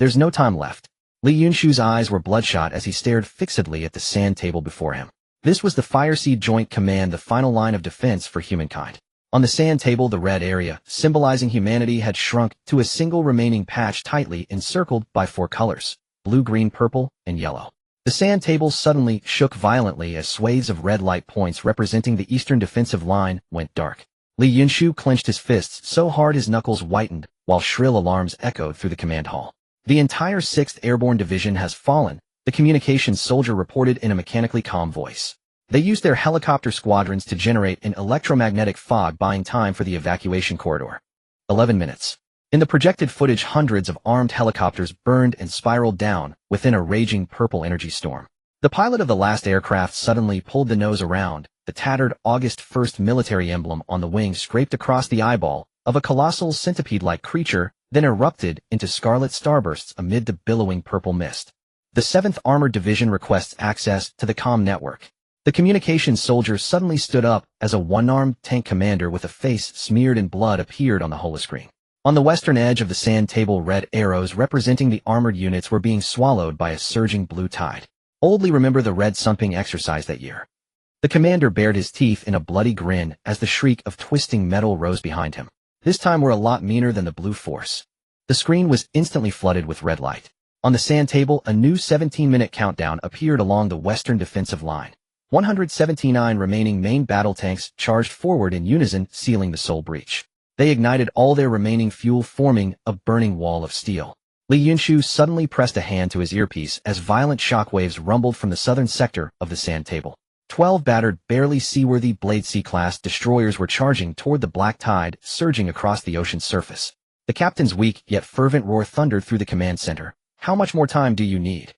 There's no time left. Li Yunshu's eyes were bloodshot as he stared fixedly at the sand table before him. This was the Fireseed Joint Command, the final line of defense for humankind. On the sand table, the red area, symbolizing humanity, had shrunk to a single remaining patch tightly encircled by 4 colors: blue, green, purple, and yellow. The sand table suddenly shook violently as swathes of red light points representing the eastern defensive line went dark. Li Yunshu clenched his fists so hard his knuckles whitened, while shrill alarms echoed through the command hall. The entire 6th Airborne Division has fallen, the communications soldier reported in a mechanically calm voice. They used their helicopter squadrons to generate an electromagnetic fog, buying time for the evacuation corridor. 11 minutes. In the projected footage, hundreds of armed helicopters burned and spiraled down within a raging purple energy storm. The pilot of the last aircraft suddenly pulled the nose around. The tattered August 1st military emblem on the wing scraped across the eyeball of a colossal centipede-like creature, then erupted into scarlet starbursts amid the billowing purple mist. The 7th Armored Division requests access to the comm network. The communications soldier suddenly stood up as a one-armed tank commander with a face smeared in blood appeared on the holoscreen. On the western edge of the sand table, red arrows representing the armored units were being swallowed by a surging blue tide. Oldly remember the red sumping exercise that year. The commander bared his teeth in a bloody grin as the shriek of twisting metal rose behind him. This time we're a lot meaner than the blue force. The screen was instantly flooded with red light. On the sand table, a new 17-minute countdown appeared along the western defensive line. 179 remaining main battle tanks charged forward in unison, sealing the Seoul breach. They ignited all their remaining fuel, forming a burning wall of steel. Li Yunshu suddenly pressed a hand to his earpiece as violent shockwaves rumbled from the southern sector of the sand table. 12 battered, barely seaworthy Blade C-class destroyers were charging toward the black tide, surging across the ocean's surface. The captain's weak yet fervent roar thundered through the command center. How much more time do you need?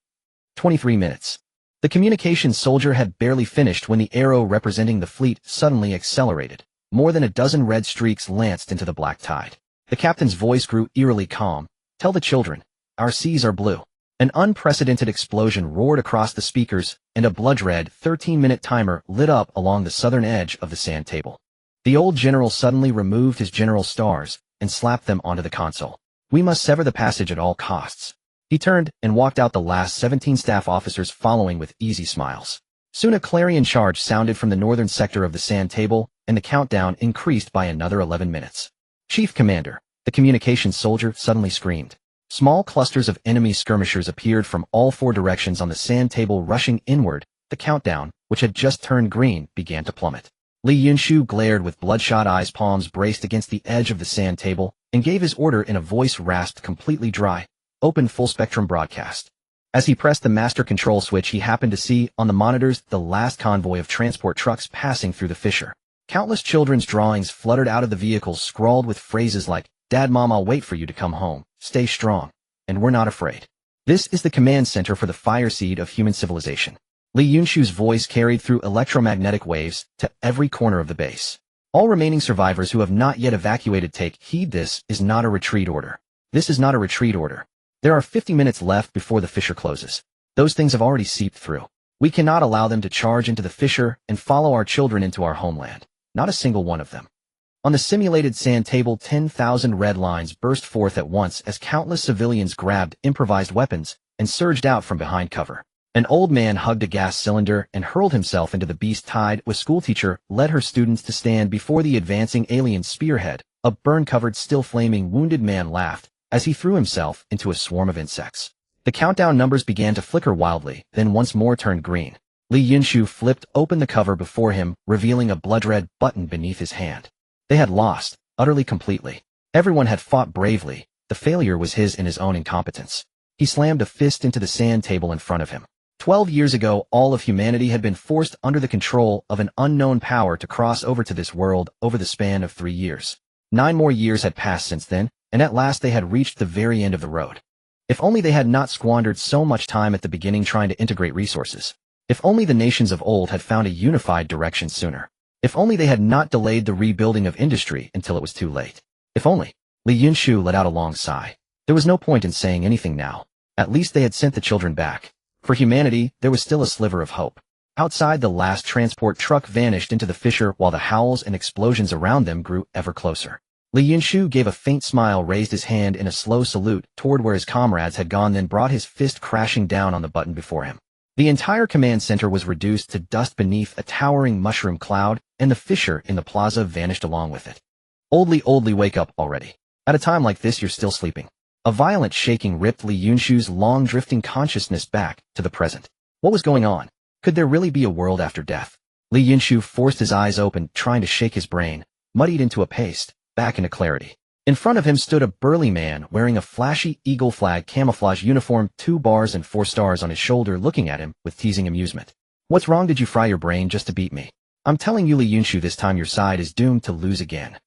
23 minutes. The communications soldier had barely finished when the arrow representing the fleet suddenly accelerated. More than a dozen red streaks lanced into the black tide. The captain's voice grew eerily calm. Tell the children, our seas are blue. An unprecedented explosion roared across the speakers, and a blood-red 13-minute timer lit up along the southern edge of the sand table. The old general suddenly removed his general stars and slapped them onto the console. We must sever the passage at all costs. He turned and walked out, the last 17 staff officers following with easy smiles. Soon a clarion charge sounded from the northern sector of the sand table, and the countdown increased by another 11 minutes. Chief Commander, the communications soldier suddenly screamed. Small clusters of enemy skirmishers appeared from all 4 directions on the sand table, rushing inward. The countdown, which had just turned green, began to plummet. Li Yunshu glared with bloodshot eyes, palms braced against the edge of the sand table, and gave his order in a voice rasped completely dry. Open full-spectrum broadcast. As he pressed the master control switch, he happened to see, on the monitors, the last convoy of transport trucks passing through the fissure. Countless children's drawings fluttered out of the vehicles, scrawled with phrases like, "Dad, Mom, I'll wait for you to come home. Stay strong. And we're not afraid." This is the command center for the Fireseed of human civilization. Li Yunshu's voice carried through electromagnetic waves to every corner of the base. All remaining survivors who have not yet evacuated, take heed. This is not a retreat order. This is not a retreat order. There are 50 minutes left before the fissure closes. Those things have already seeped through. We cannot allow them to charge into the fissure and follow our children into our homeland. Not a single one of them. On the simulated sand table, 10,000 red lines burst forth at once as countless civilians grabbed improvised weapons and surged out from behind cover. An old man hugged a gas cylinder and hurled himself into the beast tide. A schoolteacher led her students to stand before the advancing alien spearhead. A burn-covered, still flaming, wounded man laughed as he threw himself into a swarm of insects. The countdown numbers began to flicker wildly, then once more turned green. Li Yunshu flipped open the cover before him, revealing a blood-red button beneath his hand. They had lost, utterly, completely. Everyone had fought bravely. The failure was his in his own incompetence. He slammed a fist into the sand table in front of him. 12 years ago, all of humanity had been forced under the control of an unknown power to cross over to this world over the span of 3 years. 9 more years had passed since then, and at last they had reached the very end of the road. If only they had not squandered so much time at the beginning trying to integrate resources. If only the nations of old had found a unified direction sooner. If only they had not delayed the rebuilding of industry until it was too late. If only. Li Yunshu let out a long sigh. There was no point in saying anything now. At least they had sent the children back. For humanity, there was still a sliver of hope. Outside, the last transport truck vanished into the fissure while the howls and explosions around them grew ever closer. Li Yunshu gave a faint smile, raised his hand in a slow salute toward where his comrades had gone, then brought his fist crashing down on the button before him. The entire command center was reduced to dust beneath a towering mushroom cloud, and the fissure in the plaza vanished along with it. Oldly, wake up already. At a time like this, you're still sleeping. A violent shaking ripped Li Yunshu's long drifting consciousness back to the present. What was going on? Could there really be a world after death? Li Yunshu forced his eyes open, trying to shake his brain, muddied into a paste, back into clarity. In front of him stood a burly man wearing a flashy eagle flag camouflage uniform, 2 bars and 4 stars on his shoulder, looking at him with teasing amusement. What's wrong? Did you fry your brain just to beat me? I'm telling you, Li Yunshu, this time your side is doomed to lose again.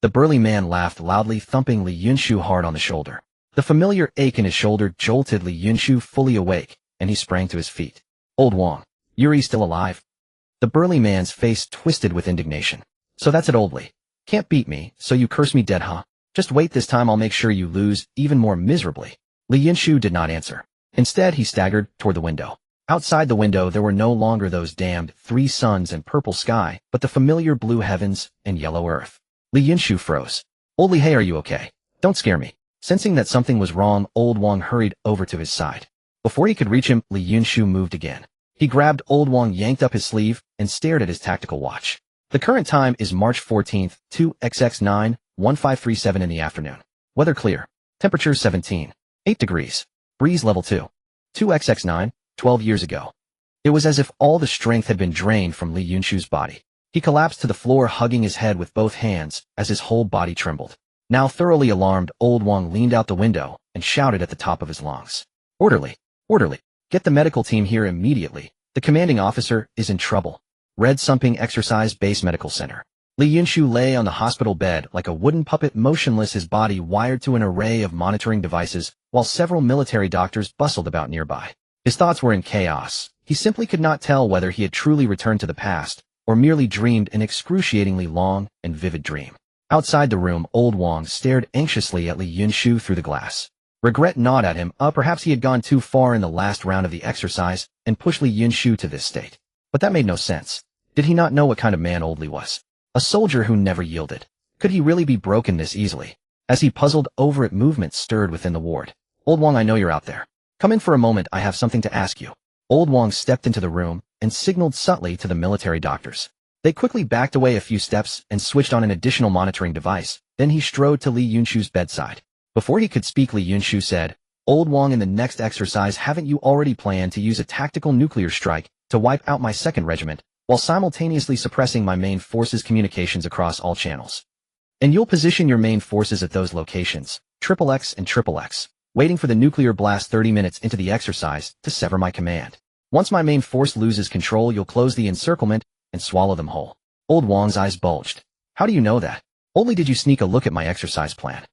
The burly man laughed loudly, thumping Li Yunshu hard on the shoulder. The familiar ache in his shoulder jolted Li Yunshu fully awake, and he sprang to his feet. Old Wang, Yuri's still alive? The burly man's face twisted with indignation. So that's it, Old Li. Can't beat me, so you curse me dead, huh? Just wait, this time I'll make sure you lose even more miserably. Li Yunshu did not answer. Instead, he staggered toward the window. Outside the window, there were no longer those damned 3 suns and purple sky, but the familiar blue heavens and yellow earth. Li Yunshu froze. Old Li, hey, are you okay? Don't scare me. Sensing that something was wrong, Old Wang hurried over to his side. Before he could reach him, Li Yunshu moved again. He grabbed Old Wang, yanked up his sleeve, and stared at his tactical watch. The current time is March 14th, 2XX9, 1537 in the afternoon. Weather clear. Temperature 17. 8 degrees. Breeze level 2. 2XX9, 12 years ago. It was as if all the strength had been drained from Li Yunshu's body. He collapsed to the floor, hugging his head with both hands as his whole body trembled. Now thoroughly alarmed, Old Wang leaned out the window and shouted at the top of his lungs. Orderly! Orderly! Get the medical team here immediately. The commanding officer is in trouble. Red Sumping Exercise Base Medical Center. Li Yunshu lay on the hospital bed like a wooden puppet, motionless, his body wired to an array of monitoring devices, while several military doctors bustled about nearby. His thoughts were in chaos. He simply could not tell whether he had truly returned to the past, or merely dreamed an excruciatingly long and vivid dream. Outside the room, Old Wang stared anxiously at Li Yunshu through the glass. Regret gnawed at him. Perhaps he had gone too far in the last round of the exercise and pushed Li Yunshu to this state. But that made no sense. Did he not know what kind of man Old Li was? A soldier who never yielded. Could he really be broken this easily? As he puzzled over it, movement stirred within the ward. Old Wang, I know you're out there. Come in for a moment, I have something to ask you. Old Wang stepped into the room and signaled subtly to the military doctors. They quickly backed away a few steps and switched on an additional monitoring device. Then he strode to Li Yunshu's bedside. Before he could speak, Li Yunshu said, Old Wang, in the next exercise, haven't you already planned to use a tactical nuclear strike to wipe out my 2nd regiment, while simultaneously suppressing my main forces' communications across all channels? And you'll position your main forces at those locations, XXX and XXX, waiting for the nuclear blast 30 minutes into the exercise to sever my command. Once my main force loses control, you'll close the encirclement and swallow them whole. Old Wang's eyes bulged. How do you know that? Only did you sneak a look at my exercise plan?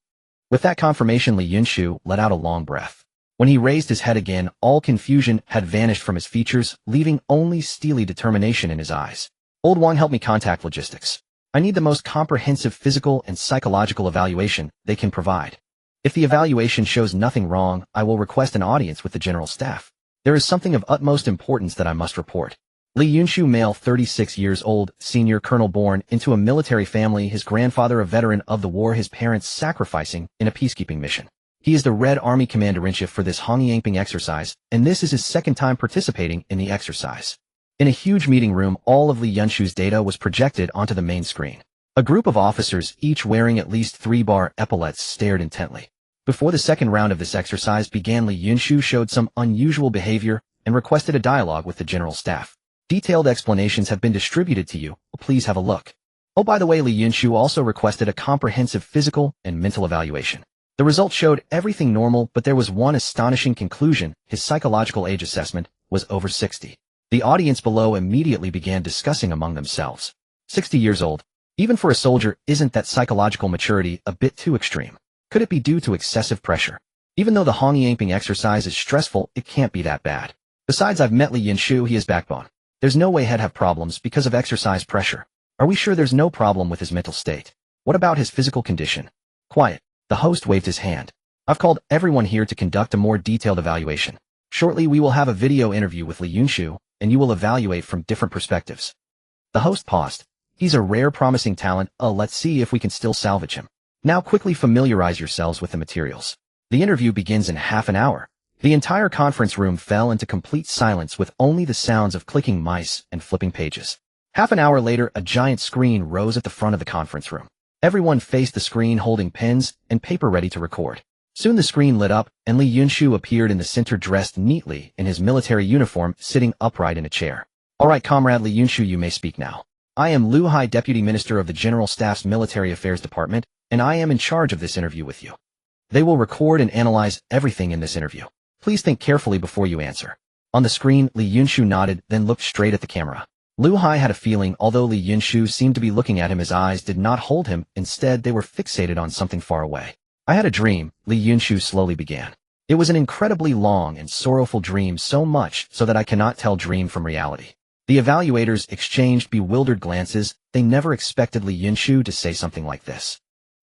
With that confirmation, Li Yunshu let out a long breath. When he raised his head again, all confusion had vanished from his features, leaving only steely determination in his eyes. Old Wang, help me contact logistics. I need the most comprehensive physical and psychological evaluation they can provide. If the evaluation shows nothing wrong, I will request an audience with the general staff. There is something of utmost importance that I must report. Li Yunshu, male, 36 years old, senior colonel, born into a military family, his grandfather a veteran of the war, his parents sacrificing in a peacekeeping mission. He is the Red Army Commander-in-Chief for this Hongyangping exercise, and this is his 2nd time participating in the exercise. In a huge meeting room, all of Li Yunshu's data was projected onto the main screen. A group of officers, each wearing at least 3-bar epaulets, stared intently. Before the 2nd round of this exercise began, Li Yunshu showed some unusual behavior and requested a dialogue with the general staff. Detailed explanations have been distributed to you. Please have a look. Oh, by the way, Li Yunshu also requested a comprehensive physical and mental evaluation. The results showed everything normal, but there was one astonishing conclusion. His psychological age assessment was over 60. The audience below immediately began discussing among themselves. 60 years old. Even for a soldier, isn't that psychological maturity a bit too extreme? Could it be due to excessive pressure? Even though the Hongyangping exercise is stressful, it can't be that bad. Besides, I've met Li Yunshu, he has backbone. There's no way he'd have problems because of exercise pressure. Are we sure there's no problem with his mental state? What about his physical condition? Quiet. The host waved his hand. I've called everyone here to conduct a more detailed evaluation. Shortly we will have a video interview with Li Yunshu, and you will evaluate from different perspectives. The host paused. He's a rare, promising talent. Let's see if we can still salvage him. Now quickly familiarize yourselves with the materials. The interview begins in half an hour. The entire conference room fell into complete silence with only the sounds of clicking mice and flipping pages. Half an hour later, a giant screen rose at the front of the conference room. Everyone faced the screen holding pens and paper ready to record. Soon the screen lit up, and Yunshu appeared in the center dressed neatly in his military uniform, sitting upright in a chair. All right, Comrade Yunshu, you may speak now. I am Liu Hai, Deputy Minister of the General Staff's Military Affairs Department, and I am in charge of this interview with you. They will record and analyze everything in this interview. Please think carefully before you answer. On the screen, Yunshu nodded, then looked straight at the camera. Liu Hai had a feeling, although Yunshu seemed to be looking at him, his eyes did not hold him. Instead, they were fixated on something far away. I had a dream, Yunshu slowly began. It was an incredibly long and sorrowful dream, so much so that I cannot tell dream from reality. The evaluators exchanged bewildered glances. They never expected Yunshu to say something like this.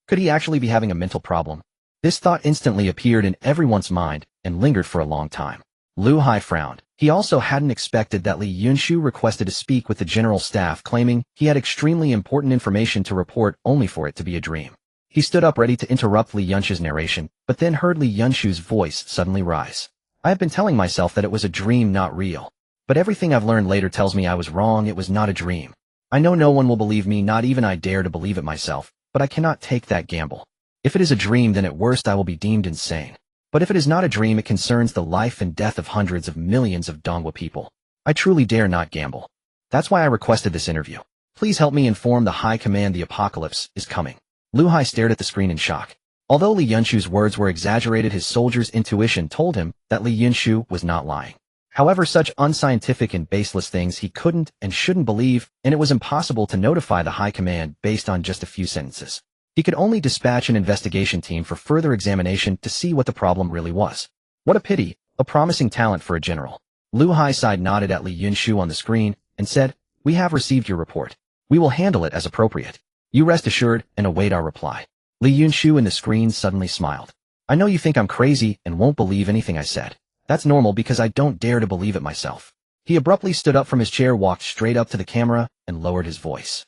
Could he actually be having a mental problem? This thought instantly appeared in everyone's mind and lingered for a long time. Liu Hai frowned. He also hadn't expected that Yunshu requested to speak with the general staff, claiming he had extremely important information to report, only for it to be a dream. He stood up ready to interrupt Yunshu's narration, but then heard Yunshu's voice suddenly rise. I have been telling myself that it was a dream, not real. But everything I've learned later tells me I was wrong. It was not a dream. I know no one will believe me, not even I dare to believe it myself, but I cannot take that gamble. If it is a dream, then at worst I will be deemed insane. But if it is not a dream, it concerns the life and death of hundreds of millions of Dongwa people. I truly dare not gamble. That's why I requested this interview. Please help me inform the High Command the apocalypse is coming. Liu Hai stared at the screen in shock. Although Yunshu's words were exaggerated, his soldier's intuition told him that Yunshu was not lying. However, such unscientific and baseless things he couldn't and shouldn't believe, and it was impossible to notify the High Command based on just a few sentences. He could only dispatch an investigation team for further examination to see what the problem really was. What a pity, a promising talent for a general. Liu Hai side nodded at Yunshu on the screen and said, "We have received your report. We will handle it as appropriate. You rest assured and await our reply." Yunshu in the screen suddenly smiled. "I know you think I'm crazy and won't believe anything I said. That's normal because I don't dare to believe it myself." He abruptly stood up from his chair, walked straight up to the camera, and lowered his voice.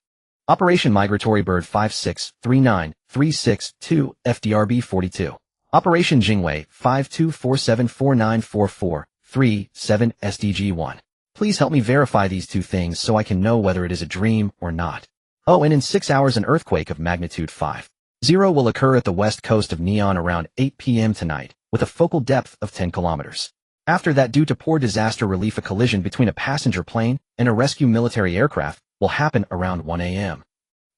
Operation Migratory Bird 5639362 FDRB 42. Operation Jingwei 5247494437 SDG 1. Please help me verify these two things so I can know whether it is a dream or not. Oh, and in 6 hours an earthquake of magnitude 5.0 will occur at the west coast of Neon around 8 p.m. tonight, with a focal depth of 10 kilometers. After that, due to poor disaster relief, a collision between a passenger plane and a rescue military aircraft will happen around 1 a.m.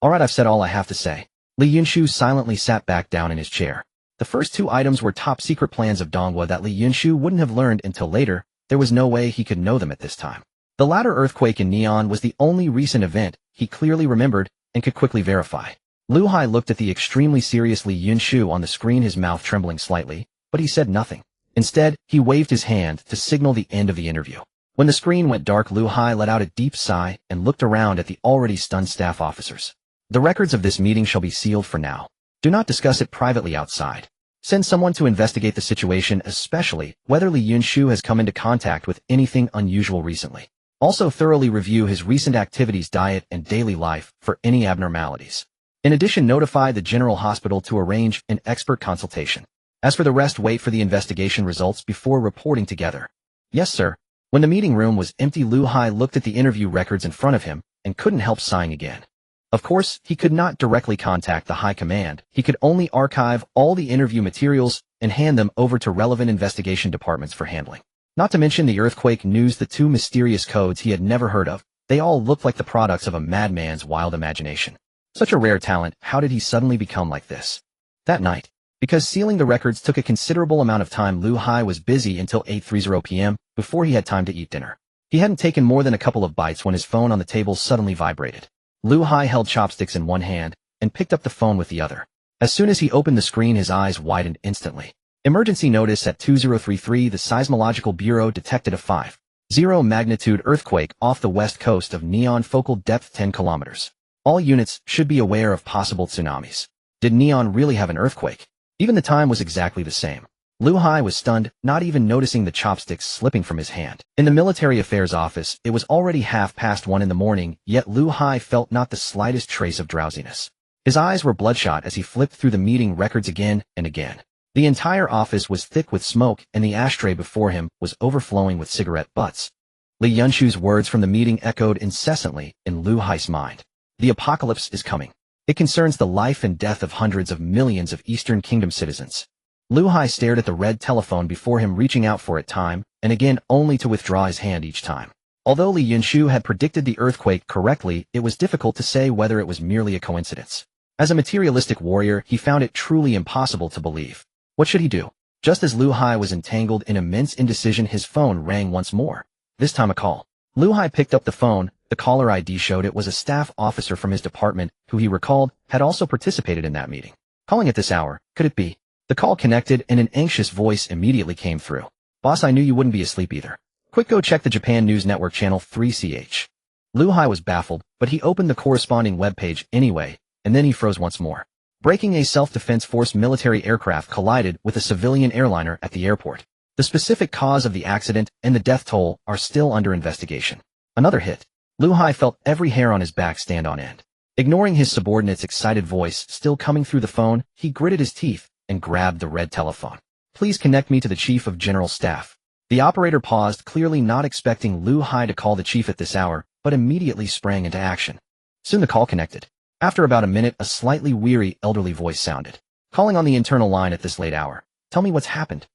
Alright, I've said all I have to say. Yunshu silently sat back down in his chair. The first two items were top secret plans of Dongwa that Yunshu wouldn't have learned until later. There was no way he could know them at this time. The latter earthquake in Neon was the only recent event he clearly remembered and could quickly verify. Liu Hai looked at the extremely serious Yunshu on the screen, his mouth trembling slightly, but he said nothing. Instead, he waved his hand to signal the end of the interview. When the screen went dark, Liu Hai let out a deep sigh and looked around at the already stunned staff officers. The records of this meeting shall be sealed for now. Do not discuss it privately outside. Send someone to investigate the situation, especially whether Yunshu has come into contact with anything unusual recently. Also thoroughly review his recent activities, diet, and daily life for any abnormalities. In addition, notify the General Hospital to arrange an expert consultation. As for the rest, wait for the investigation results before reporting together. Yes, sir. When the meeting room was empty, Liu Hai looked at the interview records in front of him and couldn't help sighing again. Of course, he could not directly contact the High Command. He could only archive all the interview materials and hand them over to relevant investigation departments for handling. Not to mention the earthquake news, the two mysterious codes he had never heard of. They all looked like the products of a madman's wild imagination. Such a rare talent, how did he suddenly become like this? That night, because sealing the records took a considerable amount of time, Liu Hai was busy until 8:30 p.m. before he had time to eat dinner. He hadn't taken more than a couple of bites when his phone on the table suddenly vibrated. Liu Hai held chopsticks in one hand and picked up the phone with the other. As soon as he opened the screen, his eyes widened instantly. Emergency notice at 2033, the Seismological Bureau detected a 5.0 magnitude earthquake off the west coast of Neon, focal depth 10 kilometers. All units should be aware of possible tsunamis. Did Neon really have an earthquake? Even the time was exactly the same. Liu Hai was stunned, not even noticing the chopsticks slipping from his hand. In the military affairs office, it was already 1:30 in the morning, yet Liu Hai felt not the slightest trace of drowsiness. His eyes were bloodshot as he flipped through the meeting records again and again. The entire office was thick with smoke, and the ashtray before him was overflowing with cigarette butts. Li Yunshu's words from the meeting echoed incessantly in Lu Hai's mind. The apocalypse is coming. It concerns the life and death of hundreds of millions of Eastern Kingdom citizens. Lu Hai stared at the red telephone before him, reaching out for it time and again, only to withdraw his hand each time. Although Li Yunshu had predicted the earthquake correctly, it was difficult to say whether it was merely a coincidence. As a materialistic warrior, he found it truly impossible to believe. What should he do? Just as Lu Hai was entangled in immense indecision, his phone rang once more. This time a call. Lu Hai picked up the phone. The caller ID showed it was a staff officer from his department, who he recalled had also participated in that meeting. Calling at this hour, could it be? The call connected and an anxious voice immediately came through. Boss, I knew you wouldn't be asleep either. Quick, go check the Japan News Network channel 3CH. Lu Hai was baffled, but he opened the corresponding webpage anyway, and then he froze once more. Breaking, a self-defense force military aircraft collided with a civilian airliner at the airport. The specific cause of the accident and the death toll are still under investigation. Another hit. Lu Hai felt every hair on his back stand on end. Ignoring his subordinate's excited voice still coming through the phone, he gritted his teeth and grabbed the red telephone. Please connect me to the Chief of General Staff. The operator paused, clearly not expecting Lu Hai to call the chief at this hour, but immediately sprang into action. Soon the call connected. After about a minute, a slightly weary, elderly voice sounded. Calling on the internal line at this late hour. Tell me what's happened.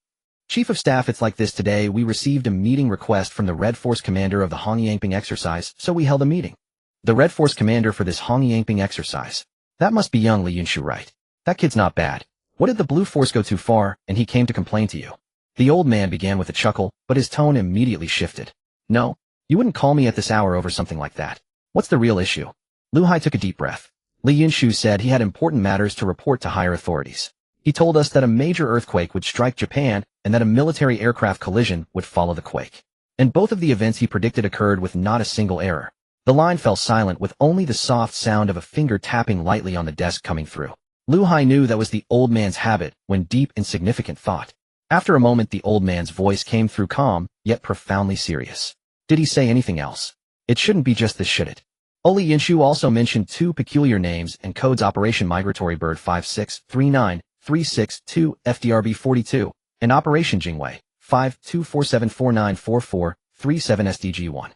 Chief of Staff, it's like this today. We received a meeting request from the Red Force commander of the Hongyangping exercise, so we held a meeting. The Red Force commander for this Hongyangping exercise. That must be young Li Yunshu, right? That kid's not bad. What did the Blue Force go too far, and he came to complain to you? The old man began with a chuckle, but his tone immediately shifted. No, you wouldn't call me at this hour over something like that. What's the real issue? Lu Hai took a deep breath. Li Yunshu said he had important matters to report to higher authorities. He told us that a major earthquake would strike Japan and that a military aircraft collision would follow the quake. And both of the events he predicted occurred with not a single error. The line fell silent with only the soft sound of a finger tapping lightly on the desk coming through. Lu Hai knew that was the old man's habit when deep in significant thought. After a moment, the old man's voice came through, calm, yet profoundly serious. Did he say anything else? It shouldn't be just this, should it? Li Yunshu also mentioned two peculiar names and codes: Operation Migratory Bird 5639362 FDRB 42 and Operation Jingwei 5247494437 SDG1.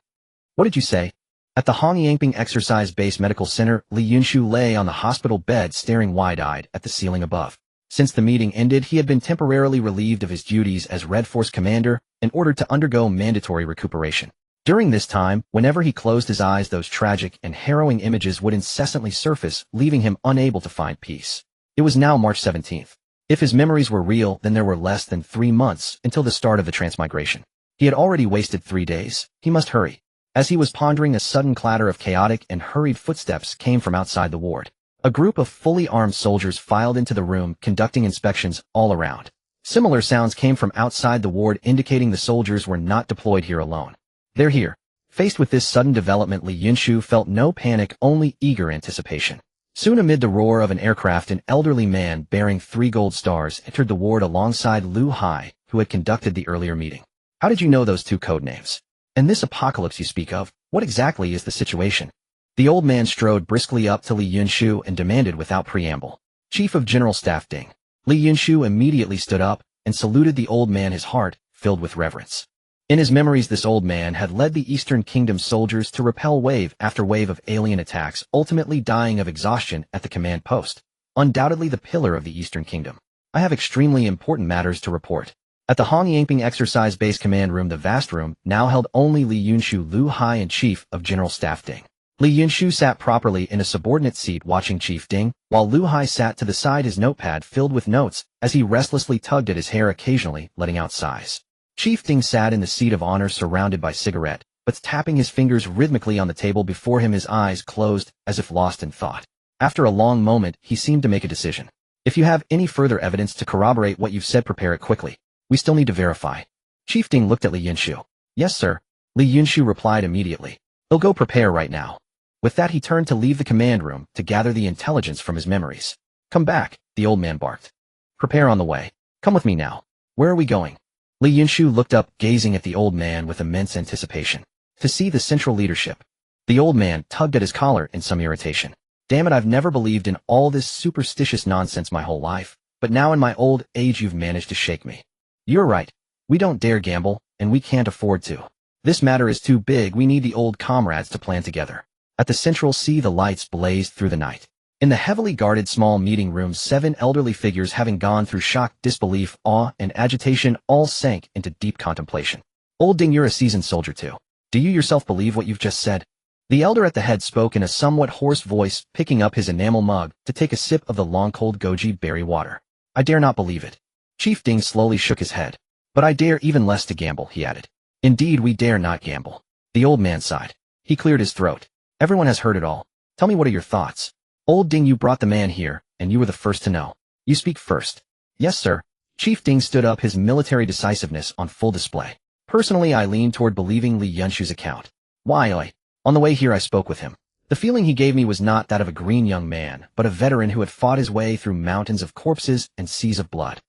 What did you say? At the Hongyangping Exercise Base Medical Center, Li Yunshu lay on the hospital bed staring wide-eyed at the ceiling above. Since the meeting ended, he had been temporarily relieved of his duties as Red Force commander and ordered to undergo mandatory recuperation. During this time, whenever he closed his eyes, those tragic and harrowing images would incessantly surface, leaving him unable to find peace. It was now March 17th. If his memories were real, then there were less than 3 months until the start of the transmigration. He had already wasted 3 days. He must hurry. As he was pondering, a sudden clatter of chaotic and hurried footsteps came from outside the ward. A group of fully armed soldiers filed into the room, conducting inspections all around. Similar sounds came from outside the ward, indicating the soldiers were not deployed here alone. They're here. Faced with this sudden development, Li Yunshu felt no panic, only eager anticipation. Soon, amid the roar of an aircraft, an elderly man bearing 3 gold stars entered the ward alongside Lu Hai, who had conducted the earlier meeting. How did you know those 2 code names? And this apocalypse you speak of, what exactly is the situation? The old man strode briskly up to Li Yunshu and demanded without preamble. Chief of General Staff Ding. Li Yunshu immediately stood up and saluted the old man, his heart filled with reverence. In his memories, this old man had led the Eastern Kingdom soldiers to repel wave after wave of alien attacks, ultimately dying of exhaustion at the command post. Undoubtedly the pillar of the Eastern Kingdom. I have extremely important matters to report. At the Hongyangping Exercise Base Command Room, the vast room now held only Li Yunshu, Lu Hai, and Chief of General Staff Ding. Li Yunshu sat properly in a subordinate seat watching Chief Ding, while Lu Hai sat to the side, his notepad filled with notes, as he restlessly tugged at his hair, occasionally letting out sighs. Chief Ding sat in the seat of honor, surrounded by cigarette butts, tapping his fingers rhythmically on the table before him, his eyes closed as if lost in thought. After a long moment, he seemed to make a decision. If you have any further evidence to corroborate what you've said, prepare it quickly. We still need to verify. Chief Ding looked at Li Yunshu. Yes, sir. Li Yunshu replied immediately. He'll go prepare right now. With that, he turned to leave the command room to gather the intelligence from his memories. Come back, the old man barked. Prepare on the way. Come with me now. Where are we going? Li Yunshu looked up, gazing at the old man with immense anticipation. To see the central leadership. The old man tugged at his collar in some irritation. Damn it, I've never believed in all this superstitious nonsense my whole life, but now in my old age you've managed to shake me. You're right. We don't dare gamble, and we can't afford to. This matter is too big, we need the old comrades to plan together. At the central sea the lights blazed through the night. In the heavily guarded small meeting room 7 elderly figures having gone through shock, disbelief, awe, and agitation all sank into deep contemplation. Old Ding, you're a seasoned soldier too. Do you yourself believe what you've just said? The elder at the head spoke in a somewhat hoarse voice, picking up his enamel mug to take a sip of the long-cold goji berry water. I dare not believe it. Chief Ding slowly shook his head. But I dare even less to gamble, he added. Indeed, we dare not gamble. The old man sighed. He cleared his throat. Everyone has heard it all. Tell me, what are your thoughts? Old Ding, you brought the man here, and you were the first to know. You speak first. Yes, sir. Chief Ding stood up, his military decisiveness on full display. Personally, I lean toward believing Li Yunshu's account. Why? On the way here I spoke with him. The feeling he gave me was not that of a green young man, but a veteran who had fought his way through mountains of corpses and seas of blood.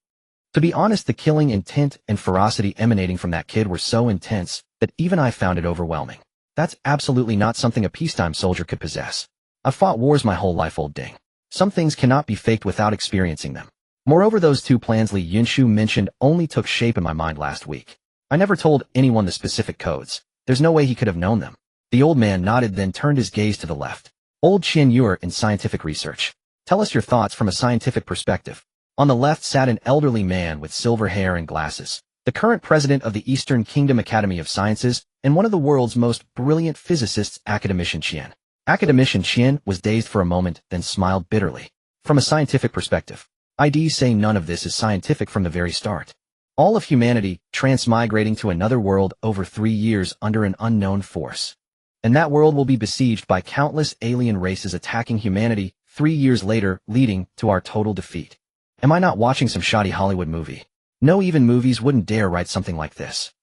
To be honest, the killing intent and ferocity emanating from that kid were so intense that even I found it overwhelming. That's absolutely not something a peacetime soldier could possess. I've fought wars my whole life, old Ding. Some things cannot be faked without experiencing them. Moreover, those 2 plans Li Yunshu mentioned only took shape in my mind last week. I never told anyone the specific codes. There's no way he could have known them. The old man nodded, then turned his gaze to the left. Old Qian, you're in scientific research. Tell us your thoughts from a scientific perspective. On the left sat an elderly man with silver hair and glasses, the current president of the Eastern Kingdom Academy of Sciences and one of the world's most brilliant physicists, Academician Qian. Academician Qian was dazed for a moment, then smiled bitterly. From a scientific perspective, I'd say none of this is scientific from the very start. All of humanity transmigrating to another world over 3 years under an unknown force. And that world will be besieged by countless alien races attacking humanity 3 years later, leading to our total defeat. Am I not watching some shoddy Hollywood movie? No, even movies wouldn't dare write something like this.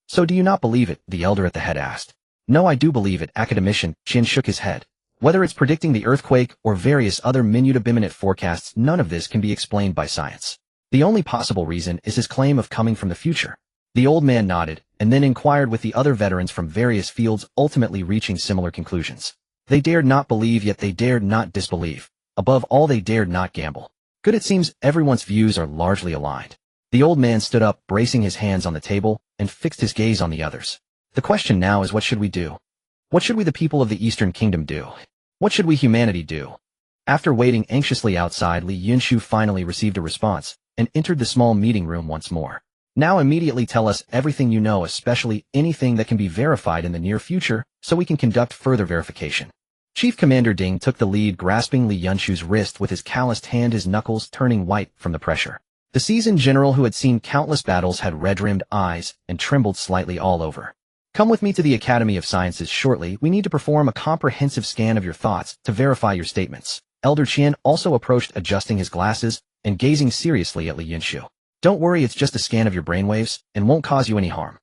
So do you not believe it? The elder at the head asked. No, I do believe it. Academician Qian shook his head. Whether it's predicting the earthquake or various other minute forecasts, none of this can be explained by science. The only possible reason is his claim of coming from the future. The old man nodded, and then inquired with the other veterans from various fields, ultimately reaching similar conclusions. They dared not believe, yet they dared not disbelieve. Above all, they dared not gamble. Good, it seems everyone's views are largely aligned. The old man stood up, bracing his hands on the table, and fixed his gaze on the others. The question now is, what should we do? What should we, the people of the Eastern Kingdom, do? What should we, humanity, do? After waiting anxiously outside, Li Yunshu finally received a response, and entered the small meeting room once more. Now immediately tell us everything you know, especially anything that can be verified in the near future, so we can conduct further verification. Chief Commander Ding took the lead, grasping Li Yunshu's wrist with his calloused hand, his knuckles turning white from the pressure. The seasoned general who had seen countless battles had red-rimmed eyes and trembled slightly all over. Come with me to the Academy of Sciences shortly. We need to perform a comprehensive scan of your thoughts to verify your statements. Elder Qian also approached, adjusting his glasses and gazing seriously at Li Yunshu. Don't worry, it's just a scan of your brainwaves and won't cause you any harm.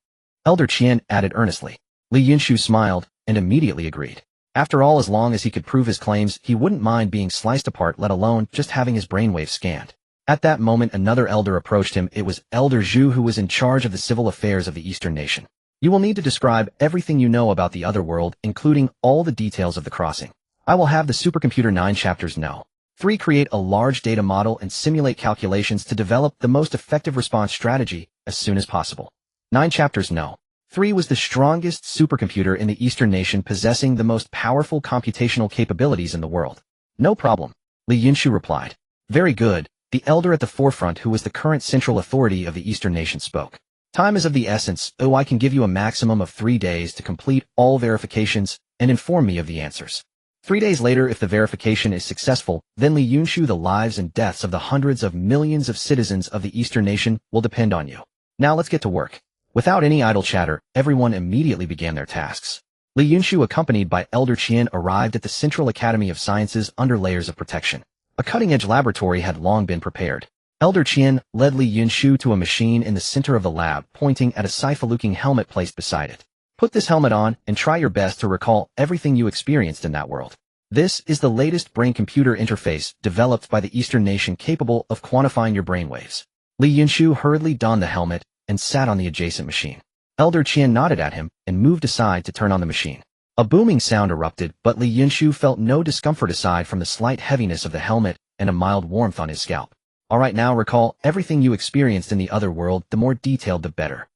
Elder Qian added earnestly. Li Yunshu smiled and immediately agreed. After all, as long as he could prove his claims, he wouldn't mind being sliced apart, let alone just having his brainwaves scanned. At that moment, another elder approached him. It was Elder Zhu, who was in charge of the civil affairs of the Eastern Nation. You will need to describe everything you know about the other world, including all the details of the crossing. I will have the supercomputer 9 chapters know. 3. Create a large data model and simulate calculations to develop the most effective response strategy as soon as possible. 9 chapters no. 3 was the strongest supercomputer in the Eastern Nation, possessing the most powerful computational capabilities in the world. No problem, Li Yunshu replied. Very good, the elder at the forefront, who was the current central authority of the Eastern Nation, spoke. Time is of the essence. I can give you a maximum of 3 days to complete all verifications and inform me of the answers. 3 days later, if the verification is successful, then Li Yunshu, the lives and deaths of the hundreds of millions of citizens of the Eastern Nation will depend on you. Now let's get to work. Without any idle chatter, everyone immediately began their tasks. Li Yunshu, accompanied by Elder Qian, arrived at the Central Academy of Sciences under layers of protection. A cutting-edge laboratory had long been prepared. Elder Qian led Li Yunshu to a machine in the center of the lab, pointing at a scythe-looking helmet placed beside it. Put this helmet on and try your best to recall everything you experienced in that world. This is the latest brain-computer interface developed by the Eastern Nation, capable of quantifying your brainwaves. Li Yunshu hurriedly donned the helmet and sat on the adjacent machine. Elder Qian nodded at him and moved aside to turn on the machine. A booming sound erupted, but Li Yunshu felt no discomfort aside from the slight heaviness of the helmet and a mild warmth on his scalp. Alright, now recall everything you experienced in the other world, the more detailed the better.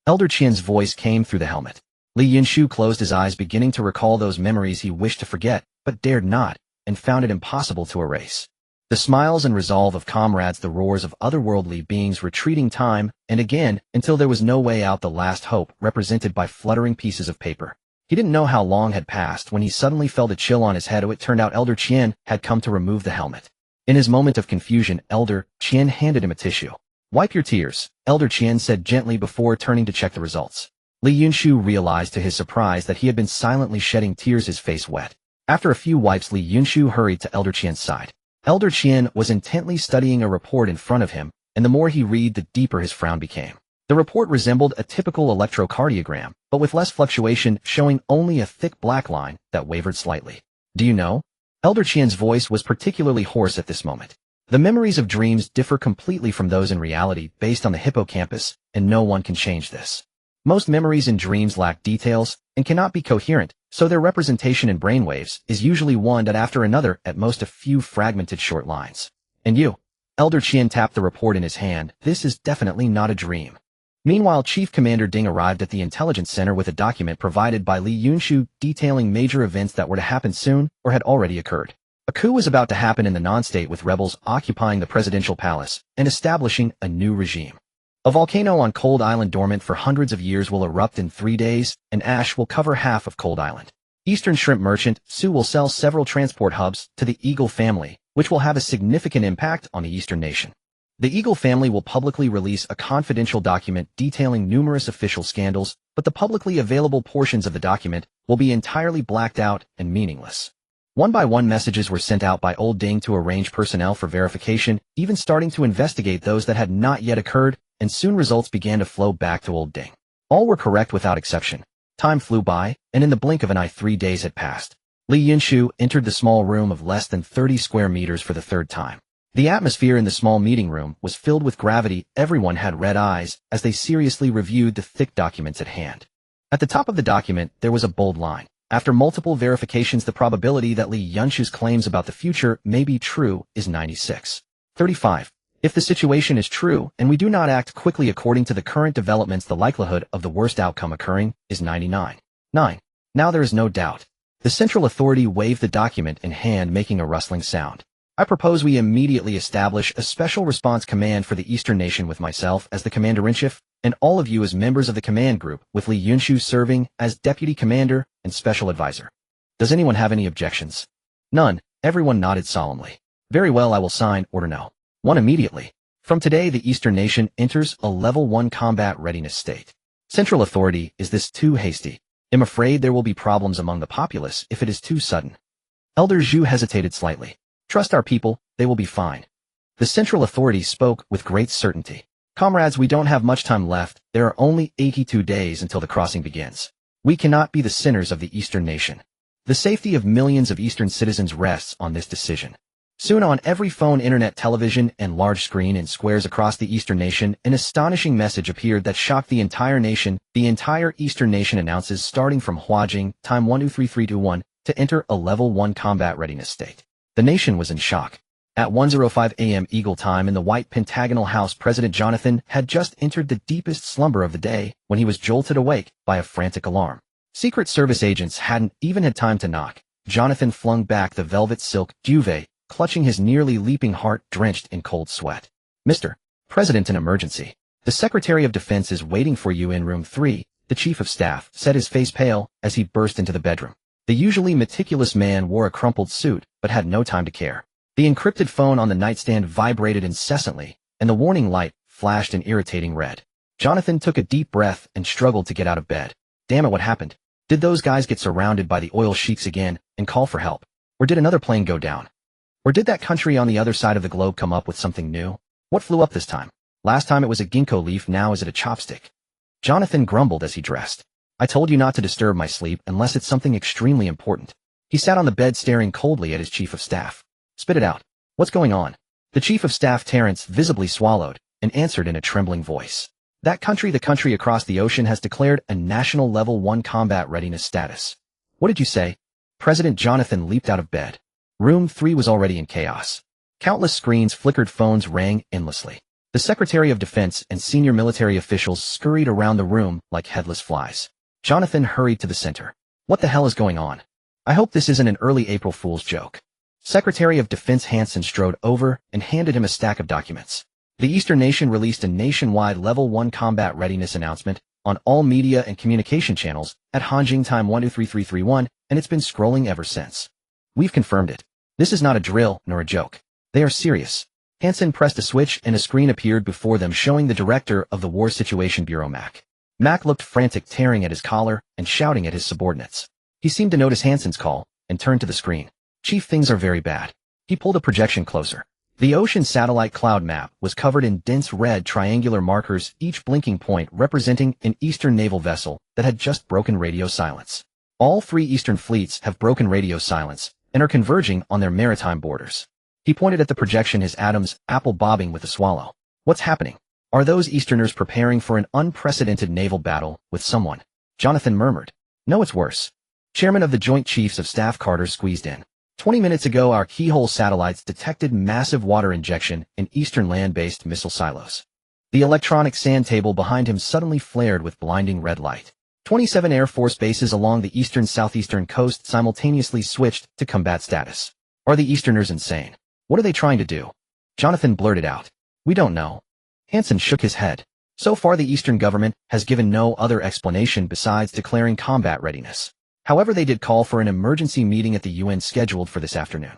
Elder Qian's voice came through the helmet. Li Yunshu closed his eyes, beginning to recall those memories he wished to forget, but dared not, and found it impossible to erase. The smiles and resolve of comrades, the roars of otherworldly beings retreating time and again until there was no way out, the last hope represented by fluttering pieces of paper. He didn't know how long had passed when he suddenly felt a chill on his head. It turned out Elder Qian had come to remove the helmet. In his moment of confusion, Elder Qian handed him a tissue. "Wipe your tears," Elder Qian said gently before turning to check the results. Li Yunshu realized to his surprise that he had been silently shedding tears, his face wet. After a few wipes, Li Yunshu hurried to Elder Qian's side. Elder Qian was intently studying a report in front of him, and the more he read, the deeper his frown became. The report resembled a typical electrocardiogram, but with less fluctuation, showing only a thick black line that wavered slightly. "Do you know?" Elder Qian's voice was particularly hoarse at this moment. "The memories of dreams differ completely from those in reality based on the hippocampus, and no one can change this. Most memories in dreams lack details and cannot be coherent, so their representation in brainwaves is usually one after another, at most a few fragmented short lines. And you?" Elder Qian tapped the report in his hand. "This is definitely not a dream." Meanwhile, Chief Commander Ding arrived at the intelligence center with a document provided by Li Yunshu detailing major events that were to happen soon or had already occurred. A coup was about to happen in the non-state, with rebels occupying the presidential palace and establishing a new regime. A volcano on Cold Island, dormant for hundreds of years, will erupt in 3 days, and ash will cover half of Cold Island. Eastern shrimp merchant Su will sell several transport hubs to the Eagle family, which will have a significant impact on the Eastern nation. The Eagle family will publicly release a confidential document detailing numerous official scandals, but the publicly available portions of the document will be entirely blacked out and meaningless. One by one, messages were sent out by Old Ding to arrange personnel for verification, even starting to investigate those that had not yet occurred, and soon results began to flow back to Old Ding. All were correct without exception. Time flew by, and in the blink of an eye 3 days had passed. Li Yunshu entered the small room of less than 30 square meters for the third time. The atmosphere in the small meeting room was filled with gravity. Everyone had red eyes as they seriously reviewed the thick documents at hand. At the top of the document, there was a bold line. "After multiple verifications, the probability that Li Yunshu's claims about the future may be true is 96.35. If the situation is true, and we do not act quickly according to the current developments, the likelihood of the worst outcome occurring is 99.9. Now there is no doubt." The central authority waved the document in hand, making a rustling sound. "I propose we immediately establish a special response command for the Eastern nation, with myself as the commander-in-chief, and all of you as members of the command group, with Li Yunshu serving as deputy commander and special advisor. Does anyone have any objections?" None. Everyone nodded solemnly. "Very well, I will sign Order No. 1 immediately. From today, the Eastern nation enters a level 1 combat readiness state. Central authority, is this too hasty? I'm afraid there will be problems among the populace if it is too sudden." Elder Zhu hesitated slightly. "Trust our people, they will be fine." The central authority spoke with great certainty. "Comrades, we don't have much time left. There are only 82 days until the crossing begins. We cannot be the sinners of the Eastern nation. The safety of millions of Eastern citizens rests on this decision." Soon, on every phone, internet, television, and large screen in squares across the Eastern nation, an astonishing message appeared that shocked the entire nation. The entire Eastern nation announces, starting from Huajing, time 123321, to enter a level 1 combat readiness state. The nation was in shock. At 1:05 a.m. Eagle time in the White Pentagonal House, President Jonathan had just entered the deepest slumber of the day when he was jolted awake by a frantic alarm. Secret Service agents hadn't even had time to knock. Jonathan flung back the velvet silk duvet, clutching his nearly leaping heart drenched in cold sweat. "Mr. President, an emergency. The Secretary of Defense is waiting for you in room 3, the Chief of Staff said, his face pale as he burst into the bedroom. The usually meticulous man wore a crumpled suit, but had no time to care. The encrypted phone on the nightstand vibrated incessantly, and the warning light flashed an irritating red. Jonathan took a deep breath and struggled to get out of bed. Damn it, what happened? Did those guys get surrounded by the oil sheiks again and call for help? Or did another plane go down? Or did that country on the other side of the globe come up with something new? What flew up this time? Last time it was a ginkgo leaf, now is it a chopstick? Jonathan grumbled as he dressed. I told you not to disturb my sleep unless it's something extremely important. He sat on the bed staring coldly at his chief of staff. Spit it out. What's going on? The chief of staff, Terrence, visibly swallowed and answered in a trembling voice. That country, the country across the ocean, has declared a national level 1 combat readiness status. What did you say? President Jonathan leaped out of bed. Room 3 was already in chaos. Countless screens flickered, phones rang endlessly. The Secretary of Defense and senior military officials scurried around the room like headless flies. Jonathan hurried to the center. What the hell is going on? I hope this isn't an early April Fool's joke. Secretary of Defense Hansen strode over and handed him a stack of documents. The Eastern Nation released a nationwide Level 1 combat readiness announcement on all media and communication channels at Hanjing time 123331, and it's been scrolling ever since. We've confirmed it. This is not a drill nor a joke. They are serious. Hansen pressed a switch and a screen appeared before them showing the director of the War Situation Bureau Mac. Mac looked frantic, tearing at his collar and shouting at his subordinates. He seemed to notice Hansen's call and turned to the screen. Chief, things are very bad. He pulled a projection closer. The ocean satellite cloud map was covered in dense red triangular markers, each blinking point representing an Eastern naval vessel that had just broken radio silence. All 3 Eastern fleets have broken radio silence and are converging on their maritime borders. He pointed at the projection, his Adam's apple bobbing with a swallow. What's happening? Are those Easterners preparing for an unprecedented naval battle with someone? Jonathan murmured. No, it's worse. Chairman of the Joint Chiefs of Staff Carter squeezed in. 20 minutes ago, our keyhole satellites detected massive water injection in Eastern land-based missile silos. The electronic sand table behind him suddenly flared with blinding red light. 27 Air Force bases along the eastern-southeastern coast simultaneously switched to combat status. Are the Easterners insane? What are they trying to do? Jonathan blurted out. We don't know. Hansen shook his head. So far, the Eastern government has given no other explanation besides declaring combat readiness. However, they did call for an emergency meeting at the UN scheduled for this afternoon.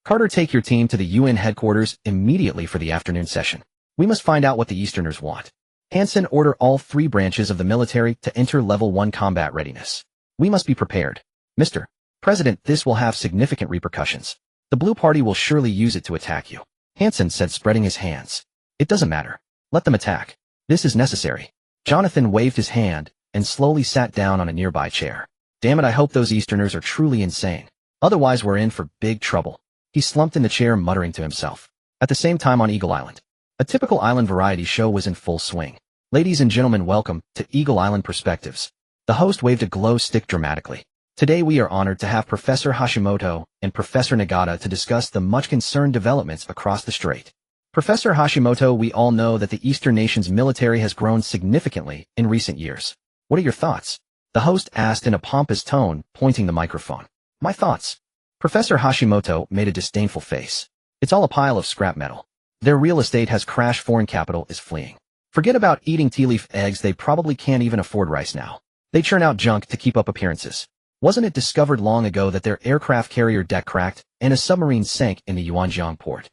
Carter, take your team to the UN headquarters immediately for the afternoon session. We must find out what the Easterners want. Hansen, order all 3 branches of the military to enter Level 1 combat readiness. We must be prepared. Mr. President, this will have significant repercussions. The Blue Party will surely use it to attack you. Hansen said, spreading his hands. It doesn't matter. Let them attack. This is necessary. Jonathan waved his hand and slowly sat down on a nearby chair. Damn it, I hope those Easterners are truly insane. Otherwise we're in for big trouble. He slumped in the chair, muttering to himself. At the same time on Eagle Island, a typical island variety show was in full swing. Ladies and gentlemen, welcome to Eagle Island Perspectives. The host waved a glow stick dramatically. Today we are honored to have Professor Hashimoto and Professor Nagata to discuss the much concerned developments across the strait. Professor Hashimoto, we all know that the Eastern nation's military has grown significantly in recent years. What are your thoughts? The host asked in a pompous tone, pointing the microphone. My thoughts? Professor Hashimoto made a disdainful face. It's all a pile of scrap metal. Their real estate has crashed, foreign capital is fleeing. Forget about eating tea leaf eggs, they probably can't even afford rice now. They churn out junk to keep up appearances. Wasn't it discovered long ago that their aircraft carrier deck cracked and a submarine sank in the Yuanjiang port?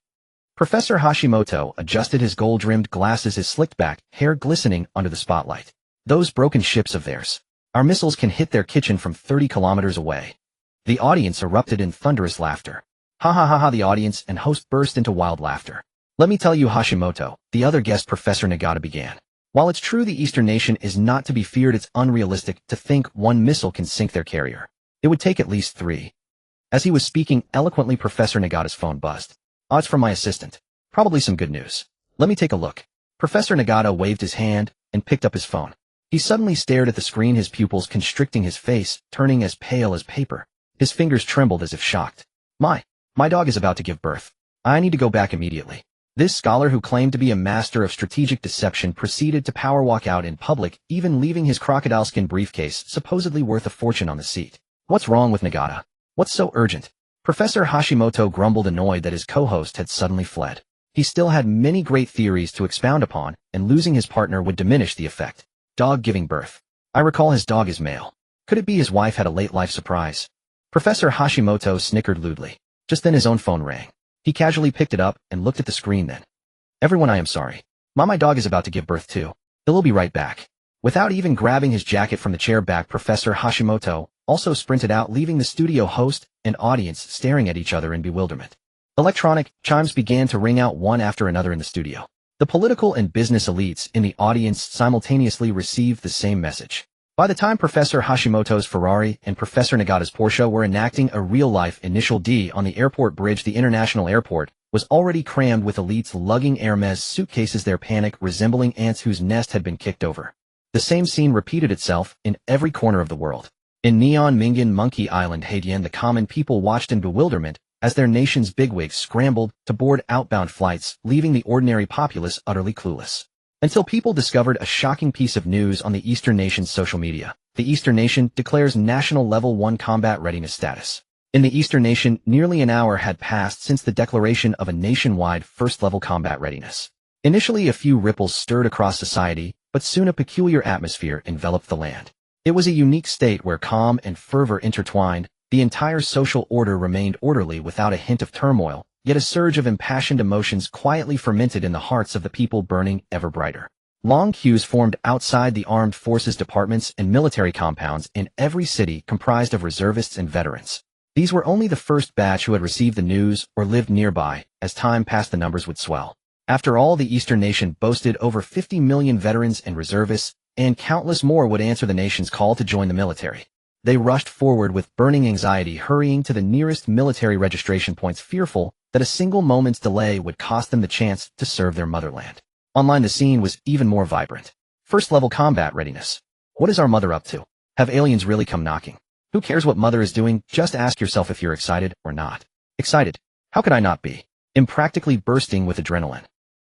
Professor Hashimoto adjusted his gold-rimmed glasses, his slicked-back hair glistening under the spotlight. Those broken ships of theirs. Our missiles can hit their kitchen from 30 kilometers away. The audience erupted in thunderous laughter. Ha ha ha ha, the audience and host burst into wild laughter. Let me tell you, Hashimoto, the other guest, Professor Nagata began. While it's true the Eastern nation is not to be feared, it's unrealistic to think one missile can sink their carrier. It would take at least 3. As he was speaking eloquently, Professor Nagata's phone buzzed. Odds from my assistant. Probably some good news. Let me take a look. Professor Nagata waved his hand and picked up his phone. He suddenly stared at the screen, his pupils constricting, his face turning as pale as paper. His fingers trembled as if shocked. My dog is about to give birth. I need to go back immediately. This scholar, who claimed to be a master of strategic deception, proceeded to power walk out in public, even leaving his crocodile skin briefcase, supposedly worth a fortune, on the seat. What's wrong with Nagata? What's so urgent? Professor Hashimoto grumbled, annoyed that his co-host had suddenly fled. He still had many great theories to expound upon, and losing his partner would diminish the effect. Dog giving birth. I recall his dog is male. Could it be his wife had a late life surprise? Professor Hashimoto snickered lewdly. Just then his own phone rang. He casually picked it up and looked at the screen then. Everyone, I am sorry. My dog is about to give birth too. He'll be right back. Without even grabbing his jacket from the chair back, Professor Hashimoto also sprinted out, leaving the studio host and audience staring at each other in bewilderment. Electronic chimes began to ring out one after another in the studio. The political and business elites in the audience simultaneously received the same message. By the time Professor Hashimoto's Ferrari and Professor Nagata's Porsche were enacting a real-life Initial D on the airport bridge, the international airport was already crammed with elites lugging Hermes suitcases, their panic resembling ants whose nest had been kicked over. The same scene repeated itself in every corner of the world. In Neon Mingan Monkey Island, Haitian, the common people watched in bewilderment as their nation's bigwigs scrambled to board outbound flights, leaving the ordinary populace utterly clueless. Until people discovered a shocking piece of news on the Eastern nation's social media. The Eastern nation declares national Level 1 combat readiness status. In the Eastern nation, nearly an hour had passed since the declaration of a nationwide first-level combat readiness. Initially, a few ripples stirred across society, but soon a peculiar atmosphere enveloped the land. It was a unique state where calm and fervor intertwined. The entire social order remained orderly without a hint of turmoil, yet a surge of impassioned emotions quietly fermented in the hearts of the people, burning ever brighter. Long queues formed outside the armed forces departments and military compounds in every city, comprised of reservists and veterans. These were only the first batch who had received the news or lived nearby. As time passed, the numbers would swell. After all, the Eastern nation boasted over 50 million veterans and reservists, and countless more would answer the nation's call to join the military. They rushed forward with burning anxiety, hurrying to the nearest military registration points, fearful that a single moment's delay would cost them the chance to serve their motherland. Online, the scene was even more vibrant. First-level combat readiness. What is our mother up to? Have aliens really come knocking? Who cares what mother is doing? Just ask yourself if you're excited or not. Excited? How could I not be? I'm practically bursting with adrenaline.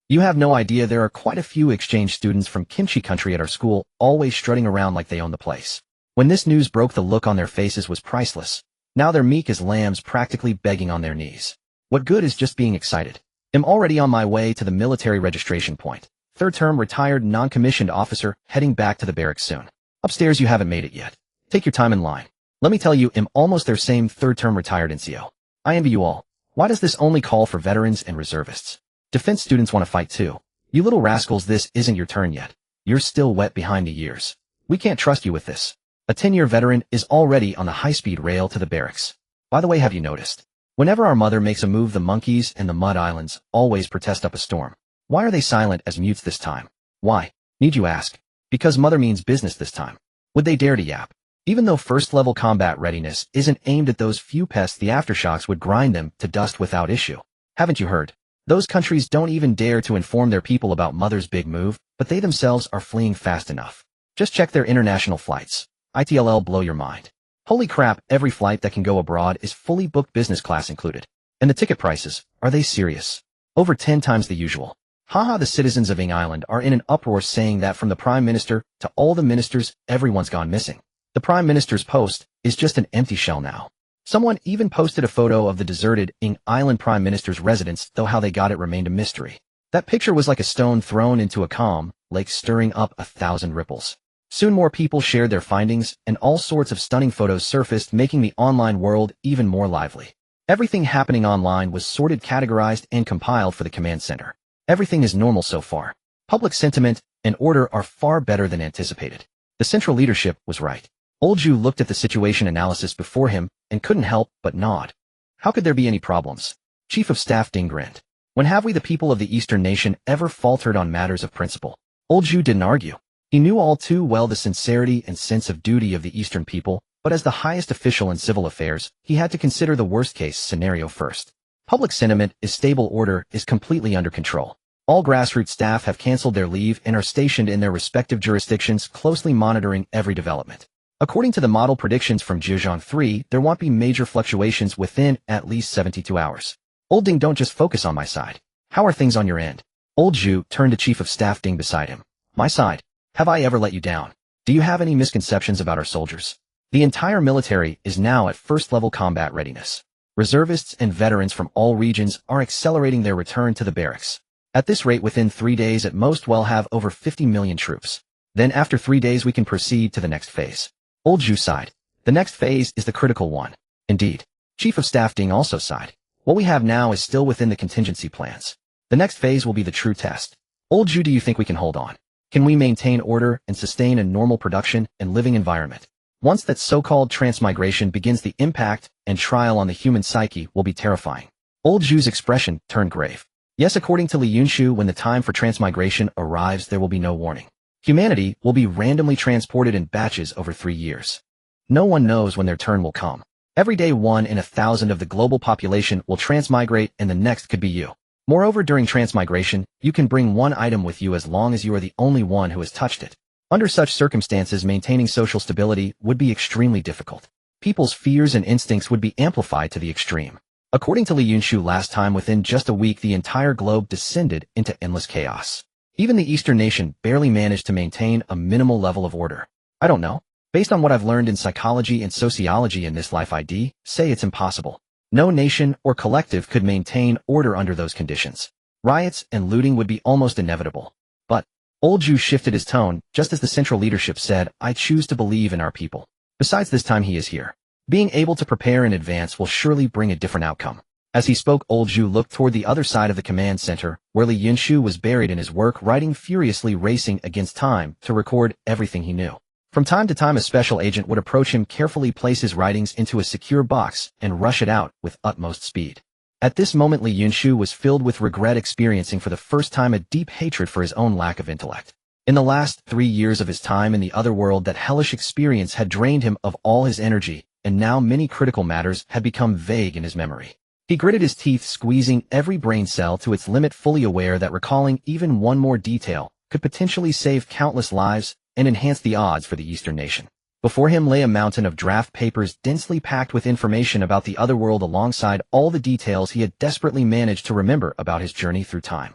You have no idea, there are quite a few exchange students from kimchi country at our school, always strutting around like they own the place. When this news broke, the look on their faces was priceless. Now they're meek as lambs, practically begging on their knees. What good is just being excited? I'm already on my way to the military registration point. Third-term retired non-commissioned officer, heading back to the barracks soon. Upstairs, you haven't made it yet. Take your time in line. Let me tell you, I'm almost their same third-term retired NCO. I envy you all. Why does this only call for veterans and reservists? Defense students want to fight too. You little rascals, this isn't your turn yet. You're still wet behind the years. We can't trust you with this. A 10-year veteran is already on the high-speed rail to the barracks. By the way, have you noticed? Whenever our mother makes a move, the monkeys and the mud islands always protest up a storm. Why are they silent as mutes this time? Why? Need you ask? Because mother means business this time. Would they dare to yap? Even though first-level combat readiness isn't aimed at those few pests, the aftershocks would grind them to dust without issue. Haven't you heard? Those countries don't even dare to inform their people about mother's big move, but they themselves are fleeing fast enough. Just check their international flights. ITLL blow your mind. Holy crap, every flight that can go abroad is fully booked, business class included. And the ticket prices, are they serious? Over 10 times the usual. Haha, the citizens of Ing Island are in an uproar, saying that from the Prime Minister to all the ministers, everyone's gone missing. The Prime Minister's post is just an empty shell now. Someone even posted a photo of the deserted Ing Island Prime Minister's residence, though how they got it remained a mystery. That picture was like a stone thrown into a calm lake, stirring up 1,000 ripples. Soon more people shared their findings, and all sorts of stunning photos surfaced, making the online world even more lively. Everything happening online was sorted, categorized, and compiled for the command center. Everything is normal so far. Public sentiment and order are far better than anticipated. The central leadership was right. Old Ju looked at the situation analysis before him and couldn't help but nod. How could there be any problems? Chief of Staff Ding grinned. When have we, the people of the Eastern nation, ever faltered on matters of principle? Old Ju didn't argue. He knew all too well the sincerity and sense of duty of the Eastern people, but as the highest official in civil affairs, he had to consider the worst-case scenario first. Public sentiment is stable, order is completely under control. All grassroots staff have canceled their leave and are stationed in their respective jurisdictions, closely monitoring every development. According to the model predictions from Zhejiang 3, there won't be major fluctuations within at least 72 hours. Old Ding, don't just focus on my side. How are things on your end? Old Ju turned to Chief of Staff Ding beside him. My side? Have I ever let you down? Do you have any misconceptions about our soldiers? The entire military is now at first-level combat readiness. Reservists and veterans from all regions are accelerating their return to the barracks. At this rate, within 3 days at most, we'll have over 50 million troops. Then after 3 days, we can proceed to the next phase. Old Ju sighed. The next phase is the critical one. Indeed. Chief of Staff Ding also sighed. What we have now is still within the contingency plans. The next phase will be the true test. Old Ju, do you think we can hold on? Can we maintain order and sustain a normal production and living environment? Once that so-called transmigration begins, the impact and trial on the human psyche will be terrifying. Old Ju's expression turned grave. Yes, according to Yunshu, when the time for transmigration arrives, there will be no warning. Humanity will be randomly transported in batches over 3 years. No one knows when their turn will come. Every day 1 in 1,000 of the global population will transmigrate, and the next could be you. Moreover, during transmigration, you can bring one item with you as long as you are the only one who has touched it. Under such circumstances, maintaining social stability would be extremely difficult. People's fears and instincts would be amplified to the extreme. According to Yunshu, last time within just a week the entire globe descended into endless chaos. Even the Eastern nation barely managed to maintain a minimal level of order. I don't know. Based on what I've learned in psychology and sociology in this life, I'd say it's impossible. No nation or collective could maintain order under those conditions. Riots and looting would be almost inevitable. But Old Zhu shifted his tone, just as the central leadership said, I choose to believe in our people. Besides, this time he is here. Being able to prepare in advance will surely bring a different outcome. As he spoke, Old Zhu looked toward the other side of the command center, where Yunshu was buried in his work, writing furiously, racing against time to record everything he knew. From time to time, a special agent would approach him, carefully place his writings into a secure box, and rush it out with utmost speed. At this moment, Yunshu was filled with regret, experiencing for the first time a deep hatred for his own lack of intellect. In the last 3 years of his time in the other world, that hellish experience had drained him of all his energy, and now many critical matters had become vague in his memory. He gritted his teeth, squeezing every brain cell to its limit, fully aware that recalling even one more detail could potentially save countless lives and enhance the odds for the Eastern nation. Before him lay a mountain of draft papers densely packed with information about the other world, alongside all the details he had desperately managed to remember about his journey through time.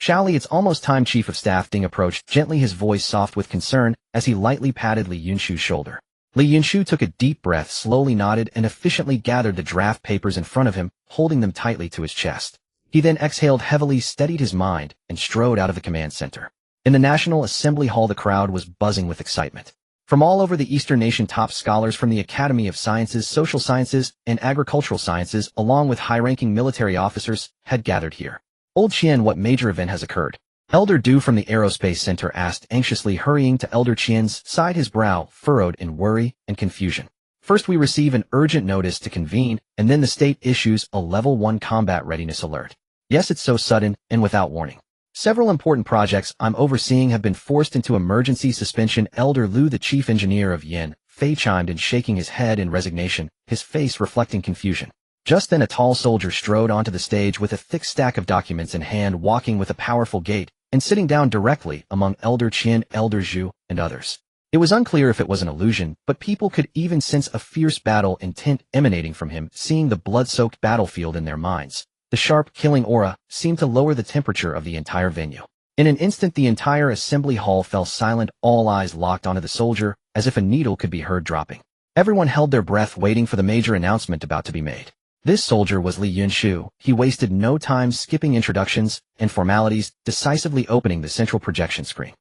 Shally, it's almost time. Chief of Staff Ding approached, gently, his voice soft with concern, as he lightly patted Yunshu's shoulder. Yunshu took a deep breath, slowly nodded, and efficiently gathered the draft papers in front of him, holding them tightly to his chest. He then exhaled heavily, steadied his mind, and strode out of the command center. In the National Assembly Hall, the crowd was buzzing with excitement. From all over the Eastern nation, top scholars from the Academy of Sciences, Social Sciences, and Agricultural Sciences, along with high-ranking military officers, had gathered here. Old Qian, what major event has occurred? Elder Du from the Aerospace Center asked anxiously, hurrying to Elder Qian's side, his brow furrowed in worry and confusion. First, we receive an urgent notice to convene, and then the state issues a Level 1 combat readiness alert. Yes, it's so sudden and without warning. Several important projects I'm overseeing have been forced into emergency suspension. Elder Lu, the chief engineer of Yin, Fei, chimed in, shaking his head in resignation, his face reflecting confusion. Just then a tall soldier strode onto the stage with a thick stack of documents in hand, walking with a powerful gait, and sitting down directly among Elder Qian, Elder Zhu, and others. It was unclear if it was an illusion, but people could even sense a fierce battle intent emanating from him, seeing the blood-soaked battlefield in their minds. The sharp, killing aura seemed to lower the temperature of the entire venue. In an instant, the entire assembly hall fell silent, all eyes locked onto the soldier, as if a needle could be heard dropping. Everyone held their breath, waiting for the major announcement about to be made. This soldier was Yunshu. He wasted no time skipping introductions and formalities, decisively opening the central projection screen.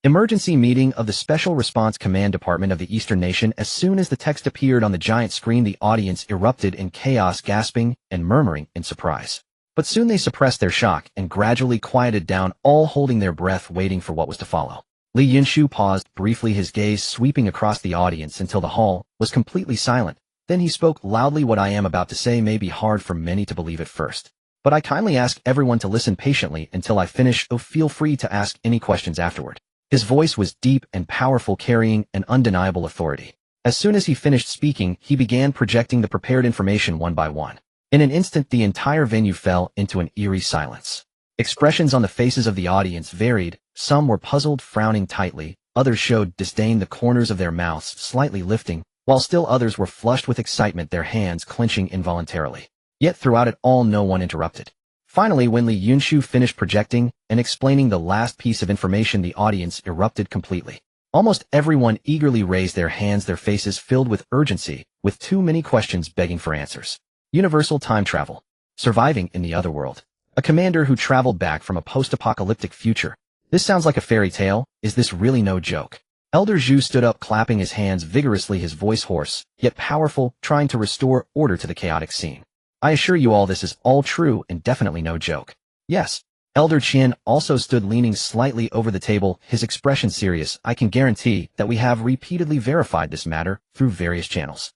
Emergency meeting of the Special Response Command Department of the Eastern Nation. As soon as the text appeared on the giant screen, the audience erupted in chaos, gasping and murmuring in surprise. But soon they suppressed their shock and gradually quieted down, all holding their breath, waiting for what was to follow. Yunshu paused briefly, his gaze sweeping across the audience until the hall was completely silent. Then he spoke loudly, what I am about to say may be hard for many to believe at first, but I kindly ask everyone to listen patiently until I finish. Oh, feel free to ask any questions afterward. His voice was deep and powerful, carrying an undeniable authority. As soon as he finished speaking, he began projecting the prepared information one by one. In an instant, the entire venue fell into an eerie silence. Expressions on the faces of the audience varied. Some were puzzled, frowning tightly. Others showed disdain, the corners of their mouths slightly lifting, while still others were flushed with excitement, their hands clenching involuntarily. Yet throughout it all, no one interrupted. Finally, when Yunshu finished projecting and explaining the last piece of information, the audience erupted completely. Almost everyone eagerly raised their hands, their faces filled with urgency, with too many questions begging for answers. Universal time travel. Surviving in the other world. A commander who traveled back from a post-apocalyptic future. This sounds like a fairy tale. Is this really no joke? Elder Zhu stood up, clapping his hands vigorously, his voice hoarse, yet powerful, trying to restore order to the chaotic scene. I assure you all, this is all true and definitely no joke. Yes. Elder Qian also stood, leaning slightly over the table, his expression serious. I can guarantee that we have repeatedly verified this matter through various channels.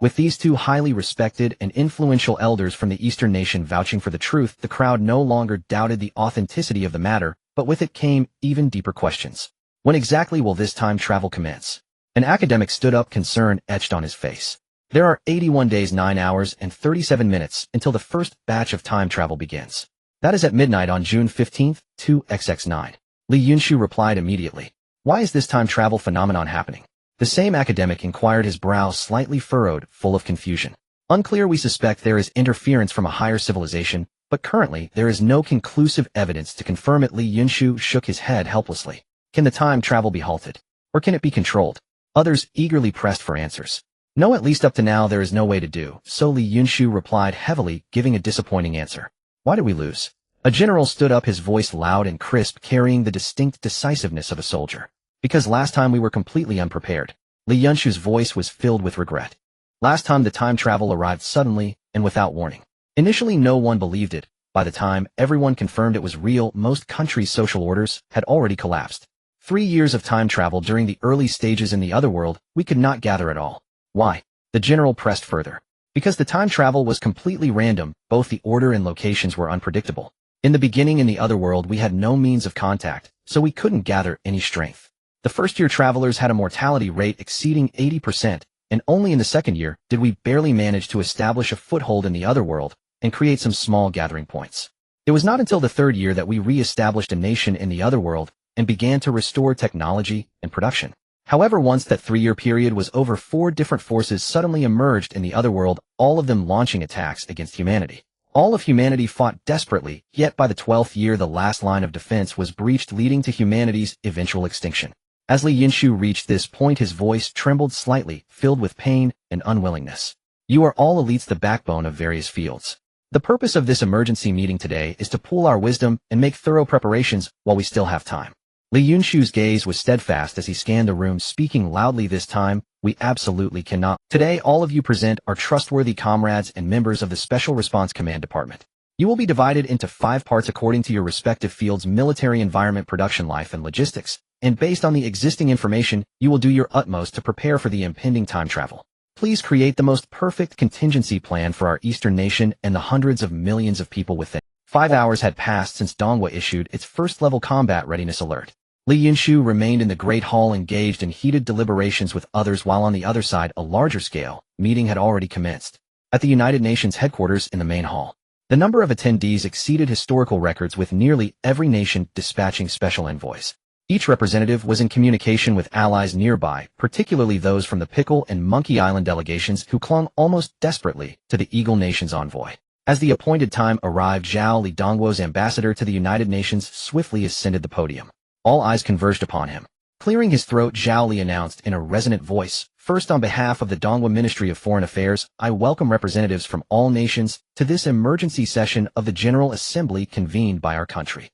With these two highly respected and influential elders from the Eastern nation vouching for the truth, the crowd no longer doubted the authenticity of the matter, but with it came even deeper questions. When exactly will this time travel commence? An academic stood up, concern etched on his face. There are 81 days, 9 hours, and 37 minutes until the first batch of time travel begins. That is at midnight on June 15th, 2XX9. Yunshu replied immediately. Why is this time travel phenomenon happening? The same academic inquired, his brow slightly furrowed, full of confusion. Unclear. We suspect there is interference from a higher civilization, but currently there is no conclusive evidence to confirm it. Yunshu shook his head helplessly. Can the time travel be halted? Or can it be controlled? Others eagerly pressed for answers. No, at least up to now there is no way to do so. Yunshu replied heavily, giving a disappointing answer. Why did we lose? A general stood up, his voice loud and crisp, carrying the distinct decisiveness of a soldier. Because last time we were completely unprepared. Yunshu's voice was filled with regret. Last time the time travel arrived suddenly and without warning. Initially no one believed it. By the time everyone confirmed it was real, most countries' social orders had already collapsed. 3 years of time travel during the early stages in the other world, we could not gather at all. Why? The general pressed further. Because the time travel was completely random, both the order and locations were unpredictable. In the beginning in the other world we had no means of contact, so we couldn't gather any strength. The first-year travelers had a mortality rate exceeding 80%, and only in the second year did we barely manage to establish a foothold in the other world and create some small gathering points. It was not until the third year that we re-established a nation in the other world and began to restore technology and production. However, once that 3-year period was over, 4 different forces suddenly emerged in the other world, all of them launching attacks against humanity. All of humanity fought desperately, yet by the 12th year the last line of defense was breached, leading to humanity's eventual extinction. As Yunshu reached this point, his voice trembled slightly, filled with pain and unwillingness. You are all elites, the backbone of various fields. The purpose of this emergency meeting today is to pool our wisdom and make thorough preparations while we still have time. Yunshu's gaze was steadfast as he scanned the room, speaking loudly this time. We absolutely cannot. Today all of you present are trustworthy comrades and members of the Special Response Command Department. You will be divided into 5 parts according to your respective fields: military, environment, production, life, and logistics. And based on the existing information, you will do your utmost to prepare for the impending time travel. Please create the most perfect contingency plan for our eastern nation and the hundreds of millions of people within. 5 hours had passed since Dongwa issued its first-level combat readiness alert. Yunshu remained in the Great Hall, engaged in heated deliberations with others, while on the other side a larger-scale meeting had already commenced. At the United Nations headquarters in the main hall, the number of attendees exceeded historical records, with nearly every nation dispatching special envoys. Each representative was in communication with allies nearby, particularly those from the Pickle and Monkey Island delegations who clung almost desperately to the Eagle Nation's envoy. As the appointed time arrived, Zhao Li, Dongwo's ambassador to the United Nations, swiftly ascended the podium. All eyes converged upon him. Clearing his throat, Zhao Li announced in a resonant voice, "First, on behalf of the Dongwa Ministry of Foreign Affairs, I welcome representatives from all nations to this emergency session of the General Assembly convened by our country.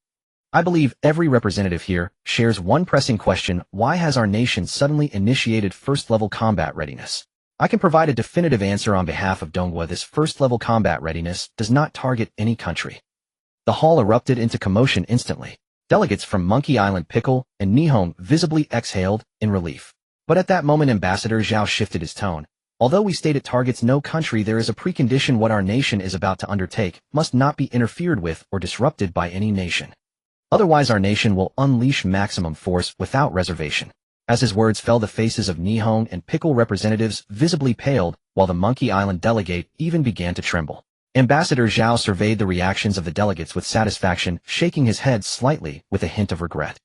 I believe every representative here shares one pressing question: why has our nation suddenly initiated first-level combat readiness? I can provide a definitive answer on behalf of Dongwa. This first-level combat readiness does not target any country." The hall erupted into commotion instantly. Delegates from Monkey Island, Pickle, and Nihon visibly exhaled in relief. But at that moment Ambassador Zhao shifted his tone. Although we state it targets no country, there is a precondition: what our nation is about to undertake must not be interfered with or disrupted by any nation. Otherwise our nation will unleash maximum force without reservation. As his words fell, the faces of Nihon and Pickle representatives visibly paled, while the Monkey Island delegate even began to tremble. Ambassador Zhao surveyed the reactions of the delegates with satisfaction, shaking his head slightly with a hint of regret.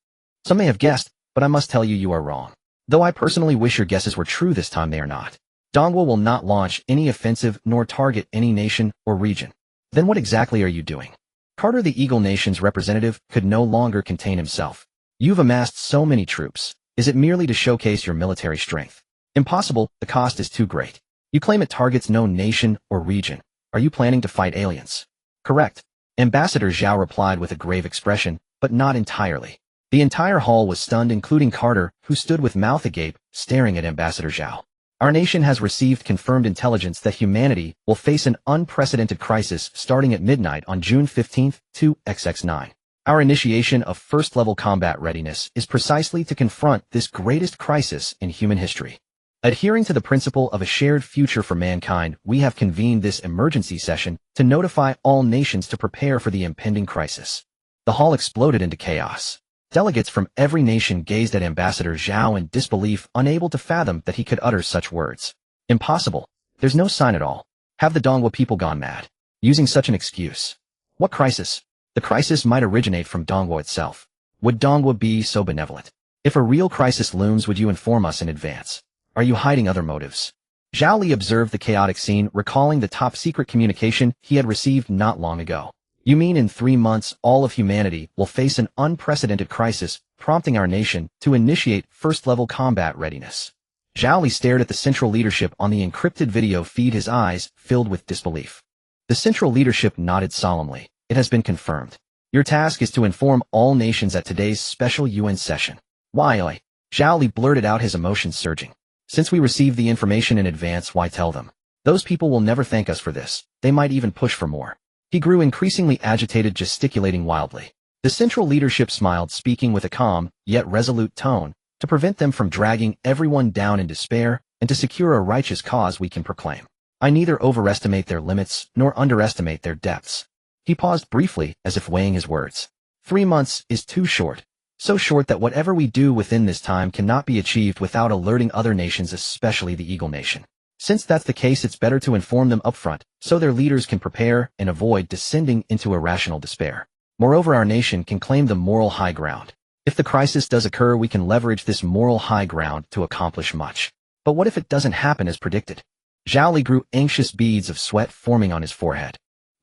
Some may have guessed, but I must tell you, you are wrong. Though I personally wish your guesses were true, this time they are not. Dongwa will not launch any offensive nor target any nation or region. Then what exactly are you doing? Carter, the Eagle Nation's representative, could no longer contain himself. You've amassed so many troops. Is it merely to showcase your military strength? Impossible, the cost is too great. You claim it targets no nation or region. Are you planning to fight aliens? Correct. Ambassador Zhao replied with a grave expression, but not entirely. The entire hall was stunned, including Carter, who stood with mouth agape, staring at Ambassador Zhao. Our nation has received confirmed intelligence that humanity will face an unprecedented crisis starting at midnight on June 15th, 2XX9. Our initiation of first-level combat readiness is precisely to confront this greatest crisis in human history. Adhering to the principle of a shared future for mankind, we have convened this emergency session to notify all nations to prepare for the impending crisis. The hall exploded into chaos. Delegates from every nation gazed at Ambassador Zhao in disbelief, unable to fathom that he could utter such words. Impossible. There's no sign at all. Have the Dongwa people gone mad? Using such an excuse? What crisis? The crisis might originate from Dongwa itself. Would Dongwa be so benevolent? If a real crisis looms, would you inform us in advance? Are you hiding other motives? Zhao Li observed the chaotic scene, recalling the top-secret communication he had received not long ago. You mean in 3 months all of humanity will face an unprecedented crisis, prompting our nation to initiate first-level combat readiness? Zhao Li stared at the central leadership on the encrypted video feed, his eyes filled with disbelief. The central leadership nodded solemnly. It has been confirmed. Your task is to inform all nations at today's special UN session. Why? Zhao Li blurted out, his emotions surging. Since we received the information in advance, why tell them? Those people will never thank us for this. They might even push for more. He grew increasingly agitated, gesticulating wildly. The central leadership smiled, speaking with a calm, yet resolute tone, to prevent them from dragging everyone down in despair, and to secure a righteous cause we can proclaim. I neither overestimate their limits, nor underestimate their depths. He paused briefly, as if weighing his words. 3 months is too short. So short that whatever we do within this time cannot be achieved without alerting other nations, especially the Eagle Nation. Since that's the case, it's better to inform them upfront, so their leaders can prepare and avoid descending into irrational despair. Moreover, our nation can claim the moral high ground. If the crisis does occur, we can leverage this moral high ground to accomplish much. But what if it doesn't happen as predicted? Zhao Li grew anxious, beads of sweat forming on his forehead.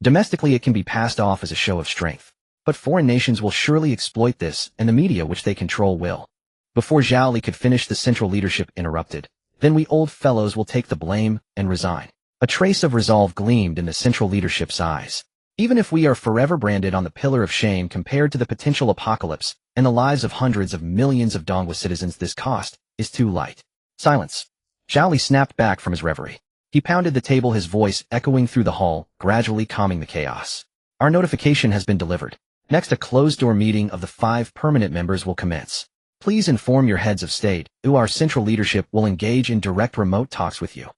Domestically, it can be passed off as a show of strength. But foreign nations will surely exploit this, and the media which they control will. Before Zhao Li could finish, the central leadership interrupted. Then we old fellows will take the blame and resign. A trace of resolve gleamed in the central leadership's eyes. Even if we are forever branded on the pillar of shame compared to the potential apocalypse and the lives of hundreds of millions of Dongwu citizens, this cost is too light. Silence. Zhao Li snapped back from his reverie. He pounded the table, his voice echoing through the hall, gradually calming the chaos. Our notification has been delivered. Next, a closed-door meeting of the 5 permanent members will commence. Please inform your heads of state, who our central leadership will engage in direct remote talks with you.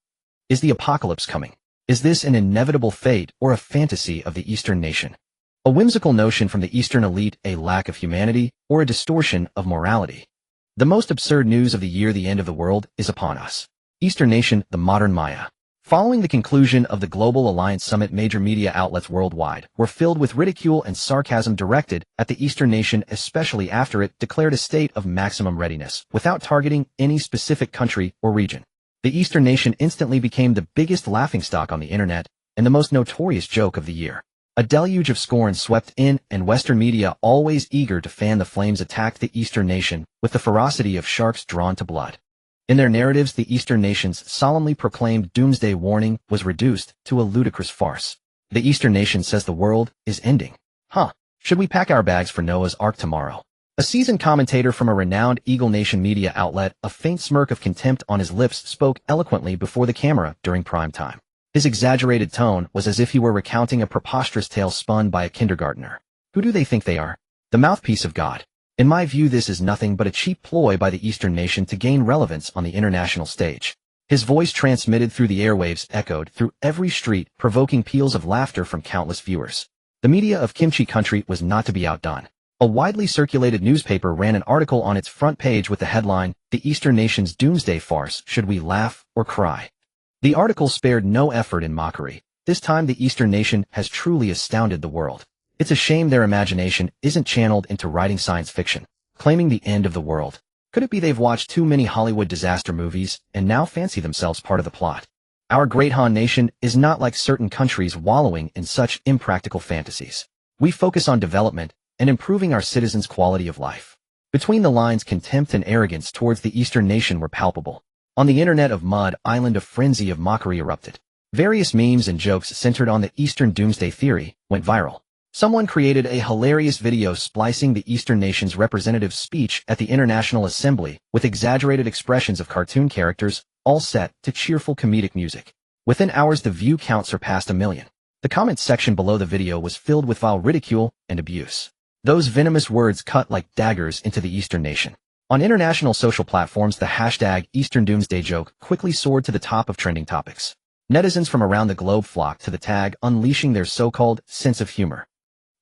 Is the apocalypse coming? Is this an inevitable fate or a fantasy of the Eastern nation? A whimsical notion from the Eastern elite, a lack of humanity, or a distortion of morality? The most absurd news of the year: the end of the world is upon us. Eastern nation, the modern Maya. Following the conclusion of the Global Alliance Summit, major media outlets worldwide were filled with ridicule and sarcasm directed at the Eastern nation, especially after it declared a state of maximum readiness without targeting any specific country or region. The Eastern nation instantly became the biggest laughingstock on the internet and the most notorious joke of the year. A deluge of scorn swept in, and Western media, always eager to fan the flames, attacked the Eastern nation with the ferocity of sharks drawn to blood. In their narratives, the Eastern nation's solemnly proclaimed doomsday warning was reduced to a ludicrous farce. The Eastern nation says the world is ending. Should we pack our bags for Noah's Ark tomorrow? A seasoned commentator from a renowned Eagle Nation media outlet, a faint smirk of contempt on his lips, spoke eloquently before the camera during prime time. His exaggerated tone was as if he were recounting a preposterous tale spun by a kindergartner. Who do they think they are? The mouthpiece of God. In my view, this is nothing but a cheap ploy by the Eastern nation to gain relevance on the international stage. His voice, transmitted through the airwaves, echoed through every street, provoking peals of laughter from countless viewers. The media of Kimchi country was not to be outdone. A widely circulated newspaper ran an article on its front page with the headline, "The Eastern Nation's Doomsday Farce, Should We Laugh or Cry?" The article spared no effort in mockery. This time the Eastern nation has truly astounded the world. It's a shame their imagination isn't channeled into writing science fiction, claiming the end of the world. Could it be they've watched too many Hollywood disaster movies and now fancy themselves part of the plot? Our great Han nation is not like certain countries wallowing in such impractical fantasies. We focus on development and improving our citizens' quality of life. Between the lines, contempt and arrogance towards the Eastern nation were palpable. On the internet of Mud Island, a frenzy of mockery erupted. Various memes and jokes centered on the Eastern doomsday theory went viral. Someone created a hilarious video splicing the Eastern nation's representative's speech at the International Assembly with exaggerated expressions of cartoon characters, all set to cheerful comedic music. Within hours, the view count surpassed 1 million. The comment section below the video was filled with vile ridicule and abuse. Those venomous words cut like daggers into the Eastern nation. On international social platforms, the hashtag Eastern Doomsday joke quickly soared to the top of trending topics. Netizens from around the globe flocked to the tag, unleashing their so-called sense of humor.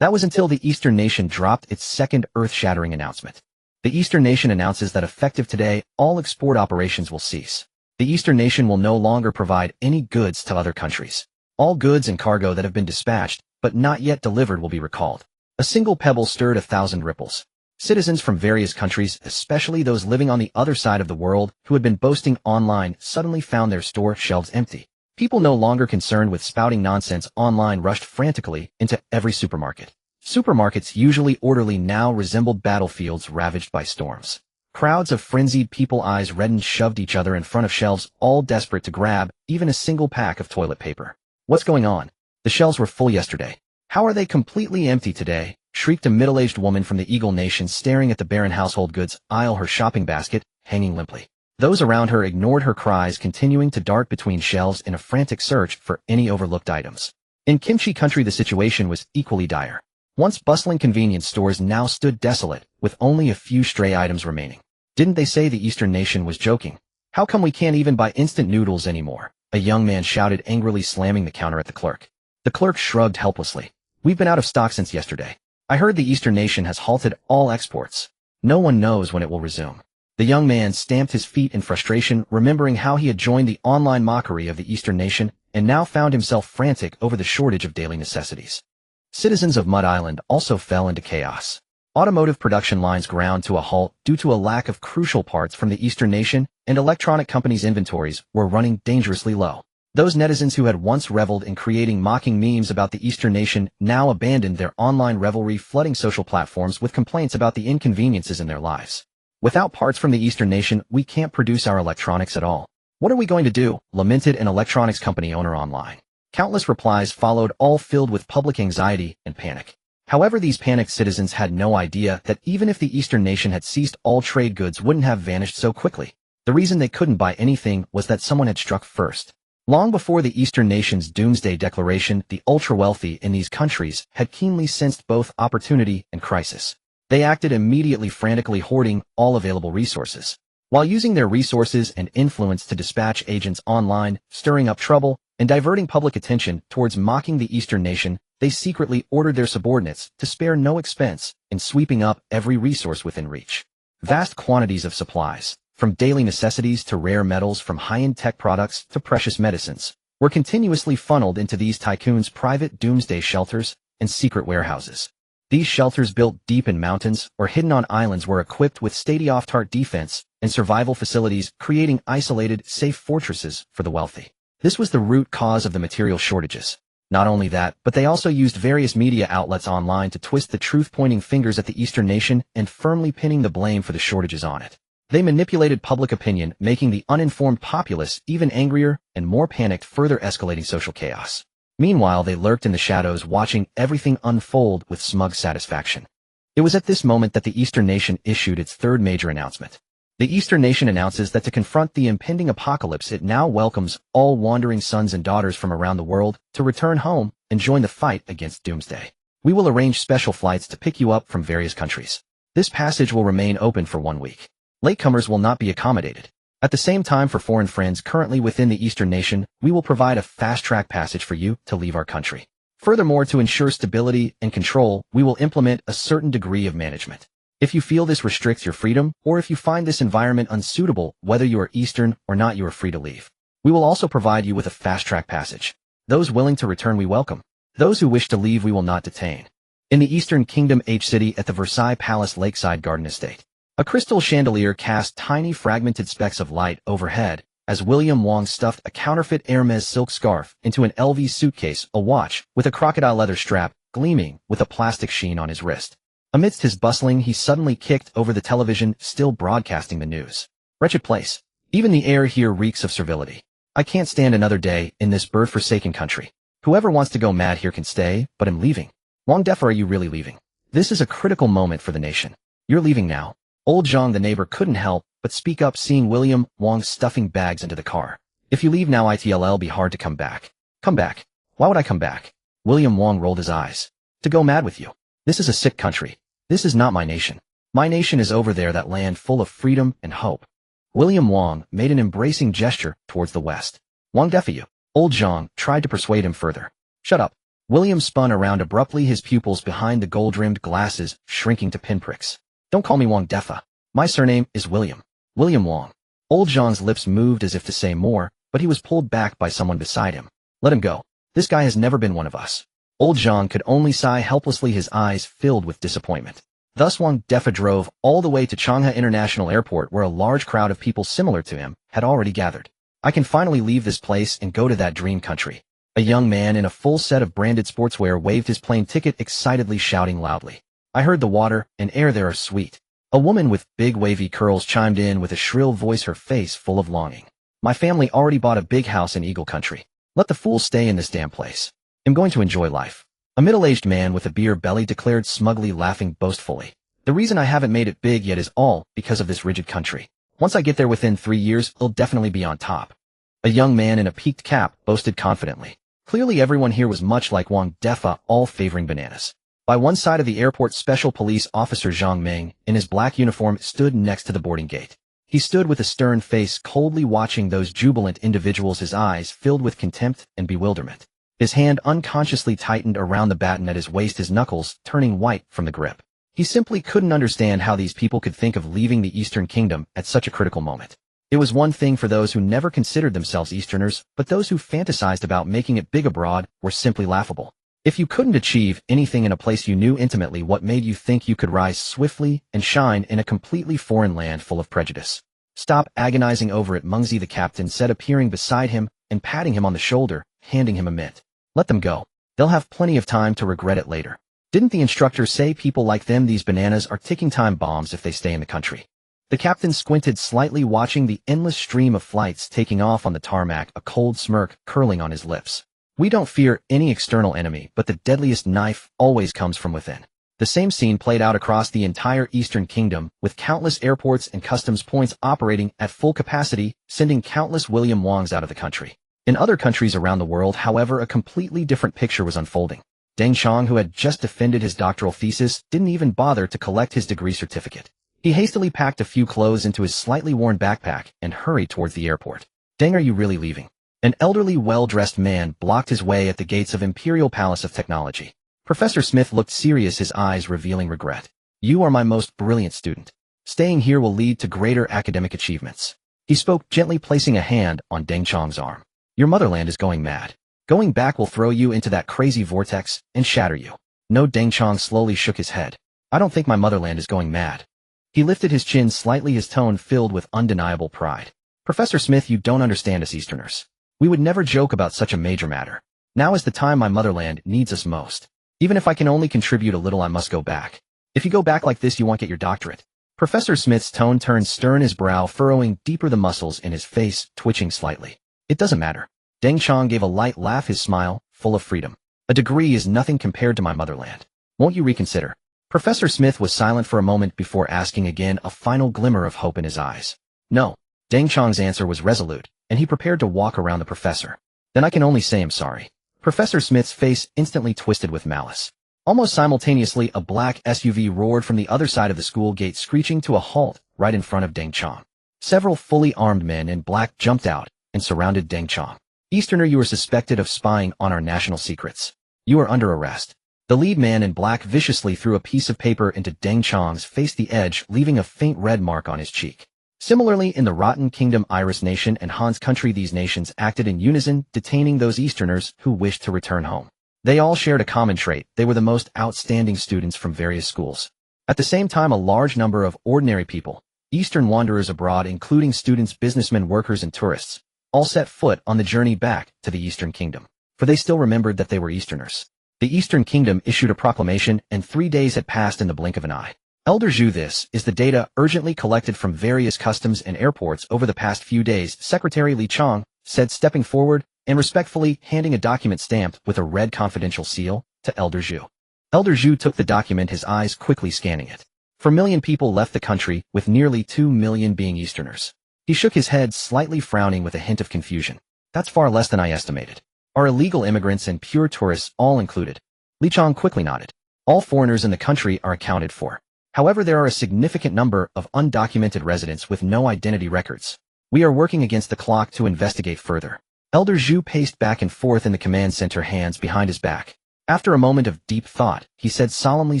That was until the Eastern nation dropped its second earth-shattering announcement. The Eastern nation announces that effective today, all export operations will cease. The Eastern nation will no longer provide any goods to other countries. All goods and cargo that have been dispatched, but not yet delivered, will be recalled. A single pebble stirred 1,000 ripples. Citizens from various countries, especially those living on the other side of the world who had been boasting online, suddenly found their store shelves empty. People no longer concerned with spouting nonsense online rushed frantically into every supermarket. Supermarkets, usually orderly, now resembled battlefields ravaged by storms. Crowds of frenzied people, eyes reddened, shoved each other in front of shelves, all desperate to grab even a single pack of toilet paper. What's going on? The shelves were full yesterday. How are they completely empty today? Shrieked a middle-aged woman from the Eagle Nation, staring at the barren household goods aisle, her shopping basket hanging limply. Those around her ignored her cries, continuing to dart between shelves in a frantic search for any overlooked items. In Kimchi country, the situation was equally dire. Once bustling convenience stores now stood desolate, with only a few stray items remaining. Didn't they say the Eastern Nation was joking? How come we can't even buy instant noodles anymore? A young man shouted, angrily slamming the counter at the clerk. The clerk shrugged helplessly. We've been out of stock since yesterday. I heard the Eastern Nation has halted all exports. No one knows when it will resume. The young man stamped his feet in frustration, remembering how he had joined the online mockery of the Eastern Nation and now found himself frantic over the shortage of daily necessities. Citizens of Mud Island also fell into chaos. Automotive production lines ground to a halt due to a lack of crucial parts from the Eastern Nation, and electronic companies' inventories were running dangerously low. Those netizens who had once reveled in creating mocking memes about the Eastern Nation now abandoned their online revelry, flooding social platforms with complaints about the inconveniences in their lives. Without parts from the Eastern Nation, we can't produce our electronics at all. What are we going to do? Lamented an electronics company owner online. Countless replies followed, all filled with public anxiety and panic. However, these panicked citizens had no idea that even if the Eastern Nation had ceased, all trade goods wouldn't have vanished so quickly. The reason they couldn't buy anything was that someone had struck first. Long before the Eastern Nation's doomsday declaration, the ultra-wealthy in these countries had keenly sensed both opportunity and crisis. They acted immediately, frantically hoarding all available resources. While using their resources and influence to dispatch agents online, stirring up trouble, and diverting public attention towards mocking the Eastern Nation, they secretly ordered their subordinates to spare no expense in sweeping up every resource within reach. Vast quantities of supplies, from daily necessities to rare metals, from high-end tech products to precious medicines, were continuously funneled into these tycoons' private doomsday shelters and secret warehouses. These shelters, built deep in mountains or hidden on islands, were equipped with state-of-the-art defense and survival facilities, creating isolated, safe fortresses for the wealthy. This was the root cause of the material shortages. Not only that, but they also used various media outlets online to twist the truth, pointing fingers at the Eastern Nation and firmly pinning the blame for the shortages on it. They manipulated public opinion, making the uninformed populace even angrier and more panicked, further escalating social chaos. Meanwhile, they lurked in the shadows, watching everything unfold with smug satisfaction. It was at this moment that the Eastern Nation issued its third major announcement. The Eastern Nation announces that to confront the impending apocalypse, it now welcomes all wandering sons and daughters from around the world to return home and join the fight against doomsday. We will arrange special flights to pick you up from various countries. This passage will remain open for 1 week. Latecomers will not be accommodated. At the same time, for foreign friends currently within the Eastern Nation, we will provide a fast-track passage for you to leave our country. Furthermore, to ensure stability and control, we will implement a certain degree of management. If you feel this restricts your freedom, or if you find this environment unsuitable, whether you are Eastern or not, you are free to leave. We will also provide you with a fast-track passage. Those willing to return we welcome. Those who wish to leave we will not detain. In the Eastern Kingdom H City, at the Versailles Palace Lakeside Garden Estate, a crystal chandelier cast tiny fragmented specks of light overhead as William Wong stuffed a counterfeit Hermes silk scarf into an LV suitcase, a watch with a crocodile leather strap gleaming with a plastic sheen on his wrist. Amidst his bustling, he suddenly kicked over the television, still broadcasting the news. Wretched place. Even the air here reeks of servility. I can't stand another day in this bird-forsaken country. Whoever wants to go mad here can stay, but I'm leaving. Wang Defa, are you really leaving? This is a critical moment for the nation. You're leaving now. Old Zhang, the neighbor, couldn't help but speak up, seeing William Wong stuffing bags into the car. If you leave now, it'll be hard to come back. Come back? Why would I come back? William Wong rolled his eyes. To go mad with you. This is a sick country. This is not my nation. My nation is over there, that land full of freedom and hope. William Wong made an embracing gesture towards the west. Wang Defa, you. Old Zhang tried to persuade him further. Shut up. William spun around abruptly, his pupils behind the gold-rimmed glasses shrinking to pinpricks. Don't call me Wang Defa. My surname is William. William Wong. Old Zhang's lips moved as if to say more, but he was pulled back by someone beside him. Let him go. This guy has never been one of us. Old Zhang could only sigh helplessly, his eyes filled with disappointment. Thus Wang Defa drove all the way to Changhe International Airport where a large crowd of people similar to him had already gathered. I can finally leave this place and go to that dream country. A young man in a full set of branded sportswear waved his plane ticket excitedly shouting loudly. I heard the water and air there are sweet. A woman with big wavy curls chimed in with a shrill voice, her face full of longing. My family already bought a big house in Eagle Country. Let the fools stay in this damn place. I'm going to enjoy life. A middle-aged man with a beer belly declared smugly, laughing boastfully. The reason I haven't made it big yet is all because of this rigid country. Once I get there within 3 years, it'll definitely be on top. A young man in a peaked cap boasted confidently. Clearly everyone here was much like Wang Defa, all favoring bananas. By one side of the airport, Special Police Officer Zhang Ming, in his black uniform, stood next to the boarding gate. He stood with a stern face, coldly watching those jubilant individuals, his eyes filled with contempt and bewilderment. His hand unconsciously tightened around the baton at his waist, his knuckles turning white from the grip. He simply couldn't understand how these people could think of leaving the Eastern Kingdom at such a critical moment. It was one thing for those who never considered themselves Easterners, but those who fantasized about making it big abroad were simply laughable. If you couldn't achieve anything in a place you knew intimately, what made you think you could rise swiftly and shine in a completely foreign land full of prejudice? Stop agonizing over it, Mengzi the captain said, appearing beside him and patting him on the shoulder, handing him a mint. Let them go. They'll have plenty of time to regret it later. Didn't the instructor say people like them, these bananas, are ticking time bombs if they stay in the country? The captain squinted slightly, watching the endless stream of flights taking off on the tarmac, a cold smirk curling on his lips. We don't fear any external enemy, but the deadliest knife always comes from within. The same scene played out across the entire Eastern Kingdom, with countless airports and customs points operating at full capacity, sending countless William Wangs out of the country. In other countries around the world, however, a completely different picture was unfolding. Deng Chong, who had just defended his doctoral thesis, didn't even bother to collect his degree certificate. He hastily packed a few clothes into his slightly worn backpack and hurried towards the airport. Deng, are you really leaving? An elderly, well-dressed man blocked his way at the gates of Imperial Palace of Technology. Professor Smith looked serious, his eyes revealing regret. You are my most brilliant student. Staying here will lead to greater academic achievements. He spoke, gently placing a hand on Deng Chong's arm. Your motherland is going mad. Going back will throw you into that crazy vortex and shatter you. No, Deng Chong slowly shook his head. I don't think my motherland is going mad. He lifted his chin slightly, his tone filled with undeniable pride. Professor Smith, you don't understand us Easterners. We would never joke about such a major matter. Now is the time my motherland needs us most. Even if I can only contribute a little, I must go back. If you go back like this, you won't get your doctorate. Professor Smith's tone turned stern, his brow furrowing deeper, the muscles in his face twitching slightly. It doesn't matter. Deng Chong gave a light laugh, his smile full of freedom. A degree is nothing compared to my motherland. Won't you reconsider? Professor Smith was silent for a moment before asking again, a final glimmer of hope in his eyes. No. Deng Chong's answer was resolute, and he prepared to walk around the professor. Then I can only say I'm sorry. Professor Smith's face instantly twisted with malice. Almost simultaneously, a black SUV roared from the other side of the school gate, screeching to a halt right in front of Deng Chong. Several fully armed men in black jumped out and surrounded Deng Chong. Easterner, you are suspected of spying on our national secrets. You are under arrest. The lead man in black viciously threw a piece of paper into Deng Chong's face, the edge leaving a faint red mark on his cheek. Similarly, in the Rotten Kingdom, Iris Nation, and Han's country, these nations acted in unison, detaining those Easterners who wished to return home. They all shared a common trait: they were the most outstanding students from various schools. At the same time, a large number of ordinary people, Eastern wanderers abroad, including students, businessmen, workers, and tourists, all set foot on the journey back to the Eastern Kingdom. For they still remembered that they were Easterners. The Eastern Kingdom issued a proclamation, and 3 days had passed in the blink of an eye. Elder Zhu, this is the data urgently collected from various customs and airports over the past few days, Secretary Li Chong said, stepping forward and respectfully handing a document stamped with a red confidential seal to Elder Zhu. Elder Zhu took the document, his eyes quickly scanning it. 4 million people left the country, with nearly 2 million being Easterners. He shook his head, slightly frowning with a hint of confusion. That's far less than I estimated. Are illegal immigrants and pure tourists all included? Li Chong quickly nodded. All foreigners in the country are accounted for. However, there are a significant number of undocumented residents with no identity records. We are working against the clock to investigate further. Elder Zhu paced back and forth in the command center, hands behind his back. After a moment of deep thought, he said solemnly,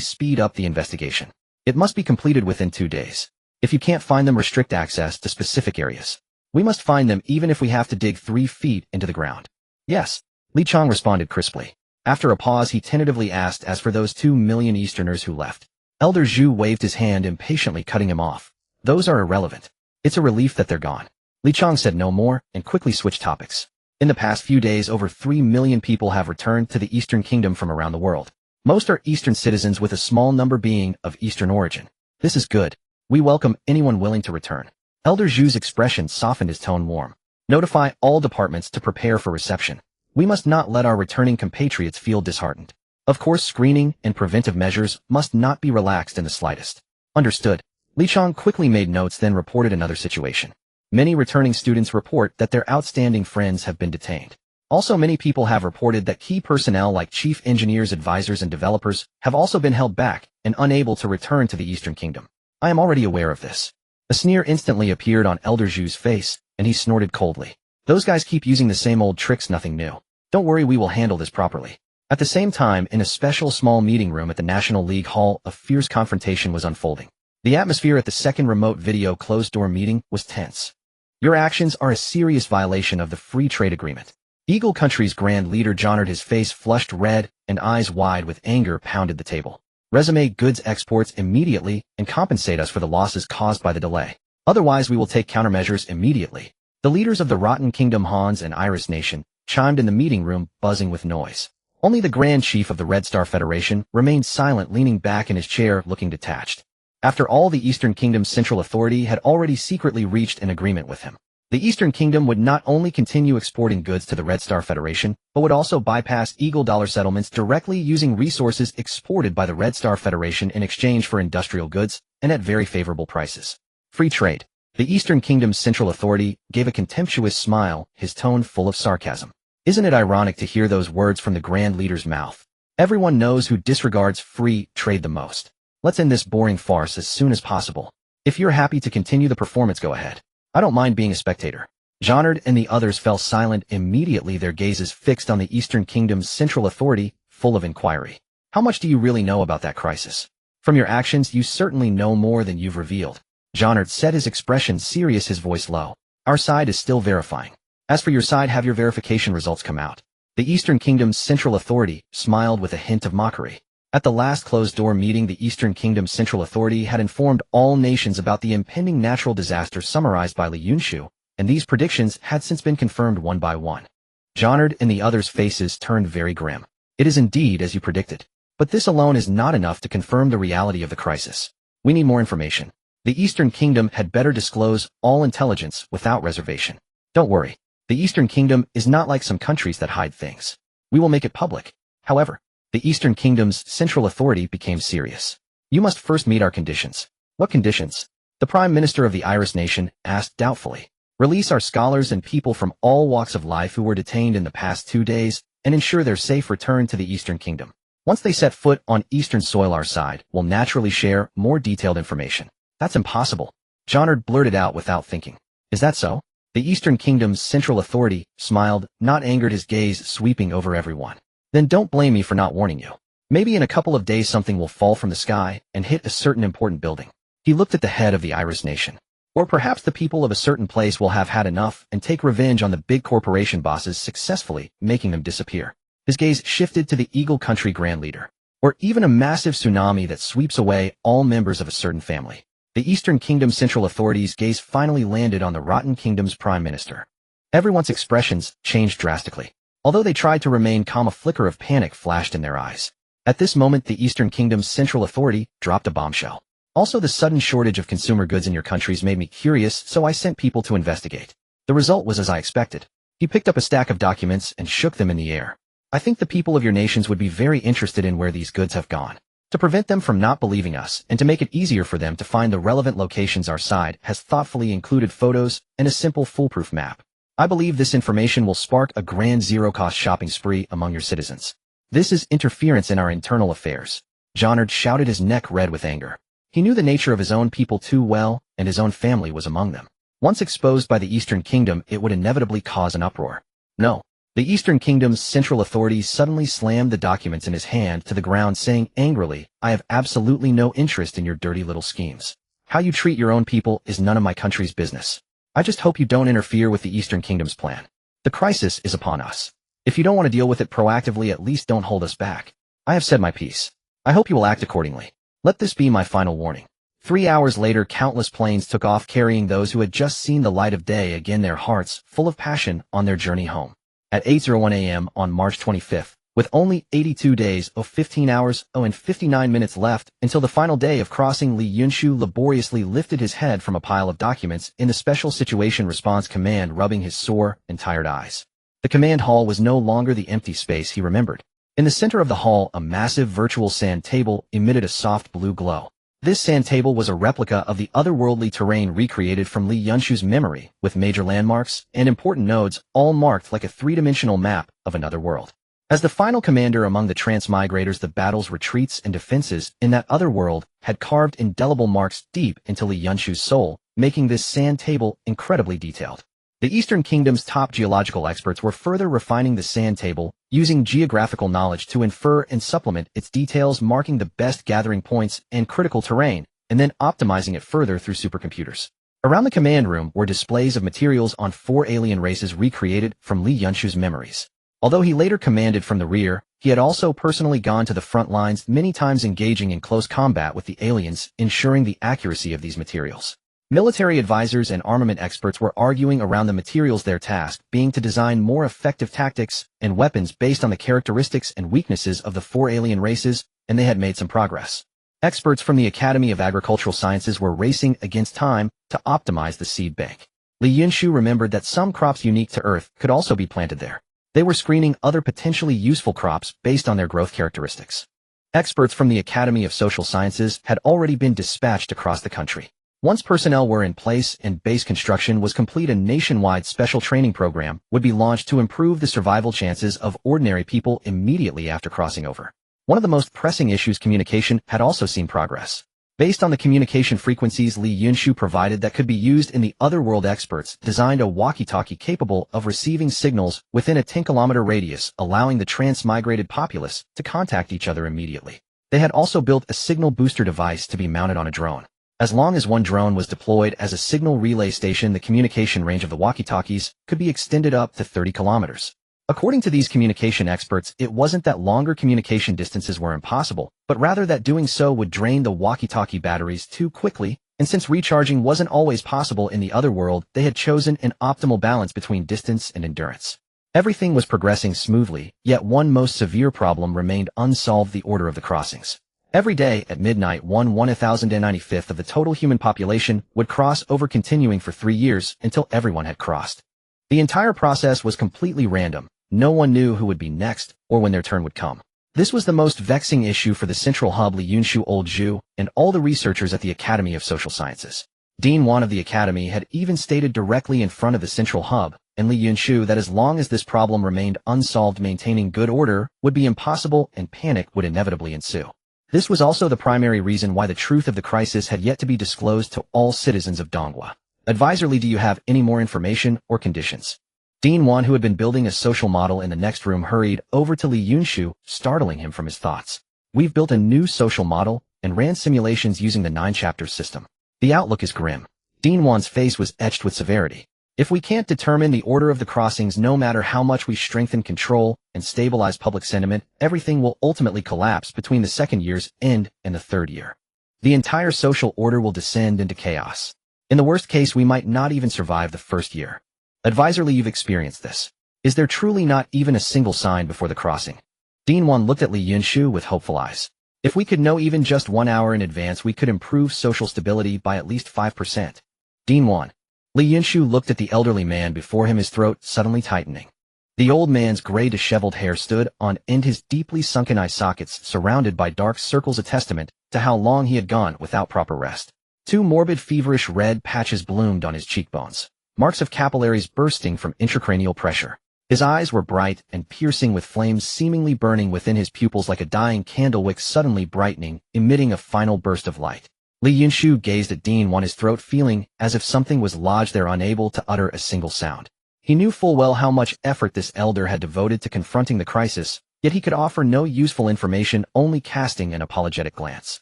speed up the investigation. It must be completed within 2 days. If you can't find them, restrict access to specific areas. We must find them even if we have to dig 3 feet into the ground. Yes, Li Chong responded crisply. After a pause, he tentatively asked, as for those 2 million Easterners who left, Elder Zhu waved his hand impatiently, cutting him off. Those are irrelevant. It's a relief that they're gone. Li Chang said no more and quickly switched topics. In the past few days, over 3 million people have returned to the Eastern Kingdom from around the world. Most are Eastern citizens, with a small number being of Eastern origin. This is good. We welcome anyone willing to return. Elder Zhu's expression softened, his tone warm. Notify all departments to prepare for reception. We must not let our returning compatriots feel disheartened. Of course, screening and preventive measures must not be relaxed in the slightest. Understood. Li Chang quickly made notes, then reported another situation. Many returning students report that their outstanding friends have been detained. Also, many people have reported that key personnel like chief engineers, advisors, and developers have also been held back and unable to return to the Eastern Kingdom. I am already aware of this. A sneer instantly appeared on Elder Zhu's face, and he snorted coldly. Those guys keep using the same old tricks, nothing new. Don't worry, we will handle this properly. At the same time, in a special small meeting room at the National League Hall, a fierce confrontation was unfolding. The atmosphere at the second remote video closed-door meeting was tense. Your actions are a serious violation of the Free Trade Agreement. Eagle Country's Grand Leader Jonard, his face flushed red and eyes wide with anger, pounded the table. Resume goods exports immediately and compensate us for the losses caused by the delay. Otherwise, we will take countermeasures immediately. The leaders of the Rotten Kingdom, Hans and Iris Nation, chimed in the meeting room, buzzing with noise. Only the Grand Chief of the Red Star Federation remained silent, leaning back in his chair, looking detached. After all, the Eastern Kingdom's Central Authority had already secretly reached an agreement with him. The Eastern Kingdom would not only continue exporting goods to the Red Star Federation, but would also bypass Eagle Dollar settlements, directly using resources exported by the Red Star Federation in exchange for industrial goods, and at very favorable prices. Free trade. The Eastern Kingdom's Central Authority gave a contemptuous smile, his tone full of sarcasm. Isn't it ironic to hear those words from the Grand Leader's mouth? Everyone knows who disregards free trade the most. Let's end this boring farce as soon as possible. If you're happy to continue the performance, go ahead. I don't mind being a spectator. Jonard and the others fell silent immediately, their gazes fixed on the Eastern Kingdom's Central Authority, full of inquiry. How much do you really know about that crisis? From your actions, you certainly know more than you've revealed. Jonard said, his expression serious, his voice low. Our side is still verifying. As for your side, have your verification results come out. The Eastern Kingdom's Central Authority smiled with a hint of mockery. At the last closed-door meeting, the Eastern Kingdom's Central Authority had informed all nations about the impending natural disaster summarized by Yunshu, and these predictions had since been confirmed one by one. Jonard and the others' faces turned very grim. It is indeed as you predicted. But this alone is not enough to confirm the reality of the crisis. We need more information. The Eastern Kingdom had better disclose all intelligence without reservation. Don't worry. The Eastern Kingdom is not like some countries that hide things. We will make it public. However, the Eastern Kingdom's Central Authority became serious. You must first meet our conditions. What conditions? The Prime Minister of the Iris Nation asked doubtfully. Release our scholars and people from all walks of life who were detained in the past 2 days and ensure their safe return to the Eastern Kingdom. Once they set foot on Eastern soil, our side will naturally share more detailed information. That's impossible. Jonard blurted out without thinking. Is that so? The Eastern Kingdom's Central Authority smiled, not angered, his gaze sweeping over everyone. Then don't blame me for not warning you. Maybe in a couple of days something will fall from the sky and hit a certain important building. He looked at the head of the Iris Nation. Or perhaps the people of a certain place will have had enough and take revenge on the big corporation bosses, successfully making them disappear. His gaze shifted to the Eagle Country Grand Leader. Or even a massive tsunami that sweeps away all members of a certain family. The Eastern Kingdom's Central Authority's gaze finally landed on the Rotten Kingdom's Prime Minister. Everyone's expressions changed drastically. Although they tried to remain calm, a flicker of panic flashed in their eyes. At this moment, the Eastern Kingdom's Central Authority dropped a bombshell. Also, the sudden shortage of consumer goods in your countries made me curious, so I sent people to investigate. The result was as I expected. He picked up a stack of documents and shook them in the air. I think the people of your nations would be very interested in where these goods have gone. To prevent them from not believing us and to make it easier for them to find the relevant locations, our side has thoughtfully included photos and a simple foolproof map. I believe this information will spark a grand zero-cost shopping spree among your citizens. This is interference in our internal affairs. Jonard shouted, his neck red with anger. He knew the nature of his own people too well, and his own family was among them. Once exposed by the Eastern Kingdom, it would inevitably cause an uproar. No. The Eastern Kingdom's Central Authority suddenly slammed the documents in his hand to the ground, saying angrily, I have absolutely no interest in your dirty little schemes. How you treat your own people is none of my country's business. I just hope you don't interfere with the Eastern Kingdom's plan. The crisis is upon us. If you don't want to deal with it proactively, at least don't hold us back. I have said my piece. I hope you will act accordingly. Let this be my final warning. 3 hours later, countless planes took off carrying those who had just seen the light of day, again their hearts full of passion on their journey home. At 8:01 a.m. on March 25th, with only 82 days, 15 hours, and 59 minutes left until the final day of crossing, Li Yunshu laboriously lifted his head from a pile of documents in the Special Situation Response Command, rubbing his sore and tired eyes. The command hall was no longer the empty space he remembered. In the center of the hall, a massive virtual sand table emitted a soft blue glow. This sand table was a replica of the otherworldly terrain recreated from Li Yunshu's memory, with major landmarks and important nodes all marked like a three-dimensional map of another world. As the final commander among the transmigrators, the battles, retreats, and defenses in that other world had carved indelible marks deep into Li Yunshu's soul, making this sand table incredibly detailed. The Eastern Kingdom's top geological experts were further refining the sand table, using geographical knowledge to infer and supplement its details, marking the best gathering points and critical terrain, and then optimizing it further through supercomputers. Around the command room were displays of materials on 4 alien races recreated from Li Yunshu's memories. Although he later commanded from the rear, he had also personally gone to the front lines, many times engaging in close combat with the aliens, ensuring the accuracy of these materials. Military advisors and armament experts were arguing around the materials, their task being to design more effective tactics and weapons based on the characteristics and weaknesses of the 4 alien races, and they had made some progress. Experts from the Academy of Agricultural Sciences were racing against time to optimize the seed bank. Li Yunshu remembered that some crops unique to Earth could also be planted there. They were screening other potentially useful crops based on their growth characteristics. Experts from the Academy of Social Sciences had already been dispatched across the country. Once personnel were in place and base construction was complete, a nationwide special training program would be launched to improve the survival chances of ordinary people immediately after crossing over. One of the most pressing issues, communication, had also seen progress. Based on the communication frequencies Li Yunshu provided that could be used in the otherworld, experts designed a walkie-talkie capable of receiving signals within a 10-kilometer radius, allowing the transmigrated populace to contact each other immediately. They had also built a signal booster device to be mounted on a drone. As long as one drone was deployed as a signal relay station, the communication range of the walkie-talkies could be extended up to 30 kilometers. According to these communication experts, it wasn't that longer communication distances were impossible, but rather that doing so would drain the walkie-talkie batteries too quickly, and since recharging wasn't always possible in the other world, they had chosen an optimal balance between distance and endurance. Everything was progressing smoothly, yet one most severe problem remained unsolved: the order of the crossings. Every day at midnight, 1/1095th of the total human population would cross over, continuing for 3 years until everyone had crossed. The entire process was completely random. No one knew who would be next or when their turn would come. This was the most vexing issue for the central hub, Li Yunshu, Old Zhu, and all the researchers at the Academy of Social Sciences. Dean Wan of the Academy had even stated directly in front of the central hub and Li Yunshu that as long as this problem remained unsolved, maintaining good order would be impossible and panic would inevitably ensue. This was also the primary reason why the truth of the crisis had yet to be disclosed to all citizens of Donghua. Advisor Li, do you have any more information or conditions? Dean Wan, who had been building a social model in the next room, hurried over to Li Yunshu, startling him from his thoughts. We've built a new social model and ran simulations using the 9-chapter system. The outlook is grim. Dean Wan's face was etched with severity. If we can't determine the order of the crossings, no matter how much we strengthen control and stabilize public sentiment, everything will ultimately collapse between the 2nd year's end and the 3rd year. The entire social order will descend into chaos. In the worst case, we might not even survive the 1st year. Advisor Li, you've experienced this. Is there truly not even a single sign before the crossing? Dean Wan looked at Li Yunshu with hopeful eyes. If we could know even just 1 hour in advance, we could improve social stability by at least 5%. Dean Wan. Li Yunshu looked at the elderly man before him, his throat suddenly tightening. The old man's gray disheveled hair stood on end, his deeply sunken eye sockets surrounded by dark circles, a testament to how long he had gone without proper rest. 2 morbid, feverish red patches bloomed on his cheekbones, marks of capillaries bursting from intracranial pressure. His eyes were bright and piercing, with flames seemingly burning within his pupils like a dying candle wick suddenly brightening, emitting a final burst of light. Li Yunshu gazed at Dean Wan, his throat feeling as if something was lodged there, unable to utter a single sound. He knew full well how much effort this elder had devoted to confronting the crisis, yet he could offer no useful information, only casting an apologetic glance.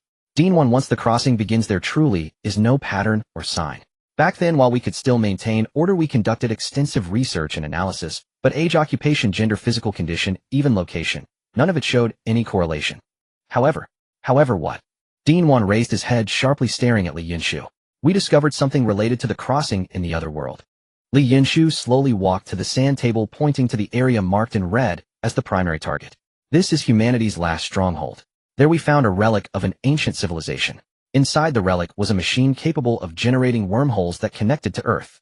Dean Wan, once the crossing begins, there truly is no pattern or sign. Back then, while we could still maintain order, we conducted extensive research and analysis, but age, occupation, gender, physical condition, even location, none of it showed any correlation. However what? Dean Wan raised his head, sharply staring at Li Yunshu. We discovered something related to the crossing in the other world. Li Yunshu slowly walked to the sand table, pointing to the area marked in red as the primary target. This is humanity's last stronghold. There we found a relic of an ancient civilization. Inside the relic was a machine capable of generating wormholes that connected to Earth.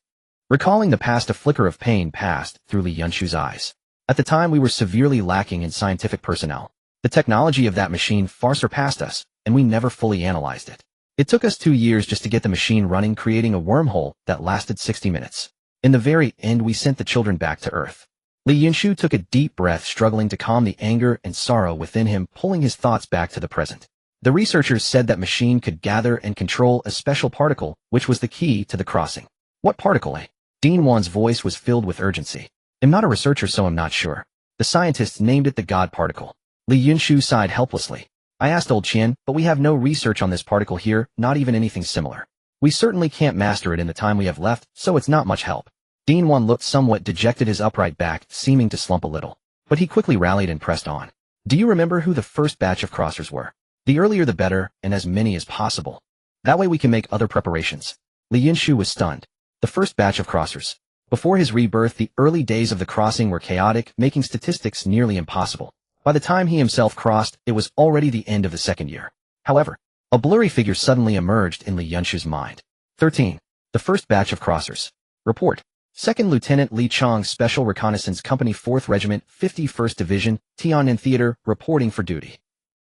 Recalling the past, a flicker of pain passed through Li Yunshu's eyes. At the time, we were severely lacking in scientific personnel. The technology of that machine far surpassed us, and we never fully analyzed it. It took us 2 years just to get the machine running, creating a wormhole that lasted 60 minutes. In the very end, we sent the children back to Earth. Li Yunshu took a deep breath, struggling to calm the anger and sorrow within him, pulling his thoughts back to the present. The researchers said that machine could gather and control a special particle, which was the key to the crossing. What particle, eh? Dean Wan's voice was filled with urgency. I'm not a researcher, so I'm not sure. The scientists named it the God particle. Li Yunshu sighed helplessly. I asked Old Qian, but we have no research on this particle here, not even anything similar. We certainly can't master it in the time we have left, so it's not much help. Dean Wan looked somewhat dejected, his upright back seeming to slump a little. But he quickly rallied and pressed on. Do you remember who the first batch of crossers were? The earlier the better, and as many as possible. That way we can make other preparations. Li Yunshu was stunned. The first batch of crossers. Before his rebirth, the early days of the crossing were chaotic, making statistics nearly impossible. By the time he himself crossed, it was already the end of the second year. However, a blurry figure suddenly emerged in Li Yunshu's mind. 13. The first batch of crossers. Report. 2nd Lieutenant Li Chong, Special Reconnaissance Company, 4th Regiment, 51st Division, Tiananmen Theater, reporting for duty.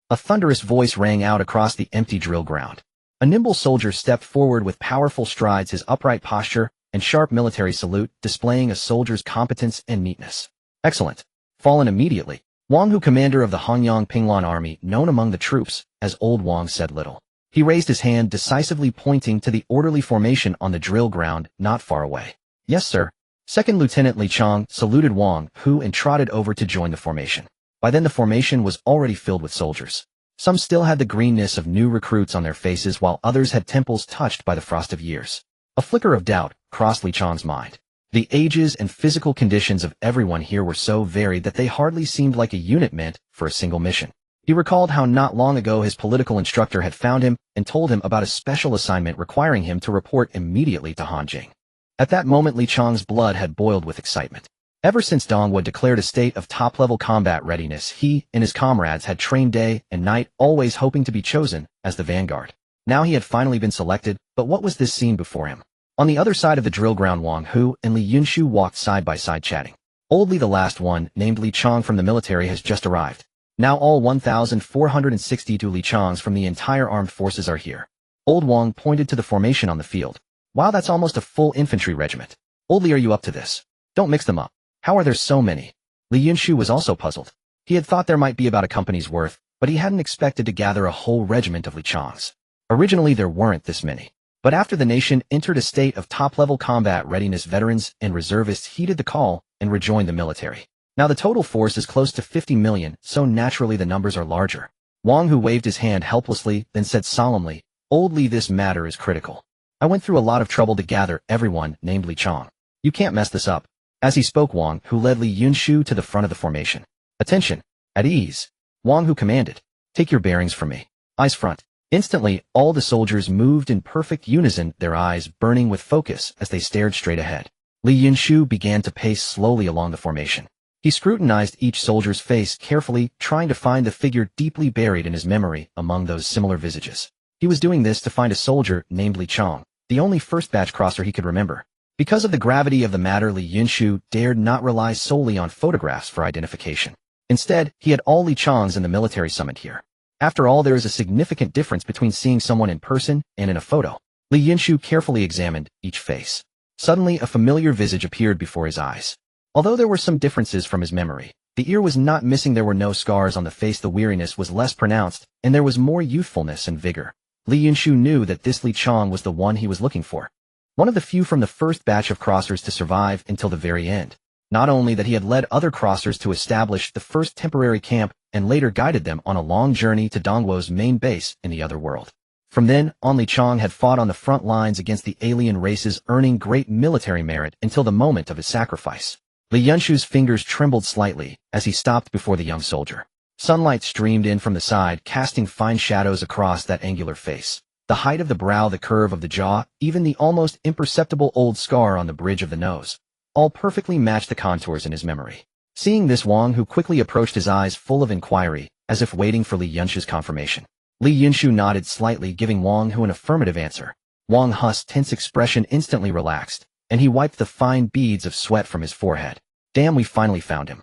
A thunderous voice rang out across the empty drill ground. A nimble soldier stepped forward with powerful strides, his upright posture and sharp military salute displaying a soldier's competence and neatness. Excellent. Fallen immediately. Wang Hu, commander of the Hongyang Pinglan Army, known among the troops, as Old Wang, said little. He raised his hand, decisively pointing to the orderly formation on the drill ground not far away. Yes, sir. 2nd Lieutenant Li Chong saluted Wang Hu and trotted over to join the formation. By then the formation was already filled with soldiers. Some still had the greenness of new recruits on their faces, while others had temples touched by the frost of years. A flicker of doubt crossed Li Chong's mind. The ages and physical conditions of everyone here were so varied that they hardly seemed like a unit meant for a single mission. He recalled how not long ago his political instructor had found him and told him about a special assignment requiring him to report immediately to Hanjing. At that moment, Li Chong's blood had boiled with excitement. Ever since Dongwu declared a state of top-level combat readiness, he and his comrades had trained day and night, always hoping to be chosen as the vanguard. Now he had finally been selected, but what was this scene before him? On the other side of the drill ground, Wang Hu and Li Yunshu walked side by side, chatting. Old Li, the last one, named Li Chong from the military, has just arrived. Now all 1,462 Li Chongs from the entire armed forces are here. Old Wang pointed to the formation on the field. Wow, that's almost a full infantry regiment. Old Li, are you up to this? Don't mix them up. How are there so many? Li Yunshu was also puzzled. He had thought there might be about a company's worth, but he hadn't expected to gather a whole regiment of Li Chongs. Originally there weren't this many. But after the nation entered a state of top-level combat readiness, veterans and reservists heeded the call and rejoined the military. Now the total force is close to 50 million, so naturally the numbers are larger. Wang Hu waved his hand helplessly, then said solemnly, Old Li, this matter is critical. I went through a lot of trouble to gather everyone named Li Chong. You can't mess this up. As he spoke, Wang Hu led Li Yunshu to the front of the formation. Attention! At ease! Wang Hu commanded. Take your bearings from me. Eyes front. Instantly, all the soldiers moved in perfect unison, their eyes burning with focus as they stared straight ahead. Li Yunshu began to pace slowly along the formation. He scrutinized each soldier's face carefully, trying to find the figure deeply buried in his memory among those similar visages. He was doing this to find a soldier named Li Chong, the only first-batch crosser he could remember. Because of the gravity of the matter, Li Yunshu dared not rely solely on photographs for identification. Instead, he had all Li Chongs in the military summoned here. After all, there is a significant difference between seeing someone in person and in a photo. Li Yunshu carefully examined each face. Suddenly, a familiar visage appeared before his eyes. Although there were some differences from his memory, the ear was not missing, there were no scars on the face, the weariness was less pronounced, and there was more youthfulness and vigor. Li Yunshu knew that this Li Chong was the one he was looking for. One of the few from the first batch of crossers to survive until the very end. Not only that, he had led other crossers to establish the first temporary camp and later guided them on a long journey to Dongwu's main base in the other world. From then on, Li Chong had fought on the front lines against the alien races, earning great military merit until the moment of his sacrifice. Li Yunshu's fingers trembled slightly as he stopped before the young soldier. Sunlight streamed in from the side, casting fine shadows across that angular face. The height of the brow, the curve of the jaw, even the almost imperceptible old scar on the bridge of the nose, all perfectly matched the contours in his memory. Seeing this, Wang Hu quickly approached, his eyes full of inquiry, as if waiting for Li Yunshu's confirmation. Li Yunshu nodded slightly, giving Wang Hu an affirmative answer. Wang Hu's tense expression instantly relaxed, and he wiped the fine beads of sweat from his forehead. Damn, we finally found him.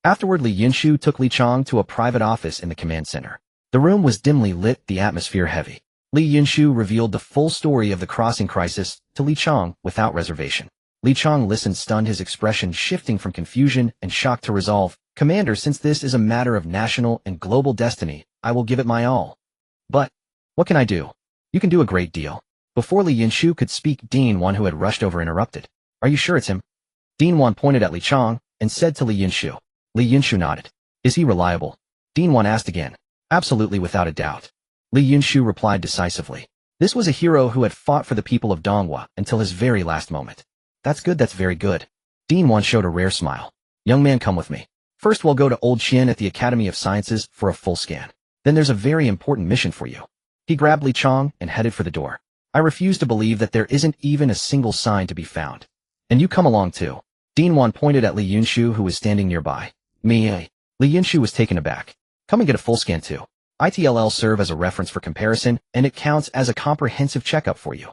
Afterward, Li Yunshu took Li Chang to a private office in the command center. The room was dimly lit, the atmosphere heavy. Li Yunshu revealed the full story of the crossing crisis to Li Chang without reservation. Li Chang listened, stunned, his expression shifting from confusion and shock to resolve. Commander, since this is a matter of national and global destiny, I will give it my all. But what can I do? You can do a great deal. Before Li Yunshu could speak, Dean Wan, who had rushed over, interrupted. Are you sure it's him? Dean Wan pointed at Li Chang and said to Li Yunshu. Li Yunshu nodded. Is he reliable? Dean Wan asked again. Absolutely, without a doubt. Li Yunshu replied decisively. This was a hero who had fought for the people of Donghua until his very last moment. That's good, that's very good. Dean Wan showed a rare smile. Young man, come with me. First we'll go to Old Qian at the Academy of Sciences for a full scan. Then there's a very important mission for you. He grabbed Li Chang and headed for the door. I refuse to believe that there isn't even a single sign to be found. And you come along too. Dean Wan pointed at Li Yunshu, who was standing nearby. Me? Li Yunshu was taken aback. Come and get a full scan too. ITLL serve as a reference for comparison, and it counts as a comprehensive checkup for you.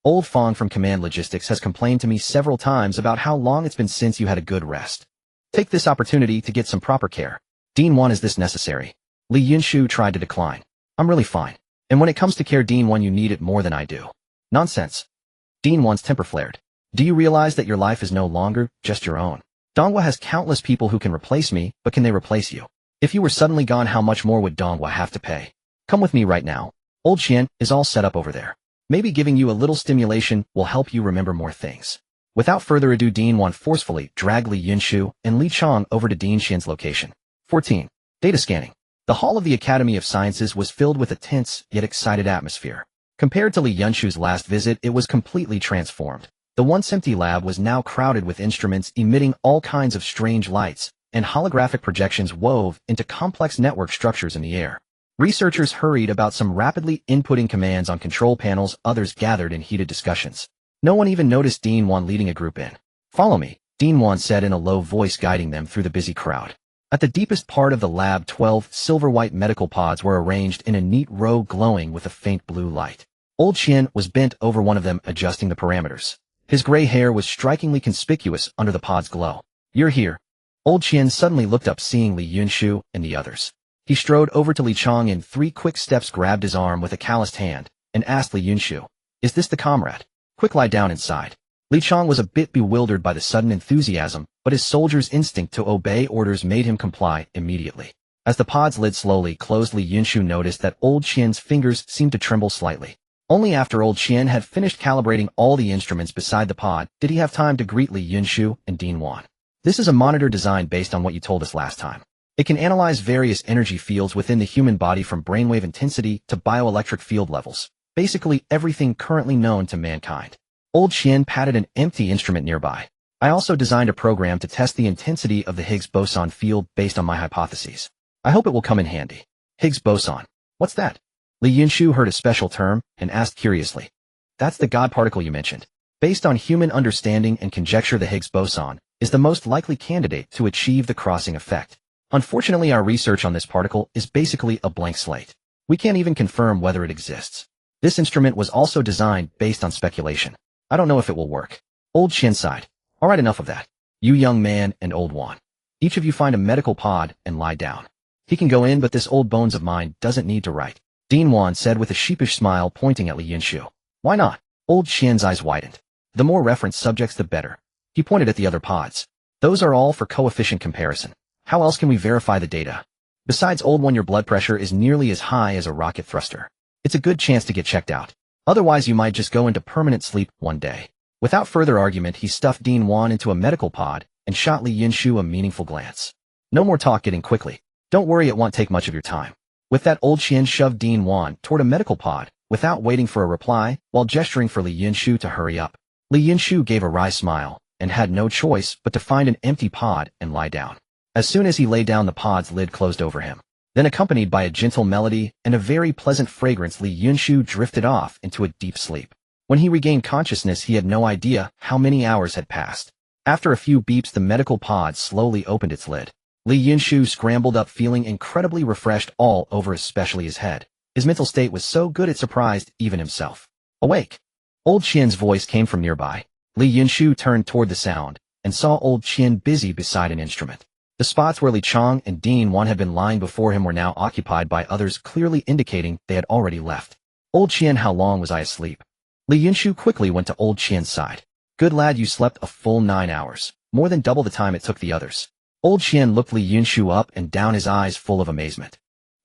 Old Fong from Command Logistics has complained to me several times about how long it's been since you had a good rest. Take this opportunity to get some proper care. Dean Wan, is this necessary? Li Yunshu tried to decline. I'm really fine. And when it comes to care, Dean Wan, you need it more than I do. Nonsense. Dean Wan's temper flared. Do you realize that your life is no longer just your own? Donghua has countless people who can replace me, but can they replace you? If you were suddenly gone, how much more would Donghua have to pay? Come with me right now. Old Qian is all set up over there. Maybe giving you a little stimulation will help you remember more things. Without further ado, Dean Wan forcefully dragged Li Yunshu and Li Chang over to Dean Qian's location. 14. Data scanning. The hall of the Academy of Sciences was filled with a tense yet excited atmosphere. Compared to Li Yunshu's last visit, it was completely transformed. The once empty lab was now crowded with instruments emitting all kinds of strange lights, and holographic projections wove into complex network structures in the air. Researchers hurried about, some rapidly inputting commands on control panels, others gathered in heated discussions. No one even noticed Dean Wan leading a group in. Follow me, Dean Wan said in a low voice, guiding them through the busy crowd. At the deepest part of the lab, 12 silver-white medical pods were arranged in a neat row, glowing with a faint blue light. Old Qian was bent over one of them, adjusting the parameters. His gray hair was strikingly conspicuous under the pod's glow. You're here. Old Qian suddenly looked up, seeing Li Yunshu and the others. He strode over to Li Chang in 3 quick steps, grabbed his arm with a calloused hand, and asked Li Yunshu, is this the comrade? Quick, lie down inside. Li Chang was a bit bewildered by the sudden enthusiasm, but his soldier's instinct to obey orders made him comply immediately. As the pod's lid slowly closed, Li Yunshu noticed that Old Qian's fingers seemed to tremble slightly. Only after Old Qian had finished calibrating all the instruments beside the pod did he have time to greet Li Yunshu and Dean Wan. This is a monitor designed based on what you told us last time. It can analyze various energy fields within the human body, from brainwave intensity to bioelectric field levels. Basically everything currently known to mankind. Old Qian patted an empty instrument nearby. I also designed a program to test the intensity of the Higgs boson field based on my hypotheses. I hope it will come in handy. Higgs boson. What's that? Li Yunshu heard a special term and asked curiously. That's the God particle you mentioned. Based on human understanding and conjecture, the Higgs boson is the most likely candidate to achieve the crossing effect. Unfortunately, our research on this particle is basically a blank slate. We can't even confirm whether it exists. This instrument was also designed based on speculation. I don't know if it will work. Old Qian sighed. All right, enough of that. You young man and Old Wan. Each of you find a medical pod and lie down. He can go in, but this old bones of mine doesn't need to write. Dean Wan said with a sheepish smile, pointing at Li Yunshu. Why not? Old Qian's eyes widened. The more reference subjects, the better. He pointed at the other pods. Those are all for coefficient comparison. How else can we verify the data? Besides, Old One, your blood pressure is nearly as high as a rocket thruster. It's a good chance to get checked out. Otherwise, you might just go into permanent sleep one day. Without further argument, he stuffed Dean Wan into a medical pod and shot Li Yunshu a meaningful glance. No more talk, getting quickly. Don't worry, it won't take much of your time. With that, Old Qian shoved Dean Wan toward a medical pod without waiting for a reply, while gesturing for Li Yunshu to hurry up. Li Yunshu gave a wry smile and had no choice but to find an empty pod and lie down. As soon as he lay down, the pod's lid closed over him. Then, accompanied by a gentle melody and a very pleasant fragrance, Yunshu drifted off into a deep sleep. When he regained consciousness, he had no idea how many hours had passed. After a few beeps, the medical pod slowly opened its lid. Yunshu scrambled up feeling incredibly refreshed all over, especially his head. His mental state was so good it surprised even himself. Awake! Old Qian's voice came from nearby. Yunshu turned toward the sound and saw Old Qian busy beside an instrument. The spots where Li Chong and Dean Wan had been lying before him were now occupied by others, clearly indicating they had already left. Old Qian, how long was I asleep? Yunshu quickly went to Old Qian's side. Good lad, you slept a full 9 hours, more than double the time it took the others. Old Qian looked Yunshu up and down, his eyes full of amazement.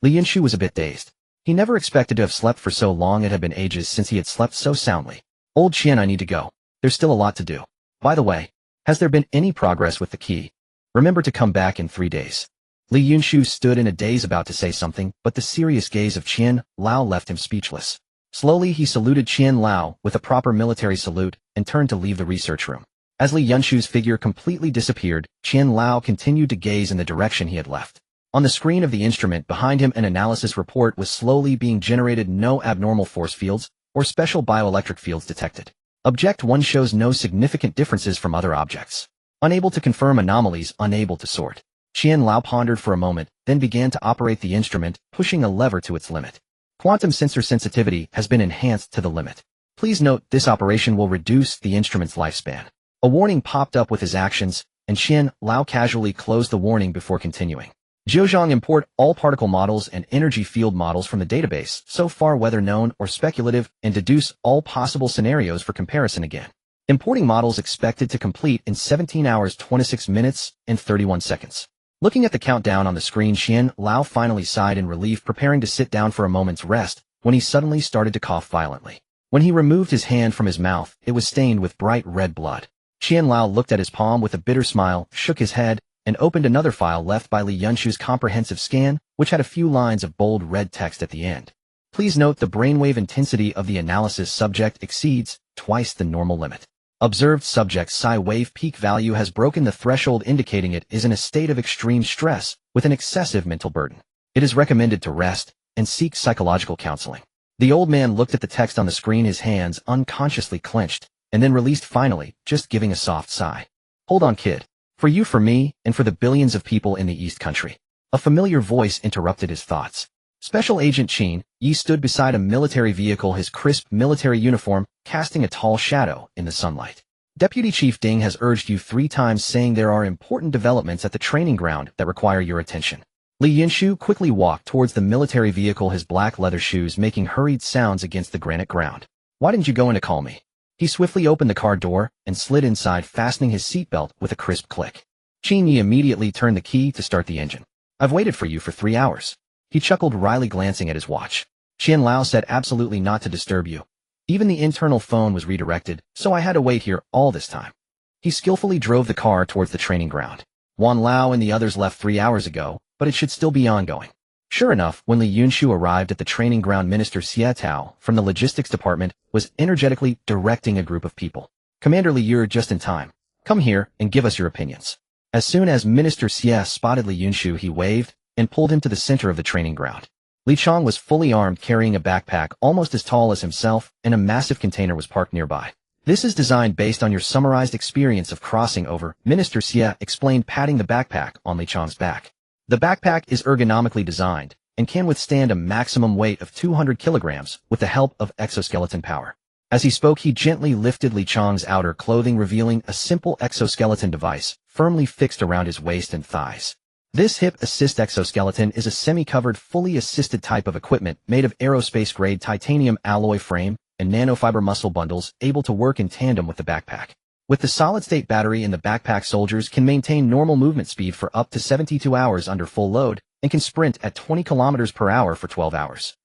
Yunshu was a bit dazed. He never expected to have slept for so long. It had been ages since he had slept so soundly. Old Qian, I need to go. There's still a lot to do. By the way, has there been any progress with the key? Remember to come back in 3 days. Yunshu stood in a daze, about to say something, but the serious gaze of Qian Lao left him speechless. Slowly he saluted Qian Lao with a proper military salute and turned to leave the research room. As Yunshu's figure completely disappeared, Qian Lao continued to gaze in the direction he had left. On the screen of the instrument behind him, an analysis report was slowly being generated. No abnormal force fields or special bioelectric fields detected. Object 1 shows no significant differences from other objects. Unable to confirm anomalies, unable to sort. Qian Lao pondered for a moment, then began to operate the instrument, pushing a lever to its limit. Quantum sensor sensitivity has been enhanced to the limit. Please note this operation will reduce the instrument's lifespan. A warning popped up with his actions, and Qian Lao casually closed the warning before continuing. Zheozhong, import all particle models and energy field models from the database, so far whether known or speculative, and deduce all possible scenarios for comparison again. Importing models expected to complete in 17 hours 26 minutes and 31 seconds. Looking at the countdown on the screen, Qian Lao finally sighed in relief, preparing to sit down for a moment's rest, when he suddenly started to cough violently. When he removed his hand from his mouth, it was stained with bright red blood. Qian Lao looked at his palm with a bitter smile, shook his head, and opened another file left by Yunshu's comprehensive scan, which had a few lines of bold red text at the end. Please note the brainwave intensity of the analysis subject exceeds twice the normal limit. Observed subject's psi wave peak value has broken the threshold, indicating it is in a state of extreme stress with an excessive mental burden. It is recommended to rest and seek psychological counseling. The old man looked at the text on the screen, his hands unconsciously clenched, and then released finally, just giving a soft sigh. Hold on, kid. For you, for me, and for the billions of people in the East Country. A familiar voice interrupted his thoughts. Special Agent Qin Yi stood beside a military vehicle, his crisp military uniform casting a tall shadow in the sunlight. Deputy Chief Ding has urged you 3 times, saying there are important developments at the training ground that require your attention. Yunshu quickly walked towards the military vehicle, his black leather shoes making hurried sounds against the granite ground. Why didn't you go in to call me? He swiftly opened the car door and slid inside, fastening his seatbelt with a crisp click. Qin Yi immediately turned the key to start the engine. I've waited for you for 3 hours. He chuckled wryly, glancing at his watch. Qian Lao said absolutely not to disturb you. Even the internal phone was redirected, so I had to wait here all this time. He skillfully drove the car towards the training ground. Wan Lao and the others left 3 hours ago, but it should still be ongoing. Sure enough, when Yunshu arrived at the training ground, Minister Xie Tao from the logistics department was energetically directing a group of people. Commander Li, you're just in time. Come here and give us your opinions. As soon as Minister Xie spotted Yunshu, he waved and pulled him to the center of the training ground. Li Chong was fully armed, carrying a backpack almost as tall as himself, and a massive container was parked nearby. This is designed based on your summarized experience of crossing over, Minister Xie explained, patting the backpack on Li Chong's back. The backpack is ergonomically designed and can withstand a maximum weight of 200 kilograms with the help of exoskeleton power. As he spoke, he gently lifted Li Chong's outer clothing, revealing a simple exoskeleton device firmly fixed around his waist and thighs. This hip assist exoskeleton is a semi-covered, fully assisted type of equipment made of aerospace-grade titanium alloy frame and nanofiber muscle bundles, able to work in tandem with the backpack. With the solid-state battery in the backpack, soldiers can maintain normal movement speed for up to 72 hours under full load and can sprint at 20 kilometers per hour for 12 hours.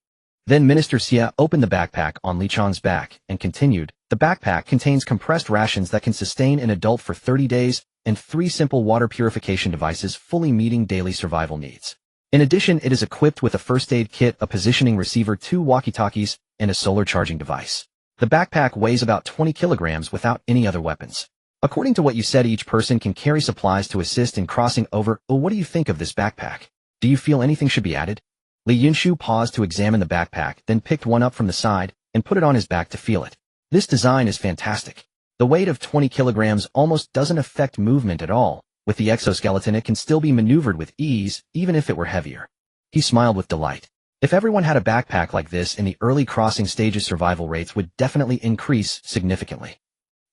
Then Minister Xie opened the backpack on Li Chong's back and continued, the backpack contains compressed rations that can sustain an adult for 30 days and 3 simple water purification devices, fully meeting daily survival needs. In addition, it is equipped with a first aid kit, a positioning receiver, 2 walkie-talkies, and a solar charging device. The backpack weighs about 20 kilograms without any other weapons. According to what you said, each person can carry supplies to assist in crossing over. What do you think of this backpack? Do you feel anything should be added? Li Yunshu paused to examine the backpack, then picked one up from the side and put it on his back to feel it. This design is fantastic. The weight of 20 kilograms almost doesn't affect movement at all. With the exoskeleton, it can still be maneuvered with ease, even if it were heavier. He smiled with delight. If everyone had a backpack like this in the early crossing stages, survival rates would definitely increase significantly.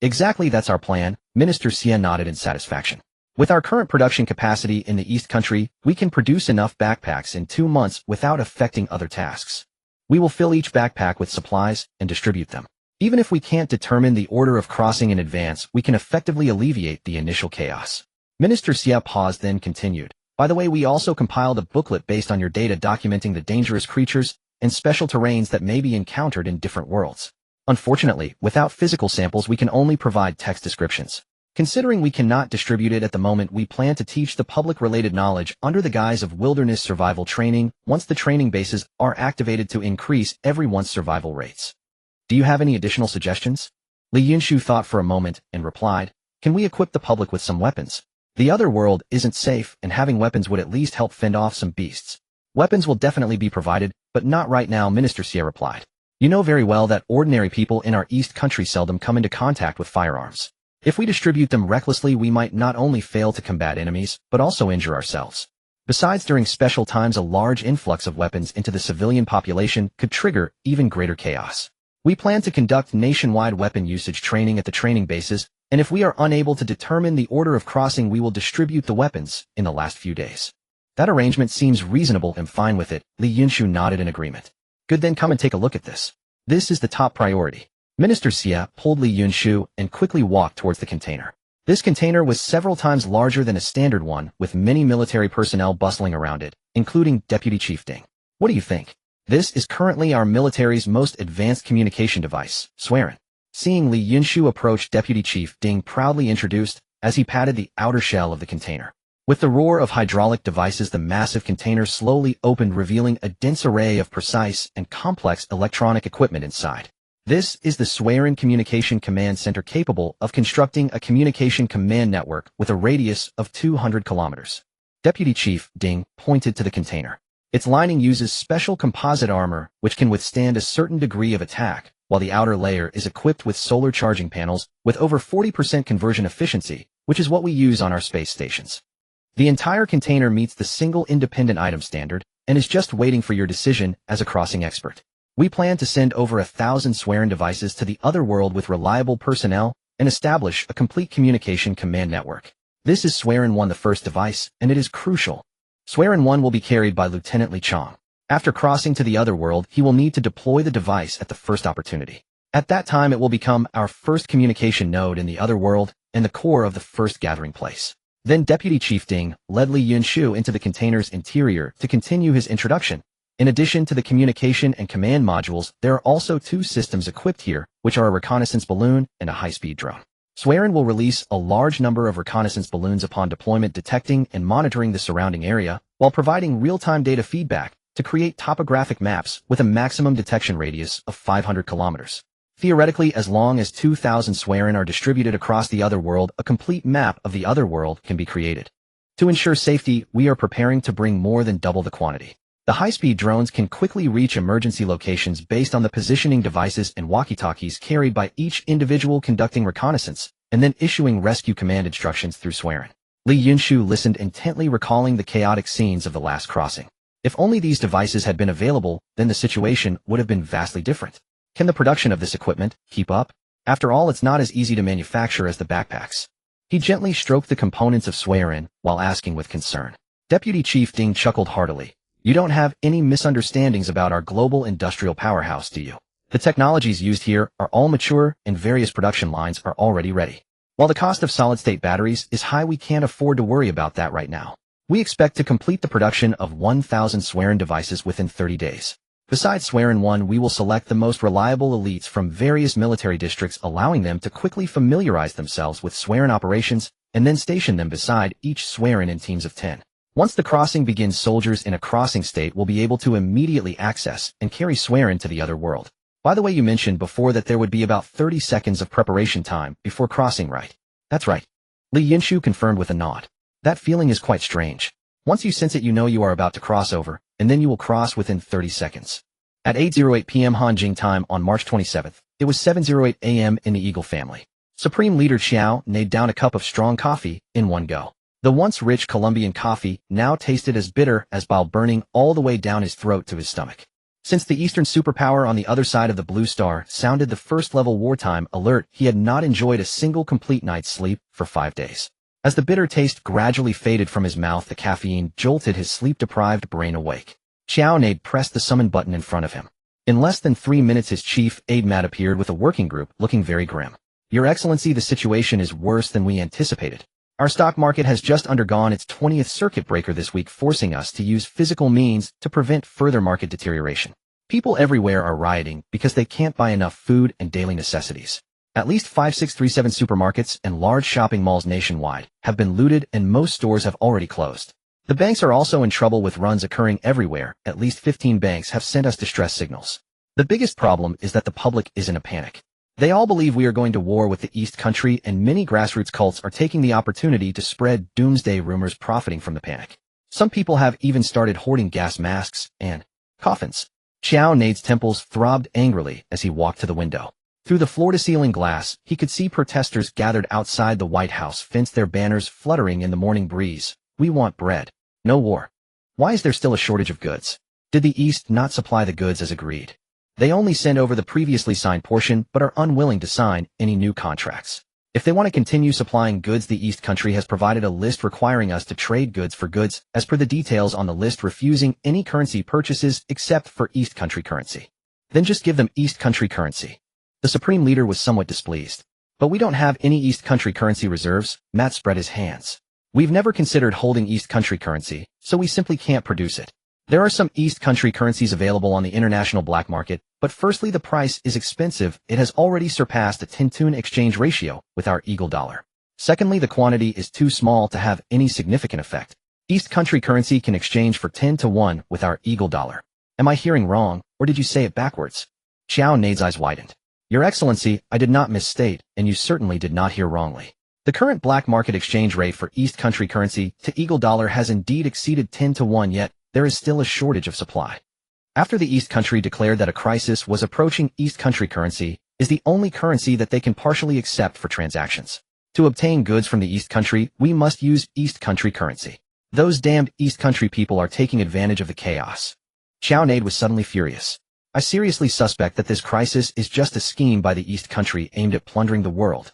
Exactly, that's our plan, Minister Xia nodded in satisfaction. With our current production capacity in the East Country, we can produce enough backpacks in 2 months without affecting other tasks. We will fill each backpack with supplies and distribute them. Even if we can't determine the order of crossing in advance, we can effectively alleviate the initial chaos. Minister Xia paused, then continued. By the way, we also compiled a booklet based on your data documenting the dangerous creatures and special terrains that may be encountered in different worlds. Unfortunately, without physical samples, we can only provide text descriptions. Considering we cannot distribute it at the moment, we plan to teach the public related knowledge under the guise of wilderness survival training once the training bases are activated to increase everyone's survival rates. Do you have any additional suggestions? Li Yunshu thought for a moment and replied, can we equip the public with some weapons? The other world isn't safe, and having weapons would at least help fend off some beasts. Weapons will definitely be provided, but not right now, Minister Xia replied. You know very well that ordinary people in our East Country seldom come into contact with firearms. If we distribute them recklessly, we might not only fail to combat enemies, but also injure ourselves. Besides, during special times, a large influx of weapons into the civilian population could trigger even greater chaos. We plan to conduct nationwide weapon usage training at the training bases, and if we are unable to determine the order of crossing, we will distribute the weapons in the last few days. That arrangement seems reasonable. I'm fine with it. Li Yunshu nodded in agreement. Good, then come and take a look at this. This is the top priority. Minister Xia pulled Li Yunshu and quickly walked towards the container. This container was several times larger than a standard one, with many military personnel bustling around it, including Deputy Chief Ding. What do you think? This is currently our military's most advanced communication device, Swearin. Seeing Li Yunshu approach, Deputy Chief Ding proudly introduced as he patted the outer shell of the container. With the roar of hydraulic devices, the massive container slowly opened, revealing a dense array of precise and complex electronic equipment inside. This is the Swearin Communication Command Center, capable of constructing a communication command network with a radius of 200 kilometers. Deputy Chief Ding pointed to the container. Its lining uses special composite armor, which can withstand a certain degree of attack, while the outer layer is equipped with solar charging panels with over 40% conversion efficiency, which is what we use on our space stations. The entire container meets the single independent item standard and is just waiting for your decision as a crossing expert. We plan to send over 1,000 Swearin devices to the other world with reliable personnel and establish a complete communication command network. This is Swearin 1, the first device, and it is crucial. Swearin 1 will be carried by Lieutenant Li Chong. After crossing to the other world, he will need to deploy the device at the first opportunity. At that time, it will become our first communication node in the other world and the core of the first gathering place. Then Deputy Chief Ding led Li Yunshu into the container's interior to continue his introduction. In addition to the communication and command modules, there are also 2 systems equipped here, which are a reconnaissance balloon and a high-speed drone. Swearin will release a large number of reconnaissance balloons upon deployment, detecting and monitoring the surrounding area, while providing real-time data feedback to create topographic maps with a maximum detection radius of 500 kilometers. Theoretically, as long as 2,000 Swearin are distributed across the other world, a complete map of the other world can be created. To ensure safety, we are preparing to bring more than double the quantity. The high-speed drones can quickly reach emergency locations based on the positioning devices and walkie-talkies carried by each individual, conducting reconnaissance and then issuing rescue command instructions through Swearin. Li Yunshu listened intently, recalling the chaotic scenes of the last crossing. If only these devices had been available, then the situation would have been vastly different. Can the production of this equipment keep up? After all, it's not as easy to manufacture as the backpacks. He gently stroked the components of Swearin while asking with concern. Deputy Chief Ding chuckled heartily. You don't have any misunderstandings about our global industrial powerhouse, do you? The technologies used here are all mature, and various production lines are already ready. While the cost of solid-state batteries is high, we can't afford to worry about that right now. We expect to complete the production of 1,000 Swearin devices within 30 days. Besides Swearin 1, we will select the most reliable elites from various military districts, allowing them to quickly familiarize themselves with Swearin operations and then station them beside each Swearin in teams of 10. Once the crossing begins, soldiers in a crossing state will be able to immediately access and carry Swearin to the other world. By the way, you mentioned before that there would be about 30 seconds of preparation time before crossing, right? That's right. Li Yunshu confirmed with a nod. That feeling is quite strange. Once you sense it, you know you are about to cross over, and then you will cross within 30 seconds. At 8:08 p.m. Hanjing time on March 27th, it was 7:08 a.m. in the Eagle family. Supreme Leader Xiao made down a cup of strong coffee in one go. The once rich Colombian coffee now tasted as bitter as bile, burning all the way down his throat to his stomach. Since the Eastern superpower on the other side of the blue star sounded the first-level wartime alert, he had not enjoyed a single complete night's sleep for 5 days. As the bitter taste gradually faded from his mouth, the caffeine jolted his sleep-deprived brain awake. Xiao Nade pressed the summon button in front of him. In less than 3 minutes, his chief aide Matt appeared with a working group, looking very grim. Your Excellency, the situation is worse than we anticipated. Our stock market has just undergone its 20th circuit breaker this week, forcing us to use physical means to prevent further market deterioration. People everywhere are rioting because they can't buy enough food and daily necessities. At least 5637 supermarkets and large shopping malls nationwide have been looted, and most stores have already closed. The banks are also in trouble, with runs occurring everywhere. At least 15 banks have sent us distress signals. The biggest problem is that the public is in a panic. They all believe we are going to war with the East country, and many grassroots cults are taking the opportunity to spread doomsday rumors, profiting from the panic. Some people have even started hoarding gas masks and coffins. Xiao Nade's temples throbbed angrily as he walked to the window. Through the floor-to-ceiling glass, he could see protesters gathered outside the White House fence, their banners fluttering in the morning breeze. We want bread, no war. Why is there still a shortage of goods? Did the East not supply the goods as agreed? They only send over the previously signed portion, but are unwilling to sign any new contracts. If they want to continue supplying goods, the East country has provided a list requiring us to trade goods for goods, as per the details on the list, refusing any currency purchases except for East country currency. Then just give them East country currency. The Supreme Leader was somewhat displeased. But we don't have any East country currency reserves. Matt spread his hands. We've never considered holding East country currency, so we simply can't produce it. There are some East country currencies available on the international black market, but firstly, the price is expensive. It has already surpassed a 10-to-1 exchange ratio with our Eagle dollar. Secondly, the quantity is too small to have any significant effect. East country currency can exchange for 10-to-1 with our Eagle dollar. Am I hearing wrong, or did you say it backwards? Xiao Nade's eyes widened. Your Excellency, I did not misstate, and you certainly did not hear wrongly. The current black market exchange rate for East country currency to Eagle dollar has indeed exceeded 10-to-1, yet there is still a shortage of supply. After the East country declared that a crisis was approaching, East country currency is the only currency that they can partially accept for transactions. To obtain goods from the East country, we must use East country currency. Those damned East country people are taking advantage of the chaos. Xiao Nade was suddenly furious. I seriously suspect that this crisis is just a scheme by the East country aimed at plundering the world.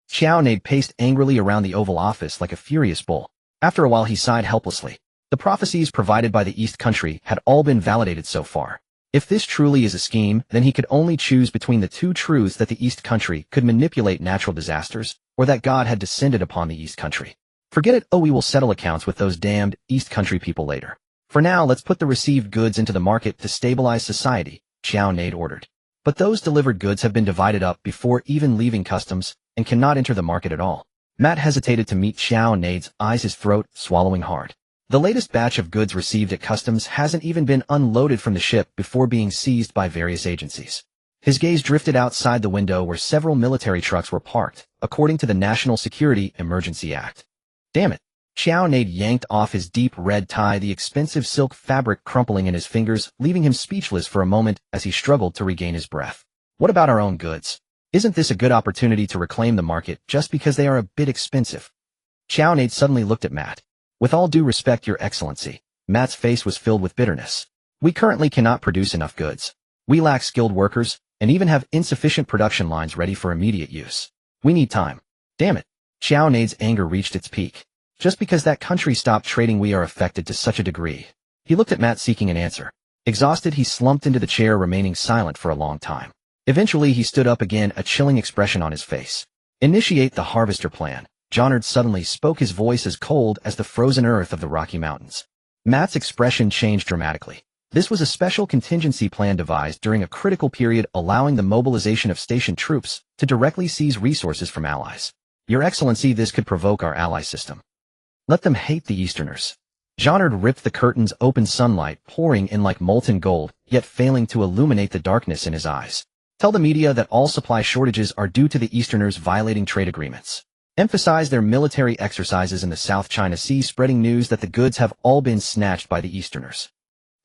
Xiao Nade paced angrily around the Oval Office like a furious bull. After a while, he sighed helplessly. The prophecies provided by the East country had all been validated so far. If this truly is a scheme, then he could only choose between the two truths: that the East country could manipulate natural disasters, or that God had descended upon the East country. Forget it. We will settle accounts with those damned East country people later. For now, let's put the received goods into the market to stabilize society, Xiao Nade ordered. But those delivered goods have been divided up before even leaving customs and cannot enter the market at all. Matt hesitated to meet Xiao Nade's eyes, his throat swallowing hard. The latest batch of goods received at customs hasn't even been unloaded from the ship before being seized by various agencies. His gaze drifted outside the window where several military trucks were parked, according to the National Security Emergency Act. Damn it. Xiao Nade yanked off his deep red tie, the expensive silk fabric crumpling in his fingers, leaving him speechless for a moment as he struggled to regain his breath. What about our own goods? Isn't this a good opportunity to reclaim the market just because they are a bit expensive? Xiao Nade suddenly looked at Matt. With all due respect, Your Excellency. Matt's face was filled with bitterness. We currently cannot produce enough goods. We lack skilled workers, and even have insufficient production lines ready for immediate use. We need time. Damn it. Xiao Nade's anger reached its peak. Just because that country stopped trading, we are affected to such a degree. He looked at Matt, seeking an answer. Exhausted, he slumped into the chair, remaining silent for a long time. Eventually, he stood up again, a chilling expression on his face. Initiate the harvester plan. Johnard suddenly spoke, his voice as cold as the frozen earth of the Rocky Mountains. Matt's expression changed dramatically. This was a special contingency plan devised during a critical period, allowing the mobilization of stationed troops to directly seize resources from allies. Your Excellency, this could provoke our ally system. Let them hate the Easterners. Johnard ripped the curtains open, sunlight pouring in like molten gold, yet failing to illuminate the darkness in his eyes. Tell the media that all supply shortages are due to the Easterners violating trade agreements. emphasized their military exercises in the South China Sea, spreading news that the goods have all been snatched by the Easterners.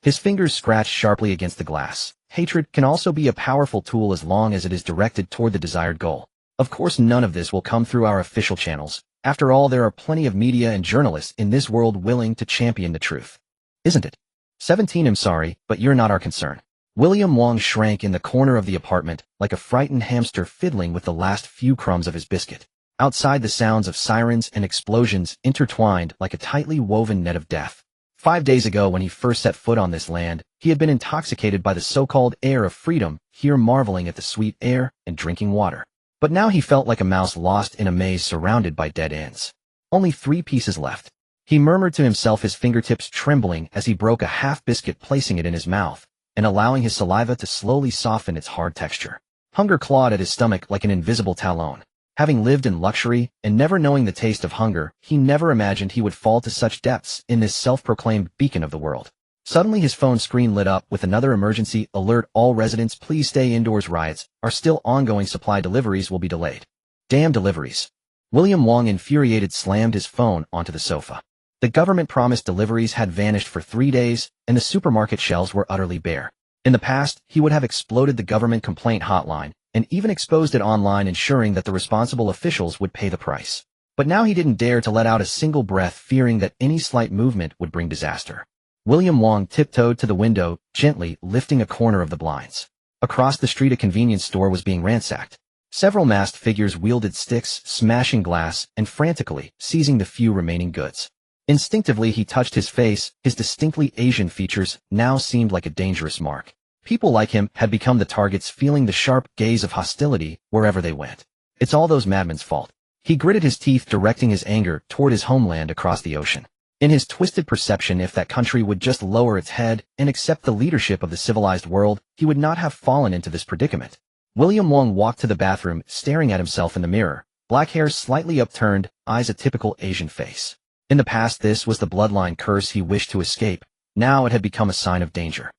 His fingers scratched sharply against the glass. Hatred can also be a powerful tool as long as it is directed toward the desired goal. Of course, none of this will come through our official channels. After all, there are plenty of media and journalists in this world willing to champion the truth. Isn't it? 17. I'm sorry, but you're not our concern. William Wong shrank in the corner of the apartment, like a frightened hamster fiddling with the last few crumbs of his biscuit. Outside, the sounds of sirens and explosions intertwined like a tightly woven net of death. 5 days ago, when he first set foot on this land, he had been intoxicated by the so-called air of freedom, here marveling at the sweet air and drinking water. But now he felt like a mouse lost in a maze surrounded by dead ends. Only 3 pieces left. He murmured to himself, his fingertips trembling as he broke a half biscuit, placing it in his mouth and allowing his saliva to slowly soften its hard texture. Hunger clawed at his stomach like an invisible talon. Having lived in luxury and never knowing the taste of hunger, he never imagined he would fall to such depths in this self-proclaimed beacon of the world. Suddenly his phone screen lit up with another emergency alert. All residents, please stay indoors. Riots are still ongoing. Supply deliveries will be delayed. Damn deliveries. William Wong, infuriated, slammed his phone onto the sofa. The government-promised deliveries had vanished for 3 days, and the supermarket shelves were utterly bare. In the past, he would have exploded the government complaint hotline, and even exposed it online, ensuring that the responsible officials would pay the price. But now he didn't dare to let out a single breath, fearing that any slight movement would bring disaster. William Wong tiptoed to the window, gently lifting a corner of the blinds. Across the street, a convenience store was being ransacked. Several masked figures wielded sticks, smashing glass, and frantically seizing the few remaining goods. Instinctively, he touched his face. His distinctly Asian features now seemed like a dangerous mark. People like him had become the targets, feeling the sharp gaze of hostility wherever they went. It's all those madmen's fault. He gritted his teeth, directing his anger toward his homeland across the ocean. In his twisted perception, if that country would just lower its head and accept the leadership of the civilized world, he would not have fallen into this predicament. William Wong walked to the bathroom, staring at himself in the mirror. Black hair slightly upturned, eyes a typical Asian face. In the past, this was the bloodline curse he wished to escape. Now it had become a sign of danger.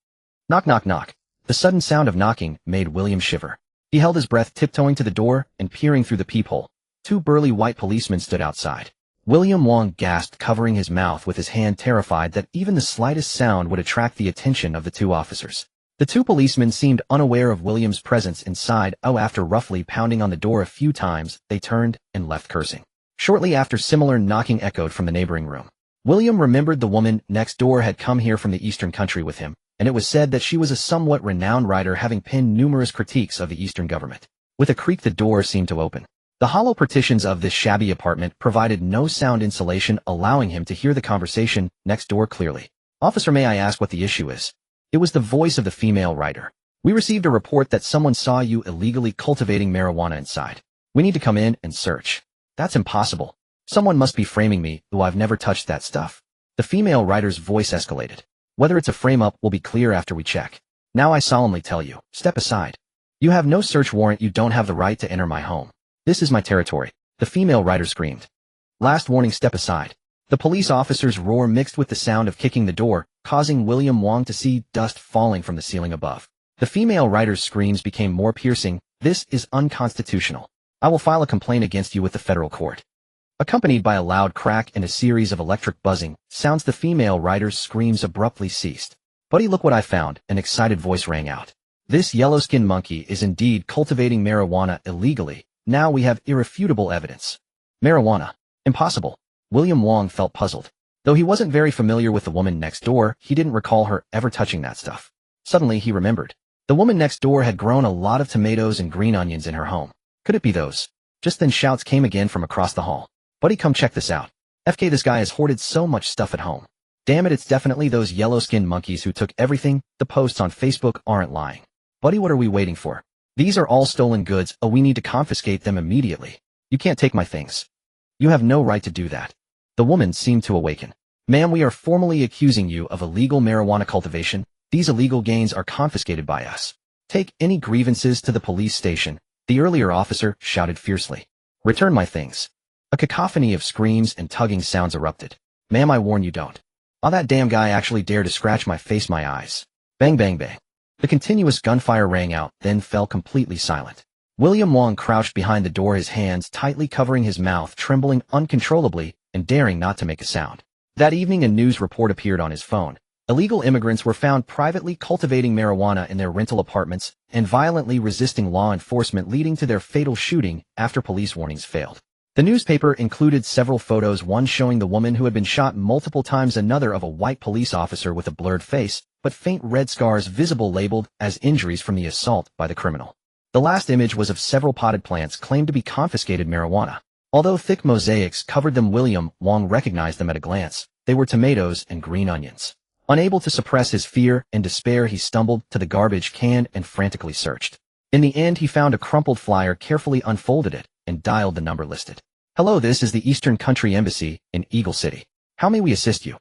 Knock, knock, knock. The sudden sound of knocking made William shiver. He held his breath, tiptoeing to the door and peering through the peephole. 2 burly white policemen stood outside. William Wong gasped, covering his mouth with his hand, terrified that even the slightest sound would attract the attention of the 2 officers. The 2 policemen seemed unaware of William's presence inside. After roughly pounding on the door a few times, they turned and left, cursing. Shortly after, similar knocking echoed from the neighboring room. William remembered the woman next door had come here from the Eastern country with him, and it was said that she was a somewhat renowned writer, having penned numerous critiques of the Eastern government. With a creak, the door seemed to open. The hollow partitions of this shabby apartment provided no sound insulation, allowing him to hear the conversation next door clearly. Officer, may I ask what the issue is? It was the voice of the female writer. We received a report that someone saw you illegally cultivating marijuana inside. We need to come in and search. That's impossible. Someone must be framing me, though I've never touched that stuff. The female writer's voice escalated. Whether it's a frame-up will be clear after we check. Now I solemnly tell you, step aside. You have no search warrant. You don't have the right to enter my home. This is my territory. The female writer screamed. Last warning, step aside. The police officer's roar mixed with the sound of kicking the door, causing William Wong to see dust falling from the ceiling above. The female writer's screams became more piercing. This is unconstitutional. I will file a complaint against you with the federal court. Accompanied by a loud crack and a series of electric buzzing sounds, the female writer's screams abruptly ceased. Buddy, look what I found, an excited voice rang out. This yellow-skinned monkey is indeed cultivating marijuana illegally. Now we have irrefutable evidence. Marijuana. Impossible. William Wong felt puzzled. Though he wasn't very familiar with the woman next door, he didn't recall her ever touching that stuff. Suddenly he remembered. The woman next door had grown a lot of tomatoes and green onions in her home. Could it be those? Just then shouts came again from across the hall. Buddy, come check this out. FK, this guy has hoarded so much stuff at home. Damn it, it's definitely those yellow-skinned monkeys who took everything. The posts on Facebook aren't lying. Buddy, what are we waiting for? These are all stolen goods. We need to confiscate them immediately. You can't take my things. You have no right to do that. The woman seemed to awaken. Ma'am, we are formally accusing you of illegal marijuana cultivation. These illegal gains are confiscated by us. Take any grievances to the police station. The earlier officer shouted fiercely. Return my things. A cacophony of screams and tugging sounds erupted. Ma'am, I warn you, don't. Oh, that damn guy actually dared to scratch my face, my eyes. Bang, bang, bang. The continuous gunfire rang out, then fell completely silent. William Wong crouched behind the door, his hands tightly covering his mouth, trembling uncontrollably and daring not to make a sound. That evening a news report appeared on his phone. Illegal immigrants were found privately cultivating marijuana in their rental apartments and violently resisting law enforcement, leading to their fatal shooting after police warnings failed. The newspaper included several photos, one showing the woman who had been shot multiple times, another of a white police officer with a blurred face, but faint red scars visible, labeled as injuries from the assault by the criminal. The last image was of several potted plants claimed to be confiscated marijuana. Although thick mosaics covered them, William Wong recognized them at a glance. They were tomatoes and green onions. Unable to suppress his fear and despair, he stumbled to the garbage can and frantically searched. In the end, he found a crumpled flyer, carefully unfolded it, and dialed the number listed. "Hello, this is the Eastern Country Embassy in Eagle City. How may we assist you?"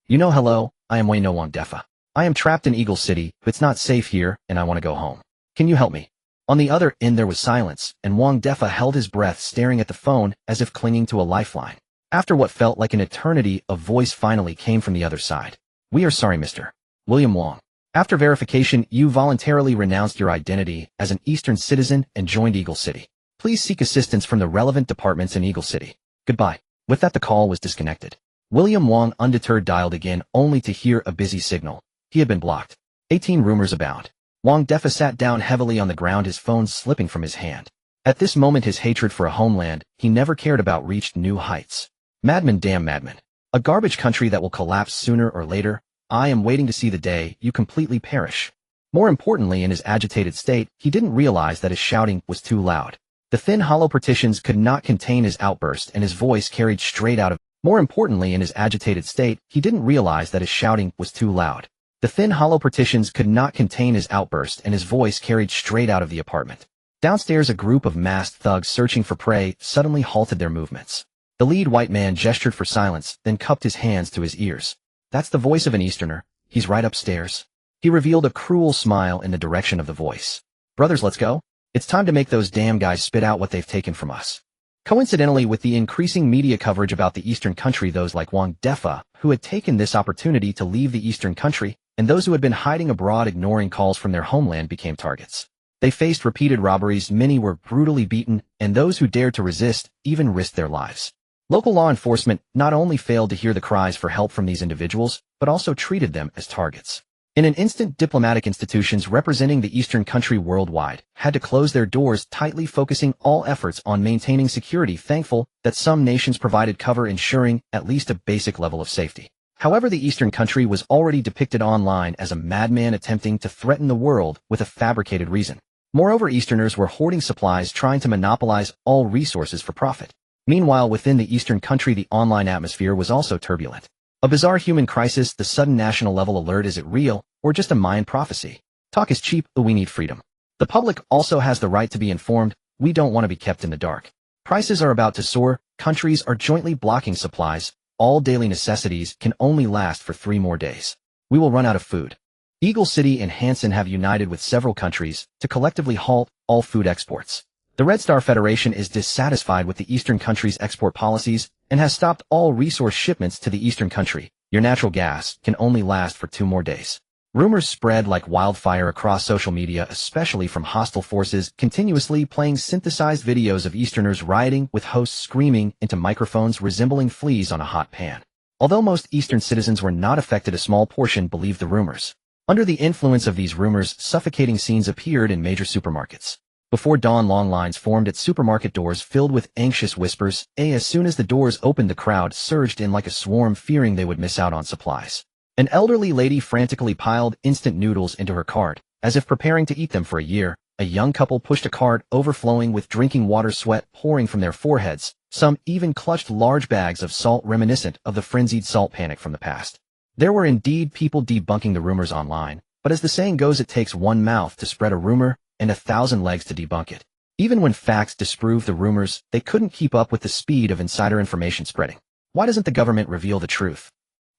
Hello, I am Wayno Wong Defa. I am trapped in Eagle City, it's not safe here, and I want to go home. Can you help me? On the other end there was silence, and Wong Defa held his breath, staring at the phone as if clinging to a lifeline. After what felt like an eternity, a voice finally came from the other side. "We are sorry, Mr. William Wong. After verification, you voluntarily renounced your identity as an Eastern citizen and joined Eagle City. Please seek assistance from the relevant departments in Eagle City. Goodbye." With that, the call was disconnected. William Wong, undeterred, dialed again, only to hear a busy signal. He had been blocked. 18 rumors abound. Wong Defa sat down heavily on the ground, his phone slipping from his hand. At this moment, his hatred for a homeland he never cared about reached new heights. Madman, damn madman. A garbage country that will collapse sooner or later. I am waiting to see the day you completely perish. More importantly, in his agitated state, he didn't realize that his shouting was too loud. The thin, hollow partitions could not contain his outburst, and his voice carried straight out of. More importantly, in his agitated state, he didn't realize that his shouting was too loud. The thin, hollow partitions could not contain his outburst, and his voice carried straight out of the apartment. Downstairs, a group of masked thugs searching for prey suddenly halted their movements. The lead white man gestured for silence, then cupped his hands to his ears. "That's the voice of an Easterner. He's right upstairs." He revealed a cruel smile in the direction of the voice. "Brothers, let's go. It's time to make those damn guys spit out what they've taken from us." Coincidentally, with the increasing media coverage about the Eastern country, those like Wong Defa, who had taken this opportunity to leave the Eastern country, and those who had been hiding abroad ignoring calls from their homeland, became targets. They faced repeated robberies, many were brutally beaten, and those who dared to resist even risked their lives. Local law enforcement not only failed to hear the cries for help from these individuals, but also treated them as targets. In an instant, diplomatic institutions representing the Eastern country worldwide had to close their doors, tightly focusing all efforts on maintaining security, thankful that some nations provided cover, ensuring at least a basic level of safety. However, the Eastern country was already depicted online as a madman attempting to threaten the world with a fabricated reason. Moreover, Easterners were hoarding supplies, trying to monopolize all resources for profit. Meanwhile, within the Eastern country, the online atmosphere was also turbulent. A bizarre human crisis, the sudden national level alert. Is it real, or just a Mayan prophecy? Talk is cheap, but we need freedom. The public also has the right to be informed. We don't want to be kept in the dark. Prices are about to soar. Countries are jointly blocking supplies. All daily necessities can only last for 3 more days. We will run out of food. Eagle City and Hansen have united with several countries to collectively halt all food exports. The Red Star Federation is dissatisfied with the Eastern country's export policies and has stopped all resource shipments to the Eastern country. Your natural gas can only last for 2 more days. Rumors spread like wildfire across social media, especially from hostile forces, continuously playing synthesized videos of Easterners rioting, with hosts screaming into microphones resembling fleas on a hot pan. Although most Eastern citizens were not affected, a small portion believed the rumors. Under the influence of these rumors, suffocating scenes appeared in major supermarkets. Before dawn, long lines formed at supermarket doors filled with anxious whispers. As soon as the doors opened, the crowd surged in like a swarm, fearing they would miss out on supplies. An elderly lady frantically piled instant noodles into her cart, as if preparing to eat them for a year. A young couple pushed a cart overflowing with drinking water, sweat pouring from their foreheads. Some even clutched large bags of salt reminiscent of the frenzied salt panic from the past. There were indeed people debunking the rumors online, but as the saying goes, it takes one mouth to spread a rumor and 1,000 legs to debunk it. Even when facts disproved the rumors, they couldn't keep up with the speed of insider information spreading. Why doesn't the government reveal the truth?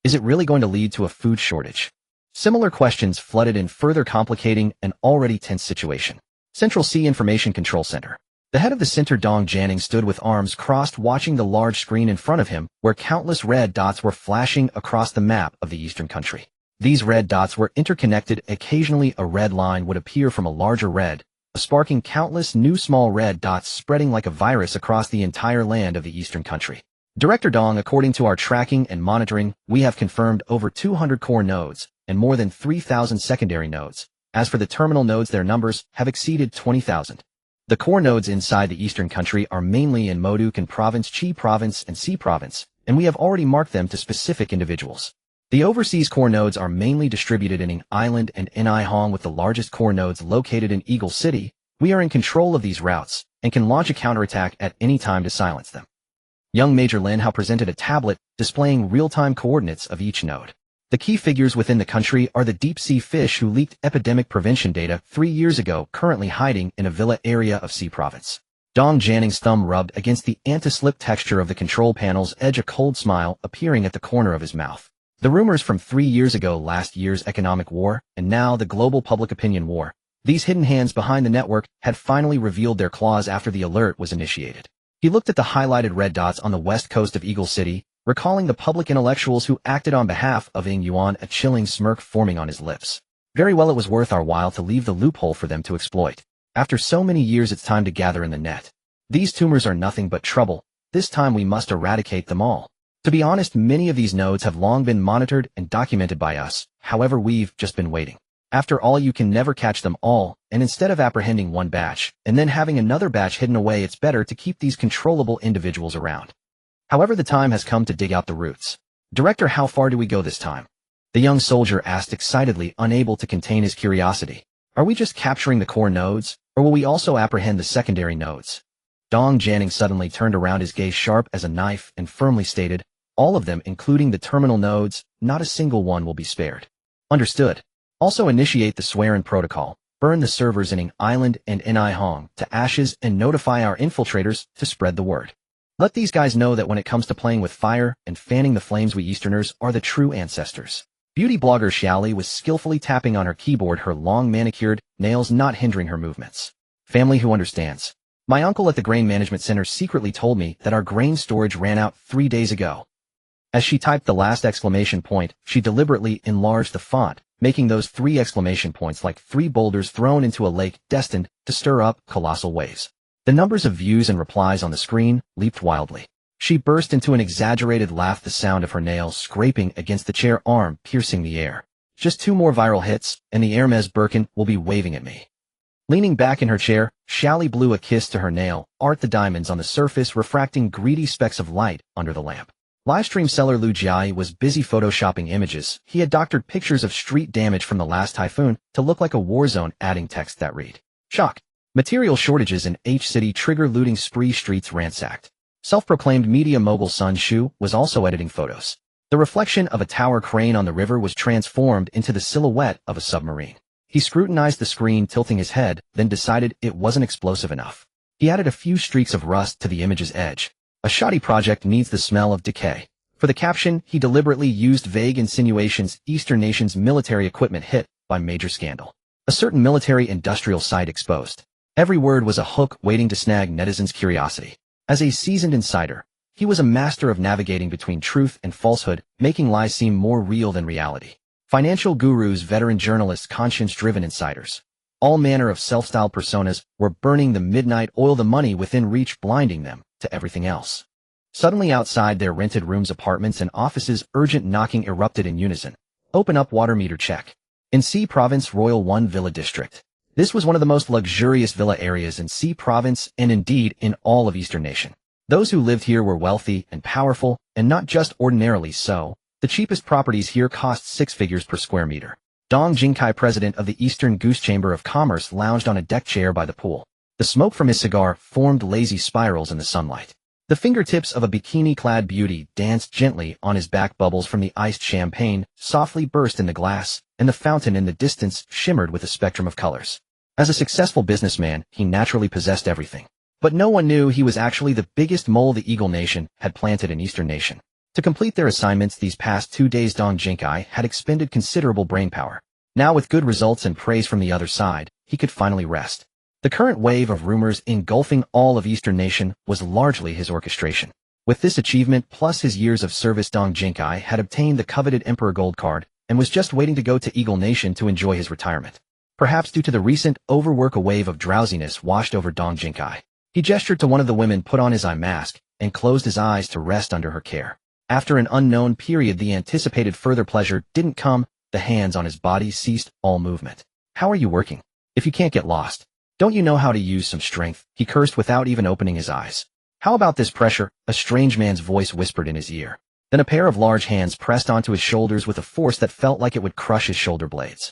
Is it really going to lead to a food shortage? Similar questions flooded in, further complicating an already tense situation. Central Sea Information Control Center. The head of the center, Dong Janning, stood with arms crossed, watching the large screen in front of him, where countless red dots were flashing across the map of the Eastern country. These red dots were interconnected. Occasionally, a red line would appear from a larger red, sparking countless new small red dots spreading like a virus across the entire land of the eastern country. Director Dong, according to our tracking and monitoring, we have confirmed over 200 core nodes and more than 3,000 secondary nodes. As for the terminal nodes, their numbers have exceeded 20,000. The core nodes inside the eastern country are mainly in Modukan Province, Chi Province, and Si Province, and we have already marked them to specific individuals. The overseas core nodes are mainly distributed in Ing Island and Ni Hong, with the largest core nodes located in Eagle City. We are in control of these routes and can launch a counterattack at any time to silence them. Young Major Lin Hao presented a tablet displaying real-time coordinates of each node. The key figures within the country are the deep-sea fish who leaked epidemic prevention data 3 years ago, currently hiding in a villa area of Si Province. Dong Janning's thumb rubbed against the anti-slip texture of the control panel's edge, a cold smile appearing at the corner of his mouth. The rumors from 3 years ago, last year's economic war, and now the global public opinion war, these hidden hands behind the network had finally revealed their claws after the alert was initiated. He looked at the highlighted red dots on the west coast of Eagle City, recalling the public intellectuals who acted on behalf of Ing Yuan, a chilling smirk forming on his lips. Very well, it was worth our while to leave the loophole for them to exploit. After so many years, it's time to gather in the net. These tumors are nothing but trouble. This time we must eradicate them all. To be honest, many of these nodes have long been monitored and documented by us. However, we've just been waiting. After all, you can never catch them all, and instead of apprehending one batch and then having another batch hidden away, it's better to keep these controllable individuals around. However, the time has come to dig out the roots. Director, how far do we go this time? The young soldier asked excitedly, unable to contain his curiosity. Are we just capturing the core nodes, or will we also apprehend the secondary nodes? Dong Janning suddenly turned around, his gaze sharp as a knife, and firmly stated, all of them, including the terminal nodes, not a single one will be spared. Understood. Also initiate the swear-in protocol, burn the servers in Ing Island and Ni Hong to ashes, and notify our infiltrators to spread the word. Let these guys know that when it comes to playing with fire and fanning the flames, we Easterners are the true ancestors. Beauty blogger Xiaoli was skillfully tapping on her keyboard, her long manicured nails not hindering her movements. Family who understands. My uncle at the Grain Management Center secretly told me that our grain storage ran out 3 days ago. As she typed the last exclamation point, she deliberately enlarged the font, making those 3 exclamation points like 3 boulders thrown into a lake destined to stir up colossal waves. The numbers of views and replies on the screen leaped wildly. She burst into an exaggerated laugh, the sound of her nails scraping against the chair arm piercing the air. Just 2 more viral hits, and the Hermes Birkin will be waving at me. Leaning back in her chair, Xiaoli blew a kiss to her nail art, the diamonds on the surface refracting greedy specks of light under the lamp. Livestream seller Lu Jiai was busy photoshopping images. He had doctored pictures of street damage from the last typhoon to look like a war zone, adding text that read, shock. Material shortages in H City trigger looting spree, streets ransacked. Self-proclaimed media mogul Sun Shu was also editing photos. The reflection of a tower crane on the river was transformed into the silhouette of a submarine. He scrutinized the screen, tilting his head, then decided it wasn't explosive enough. He added a few streaks of rust to the image's edge. A shoddy project needs the smell of decay. For the caption, he deliberately used vague insinuations, Eastern nations' military equipment hit by major scandal. A certain military-industrial site exposed. Every word was a hook waiting to snag netizens' curiosity. As a seasoned insider, he was a master of navigating between truth and falsehood, making lies seem more real than reality. Financial gurus, veteran journalists, conscience-driven insiders. All manner of self-styled personas were burning the midnight oil, the money within reach blinding them to everything else. Suddenly outside their rented rooms, apartments, and offices, urgent knocking erupted in unison. Open up, water meter check. In Si Province, Royal 1 Villa District. This was one of the most luxurious villa areas in Si Province and indeed in all of Eastern Nation. Those who lived here were wealthy and powerful, and not just ordinarily so. The cheapest properties here cost 6 figures per square meter. Dong Jingkai, president of the Eastern Goose Chamber of Commerce, lounged on a deck chair by the pool. The smoke from his cigar formed lazy spirals in the sunlight. The fingertips of a bikini-clad beauty danced gently on his back. Bubbles from the iced champagne softly burst in the glass, and the fountain in the distance shimmered with a spectrum of colors. As a successful businessman, he naturally possessed everything. But no one knew he was actually the biggest mole the Eagle Nation had planted in Eastern Nation. To complete their assignments these past 2 days, Dong Jingkai had expended considerable brainpower. Now, with good results and praise from the other side, he could finally rest. The current wave of rumors engulfing all of Eastern Nation was largely his orchestration. With this achievement plus his years of service, Dong Jingkai had obtained the coveted Emperor Gold Card and was just waiting to go to Eagle Nation to enjoy his retirement. Perhaps due to the recent overwork, a wave of drowsiness washed over Dong Jinkai. He gestured to one of the women, put on his eye mask, and closed his eyes to rest under her care. After an unknown period, the anticipated further pleasure didn't come. The hands on his body ceased all movement. How are you working? If you can't get lost, don't you know how to use some strength? He cursed without even opening his eyes. How about this pressure? A strange man's voice whispered in his ear. Then a pair of large hands pressed onto his shoulders with a force that felt like it would crush his shoulder blades.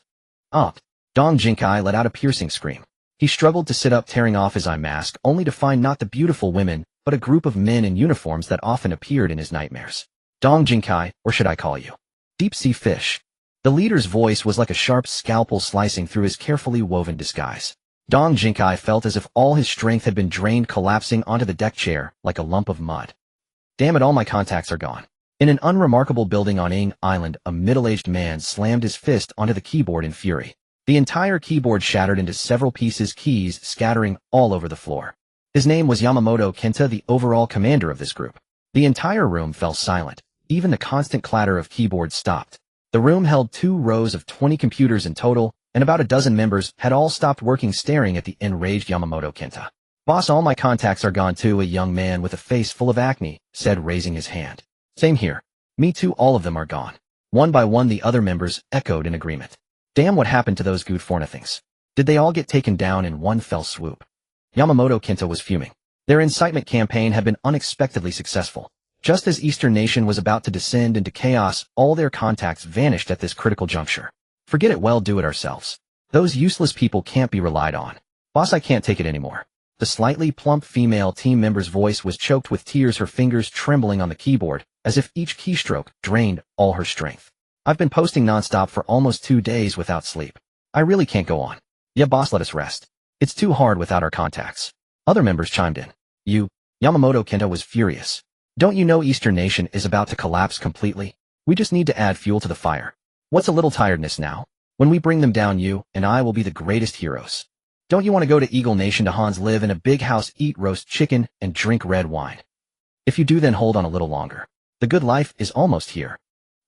Up! Dong Jinkai let out a piercing scream. He struggled to sit up, tearing off his eye mask, only to find not the beautiful women, but a group of men in uniforms that often appeared in his nightmares. Dong Jinkai, or should I call you deep-sea fish? The leader's voice was like a sharp scalpel slicing through his carefully woven disguise. Dong Jinkai felt as if all his strength had been drained, collapsing onto the deck chair like a lump of mud. Damn it, all my contacts are gone. In an unremarkable building on Ing Island, a middle-aged man slammed his fist onto the keyboard in fury. The entire keyboard shattered into several pieces, keys scattering all over the floor. His name was Yamamoto Kenta, the overall commander of this group. The entire room fell silent. Even the constant clatter of keyboards stopped. The room held 2 rows of 20 computers in total, and about a dozen members had all stopped working, staring at the enraged Yamamoto Kenta. Boss, all my contacts are gone too, a young man with a face full of acne said, raising his hand. Same here. Me too, all of them are gone. One by one the other members echoed in agreement. Damn, what happened to those good for nothings? Did they all get taken down in one fell swoop? Yamamoto Kenta was fuming. Their incitement campaign had been unexpectedly successful. Just as Eastern Nation was about to descend into chaos, all their contacts vanished at this critical juncture. Forget it, we'll do it ourselves. Those useless people can't be relied on. Boss, I can't take it anymore. The slightly plump female team member's voice was choked with tears, her fingers trembling on the keyboard, as if each keystroke drained all her strength. I've been posting nonstop for almost 2 days without sleep. I really can't go on. Yeah, boss, let us rest. It's too hard without our contacts. Other members chimed in. Yamamoto Kenta was furious. Don't you know Eastern Nation is about to collapse completely? We just need to add fuel to the fire. What's a little tiredness now? When we bring them down, you and I will be the greatest heroes. Don't you want to go to Eagle Nation, to Hans, live in a big house, eat roast chicken, and drink red wine? If you do, then hold on a little longer. The good life is almost here.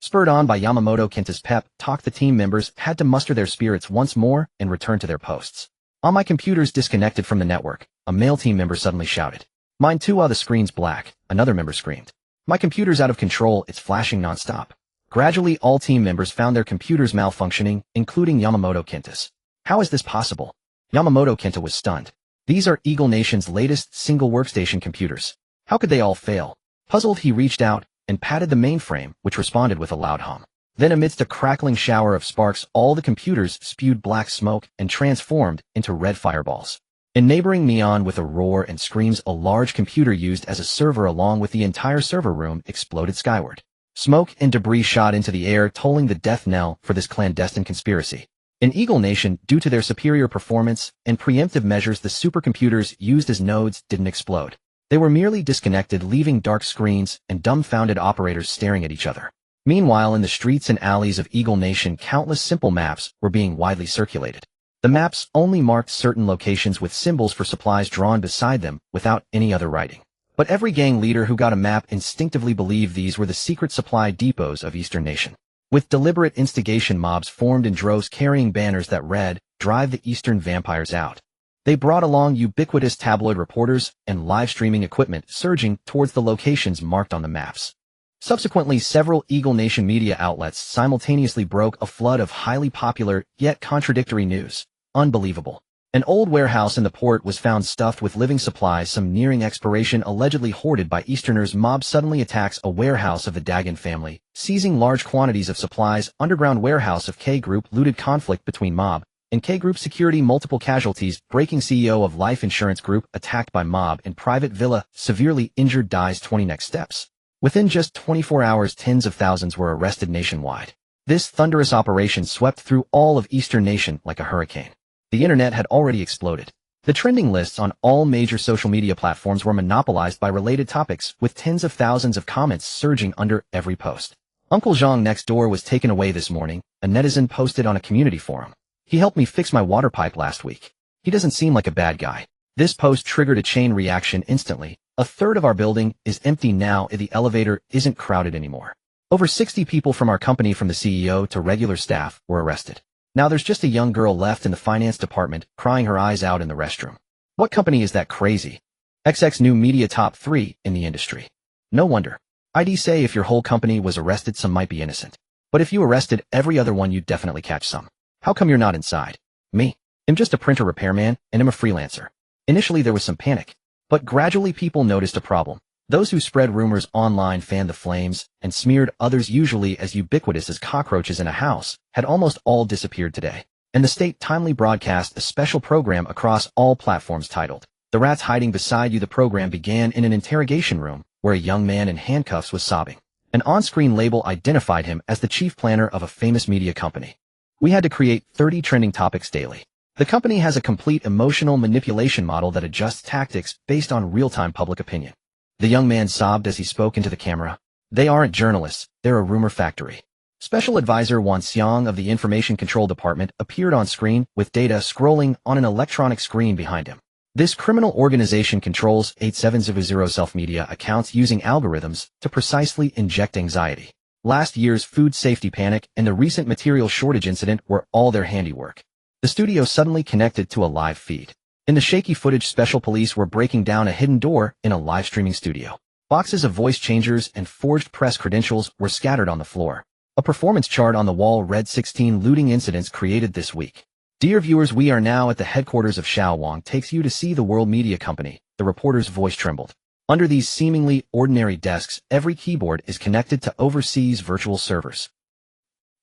Spurred on by Yamamoto Kenta's pep talk, the team members had to muster their spirits once more and return to their posts. All my computers disconnected from the network, a male team member suddenly shouted. Mine too, the screen's black, another member screamed. My computer's out of control, it's flashing nonstop. Gradually, all team members found their computers malfunctioning, including Yamamoto Kenta's. How is this possible? Yamamoto Kenta was stunned. These are Eagle Nation's latest single workstation computers. How could they all fail? Puzzled, he reached out and patted the mainframe, which responded with a loud hum. Then, amidst a crackling shower of sparks, all the computers spewed black smoke and transformed into red fireballs. In neighboring Neon, with a roar and screams, a large computer used as a server along with the entire server room exploded skyward. Smoke and debris shot into the air, tolling the death knell for this clandestine conspiracy. In Eagle Nation, due to their superior performance and preemptive measures, the supercomputers used as nodes didn't explode. They were merely disconnected, leaving dark screens and dumbfounded operators staring at each other. Meanwhile, in the streets and alleys of Eagle Nation, countless simple maps were being widely circulated. The maps only marked certain locations with symbols for supplies drawn beside them without any other writing. But every gang leader who got a map instinctively believed these were the secret supply depots of Eastern Nation. With deliberate instigation, mobs formed in droves carrying banners that read, "Drive the Eastern Vampires Out." They brought along ubiquitous tabloid reporters and live streaming equipment, surging towards the locations marked on the maps. Subsequently, several Eagle Nation media outlets simultaneously broke a flood of highly popular yet contradictory news. Unbelievable. An old warehouse in the port was found stuffed with living supplies, some nearing expiration, allegedly hoarded by Easterners. Mob suddenly attacks a warehouse of the Dagon family, seizing large quantities of supplies. Underground warehouse of K Group looted. Conflict between mob and K Group security. Multiple casualties. Breaking CEO of Life Insurance Group attacked by mob in private villa. Severely injured, dies. 20 next steps. Within just 24 hours, tens of thousands were arrested nationwide. This thunderous operation swept through all of Eastern Nation like a hurricane. The internet had already exploded. The trending lists on all major social media platforms were monopolized by related topics, with tens of thousands of comments surging under every post. Uncle Zhang next door was taken away this morning, a netizen posted on a community forum. He helped me fix my water pipe last week. He doesn't seem like a bad guy. This post triggered a chain reaction instantly. A third of our building is empty now. The elevator isn't crowded anymore. Over 60 people from our company, from the CEO to regular staff, were arrested. Now there's just a young girl left in the finance department crying her eyes out in the restroom. What company is that crazy? XX new media top 3 in the industry. No wonder. I'd say if your whole company was arrested, some might be innocent. But if you arrested every other one, you'd definitely catch some. How come you're not inside? Me. I'm just a printer repairman, and I'm a freelancer. Initially there was some panic, but gradually people noticed a problem. Those who spread rumors online fanned the flames and smeared others, usually as ubiquitous as cockroaches in a house, had almost all disappeared today. And the state timely broadcast a special program across all platforms titled, "The Rats Hiding Beside You." The program began in an interrogation room where a young man in handcuffs was sobbing. An on-screen label identified him as the chief planner of a famous media company. We had to create 30 trending topics daily. The company has a complete emotional manipulation model that adjusts tactics based on real-time public opinion. The young man sobbed as he spoke into the camera. They aren't journalists, they're a rumor factory. Special Advisor Wan Xiang of the Information Control Department appeared on screen with data scrolling on an electronic screen behind him. This criminal organization controls 8700 self-media accounts using algorithms to precisely inject anxiety. Last year's food safety panic and the recent material shortage incident were all their handiwork. The studio suddenly connected to a live feed. In the shaky footage, special police were breaking down a hidden door in a live streaming studio. Boxes of voice changers and forged press credentials were scattered on the floor. A performance chart on the wall read 16 looting incidents created this week. Dear viewers, we are now at the headquarters of Xiao Wang takes you to see the World Media Company. The reporter's voice trembled. Under these seemingly ordinary desks, every keyboard is connected to overseas virtual servers.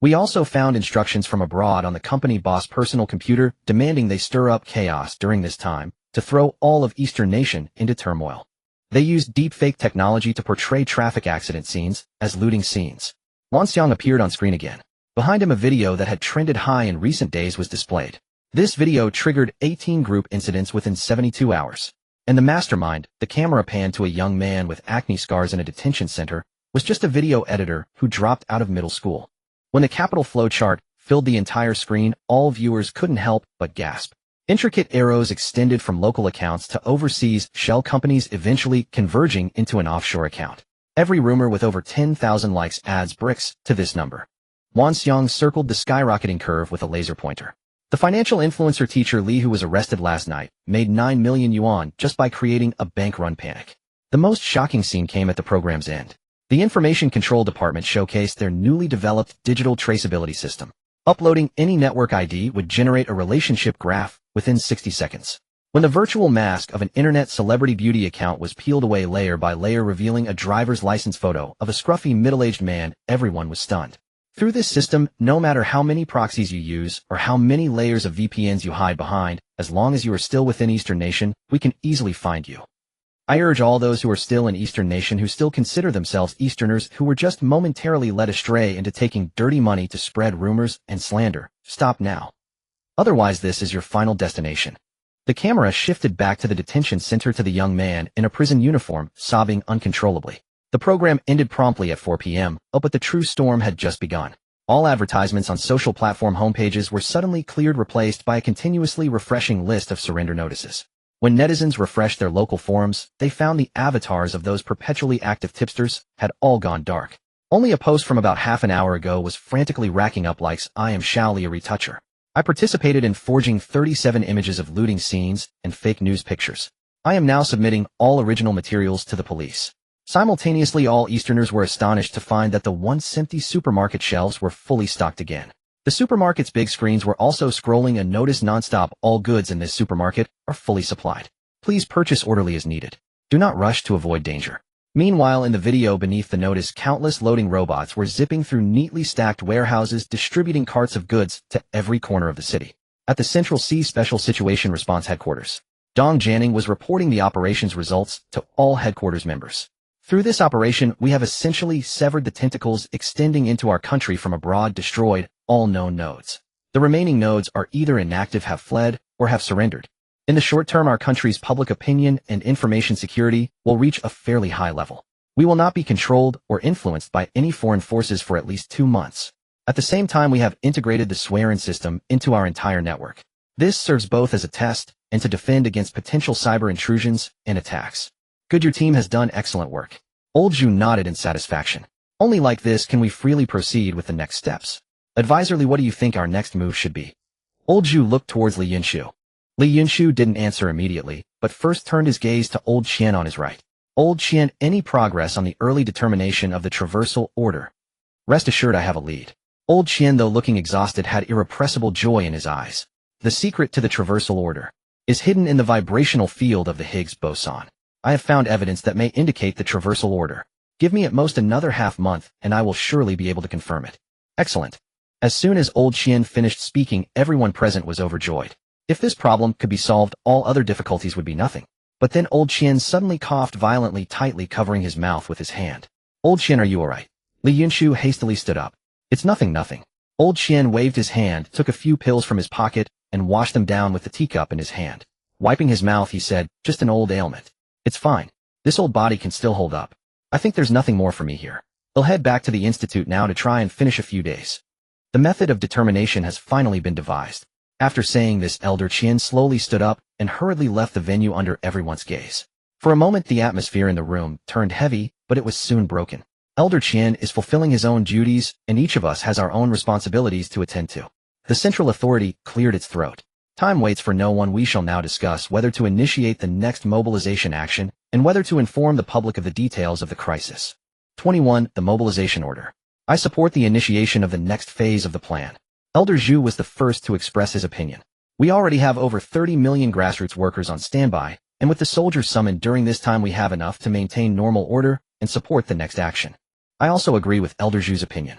We also found instructions from abroad on the company boss' personal computer demanding they stir up chaos during this time to throw all of Eastern Nation into turmoil. They used deepfake technology to portray traffic accident scenes as looting scenes. Wan Xiang appeared on screen again. Behind him, a video that had trended high in recent days was displayed. This video triggered 18 group incidents within 72 hours. And the mastermind, the camera panned to a young man with acne scars in a detention center, was just a video editor who dropped out of middle school. When the capital flow chart filled the entire screen, all viewers couldn't help but gasp. Intricate arrows extended from local accounts to overseas shell companies, eventually converging into an offshore account. Every rumor with over 10,000 likes adds bricks to this number. Wan Xiang circled the skyrocketing curve with a laser pointer. The financial influencer teacher Li, who was arrested last night, made 9 million yuan just by creating a bank run panic. The most shocking scene came at the program's end. The Information Control Department showcased their newly developed digital traceability system. Uploading any network ID would generate a relationship graph within 60 seconds. When the virtual mask of an internet celebrity beauty account was peeled away layer by layer, revealing a driver's license photo of a scruffy middle-aged man, everyone was stunned. Through this system, no matter how many proxies you use or how many layers of VPNs you hide behind, as long as you are still within Eastern Nation, we can easily find you. I urge all those who are still in Eastern Nation, who still consider themselves Easterners, who were just momentarily led astray into taking dirty money to spread rumors and slander, stop now. Otherwise, this is your final destination. The camera shifted back to the detention center to the young man in a prison uniform, sobbing uncontrollably. The program ended promptly at 4 p.m., but the true storm had just begun. All advertisements on social platform homepages were suddenly cleared, replaced by a continuously refreshing list of surrender notices. When netizens refreshed their local forums, they found the avatars of those perpetually active tipsters had all gone dark. Only a post from about half an hour ago was frantically racking up likes. I am Shaoli, a retoucher. I participated in forging 37 images of looting scenes and fake news pictures. I am now submitting all original materials to the police. Simultaneously, all Easterners were astonished to find that the once empty supermarket shelves were fully stocked again. The supermarket's big screens were also scrolling a notice nonstop. All goods in this supermarket are fully supplied. Please purchase orderly as needed. Do not rush to avoid danger. Meanwhile, in the video beneath the notice, countless loading robots were zipping through neatly stacked warehouses, distributing carts of goods to every corner of the city. At the Central C Special Situation Response Headquarters, Dong Janning was reporting the operation's results to all headquarters members. Through this operation, we have essentially severed the tentacles extending into our country from abroad, destroyed all known nodes. The remaining nodes are either inactive, have fled, or have surrendered. In the short term, our country's public opinion and information security will reach a fairly high level. We will not be controlled or influenced by any foreign forces for at least 2 months. At the same time, we have integrated the swearing system into our entire network. This serves both as a test and to defend against potential cyber intrusions and attacks. Good, your team has done excellent work. Old Zhu nodded in satisfaction. Only like this can we freely proceed with the next steps. Advisorly, what do you think our next move should be? Old Zhu looked towards Li Yunshu. Li Yunshu didn't answer immediately, but first turned his gaze to Old Qian on his right. Old Qian, any progress on the early determination of the traversal order? Rest assured I have a lead. Old Qian, though looking exhausted, had irrepressible joy in his eyes. The secret to the traversal order is hidden in the vibrational field of the Higgs boson. I have found evidence that may indicate the traversal order. Give me at most another half-month, and I will surely be able to confirm it. Excellent. As soon as Old Qian finished speaking, everyone present was overjoyed. If this problem could be solved, all other difficulties would be nothing. But then Old Qian suddenly coughed violently, tightly covering his mouth with his hand. Old Qian, are you alright? Li Yunshu hastily stood up. It's nothing. Old Qian waved his hand, took a few pills from his pocket, and washed them down with the teacup in his hand. Wiping his mouth, he said, just an old ailment. It's fine. This old body can still hold up. I think there's nothing more for me here. I'll head back to the institute now to try and finish a few days. The method of determination has finally been devised. After saying this, Elder Qian slowly stood up and hurriedly left the venue under everyone's gaze. For a moment the atmosphere in the room turned heavy, but it was soon broken. Elder Qian is fulfilling his own duties, and each of us has our own responsibilities to attend to. The central authority cleared its throat. Time waits for no one. We shall now discuss whether to initiate the next mobilization action and whether to inform the public of the details of the crisis. 21. The mobilization order. I support the initiation of the next phase of the plan. Elder Zhu was the first to express his opinion. We already have over 30 million grassroots workers on standby, and with the soldiers summoned during this time we have enough to maintain normal order and support the next action. I also agree with Elder Zhu's opinion.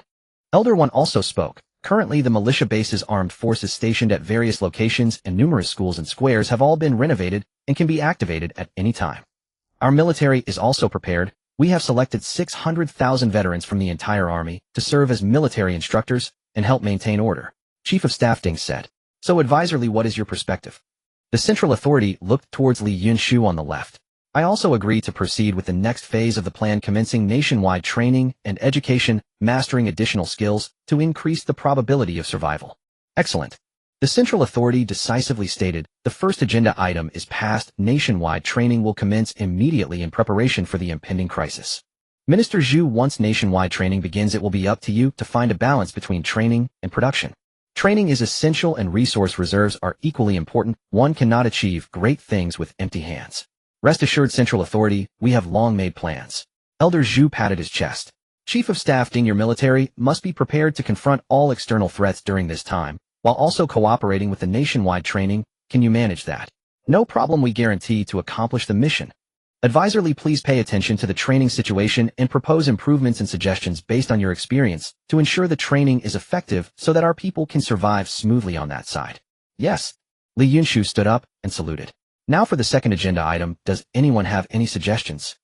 Elder One also spoke. Currently, the militia bases, armed forces stationed at various locations, and numerous schools and squares have all been renovated and can be activated at any time. Our military is also prepared. We have selected 600,000 veterans from the entire army to serve as military instructors and help maintain order. Chief of Staff Ding said. So advisorly, what is your perspective? The central authority looked towards Li Yunshu on the left. I also agree to proceed with the next phase of the plan, commencing nationwide training and education, mastering additional skills to increase the probability of survival. Excellent. The central authority decisively stated, the first agenda item is passed. Nationwide training will commence immediately in preparation for the impending crisis. Minister Zhu, once nationwide training begins, it will be up to you to find a balance between training and production. Training is essential and resource reserves are equally important. One cannot achieve great things with empty hands. Rest assured, central authority, we have long made plans. Elder Zhu patted his chest. Chief of Staff Ding, your military must be prepared to confront all external threats during this time, while also cooperating with the nationwide training. Can you manage that? No problem, we guarantee to accomplish the mission. Advisorly, please pay attention to the training situation and propose improvements and suggestions based on your experience to ensure the training is effective so that our people can survive smoothly on that side. Yes. Li Yunshu stood up and saluted. Now for the second agenda item, does anyone have any suggestions?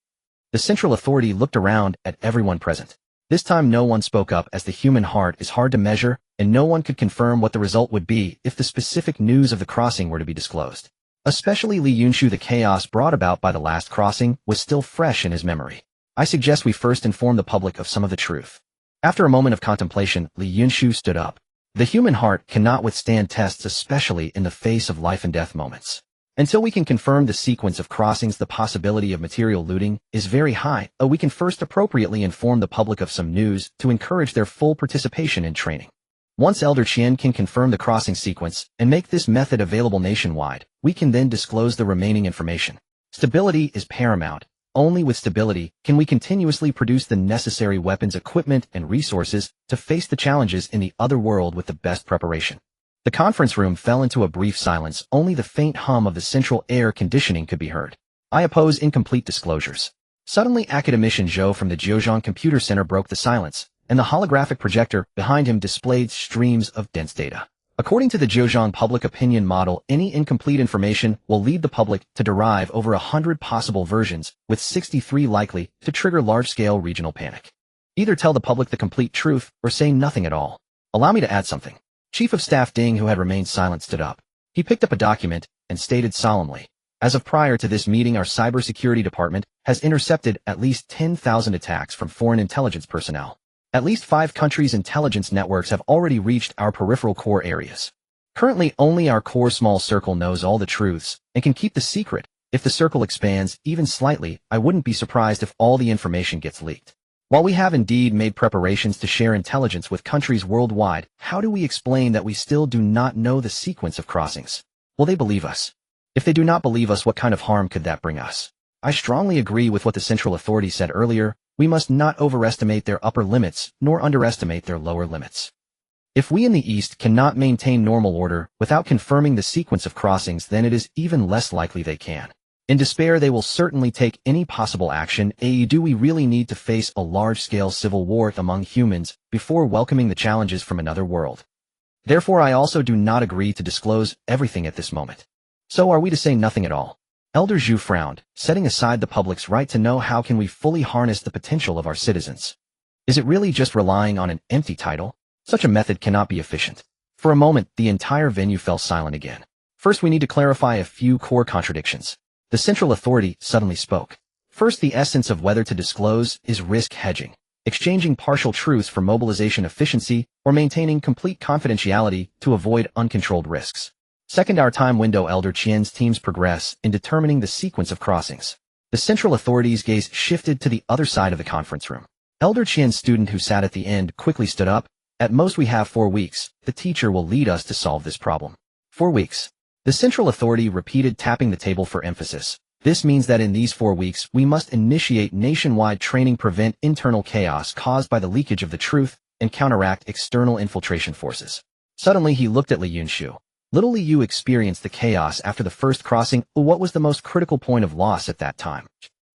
The central authority looked around at everyone present. This time no one spoke up, as the human heart is hard to measure, and no one could confirm what the result would be if the specific news of the crossing were to be disclosed. Especially Li Yunshu, the chaos brought about by the last crossing was still fresh in his memory. I suggest we first inform the public of some of the truth. After a moment of contemplation, Li Yunshu stood up. The human heart cannot withstand tests, especially in the face of life and death moments. Until we can confirm the sequence of crossings, the possibility of material looting is very high. We can first appropriately inform the public of some news to encourage their full participation in training. Once Elder Qian can confirm the crossing sequence and make this method available nationwide, we can then disclose the remaining information. Stability is paramount. Only with stability can we continuously produce the necessary weapons, equipment, and resources to face the challenges in the other world with the best preparation. The conference room fell into a brief silence. Only the faint hum of the central air conditioning could be heard. I oppose incomplete disclosures. Suddenly, academician Zhou from the Jiuzhang Computer Center broke the silence, and the holographic projector behind him displayed streams of dense data. According to the Jiuzhang public opinion model, any incomplete information will lead the public to derive over 100 possible versions, with 63 likely to trigger large-scale regional panic. Either tell the public the complete truth or say nothing at all. Allow me to add something. Chief of Staff Ding, who had remained silent, stood up. He picked up a document and stated solemnly, as of prior to this meeting, our cybersecurity department has intercepted at least 10,000 attacks from foreign intelligence personnel. At least 5 countries' intelligence networks have already reached our peripheral core areas. Currently, only our core small circle knows all the truths and can keep the secret. If the circle expands even slightly, I wouldn't be surprised if all the information gets leaked. While we have indeed made preparations to share intelligence with countries worldwide, how do we explain that we still do not know the sequence of crossings? Will they believe us? If they do not believe us, what kind of harm could that bring us? I strongly agree with what the Central Authority said earlier. We must not overestimate their upper limits, nor underestimate their lower limits. If we in the East cannot maintain normal order without confirming the sequence of crossings, then it is even less likely they can. In despair, they will certainly take any possible action. Do we really need to face a large-scale civil war among humans before welcoming the challenges from another world? Therefore, I also do not agree to disclose everything at this moment. So are we to say nothing at all? Elder Zhu frowned, setting aside the public's right to know. How can we fully harness the potential of our citizens? Is it really just relying on an empty title? Such a method cannot be efficient. For a moment, the entire venue fell silent again. First, we need to clarify a few core contradictions. The Central Authority suddenly spoke. First, the essence of whether to disclose is risk hedging, exchanging partial truths for mobilization efficiency or maintaining complete confidentiality to avoid uncontrolled risks. Second, our time window. Elder Qian's team's progress in determining the sequence of crossings. The Central Authority's gaze shifted to the other side of the conference room. Elder Qian's student, who sat at the end, quickly stood up. At most we have 4 weeks. The teacher will lead us to solve this problem. 4 weeks. The Central Authority repeated, tapping the table for emphasis. This means that in these 4 weeks, we must initiate nationwide training, prevent internal chaos caused by the leakage of the truth, and counteract external infiltration forces. Suddenly he looked at Yunshu. Little Liu experienced the chaos after the first crossing. What was the most critical point of loss at that time?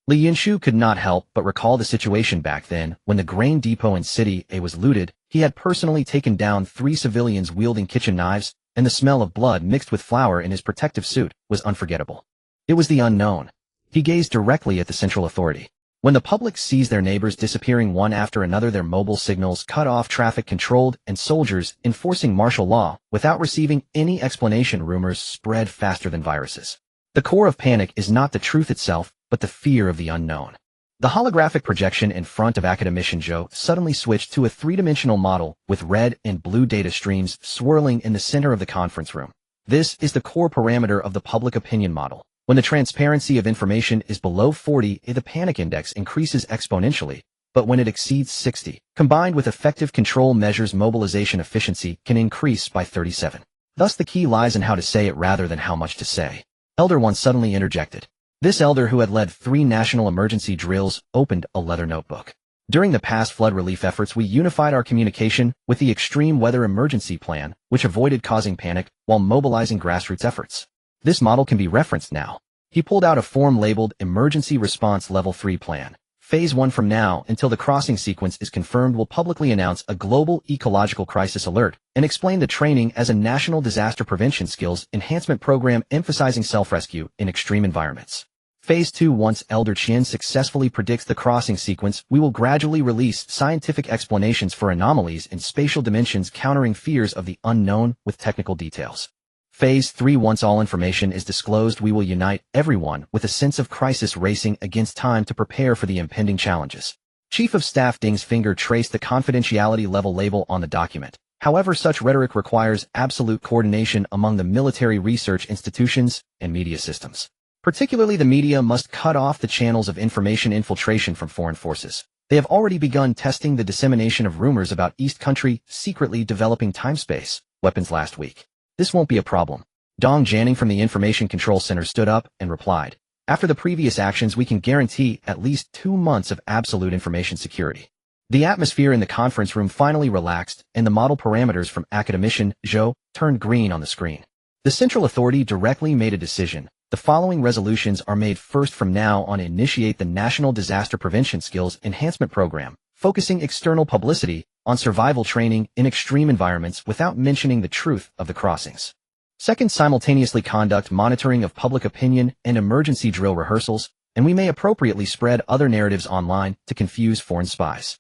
Yunshu could not help but recall the situation back then when the grain depot in City A was looted. He had personally taken down 3 civilians wielding kitchen knives, and the smell of blood mixed with flour in his protective suit was unforgettable. It was the unknown. He gazed directly at the Central Authority. When the public sees their neighbors disappearing one after another, their mobile signals cut off, traffic controlled, and soldiers enforcing martial law without receiving any explanation, rumors spread faster than viruses. The core of panic is not the truth itself, but the fear of the unknown. The holographic projection in front of academician Zhou suddenly switched to a 3-dimensional model with red and blue data streams swirling in the center of the conference room. This is the core parameter of the public opinion model. When the transparency of information is below 40, the panic index increases exponentially, but when it exceeds 60, combined with effective control measures, mobilization efficiency can increase by 37. Thus the key lies in how to say it rather than how much to say. Elder One suddenly interjected. This elder, who had led 3 national emergency drills, opened a leather notebook. During the past flood relief efforts, we unified our communication with the extreme weather emergency plan, which avoided causing panic while mobilizing grassroots efforts. This model can be referenced now. He pulled out a form labeled Emergency Response Level 3 Plan. Phase 1: from now until the crossing sequence is confirmed, will publicly announce a global ecological crisis alert and explain the training as a national disaster prevention skills enhancement program emphasizing self-rescue in extreme environments. Phase 2: once Elder Qian successfully predicts the crossing sequence, we will gradually release scientific explanations for anomalies in spatial dimensions, countering fears of the unknown with technical details. Phase 3: once all information is disclosed, we will unite everyone with a sense of crisis, racing against time to prepare for the impending challenges. Chief of Staff Ding's finger traced the confidentiality level label on the document. However, such rhetoric requires absolute coordination among the military research institutions and media systems. Particularly, the media must cut off the channels of information infiltration from foreign forces. They have already begun testing the dissemination of rumors about East Country secretly developing time-space weapons last week. This won't be a problem. Dong Janning from the Information Control Center stood up and replied. After the previous actions, we can guarantee at least 2 months of absolute information security. The atmosphere in the conference room finally relaxed, and the model parameters from academician Zhou turned green on the screen. The Central Authority directly made a decision. The following resolutions are made. First, from now on, initiate the National Disaster Prevention Skills Enhancement Program, focusing external publicity on survival training in extreme environments without mentioning the truth of the crossings. Second, simultaneously conduct monitoring of public opinion and emergency drill rehearsals, and we may appropriately spread other narratives online to confuse foreign spies.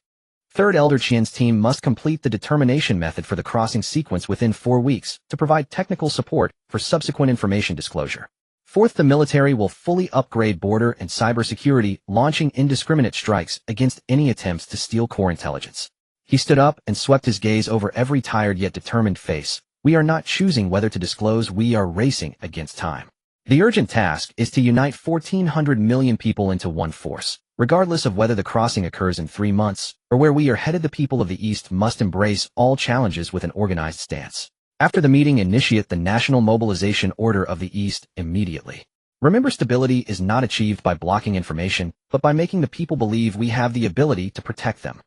Third, Elder Qian's team must complete the determination method for the crossing sequence within 4 weeks to provide technical support for subsequent information disclosure. Fourth, the military will fully upgrade border and cybersecurity, launching indiscriminate strikes against any attempts to steal core intelligence. He stood up and swept his gaze over every tired yet determined face. We are not choosing whether to disclose, we are racing against time. The urgent task is to unite 1,400 million people into one force. Regardless of whether the crossing occurs in 3 months or where we are headed, the people of the East must embrace all challenges with an organized stance. After the meeting, initiate the National Mobilization Order of the East immediately. Remember, stability is not achieved by blocking information, but by making the people believe we have the ability to protect them.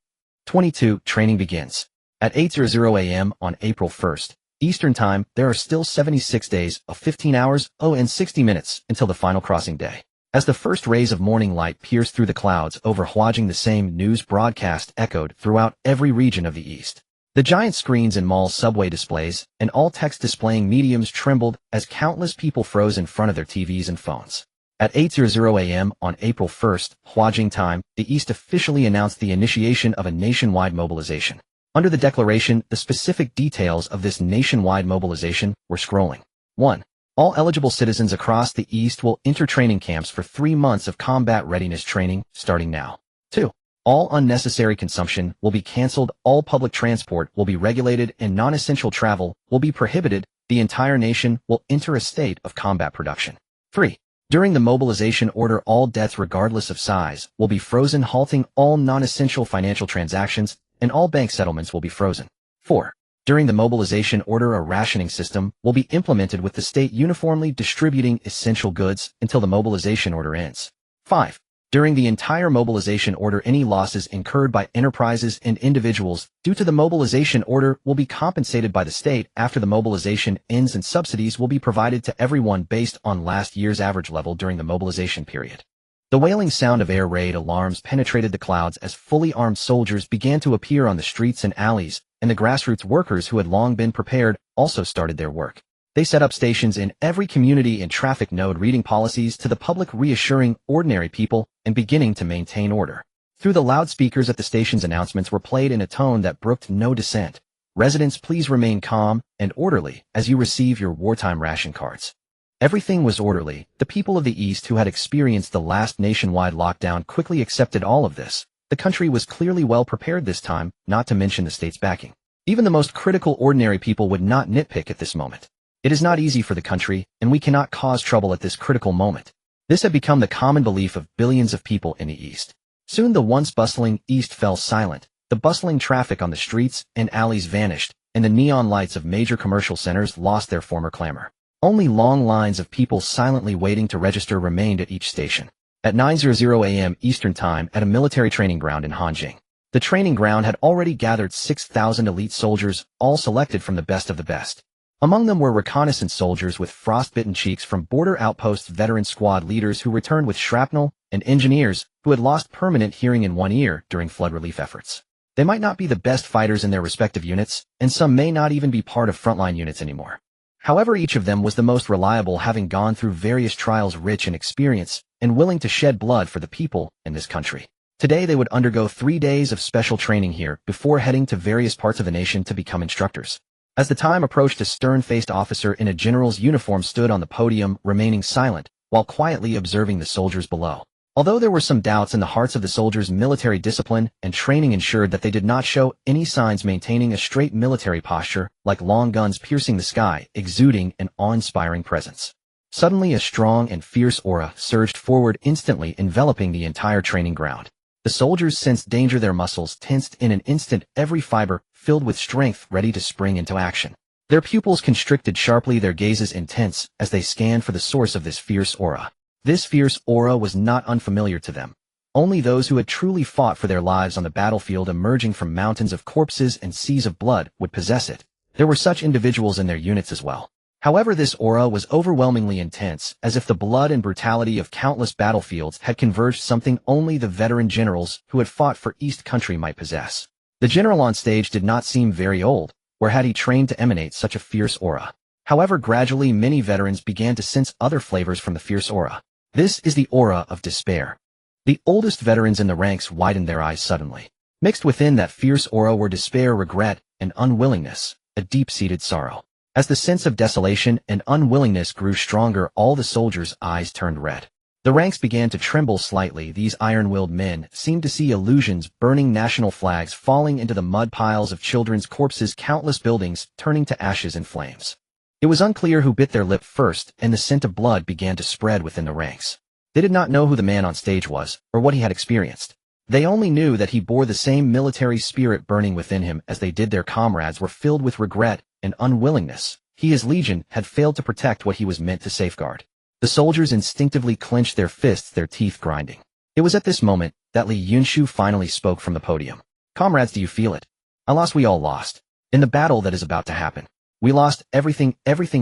22. Training begins. At 8:00 a.m. on April 1st, Eastern Time, there are still 76 days of 15 hours, and 60 minutes until the final crossing day. As the first rays of morning light pierced through the clouds over Huajing, the same news broadcast echoed throughout every region of the East. The giant screens in mall subway displays and all text displaying mediums trembled as countless people froze in front of their TVs and phones. At 8:00 a.m. on April 1st, Huajing time, the East officially announced the initiation of a nationwide mobilization. Under the declaration, the specific details of this nationwide mobilization were scrolling. 1. All eligible citizens across the East will enter training camps for 3 months of combat readiness training, starting now. 2. All unnecessary consumption will be canceled, all public transport will be regulated, and non-essential travel will be prohibited. The entire nation will enter a state of combat production. 3. During the mobilization order, all debts regardless of size will be frozen, halting all non-essential financial transactions, and all bank settlements will be frozen. 4. During the mobilization order, a rationing system will be implemented with the state uniformly distributing essential goods until the mobilization order ends. 5. During the entire mobilization order, any losses incurred by enterprises and individuals due to the mobilization order will be compensated by the state after the mobilization ends, and subsidies will be provided to everyone based on last year's average level during the mobilization period. The wailing sound of air raid alarms penetrated the clouds as fully armed soldiers began to appear on the streets and alleys, and the grassroots workers who had long been prepared also started their work. They set up stations in every community and traffic node, reading policies to the public, reassuring ordinary people, and beginning to maintain order. Through the loudspeakers at the stations, announcements were played in a tone that brooked no dissent. Residents, please remain calm and orderly as you receive your wartime ration cards. Everything was orderly. The people of the East who had experienced the last nationwide lockdown quickly accepted all of this. The country was clearly well prepared this time, not to mention the state's backing. Even the most critical ordinary people would not nitpick at this moment. It is not easy for the country, and we cannot cause trouble at this critical moment. This had become the common belief of billions of people in the East. Soon the once bustling East fell silent. The bustling traffic on the streets and alleys vanished, and the neon lights of major commercial centers lost their former clamor. Only long lines of people silently waiting to register remained at each station. At 9:00 a.m. Eastern Time, at a military training ground in Hanjing. The training ground had already gathered 6,000 elite soldiers, all selected from the best of the best. Among them were reconnaissance soldiers with frostbitten cheeks from border outposts, veteran squad leaders who returned with shrapnel, and engineers who had lost permanent hearing in one ear during flood relief efforts. They might not be the best fighters in their respective units, and some may not even be part of frontline units anymore. However, each of them was the most reliable, having gone through various trials, rich in experience, and willing to shed blood for the people in this country. Today they would undergo 3 days of special training here before heading to various parts of the nation to become instructors. As the time approached, a stern-faced officer in a general's uniform stood on the podium, remaining silent, while quietly observing the soldiers below. Although there were some doubts in the hearts of the soldiers, military discipline and training ensured that they did not show any signs, maintaining a straight military posture, like long guns piercing the sky, exuding an awe-inspiring presence. Suddenly a strong and fierce aura surged forward, instantly enveloping the entire training ground. The soldiers sensed danger, their muscles tensed in an instant, every fiber filled with strength, ready to spring into action. Their pupils constricted sharply, their gazes intense, as they scanned for the source of this fierce aura. This fierce aura was not unfamiliar to them. Only those who had truly fought for their lives on the battlefield, emerging from mountains of corpses and seas of blood, would possess it. There were such individuals in their units as well. However, this aura was overwhelmingly intense, as if the blood and brutality of countless battlefields had converged, something only the veteran generals who had fought for East Country might possess. The general on stage did not seem very old, or had he trained to emanate such a fierce aura. However, gradually many veterans began to sense other flavors from the fierce aura. This is the aura of despair. The oldest veterans in the ranks widened their eyes suddenly. Mixed within that fierce aura were despair, regret, and unwillingness, a deep-seated sorrow. As the sense of desolation and unwillingness grew stronger, all the soldiers' eyes turned red. The ranks began to tremble slightly. These iron-willed men seemed to see illusions, burning national flags falling into the mud piles of children's corpses, countless buildings turning to ashes and flames. It was unclear who bit their lip first, and the scent of blood began to spread within the ranks. They did not know who the man on stage was, or what he had experienced. They only knew that he bore the same military spirit burning within him as they did their comrades were filled with regret and unwillingness. He, his legion, had failed to protect what he was meant to safeguard. The soldiers instinctively clenched their fists, their teeth grinding. It was at this moment that Yunshu finally spoke from the podium. Comrades, do you feel it? I lost, we all lost. In the battle that is about to happen. We lost everything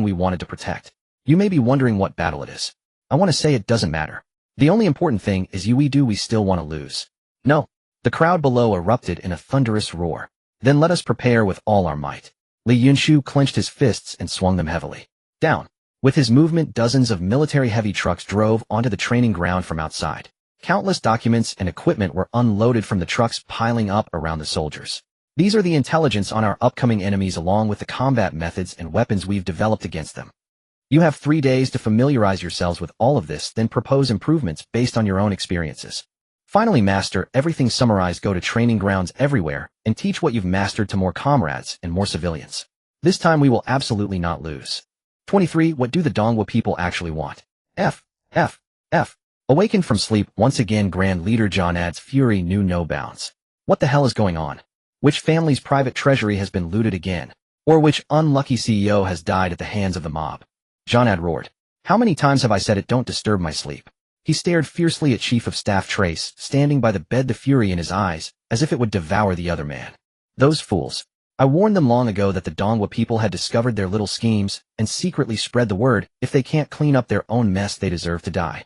we wanted to protect. You may be wondering what battle it is. I want to say it doesn't matter. The only important thing is we still want to lose. No. The crowd below erupted in a thunderous roar. Then let us prepare with all our might. Yunshu clenched his fists and swung them heavily. Down. With his movement, dozens of military heavy trucks drove onto the training ground from outside. Countless documents and equipment were unloaded from the trucks, piling up around the soldiers. These are the intelligence on our upcoming enemies, along with the combat methods and weapons we've developed against them. You have 3 days to familiarize yourselves with all of this, then propose improvements based on your own experiences. Finally, master everything summarized. Go to training grounds everywhere and teach what you've mastered to more comrades and more civilians. This time we will absolutely not lose. 23. What do the Dongwa people actually want? F. Awakened from sleep once again, Grand Leader Jonad's fury knew no bounds. What the hell is going on? Which family's private treasury has been looted again? Or which unlucky CEO has died at the hands of the mob? Jonad roared. How many times have I said it? Don't disturb my sleep. He stared fiercely at Chief of Staff Trace, standing by the bed, the fury in his eyes, as if it would devour the other man. Those fools. I warned them long ago that the Dongwa people had discovered their little schemes and secretly spread the word. If they can't clean up their own mess, they deserve to die.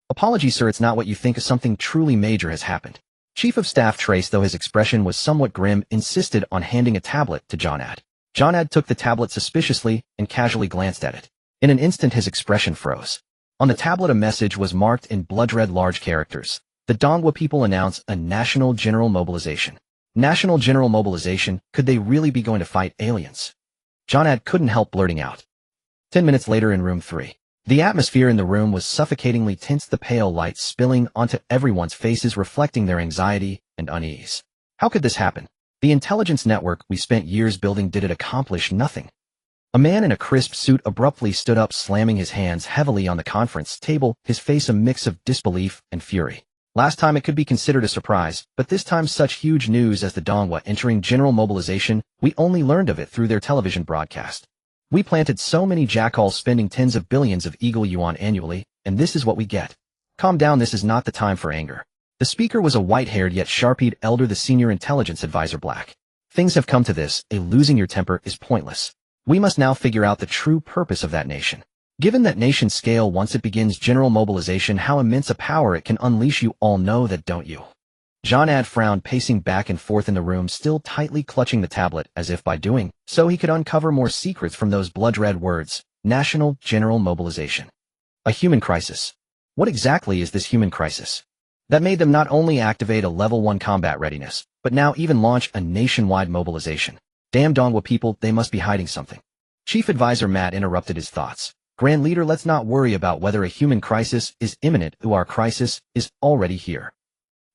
Apologies, sir, it's not what you think. Something truly major has happened. Chief of Staff Trace, though his expression was somewhat grim, insisted on handing a tablet to Jonad. Jonad took the tablet suspiciously and casually glanced at it. In an instant his expression froze. On the tablet a message was marked in blood-red large characters. The Dongwa people announce a national general mobilization. National general mobilization? Could they really be going to fight aliens? Jonad couldn't help blurting out. 10 minutes later in room 3. The atmosphere in the room was suffocatingly tense, the pale light spilling onto everyone's faces, reflecting their anxiety and unease. How could this happen? The intelligence network we spent years building, did it accomplish nothing? A man in a crisp suit abruptly stood up, slamming his hands heavily on the conference table, his face a mix of disbelief and fury. Last time it could be considered a surprise, but this time such huge news as the Dongwa entering general mobilization, we only learned of it through their television broadcast. We planted so many jackals, spending tens of billions of eagle yuan annually, and this is what we get. Calm down, this is not the time for anger. The speaker was a white-haired yet sharp-eyed elder, the senior intelligence advisor Black. Things have come to this, losing your temper is pointless. We must now figure out the true purpose of that nation. Given that nation scale, once it begins general mobilization, how immense a power it can unleash, you all know that, don't you? Jonad frowned, pacing back and forth in the room, still tightly clutching the tablet, as if by doing so he could uncover more secrets from those blood-red words. National general mobilization. A human crisis. What exactly is this human crisis? That made them not only activate a level 1 combat readiness, but now even launch a nationwide mobilization. Damn Dongwa people, they must be hiding something. Chief Advisor Matt interrupted his thoughts. Grand Leader, let's not worry about whether a human crisis is imminent. Our crisis is already here.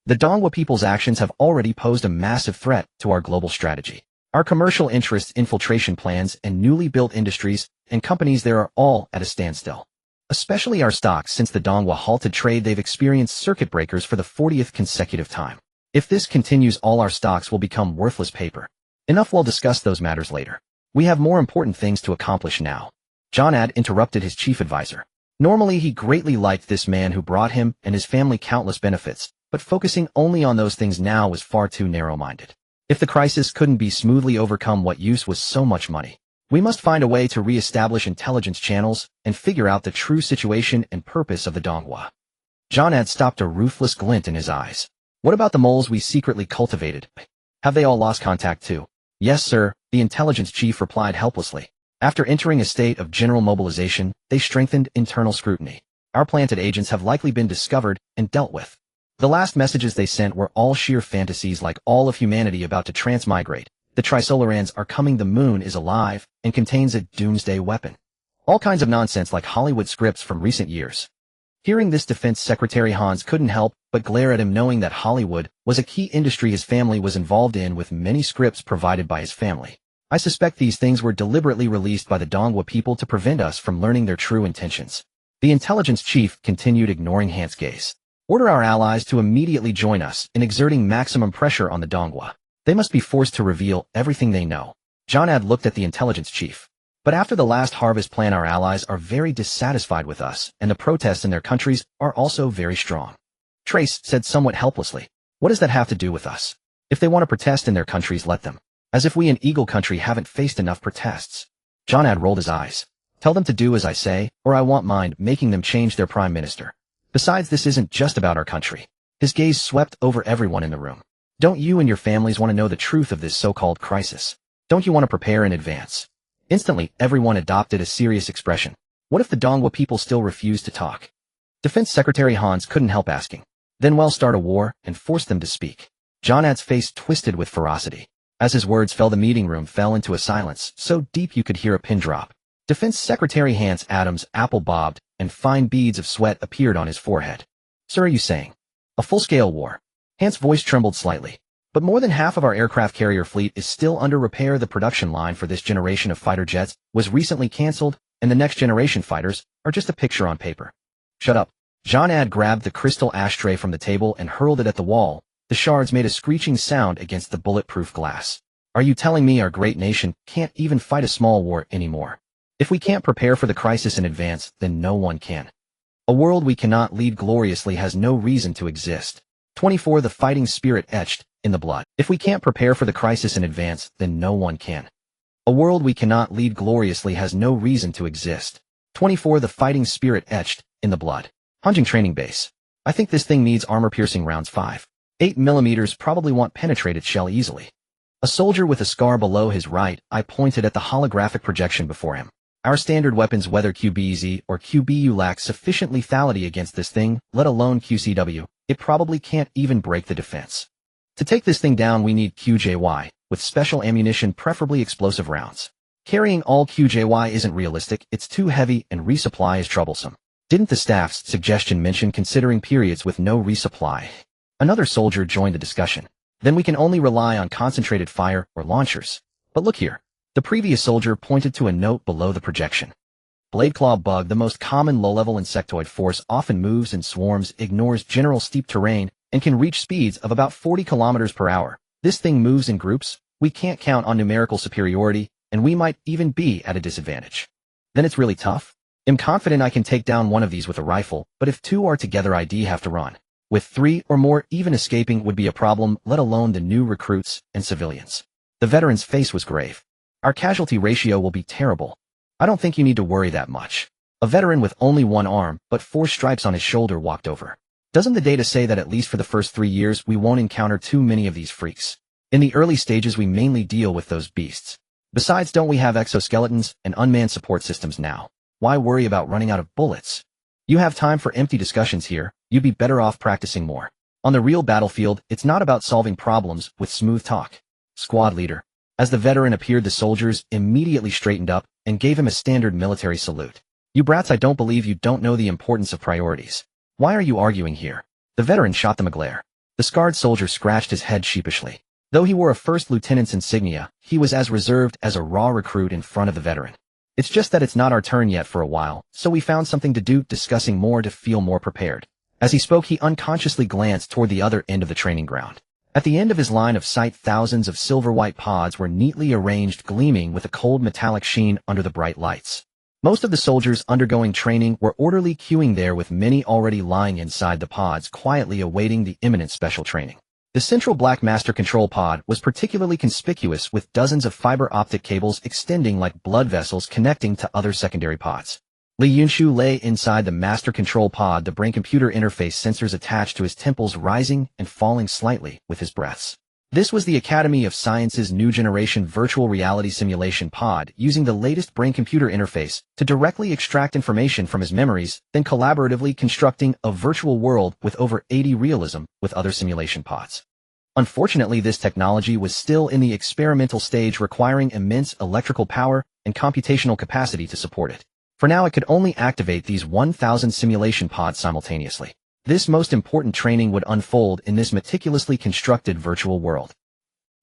The Dongwa people's actions have already posed a massive threat to our global strategy. Our commercial interests, infiltration plans, and newly built industries and companies there are all at a standstill. Especially our stocks. Since the Dongwa halted trade, they've experienced circuit breakers for the 40th consecutive time. If this continues, all our stocks will become worthless paper. Enough, we'll discuss those matters later. We have more important things to accomplish now. Jonad interrupted his chief advisor. Normally he greatly liked this man who brought him and his family countless benefits, but focusing only on those things now was far too narrow-minded. If the crisis couldn't be smoothly overcome, what use was so much money? We must find a way to re-establish intelligence channels and figure out the true situation and purpose of the Dongwa. Jonad stopped, a ruthless glint in his eyes. What about the moles we secretly cultivated? Have they all lost contact too? Yes, sir, the intelligence chief replied helplessly. After entering a state of general mobilization, they strengthened internal scrutiny. Our planted agents have likely been discovered and dealt with. The last messages they sent were all sheer fantasies, like all of humanity about to transmigrate. The Trisolarans are coming, the moon is alive and contains a doomsday weapon. All kinds of nonsense, like Hollywood scripts from recent years. Hearing this, Defense Secretary Hans couldn't help but glare at him, knowing that Hollywood was a key industry his family was involved in, with many scripts provided by his family. I suspect these things were deliberately released by the Dongwa people to prevent us from learning their true intentions. The intelligence chief continued, ignoring Han's gaze. Order our allies to immediately join us in exerting maximum pressure on the Dongwa. They must be forced to reveal everything they know. Jonad looked at the intelligence chief. But after the last harvest plan, our allies are very dissatisfied with us, and the protests in their countries are also very strong. Trace said somewhat helplessly. What does that have to do with us? If they want to protest in their countries, let them. As if we in Eagle Country haven't faced enough protests. Jonad rolled his eyes. Tell them to do as I say, or I won't mind making them change their prime minister. Besides, this isn't just about our country. His gaze swept over everyone in the room. Don't you and your families want to know the truth of this so-called crisis? Don't you want to prepare in advance? Instantly, everyone adopted a serious expression. What if the Dongwa people still refuse to talk? Defense Secretary Hans couldn't help asking. Then we'll start a war and force them to speak. Jonad's face twisted with ferocity. As his words fell, the meeting room fell into a silence so deep you could hear a pin drop. Defense Secretary Hans Adams' apple bobbed, and fine beads of sweat appeared on his forehead. Sir, are you saying a full-scale war? Hans' voice trembled slightly. But more than half of our aircraft carrier fleet is still under repair. The production line for this generation of fighter jets was recently canceled, and the next generation fighters are just a picture on paper. Shut up. Jonad grabbed the crystal ashtray from the table and hurled it at the wall. The shards made a screeching sound against the bulletproof glass. Are you telling me our great nation can't even fight a small war anymore? If we can't prepare for the crisis in advance, then no one can. A world we cannot lead gloriously has no reason to exist. 24. The fighting spirit etched in the blood. If we can't prepare for the crisis in advance, then no one can. A world we cannot lead gloriously has no reason to exist. 24. The fighting spirit etched in the blood. Hunjing training base. I think this thing needs armor-piercing rounds. 5.8 millimeters probably won't penetrate its shell easily. A soldier with a scar below his right eye pointed at the holographic projection before him. Our standard weapons, whether QBZ or QBU, lack sufficient lethality against this thing, let alone QCW. It probably can't even break the defense. To take this thing down, we need QJY, with special ammunition, preferably explosive rounds. Carrying all QJY isn't realistic, it's too heavy, and resupply is troublesome. Didn't the staff's suggestion mention considering periods with no resupply? Another soldier joined the discussion. Then we can only rely on concentrated fire or launchers. But look here. The previous soldier pointed to a note below the projection. Bladeclaw bug, the most common low-level insectoid force, often moves in swarms, ignores general steep terrain, and can reach speeds of about 40 kilometers per hour. This thing moves in groups. We can't count on numerical superiority, and we might even be at a disadvantage. Then it's really tough. I'm confident I can take down one of these with a rifle, but if two are together, I'd have to run. With three or more, even escaping would be a problem, let alone the new recruits and civilians. The veteran's face was grave. Our casualty ratio will be terrible. I don't think you need to worry that much. A veteran with only one arm, but 4 stripes on his shoulder, walked over. Doesn't the data say that at least for the first 3 years we won't encounter too many of these freaks? In the early stages we mainly deal with those beasts. Besides, don't we have exoskeletons and unmanned support systems now? Why worry about running out of bullets? You have time for empty discussions here. You'd be better off practicing more. On the real battlefield, it's not about solving problems with smooth talk. Squad leader. As the veteran appeared, the soldiers immediately straightened up and gave him a standard military salute. You brats, I don't believe you don't know the importance of priorities. Why are you arguing here? The veteran shot them a glare. The scarred soldier scratched his head sheepishly. Though he wore a first lieutenant's insignia, he was as reserved as a raw recruit in front of the veteran. It's just that it's not our turn yet for a while, so we found something to do, discussing more to feel more prepared. As he spoke, he unconsciously glanced toward the other end of the training ground. At the end of his line of sight, thousands of silver-white pods were neatly arranged, gleaming with a cold metallic sheen under the bright lights. Most of the soldiers undergoing training were orderly queuing there, with many already lying inside the pods, quietly awaiting the imminent special training. The central black master control pod was particularly conspicuous, with dozens of fiber optic cables extending like blood vessels connecting to other secondary pods. Yunshu lay inside the master control pod, the brain-computer interface sensors attached to his temples rising and falling slightly with his breaths. This was the Academy of Science's new generation virtual reality simulation pod, using the latest brain-computer interface to directly extract information from his memories, then collaboratively constructing a virtual world with over 80 realism with other simulation pods. Unfortunately, this technology was still in the experimental stage, requiring immense electrical power and computational capacity to support it. For now, it could only activate these 1,000 simulation pods simultaneously. This most important training would unfold in this meticulously constructed virtual world.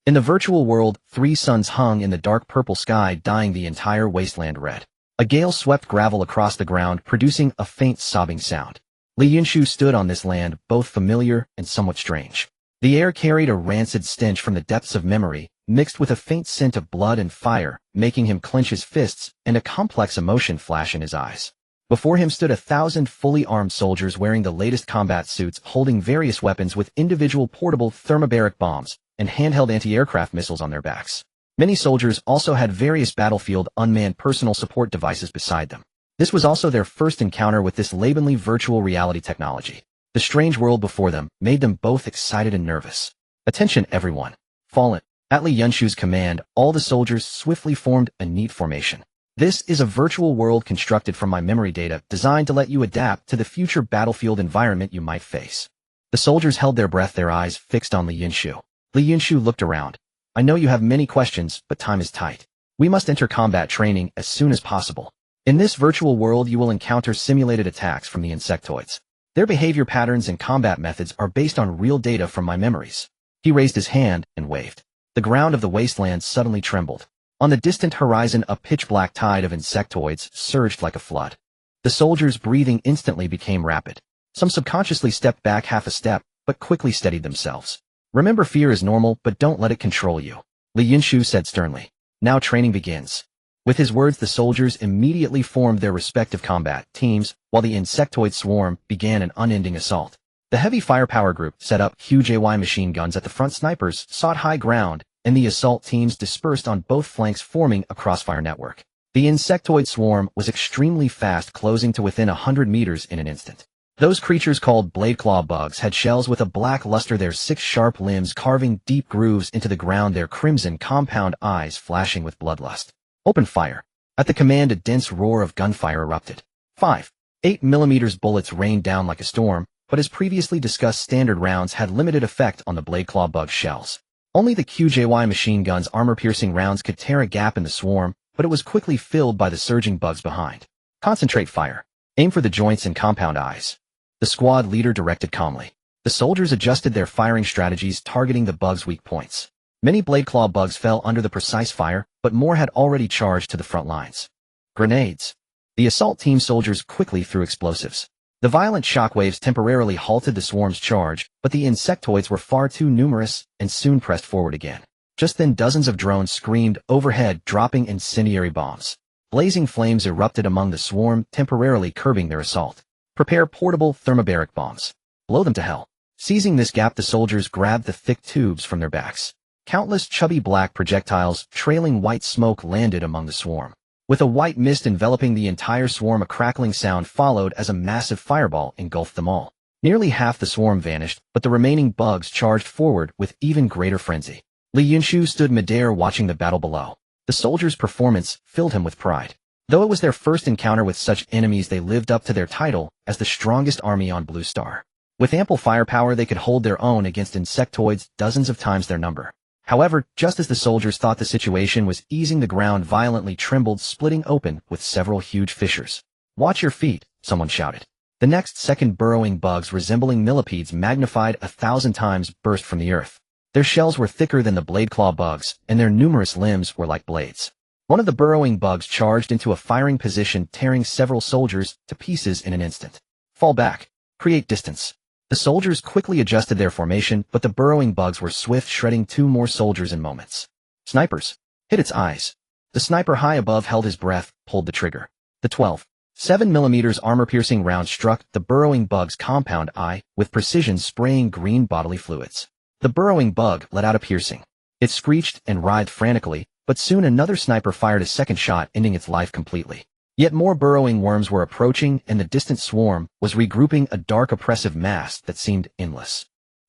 In the virtual world, 3 suns hung in the dark purple sky, dyeing the entire wasteland red. A gale swept gravel across the ground, producing a faint sobbing sound. Yunshu stood on this land, both familiar and somewhat strange. The air carried a rancid stench from the depths of memory, mixed with a faint scent of blood and fire, making him clench his fists and a complex emotion flash in his eyes. Before him stood 1,000 fully armed soldiers wearing the latest combat suits, holding various weapons with individual portable thermobaric bombs and handheld anti-aircraft missiles on their backs. Many soldiers also had various battlefield unmanned personal support devices beside them. This was also their first encounter with this labenly virtual reality technology. The strange world before them made them both excited and nervous. Attention everyone. Fallen. At Yunshu's command, all the soldiers swiftly formed a neat formation. This is a virtual world constructed from my memory data, designed to let you adapt to the future battlefield environment you might face. The soldiers held their breath, their eyes fixed on Yunshu. Yunshu looked around. I know you have many questions, but time is tight. We must enter combat training as soon as possible. In this virtual world, you will encounter simulated attacks from the insectoids. Their behavior patterns and combat methods are based on real data from my memories. He raised his hand and waved. The ground of the wasteland suddenly trembled. On the distant horizon, a pitch-black tide of insectoids surged like a flood. The soldiers' breathing instantly became rapid. Some subconsciously stepped back half a step, but quickly steadied themselves. Remember, fear is normal, but don't let it control you, Yunshu said sternly. Now training begins. With his words, the soldiers immediately formed their respective combat teams, while the insectoid swarm began an unending assault. The heavy firepower group set up huge AY machine guns at the front, snipers sought high ground, and the assault teams dispersed on both flanks, forming a crossfire network. The insectoid swarm was extremely fast, closing to within 100 meters in an instant. Those creatures, called blade claw bugs, had shells with a black luster, their 6 sharp limbs carving deep grooves into the ground, their crimson compound eyes flashing with bloodlust. Open fire. At the command, a dense roar of gunfire erupted. 5.8mm bullets rained down like a storm, but as previously discussed, standard rounds had limited effect on the blade claw bug shells. Only the QJY machine gun's armor-piercing rounds could tear a gap in the swarm, but it was quickly filled by the surging bugs behind. Concentrate fire. Aim for the joints and compound eyes. The squad leader directed calmly. The soldiers adjusted their firing strategies, targeting the bugs' weak points. Many blade claw bugs fell under the precise fire, but more had already charged to the front lines. Grenades. The assault team soldiers quickly threw explosives. The violent shockwaves temporarily halted the swarm's charge, but the insectoids were far too numerous and soon pressed forward again. Just then, dozens of drones screamed overhead, dropping incendiary bombs. Blazing flames erupted among the swarm, temporarily curbing their assault. Prepare portable thermobaric bombs. Blow them to hell. Seizing this gap, the soldiers grabbed the thick tubes from their backs. Countless chubby black projectiles, trailing white smoke, landed among the swarm. With a white mist enveloping the entire swarm, a crackling sound followed as a massive fireball engulfed them all. Nearly half the swarm vanished, but the remaining bugs charged forward with even greater frenzy. Yunshu stood midair, watching the battle below. The soldiers' performance filled him with pride. Though it was their first encounter with such enemies, they lived up to their title as the strongest army on Blue Star. With ample firepower, they could hold their own against insectoids dozens of times their number. However, just as the soldiers thought the situation was easing, the ground violently trembled, splitting open with several huge fissures. Watch your feet, someone shouted. The next second, burrowing bugs resembling millipedes, magnified 1,000 times, burst from the earth. Their shells were thicker than the blade claw bugs, and their numerous limbs were like blades. One of the burrowing bugs charged into a firing position, tearing several soldiers to pieces in an instant. Fall back. Create distance. The soldiers quickly adjusted their formation, but the burrowing bugs were swift, shredding 2 more soldiers in moments. Snipers. Hit its eyes. The sniper high above held his breath, pulled the trigger. The 12.7mm armor-piercing round struck the burrowing bug's compound eye with precision, spraying green bodily fluids. The burrowing bug let out a piercing. It screeched and writhed frantically, but soon another sniper fired a second shot, ending its life completely. Yet more burrowing worms were approaching, and the distant swarm was regrouping, a dark, oppressive mass that seemed endless.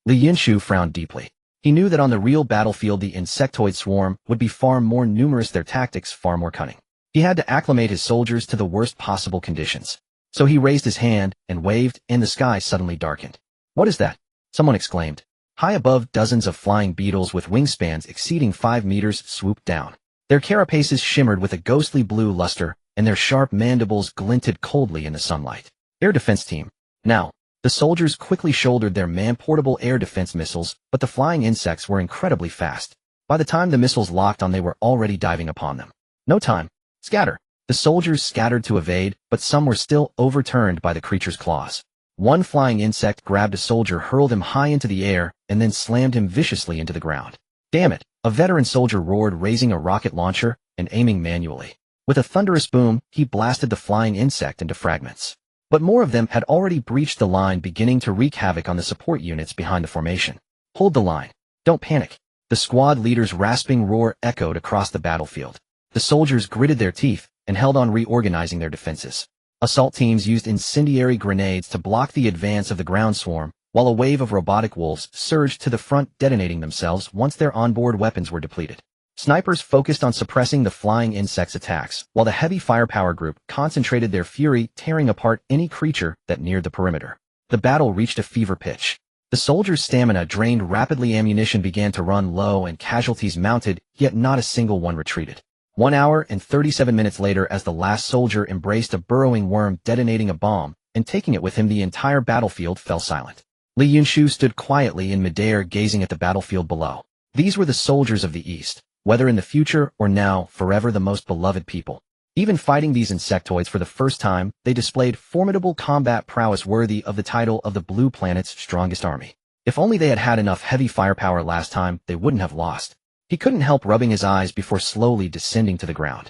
Yunshu frowned deeply. He knew that on the real battlefield the insectoid swarm would be far more numerous, their tactics far more cunning. He had to acclimate his soldiers to the worst possible conditions. So he raised his hand and waved, and the sky suddenly darkened. What is that? Someone exclaimed. High above, dozens of flying beetles with wingspans exceeding 5 meters swooped down. Their carapaces shimmered with a ghostly blue luster, and their sharp mandibles glinted coldly in the sunlight. Air defense team. Now. The soldiers quickly shouldered their man-portable air defense missiles, but the flying insects were incredibly fast. By the time the missiles locked on, they were already diving upon them. No time. Scatter. The soldiers scattered to evade, but some were still overturned by the creature's claws. One flying insect grabbed a soldier, hurled him high into the air, and then slammed him viciously into the ground. Damn it! A veteran soldier roared, raising a rocket launcher and aiming manually. With a thunderous boom, he blasted the flying insect into fragments. But more of them had already breached the line, beginning to wreak havoc on the support units behind the formation. Hold the line. Don't panic. The squad leader's rasping roar echoed across the battlefield. The soldiers gritted their teeth and held on, reorganizing their defenses. Assault teams used incendiary grenades to block the advance of the ground swarm, while a wave of robotic wolves surged to the front, detonating themselves once their onboard weapons were depleted. Snipers focused on suppressing the flying insects' attacks, while the heavy firepower group concentrated their fury, tearing apart any creature that neared the perimeter. The battle reached a fever pitch. The soldiers' stamina drained rapidly, ammunition began to run low, and casualties mounted, yet not a single one retreated. 1 hour and 37 minutes later, as the last soldier embraced a burrowing worm, detonating a bomb and taking it with him, the entire battlefield fell silent. Li Yunshu stood quietly in midair, gazing at the battlefield below. These were the soldiers of the East, whether in the future or now, forever the most beloved people. Even fighting these insectoids for the first time, they displayed formidable combat prowess worthy of the title of the Blue Planet's strongest army. If only they had had enough heavy firepower last time, they wouldn't have lost. He couldn't help rubbing his eyes before slowly descending to the ground.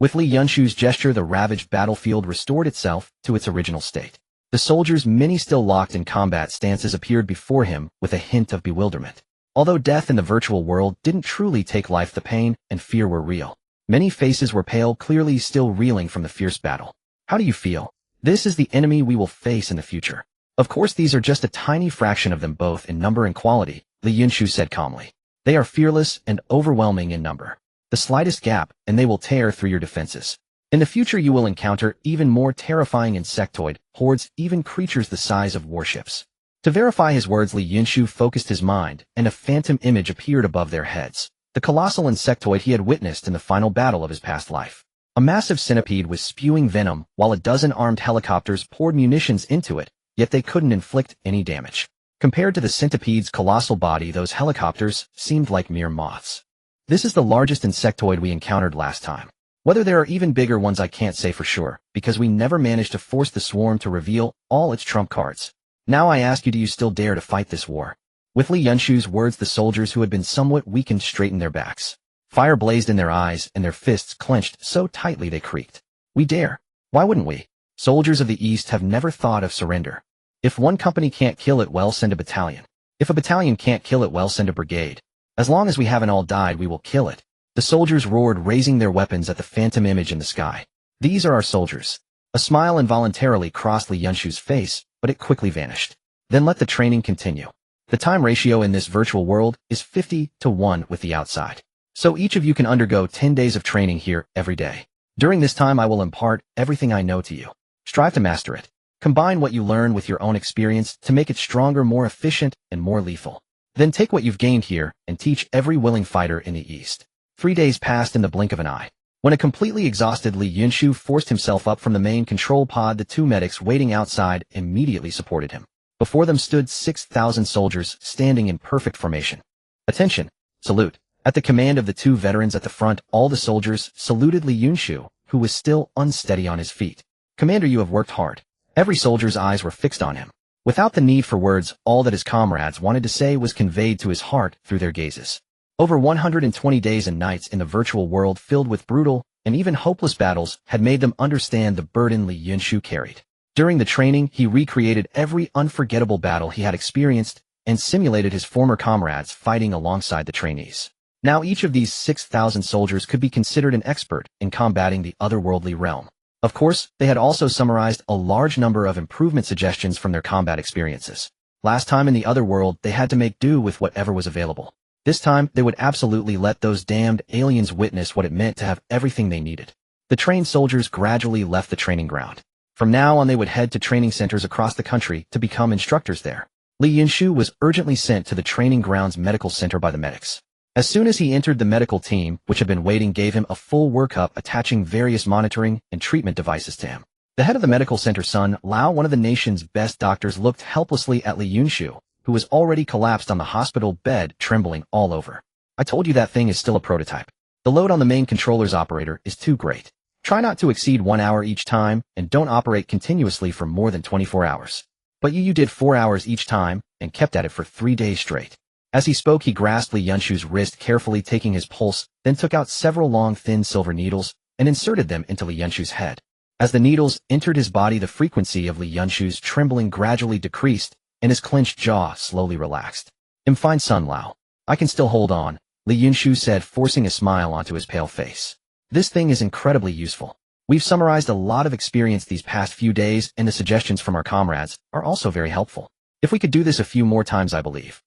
With Li Yunshu's gesture, the ravaged battlefield restored itself to its original state. The soldiers, many still locked in combat stances, appeared before him with a hint of bewilderment. Although death in the virtual world didn't truly take life, the pain and fear were real. Many faces were pale, clearly still reeling from the fierce battle. How do you feel? This is the enemy we will face in the future. Of course, these are just a tiny fraction of them, both in number and quality, Li Yunshu said calmly. They are fearless and overwhelming in number. The slightest gap, and they will tear through your defenses. In the future, you will encounter even more terrifying insectoid hordes, even creatures the size of warships. To verify his words, Li Yunshu focused his mind, and a phantom image appeared above their heads. The colossal insectoid he had witnessed in the final battle of his past life. A massive centipede was spewing venom, while a dozen armed helicopters poured munitions into it, yet they couldn't inflict any damage. Compared to the centipede's colossal body, those helicopters seemed like mere moths. This is the largest insectoid we encountered last time. Whether there are even bigger ones, I can't say for sure, because we never managed to force the swarm to reveal all its trump cards. Now I ask you, do you still dare to fight this war? With Li Yunshu's words, the soldiers who had been somewhat weakened straightened their backs. Fire blazed in their eyes, and their fists clenched so tightly they creaked. We dare. Why wouldn't we? Soldiers of the East have never thought of surrender. If one company can't kill it, well, send a battalion. If a battalion can't kill it, well, send a brigade. As long as we haven't all died, we will kill it. The soldiers roared, raising their weapons at the phantom image in the sky. These are our soldiers. A smile involuntarily crossed Li Yunshu's face, but it quickly vanished. Then let the training continue. The time ratio in this virtual world is 50-1 with the outside. So each of you can undergo 10 days of training here every day. During this time, I will impart everything I know to you. Strive to master it. Combine what you learn with your own experience to make it stronger, more efficient, and more lethal. Then take what you've gained here and teach every willing fighter in the East. 3 days passed in the blink of an eye. When a completely exhausted Li Yunshu forced himself up from the main control pod, the two medics waiting outside immediately supported him. Before them stood 6,000 soldiers standing in perfect formation. Attention! Salute! At the command of the two veterans at the front, all the soldiers saluted Li Yunshu, who was still unsteady on his feet. Commander, you have worked hard. Every soldier's eyes were fixed on him. Without the need for words, all that his comrades wanted to say was conveyed to his heart through their gazes. Over 120 days and nights in the virtual world filled with brutal and even hopeless battles had made them understand the burden Li Yunshu carried. During the training, he recreated every unforgettable battle he had experienced and simulated his former comrades fighting alongside the trainees. Now each of these 6,000 soldiers could be considered an expert in combating the otherworldly realm. Of course, they had also summarized a large number of improvement suggestions from their combat experiences. Last time in the other world, they had to make do with whatever was available. This time, they would absolutely let those damned aliens witness what it meant to have everything they needed. The trained soldiers gradually left the training ground. From now on, they would head to training centers across the country to become instructors there. Li Yunshu was urgently sent to the training grounds medical center by the medics. As soon as he entered, the medical team, which had been waiting, gave him a full workup, attaching various monitoring and treatment devices to him. The head of the medical center, Sun Lao, one of the nation's best doctors, looked helplessly at Li Yunshu, who was already collapsed on the hospital bed, trembling all over. I told you that thing is still a prototype. The load on the main controller's operator is too great. Try not to exceed 1 hour each time, and don't operate continuously for more than 24 hours. But you did 4 hours each time, and kept at it for 3 days straight. As he spoke, he grasped Li Yunshu's wrist, carefully taking his pulse, then took out several long, thin silver needles, and inserted them into Li Yunshu's head. As the needles entered his body, the frequency of Li Yunshu's trembling gradually decreased, and his clenched jaw slowly relaxed. "I'm fine, Sun Lao. I can still hold on," Li Yunshu said, forcing a smile onto his pale face. "This thing is incredibly useful. We've summarized a lot of experience these past few days, and the suggestions from our comrades are also very helpful. If we could do this a few more times, I believe."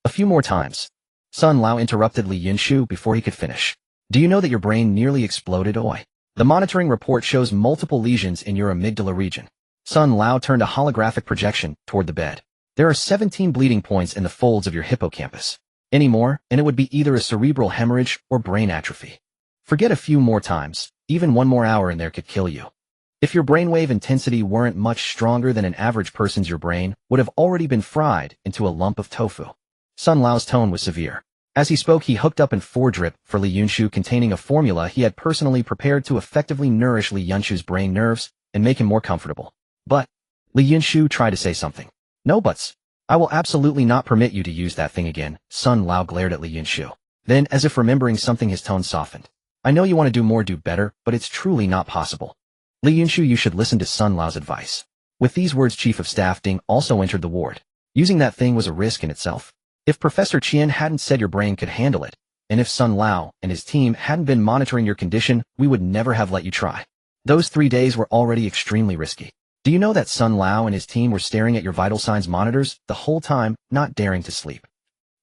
"A few more times?" Sun Lao interrupted Li Yunshu before he could finish. "Do you know that your brain nearly exploded, Oi? The monitoring report shows multiple lesions in your amygdala region." Sun Lao turned a holographic projection toward the bed. "There are 17 bleeding points in the folds of your hippocampus. Any more, and it would be either a cerebral hemorrhage or brain atrophy. Forget a few more times. Even 1 more hour in there could kill you. If your brainwave intensity weren't much stronger than an average person's, your brain would have already been fried into a lump of tofu." Sun Lao's tone was severe. As he spoke, he hooked up an 4-drip for Li Yunshu containing a formula he had personally prepared to effectively nourish Li Yunshu's brain nerves and make him more comfortable. "But," Li Yunshu tried to say something. "No buts. I will absolutely not permit you to use that thing again." Sun Lao glared at Li Yunshu. Then, as if remembering something, his tone softened. "I know you want to do more, do better, but it's truly not possible. Li Yunshu, you should listen to Sun Lao's advice." With these words, Chief of Staff Ding also entered the ward. Using that thing was a risk in itself. If Professor Qian hadn't said your brain could handle it, and if Sun Lao and his team hadn't been monitoring your condition, we would never have let you try. Those 3 days were already extremely risky. Do you know that Sun Lao and his team were staring at your vital signs monitors the whole time, not daring to sleep?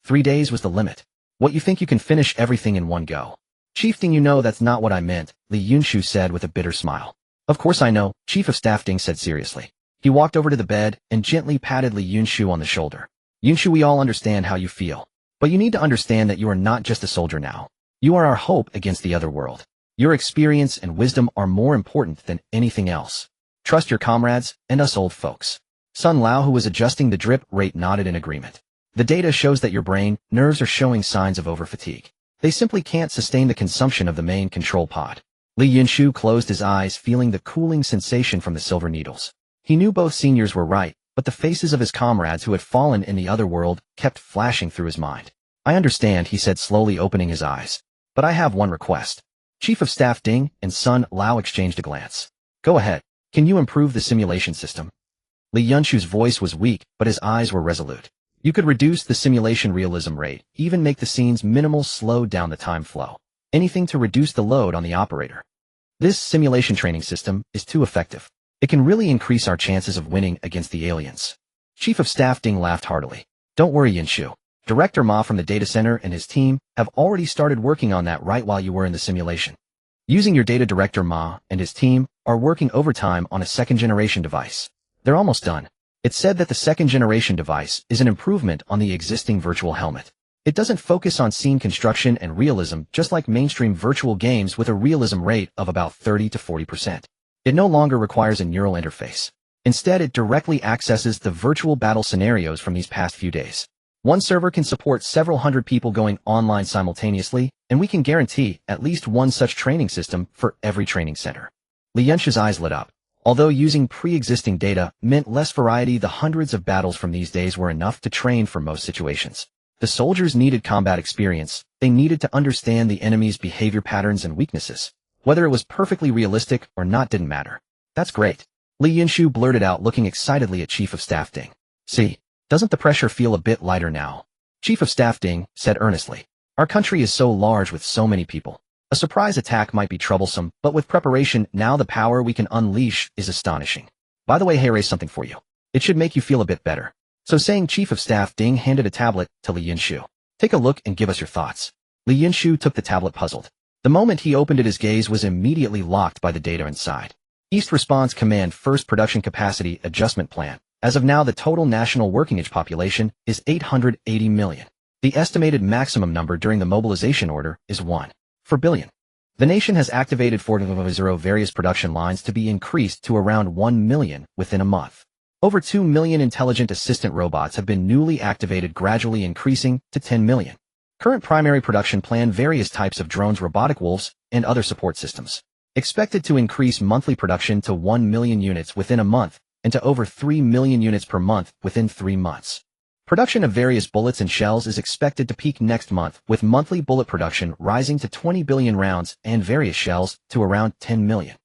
3 days was the limit. What, you think you can finish everything in one go? Chief Ding, you know that's not what I meant, Li Yunshu said with a bitter smile. Of course I know, Chief of Staff Ding said seriously. He walked over to the bed and gently patted Li Yunshu on the shoulder. "Yunshu, we all understand how you feel. But you need to understand that you are not just a soldier now. You are our hope against the other world. Your experience and wisdom are more important than anything else. Trust your comrades and us old folks." Sun Lao, who was adjusting the drip rate, nodded in agreement. "The data shows that your brain nerves are showing signs of overfatigue. They simply can't sustain the consumption of the main control pod." Li Yunshu closed his eyes, feeling the cooling sensation from the silver needles. He knew both seniors were right, but the faces of his comrades who had fallen in the other world kept flashing through his mind. "I understand," he said, slowly opening his eyes. "But I have one request." Chief of Staff Ding and Sun Lao exchanged a glance. "Go ahead. Can you improve the simulation system?" Li Yunshu's voice was weak, but his eyes were resolute. "You could reduce the simulation realism rate, even make the scenes minimal, slow down the time flow. Anything to reduce the load on the operator. This simulation training system is too effective. It can really increase our chances of winning against the aliens." Chief of Staff Ding laughed heartily. "Don't worry, Yunshu. Director Ma from the data center and his team have already started working on that right while you were in the simulation. Using your data, Director Ma and his team are working overtime on a 2nd-generation device. They're almost done. It's said that the 2nd-generation device is an improvement on the existing virtual helmet. It doesn't focus on scene construction and realism just like mainstream virtual games, with a realism rate of about 30 to 40%. It no longer requires a neural interface. Instead, it directly accesses the virtual battle scenarios from these past few days. One server can support several hundred people going online simultaneously, and we can guarantee at least one such training system for every training center." Li Yunshu's eyes lit up. Although using pre-existing data meant less variety, the hundreds of battles from these days were enough to train for most situations. The soldiers needed combat experience. They needed to understand the enemy's behavior patterns and weaknesses. Whether it was perfectly realistic or not didn't matter. "That's great," Li Yunshu blurted out, looking excitedly at Chief of Staff Ding. "See, doesn't the pressure feel a bit lighter now?" Chief of Staff Ding said earnestly. "Our country is so large with so many people. A surprise attack might be troublesome, but with preparation, now the power we can unleash is astonishing. By the way, I raised something for you. It should make you feel a bit better." So saying, Chief of Staff Ding handed a tablet to Li Yunshu. "Take a look and give us your thoughts." Li Yunshu took the tablet, puzzled. The moment he opened it, his gaze was immediately locked by the data inside. East Response Command, First Production Capacity Adjustment Plan. As of now, the total national working age population is 880 million. The estimated maximum number during the mobilization order is 1/4 billion. The nation has activated 4.0 various production lines to be increased to around 1 million within a month. Over 2 million intelligent assistant robots have been newly activated, gradually increasing to 10 million. Current primary production plan various types of drones, robotic wolves, and other support systems. Expected to increase monthly production to 1 million units within a month and to over 3 million units per month within 3 months. Production of various bullets and shells is expected to peak next month, with monthly bullet production rising to 20 billion rounds and various shells to around 10 million.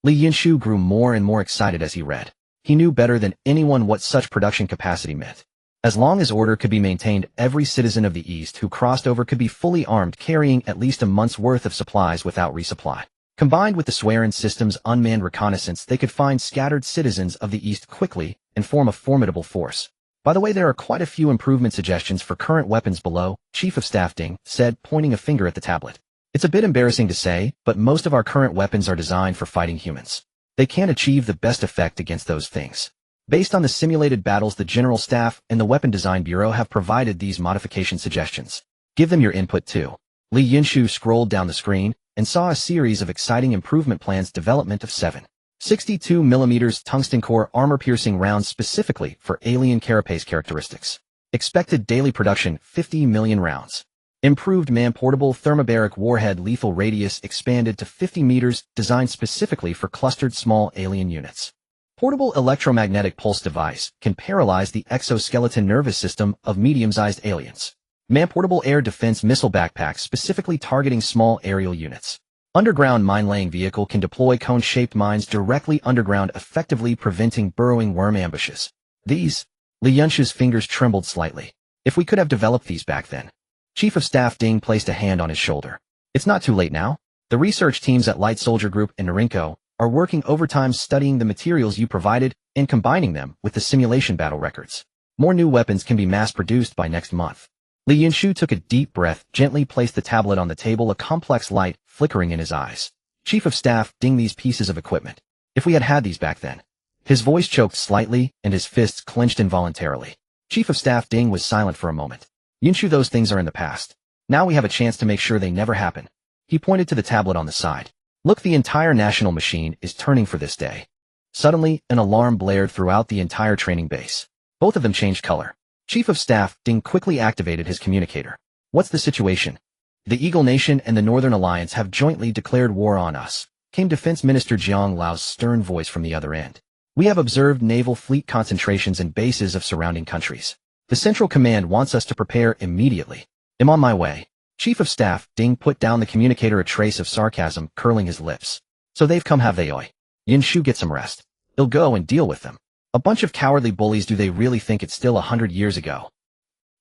Yunshu grew more and more excited as he read. He knew better than anyone what such production capacity meant. As long as order could be maintained, every citizen of the East who crossed over could be fully armed, carrying at least a month's worth of supplies without resupply. Combined with the Swearin system's unmanned reconnaissance, they could find scattered citizens of the East quickly and form a formidable force. By the way, there are quite a few improvement suggestions for current weapons below, Chief of Staff Ding said, pointing a finger at the tablet. It's a bit embarrassing to say, but most of our current weapons are designed for fighting humans. They can't achieve the best effect against those things. Based on the simulated battles, the General Staff and the Weapon Design Bureau have provided these modification suggestions. Give them your input too. Yunshu scrolled down the screen and saw a series of exciting improvement plans. Development of 7.62mm tungsten core armor-piercing rounds specifically for alien carapace characteristics. Expected daily production 50 million rounds. Improved man-portable thermobaric warhead, lethal radius expanded to 50 meters, designed specifically for clustered small alien units. Portable electromagnetic pulse device can paralyze the exoskeleton nervous system of medium-sized aliens. Man-portable air defense missile backpack specifically targeting small aerial units. Underground mine-laying vehicle can deploy cone-shaped mines directly underground, effectively preventing burrowing worm ambushes. These, Yunshu's fingers trembled slightly. If we could have developed these back then. Chief of Staff Ding placed a hand on his shoulder. It's not too late now. The research teams at Light Soldier Group and Narinko are working overtime studying the materials you provided and combining them with the simulation battle records. More new weapons can be mass-produced by next month. Yunshu took a deep breath, gently placed the tablet on the table, a complex light flickering in his eyes. Chief of Staff Ding, these pieces of equipment. If we had had these back then. His voice choked slightly and his fists clenched involuntarily. Chief of Staff Ding was silent for a moment. Yunshu, those things are in the past. Now we have a chance to make sure they never happen. He pointed to the tablet on the side. Look, the entire national machine is turning for this day. Suddenly, an alarm blared throughout the entire training base. Both of them changed color. Chief of Staff Ding quickly activated his communicator. What's the situation? The Eagle Nation and the Northern Alliance have jointly declared war on us, came Defense Minister Jiang Lao's stern voice from the other end. We have observed naval fleet concentrations in bases of surrounding countries. The Central Command wants us to prepare immediately. I'm on my way. Chief of Staff Ding put down the communicator, a trace of sarcasm curling his lips. So they've come, have they? Oi. Yunshu, get some rest. He'll go and deal with them. A bunch of cowardly bullies. Do they really think it's still 100 years ago?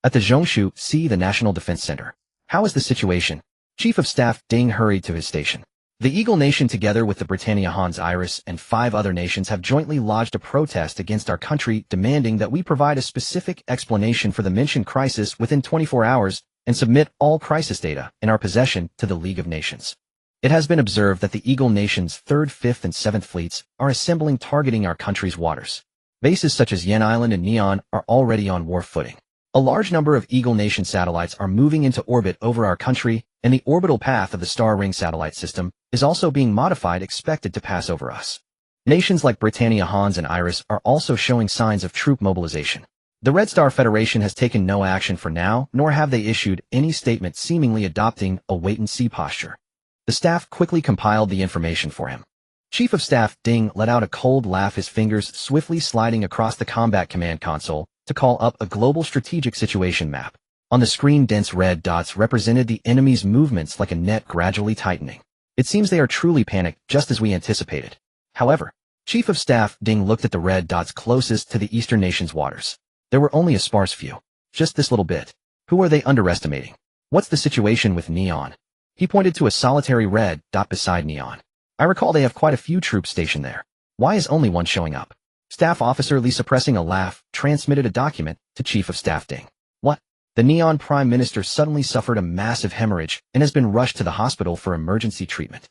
At the Zhongshu, see the National Defense Center. How is the situation? Chief of Staff Ding hurried to his station. The Eagle Nation, together with the Britannia Hans Iris and 5 other nations, have jointly lodged a protest against our country, demanding that we provide a specific explanation for the mentioned crisis within 24 hours and submit all crisis data in our possession to the League of Nations. It has been observed that the Eagle Nation's 3rd, 5th, and 7th fleets are assembling, targeting our country's waters. Bases such as Yen Island and Neon are already on war footing. A large number of Eagle Nation satellites are moving into orbit over our country, and the orbital path of the Star Ring satellite system is also being modified, expected to pass over us. Nations like Britannia Hans and Iris are also showing signs of troop mobilization. The Red Star Federation has taken no action for now, nor have they issued any statement, seemingly adopting a wait-and-see posture. The staff quickly compiled the information for him. Chief of Staff Ding let out a cold laugh, his fingers swiftly sliding across the combat command console to call up a global strategic situation map. On the screen, dense red dots represented the enemy's movements like a net gradually tightening. It seems they are truly panicked, just as we anticipated. However, Chief of Staff Ding looked at the red dots closest to the Eastern Nations waters. There were only a sparse few. Just this little bit. Who are they underestimating? What's the situation with Neon? He pointed to a solitary red dot beside Neon. I recall they have quite a few troops stationed there. Why is only one showing up? Staff Officer Lee, suppressing a laugh, transmitted a document to Chief of Staff Ding. What? The Neon Prime Minister suddenly suffered a massive hemorrhage and has been rushed to the hospital for emergency treatment.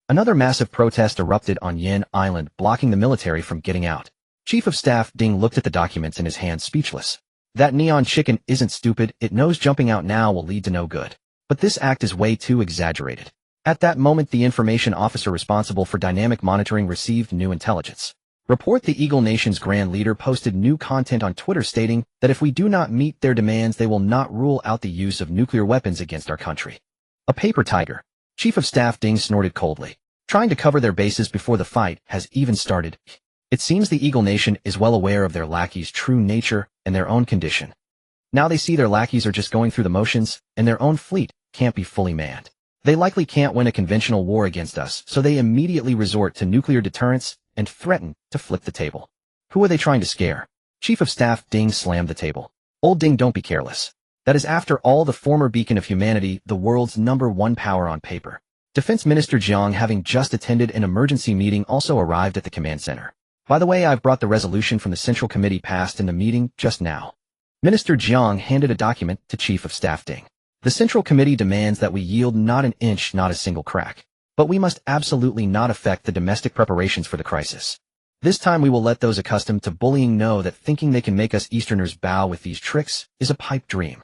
Another massive protest erupted on Yen Island, blocking the military from getting out. Chief of Staff Ding looked at the documents in his hand, speechless. That Neon chicken isn't stupid, it knows jumping out now will lead to no good. But this act is way too exaggerated. At that moment, the information officer responsible for dynamic monitoring received new intelligence. Report the Eagle Nation's Grand Leader posted new content on Twitter stating that if we do not meet their demands, they will not rule out the use of nuclear weapons against our country. A paper tiger. Chief of Staff Ding snorted coldly. Trying to cover their bases before the fight has even started. It seems the Eagle Nation is well aware of their lackeys' true nature and their own condition. Now they see their lackeys are just going through the motions, and their own fleet can't be fully manned. They likely can't win a conventional war against us, so they immediately resort to nuclear deterrence and threaten to flip the table. Who are they trying to scare? Chief of Staff Ding slammed the table. Old Ding, don't be careless. That is after all the former beacon of humanity, the world's #1 power on paper. Defense Minister Jiang, having just attended an emergency meeting, also arrived at the command center. By the way, I've brought the resolution from the Central Committee passed in the meeting just now. Minister Jiang handed a document to Chief of Staff Ding. The Central Committee demands that we yield not an inch, not a single crack. But we must absolutely not affect the domestic preparations for the crisis. This time we will let those accustomed to bullying know that thinking they can make us Easterners bow with these tricks is a pipe dream.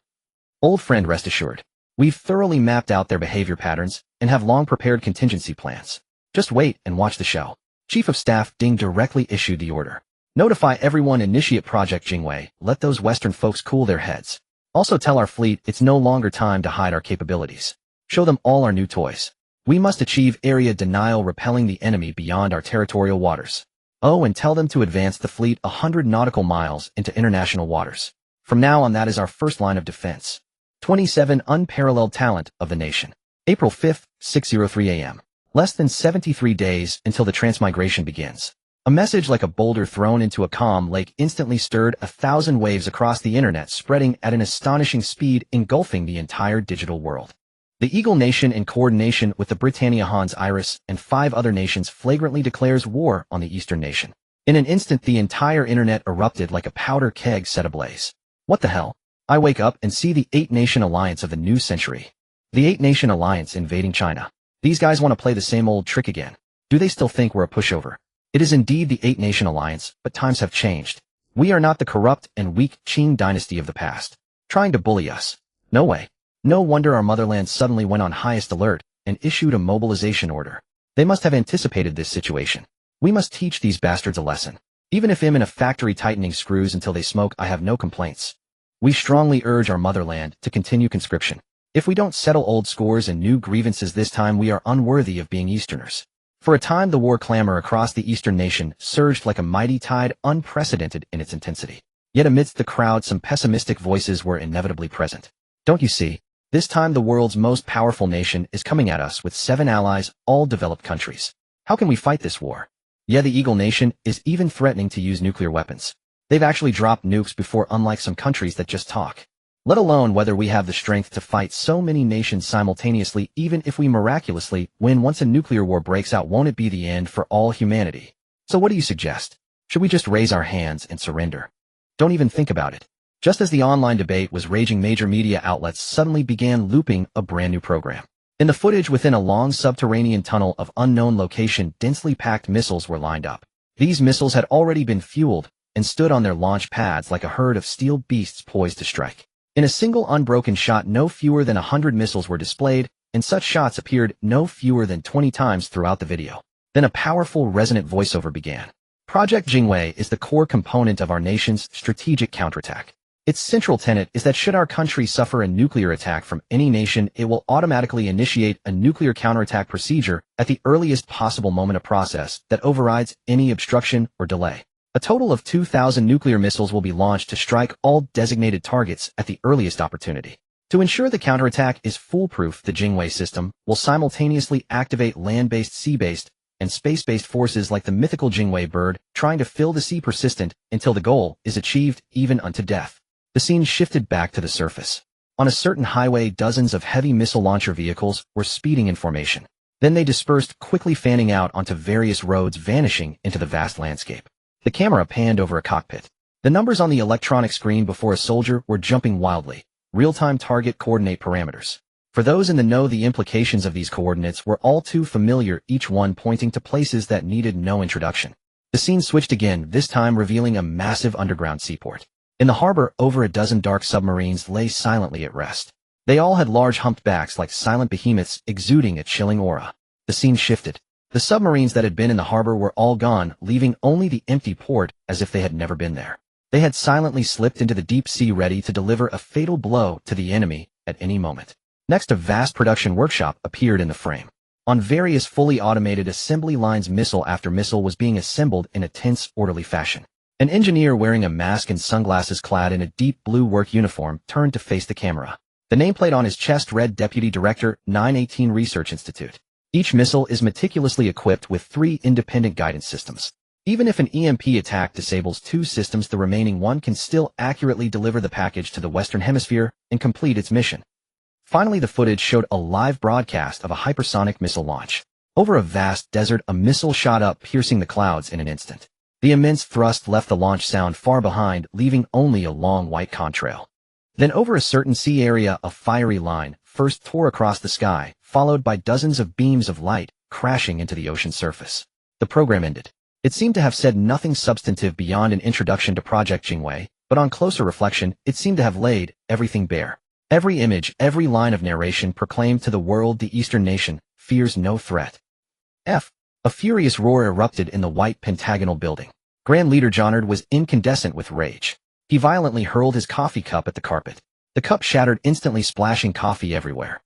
Old friend, rest assured. We've thoroughly mapped out their behavior patterns and have long prepared contingency plans. Just wait and watch the show. Chief of Staff Ding directly issued the order. Notify everyone, initiate Project Jingwei, let those Western folks cool their heads. Also tell our fleet it's no longer time to hide our capabilities. Show them all our new toys. We must achieve area denial, repelling the enemy beyond our territorial waters. Oh, and tell them to advance the fleet 100 nautical miles into international waters. From now on, that is our first line of defense. 27 Unparalleled talent of the nation. April 5th, 6:03 a.m. Less than 73 days until the transmigration begins. A message like a boulder thrown into a calm lake instantly stirred 1,000 waves across the internet, spreading at an astonishing speed, engulfing the entire digital world. The Eagle Nation, in coordination with the Britannia Hans Iris and 5 other nations, flagrantly declares war on the Eastern Nation. In an instant, the entire internet erupted like a powder keg set ablaze. What the hell? I wake up and see the 8-Nation Alliance of the new century. The 8-Nation Alliance invading China. These guys want to play the same old trick again. Do they still think we're a pushover? It is indeed the 8-Nation Alliance, but times have changed. We are not the corrupt and weak Qing dynasty of the past, trying to bully us. No way. No wonder our motherland suddenly went on highest alert and issued a mobilization order. They must have anticipated this situation. We must teach these bastards a lesson. Even if I'm in a factory tightening screws until they smoke, I have no complaints. We strongly urge our motherland to continue conscription. If we don't settle old scores and new grievances this time, we are unworthy of being Easterners. For a time, the war clamor across the Eastern Nation surged like a mighty tide, unprecedented in its intensity. Yet amidst the crowd, some pessimistic voices were inevitably present. Don't you see? This time the world's most powerful nation is coming at us with 7 allies, all developed countries. How can we fight this war? Yeah, the Eagle Nation is even threatening to use nuclear weapons. They've actually dropped nukes before, unlike some countries that just talk. Let alone whether we have the strength to fight so many nations simultaneously. Even if we miraculously win, once a nuclear war breaks out, won't it be the end for all humanity? So what do you suggest? Should we just raise our hands and surrender? Don't even think about it. Just as the online debate was raging, major media outlets suddenly began looping a brand new program. In the footage, within a long subterranean tunnel of unknown location, densely packed missiles were lined up. These missiles had already been fueled and stood on their launch pads like a herd of steel beasts poised to strike. In a single unbroken shot, no fewer than 100 missiles were displayed, and such shots appeared no fewer than 20 times throughout the video. Then a powerful resonant voiceover began. Project Jingwei is the core component of our nation's strategic counterattack. Its central tenet is that should our country suffer a nuclear attack from any nation, it will automatically initiate a nuclear counterattack procedure at the earliest possible moment, a process that overrides any obstruction or delay. A total of 2,000 nuclear missiles will be launched to strike all designated targets at the earliest opportunity. To ensure the counterattack is foolproof, the Jingwei system will simultaneously activate land-based, sea-based, and space-based forces like the mythical Jingwei bird, trying to fill the sea persistent until the goal is achieved, even unto death. The scene shifted back to the surface. On a certain highway, dozens of heavy missile launcher vehicles were speeding in formation. Then they dispersed, quickly fanning out onto various roads, vanishing into the vast landscape. The camera panned over a cockpit. The numbers on the electronic screen before a soldier were jumping wildly. Real-time target coordinate parameters. For those in the know, the implications of these coordinates were all too familiar, each one pointing to places that needed no introduction. The scene switched again, this time revealing a massive underground seaport. In the harbor, over a dozen dark submarines lay silently at rest. They all had large humped backs like silent behemoths, exuding a chilling aura. The scene shifted. The submarines that had been in the harbor were all gone, leaving only the empty port as if they had never been there. They had silently slipped into the deep sea ready to deliver a fatal blow to the enemy at any moment. Next, a vast production workshop appeared in the frame. On various fully automated assembly lines, missile after missile was being assembled in a tense, orderly fashion. An engineer wearing a mask and sunglasses clad in a deep blue work uniform turned to face the camera. The nameplate on his chest read Deputy Director, 918 Research Institute. Each missile is meticulously equipped with 3 independent guidance systems. Even if an EMP attack disables 2 systems, the remaining one can still accurately deliver the package to the Western Hemisphere and complete its mission. Finally, the footage showed a live broadcast of a hypersonic missile launch. Over a vast desert, a missile shot up, piercing the clouds in an instant. The immense thrust left the launch sound far behind, leaving only a long white contrail. Then over a certain sea area, a fiery line first tore across the sky, followed by dozens of beams of light crashing into the ocean surface. The program ended. It seemed to have said nothing substantive beyond an introduction to Project Jingwei, but on closer reflection, it seemed to have laid everything bare. Every image, every line of narration proclaimed to the world the Eastern nation fears no threat. A furious roar erupted in the white pentagonal building. Grand Leader Jonard was incandescent with rage. He violently hurled his coffee cup at the carpet. The cup shattered, instantly splashing coffee everywhere.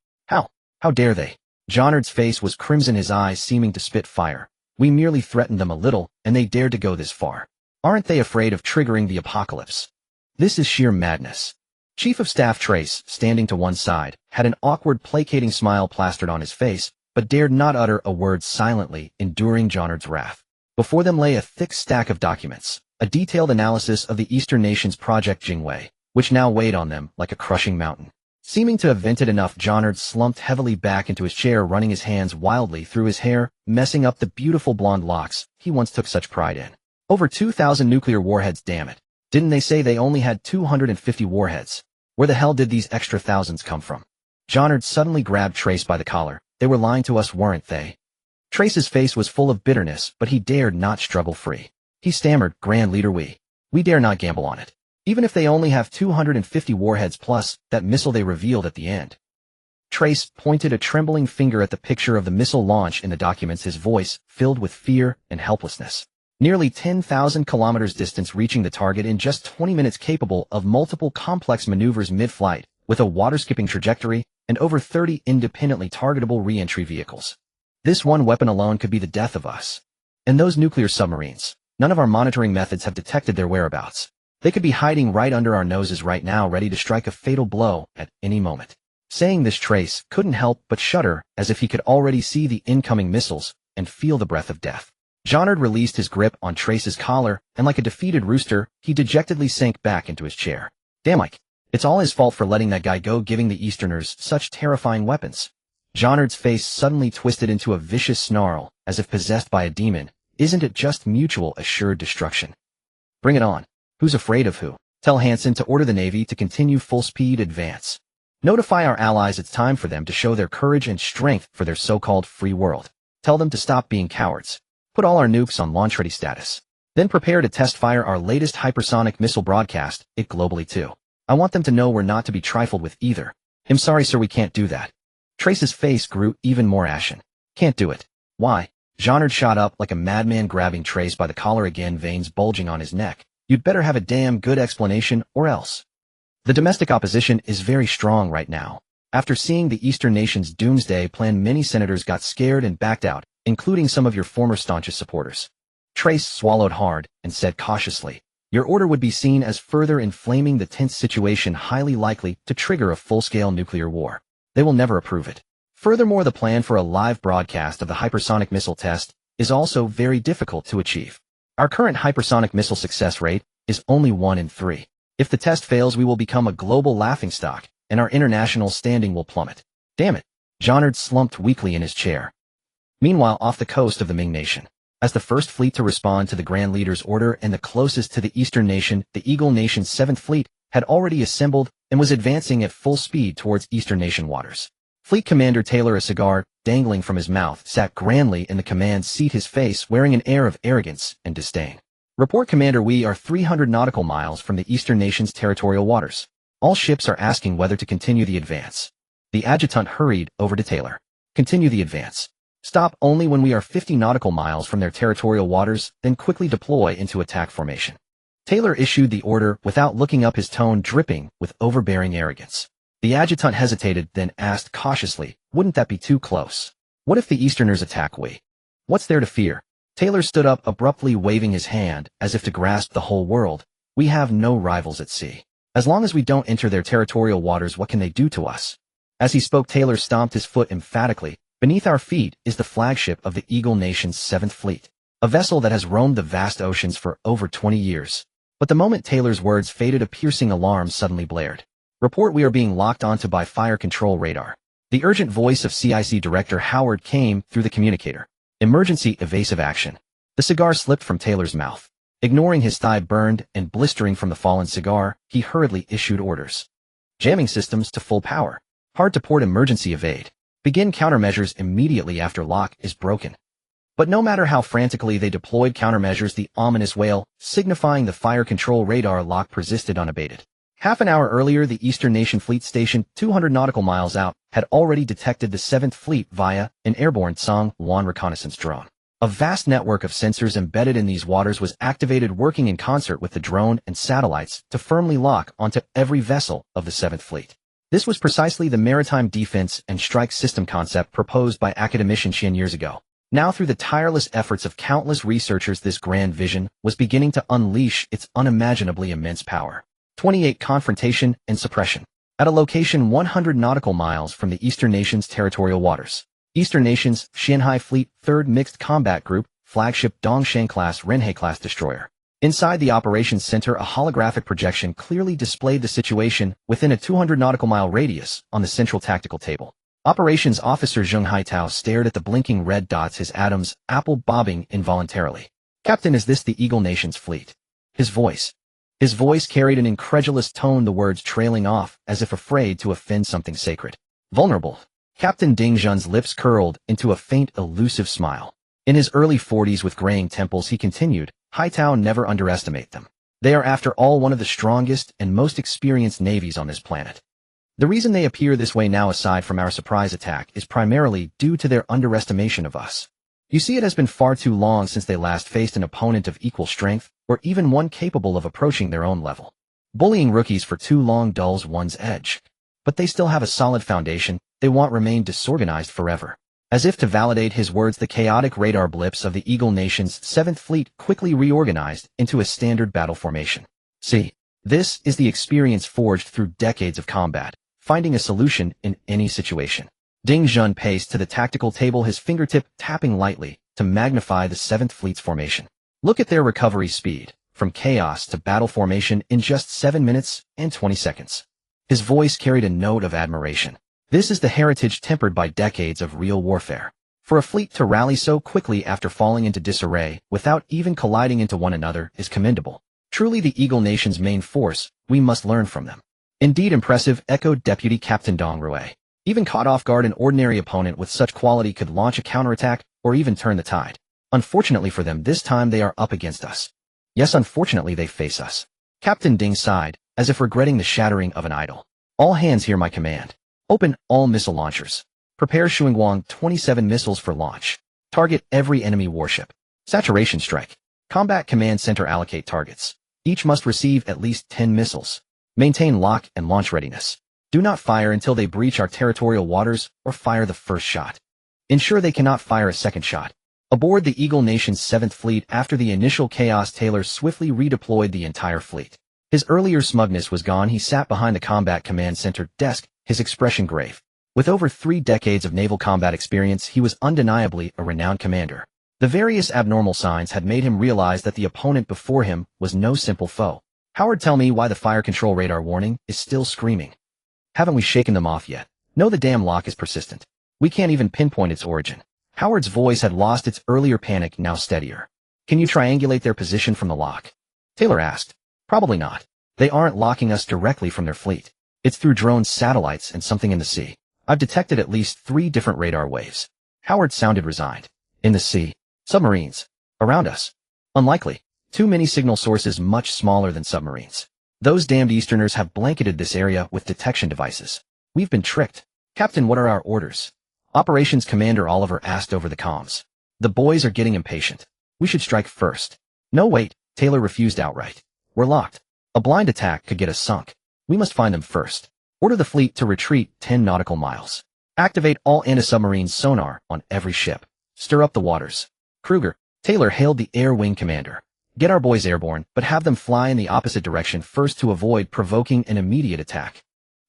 How dare they? Jonard's face was crimson, his eyes seeming to spit fire. We merely threatened them a little, and they dared to go this far. Aren't they afraid of triggering the apocalypse? This is sheer madness. Chief of Staff Trace, standing to one side, had an awkward, placating smile plastered on his face, but dared not utter a word, silently enduring Jonard's wrath. Before them lay a thick stack of documents, a detailed analysis of the Eastern nation's Project Jingwei, which now weighed on them like a crushing mountain. Seeming to have vented enough, Jonard slumped heavily back into his chair, running his hands wildly through his hair, messing up the beautiful blonde locks he once took such pride in. Over 2,000 nuclear warheads, damn it. Didn't they say they only had 250 warheads? Where the hell did these extra thousands come from? Jonard suddenly grabbed Trace by the collar. They were lying to us, weren't they? Trace's face was full of bitterness, but he dared not struggle free. He stammered, Grand Leader, we dare not gamble on it. Even if they only have 250 warheads plus that missile they revealed at the end. Trace pointed a trembling finger at the picture of the missile launch in the documents, his voice filled with fear and helplessness. Nearly 10,000 kilometers distance, reaching the target in just 20 minutes, capable of multiple complex maneuvers mid-flight, with a water-skipping trajectory, and over 30 independently targetable re-entry vehicles. This one weapon alone could be the death of us. And those nuclear submarines, none of our monitoring methods have detected their whereabouts. They could be hiding right under our noses right now, ready to strike a fatal blow at any moment. Saying this, Trace couldn't help but shudder, as if he could already see the incoming missiles and feel the breath of death. Jonard released his grip on Trace's collar, and like a defeated rooster, he dejectedly sank back into his chair. Damn, Mike. It's all his fault for letting that guy go, giving the Easterners such terrifying weapons. Jonard's face suddenly twisted into a vicious snarl, as if possessed by a demon. Isn't it just mutual assured destruction? Bring it on. Who's afraid of who? Tell Hansen to order the Navy to continue full-speed advance. Notify our allies it's time for them to show their courage and strength for their so-called free world. Tell them to stop being cowards. Put all our nukes on launch-ready status. Then prepare to test-fire our latest hypersonic missile, broadcast it globally too. I want them to know we're not to be trifled with either. I'm sorry, sir, we can't do that. Trace's face grew even more ashen. Can't do it. Why? Jonard shot up like a madman, grabbing Trace by the collar again, veins bulging on his neck. You'd better have a damn good explanation, or else. The domestic opposition is very strong right now. After seeing the Eastern nation's doomsday plan, many senators got scared and backed out, including some of your former staunchest supporters. Trace swallowed hard and said cautiously, your order would be seen as further inflaming the tense situation, highly likely to trigger a full-scale nuclear war. They will never approve it. Furthermore, the plan for a live broadcast of the hypersonic missile test is also very difficult to achieve. Our current hypersonic missile success rate is only 1 in 3. If the test fails, we will become a global laughingstock, and our international standing will plummet. Damn it. Jonard slumped weakly in his chair. Meanwhile, off the coast of the Ming Nation, as the first fleet to respond to the Grand Leader's order and the closest to the Eastern Nation, the Eagle Nation's 7th Fleet had already assembled and was advancing at full speed towards Eastern Nation waters. Fleet Commander Taylor, a cigar dangling from his mouth, sat grandly in the command seat, his face wearing an air of arrogance and disdain. Report, Commander, we are 300 nautical miles from the Eastern Nation's territorial waters. All ships are asking whether to continue the advance. The adjutant hurried over to Taylor. Continue the advance. Stop only when we are 50 nautical miles from their territorial waters, then quickly deploy into attack formation. Taylor issued the order without looking up, his tone dripping with overbearing arrogance. The adjutant hesitated, then asked cautiously, "Wouldn't that be too close? What if the Easterners attack we? What's there to fear?" Taylor stood up abruptly, waving his hand as if to grasp the whole world. "We have no rivals at sea. As long as we don't enter their territorial waters, what can they do to us?" As he spoke, Taylor stomped his foot emphatically. "Beneath our feet is the flagship of the Eagle Nation's 7th Fleet, a vessel that has roamed the vast oceans for over 20 years. But the moment Taylor's words faded, a piercing alarm suddenly blared. "Report, we are being locked onto by fire control radar." The urgent voice of CIC Director Howard came through the communicator. "Emergency evasive action." The cigar slipped from Taylor's mouth. Ignoring his thigh burned and blistering from the fallen cigar, he hurriedly issued orders. "Jamming systems to full power. Hard to port, emergency evade. Begin countermeasures immediately after lock is broken." But no matter how frantically they deployed countermeasures, the ominous wail, signifying the fire control radar lock, persisted unabated. Half an hour earlier, the Eastern Nation Fleet Station, 200 nautical miles out, had already detected the 7th Fleet via an airborne Tsang-1 reconnaissance drone. A vast network of sensors embedded in these waters was activated, working in concert with the drone and satellites to firmly lock onto every vessel of the 7th Fleet. This was precisely the maritime defense and strike system concept proposed by academician Xian years ago. Now, through the tireless efforts of countless researchers, this grand vision was beginning to unleash its unimaginably immense power. 28 Confrontation and Suppression. At a location 100 nautical miles from the Eastern Nation's territorial waters. Eastern Nation's Xianhai Fleet 3rd Mixed Combat Group, flagship Dongshan-class Renhe-class destroyer. Inside the operations center, a holographic projection clearly displayed the situation within a 200 nautical mile radius on the central tactical table. Operations Officer Zheng Haitao stared at the blinking red dots, his Adam's apple bobbing involuntarily. "Captain, is this the Eagle Nation's fleet?" His voice carried an incredulous tone, the words trailing off as if afraid to offend something sacred. "Vulnerable." Captain Ding Zhun's lips curled into a faint, elusive smile. In his early 40s with graying temples, he continued, "Haitao, never underestimate them. They are, after all, one of the strongest and most experienced navies on this planet. The reason they appear this way now, aside from our surprise attack, is primarily due to their underestimation of us. You see, it has been far too long since they last faced an opponent of equal strength, or even one capable of approaching their own level. Bullying rookies for too long dulls one's edge. But they still have a solid foundation. They won't remain disorganized forever." As if to validate his words, the chaotic radar blips of the Eagle Nation's 7th Fleet quickly reorganized into a standard battle formation. See, this is the experience forged through decades of combat, finding a solution in any situation. Ding Zhun paced to the tactical table, his fingertip tapping lightly to magnify the 7th Fleet's formation. "Look at their recovery speed, from chaos to battle formation in just 7 minutes and 20 seconds. His voice carried a note of admiration. This is the heritage tempered by decades of real warfare. For a fleet to rally so quickly after falling into disarray without even colliding into one another is commendable. Truly the Eagle Nation's main force, we must learn from them." "Indeed impressive," echoed Deputy Captain Dong Rue. "Even caught off guard, an ordinary opponent with such quality could launch a counterattack or even turn the tide. Unfortunately for them, this time they are up against us." "Yes, unfortunately they face us." Captain Ding sighed, as if regretting the shattering of an idol. "All hands hear my command. Open all missile launchers. Prepare Shuangwang 27 missiles for launch. Target every enemy warship. Saturation strike. Combat Command Center allocate targets. Each must receive at least 10 missiles. Maintain lock and launch readiness. Do not fire until they breach our territorial waters or fire the first shot. Ensure they cannot fire a second shot." Aboard the Eagle Nation's 7th Fleet, after the initial chaos, Taylor swiftly redeployed the entire fleet. His earlier smugness was gone. He sat behind the Combat Command Center desk, his expression grave. With over 3 decades of naval combat experience, he was undeniably a renowned commander. The various abnormal signs had made him realize that the opponent before him was no simple foe. "Howard, tell me why the fire control radar warning is still screaming. Haven't we shaken them off yet? No, the damn lock is persistent. We can't even pinpoint its origin." Howard's voice had lost its earlier panic, now steadier. "Can you triangulate their position from the lock?" Taylor asked. "Probably not. They aren't locking us directly from their fleet. It's through drones, satellites, and something in the sea. I've detected at least 3 different radar waves." Howard sounded resigned. "In the sea? Submarines? Around us? Unlikely. Too many signal sources much smaller than submarines. Those damned Easterners have blanketed this area with detection devices. We've been tricked." "Captain, what are our orders?" Operations Commander Oliver asked over the comms. The boys are getting impatient. We should strike first. No, wait, Taylor refused outright. We're locked. A blind attack could get us sunk. We must find them first. Order the fleet to retreat 10 nautical miles. Activate all anti-submarine sonar on every ship. Stir up the waters. Kruger, Taylor hailed the Air Wing Commander. Get our boys airborne, but have them fly in the opposite direction first to avoid provoking an immediate attack.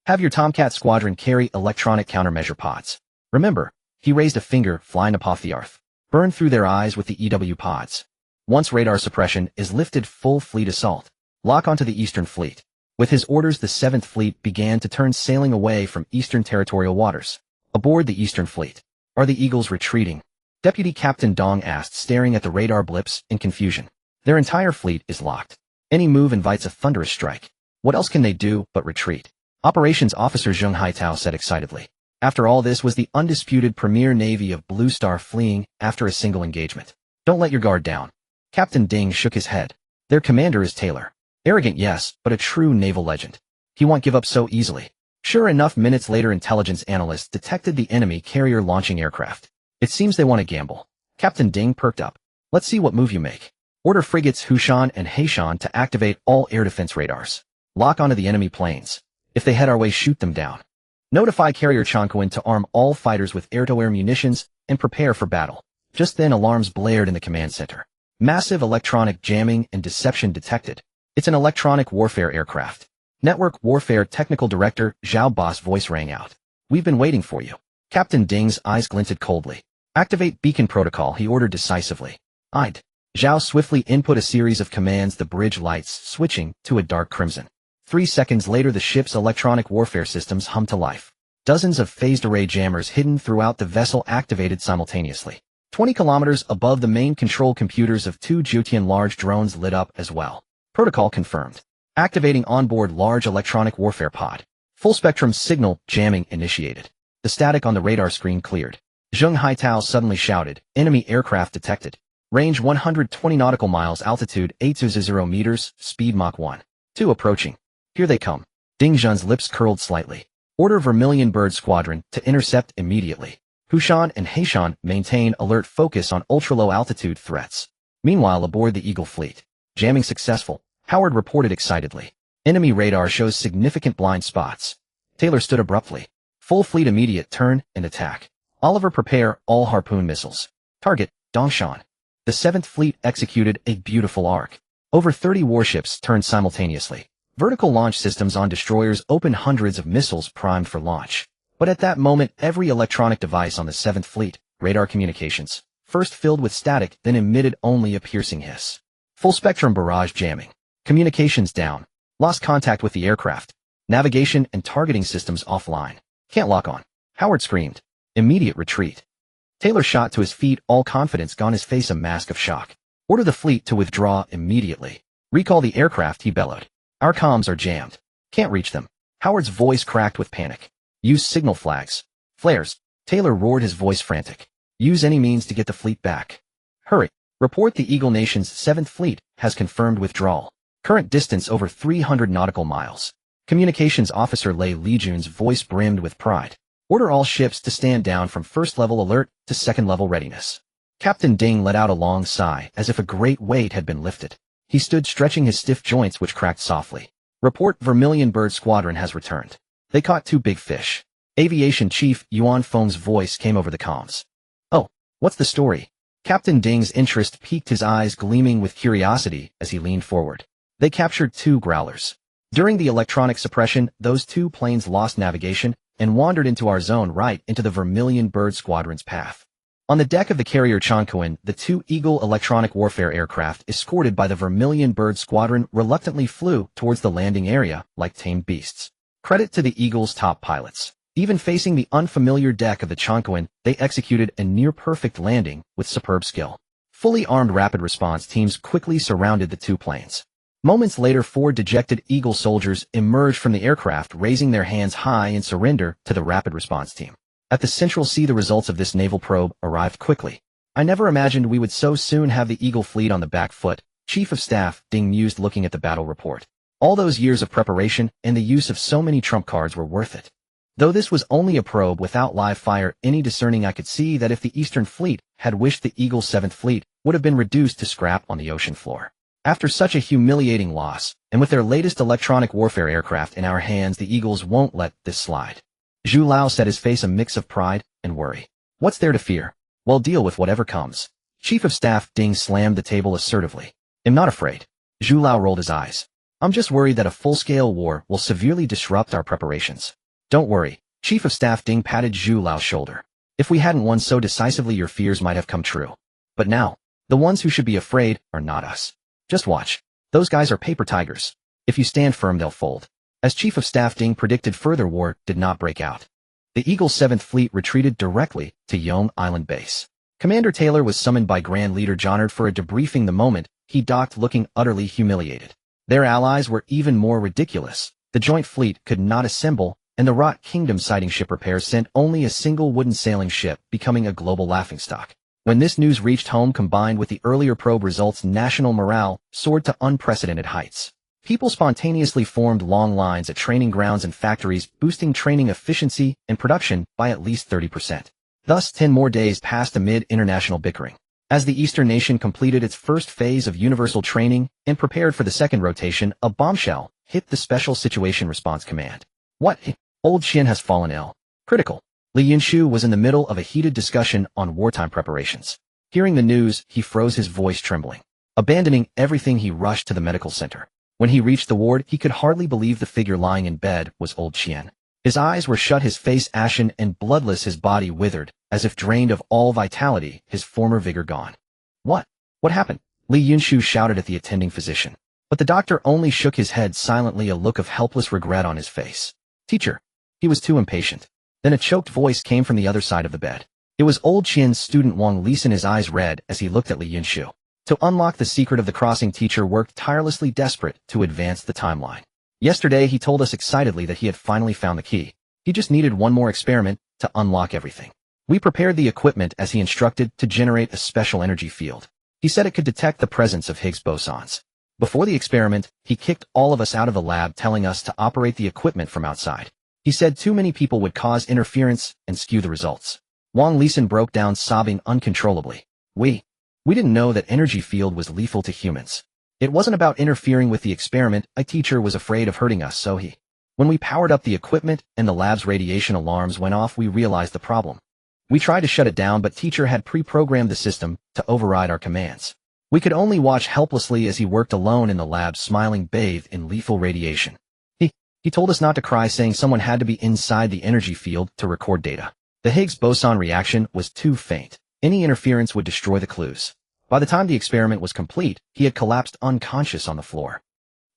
Have your Tomcat squadron carry electronic countermeasure pods. Remember, he raised a finger, flying above the earth. Burn through their eyes with the EW pods. Once radar suppression is lifted, full fleet assault. Lock onto the Eastern Fleet. With his orders, the 7th Fleet began to turn sailing away from Eastern territorial waters. Aboard the Eastern Fleet. Are the Eagles retreating? Deputy Captain Dong asked, staring at the radar blips in confusion. Their entire fleet is locked. Any move invites a thunderous strike. What else can they do but retreat? Operations Officer Zheng Haitao said excitedly. After all, this was the undisputed premier navy of Blue Star fleeing after a single engagement. Don't let your guard down. Captain Ding shook his head. Their commander is Taylor. Arrogant, yes, but a true naval legend. He won't give up so easily. Sure enough, minutes later, intelligence analysts detected the enemy carrier launching aircraft. It seems they want to gamble. Captain Ding perked up. Let's see what move you make. Order frigates Hushan and Heishan to activate all air defense radars. Lock onto the enemy planes. If they head our way, shoot them down. Notify carrier Chonquin to arm all fighters with air-to-air munitions and prepare for battle. Just then, alarms blared in the command center. Massive electronic jamming and deception detected. It's an electronic warfare aircraft. Network Warfare Technical Director Zhao Ba's voice rang out. We've been waiting for you. Captain Ding's eyes glinted coldly. Activate beacon protocol, he ordered decisively. I'd. Zhao swiftly input a series of commands, the bridge lights switching to a dark crimson. 3 seconds later, the ship's electronic warfare systems hummed to life. Dozens of phased array jammers hidden throughout the vessel activated simultaneously. 20 kilometers above the main control computers of 2 Jutian large drones lit up as well. Protocol confirmed. Activating onboard large electronic warfare pod. Full spectrum signal jamming initiated. The static on the radar screen cleared. Zheng Haitao suddenly shouted, enemy aircraft detected. Range 120 nautical miles, altitude 820 meters, speed Mach 1. 2 approaching. Here they come. Ding Zhen's lips curled slightly. Order Vermilion Bird Squadron to intercept immediately. Hushan and Heishan maintain alert focus on ultra-low altitude threats. Meanwhile, aboard the Eagle Fleet. Jamming successful, Howard reported excitedly. Enemy radar shows significant blind spots. Taylor stood abruptly. Full fleet immediate turn and attack. Oliver, prepare all harpoon missiles. Target, Dongshan. The 7th Fleet executed a beautiful arc. Over 30 warships turned simultaneously. Vertical launch systems on destroyers opened hundreds of missiles primed for launch. But at that moment, every electronic device on the 7th Fleet, radar communications, first filled with static, then emitted only a piercing hiss. Full spectrum barrage jamming. Communications down. Lost contact with the aircraft. Navigation and targeting systems offline. Can't lock on. Howard screamed. Immediate retreat. Taylor shot to his feet, all confidence gone, his face a mask of shock. Order the fleet to withdraw immediately. Recall the aircraft, he bellowed. Our comms are jammed. Can't reach them. Howard's voice cracked with panic. Use signal flags. Flares. Taylor roared, his voice frantic. Use any means to get the fleet back. Hurry. Report the Eagle Nation's 7th Fleet has confirmed withdrawal. Current distance over 300 nautical miles. Communications Officer Lei Lijun's voice brimmed with pride. Order all ships to stand down from first-level alert to second-level readiness. Captain Ding let out a long sigh, as if a great weight had been lifted. He stood stretching his stiff joints, which cracked softly. Report Vermilion Bird Squadron has returned. They caught 2 big fish. Aviation Chief Yuan Feng's voice came over the comms. Oh, what's the story? Captain Ding's interest piqued, his eyes gleaming with curiosity as he leaned forward. They captured 2 growlers. During the electronic suppression, those 2 planes lost navigation and wandered into our zone, right into the Vermilion Bird Squadron's path. On the deck of the carrier Chonquin, the 2 Eagle electronic warfare aircraft, escorted by the Vermilion Bird Squadron, reluctantly flew towards the landing area like tamed beasts. Credit to the Eagle's top pilots. Even facing the unfamiliar deck of the Chonquin, they executed a near-perfect landing with superb skill. Fully armed rapid response teams quickly surrounded the 2 planes. Moments later, 4 dejected Eagle soldiers emerged from the aircraft, raising their hands high in surrender to the rapid response team. At the Central Sea, the results of this naval probe arrived quickly. I never imagined we would so soon have the Eagle Fleet on the back foot, Chief of Staff Ding mused, looking at the battle report. All those years of preparation and the use of so many trump cards were worth it. Though this was only a probe without live fire, any discerning eye could see that if the Eastern Fleet had wished, the Eagle's 7th Fleet would have been reduced to scrap on the ocean floor. After such a humiliating loss, and with their latest electronic warfare aircraft in our hands, the Eagles won't let this slide. Zhu Lao said, his face a mix of pride and worry. What's there to fear? Well, deal with whatever comes. Chief of Staff Ding slammed the table assertively. I'm not afraid. Zhu Lao rolled his eyes. I'm just worried that a full-scale war will severely disrupt our preparations. Don't worry. Chief of Staff Ding patted Zhu Lao's shoulder. If we hadn't won so decisively, your fears might have come true. But now, the ones who should be afraid are not us. Just watch. Those guys are paper tigers. If you stand firm, they'll fold. As Chief of Staff Ding predicted, further war did not break out. The Eagle's 7th Fleet retreated directly to Yong Island Base. Commander Taylor was summoned by Grand Leader Johnard for a debriefing. The moment he docked, looking utterly humiliated. Their allies were even more ridiculous. The joint fleet could not assemble, and the Rot Kingdom sighting ship repairs sent only a single wooden sailing ship, becoming a global laughingstock. When this news reached home, combined with the earlier probe results, national morale soared to unprecedented heights. People spontaneously formed long lines at training grounds and factories, boosting training efficiency and production by at least 30%. Thus, 10 more days passed amid international bickering. As the Eastern nation completed its first phase of universal training and prepared for the second rotation, a bombshell hit the Special Situation Response Command. What? Old Qian has fallen ill. Critical. Li Yunshu was in the middle of a heated discussion on wartime preparations. Hearing the news, he froze, his voice trembling. Abandoning everything, he rushed to the medical center. When he reached the ward, he could hardly believe the figure lying in bed was old Qian. His eyes were shut, his face ashen and bloodless, his body withered, as if drained of all vitality, his former vigor gone. What? What happened? Li Yunshu shouted at the attending physician. But the doctor only shook his head silently, a look of helpless regret on his face. Teacher. He was too impatient. Then a choked voice came from the other side of the bed. It was old Qian's student Wang Lisan, his eyes red as he looked at Li Yunshu. To unlock the secret of the crossing, teacher worked tirelessly, desperate to advance the timeline. Yesterday he told us excitedly that he had finally found the key. He just needed one more experiment to unlock everything. We prepared the equipment as he instructed to generate a special energy field. He said it could detect the presence of Higgs bosons. Before the experiment, he kicked all of us out of the lab, telling us to operate the equipment from outside. He said too many people would cause interference and skew the results. Wang Lisan broke down, sobbing uncontrollably. We didn't know that energy field was lethal to humans. It wasn't about interfering with the experiment. A teacher was afraid of hurting us, so when we powered up the equipment and the lab's radiation alarms went off, we realized the problem. We tried to shut it down, but teacher had pre-programmed the system to override our commands. We could only watch helplessly as he worked alone in the lab, smiling, bathed in lethal radiation. He told us not to cry, saying someone had to be inside the energy field to record data. The Higgs boson reaction was too faint. Any interference would destroy the clues. By the time the experiment was complete, he had collapsed unconscious on the floor.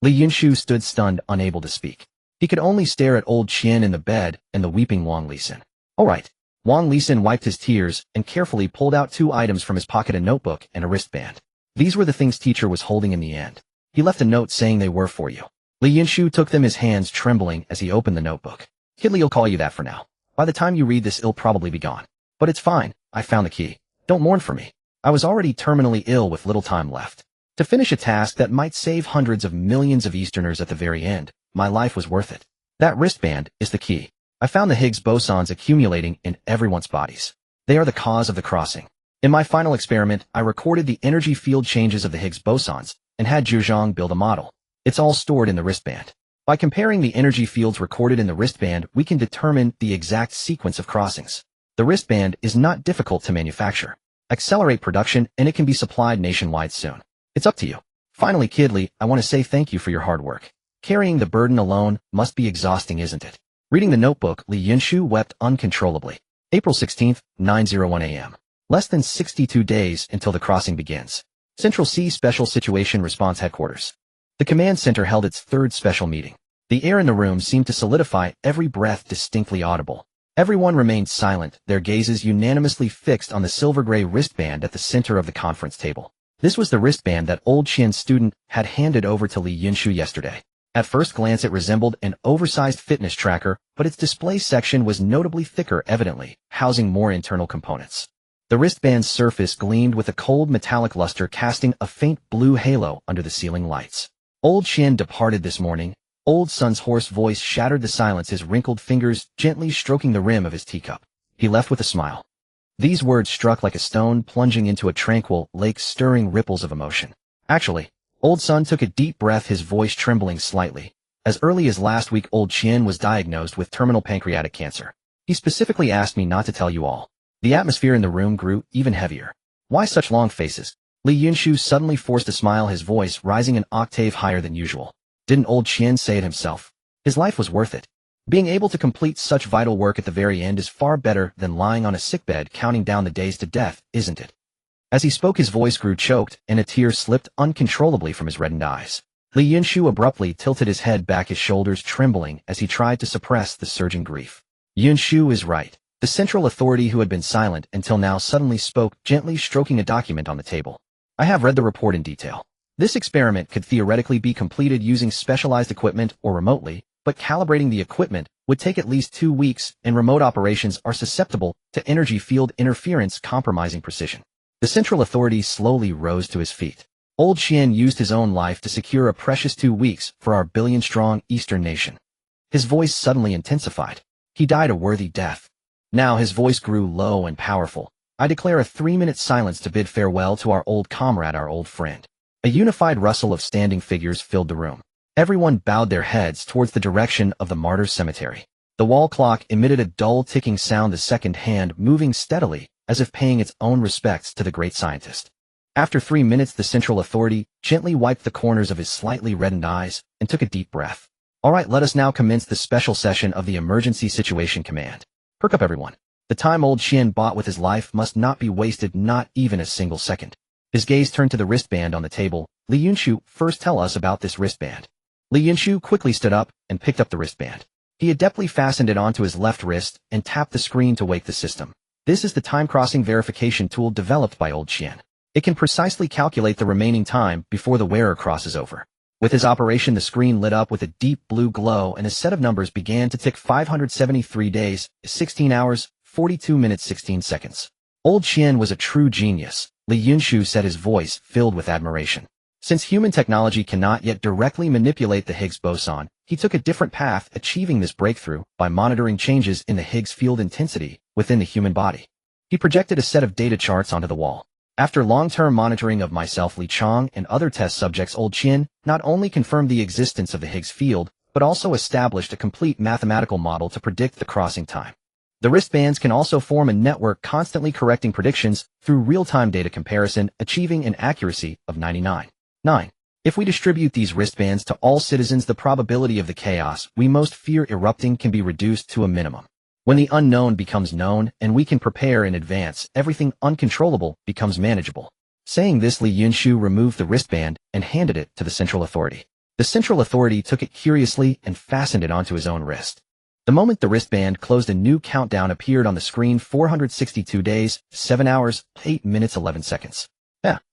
Li Yunshu stood stunned, unable to speak. He could only stare at old Qian in the bed and the weeping Wang Lisan. All right. Wang Lisan wiped his tears and carefully pulled out 2 items from his pocket, a notebook and a wristband. These were the things teacher was holding in the end. He left a note saying they were for you. Li Yunshu took them, his hands trembling as he opened the notebook. Kidley'll call you that for now. By the time you read this, it'll probably be gone. But it's fine. I found the key. Don't mourn for me. I was already terminally ill with little time left. To finish a task that might save hundreds of millions of Easterners at the very end, my life was worth it. That wristband is the key. I found the Higgs bosons accumulating in everyone's bodies. They are the cause of the crossing. In my final experiment, I recorded the energy field changes of the Higgs bosons and had Zhuzhong build a model. It's all stored in the wristband. By comparing the energy fields recorded in the wristband, we can determine the exact sequence of crossings. The wristband is not difficult to manufacture. Accelerate production and it can be supplied nationwide soon. It's up to you. Finally, Kidley, I want to say thank you for your hard work. Carrying the burden alone must be exhausting, isn't it? Reading the notebook, Li Yunshu wept uncontrollably. April 16th, 9:01 a.m. Less than 62 days until the crossing begins. Central Sea Special Situation Response Headquarters. The command center held its 3rd special meeting. The air in the room seemed to solidify, every breath distinctly audible. Everyone remained silent, their gazes unanimously fixed on the silver-gray wristband at the center of the conference table. This was the wristband that old Qian's student had handed over to Li Yunshu yesterday. At first glance it resembled an oversized fitness tracker, but its display section was notably thicker, evidently housing more internal components. The wristband's surface gleamed with a cold metallic luster, casting a faint blue halo under the ceiling lights. Old Qian departed this morning, Old Sun's hoarse voice shattered the silence, his wrinkled fingers gently stroking the rim of his teacup. He left with a smile. These words struck like a stone plunging into a tranquil lake, stirring ripples of emotion. Actually, Old Sun took a deep breath, his voice trembling slightly. As early as last week, Old Qian was diagnosed with terminal pancreatic cancer. He specifically asked me not to tell you all. The atmosphere in the room grew even heavier. Why such long faces? Li Yunshu suddenly forced a smile, his voice rising an octave higher than usual. Didn't Old Qian say it himself? His life was worth it. Being able to complete such vital work at the very end is far better than lying on a sickbed counting down the days to death, isn't it? As he spoke, his voice grew choked, and a tear slipped uncontrollably from his reddened eyes. Li Yunshu abruptly tilted his head back, his shoulders trembling as he tried to suppress the surging grief. Yunshu is right. The central authority, who had been silent until now, suddenly spoke, gently stroking a document on the table. I have read the report in detail. This experiment could theoretically be completed using specialized equipment or remotely, but calibrating the equipment would take at least 2 weeks, and remote operations are susceptible to energy field interference, compromising precision. The central authority slowly rose to his feet. Old Qian used his own life to secure a precious 2 weeks for our billion-strong Eastern nation. His voice suddenly intensified. He died a worthy death. Now his voice grew low and powerful. I declare a 3-minute silence to bid farewell to our old comrade, our old friend. A unified rustle of standing figures filled the room. Everyone bowed their heads towards the direction of the martyrs' cemetery. The wall clock emitted a dull ticking sound, the second hand moving steadily, as if paying its own respects to the great scientist. After 3 minutes, the central authority gently wiped the corners of his slightly reddened eyes and took a deep breath. All right, let us now commence the special session of the Emergency Situation Command. Perk up, everyone. The time Old Qian bought with his life must not be wasted, not even a single second. His gaze turned to the wristband on the table. Li Yunshu, first tell us about this wristband. Li Yunshu quickly stood up and picked up the wristband. He adeptly fastened it onto his left wrist and tapped the screen to wake the system. This is the time-crossing verification tool developed by Old Qian. It can precisely calculate the remaining time before the wearer crosses over. With his operation, the screen lit up with a deep blue glow, and a set of numbers began to tick: 573 days, 16 hours, 42 minutes, 16 seconds. Old Qian was a true genius, Li Yunshu said, his voice filled with admiration. Since human technology cannot yet directly manipulate the Higgs boson, he took a different path, achieving this breakthrough by monitoring changes in the Higgs field intensity within the human body. He projected a set of data charts onto the wall. After long-term monitoring of myself, Li Chang, and other test subjects, Old Qian not only confirmed the existence of the Higgs field, but also established a complete mathematical model to predict the crossing time. The wristbands can also form a network, constantly correcting predictions through real-time data comparison, achieving an accuracy of 99.9. If we distribute these wristbands to all citizens, the probability of the chaos we most fear erupting can be reduced to a minimum. When the unknown becomes known and we can prepare in advance, everything uncontrollable becomes manageable. Saying this, Li Yunshu removed the wristband and handed it to the central authority. The central authority took it curiously and fastened it onto his own wrist. The moment the wristband closed, a new countdown appeared on the screen: 462 days, 7 hours, 8 minutes, 11 seconds.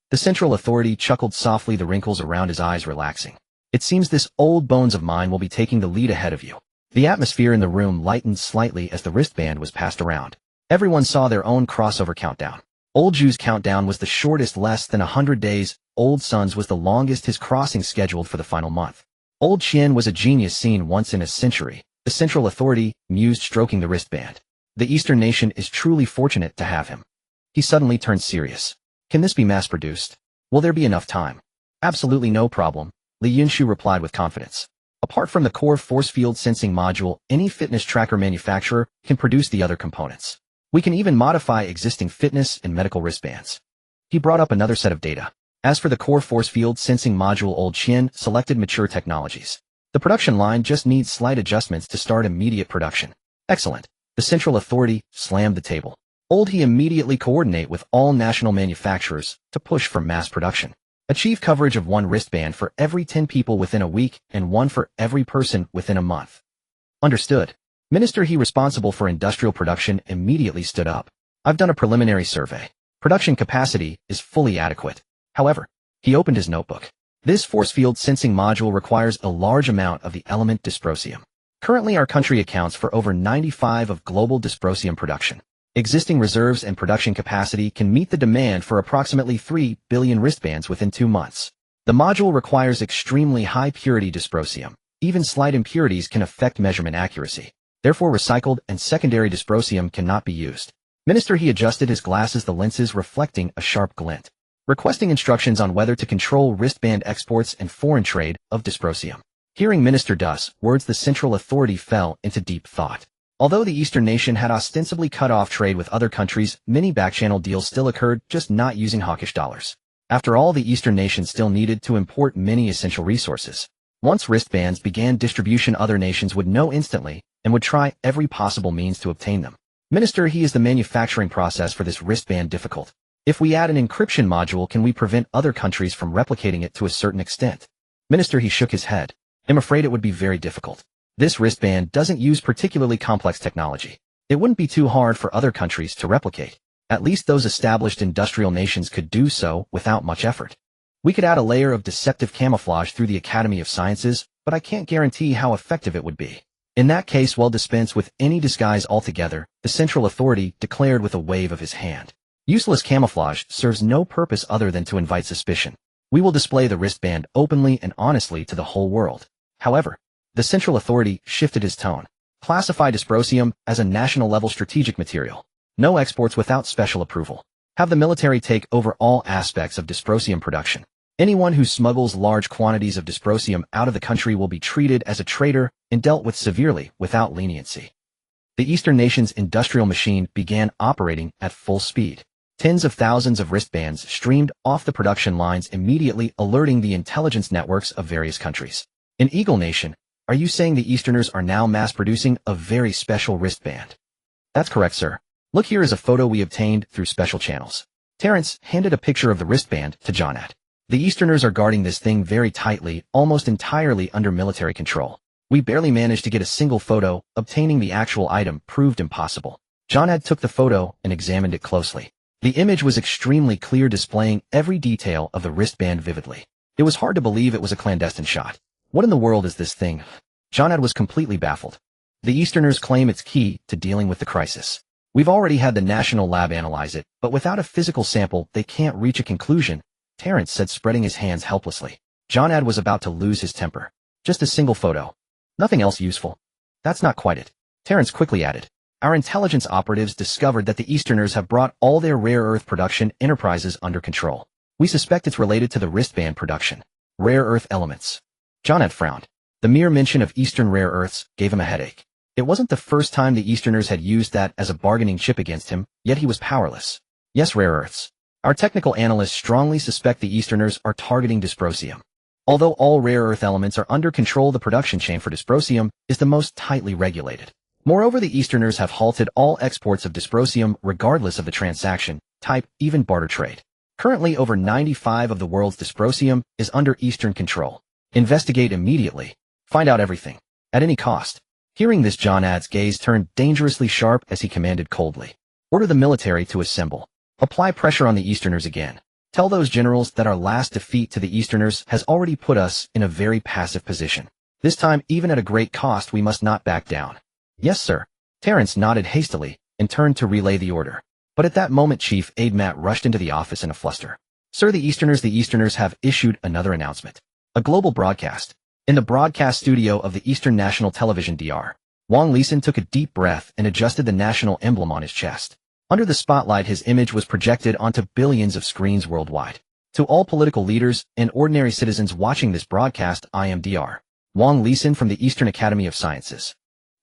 The central authority chuckled softly, the wrinkles around his eyes relaxing. It seems this old bones of mine will be taking the lead ahead of you. The atmosphere in the room lightened slightly as the wristband was passed around. Everyone saw their own crossover countdown. Old Ju's countdown was the shortest, less than 100 days. Old Sun's was the longest, his crossing scheduled for the final month. Old Qian was a genius seen once in a century, the central authority mused, stroking the wristband. The Eastern nation is truly fortunate to have him. He suddenly turned serious. Can this be mass-produced? Will there be enough time? Absolutely no problem, Li Yunshu replied with confidence. Apart from the core force field sensing module, any fitness tracker manufacturer can produce the other components. We can even modify existing fitness and medical wristbands. He brought up another set of data. As for the core force field sensing module, Old Qian selected mature technologies. The production line just needs slight adjustments to start immediate production. Excellent. The central authority slammed the table. He immediately coordinate with all national manufacturers to push for mass production. Achieve coverage of 1 wristband for every 10 people within a week and 1 for every person within a month. Understood. Minister he responsible for industrial production immediately stood up. I've done a preliminary survey. Production capacity is fully adequate. However, he opened his notebook. This force field sensing module requires a large amount of the element dysprosium. Currently our country accounts for over 95% of global dysprosium production. Existing reserves and production capacity can meet the demand for approximately 3 billion wristbands within 2 months. The module requires extremely high purity dysprosium. Even slight impurities can affect measurement accuracy. Therefore, recycled and secondary dysprosium cannot be used. Minister, he adjusted his glasses, the lenses reflecting a sharp glint, requesting instructions on whether to control wristband exports and foreign trade of dysprosium. Hearing Minister Dus' words, the central authority fell into deep thought. Although the Eastern nation had ostensibly cut off trade with other countries, many back-channel deals still occurred, just not using hawkish dollars. After all, the Eastern nation still needed to import many essential resources. Once wristbands began distribution, other nations would know instantly and would try every possible means to obtain them. Minister, he is the manufacturing process for this wristband difficult. If we add an encryption module, can we prevent other countries from replicating it to a certain extent? Minister, he shook his head. I'm afraid it would be very difficult. This wristband doesn't use particularly complex technology. It wouldn't be too hard for other countries to replicate. At least those established industrial nations could do so without much effort. We could add a layer of deceptive camouflage through the Academy of Sciences, but I can't guarantee how effective it would be. In that case, we'll dispense with any disguise altogether, the central authority declared with a wave of his hand. Useless camouflage serves no purpose other than to invite suspicion. We will display the wristband openly and honestly to the whole world. However, the central authority shifted his tone. Classify dysprosium as a national-level strategic material. No exports without special approval. Have the military take over all aspects of dysprosium production. Anyone who smuggles large quantities of dysprosium out of the country will be treated as a traitor and dealt with severely without leniency. The Eastern nation's industrial machine began operating at full speed. Tens of thousands of wristbands streamed off the production lines, immediately alerting the intelligence networks of various countries. In Eagle Nation, are you saying the Easterners are now mass-producing a very special wristband? That's correct, sir. Look, here is a photo we obtained through special channels. Terrence handed a picture of the wristband to Jonad. The Easterners are guarding this thing very tightly, almost entirely under military control. We barely managed to get a single photo. Obtaining the actual item proved impossible. Jonad took the photo and examined it closely. The image was extremely clear, displaying every detail of the wristband vividly. It was hard to believe it was a clandestine shot. What in the world is this thing? Jonad was completely baffled. The Easterners claim it's key to dealing with the crisis. We've already had the national lab analyze it, but without a physical sample, they can't reach a conclusion, Terrence said, spreading his hands helplessly. Jonad was about to lose his temper. Just a single photo. Nothing else useful. That's not quite it. Terrence quickly added. Our intelligence operatives discovered that the Easterners have brought all their rare earth production enterprises under control. We suspect it's related to the wristband production. Rare earth elements. Jonad frowned. The mere mention of Eastern rare earths gave him a headache. It wasn't the first time the Easterners had used that as a bargaining chip against him, yet he was powerless. Yes, rare earths. Our technical analysts strongly suspect the Easterners are targeting dysprosium. Although all rare earth elements are under control, the production chain for dysprosium is the most tightly regulated. Moreover, the Easterners have halted all exports of dysprosium regardless of the transaction type, even barter trade. Currently, over 95% of the world's dysprosium is under Eastern control. Investigate immediately. Find out everything. At any cost. Hearing this, Jonad's gaze turned dangerously sharp as he commanded coldly. Order the military to assemble. Apply pressure on the Easterners again. Tell those generals that our last defeat to the Easterners has already put us in a very passive position. This time, even at a great cost, we must not back down. Yes, sir. Terrence nodded hastily and turned to relay the order. But at that moment, Chief Aide Matt rushed into the office in a fluster. Sir, the Easterners have issued another announcement. A global broadcast. In the broadcast studio of the Eastern National Television DR, Wang Lisan took a deep breath and adjusted the national emblem on his chest. Under the spotlight, his image was projected onto billions of screens worldwide. To all political leaders and ordinary citizens watching this broadcast, I am DR. Wang Lisan from the Eastern Academy of Sciences.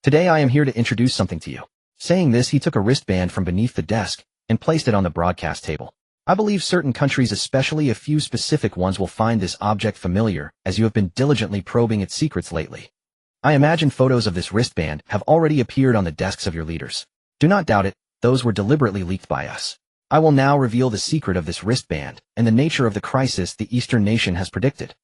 Today I am here to introduce something to you. Saying this, he took a wristband from beneath the desk and placed it on the broadcast table. I believe certain countries, especially a few specific ones, will find this object familiar, as you have been diligently probing its secrets lately. I imagine photos of this wristband have already appeared on the desks of your leaders. Do not doubt it, those were deliberately leaked by us. I will now reveal the secret of this wristband and the nature of the crisis the Eastern nation has predicted.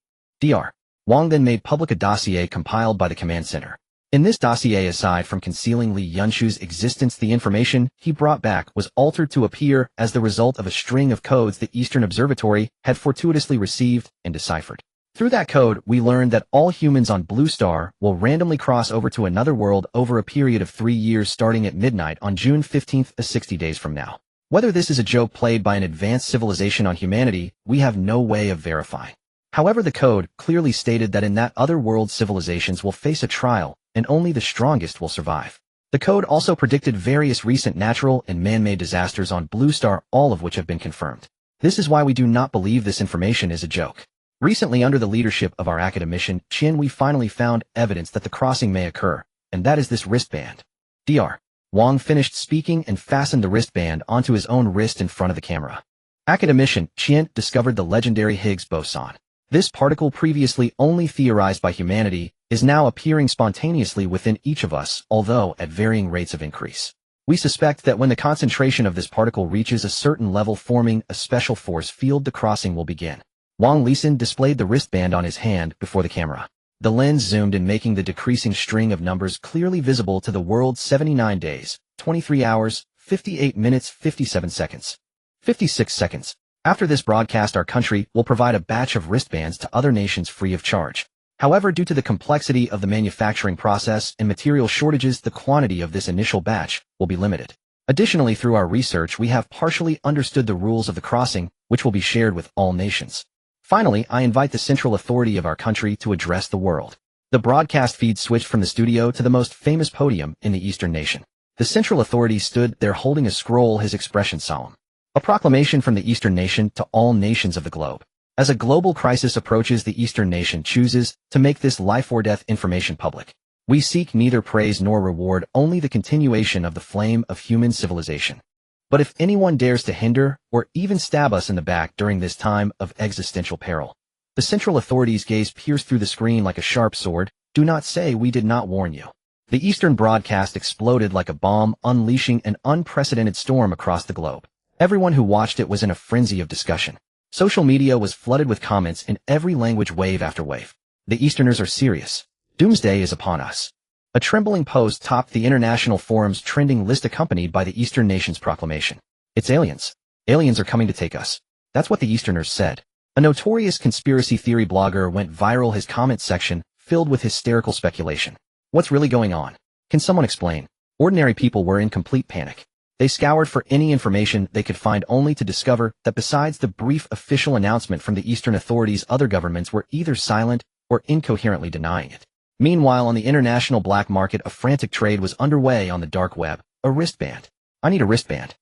Dr. Wang then made public a dossier compiled by the command center. In this dossier, aside from concealing Li Yunshu's existence, the information he brought back was altered to appear as the result of a string of codes the Eastern Observatory had fortuitously received and deciphered. Through that code, we learned that all humans on Blue Star will randomly cross over to another world over a period of 3 years starting at midnight on June 15th, 60 days from now. Whether this is a joke played by an advanced civilization on humanity, we have no way of verifying. However, the code clearly stated that in that other world civilizations will face a trial, and only the strongest will survive. The code also predicted various recent natural and man-made disasters on Blue Star, all of which have been confirmed. This is why we do not believe this information is a joke. Recently, under the leadership of our academician, Chin, we finally found evidence that the crossing may occur, and that is this wristband. Dr. Wang finished speaking and fastened the wristband onto his own wrist in front of the camera. Academician Chin discovered the legendary Higgs boson. This particle, previously only theorized by humanity, is now appearing spontaneously within each of us, although at varying rates of increase. We suspect that when the concentration of this particle reaches a certain level, forming a special force field, the crossing will begin. Wang Lisan displayed the wristband on his hand before the camera. The lens zoomed in, making the decreasing string of numbers clearly visible to the world. 79 days, 23 hours, 58 minutes, 57 seconds, 56 seconds. After this broadcast, our country will provide a batch of wristbands to other nations free of charge. However, due to the complexity of the manufacturing process and material shortages, the quantity of this initial batch will be limited. Additionally, through our research, we have partially understood the rules of the crossing, which will be shared with all nations. Finally, I invite the central authority of our country to address the world. The broadcast feed switched from the studio to the most famous podium in the Eastern nation. The central authority stood there holding a scroll, his expression solemn. A proclamation from the Eastern nation to all nations of the globe. As a global crisis approaches, the Eastern nation chooses to make this life-or-death information public. We seek neither praise nor reward, only the continuation of the flame of human civilization. But if anyone dares to hinder or even stab us in the back during this time of existential peril, the central authority's gaze pierced through the screen like a sharp sword. Do not say we did not warn you. The Eastern broadcast exploded like a bomb, unleashing an unprecedented storm across the globe. Everyone who watched it was in a frenzy of discussion. Social media was flooded with comments in every language, wave after wave. The Easterners are serious. Doomsday is upon us. A trembling post topped the international forum's trending list, accompanied by the Eastern nation's proclamation. It's aliens. Aliens are coming to take us. That's what the Easterners said. A notorious conspiracy theory blogger went viral, his comment section filled with hysterical speculation. What's really going on? Can someone explain? Ordinary people were in complete panic. They scoured for any information they could find, only to discover that besides the brief official announcement from the Eastern authorities, other governments were either silent or incoherently denying it. Meanwhile, on the international black market, a frantic trade was underway on the dark web. A wristband. I need a wristband.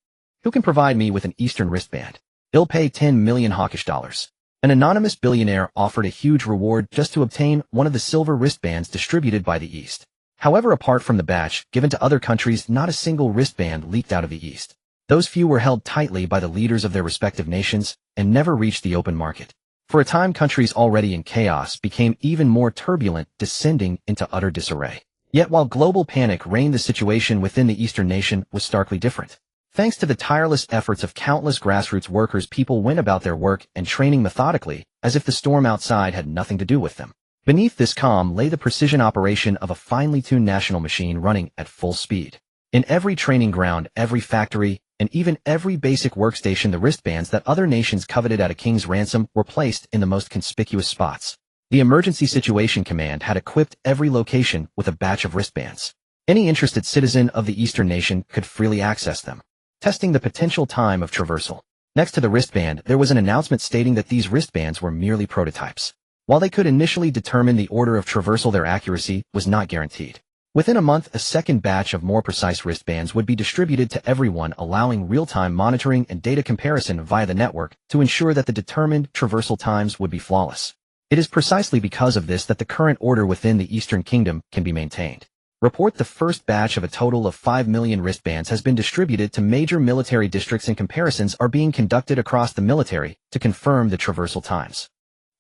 Who can provide me with an Eastern wristband? I'll pay 10 million hawkish dollars. An anonymous billionaire offered a huge reward just to obtain one of the silver wristbands distributed by the East. However, apart from the batch given to other countries, not a single wristband leaked out of the East. Those few were held tightly by the leaders of their respective nations and never reached the open market. For a time, countries already in chaos became even more turbulent, descending into utter disarray. Yet while global panic reigned, the situation within the Eastern nation was starkly different. Thanks to the tireless efforts of countless grassroots workers, people went about their work and training methodically, as if the storm outside had nothing to do with them. Beneath this calm lay the precision operation of a finely tuned national machine running at full speed. In every training ground, every factory, and even every basic workstation, the wristbands that other nations coveted at a king's ransom were placed in the most conspicuous spots. The Emergency Situation Command had equipped every location with a batch of wristbands. Any interested citizen of the Eastern nation could freely access them, testing the potential time of traversal. Next to the wristband, there was an announcement stating that these wristbands were merely prototypes. While they could initially determine the order of traversal, their accuracy was not guaranteed. Within a month, a second batch of more precise wristbands would be distributed to everyone, allowing real-time monitoring and data comparison via the network to ensure that the determined traversal times would be flawless. It is precisely because of this that the current order within the Eastern Kingdom can be maintained. Report: the first batch of a total of 5 million wristbands has been distributed to major military districts, and comparisons are being conducted across the military to confirm the traversal times.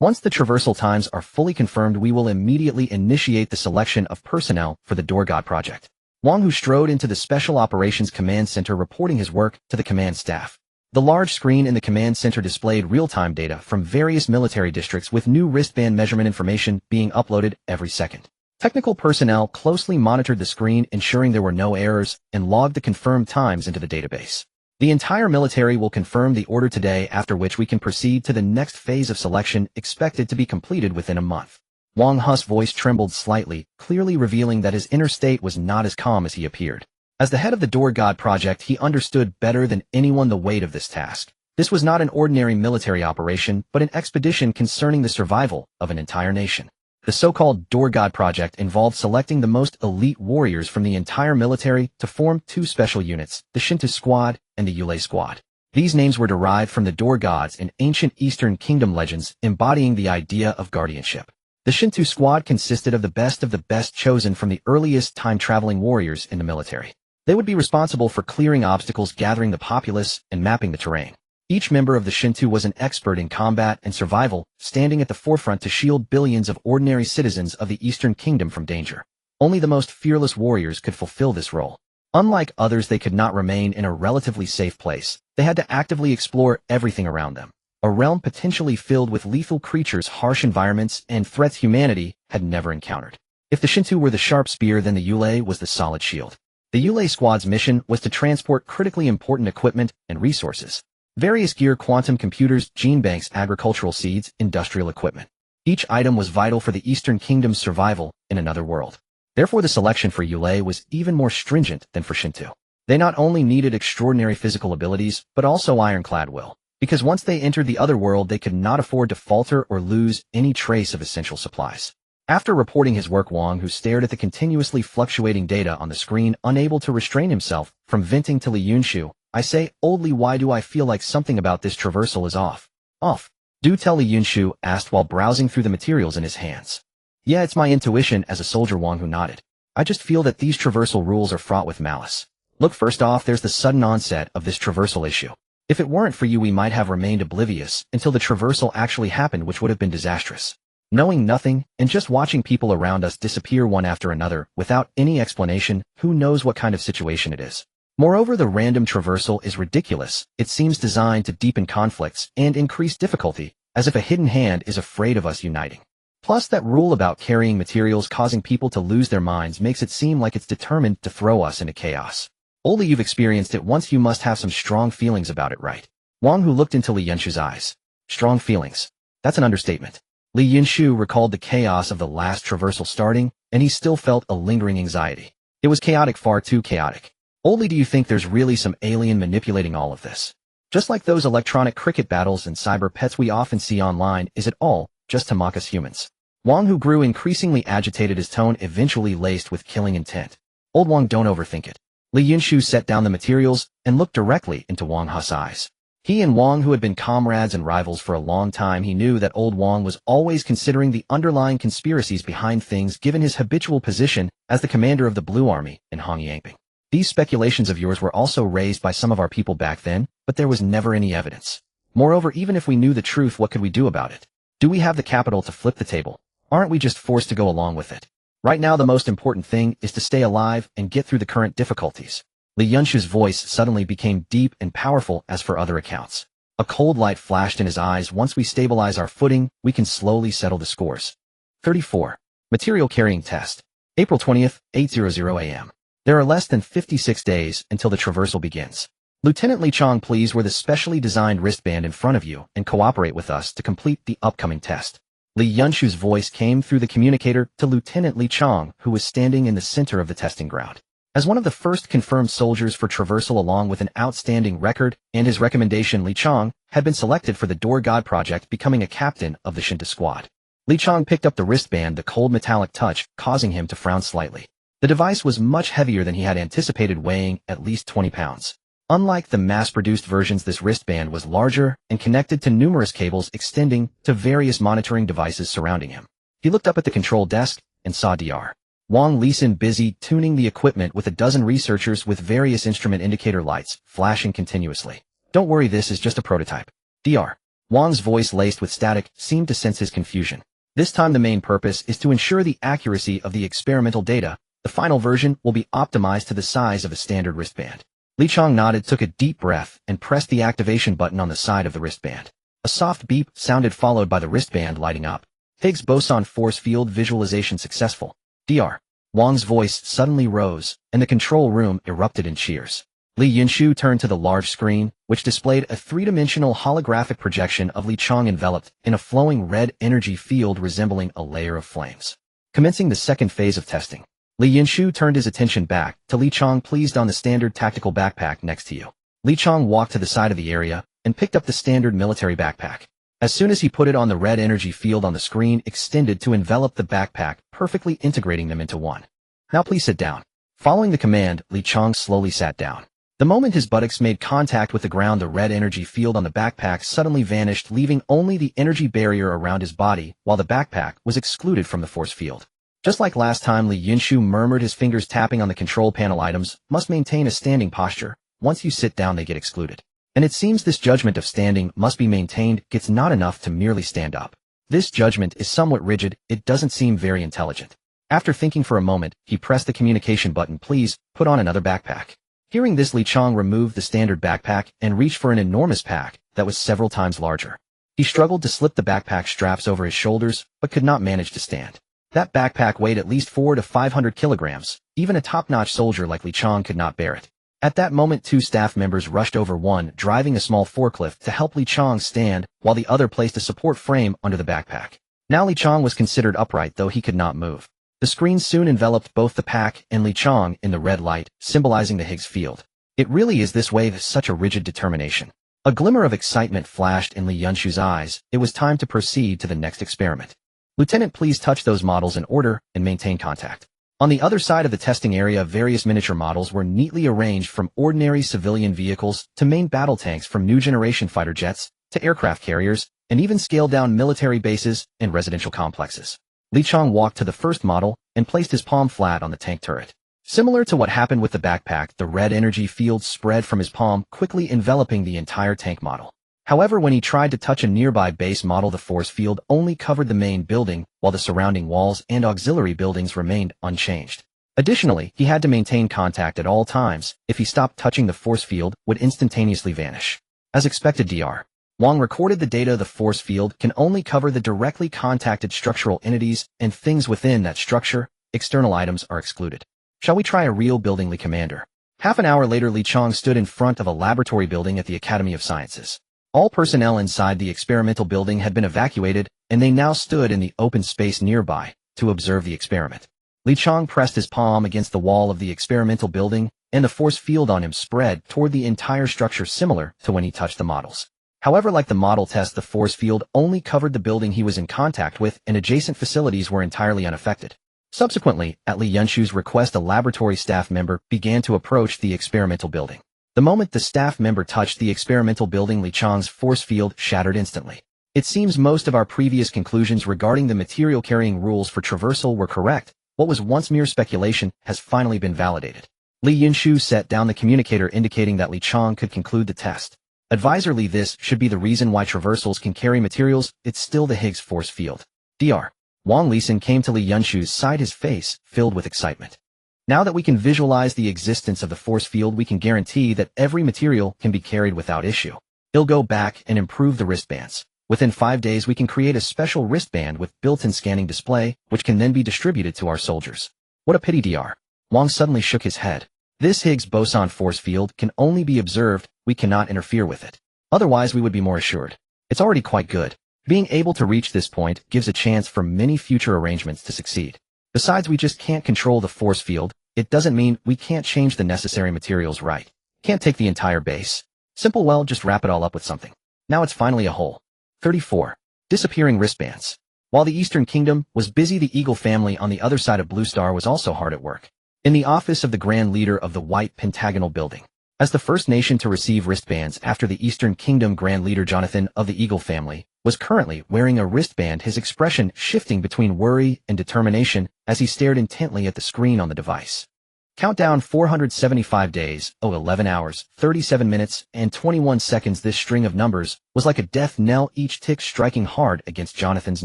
Once the traversal times are fully confirmed, we will immediately initiate the selection of personnel for the Door God project. Wang, who strode into the Special Operations Command Center, reporting his work to the command staff. The large screen in the command center displayed real-time data from various military districts, with new wristband measurement information being uploaded every second. Technical personnel closely monitored the screen, ensuring there were no errors, and logged the confirmed times into the database. The entire military will confirm the order today, after which we can proceed to the next phase of selection, expected to be completed within a month. Wang Hu's voice trembled slightly, clearly revealing that his inner state was not as calm as he appeared. As the head of the Door God project, he understood better than anyone the weight of this task. This was not an ordinary military operation, but an expedition concerning the survival of an entire nation. The so-called Door God Project involved selecting the most elite warriors from the entire military to form two special units, the Shinto Squad and the Yulei Squad. These names were derived from the Door Gods in ancient Eastern Kingdom legends embodying the idea of guardianship. The Shinto Squad consisted of the best chosen from the earliest time-traveling warriors in the military. They would be responsible for clearing obstacles, gathering the populace, and mapping the terrain. Each member of the Shinto was an expert in combat and survival, standing at the forefront to shield billions of ordinary citizens of the Eastern Kingdom from danger. Only the most fearless warriors could fulfill this role. Unlike others, they could not remain in a relatively safe place. They had to actively explore everything around them. A realm potentially filled with lethal creatures, harsh environments, and threats humanity had never encountered. If the Shinto were the sharp spear, then the Yulei was the solid shield. The Yulei Squad's mission was to transport critically important equipment and resources. Various gear, quantum computers, gene banks, agricultural seeds, industrial equipment. Each item was vital for the Eastern Kingdom's survival in another world. Therefore, the selection for Yulei was even more stringent than for Shinto. They not only needed extraordinary physical abilities, but also ironclad will. Because once they entered the other world, they could not afford to falter or lose any trace of essential supplies. After reporting his work, Wang, who stared at the continuously fluctuating data on the screen, unable to restrain himself from venting to Li Yunshu, I say, "Old Li, why do I feel like something about this traversal is off?" "Off? Do tell," Li Yunshu asked while browsing through the materials in his hands. "Yeah, it's my intuition," as a soldier, Wang, who nodded. "I just feel that these traversal rules are fraught with malice. Look, first off, there's the sudden onset of this traversal issue. If it weren't for you, we might have remained oblivious until the traversal actually happened, which would have been disastrous. Knowing nothing and just watching people around us disappear one after another without any explanation, who knows what kind of situation it is. Moreover, the random traversal is ridiculous. It seems designed to deepen conflicts and increase difficulty, as if a hidden hand is afraid of us uniting. Plus, that rule about carrying materials causing people to lose their minds makes it seem like it's determined to throw us into chaos. Only you've experienced it once, you must have some strong feelings about it, right?" Wang, who looked into Li Yunshu's eyes. "Strong feelings? That's an understatement." Li Yunshu recalled the chaos of the last traversal starting, and he still felt a lingering anxiety. It was chaotic, far too chaotic. "Only do you think there's really some alien manipulating all of this? Just like those electronic cricket battles and cyber pets we often see online, is it all just to mock us humans?" Wang, who grew increasingly agitated, his tone eventually laced with killing intent. "Old Wang, don't overthink it." Li Yunshu set down the materials and looked directly into Wang Ha's eyes. He and Wang, who had been comrades and rivals for a long time, he knew that old Wang was always considering the underlying conspiracies behind things, given his habitual position as the commander of the Blue Army in Hongyangping. "These speculations of yours were also raised by some of our people back then, but there was never any evidence. Moreover, even if we knew the truth, what could we do about it? Do we have the capital to flip the table? Aren't we just forced to go along with it? Right now, the most important thing is to stay alive and get through the current difficulties." Li Yunshu's voice suddenly became deep and powerful as for other accounts. A cold light flashed in his eyes. "Once we stabilize our footing, we can slowly settle the scores." 34. Material Carrying Test. April 20th, 8:00 a.m. There are less than 56 days until the traversal begins. Lieutenant Li Chang, please wear the specially designed wristband in front of you and cooperate with us to complete the upcoming test. Li Yunshu's voice came through the communicator to Lieutenant Li Chang, who was standing in the center of the testing ground. As one of the first confirmed soldiers for traversal, along with an outstanding record and his recommendation, Li Chang had been selected for the Door God Project, becoming a captain of the Shinto Squad. Li Chang picked up the wristband, the cold metallic touch causing him to frown slightly. The device was much heavier than he had anticipated, weighing at least 20 pounds. Unlike the mass-produced versions, this wristband was larger and connected to numerous cables extending to various monitoring devices surrounding him. He looked up at the control desk and saw Dr. Wang Lisin busy tuning the equipment with a dozen researchers with various instrument indicator lights flashing continuously. "Don't worry, this is just a prototype." Dr. Wang's voice, laced with static, seemed to sense his confusion. "This time the main purpose is to ensure the accuracy of the experimental data. The final version will be optimized to the size of a standard wristband." Li Chang nodded, took a deep breath, and pressed the activation button on the side of the wristband. A soft beep sounded, followed by the wristband lighting up. "Higgs boson force field visualization successful." Dr. Wang's voice suddenly rose, and the control room erupted in cheers. Li Yunshu turned to the large screen, which displayed a three-dimensional holographic projection of Li Chang enveloped in a flowing red energy field resembling a layer of flames. Commencing the second phase of testing. Li Yunshu turned his attention back to Li Chang, pleased on the standard tactical backpack next to you. Li Chang walked to the side of the area and picked up the standard military backpack. As soon as he put it on, the red energy field on the screen extended to envelop the backpack, perfectly integrating them into one. Now please sit down. Following the command, Li Chang slowly sat down. The moment his buttocks made contact with the ground, the red energy field on the backpack suddenly vanished, leaving only the energy barrier around his body, while the backpack was excluded from the force field. Just like last time, Li Yunshu murmured, his fingers tapping on the control panel. Items must maintain a standing posture. Once you sit down, they get excluded. And it seems this judgment of standing must be maintained. It's not enough to merely stand up. This judgment is somewhat rigid. It doesn't seem very intelligent. After thinking for a moment, he pressed the communication button. Please, put on another backpack. Hearing this, Li Chang removed the standard backpack and reached for an enormous pack that was several times larger. He struggled to slip the backpack straps over his shoulders, but could not manage to stand. That backpack weighed at least 400 to 500 kilograms. Even a top-notch soldier like Li Chang could not bear it. At that moment, two staff members rushed over, one driving a small forklift to help Li Chang stand, while the other placed a support frame under the backpack. Now Li Chang was considered upright, though he could not move. The screen soon enveloped both the pack and Li Chang in the red light, symbolizing the Higgs field. It really is this way, with such a rigid determination. A glimmer of excitement flashed in Li Yunshu's eyes. It was time to proceed to the next experiment. Lieutenant, please touch those models in order and maintain contact. On the other side of the testing area, various miniature models were neatly arranged, from ordinary civilian vehicles to main battle tanks, from new generation fighter jets to aircraft carriers, and even scaled-down military bases and residential complexes. Li Chang walked to the first model and placed his palm flat on the tank turret. Similar to what happened with the backpack, the red energy field spread from his palm, quickly enveloping the entire tank model. However, when he tried to touch a nearby base model, the force field only covered the main building, while the surrounding walls and auxiliary buildings remained unchanged. Additionally, he had to maintain contact at all times. If he stopped touching, the force field would instantaneously vanish. As expected, Dr. Wang recorded the data. The force field can only cover the directly contacted structural entities and things within that structure. External items are excluded. Shall we try a real building, Li Commander? Half an hour later, Li Chang stood in front of a laboratory building at the Academy of Sciences. All personnel inside the experimental building had been evacuated, and they now stood in the open space nearby to observe the experiment. Li Chang pressed his palm against the wall of the experimental building, and the force field on him spread toward the entire structure, similar to when he touched the models. However, like the model test, the force field only covered the building he was in contact with, and adjacent facilities were entirely unaffected. Subsequently, at Li Yunshu's request, a laboratory staff member began to approach the experimental building. The moment the staff member touched the experimental building, Li Chang's force field shattered instantly. It seems most of our previous conclusions regarding the material carrying rules for traversal were correct. What was once mere speculation has finally been validated. Li Yunshu set down the communicator, indicating that Li Chang could conclude the test. Advisor Li, this should be the reason why traversals can carry materials. It's still the Higgs force field. Dr. Wang Lisan came to Li Yunshu's side, his face filled with excitement. Now that we can visualize the existence of the force field, we can guarantee that every material can be carried without issue. He'll go back and improve the wristbands. Within 5 days, we can create a special wristband with built-in scanning display, which can then be distributed to our soldiers. What a pity, Dr. Wang suddenly shook his head. This Higgs boson force field can only be observed. We cannot interfere with it. Otherwise, we would be more assured. It's already quite good. Being able to reach this point gives a chance for many future arrangements to succeed. Besides, we just can't control the force field. It doesn't mean we can't change the necessary materials, right? Can't take the entire base. Simple, well, just wrap it all up with something. Now it's finally a whole. 34. Disappearing wristbands. While the Eastern Kingdom was busy, the Eagle family on the other side of Blue Star was also hard at work. In the office of the Grand Leader of the White Pentagonal Building. As the first nation to receive wristbands after the Eastern Kingdom, Grand Leader Jonathan of the Eagle family was currently wearing a wristband, his expression shifting between worry and determination as he stared intently at the screen on the device. Countdown: 475 days, 11 hours, 37 minutes, and 21 seconds. This string of numbers was like a death knell, each tick striking hard against Jonathan's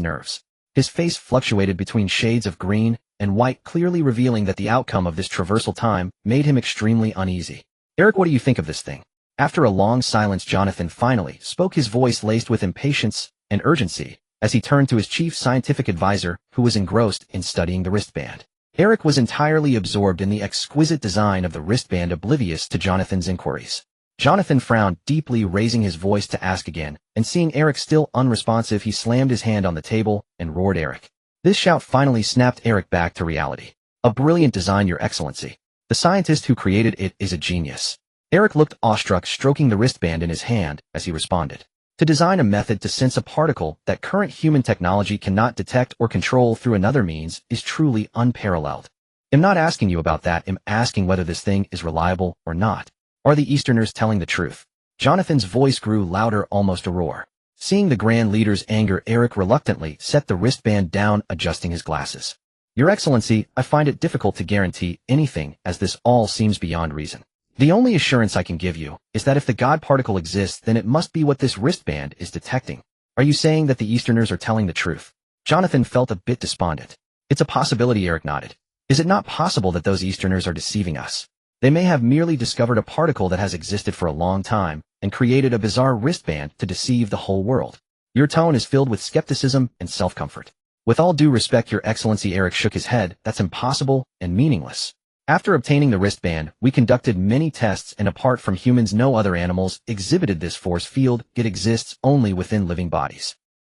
nerves. His face fluctuated between shades of green and white, clearly revealing that the outcome of this traversal time made him extremely uneasy. Eric, what do you think of this thing? After a long silence, Jonathan finally spoke, his voice laced with impatience and urgency, as he turned to his chief scientific advisor, who was engrossed in studying the wristband. Eric was entirely absorbed in the exquisite design of the wristband, oblivious to Jonathan's inquiries. Jonathan frowned deeply, raising his voice to ask again, and seeing Eric still unresponsive, he slammed his hand on the table and roared, "Eric!" This shout finally snapped Eric back to reality. "A brilliant design, Your Excellency. The scientist who created it is a genius. Eric looked awestruck, stroking the wristband in his hand as he responded. To design a method to sense a particle that current human technology cannot detect or control through another means is truly unparalleled. I'm not asking you about that, I'm asking whether this thing is reliable or not. Are the Easterners telling the truth? Jonathan's voice grew louder, almost a roar. Seeing the Grand Leader's anger, Eric reluctantly set the wristband down, adjusting his glasses. Your Excellency, I find it difficult to guarantee anything, as this all seems beyond reason. The only assurance I can give you is that if the God particle exists, then it must be what this wristband is detecting. Are you saying that the Easterners are telling the truth? Jonathan felt a bit despondent. It's a possibility, Eric nodded. Is it not possible that those Easterners are deceiving us? They may have merely discovered a particle that has existed for a long time and created a bizarre wristband to deceive the whole world. Your tone is filled with skepticism and self-comfort. With all due respect, Your Excellency, Eric shook his head, that's impossible and meaningless. After obtaining the wristband, we conducted many tests, and apart from humans, no other animals exhibited this force field. It exists only within living bodies.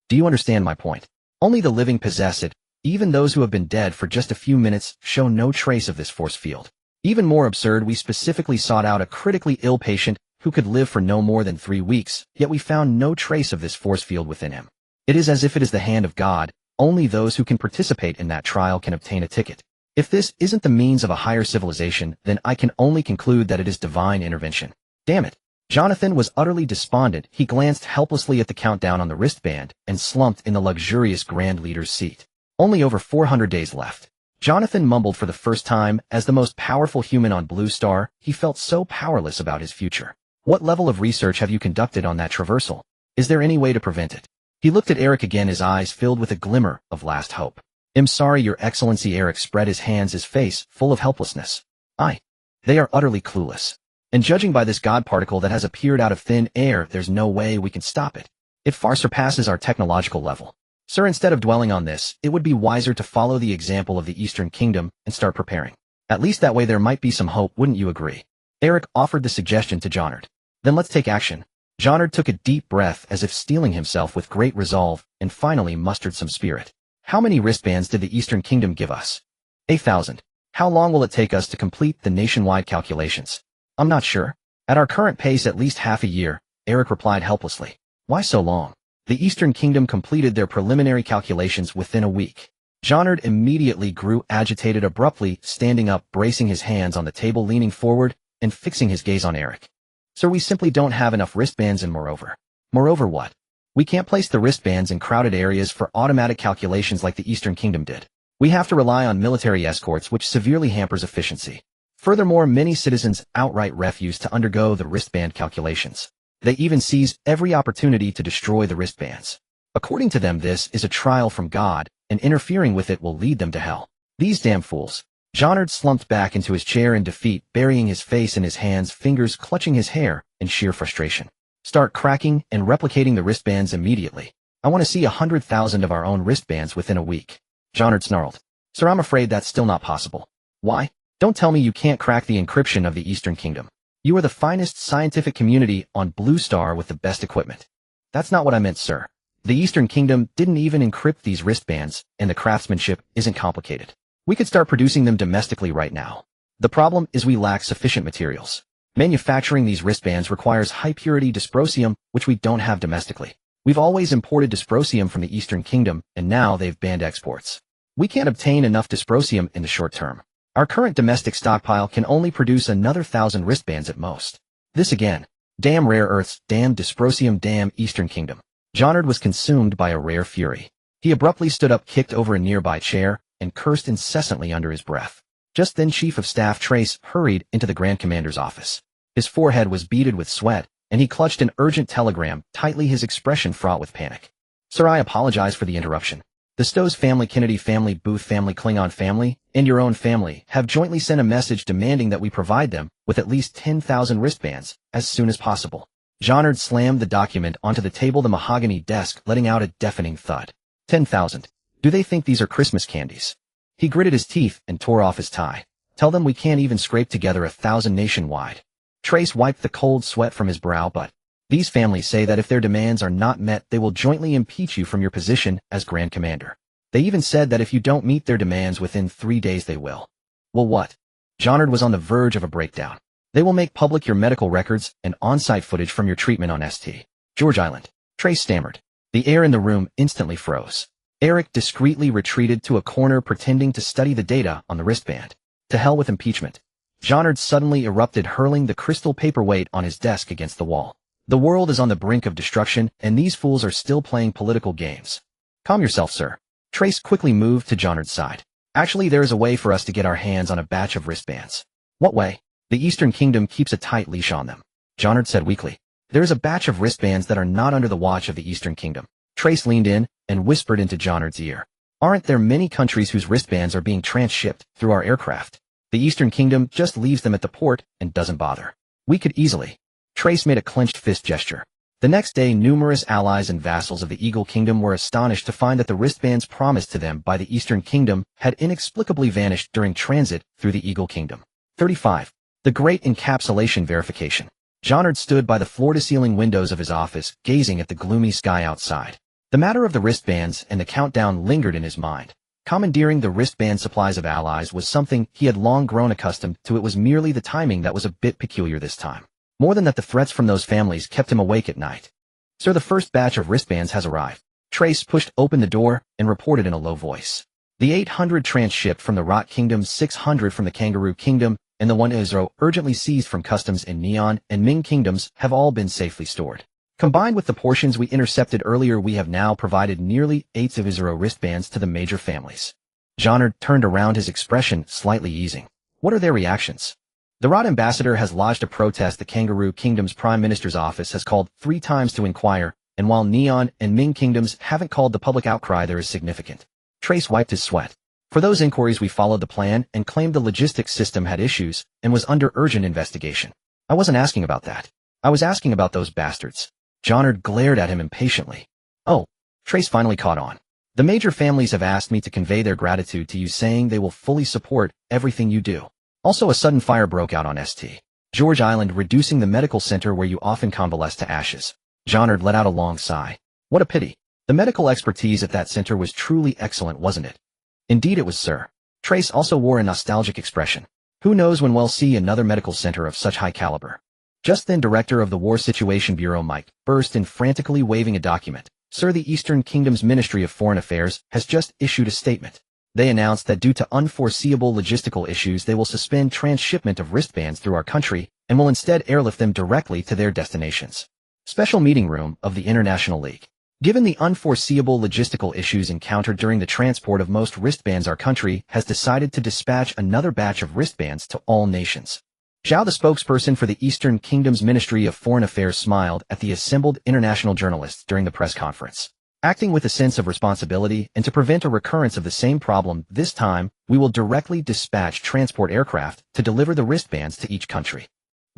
Do you understand my point? Only the living possess it. Even those who have been dead for just a few minutes show no trace of this force field. Even more absurd, we specifically sought out a critically ill patient who could live for no more than 3 weeks, yet we found no trace of this force field within him. It is as if it is the hand of God. Only those who can participate in that trial can obtain a ticket. If this isn't the means of a higher civilization, then I can only conclude that it is divine intervention. Damn it. Jonathan was utterly despondent. He glanced helplessly at the countdown on the wristband and slumped in the luxurious Grand Leader's seat. Only over 400 days left. Jonathan mumbled for the first time. As the most powerful human on Blue Star, he felt so powerless about his future. What level of research have you conducted on that traversal? Is there any way to prevent it? He looked at Eric again, his eyes filled with a glimmer of last hope. I'm sorry, Your Excellency. Eric spread his hands, his face full of helplessness. They are utterly clueless. And judging by this God particle that has appeared out of thin air, there's no way we can stop it. It far surpasses our technological level. Sir, instead of dwelling on this, it would be wiser to follow the example of the Eastern Kingdom and start preparing. At least that way there might be some hope, wouldn't you agree? Eric offered the suggestion to Jonard. Then let's take action. Jonard took a deep breath as if steeling himself with great resolve, and finally mustered some spirit. How many wristbands did the Eastern Kingdom give us? 8,000. How long will it take us to complete the nationwide calculations? I'm not sure. At our current pace, at least half a year, Eric replied helplessly. Why so long? The Eastern Kingdom completed their preliminary calculations within a week. Jonard immediately grew agitated, abruptly standing up, bracing his hands on the table, leaning forward, and fixing his gaze on Eric. Sir, we simply don't have enough wristbands, and moreover what? We can't place the wristbands in crowded areas for automatic calculations like the Eastern Kingdom did. We have to rely on military escorts, which severely hampers efficiency. Furthermore, many citizens outright refuse to undergo the wristband calculations. They even seize every opportunity to destroy the wristbands. According to them, this is a trial from God, and interfering with it will lead them to hell. These damn fools. Jonard slumped back into his chair in defeat, burying his face in his hands, fingers clutching his hair in sheer frustration. Start cracking and replicating the wristbands immediately. I want to see 100,000 of our own wristbands within a week. Jonard snarled. Sir, I'm afraid that's still not possible. Why? Don't tell me you can't crack the encryption of the Eastern Kingdom. You are the finest scientific community on Blue Star with the best equipment. That's not what I meant, sir. The Eastern Kingdom didn't even encrypt these wristbands, and the craftsmanship isn't complicated. We could start producing them domestically right now. The problem is we lack sufficient materials. Manufacturing these wristbands requires high-purity dysprosium, which we don't have domestically. We've always imported dysprosium from the Eastern Kingdom, and now they've banned exports. We can't obtain enough dysprosium in the short term. Our current domestic stockpile can only produce another 1,000 wristbands at most. This again. Damn rare earths, damn dysprosium, damn Eastern Kingdom. Jonard was consumed by a rare fury. He abruptly stood up, kicked over a nearby chair, and cursed incessantly under his breath. Just then Chief of Staff Trace hurried into the Grand Commander's office. His forehead was beaded with sweat, and he clutched an urgent telegram tightly, his expression fraught with panic. Sir, I apologize for the interruption. The Stowe's family, Kennedy family, Booth family, Klingon family, and your own family have jointly sent a message demanding that we provide them with at least 10,000 wristbands as soon as possible. Jonard slammed the document onto the table, the mahogany desk, letting out a deafening thud. 10,000. Do they think these are Christmas candies? He gritted his teeth and tore off his tie. Tell them we can't even scrape together 1,000 nationwide. Trace wiped the cold sweat from his brow. But these families say that if their demands are not met, they will jointly impeach you from your position as Grand Commander. They even said that if you don't meet their demands within 3 days, they will. Well, what? Jonard was on the verge of a breakdown. They will make public your medical records and on-site footage from your treatment on St. George Island. Trace stammered. The air in the room instantly froze. Eric discreetly retreated to a corner pretending to study the data on the wristband. To hell with impeachment. Jeannard suddenly erupted, hurling the crystal paperweight on his desk against the wall. The world is on the brink of destruction, and these fools are still playing political games. Calm yourself, sir. Trace quickly moved to Jeannard's side. Actually, there is a way for us to get our hands on a batch of wristbands. What way? The Eastern Kingdom keeps a tight leash on them. Jeannard said weakly. There is a batch of wristbands that are not under the watch of the Eastern Kingdom. Trace leaned in and whispered into Jeannard's ear. Aren't there many countries whose wristbands are being transshipped through our aircraft? The Eastern Kingdom just leaves them at the port and doesn't bother. We could easily. Trace made a clenched fist gesture. The next day, numerous allies and vassals of the Eagle Kingdom were astonished to find that the wristbands promised to them by the Eastern Kingdom had inexplicably vanished during transit through the Eagle Kingdom. 35. The Great Encapsulation Verification. Jeannard stood by the floor-to-ceiling windows of his office, gazing at the gloomy sky outside. The matter of the wristbands and the countdown lingered in his mind. Commandeering the wristband supplies of allies was something he had long grown accustomed to. It was merely the timing that was a bit peculiar this time. More than that, the threats from those families kept him awake at night. Sir, the first batch of wristbands has arrived. Trace pushed open the door and reported in a low voice. The 800 transshipped from the Rot Kingdom, 600 from the Kangaroo Kingdom, and the 1 Israel urgently seized from customs in Neon and Ming Kingdoms have all been safely stored. Combined with the portions we intercepted earlier, we have now provided nearly 8 of Israel wristbands to the major families. Jeannard turned around, his expression slightly easing. What are their reactions? The Rot ambassador has lodged a protest. The Kangaroo Kingdom's Prime Minister's office has called 3 times to inquire, and while Neon and Ming Kingdoms haven't called, the public outcry there is significant. Trace wiped his sweat. For those inquiries, we followed the plan and claimed the logistics system had issues and was under urgent investigation. I wasn't asking about that. I was asking about those bastards. Jeannard glared at him impatiently. Oh, Trace finally caught on. The major families have asked me to convey their gratitude to you, saying they will fully support everything you do. Also, a sudden fire broke out on St. George Island, reducing the medical center where you often convalesce to ashes. Jeannard let out a long sigh. What a pity. The medical expertise at that center was truly excellent, wasn't it? Indeed it was, sir. Trace also wore a nostalgic expression. Who knows when we'll see another medical center of such high caliber. Just then, Director of the War Situation Bureau Mike burst in, frantically waving a document. Sir, the Eastern Kingdom's Ministry of Foreign Affairs has just issued a statement. They announced that due to unforeseeable logistical issues, they will suspend transshipment of wristbands through our country and will instead airlift them directly to their destinations. Special Meeting Room of the International League. Given the unforeseeable logistical issues encountered during the transport of most wristbands, our country has decided to dispatch another batch of wristbands to all nations. Zhao, the spokesperson for the Eastern Kingdom's Ministry of Foreign Affairs, smiled at the assembled international journalists during the press conference. Acting with a sense of responsibility and to prevent a recurrence of the same problem this time, we will directly dispatch transport aircraft to deliver the wristbands to each country.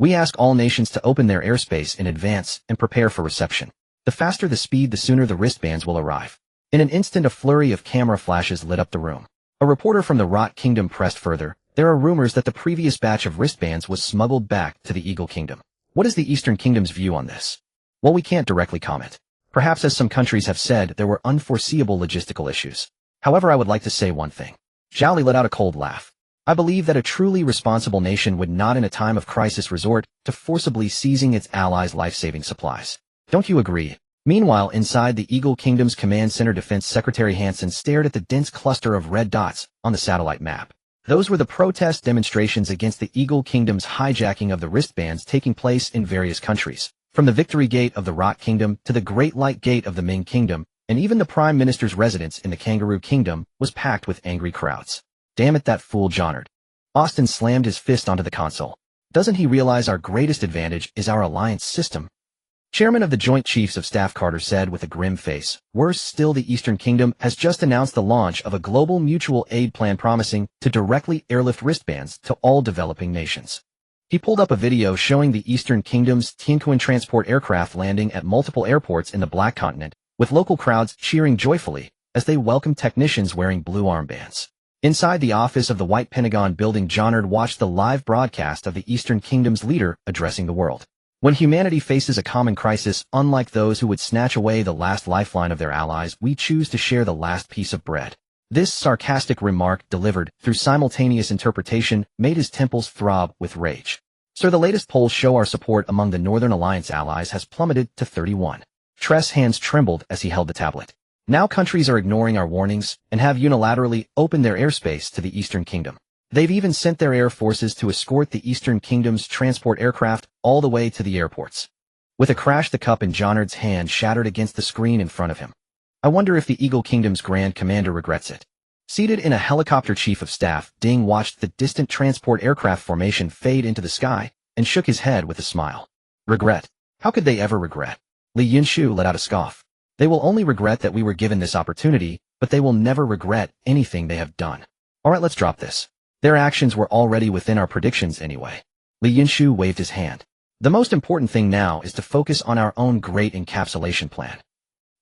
We ask all nations to open their airspace in advance and prepare for reception. The faster the speed, the sooner the wristbands will arrive. In an instant, a flurry of camera flashes lit up the room. A reporter from the Rot Kingdom pressed further. There are rumors that the previous batch of wristbands was smuggled back to the Eagle Kingdom. What is the Eastern Kingdom's view on this? Well, we can't directly comment. Perhaps, as some countries have said, there were unforeseeable logistical issues. However, I would like to say one thing. Zhao Li let out a cold laugh. I believe that a truly responsible nation would not in a time of crisis resort to forcibly seizing its allies' life-saving supplies. Don't you agree? Meanwhile, inside the Eagle Kingdom's command center, Defense Secretary Hansen stared at the dense cluster of red dots on the satellite map. Those were the protest demonstrations against the Eagle Kingdom's hijacking of the wristbands taking place in various countries, from the Victory Gate of the Rot Kingdom to the Great Light Gate of the Ming Kingdom, and even the Prime Minister's residence in the Kangaroo Kingdom was packed with angry crowds. Damn it, that fool Jeannard. Austin slammed his fist onto the console. Doesn't he realize our greatest advantage is our alliance system? Chairman of the Joint Chiefs of Staff Carter said with a grim face. Worse still, the Eastern Kingdom has just announced the launch of a global mutual aid plan promising to directly airlift wristbands to all developing nations. He pulled up a video showing the Eastern Kingdom's Tianquan transport aircraft landing at multiple airports in the Black Continent, with local crowds cheering joyfully as they welcomed technicians wearing blue armbands. Inside the office of the White Pentagon building, Jeannard watched the live broadcast of the Eastern Kingdom's leader addressing the world. When humanity faces a common crisis, unlike those who would snatch away the last lifeline of their allies, we choose to share the last piece of bread. This sarcastic remark, delivered through simultaneous interpretation, made his temples throb with rage. Sir, the latest polls show our support among the Northern Alliance allies has plummeted to 31. Tress' hands trembled as he held the tablet. Now countries are ignoring our warnings and have unilaterally opened their airspace to the Eastern Kingdom. They've even sent their air forces to escort the Eastern Kingdom's transport aircraft all the way to the airports. With a crash, the cup in Jonard's hand shattered against the screen in front of him. I wonder if the Eagle Kingdom's Grand Commander regrets it. Seated in a helicopter, Chief of Staff Ding watched the distant transport aircraft formation fade into the sky and shook his head with a smile. Regret? How could they ever regret? Li Yunshu let out a scoff. They will only regret that we were given this opportunity, but they will never regret anything they have done. Alright, let's drop this. Their actions were already within our predictions anyway. Li Yunshu waved his hand. The most important thing now is to focus on our own great encapsulation plan.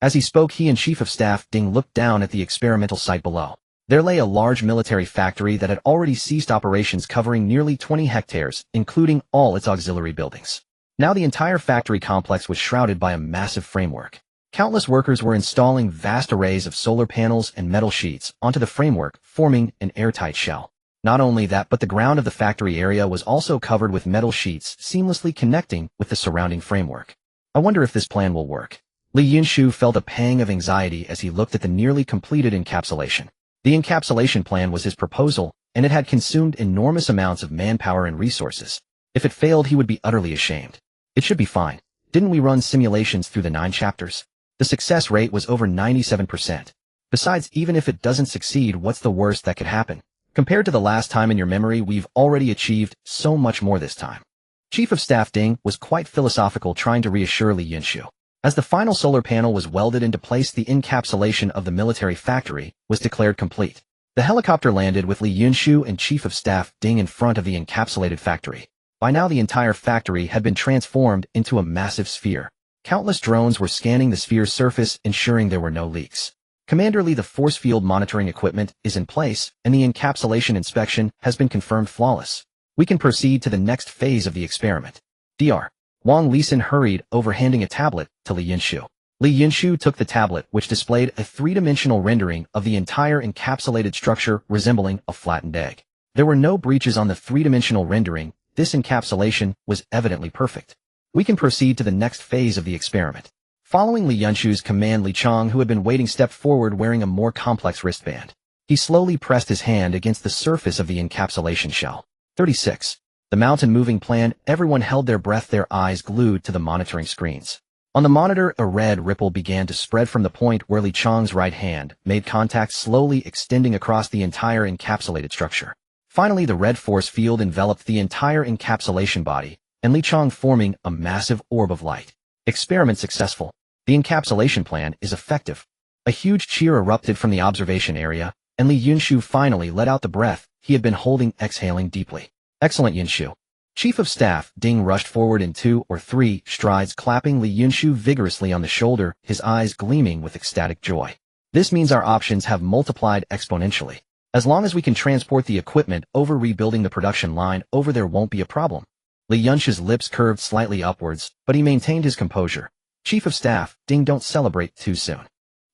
As he spoke, he and Chief of Staff Ding looked down at the experimental site below. There lay a large military factory that had already ceased operations, covering nearly 20 hectares, including all its auxiliary buildings. Now the entire factory complex was shrouded by a massive framework. Countless workers were installing vast arrays of solar panels and metal sheets onto the framework, forming an airtight shell. Not only that, but the ground of the factory area was also covered with metal sheets, seamlessly connecting with the surrounding framework. I wonder if this plan will work. Li Yunshu felt a pang of anxiety as he looked at the nearly completed encapsulation. The encapsulation plan was his proposal, and it had consumed enormous amounts of manpower and resources. If it failed, he would be utterly ashamed. It should be fine. Didn't we run simulations through the 9 chapters? The success rate was over 97%. Besides, even if it doesn't succeed, what's the worst that could happen? Compared to the last time in your memory, we've already achieved so much more this time. Chief of Staff Ding was quite philosophical, trying to reassure Li Yunshu. As the final solar panel was welded into place, the encapsulation of the military factory was declared complete. The helicopter landed with Li Yunshu and Chief of Staff Ding in front of the encapsulated factory. By now, the entire factory had been transformed into a massive sphere. Countless drones were scanning the sphere's surface, ensuring there were no leaks. Commander Li, the force field monitoring equipment is in place, and the encapsulation inspection has been confirmed flawless. We can proceed to the next phase of the experiment. Dr. Wang Lisan hurried over, handing a tablet to Li Yunshu. Li Yunshu took the tablet, which displayed a three-dimensional rendering of the entire encapsulated structure resembling a flattened egg. There were no breaches on the three-dimensional rendering. This encapsulation was evidently perfect. We can proceed to the next phase of the experiment. Following Li Yunshu's command, Li Chong, who had been waiting, stepped forward wearing a more complex wristband. He slowly pressed his hand against the surface of the encapsulation shell. 36. The mountain moving plan. Everyone held their breath, their eyes glued to the monitoring screens. On the monitor, a red ripple began to spread from the point where Li Chong's right hand made contact, slowly extending across the entire encapsulated structure. Finally, the red force field enveloped the entire encapsulation body, and Li Chong forming a massive orb of light. Experiment successful. The encapsulation plan is effective. A huge cheer erupted from the observation area, and Li Yunshu finally let out the breath he had been holding, exhaling deeply. Excellent, Yunshu. Chief of Staff Ding rushed forward in 2 or 3 strides, clapping Li Yunshu vigorously on the shoulder, his eyes gleaming with ecstatic joy. This means our options have multiplied exponentially. As long as we can transport the equipment over, rebuilding the production line over there won't be a problem. Li Yunshu's lips curved slightly upwards, but he maintained his composure. Chief of Staff Ding, don't celebrate too soon.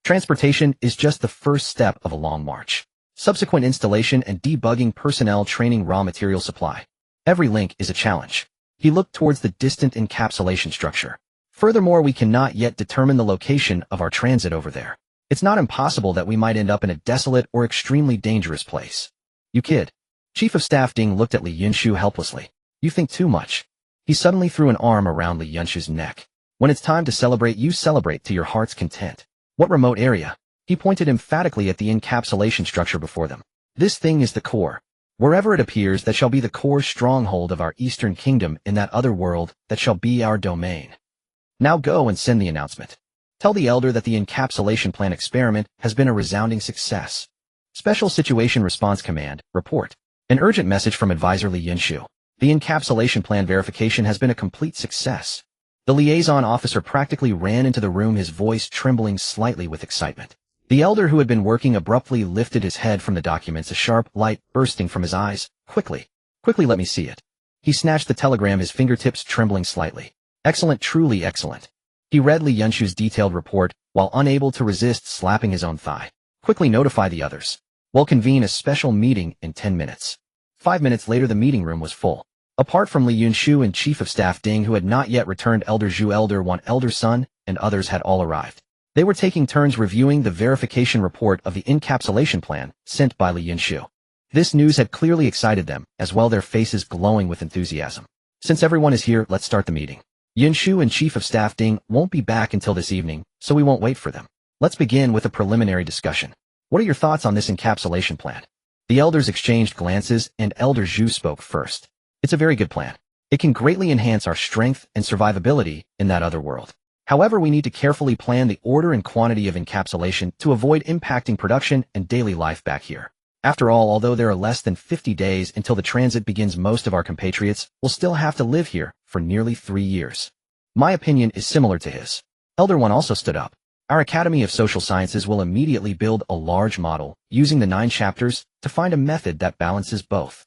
Transportation is just the first step of a long march. Subsequent installation and debugging, personnel training, raw material supply. Every link is a challenge. He looked towards the distant encapsulation structure. Furthermore, we cannot yet determine the location of our transit over there. It's not impossible that we might end up in a desolate or extremely dangerous place. You kid. Chief of Staff Ding looked at Li Yunshu helplessly. You think too much. He suddenly threw an arm around Li Yunshu's neck. When it's time to celebrate, you celebrate to your heart's content. What remote area? He pointed emphatically at the encapsulation structure before them. This thing is the core. Wherever it appears, that shall be the core stronghold of our Eastern Kingdom. In that other world, that shall be our domain. Now go and send the announcement. Tell the Elder that the encapsulation plan experiment has been a resounding success. Special Situation Response Command, report. An urgent message from Advisor Li Yunshu. The encapsulation plan verification has been a complete success. The liaison officer practically ran into the room, his voice trembling slightly with excitement. The Elder, who had been working, abruptly lifted his head from the documents, a sharp light bursting from his eyes. Quickly, let me see it. He snatched the telegram, his fingertips trembling slightly. Excellent, truly excellent. He read Li Yunshu's detailed report, while unable to resist slapping his own thigh. Quickly notify the others. We'll convene a special meeting in 10 minutes. 5 minutes later, the meeting room was full. Apart from Li Yunshu and Chief of Staff Ding, who had not yet returned, Elder Zhu, Elder One, Elder Sun, and others had all arrived. They were taking turns reviewing the verification report of the encapsulation plan sent by Li Yunshu. This news had clearly excited them, as well, their faces glowing with enthusiasm. Since everyone is here, let's start the meeting. Yunshu and Chief of Staff Ding won't be back until this evening, so we won't wait for them. Let's begin with a preliminary discussion. What are your thoughts on this encapsulation plan? The elders exchanged glances, and Elder Zhu spoke first. It's a very good plan. It can greatly enhance our strength and survivability in that other world. However, we need to carefully plan the order and quantity of encapsulation to avoid impacting production and daily life back here. After all, although there are less than 50 days until the transit begins, most of our compatriots will still have to live here for nearly 3 years. My opinion is similar to his. Elder One also stood up. Our Academy of Social Sciences will immediately build a large model, using the 9 chapters, to find a method that balances both.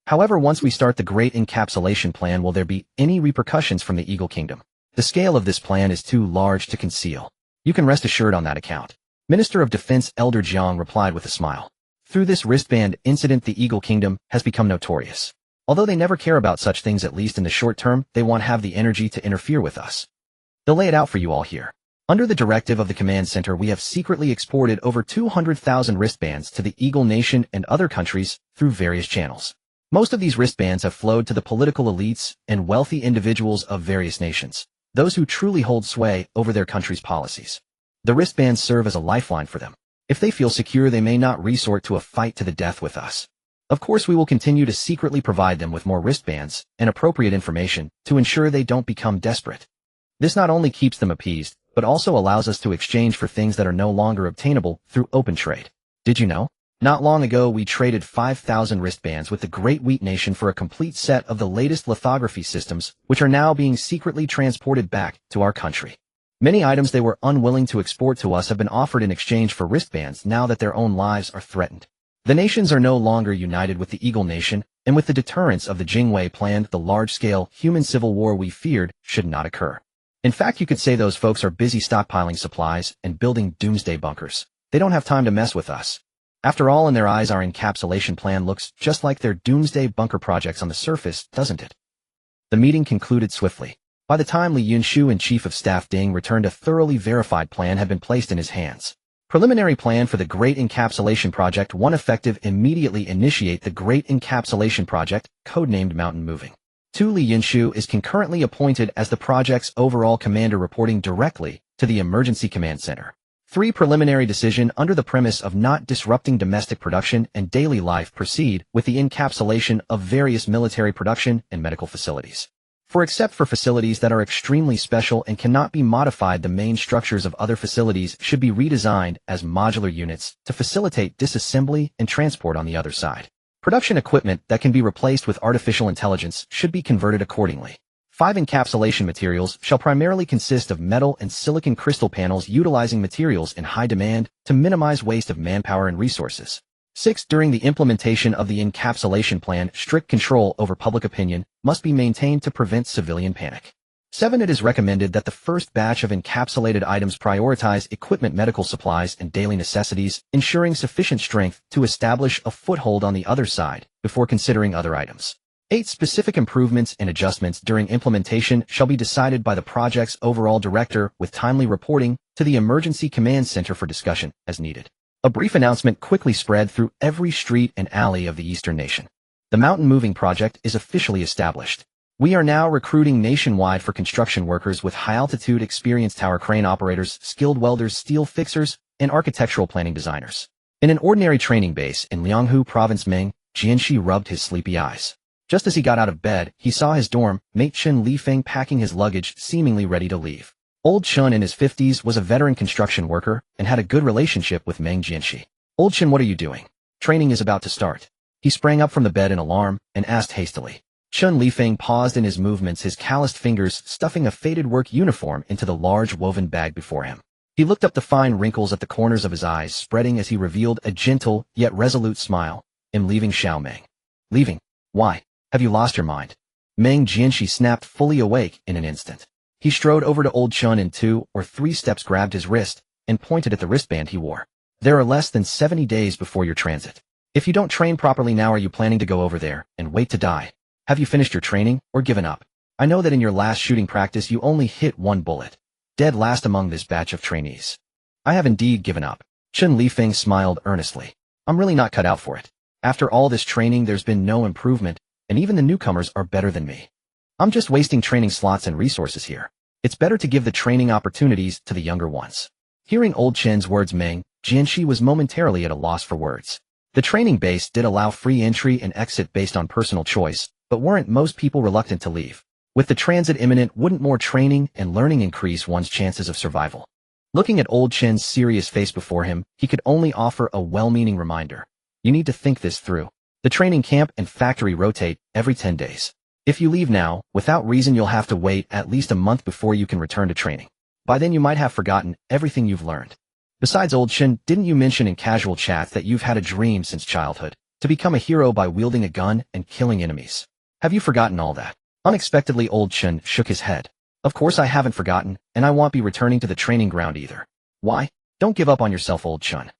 However, once we start the great encapsulation plan, will there be any repercussions from the Eagle Kingdom? The scale of this plan is too large to conceal. You can rest assured on that account. Minister of Defense Elder Jiang replied with a smile. Through this wristband incident, the Eagle Kingdom has become notorious. Although they never care about such things, at least in the short term, they won't have the energy to interfere with us. They'll lay it out for you all here. Under the directive of the command center, we have secretly exported over 200,000 wristbands to the Eagle Nation and other countries through various channels. Most of these wristbands have flowed to the political elites and wealthy individuals of various nations, those who truly hold sway over their country's policies. The wristbands serve as a lifeline for them. If they feel secure, they may not resort to a fight to the death with us. Of course, we will continue to secretly provide them with more wristbands and appropriate information to ensure they don't become desperate. This not only keeps them appeased, but also allows us to exchange for things that are no longer obtainable through open trade. Did you know? Not long ago, we traded 5,000 wristbands with the Great Wheat Nation for a complete set of the latest lithography systems, which are now being secretly transported back to our country. Many items they were unwilling to export to us have been offered in exchange for wristbands now that their own lives are threatened. The nations are no longer united with the Eagle Nation, and with the deterrence of the Jingwei plan, the large-scale human civil war we feared should not occur. In fact, you could say those folks are busy stockpiling supplies and building doomsday bunkers. They don't have time to mess with us. After all, in their eyes, our encapsulation plan looks just like their doomsday bunker projects on the surface, doesn't it? The meeting concluded swiftly. By the time Li Yunshu and Chief of Staff Ding returned, a thoroughly verified plan had been placed in his hands. Preliminary plan for the Great Encapsulation Project. 1. Effective, immediately initiate the Great Encapsulation Project, codenamed Mountain Moving. 2. Li Yunshu is concurrently appointed as the project's overall commander, reporting directly to the Emergency Command Center. 3. Preliminary decision under the premise of not disrupting domestic production and daily life, proceed with the encapsulation of various military production and medical facilities. Except for facilities that are extremely special and cannot be modified, the main structures of other facilities should be redesigned as modular units to facilitate disassembly and transport on the other side. Production equipment that can be replaced with artificial intelligence should be converted accordingly. 5. Encapsulation materials shall primarily consist of metal and silicon crystal panels, utilizing materials in high demand to minimize waste of manpower and resources. 6. During the implementation of the encapsulation plan, strict control over public opinion must be maintained to prevent civilian panic. 7. It is recommended that the first batch of encapsulated items prioritize equipment, medical supplies, and daily necessities, ensuring sufficient strength to establish a foothold on the other side before considering other items. 8. Specific improvements and adjustments during implementation shall be decided by the project's overall director, with timely reporting to the Emergency Command Center for discussion as needed. A brief announcement quickly spread through every street and alley of the Eastern Nation. The Mountain Moving Project is officially established. We are now recruiting nationwide for construction workers with high-altitude experience, tower crane operators, skilled welders, steel fixers, and architectural planning designers. In an ordinary training base in Lianghu Province, Meng Jianxi rubbed his sleepy eyes. Just as he got out of bed, he saw his dorm mate Chen Lifeng packing his luggage, seemingly ready to leave. Old Chen, in his 50s, was a veteran construction worker and had a good relationship with Meng Jianxi. Old Chen, what are you doing? Training is about to start. He sprang up from the bed in alarm and asked hastily. Chen Lifeng paused in his movements, his calloused fingers stuffing a faded work uniform into the large woven bag before him. He looked up, the fine wrinkles at the corners of his eyes spreading as he revealed a gentle yet resolute smile. I'm leaving, Xiao Meng. Leaving? Why? Have you lost your mind? Meng Jianxi snapped, fully awake in an instant. He strode over to old Chen and 2 or 3 steps grabbed his wrist and pointed at the wristband he wore. There are less than 70 days before your transit. If you don't train properly now, are you planning to go over there and wait to die? Have you finished your training, or given up? I know that in your last shooting practice you only hit one bullet. Dead last among this batch of trainees. I have indeed given up. Chen Lifeng smiled earnestly. I'm really not cut out for it. After all this training there's been no improvement, and even the newcomers are better than me. I'm just wasting training slots and resources here. It's better to give the training opportunities to the younger ones. Hearing old Chen's words, Meng Jianxi was momentarily at a loss for words. The training base did allow free entry and exit based on personal choice, but weren't most people reluctant to leave? With the transit imminent, wouldn't more training and learning increase one's chances of survival? Looking at old Chen's serious face before him, he could only offer a well-meaning reminder. You need to think this through. The training camp and factory rotate every 10 days. If you leave now, without reason you'll have to wait at least a month before you can return to training. By then you might have forgotten everything you've learned. Besides, old Chen, didn't you mention in casual chats that you've had a dream since childhood, to become a hero by wielding a gun and killing enemies? Have you forgotten all that? Unexpectedly, old Chen shook his head. Of course I haven't forgotten, and I won't be returning to the training ground either. Why? Don't give up on yourself, old Chen.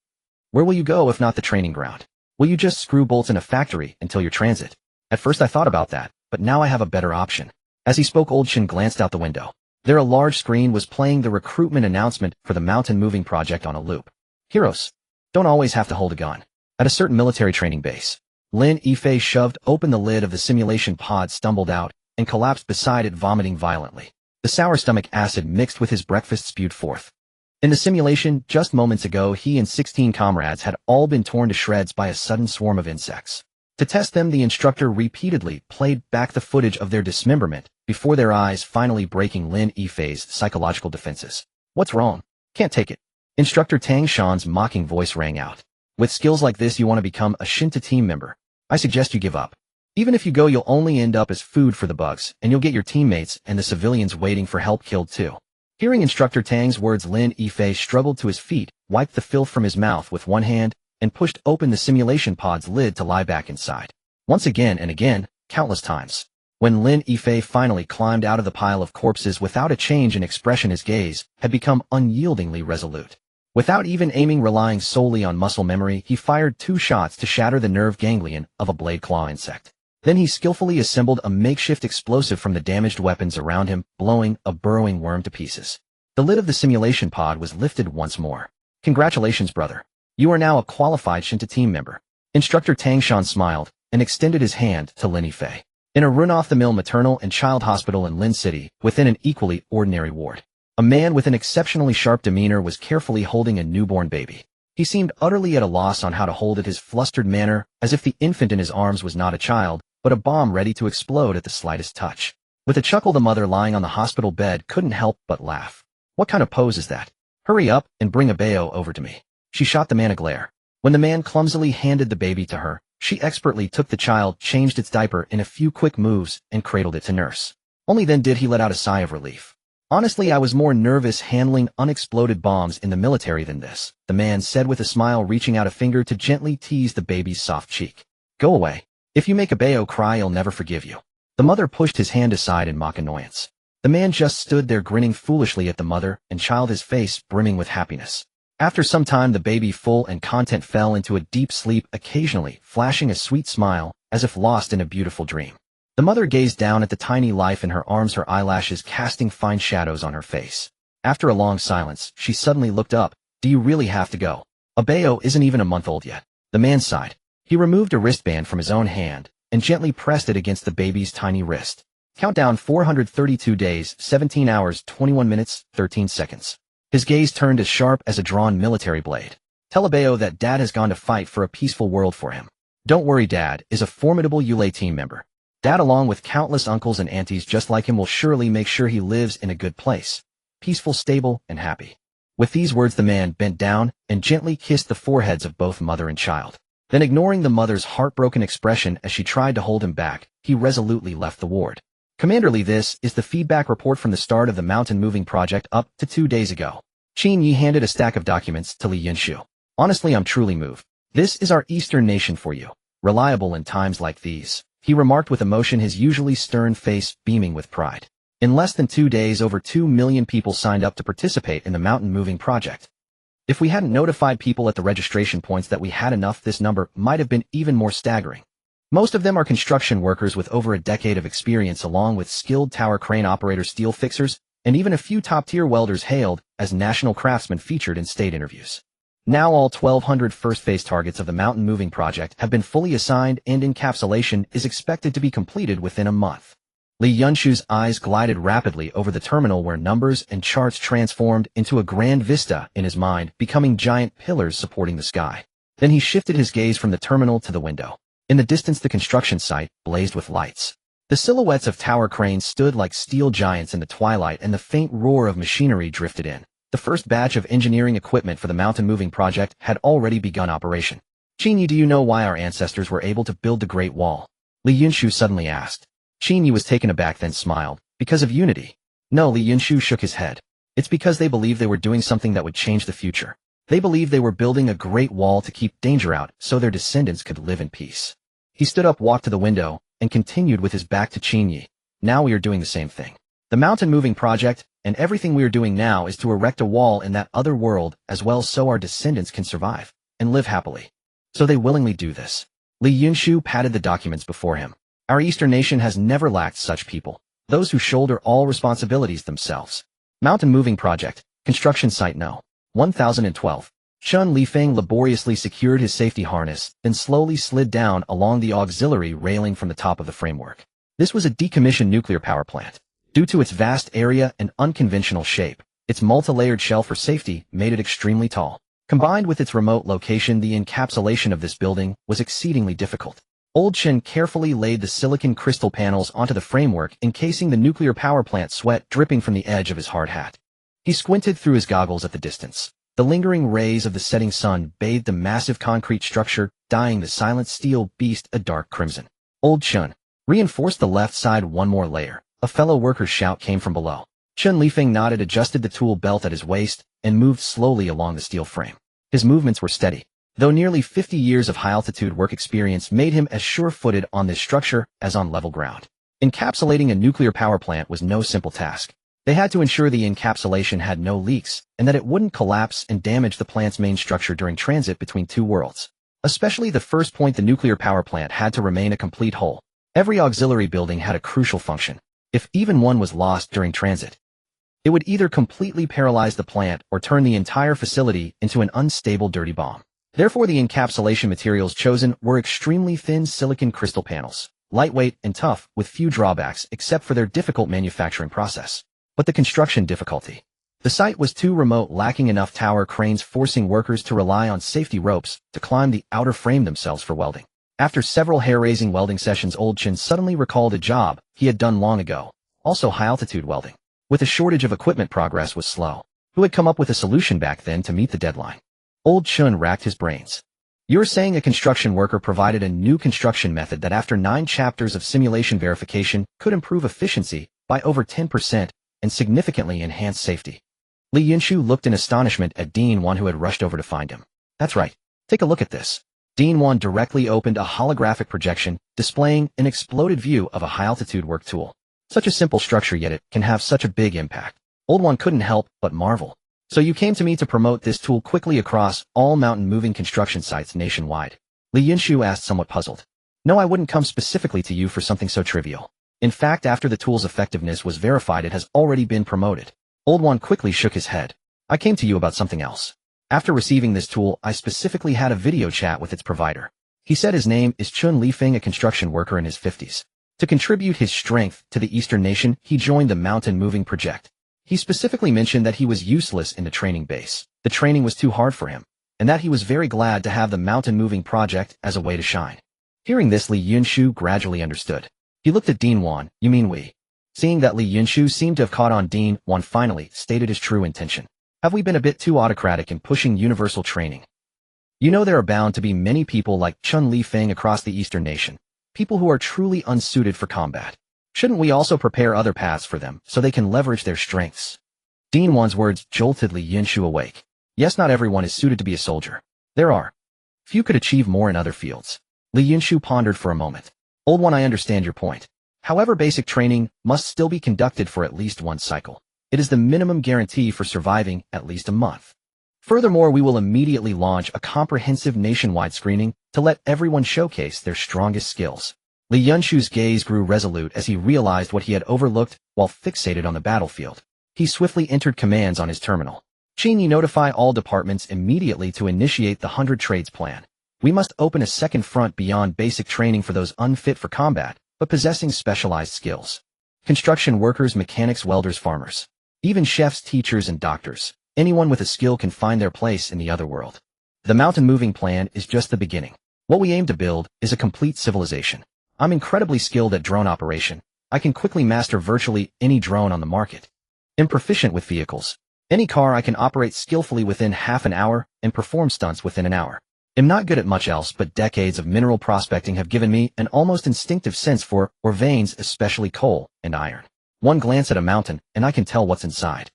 Where will you go if not the training ground? Will you just screw bolts in a factory until your transit? At first I thought about that, but now I have a better option. As he spoke, old Chen glanced out the window. There a large screen was playing the recruitment announcement for the mountain moving project on a loop. Heroes don't always have to hold a gun. At a certain military training base, Lin Yifei shoved open the lid of the simulation pod, stumbled out, and collapsed beside it, vomiting violently. The sour stomach acid mixed with his breakfast spewed forth. In the simulation, just moments ago, he and 16 comrades had all been torn to shreds by a sudden swarm of insects. To test them, the instructor repeatedly played back the footage of their dismemberment, before their eyes finally breaking Lin Yifei's psychological defenses. What's wrong? Can't take it. Instructor Tang Shan's mocking voice rang out. With skills like this you want to become a Shinta team member. I suggest you give up. Even if you go, you'll only end up as food for the bugs, and you'll get your teammates and the civilians waiting for help killed too. Hearing Instructor Tang's words, Lin Yifei struggled to his feet, wiped the filth from his mouth with one hand, and pushed open the simulation pod's lid to lie back inside. Once again and again, countless times. When Lin Yifei finally climbed out of the pile of corpses without a change in expression, his gaze had become unyieldingly resolute. Without even aiming, relying solely on muscle memory, he fired 2 shots to shatter the nerve ganglion of a blade claw insect. Then he skillfully assembled a makeshift explosive from the damaged weapons around him, blowing a burrowing worm to pieces. The lid of the simulation pod was lifted once more. Congratulations, brother. You are now a qualified Shinta team member. Instructor Tang Shan smiled and extended his hand to Lin Yifei. In a run-off-the-mill maternal and child hospital in Lin City, within an equally ordinary ward, a man with an exceptionally sharp demeanor was carefully holding a newborn baby. He seemed utterly at a loss on how to hold it, his flustered manner, as if the infant in his arms was not a child, but a bomb ready to explode at the slightest touch. With a chuckle, the mother lying on the hospital bed couldn't help but laugh. What kind of pose is that? Hurry up and bring a bao over to me. She shot the man a glare. When the man clumsily handed the baby to her, she expertly took the child, changed its diaper in a few quick moves, and cradled it to nurse. Only then did he let out a sigh of relief. Honestly, I was more nervous handling unexploded bombs in the military than this, the man said with a smile, reaching out a finger to gently tease the baby's soft cheek. Go away. If you make a bao cry, I'll never forgive you. The mother pushed his hand aside in mock annoyance. The man just stood there grinning foolishly at the mother and child, his face brimming with happiness. After some time, the baby, full and content, fell into a deep sleep, occasionally flashing a sweet smile, as if lost in a beautiful dream. The mother gazed down at the tiny life in her arms, her eyelashes casting fine shadows on her face. After a long silence, she suddenly looked up. Do you really have to go? A bao isn't even a month old yet. The man sighed. He removed a wristband from his own hand and gently pressed it against the baby's tiny wrist. Countdown: 432 days, 17 hours, 21 minutes, 13 seconds. His gaze turned as sharp as a drawn military blade. Tell a bao that Dad has gone to fight for a peaceful world for him. Don't worry, Dad is a formidable Yulei team member. Dad, along with countless uncles and aunties just like him, will surely make sure he lives in a good place. Peaceful, stable, and happy. With these words, the man bent down and gently kissed the foreheads of both mother and child. Then, ignoring the mother's heartbroken expression as she tried to hold him back, he resolutely left the ward. Commander Lee, this is the feedback report from the start of the mountain moving project up to 2 days ago. Qin Yi handed a stack of documents to Li Yunshu. Honestly, I'm truly moved. This is our Eastern nation for you. Reliable in times like these, he remarked with emotion, his usually stern face beaming with pride. In less than 2 days, over 2 million people signed up to participate in the mountain moving project. If we hadn't notified people at the registration points that we had enough, this number might have been even more staggering. Most of them are construction workers with over a decade of experience along with skilled tower crane operators, steel fixers, and even a few top-tier welders hailed as national craftsmen featured in state interviews. Now all 1,200 first-phase targets of the mountain moving project have been fully assigned and encapsulation is expected to be completed within a month. Li Yunshu's eyes glided rapidly over the terminal where numbers and charts transformed into a grand vista in his mind, becoming giant pillars supporting the sky. Then he shifted his gaze from the terminal to the window. In the distance, the construction site blazed with lights. The silhouettes of tower cranes stood like steel giants in the twilight, and the faint roar of machinery drifted in. The first batch of engineering equipment for the mountain moving project had already begun operation. Qinyi, do you know why our ancestors were able to build the Great Wall? Li Yunshu suddenly asked. Qinyi was taken aback then smiled. Because of unity. No, Li Yunshu shook his head. It's because they believed they were doing something that would change the future. They believed they were building a great wall to keep danger out so their descendants could live in peace. He stood up, walked to the window, and continued with his back to Qinyi. Now we are doing the same thing. The mountain moving project, and everything we are doing now is to erect a wall in that other world as well so our descendants can survive and live happily. So they willingly do this. Li Yunshu patted the documents before him. Our Eastern nation has never lacked such people, those who shoulder all responsibilities themselves. Mountain moving project, construction site No. 1012. Chun Lifeng laboriously secured his safety harness, then slowly slid down along the auxiliary railing from the top of the framework. This was a decommissioned nuclear power plant. Due to its vast area and unconventional shape, its multi-layered shell for safety made it extremely tall. Combined with its remote location, the encapsulation of this building was exceedingly difficult. Old Chen carefully laid the silicon crystal panels onto the framework, encasing the nuclear power plant, sweat dripping from the edge of his hard hat. He squinted through his goggles at the distance. The lingering rays of the setting sun bathed the massive concrete structure, dyeing the silent steel beast a dark crimson. Old Chun, reinforce the left side one more layer. A fellow worker's shout came from below. Chun Lifeng nodded, adjusted the tool belt at his waist, and moved slowly along the steel frame. His movements were steady, though nearly 50 years of high-altitude work experience made him as sure-footed on this structure as on level ground. Encapsulating a nuclear power plant was no simple task. They had to ensure the encapsulation had no leaks and that it wouldn't collapse and damage the plant's main structure during transit between two worlds. Especially the first point, the nuclear power plant had to remain a complete whole. Every auxiliary building had a crucial function. If even one was lost during transit, it would either completely paralyze the plant or turn the entire facility into an unstable dirty bomb. Therefore, the encapsulation materials chosen were extremely thin silicon crystal panels, lightweight and tough, with few drawbacks except for their difficult manufacturing process. But the construction difficulty. The site was too remote, lacking enough tower cranes, forcing workers to rely on safety ropes to climb the outer frame themselves for welding. After several hair-raising welding sessions, Old Chin suddenly recalled a job he had done long ago, also high-altitude welding. With a shortage of equipment, progress was slow. Who had come up with a solution back then to meet the deadline? Old Chun racked his brains. You're saying a construction worker provided a new construction method that after 9 chapters of simulation verification could improve efficiency by over 10% and significantly enhance safety. Li Yunshu looked in astonishment at Dean Wan, who had rushed over to find him. That's right. Take a look at this. Dean Wan directly opened a holographic projection, displaying an exploded view of a high-altitude work tool. Such a simple structure, yet it can have such a big impact. Old Wan couldn't help but marvel. So you came to me to promote this tool quickly across all mountain-moving construction sites nationwide? Li Yunshu asked, somewhat puzzled. No, I wouldn't come specifically to you for something so trivial. In fact, after the tool's effectiveness was verified, it has already been promoted. Old Wan quickly shook his head. I came to you about something else. After receiving this tool, I specifically had a video chat with its provider. He said his name is Chun Lifeng, a construction worker in his 50s. To contribute his strength to the Eastern nation, he joined the mountain moving project. He specifically mentioned that he was useless in the training base. The training was too hard for him, and that he was very glad to have the mountain moving project as a way to shine. Hearing this, Li Yunshu gradually understood. He looked at Dean Wan. You mean we? Seeing that Li Yunshu seemed to have caught on, Dean Wan finally stated his true intention. Have we been a bit too autocratic in pushing universal training? You know, there are bound to be many people like Chun Lifeng across the Eastern nation, people who are truly unsuited for combat. Shouldn't we also prepare other paths for them so they can leverage their strengths? Dean Wan's words jolted Li Yunshu awake. Yes, not everyone is suited to be a soldier. There are. Few could achieve more in other fields. Li Yunshu pondered for a moment. Old One, I understand your point. However, basic training must still be conducted for at least one cycle. It is the minimum guarantee for surviving at least a month. Furthermore, we will immediately launch a comprehensive nationwide screening to let everyone showcase their strongest skills. Li Yunshu's gaze grew resolute as he realized what he had overlooked while fixated on the battlefield. He swiftly entered commands on his terminal. Cheney, notify all departments immediately to initiate the 100 trades plan. We must open a second front beyond basic training for those unfit for combat, but possessing specialized skills. Construction workers, mechanics, welders, farmers. Even chefs, teachers, and doctors. Anyone with a skill can find their place in the other world. The mountain moving plan is just the beginning. What we aim to build is a complete civilization. I'm incredibly skilled at drone operation. I can quickly master virtually any drone on the market. I'm proficient with vehicles. Any car I can operate skillfully within half an hour and perform stunts within an hour. I'm not good at much else, but decades of mineral prospecting have given me an almost instinctive sense for veins, especially coal and iron. One glance at a mountain, and I can tell what's inside.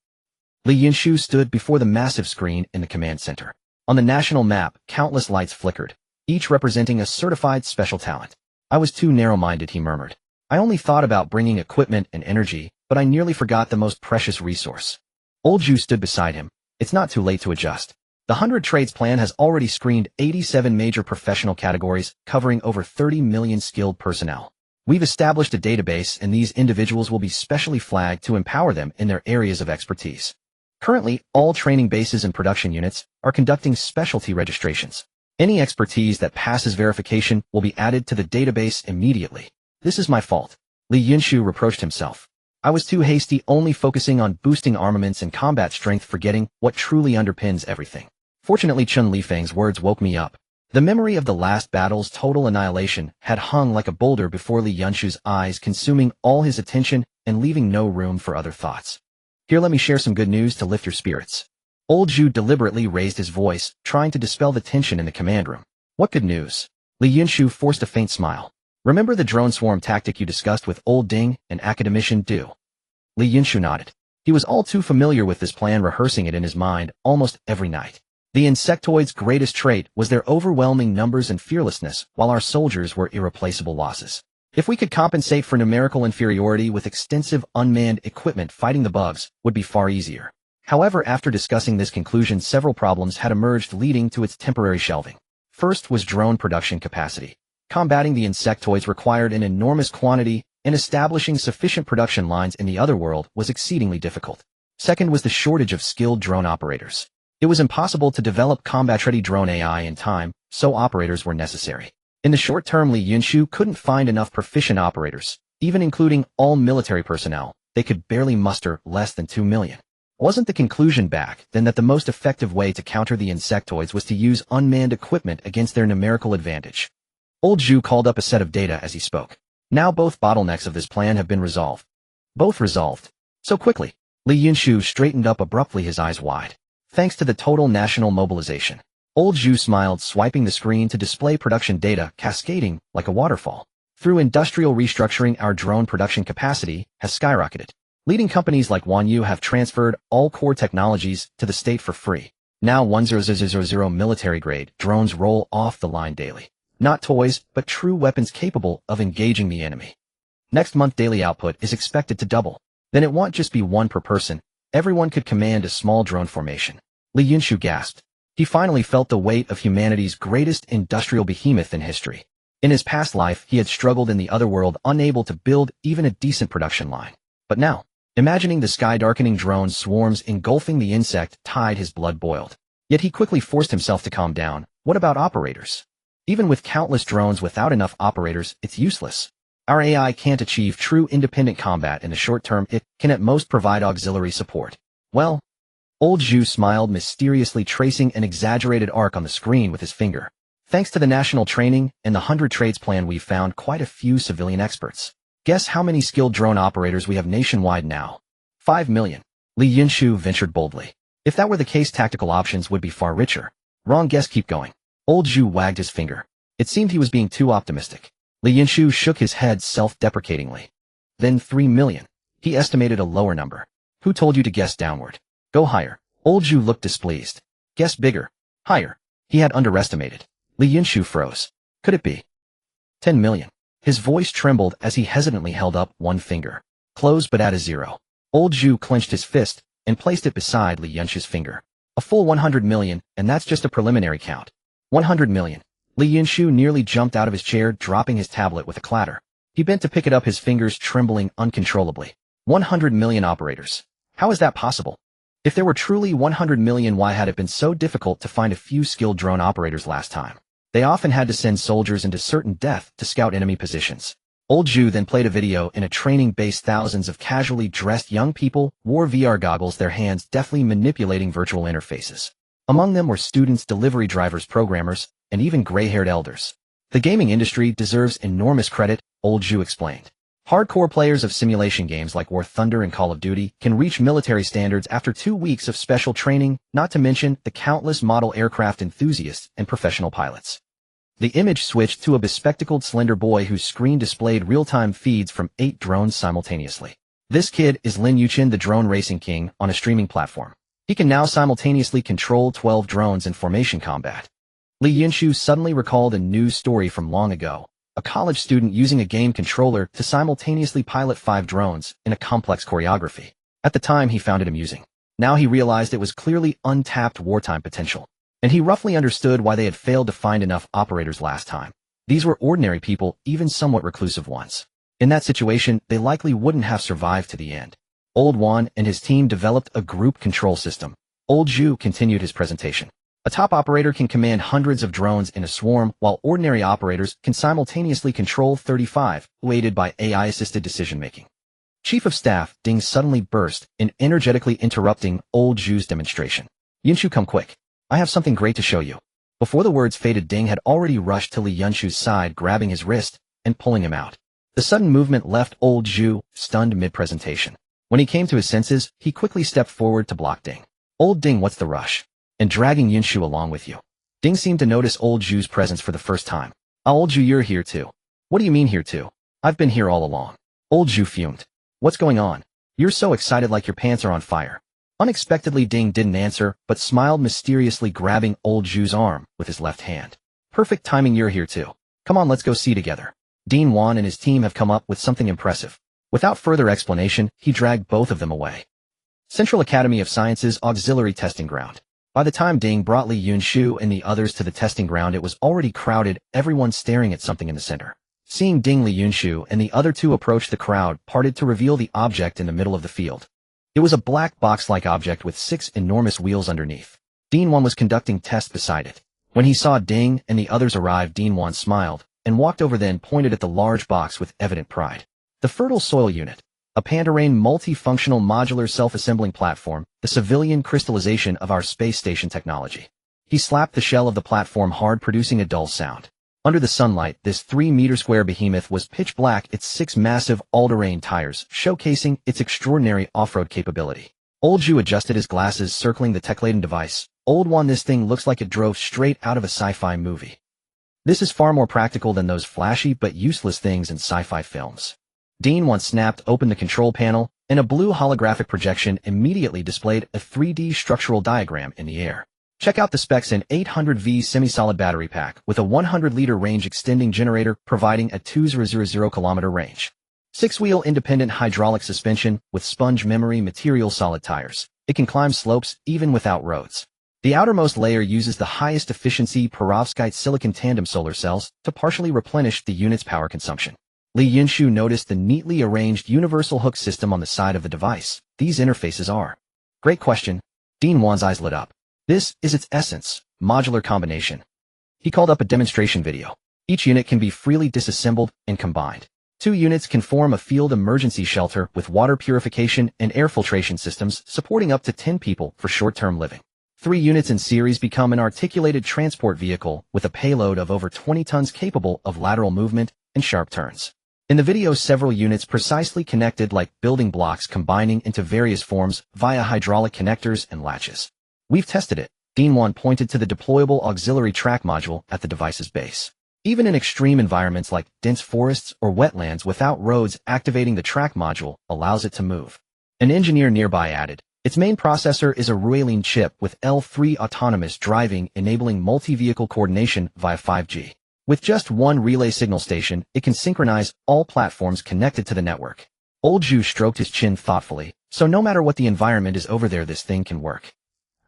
Li Yunshu stood before the massive screen in the command center. On the national map, countless lights flickered, each representing a certified special talent. I was too narrow-minded, he murmured. I only thought about bringing equipment and energy, but I nearly forgot the most precious resource. Old Ju stood beside him. It's not too late to adjust. The 100 trades plan has already screened 87 major professional categories, covering over 30 million skilled personnel. We've established a database, and these individuals will be specially flagged to empower them in their areas of expertise. Currently, all training bases and production units are conducting specialty registrations. Any expertise that passes verification will be added to the database immediately. This is my fault. Li Yunshu reproached himself. I was too hasty, only focusing on boosting armaments and combat strength, forgetting what truly underpins everything. Fortunately, Chun Lifang's words woke me up. The memory of the last battle's total annihilation had hung like a boulder before Li Yunshu's eyes, consuming all his attention and leaving no room for other thoughts. Here, let me share some good news to lift your spirits. Old Ju deliberately raised his voice, trying to dispel the tension in the command room. What good news? Li Yunshu forced a faint smile. Remember the drone swarm tactic you discussed with Old Ding and Academician Du? Li Yunshu nodded. He was all too familiar with this plan, rehearsing it in his mind almost every night. The insectoids' greatest trait was their overwhelming numbers and fearlessness, while our soldiers were irreplaceable losses. If we could compensate for numerical inferiority with extensive unmanned equipment, fighting the bugs would be far easier. However, after discussing this conclusion, several problems had emerged, leading to its temporary shelving. First was drone production capacity. Combating the insectoids required an enormous quantity, and establishing sufficient production lines in the other world was exceedingly difficult. Second was the shortage of skilled drone operators. It was impossible to develop combat-ready drone AI in time, so operators were necessary. In the short term, Li Yunshu couldn't find enough proficient operators. Even including all military personnel, they could barely muster less than 2 million. Wasn't the conclusion back then that the most effective way to counter the insectoids was to use unmanned equipment against their numerical advantage? Old Ju called up a set of data as he spoke. Now both bottlenecks of this plan have been resolved. Both resolved. So quickly. Li Yunshu straightened up abruptly, his eyes wide. Thanks to the total national mobilization. Old Ju smiled, swiping the screen to display production data cascading like a waterfall. Through industrial restructuring, our drone production capacity has skyrocketed. Leading companies like Wanyu have transferred all core technologies to the state for free. Now 10000 military-grade drones roll off the line daily. Not toys, but true weapons capable of engaging the enemy. Next month, daily output is expected to double. Then it won't just be one per person. Everyone could command a small drone formation. Li Yunshu gasped. He finally felt the weight of humanity's greatest industrial behemoth in history. In his past life, he had struggled in the other world, unable to build even a decent production line. But now, imagining the sky-darkening drone swarms engulfing the insect tide, his blood boiled. Yet he quickly forced himself to calm down. What about operators? Even with countless drones, without enough operators, it's useless. Our AI can't achieve true independent combat in the short term. It can at most provide auxiliary support. Well, Old Ju smiled mysteriously, tracing an exaggerated arc on the screen with his finger. Thanks to the national training and the 100 trades plan, we've found quite a few civilian experts. Guess how many skilled drone operators we have nationwide now? 5 million. Li Yunshu ventured boldly. If that were the case, tactical options would be far richer. Wrong guess, keep going. Old Ju wagged his finger. It seemed he was being too optimistic. Li Yunshu shook his head self-deprecatingly. Then 3 million. He estimated a lower number. Who told you to guess downward? Go higher. Old Ju looked displeased. Guess bigger. Higher. He had underestimated. Li Yunshu froze. Could it be 10 million? His voice trembled as he hesitantly held up one finger. Close, but at a zero. Old Ju clenched his fist and placed it beside Li Yunshu's finger. A full 100 million, and that's just a preliminary count. 100 million. Li Yunshu nearly jumped out of his chair, dropping his tablet with a clatter. He bent to pick it up, his fingers trembling uncontrollably. 100 million operators. How is that possible? If there were truly 100 million, why had it been so difficult to find a few skilled drone operators last time? They often had to send soldiers into certain death to scout enemy positions. Old Zhu then played a video in a training base. Thousands of casually dressed young people wore VR goggles, their hands deftly manipulating virtual interfaces. Among them were students, delivery drivers, programmers, and even gray-haired elders. The gaming industry deserves enormous credit, Old Zhu explained. Hardcore players of simulation games like War Thunder and Call of Duty can reach military standards after 2 weeks of special training, not to mention the countless model aircraft enthusiasts and professional pilots. The image switched to a bespectacled slender boy whose screen displayed real-time feeds from 8 drones simultaneously. This kid is Lin Yuchen, the drone racing king, on a streaming platform. He can now simultaneously control 12 drones in formation combat. Li Yunshu suddenly recalled a news story from long ago, a college student using a game controller to simultaneously pilot 5 drones in a complex choreography. At the time, he found it amusing. Now he realized it was clearly untapped wartime potential. And he roughly understood why they had failed to find enough operators last time. These were ordinary people, even somewhat reclusive ones. In that situation, they likely wouldn't have survived to the end. Old Wan and his team developed a group control system. Old Zhu continued his presentation. A top operator can command hundreds of drones in a swarm, while ordinary operators can simultaneously control 35, aided by AI-assisted decision-making. Chief of Staff Ding suddenly burst in, energetically interrupting Old Zhu's demonstration. Yunshu, come quick. I have something great to show you. Before the words faded, Ding had already rushed to Li Yunshu's side, grabbing his wrist and pulling him out. The sudden movement left Old Zhu stunned mid-presentation. When he came to his senses, he quickly stepped forward to block Ding. Old Ding, what's the rush? And dragging Yunshu along with you. Ding seemed to notice Old Zhu's presence for the first time. Old Zhu, you're here too. What do you mean here too? I've been here all along. Old Zhu fumed. What's going on? You're so excited, like your pants are on fire. Unexpectedly, Ding didn't answer, but smiled mysteriously, grabbing Old Zhu's arm with his left hand. Perfect timing, you're here too. Come on, let's go see together. Dean Wan and his team have come up with something impressive. Without further explanation, he dragged both of them away. Central Academy of Sciences Auxiliary Testing Ground. By the time Ding brought Li Yunshu and the others to the testing ground, it was already crowded, everyone staring at something in the center. Seeing Ding, Li Yunshu and the other two approach, the crowd parted to reveal the object in the middle of the field. It was a black box-like object with 6 enormous wheels underneath. Dean Wan was conducting tests beside it. When he saw Ding and the others arrive, Dean Wan smiled and walked over, then pointed at the large box with evident pride. The Fertile Soil Unit, a Pandarain multifunctional modular self-assembling platform, the civilian crystallization of our space station technology. He slapped the shell of the platform hard, producing a dull sound. Under the sunlight, this 3-meter-square behemoth was pitch black, its 6 massive all-terrain tires showcasing its extraordinary off-road capability. Old Zhu adjusted his glasses, circling the tech-laden device. Old Wan, this thing looks like it drove straight out of a sci-fi movie. This is far more practical than those flashy but useless things in sci-fi films. Dean Wan snapped open the control panel, and a blue holographic projection immediately displayed a 3D structural diagram in the air. Check out the specs: an 800V semi-solid battery pack with a 100-liter range-extending generator providing a 2,000 range. 6-wheel independent hydraulic suspension with sponge memory material solid tires. It can climb slopes even without roads. The outermost layer uses the highest efficiency perovskite silicon tandem solar cells to partially replenish the unit's power consumption. Li Yunshu noticed the neatly arranged universal hook system on the side of the device. These interfaces are... Great question. Dean Wan's eyes lit up. This is its essence, modular combination. He called up a demonstration video. Each unit can be freely disassembled and combined. 2 units can form a field emergency shelter with water purification and air filtration systems supporting up to 10 people for short-term living. 3 units in series become an articulated transport vehicle with a payload of over 20 tons capable of lateral movement and sharp turns. In the video, several units precisely connected like building blocks, combining into various forms via hydraulic connectors and latches. We've tested it. Dean Wan pointed to the deployable auxiliary track module at the device's base. Even in extreme environments like dense forests or wetlands without roads, activating the track module allows it to move. An engineer nearby added, its main processor is a Rueline chip with L3 autonomous driving, enabling multi-vehicle coordination via 5G. With just one relay signal station, it can synchronize all platforms connected to the network. Old Zhu stroked his chin thoughtfully, so no matter what the environment is over there, this thing can work.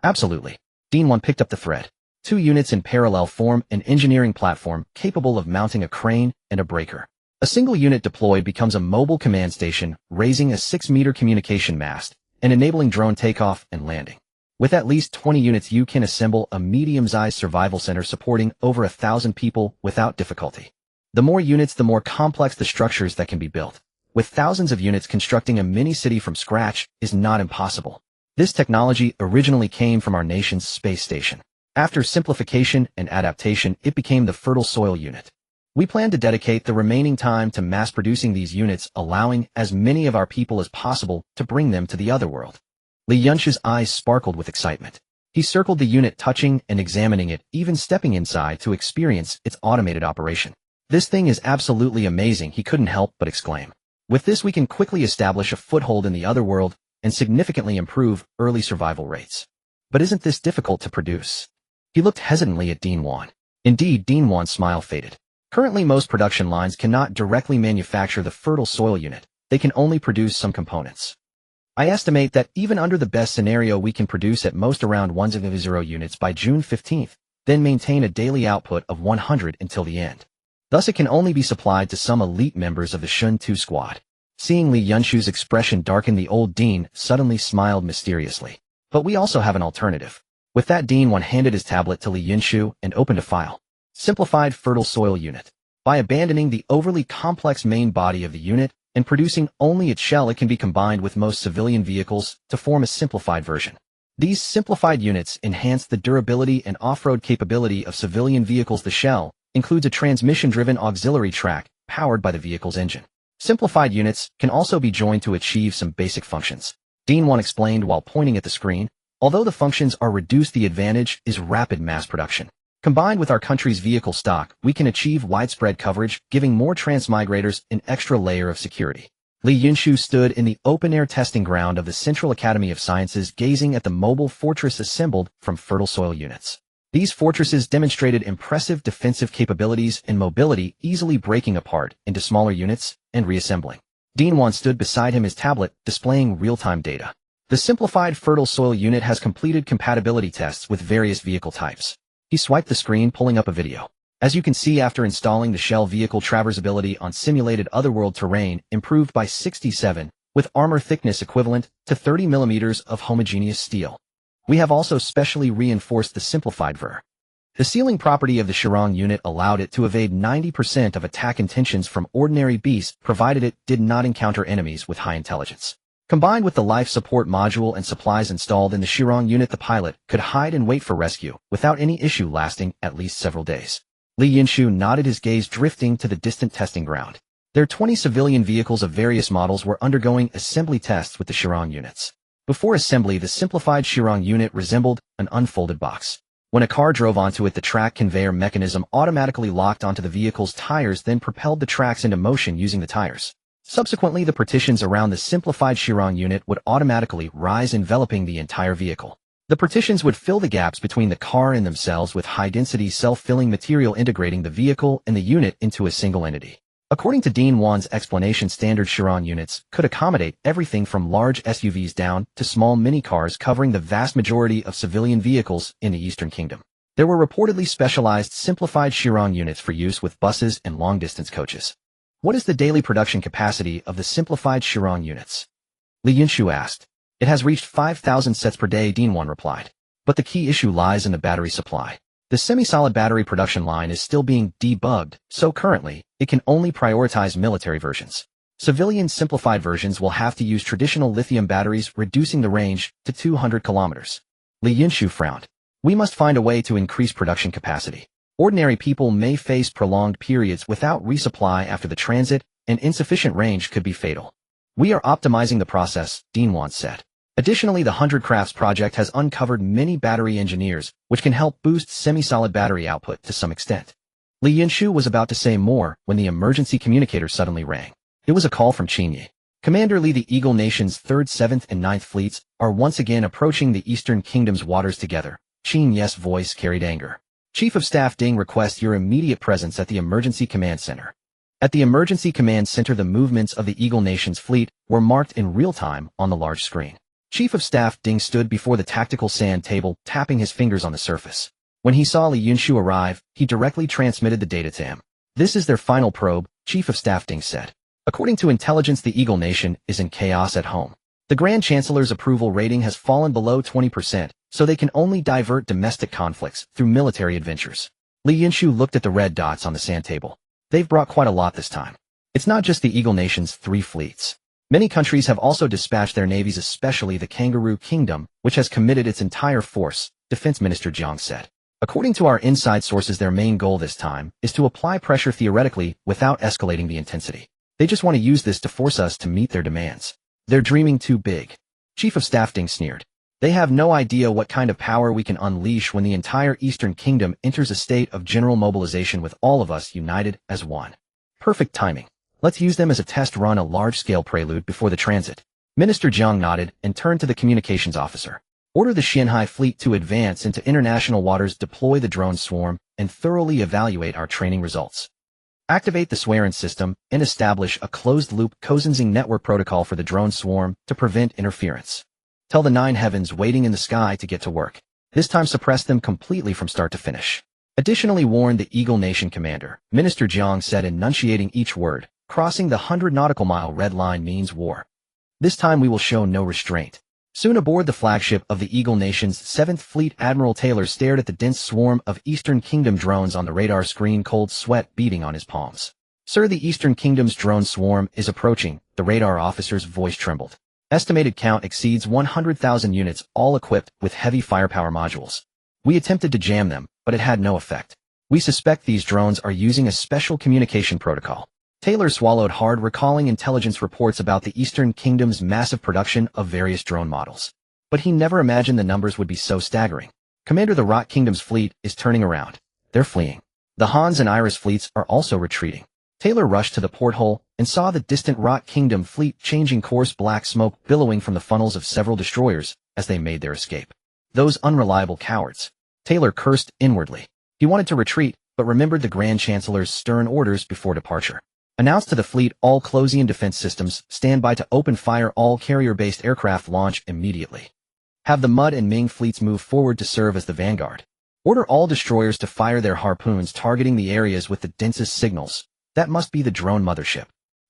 Absolutely. Dean 1 picked up the thread. 2 units in parallel form an engineering platform capable of mounting a crane and a breaker. A single unit deployed becomes a mobile command station, raising a 6-meter communication mast and enabling drone takeoff and landing. With at least 20 units you can assemble a medium-sized survival center supporting over 1,000 people without difficulty. The more units, the more complex the structures that can be built. With thousands of units, constructing a mini-city from scratch is not impossible. This technology originally came from our nation's space station. After simplification and adaptation, it became the fertile soil unit. We plan to dedicate the remaining time to mass-producing these units, allowing as many of our people as possible to bring them to the other world. Yunshu's eyes sparkled with excitement. He circled the unit, touching and examining it, even stepping inside to experience its automated operation. This thing is absolutely amazing, he couldn't help but exclaim. With this we can quickly establish a foothold in the other world and significantly improve early survival rates. But isn't this difficult to produce? He looked hesitantly at Dean 1. Indeed, Dean 1's smile faded. Currently most production lines cannot directly manufacture the fertile soil unit. They can only produce some components. I estimate that even under the best scenario we can produce at most around 100 units by June 15th, then maintain a daily output of 100 until the end. Thus it can only be supplied to some elite members of the Shun 2 squad. Seeing Yunshu's expression darken, the old Dean suddenly smiled mysteriously. But we also have an alternative. With that, Dean 1 handed his tablet to Yunshu and opened a file. Simplified fertile soil unit. By abandoning the overly complex main body of the unit and producing only its shell, it can be combined with most civilian vehicles to form a simplified version. These simplified units enhance the durability and off-road capability of civilian vehicles. The shell includes a transmission-driven auxiliary track powered by the vehicle's engine. Simplified units can also be joined to achieve some basic functions. Dean 1 explained while pointing at the screen. Although the functions are reduced, the advantage is rapid mass production. Combined with our country's vehicle stock, we can achieve widespread coverage, giving more transmigrators an extra layer of security. Yunshu stood in the open-air testing ground of the Central Academy of Sciences, gazing at the mobile fortress assembled from fertile soil units. These fortresses demonstrated impressive defensive capabilities and mobility, easily breaking apart into smaller units and reassembling. Dean 1 stood beside him, his tablet displaying real-time data. The simplified fertile soil unit has completed compatibility tests with various vehicle types. He swiped the screen, pulling up a video. As you can see, after installing the shell, vehicle traversability on simulated otherworld terrain improved by 67, with armor thickness equivalent to 30 millimeters of homogeneous steel. We have also specially reinforced the simplified ver. The sealing property of the Shirong unit allowed it to evade 90% of attack intentions from ordinary beasts, provided it did not encounter enemies with high intelligence. Combined with the life support module and supplies installed in the Shirong unit, the pilot could hide and wait for rescue without any issue, lasting at least several days. Yunshu nodded, his gaze drifting to the distant testing ground. Their 20 civilian vehicles of various models were undergoing assembly tests with the Shirong units. Before assembly, the simplified Shirong unit resembled an unfolded box. When a car drove onto it, the track conveyor mechanism automatically locked onto the vehicle's tires, then propelled the tracks into motion using the tires. Subsequently, the partitions around the simplified Shirong unit would automatically rise, enveloping the entire vehicle. The partitions would fill the gaps between the car and themselves with high-density self-filling material, integrating the vehicle and the unit into a single entity. According to Dean 1's explanation, standard Shirong units could accommodate everything from large SUVs down to small mini-cars, covering the vast majority of civilian vehicles in the Eastern Kingdom. There were reportedly specialized simplified Shirong units for use with buses and long-distance coaches. What is the daily production capacity of the simplified Shirong units? Yunshu asked. It has reached 5,000 sets per day, Dean 1 replied. But the key issue lies in the battery supply. The semi-solid battery production line is still being debugged, so currently, it can only prioritize military versions. Civilian simplified versions will have to use traditional lithium batteries, reducing the range to 200 kilometers. Yunshu frowned. We must find a way to increase production capacity. Ordinary people may face prolonged periods without resupply after the transit, and insufficient range could be fatal. We are optimizing the process, Dean 1 said. Additionally, the 100 Crafts project has uncovered many battery engineers, which can help boost semi-solid battery output to some extent. Yunshu was about to say more when the emergency communicator suddenly rang. It was a call from Qinye. Commander Li, the Eagle Nation's 3rd, 7th, and 9th fleets are once again approaching the Eastern Kingdom's waters together. Qinye's voice carried anger. Chief of Staff Ding requests your immediate presence at the Emergency Command Center. At the Emergency Command Center, the movements of the Eagle Nation's fleet were marked in real time on the large screen. Chief of Staff Ding stood before the tactical sand table, tapping his fingers on the surface. When he saw Li Yunshu arrive, he directly transmitted the data to him. This is their final probe, Chief of Staff Ding said. According to intelligence, the Eagle Nation is in chaos at home. The Grand Chancellor's approval rating has fallen below 20%, so they can only divert domestic conflicts through military adventures. Li Yunshu looked at the red dots on the sand table. They've brought quite a lot this time. It's not just the Eagle Nation's 3 fleets. Many countries have also dispatched their navies, especially the Kangaroo Kingdom, which has committed its entire force, Defense Minister Jiang said. According to our inside sources, their main goal this time is to apply pressure theoretically without escalating the intensity. They just want to use this to force us to meet their demands. They're dreaming too big. Chief of Staff Ding sneered. They have no idea what kind of power we can unleash when the entire Eastern Kingdom enters a state of general mobilization with all of us united as one. Perfect timing. Let's use them as a test run, a large-scale prelude before the transit. Minister Jiang nodded and turned to the communications officer. Order the Xianhai fleet to advance into international waters, deploy the drone swarm, and thoroughly evaluate our training results. Activate the Swearin system and establish a closed-loop Kozensing network protocol for the drone swarm to prevent interference. Tell the 9 heavens waiting in the sky to get to work. This time suppress them completely from start to finish. Additionally, warn the Eagle Nation commander, Minister Jiang said, enunciating each word. Crossing the 100 nautical mile red line means war. This time we will show no restraint. Soon aboard the flagship of the Eagle Nation's 7th Fleet, Admiral Taylor stared at the dense swarm of Eastern Kingdom drones on the radar screen, cold sweat beading on his palms. Sir, the Eastern Kingdom's drone swarm is approaching, the radar officer's voice trembled. Estimated count exceeds 100,000 units, all equipped with heavy firepower modules. We attempted to jam them, but it had no effect. We suspect these drones are using a special communication protocol. Taylor swallowed hard, recalling intelligence reports about the Eastern Kingdom's massive production of various drone models. But he never imagined the numbers would be so staggering. Commander, the Rock Kingdom's fleet is turning around. They're fleeing. The Hans and Iris fleets are also retreating. Taylor rushed to the porthole and saw the distant Rock Kingdom fleet changing course, black smoke billowing from the funnels of several destroyers as they made their escape. Those unreliable cowards. Taylor cursed inwardly. He wanted to retreat, but remembered the Grand Chancellor's stern orders before departure. Announce to the fleet, all Closian defense systems stand by to open fire, all carrier-based aircraft launch immediately. Have the Mud and Ming fleets move forward to serve as the vanguard. Order all destroyers to fire their harpoons targeting the areas with the densest signals. That must be the drone mothership.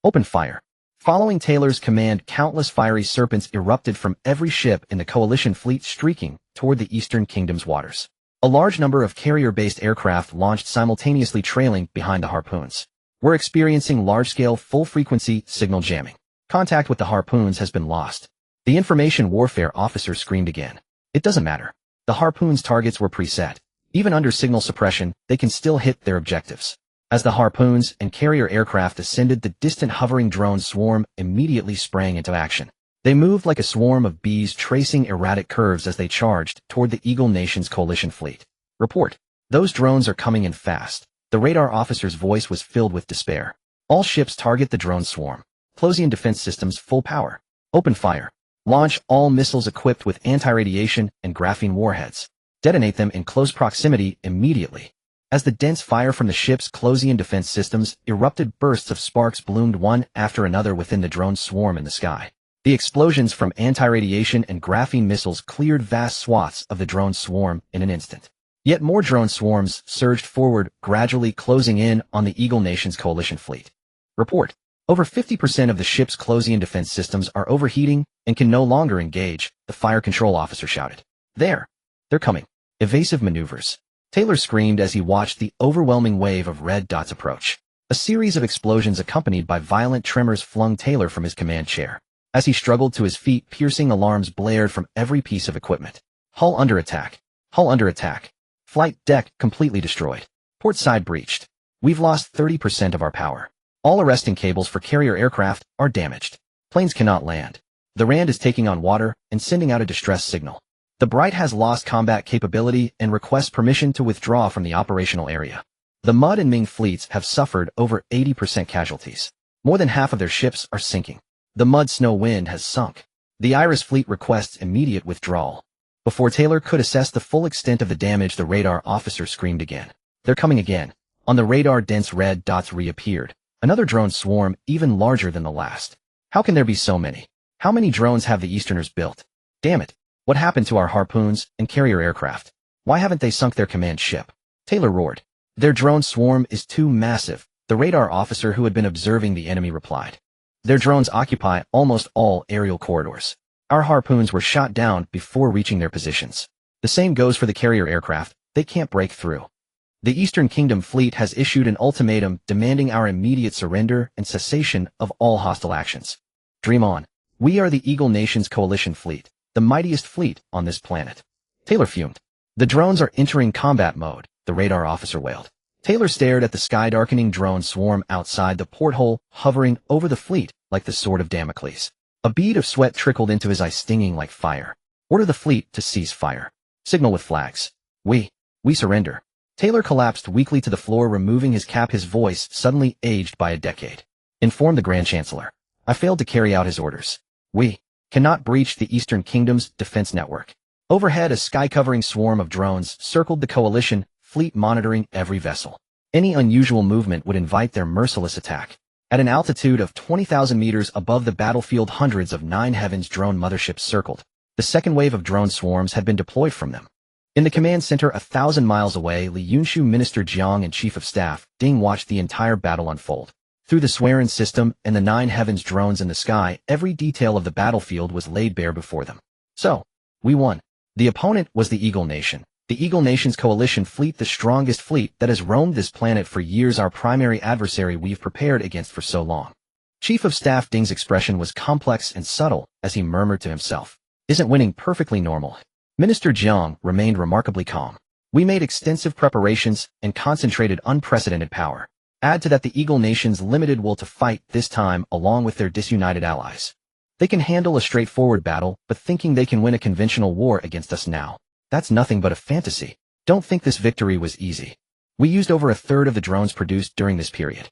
Open fire. Following Taylor's command, countless fiery serpents erupted from every ship in the coalition fleet, streaking toward the Eastern Kingdom's waters. A large number of carrier-based aircraft launched simultaneously, trailing behind the harpoons. We're experiencing large-scale, full-frequency signal jamming. Contact with the harpoons has been lost. The information warfare officer screamed again. It doesn't matter. The harpoons' targets were preset. Even under signal suppression, they can still hit their objectives. As the harpoons and carrier aircraft ascended, the distant hovering drone swarm immediately sprang into action. They moved like a swarm of bees, tracing erratic curves as they charged toward the Eagle Nation's coalition fleet. Report. Those drones are coming in fast. The radar officer's voice was filled with despair. All ships target the drone swarm. Closian defense systems full power. Open fire. Launch all missiles equipped with anti-radiation and graphene warheads. Detonate them in close proximity immediately. As the dense fire from the ship's Closian defense systems erupted, bursts of sparks bloomed one after another within the drone swarm in the sky. The explosions from anti-radiation and graphene missiles cleared vast swaths of the drone swarm in an instant. Yet more drone swarms surged forward, gradually closing in on the Eagle Nation's coalition fleet. Report. Over 50% of the ship's Closian defense systems are overheating and can no longer engage, the fire control officer shouted. They're coming. Evasive maneuvers. Taylor screamed as he watched the overwhelming wave of red dots approach. A series of explosions accompanied by violent tremors flung Taylor from his command chair. As he struggled to his feet, piercing alarms blared from every piece of equipment. Hull under attack. Hull under attack. Flight deck completely destroyed. Port side breached. We've lost 30% of our power. All arresting cables for carrier aircraft are damaged. Planes cannot land. The Rand is taking on water and sending out a distress signal. The Bright has lost combat capability and requests permission to withdraw from the operational area. The Mud and Ming fleets have suffered over 80% casualties. More than half of their ships are sinking. The Mud Snow Wind has sunk. The Iris fleet requests immediate withdrawal. Before Taylor could assess the full extent of the damage, the radar officer screamed again. They're coming again. On the radar, dense red dots reappeared. Another drone swarm, even larger than the last. How can there be so many? How many drones have the Easterners built? Damn it. What happened to our harpoons and carrier aircraft? Why haven't they sunk their command ship? Taylor roared. Their drone swarm is too massive, the radar officer who had been observing the enemy replied. Their drones occupy almost all aerial corridors. Our harpoons were shot down before reaching their positions. The same goes for the carrier aircraft, they can't break through. The Eastern Kingdom fleet has issued an ultimatum demanding our immediate surrender and cessation of all hostile actions. Dream on. We are the Eagle Nation's coalition fleet, the mightiest fleet on this planet. Taylor fumed. The drones are entering combat mode, the radar officer wailed. Taylor stared at the sky-darkening drone swarm outside the porthole, hovering over the fleet like the sword of Damocles. A bead of sweat trickled into his eye, stinging like fire. Order the fleet to cease fire. Signal with flags. We surrender. Taylor collapsed weakly to the floor, removing his cap, his voice suddenly aged by a decade. Inform the Grand Chancellor. I failed to carry out his orders. We cannot breach the Eastern Kingdom's defense network. Overhead, a sky-covering swarm of drones circled the coalition fleet, monitoring every vessel. Any unusual movement would invite their merciless attack. At an altitude of 20,000 meters above the battlefield, hundreds of Nine Heavens drone motherships circled. The second wave of drone swarms had been deployed from them. In the command center 1,000 miles away, Yunshu, Minister Jiang and Chief of Staff Ding watched the entire battle unfold. Through the swearing system and the Nine Heavens drones in the sky, every detail of the battlefield was laid bare before them. So, we won. The opponent was the Eagle Nation. The Eagle Nation's coalition fleet, the strongest fleet that has roamed this planet for years, our primary adversary we've prepared against for so long. Chief of Staff Ding's expression was complex and subtle as he murmured to himself. Isn't winning perfectly normal? Minister Jiang remained remarkably calm. We made extensive preparations and concentrated unprecedented power. Add to that the Eagle Nation's limited will to fight this time along with their disunited allies. They can handle a straightforward battle, but thinking they can win a conventional war against us now, that's nothing but a fantasy. Don't think this victory was easy. We used over a third of the drones produced during this period.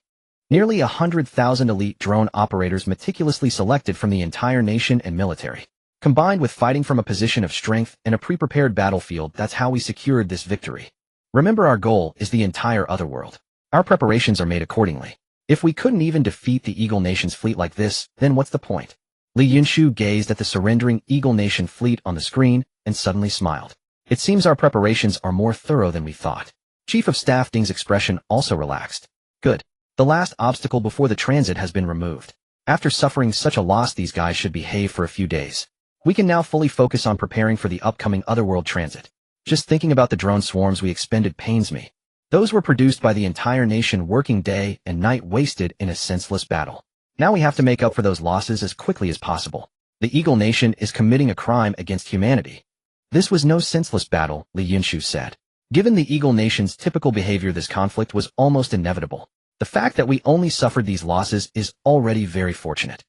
Nearly 100,000 elite drone operators meticulously selected from the entire nation and military. Combined with fighting from a position of strength and a pre-prepared battlefield, that's how we secured this victory. Remember, our goal is the entire otherworld. Our preparations are made accordingly. If we couldn't even defeat the Eagle Nation's fleet like this, then what's the point? Yunshu gazed at the surrendering Eagle Nation fleet on the screen and suddenly smiled. It seems our preparations are more thorough than we thought. Chief of Staff Ding's expression also relaxed. Good. The last obstacle before the transit has been removed. After suffering such a loss, these guys should behave for a few days. We can now fully focus on preparing for the upcoming otherworld transit. Just thinking about the drone swarms we expended pains me. Those were produced by the entire nation, working day and night, wasted in a senseless battle. Now we have to make up for those losses as quickly as possible. The Eagle Nation is committing a crime against humanity. This was no senseless battle, Yunshu said. Given the Eagle Nation's typical behavior, this conflict was almost inevitable. The fact that we only suffered these losses is already very fortunate.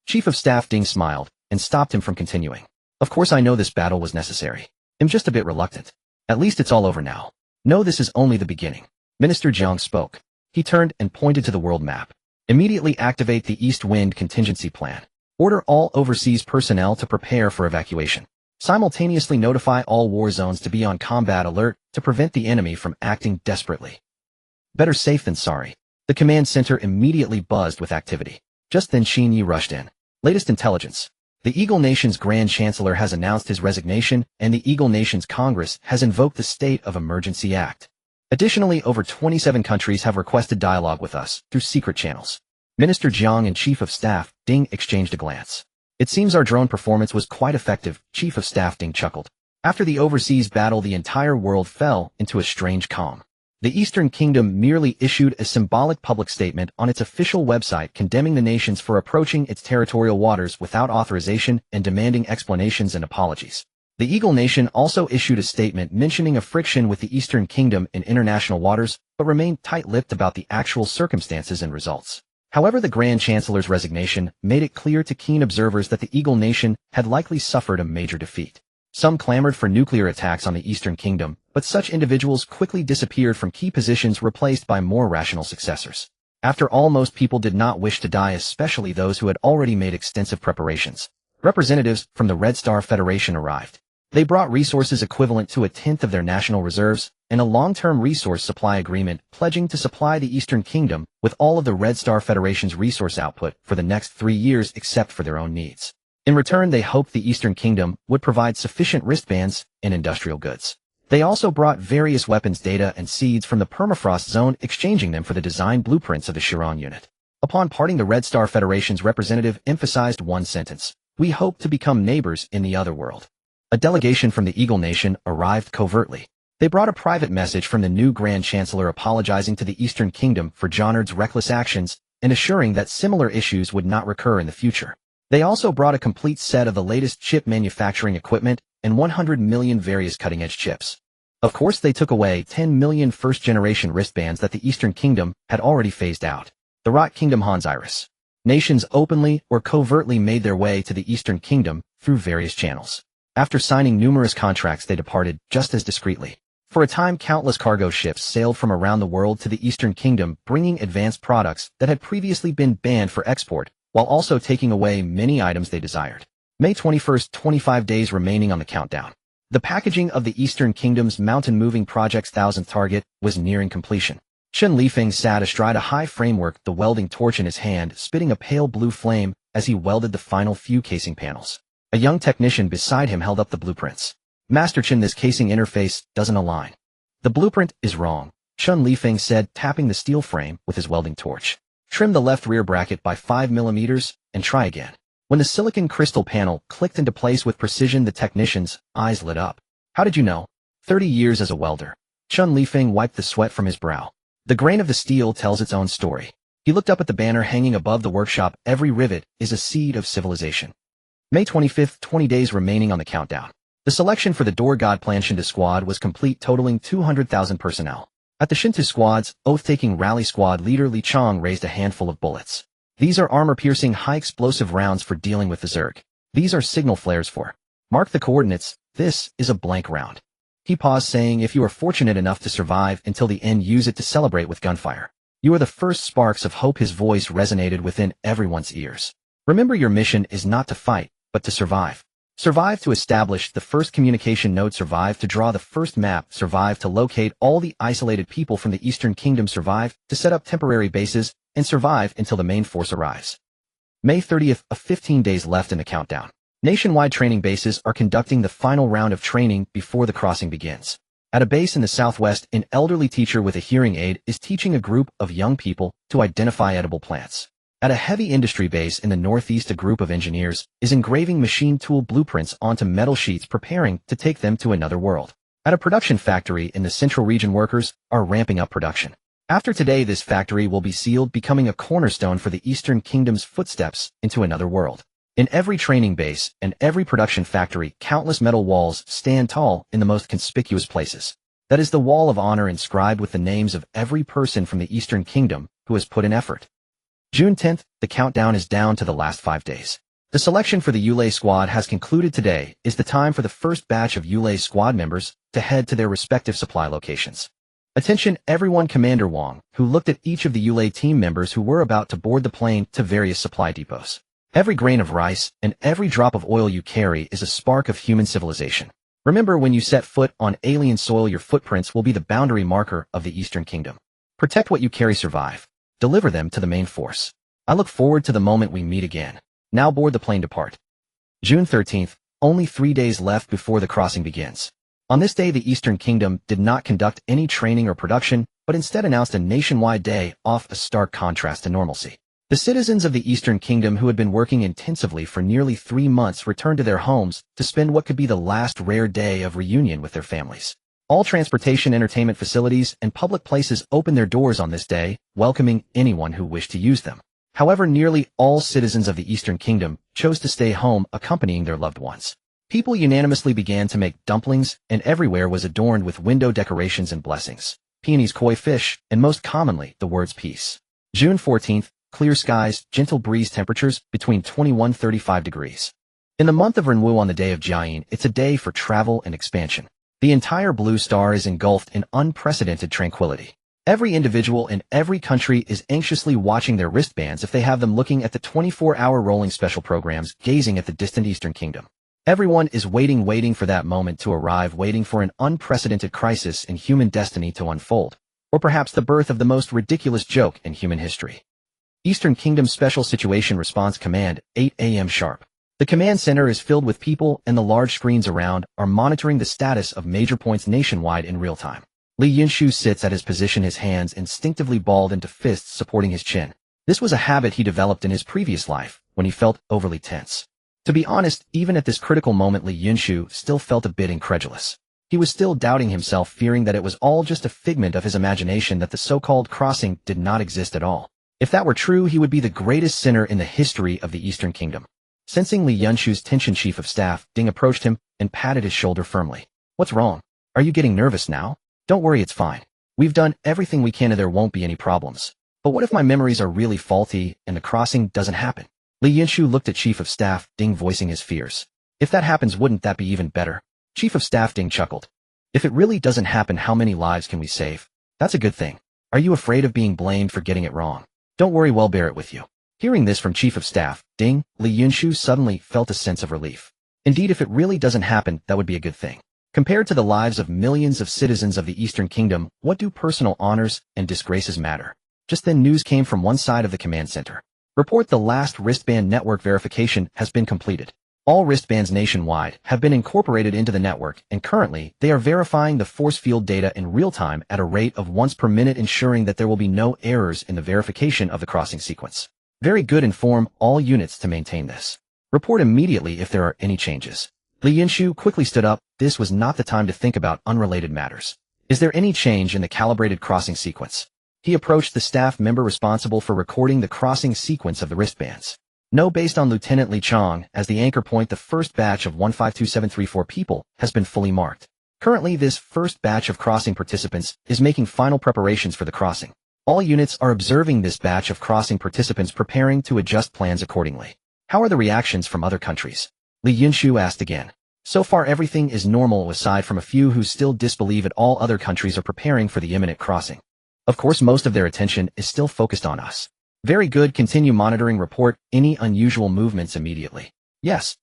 Chief of Staff Ding smiled and stopped him from continuing. Of course I know this battle was necessary. I'm just a bit reluctant. At least it's all over now. No, this is only the beginning. Minister Jiang spoke. He turned and pointed to the world map. Immediately activate the East Wind contingency plan. Order all overseas personnel to prepare for evacuation. Simultaneously notify all war zones to be on combat alert to prevent the enemy from acting desperately. Better safe than sorry. The command center immediately buzzed with activity. Just then Xin Yi rushed in. Latest intelligence. The Eagle Nation's Grand Chancellor has announced his resignation, and the Eagle Nation's Congress has invoked the State of Emergency Act. Additionally, over 27 countries have requested dialogue with us through secret channels. Minister Jiang and Chief of Staff Ding exchanged a glance. It seems our drone performance was quite effective, Chief of Staff Ding chuckled. After the overseas battle, the entire world fell into a strange calm. The Eastern Kingdom merely issued a symbolic public statement on its official website condemning the nations for approaching its territorial waters without authorization and demanding explanations and apologies. The Eagle Nation also issued a statement mentioning a friction with the Eastern Kingdom in international waters, but remained tight-lipped about the actual circumstances and results. However, the Grand Chancellor's resignation made it clear to keen observers that the Eagle Nation had likely suffered a major defeat. Some clamored for nuclear attacks on the Eastern Kingdom, but such individuals quickly disappeared from key positions, replaced by more rational successors. After all, most people did not wish to die, especially those who had already made extensive preparations. Representatives from the Red Star Federation arrived. They brought resources equivalent to 1/10 of their national reserves and a long-term resource supply agreement pledging to supply the Eastern Kingdom with all of the Red Star Federation's resource output for the next 3 years except for their own needs. In return, they hoped the Eastern Kingdom would provide sufficient wristbands and industrial goods. They also brought various weapons data and seeds from the permafrost zone, exchanging them for the design blueprints of the Chiron unit. Upon parting, the Red Star Federation's representative emphasized one sentence: "We hope to become neighbors in the other world." A delegation from the Eagle Nation arrived covertly. They brought a private message from the new Grand Chancellor apologizing to the Eastern Kingdom for Jonard's reckless actions and assuring that similar issues would not recur in the future. They also brought a complete set of the latest chip manufacturing equipment and 100 million various cutting-edge chips. Of course, they took away 10 million first-generation wristbands that the Eastern Kingdom had already phased out. The Rot Kingdom Hans Iris. Nations openly or covertly made their way to the Eastern Kingdom through various channels. After signing numerous contracts, they departed just as discreetly. For a time, countless cargo ships sailed from around the world to the Eastern Kingdom, bringing advanced products that had previously been banned for export, while also taking away many items they desired. May 21st, 25 days remaining on the countdown. The packaging of the Eastern Kingdom's mountain-moving project's 1,000th target was nearing completion. Chen Lifeng sat astride a high framework, the welding torch in his hand, spitting a pale blue flame as he welded the final few casing panels. A young technician beside him held up the blueprints. "Master Chen, this casing interface doesn't align. The blueprint is wrong," Chen Lifeng said, tapping the steel frame with his welding torch. "Trim the left rear bracket by 5 millimeters and try again." When the silicon crystal panel clicked into place with precision, the technician's eyes lit up. "How did you know?" 30 years as a welder. Chen Lifeng wiped the sweat from his brow. "The grain of the steel tells its own story." He looked up at the banner hanging above the workshop. "Every rivet is a seed of civilization." May 25th, 20 days remaining on the countdown. The selection for the Door God Plan Shinto Squad was complete, totaling 200,000 personnel. At the Shinto Squad's oath-taking rally squad leader, Li Chong raised a handful of bullets. "These are armor-piercing, high-explosive rounds for dealing with the Zerg. These are signal flares for. Mark the coordinates. This is a blank round." He paused, saying, "If you are fortunate enough to survive until the end, use it to celebrate with gunfire. You are the first sparks of hope." His voice resonated within everyone's ears. "Remember, your mission is not to fight, but to survive. Survive to establish the first communication node, survive to draw the first map, survive to locate all the isolated people from the Eastern Kingdom, survive to set up temporary bases, and survive until the main force arrives." May 30th, 15 days left in the countdown. Nationwide training bases are conducting the final round of training before the crossing begins. At a base in the southwest, an elderly teacher with a hearing aid is teaching a group of young people to identify edible plants. At a heavy industry base in the northeast, a group of engineers is engraving machine tool blueprints onto metal sheets, preparing to take them to another world. At a production factory in the central region, workers are ramping up production. After today, this factory will be sealed, becoming a cornerstone for the Eastern Kingdom's footsteps into another world. In every training base and every production factory, countless metal walls stand tall in the most conspicuous places. That is the Wall of Honor, inscribed with the names of every person from the Eastern Kingdom who has put in effort. June 10th, the countdown is down to the last 5 days. The selection for the Yulei squad has concluded. Today is the time for the first batch of Yulei squad members to head to their respective supply locations. Attention everyone, Commander Wang, who looked at each of the Yulei team members who were about to board the plane to various supply depots. Every grain of rice and every drop of oil you carry is a spark of human civilization. Remember, when you set foot on alien soil, your footprints will be the boundary marker of the Eastern Kingdom. Protect what you carry, survive. Deliver them to the main force. I look forward to the moment we meet again. Now board the plane, depart. June 13th, only 3 days left before the crossing begins. On this day, the Eastern Kingdom did not conduct any training or production, but instead announced a nationwide day off, a stark contrast to normalcy. The citizens of the Eastern Kingdom, who had been working intensively for nearly 3 months, returned to their homes to spend what could be the last rare day of reunion with their families. All transportation, entertainment facilities, and public places opened their doors on this day, welcoming anyone who wished to use them. However, nearly all citizens of the Eastern Kingdom chose to stay home, accompanying their loved ones. People unanimously began to make dumplings, and everywhere was adorned with window decorations and blessings, peonies, koi fish, and most commonly, the words peace. June 14th, clear skies, gentle breeze, temperatures between 21-35 degrees. In the month of Renwu, on the day of Jiayin, it's a day for travel and expansion. The entire blue star is engulfed in unprecedented tranquility. Every individual in every country is anxiously watching their wristbands, if they have them, looking at the 24-hour rolling special programs, gazing at the distant Eastern Kingdom. Everyone is waiting for that moment to arrive, waiting for an unprecedented crisis in human destiny to unfold, or perhaps the birth of the most ridiculous joke in human history. Eastern Kingdom Special Situation Response Command, 8 a.m. sharp. The command center is filled with people and the large screens around are monitoring the status of major points nationwide in real time. Li Yunshu sits at his position, his hands instinctively balled into fists supporting his chin. This was a habit he developed in his previous life, when he felt overly tense. To be honest, even at this critical moment Li Yunshu still felt a bit incredulous. He was still doubting himself, fearing that it was all just a figment of his imagination, that the so-called crossing did not exist at all. If that were true, he would be the greatest sinner in the history of the Eastern Kingdom. Sensing Li Yunshu's tension, Chief of Staff Ding approached him and patted his shoulder firmly. What's wrong? Are you getting nervous now? Don't worry, it's fine. We've done everything we can and there won't be any problems. But what if my memories are really faulty and the crossing doesn't happen? Li Yunshu looked at Chief of Staff Ding, voicing his fears. If that happens, wouldn't that be even better? Chief of Staff Ding chuckled. If it really doesn't happen, how many lives can we save? That's a good thing. Are you afraid of being blamed for getting it wrong? Don't worry, we'll bear it with you. Hearing this from Chief of Staff Ding, Li Yunshu suddenly felt a sense of relief. Indeed, if it really doesn't happen, that would be a good thing. Compared to the lives of millions of citizens of the Eastern Kingdom, what do personal honors and disgraces matter? Just then news came from one side of the command center. Report: the last wristband network verification has been completed. All wristbands nationwide have been incorporated into the network, and currently they are verifying the force field data in real time at a rate of once per minute, ensuring that there will be no errors in the verification of the crossing sequence. Very good. Inform all units to maintain this. Report immediately if there are any changes. Li Yunshu quickly stood up. This was not the time to think about unrelated matters. Is there any change in the calibrated crossing sequence? He approached the staff member responsible for recording the crossing sequence of the wristbands. No, based on Lieutenant Li Chong, as the anchor point, the first batch of 152734 people has been fully marked. Currently, this first batch of crossing participants is making final preparations for the crossing. All units are observing this batch of crossing participants, preparing to adjust plans accordingly. How are the reactions from other countries? Li Yunshu asked again. So far everything is normal, aside from a few who still disbelieve it. All other countries are preparing for the imminent crossing. Of course, most of their attention is still focused on us. Very good. Continue monitoring. Report any unusual movements immediately. Yes.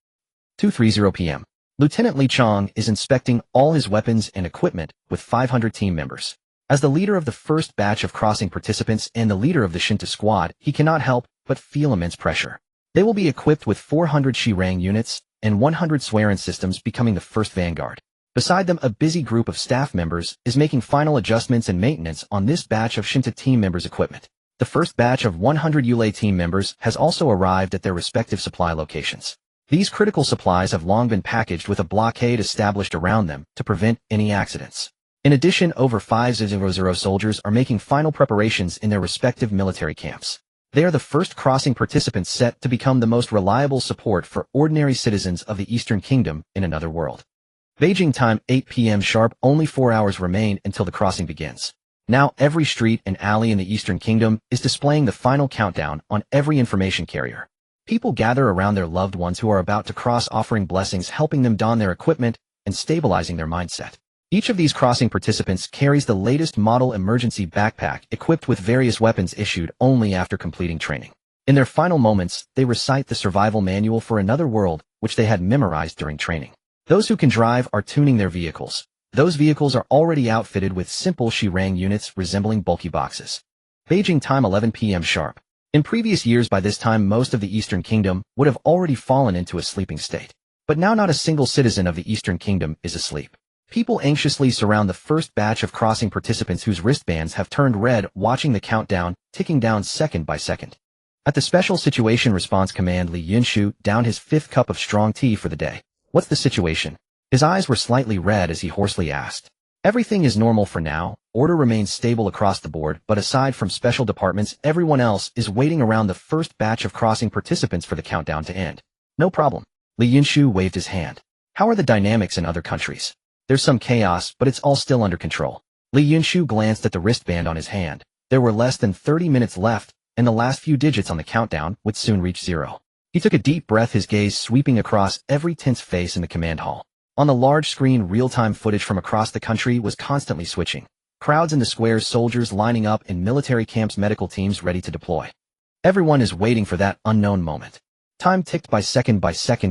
2:30 p.m. Lieutenant Li Chong is inspecting all his weapons and equipment with 500 team members. As the leader of the first batch of crossing participants and the leader of the Shinta squad, he cannot help but feel immense pressure. They will be equipped with 400 Shirang units and 100 Swearin systems, becoming the first vanguard. Beside them, a busy group of staff members is making final adjustments and maintenance on this batch of Shinta team members' equipment. The first batch of 100 Yulei team members has also arrived at their respective supply locations. These critical supplies have long been packaged with a blockade established around them to prevent any accidents. In addition, over 500 soldiers are making final preparations in their respective military camps. They are the first crossing participants set to become the most reliable support for ordinary citizens of the Eastern Kingdom in another world. Beijing time, 8 p.m. sharp. Only 4 hours remain until the crossing begins. Now every street and alley in the Eastern Kingdom is displaying the final countdown on every information carrier. People gather around their loved ones who are about to cross, offering blessings, helping them don their equipment, and stabilizing their mindset. Each of these crossing participants carries the latest model emergency backpack equipped with various weapons issued only after completing training. In their final moments, they recite the survival manual for another world, which they had memorized during training. Those who can drive are tuning their vehicles. Those vehicles are already outfitted with simple Shirang units resembling bulky boxes. Beijing time, 11 p.m. sharp. In previous years, by this time, most of the Eastern Kingdom would have already fallen into a sleeping state. But now not a single citizen of the Eastern Kingdom is asleep. People anxiously surround the first batch of crossing participants whose wristbands have turned red, watching the countdown, ticking down second by second. At the Special Situation Response Command, Li Yunshu downed his 5th cup of strong tea for the day. What's the situation? His eyes were slightly red as he hoarsely asked. Everything is normal for now. Order remains stable across the board, but aside from special departments, everyone else is waiting around the first batch of crossing participants for the countdown to end. No problem. Li Yunshu waved his hand. How are the dynamics in other countries? There's some chaos, but it's all still under control. Li Yunshu glanced at the wristband on his hand. There were less than 30 minutes left, and the last few digits on the countdown would soon reach 0. He took a deep breath, his gaze sweeping across every tense face in the command hall. On the large screen, real-time footage from across the country was constantly switching. Crowds in the squares, soldiers lining up in military camps, medical teams ready to deploy. Everyone is waiting for that unknown moment. Time ticked by second,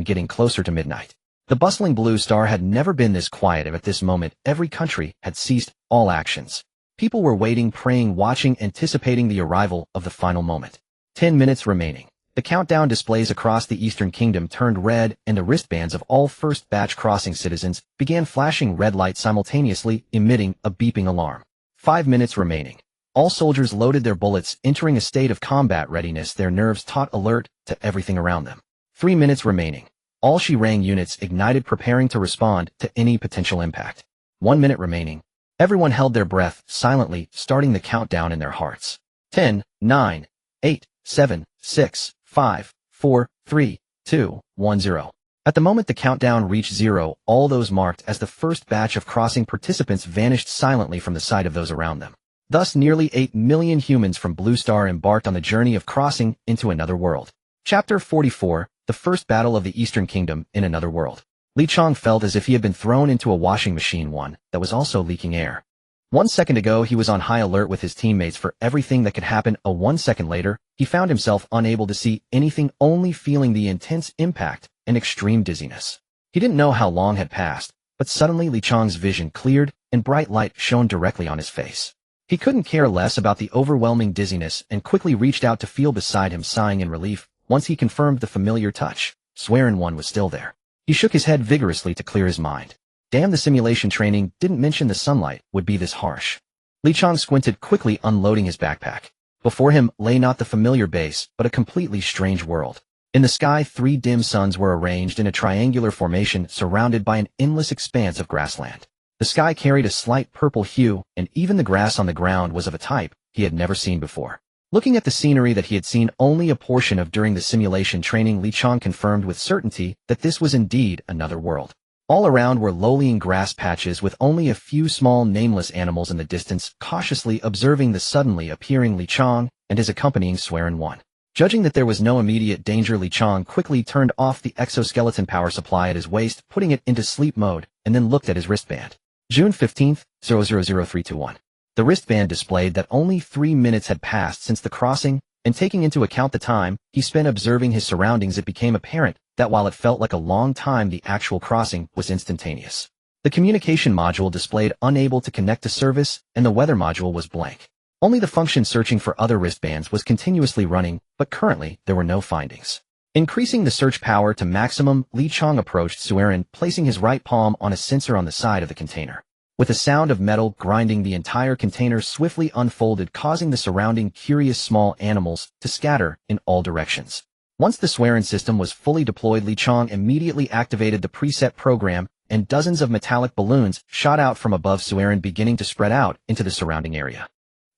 getting closer to midnight. The bustling Blue Star had never been this quiet. At this moment, every country had ceased all actions. People were waiting, praying, watching, anticipating the arrival of the final moment. 10 minutes remaining. The countdown displays across the Eastern Kingdom turned red, and the wristbands of all first batch crossing citizens began flashing red lights simultaneously, emitting a beeping alarm. 5 minutes remaining. All soldiers loaded their bullets, entering a state of combat readiness, their nerves taut alert to everything around them. 3 minutes remaining. All Shirang units ignited, preparing to respond to any potential impact. 1 minute remaining. Everyone held their breath, silently starting the countdown in their hearts. 10, 9, 8, 7, 6, 5, 4, 3, 2, 1, 0. At the moment the countdown reached 0, all those marked as the first batch of crossing participants vanished silently from the sight of those around them. Thus, nearly 8 million humans from Blue Star embarked on the journey of crossing into another world. Chapter 44, The First Battle of the Eastern Kingdom in Another World. Li Chong felt as if he had been thrown into a washing machine, one that was also leaking air. 1 second ago he was on high alert with his teammates for everything that could happen. 1 second later, he found himself unable to see anything, only feeling the intense impact and extreme dizziness. He didn't know how long had passed, but suddenly Li Chong's vision cleared and bright light shone directly on his face. He couldn't care less about the overwhelming dizziness and quickly reached out to feel beside him, sighing in relief. Once he confirmed the familiar touch, Swearin One was still there. He shook his head vigorously to clear his mind. Damn, the simulation training didn't mention the sunlight would be this harsh. Li Chong squinted, quickly unloading his backpack. Before him lay not the familiar base, but a completely strange world. In the sky, 3 dim suns were arranged in a triangular formation surrounded by an endless expanse of grassland. The sky carried a slight purple hue, and even the grass on the ground was of a type he had never seen before. Looking at the scenery that he had seen only a portion of during the simulation training, Li Chong confirmed with certainty that this was indeed another world. All around were lowlying grass patches with only a few small nameless animals in the distance, cautiously observing the suddenly appearing Li Chong and his accompanying Swearin One. Judging that there was no immediate danger, Li Chong quickly turned off the exoskeleton power supply at his waist, putting it into sleep mode, and then looked at his wristband. June 15th, 000321. The wristband displayed that only 3 minutes had passed since the crossing, and taking into account the time he spent observing his surroundings, it became apparent that while it felt like a long time, the actual crossing was instantaneous. The communication module displayed unable to connect to service, and the weather module was blank. Only the function searching for other wristbands was continuously running, but currently there were no findings. Increasing the search power to maximum, Li Chong approached Swearin, placing his right palm on a sensor on the side of the container. With a sound of metal grinding, the entire container swiftly unfolded, causing the surrounding curious small animals to scatter in all directions. Once the Swearin system was fully deployed, Li Chong immediately activated the preset program, and dozens of metallic balloons shot out from above Swearin, beginning to spread out into the surrounding area.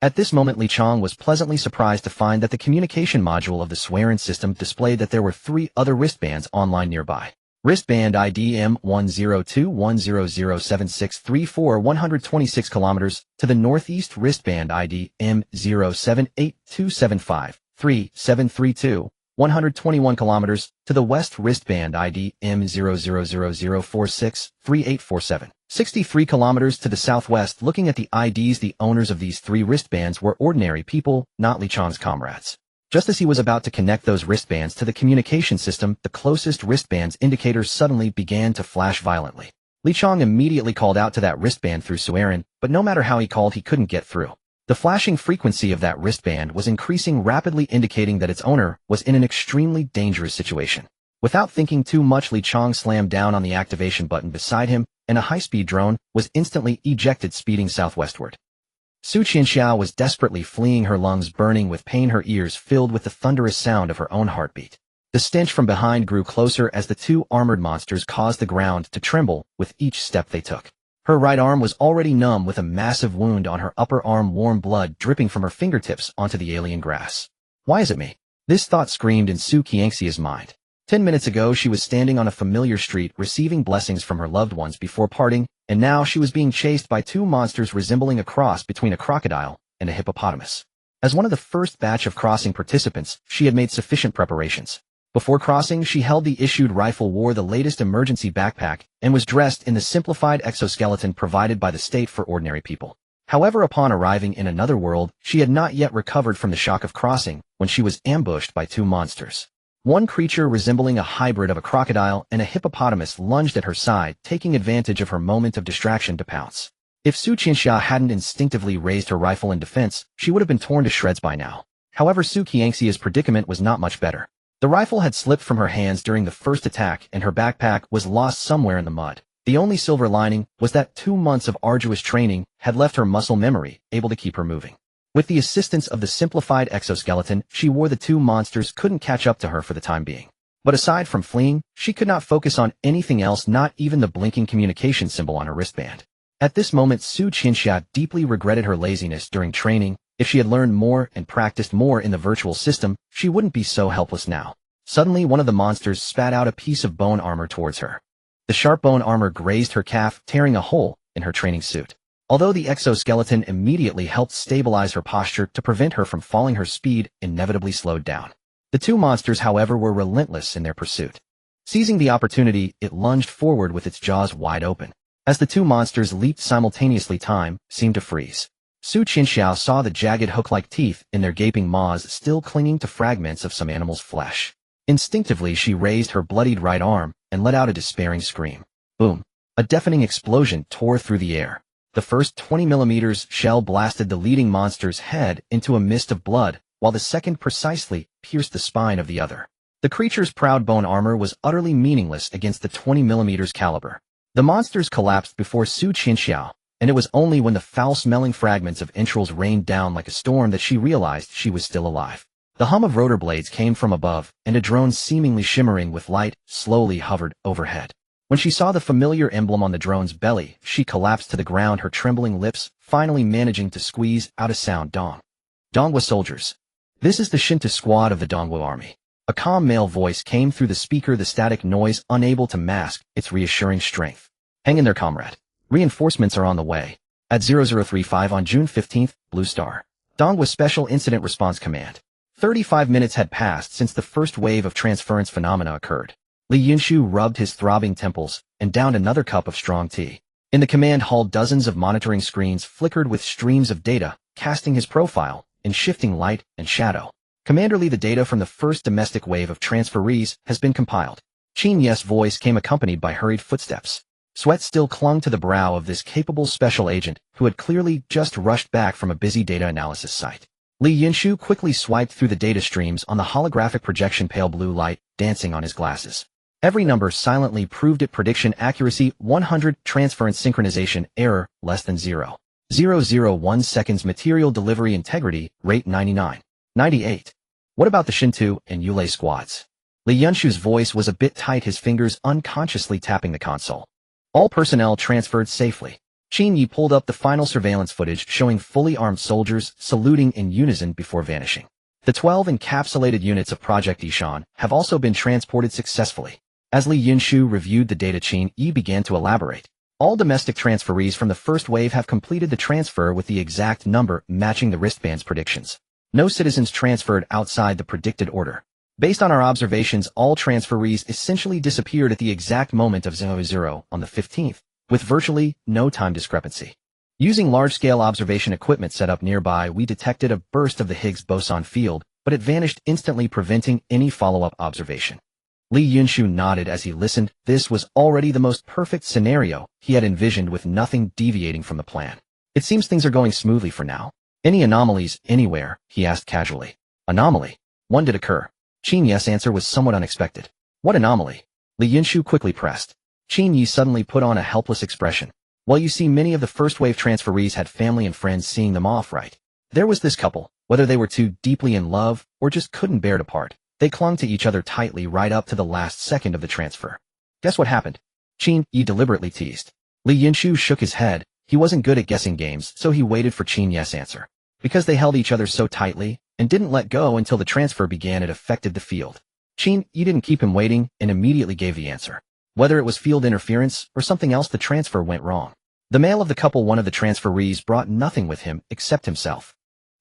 At this moment, Li Chong was pleasantly surprised to find that the communication module of the Swearin system displayed that there were 3 other wristbands online nearby. Wristband ID M1021007634126 126 kilometers to the northeast. Wristband ID M07827533732 121 kilometers to the west. Wristband ID M00004638847 63 kilometers to the southwest. Looking at the IDs, the owners of these 3 wristbands were ordinary people, not Li Chong's comrades. Just as he was about to connect those wristbands to the communication system, the closest wristband's indicators suddenly began to flash violently. Li Chong immediately called out to that wristband through Swearin, but no matter how he called, he couldn't get through. The flashing frequency of that wristband was increasing rapidly, indicating that its owner was in an extremely dangerous situation. Without thinking too much, Li Chong slammed down on the activation button beside him, and a high-speed drone was instantly ejected, speeding southwestward. Su Qianxiao was desperately fleeing, her lungs burning with pain, her ears filled with the thunderous sound of her own heartbeat. The stench from behind grew closer as the 2 armored monsters caused the ground to tremble with each step they took. Her right arm was already numb with a massive wound on her upper arm, warm blood dripping from her fingertips onto the alien grass. Why is it me? This thought screamed in Su Qianxia's mind. 10 minutes ago she was standing on a familiar street receiving blessings from her loved ones before parting, and now she was being chased by 2 monsters resembling a cross between a crocodile and a hippopotamus. As one of the first batch of crossing participants, she had made sufficient preparations. Before crossing, she held the issued rifle, wore the latest emergency backpack, and was dressed in the simplified exoskeleton provided by the state for ordinary people. However, upon arriving in another world, she had not yet recovered from the shock of crossing when she was ambushed by 2 monsters. One creature resembling a hybrid of a crocodile and a hippopotamus lunged at her side, taking advantage of her moment of distraction to pounce. If Su Qianxia hadn't instinctively raised her rifle in defense, she would have been torn to shreds by now. However, Su Qianxia's predicament was not much better. The rifle had slipped from her hands during the first attack and her backpack was lost somewhere in the mud. The only silver lining was that 2 months of arduous training had left her muscle memory able to keep her moving. With the assistance of the simplified exoskeleton, she wore the 2 monsters couldn't catch up to her for the time being. But aside from fleeing, she could not focus on anything else, not even the blinking communication symbol on her wristband. At this moment, Su Qianxia deeply regretted her laziness during training. If she had learned more and practiced more in the virtual system, she wouldn't be so helpless now. Suddenly, one of the monsters spat out a piece of bone armor towards her. The sharp bone armor grazed her calf, tearing a hole in her training suit. Although the exoskeleton immediately helped stabilize her posture to prevent her from falling, her speed inevitably slowed down. The 2 monsters, however, were relentless in their pursuit. Seizing the opportunity, it lunged forward with its jaws wide open. As the 2 monsters leaped simultaneously, time seemed to freeze. Su Qianxiao saw the jagged hook-like teeth in their gaping maws still clinging to fragments of some animal's flesh. Instinctively, she raised her bloodied right arm and let out a despairing scream. Boom! A deafening explosion tore through the air. The first 20mm shell blasted the leading monster's head into a mist of blood, while the second precisely pierced the spine of the other. The creature's proud bone armor was utterly meaningless against the 20mm caliber. The monsters collapsed before Su Qianxiao, and it was only when the foul-smelling fragments of entrails rained down like a storm that she realized she was still alive. The hum of rotor blades came from above, and a drone seemingly shimmering with light slowly hovered overhead. When she saw the familiar emblem on the drone's belly, she collapsed to the ground, her trembling lips finally managing to squeeze out a sound. Dongwu soldiers. This is the Shinto squad of the Dongwu army. A calm male voice came through the speaker, the static noise unable to mask its reassuring strength. Hang in there, comrade. Reinforcements are on the way. At 0035 on June 15th, Blue Star. Dongwu Special Incident Response Command. 35 minutes had passed since the first wave of transference phenomena occurred. Yunshu rubbed his throbbing temples and downed another cup of strong tea. In the command hall, dozens of monitoring screens flickered with streams of data, casting his profile in shifting light and shadow. Commander Lee, the data from the first domestic wave of transferees has been compiled. Qin Ye's voice came accompanied by hurried footsteps. Sweat still clung to the brow of this capable special agent who had clearly just rushed back from a busy data analysis site. Yunshu quickly swiped through the data streams on the holographic projection, pale blue light dancing on his glasses. Every number silently proved it. Prediction accuracy 100, transference synchronization error less than 0.001 seconds, material delivery integrity rate 99. 98. What about the Shinto and Yulei squads? Yunshu's voice was a bit tight, his fingers unconsciously tapping the console. All personnel transferred safely. Qin Yi pulled up the final surveillance footage showing fully armed soldiers saluting in unison before vanishing. The 12 encapsulated units of Project Ishan have also been transported successfully. As Yunshu reviewed the data, Qin Yi began to elaborate. All domestic transferees from the first wave have completed the transfer with the exact number matching the wristband's predictions. No citizens transferred outside the predicted order. Based on our observations, all transferees essentially disappeared at the exact moment of 00 on the 15th, with virtually no time discrepancy. Using large-scale observation equipment set up nearby, we detected a burst of the Higgs boson field, but it vanished instantly, preventing any follow-up observation. Yunshu nodded as he listened. This was already the most perfect scenario he had envisioned, with nothing deviating from the plan. It seems things are going smoothly for now. Any anomalies anywhere? He asked casually. Anomaly? One did occur. Qin Yi's answer was somewhat unexpected. What anomaly? Yunshu quickly pressed. Qin Yi suddenly put on a helpless expression. Well, you see, many of the first-wave transferees had family and friends seeing them off, right? There was this couple, whether they were too deeply in love or just couldn't bear to part. They clung to each other tightly right up to the last second of the transfer. Guess what happened? Qin Yi deliberately teased. Yunshu shook his head. He wasn't good at guessing games, so he waited for Qin Yi's answer. Because they held each other so tightly and didn't let go until the transfer began, it affected the field. Qin Yi didn't keep him waiting and immediately gave the answer. Whether it was field interference or something else, the transfer went wrong. The male of the couple, one of the transferees, brought nothing with him except himself.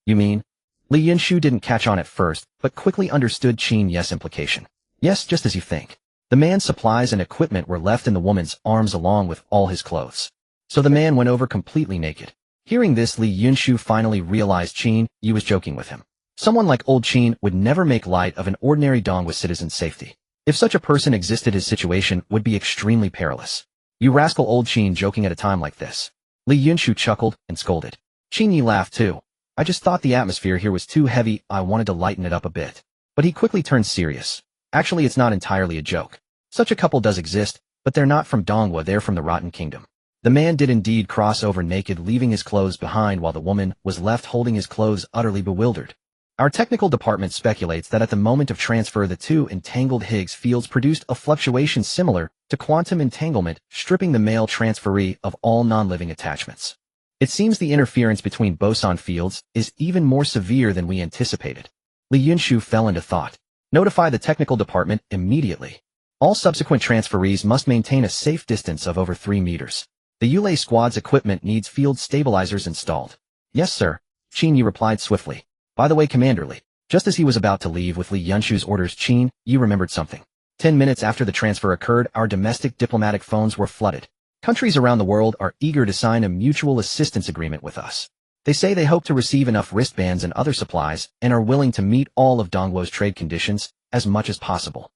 You mean? Yunshu didn't catch on at first, but quickly understood Qin Yi's implication. Yes, just as you think. The man's supplies and equipment were left in the woman's arms along with all his clothes. So the man went over completely naked. Hearing this, Yunshu finally realized Qin Yi was joking with him. Someone like old Qin would never make light of an ordinary Dongwu citizen's safety. If such a person existed, his situation would be extremely perilous. You rascal, old Qin, joking at a time like this. Yunshu chuckled and scolded. Qin Yi laughed too. I just thought the atmosphere here was too heavy, I wanted to lighten it up a bit. But he quickly turned serious. Actually, it's not entirely a joke. Such a couple does exist, but they're not from Donghua, they're from the Rotten Kingdom. The man did indeed cross over naked, leaving his clothes behind, while the woman was left holding his clothes, utterly bewildered. Our technical department speculates that at the moment of transfer, the two entangled Higgs fields produced a fluctuation similar to quantum entanglement, stripping the male transferee of all non-living attachments. It seems the interference between boson fields is even more severe than we anticipated. Yunshu fell into thought. Notify the technical department immediately. All subsequent transferees must maintain a safe distance of over 3 meters. The Yulei squad's equipment needs field stabilizers installed. Yes, sir. Qin Yi replied swiftly. By the way, Commander Li, just as he was about to leave with Li Yunshu's orders, Qin Yi remembered something. 10 minutes after the transfer occurred, our domestic diplomatic phones were flooded. Countries around the world are eager to sign a mutual assistance agreement with us. They say they hope to receive enough wristbands and other supplies and are willing to meet all of Dongguo's trade conditions as much as possible.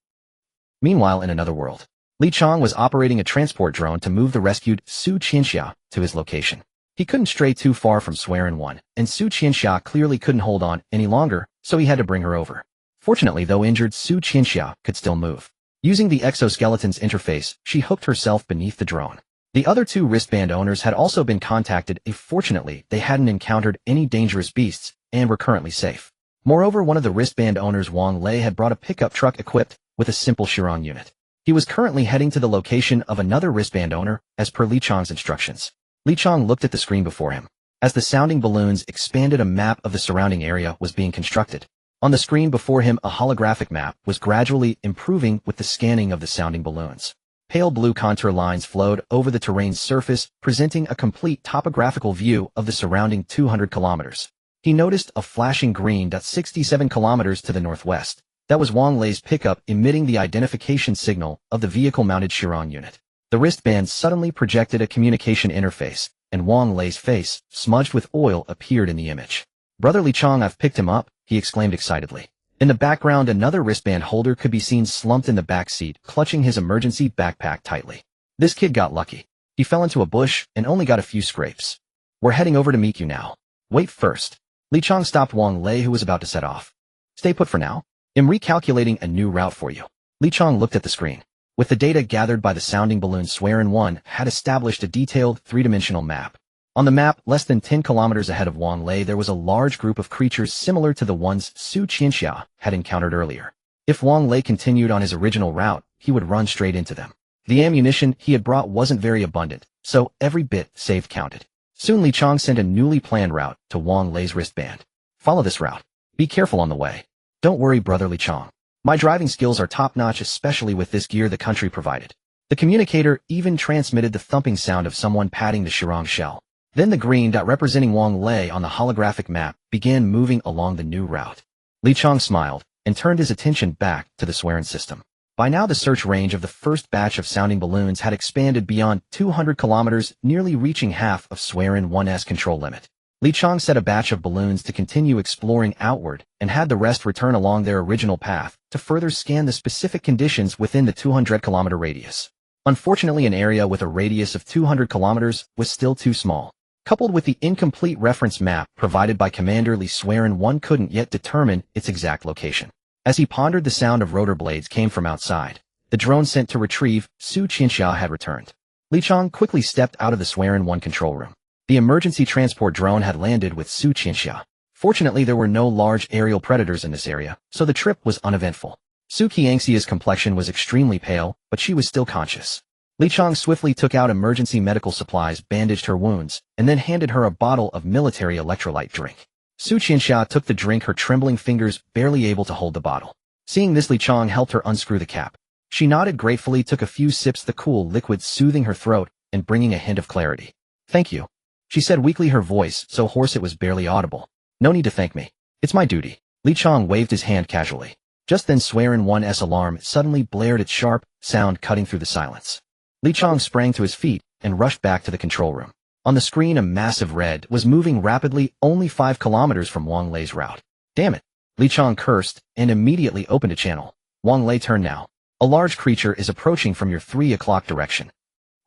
Meanwhile, in another world, Li Chang was operating a transport drone to move the rescued Su Qianxia to his location. He couldn't stray too far from Swearin 1, and Su Qianxia clearly couldn't hold on any longer, so he had to bring her over. Fortunately, though injured, Su Qianxia could still move. Using the exoskeleton's interface, she hooked herself beneath the drone. The other 2 wristband owners had also been contacted. Fortunately, they hadn't encountered any dangerous beasts and were currently safe. Moreover, one of the wristband owners, Wang Lei, had brought a pickup truck equipped with a simple Chiron unit. He was currently heading to the location of another wristband owner, as per Li Chang's instructions. Li Chang looked at the screen before him. As the sounding balloons expanded, a map of the surrounding area was being constructed. On the screen before him, a holographic map was gradually improving with the scanning of the sounding balloons. Pale blue contour lines flowed over the terrain's surface, presenting a complete topographical view of the surrounding 200 kilometers. He noticed a flashing green dot 67 kilometers to the northwest. That was Wang Lei's pickup, emitting the identification signal of the vehicle-mounted Chiron unit. The wristband suddenly projected a communication interface, and Wang Lei's face, smudged with oil, appeared in the image. Brother Li Chang, I've picked him up, he exclaimed excitedly. In the background, another wristband holder could be seen slumped in the back seat, clutching his emergency backpack tightly. This kid got lucky. He fell into a bush and only got a few scrapes. We're heading over to meet you now. Wait first. Li Chang stopped Wang Lei, who was about to set off. Stay put for now. I'm recalculating a new route for you. Li Chang looked at the screen. With the data gathered by the sounding balloon, Swearin 1 had established a detailed 3-dimensional map. On the map, less than 10 kilometers ahead of Wang Lei, there was a large group of creatures similar to the ones Su Qianxia had encountered earlier. If Wang Lei continued on his original route, he would run straight into them. The ammunition he had brought wasn't very abundant, so every bit saved counted. Soon Li Chang sent a newly planned route to Wang Lei's wristband. Follow this route. Be careful on the way. Don't worry, Brother Li Chang. My driving skills are top-notch, especially with this gear the country provided. The communicator even transmitted the thumping sound of someone patting the Chiron shell. Then the green dot representing Wang Lei on the holographic map began moving along the new route. Li Chang smiled and turned his attention back to the Swearin system. By now, the search range of the first batch of sounding balloons had expanded beyond 200 kilometers, nearly reaching half of Swearin 1's control limit. Li Chang set a batch of balloons to continue exploring outward and had the rest return along their original path to further scan the specific conditions within the 200-kilometer radius. Unfortunately, an area with a radius of 200 kilometers was still too small. Coupled with the incomplete reference map provided by Commander Li, Swearin 1 couldn't yet determine its exact location. As he pondered, the sound of rotor blades came from outside. The drone sent to retrieve Su Qianxia had returned. Li Chang quickly stepped out of the Swearin 1 control room. The emergency transport drone had landed with Su Qianxia. Fortunately, there were no large aerial predators in this area, so the trip was uneventful. Su Qianxia's complexion was extremely pale, but she was still conscious. Li Chang swiftly took out emergency medical supplies, bandaged her wounds, and then handed her a bottle of military electrolyte drink. Su Qianxia took the drink, her trembling fingers barely able to hold the bottle. Seeing this, Li Chang helped her unscrew the cap. She nodded gratefully, took a few sips, the cool liquid soothing her throat and bringing a hint of clarity. Thank you, she said weakly, her voice so hoarse it was barely audible. No need to thank me. It's my duty. Li Chang waved his hand casually. Just then, Swearin 1's alarm suddenly blared, its sharp sound cutting through the silence. Li Chang sprang to his feet and rushed back to the control room. On the screen, a massive red was moving rapidly, only 5 kilometers from Wang Lei's route. Damn it! Li Chang cursed and immediately opened a channel. Wang Lei, turn now. A large creature is approaching from your 3 o'clock direction.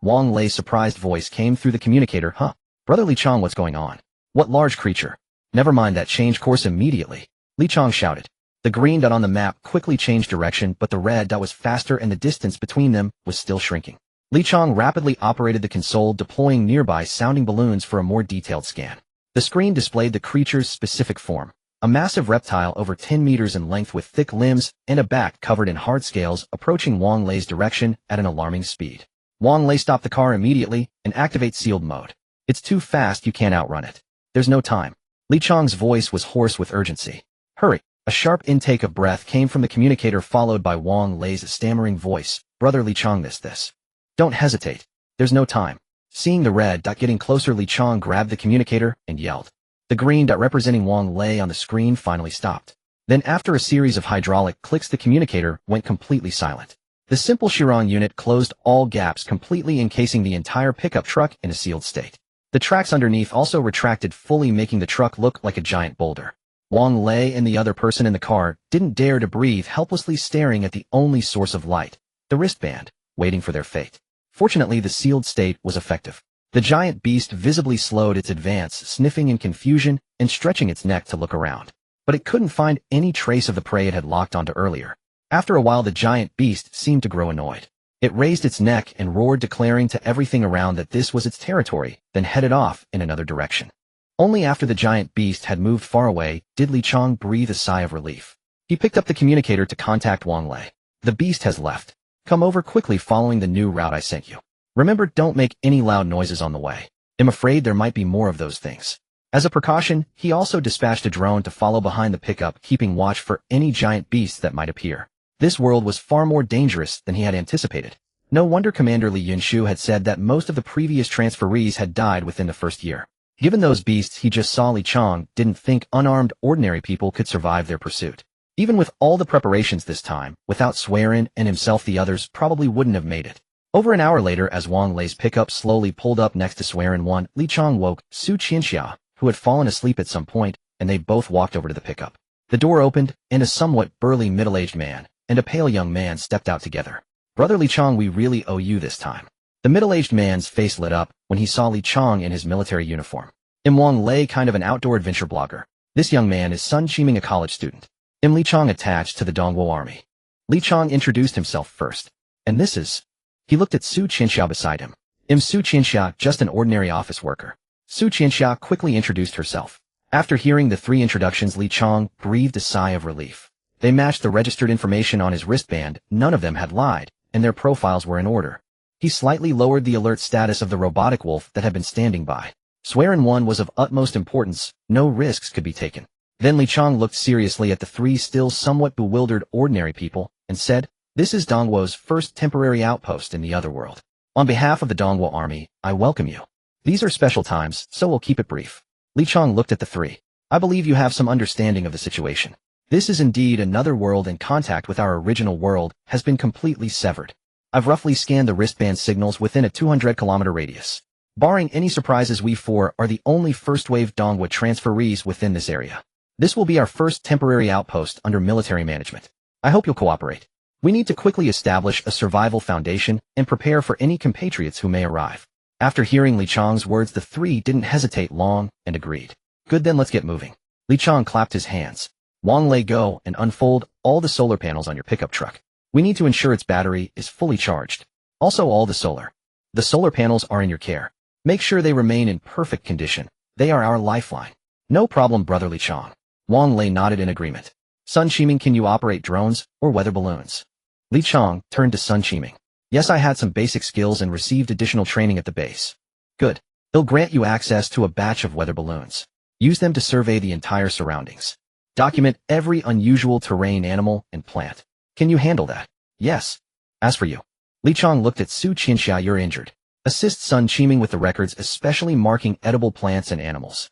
Wang Lei's surprised voice came through the communicator. Huh? Brother Li Chang, what's going on? What large creature? Never mind that, change course immediately. Li Chang shouted. The green dot on the map quickly changed direction, but the red dot was faster and the distance between them was still shrinking. Li Chang rapidly operated the console, deploying nearby sounding balloons for a more detailed scan. The screen displayed the creature's specific form. A massive reptile over 10 meters in length with thick limbs and a back covered in hard scales approaching Wang Lei's direction at an alarming speed. Wang Lei stopped the car immediately and activated sealed mode. It's too fast, you can't outrun it. There's no time. Li Chang's voice was hoarse with urgency. Hurry. A sharp intake of breath came from the communicator, followed by Wang Lei's stammering voice. Brother Li Chang, this. Don't hesitate. There's no time. Seeing the red dot getting closer, Li Chang grabbed the communicator and yelled. The green dot representing Wang Lei on the screen finally stopped. Then after a series of hydraulic clicks, the communicator went completely silent. The simple Chiron unit closed all gaps, completely encasing the entire pickup truck in a sealed state. The tracks underneath also retracted fully, making the truck look like a giant boulder. Wang Lei and the other person in the car didn't dare to breathe, helplessly staring at the only source of light, the wristband, waiting for their fate. Fortunately, the sealed state was effective. The giant beast visibly slowed its advance, sniffing in confusion and stretching its neck to look around. But it couldn't find any trace of the prey it had locked onto earlier. After a while, the giant beast seemed to grow annoyed. It raised its neck and roared, declaring to everything around that this was its territory, then headed off in another direction. Only after the giant beast had moved far away did Li Chang breathe a sigh of relief. He picked up the communicator to contact Wang Lei. The beast has left. Come over quickly following the new route I sent you. Remember, don't make any loud noises on the way. I'm afraid there might be more of those things. As a precaution, he also dispatched a drone to follow behind the pickup, keeping watch for any giant beasts that might appear. This world was far more dangerous than he had anticipated. No wonder Commander Li Yunshu had said that most of the previous transferees had died within the first year. Given those beasts he just saw, Li Chang didn't think unarmed ordinary people could survive their pursuit. Even with all the preparations this time, without Swearin and himself, the others probably wouldn't have made it. Over an hour later, as Wang Lei's pickup slowly pulled up next to Swearin 1, Li Chang woke Su Qianxia, who had fallen asleep at some point, and they both walked over to the pickup. The door opened, and a somewhat burly middle-aged man and a pale young man stepped out together. Brother Li Chang, we really owe you this time. The middle-aged man's face lit up when he saw Li Chang in his military uniform. Wang Lei, kind of an outdoor adventure blogger. This young man is Sun Qiming, a college student. Li Chang attached to the Dongguo army. Li Chang introduced himself first. And this is... He looked at Su Qianxia beside him. Su Qianxia, just an ordinary office worker. Su Qianxia quickly introduced herself. After hearing the three introductions, Li Chang breathed a sigh of relief. They matched the registered information on his wristband, none of them had lied, and their profiles were in order. He slightly lowered the alert status of the robotic wolf that had been standing by. Swearin 1 was of utmost importance, no risks could be taken. Then Li Chang looked seriously at the three still somewhat bewildered ordinary people, and said, "This is Dongguo's first temporary outpost in the other world. On behalf of the Dongguo army, I welcome you. These are special times, so we'll keep it brief." Li Chang looked at the three. "I believe you have some understanding of the situation. This is indeed another world, and contact with our original world has been completely severed. I've roughly scanned the wristband signals within a 200-kilometer radius. Barring any surprises, we four are the only first-wave Dongguo transferees within this area. This will be our first temporary outpost under military management. I hope you'll cooperate. We need to quickly establish a survival foundation and prepare for any compatriots who may arrive." After hearing Li Chang's words, the three didn't hesitate long and agreed. "Good, then let's get moving." Li Chang clapped his hands. "Wang Lei, go and unfold all the solar panels on your pickup truck. We need to ensure its battery is fully charged. Also all the solar panels are in your care. Make sure they remain in perfect condition. They are our lifeline." "No problem, Brother Li Chang." Wang Lei nodded in agreement. "Sun Qiming, can you operate drones or weather balloons?" Li Chang turned to Sun Qiming. "Yes, I had some basic skills and received additional training at the base." "Good. They'll grant you access to a batch of weather balloons. Use them to survey the entire surroundings. Document every unusual terrain, animal, and plant. Can you handle that?" "Yes." "As for you." Li Chang looked at Su Qianxia. "You're injured. Assist Sun Qiming with the records, especially marking edible plants and animals."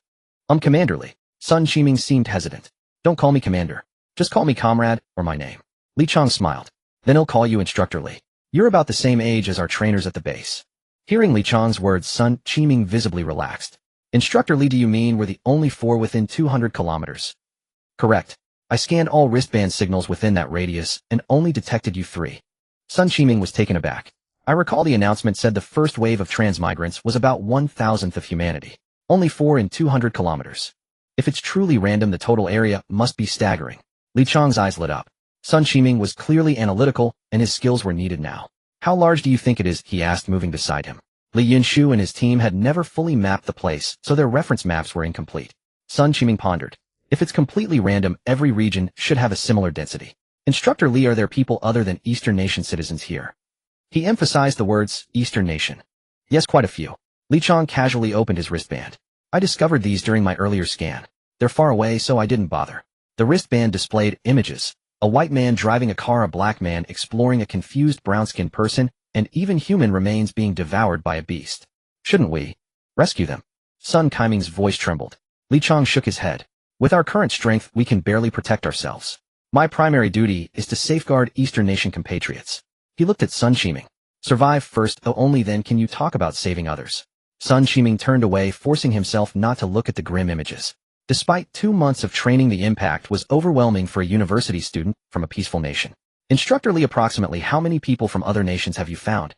Commander Li." Sun Qiming seemed hesitant. "Don't call me Commander. Just call me Comrade, or my name." Li Chang smiled. "Then he'll call you Instructor Li. You're about the same age as our trainers at the base." Hearing Li Chang's words, Sun Qiming visibly relaxed. "Instructor Li, do you mean we're the only four within 200 kilometers? "Correct. I scanned all wristband signals within that radius and only detected you three." Sun Qiming was taken aback. "I recall the announcement said the first wave of transmigrants was about 1,000th of humanity. Only 4 in 200 kilometers. If it's truly random, the total area must be staggering." Li Chang's eyes lit up. Sun Qiming was clearly analytical, and his skills were needed now. How large do you think it is? He asked, moving beside him. Li Yunshu and his team had never fully mapped the place, so their reference maps were incomplete. Sun Qiming pondered. If it's completely random, every region should have a similar density. Instructor Li, are there people other than Eastern Nation citizens here? He emphasized the words, Eastern Nation. Yes, quite a few. Li Chang casually opened his wristband. I discovered these during my earlier scan. They're far away, so I didn't bother. The wristband displayed images. A white man driving a car, a black man exploring a confused brown-skinned person, and even human remains being devoured by a beast. Shouldn't we rescue them? Sun Qiming's voice trembled. Li Chang shook his head. With our current strength, we can barely protect ourselves. My primary duty is to safeguard Eastern Nation compatriots. He looked at Sun Qiming. Survive first, though only then can you talk about saving others. Sun Qiming turned away, forcing himself not to look at the grim images. Despite 2 months of training, the impact was overwhelming for a university student from a peaceful nation. Instructor Li, approximately how many people from other nations have you found?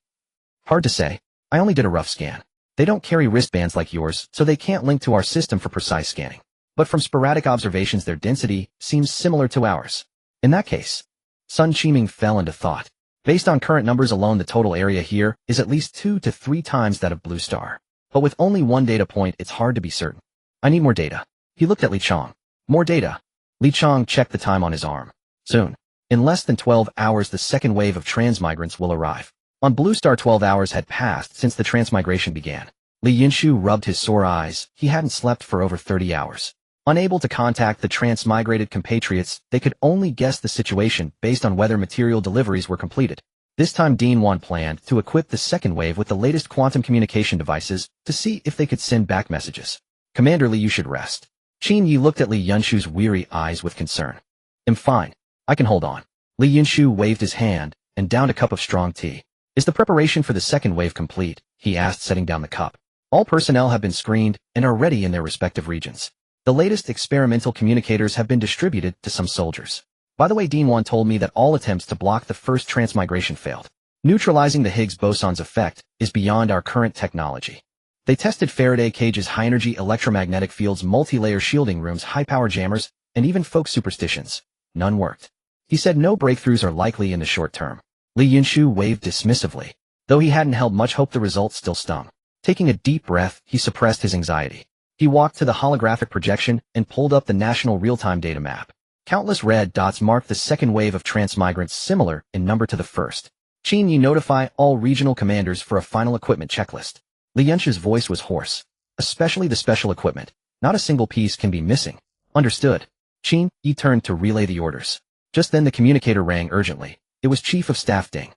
Hard to say. I only did a rough scan. They don't carry wristbands like yours, so they can't link to our system for precise scanning. But from sporadic observations, their density seems similar to ours. In that case, Sun Qiming fell into thought. Based on current numbers alone, the total area here is at least 2 to 3 times that of Blue Star. But with only one data point, it's hard to be certain. I need more data. He looked at Li Chang. More data. Li Chang checked the time on his arm. Soon. In less than 12 hours, the second wave of transmigrants will arrive. On Blue Star, 12 hours had passed since the transmigration began. Li Yunshu rubbed his sore eyes. He hadn't slept for over 30 hours. Unable to contact the transmigrated compatriots, they could only guess the situation based on whether material deliveries were completed. This time Dean Wan planned to equip the second wave with the latest quantum communication devices to see if they could send back messages. Commander Li, you should rest. Qin Yi looked at Li Yunshu's weary eyes with concern. I'm fine. I can hold on. Li Yunshu waved his hand and downed a cup of strong tea. Is the preparation for the second wave complete? He asked, setting down the cup. All personnel have been screened and are ready in their respective regions. The latest experimental communicators have been distributed to some soldiers. By the way, Dean Wan told me that all attempts to block the first transmigration failed. Neutralizing the Higgs boson's effect is beyond our current technology. They tested Faraday cages, high-energy electromagnetic fields, multi-layer shielding rooms, high-power jammers, and even folk superstitions. None worked. He said no breakthroughs are likely in the short term. Li Yunshu waved dismissively. Though he hadn't held much hope, the results still stung. Taking a deep breath, he suppressed his anxiety. He walked to the holographic projection and pulled up the national real-time data map. Countless red dots marked the second wave of transmigrants, similar in number to the first. Qin Yi, notify all regional commanders for a final equipment checklist. Li Yunshu's voice was hoarse. Especially the special equipment. Not a single piece can be missing. Understood. Qin Yi turned to relay the orders. Just then the communicator rang urgently. It was Chief of Staff Ding.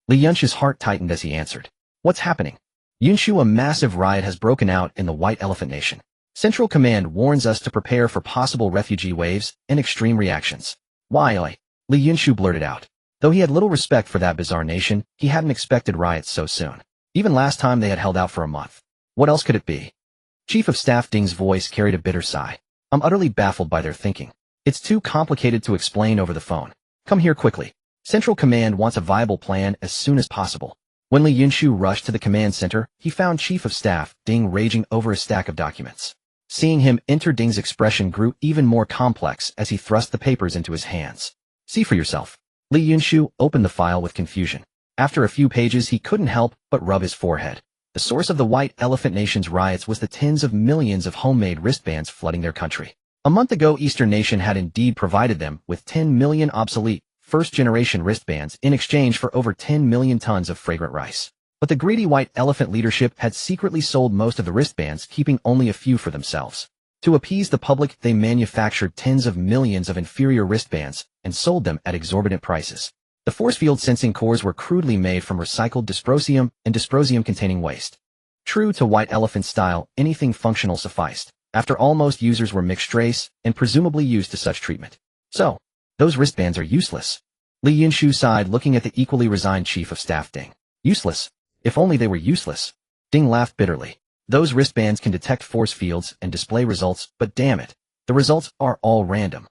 Li Yunshu's heart tightened as he answered. What's happening? Yunshu, a massive riot has broken out in the White Elephant Nation. Central Command warns us to prepare for possible refugee waves and extreme reactions. Why? Li Yunshu blurted out. Though he had little respect for that bizarre nation, he hadn't expected riots so soon. Even last time they had held out for a month. What else could it be? Chief of Staff Ding's voice carried a bitter sigh. I'm utterly baffled by their thinking. It's too complicated to explain over the phone. Come here quickly. Central Command wants a viable plan as soon as possible. When Li Yunshu rushed to the command center, he found Chief of Staff Ding raging over a stack of documents. Seeing him enter, Ding's expression grew even more complex as he thrust the papers into his hands. See for yourself. Li Yunshu opened the file with confusion. After a few pages, he couldn't help but rub his forehead. The source of the White Elephant Nation's riots was the tens of millions of homemade wristbands flooding their country. A month ago, Eastern Nation had indeed provided them with 10 million obsolete, first-generation wristbands in exchange for over 10 million tons of fragrant rice. But the greedy White Elephant leadership had secretly sold most of the wristbands, keeping only a few for themselves. To appease the public, they manufactured tens of millions of inferior wristbands and sold them at exorbitant prices. The force field sensing cores were crudely made from recycled dysprosium and dysprosium-containing waste. True to White Elephant style, anything functional sufficed. After all, most users were mixed race and presumably used to such treatment. So, those wristbands are useless. Li Yunshu sighed, looking at the equally resigned Chief of Staff Ding. Useless? If only they were useless. Ding laughed bitterly. Those wristbands can detect force fields and display results, but damn it, the results are all random.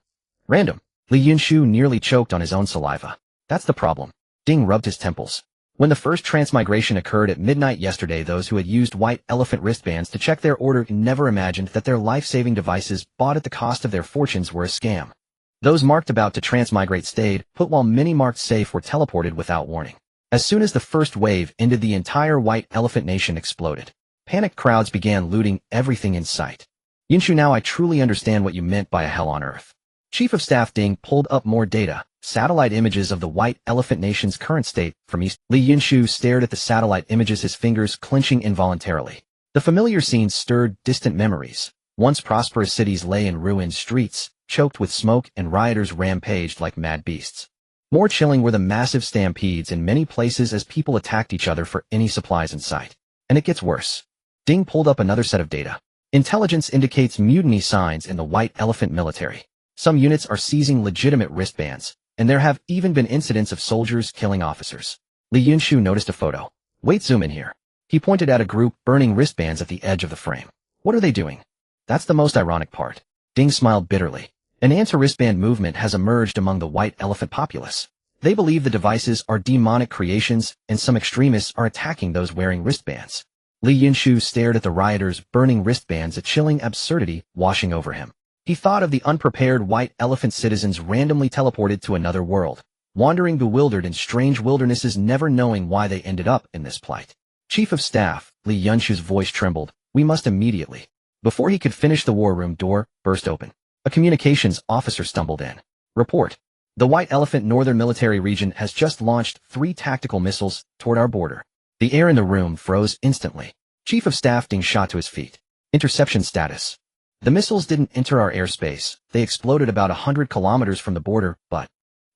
Random? Li Yunshu nearly choked on his own saliva. That's the problem. Ding rubbed his temples. When the first transmigration occurred at midnight yesterday, those who had used White Elephant wristbands to check their order never imagined that their life-saving devices bought at the cost of their fortunes were a scam. Those marked about to transmigrate stayed put while many marked safe were teleported without warning. As soon as the first wave ended, the entire White Elephant Nation exploded. Panicked crowds began looting everything in sight. Yunshu, now I truly understand what you meant by a hell on earth. Chief of Staff Ding pulled up more data, satellite images of the White Elephant Nation's current state from East. Yunshu stared at the satellite images, his fingers clenching involuntarily. The familiar scenes stirred distant memories. Once prosperous cities lay in ruined streets, choked with smoke, and rioters rampaged like mad beasts. More chilling were the massive stampedes in many places as people attacked each other for any supplies in sight. And it gets worse. Ding pulled up another set of data. Intelligence indicates mutiny signs in the White Elephant military. Some units are seizing legitimate wristbands, and there have even been incidents of soldiers killing officers. Yunshu noticed a photo. Wait, zoom in here. He pointed at a group burning wristbands at the edge of the frame. What are they doing? That's the most ironic part. Ding smiled bitterly. An anti-wristband movement has emerged among the White Elephant populace. They believe the devices are demonic creations, and some extremists are attacking those wearing wristbands. Yunshu stared at the rioters burning wristbands, a chilling absurdity washing over him. He thought of the unprepared White Elephant citizens randomly teleported to another world, wandering bewildered in strange wildernesses, never knowing why they ended up in this plight. Chief of Staff, Yunshu's voice trembled. We must immediately. Before he could finish, the war room door burst open. A communications officer stumbled in. Report. The White Elephant Northern Military Region has just launched 3 tactical missiles toward our border. The air in the room froze instantly. Chief of Staff Ding shot to his feet. Interception status. The missiles didn't enter our airspace. They exploded about 100 kilometers from the border, but...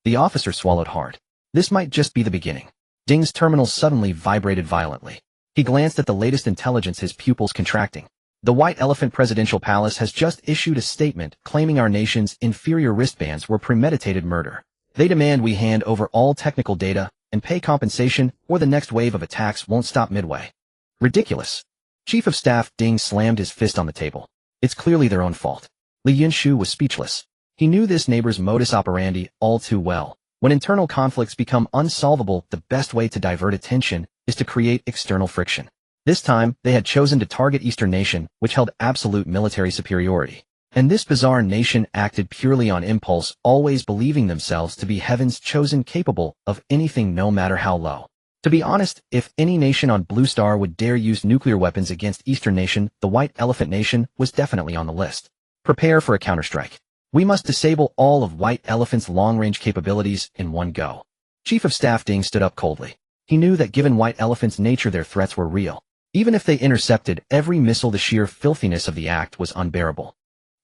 The officer swallowed hard. This might just be the beginning. Ding's terminal suddenly vibrated violently. He glanced at the latest intelligence, his pupils contracting. The White Elephant Presidential Palace has just issued a statement claiming our nation's inferior wristbands were premeditated murder. They demand we hand over all technical data and pay compensation, or the next wave of attacks won't stop midway. Ridiculous. Chief of Staff Ding slammed his fist on the table. It's clearly their own fault. Yunshu was speechless. He knew this neighbor's modus operandi all too well. When internal conflicts become unsolvable, the best way to divert attention is to create external friction. This time, they had chosen to target Eastern Nation, which held absolute military superiority. And this bizarre nation acted purely on impulse, always believing themselves to be heaven's chosen, capable of anything no matter how low. To be honest, if any nation on Blue Star would dare use nuclear weapons against Eastern Nation, the White Elephant Nation was definitely on the list. Prepare for a counterstrike. We must disable all of White Elephant's long-range capabilities in one go. Chief of Staff Ding stood up coldly. He knew that given White Elephant's nature, their threats were real. Even if they intercepted every missile, the sheer filthiness of the act was unbearable.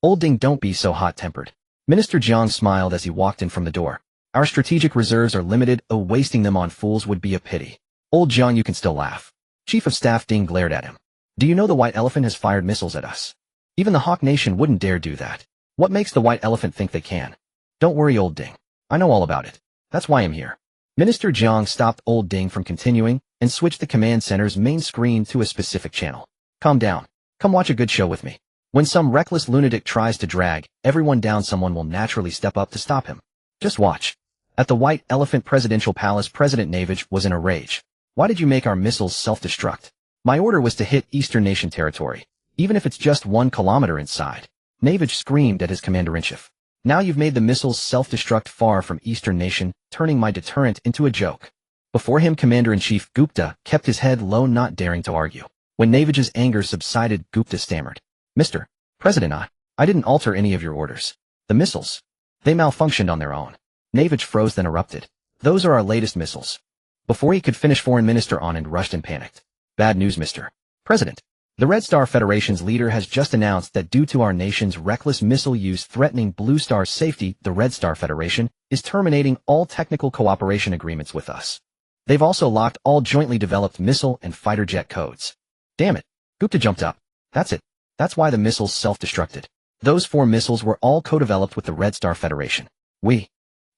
Old Ding, don't be so hot-tempered. Minister Jiang smiled as he walked in from the door. Our strategic reserves are limited, wasting them on fools would be a pity. Old Jiang, you can still laugh. Chief of Staff Ding glared at him. Do you know the White Elephant has fired missiles at us? Even the Hawk Nation wouldn't dare do that. What makes the White Elephant think they can? Don't worry, Old Ding. I know all about it. That's why I'm here. Minister Jiang stopped Old Ding from continuing and switched the command center's main screen to a specific channel. Calm down. Come watch a good show with me. When some reckless lunatic tries to drag everyone down, someone will naturally step up to stop him. Just watch. At the White Elephant Presidential Palace, President Navage was in a rage. Why did you make our missiles self-destruct? My order was to hit Eastern Nation territory, even if it's just 1 kilometer inside. Navage screamed at his commander-in-chief. Now you've made the missiles self-destruct far from Eastern Nation, turning my deterrent into a joke. Before him, Commander-in-Chief Gupta kept his head low, not daring to argue. When Navage's anger subsided, Gupta stammered. Mr. President, I didn't alter any of your orders. The missiles, they malfunctioned on their own. Navage froze, then erupted. Those are our latest missiles. Before he could finish, Foreign Minister Anand rushed and panicked. Bad news, Mr. President. The Red Star Federation's leader has just announced that due to our nation's reckless missile use threatening Blue Star's safety, the Red Star Federation is terminating all technical cooperation agreements with us. They've also locked all jointly developed missile and fighter jet codes. Damn it. Gupta jumped up. That's it. That's why the missiles self-destructed. Those 4 missiles were all co-developed with the Red Star Federation.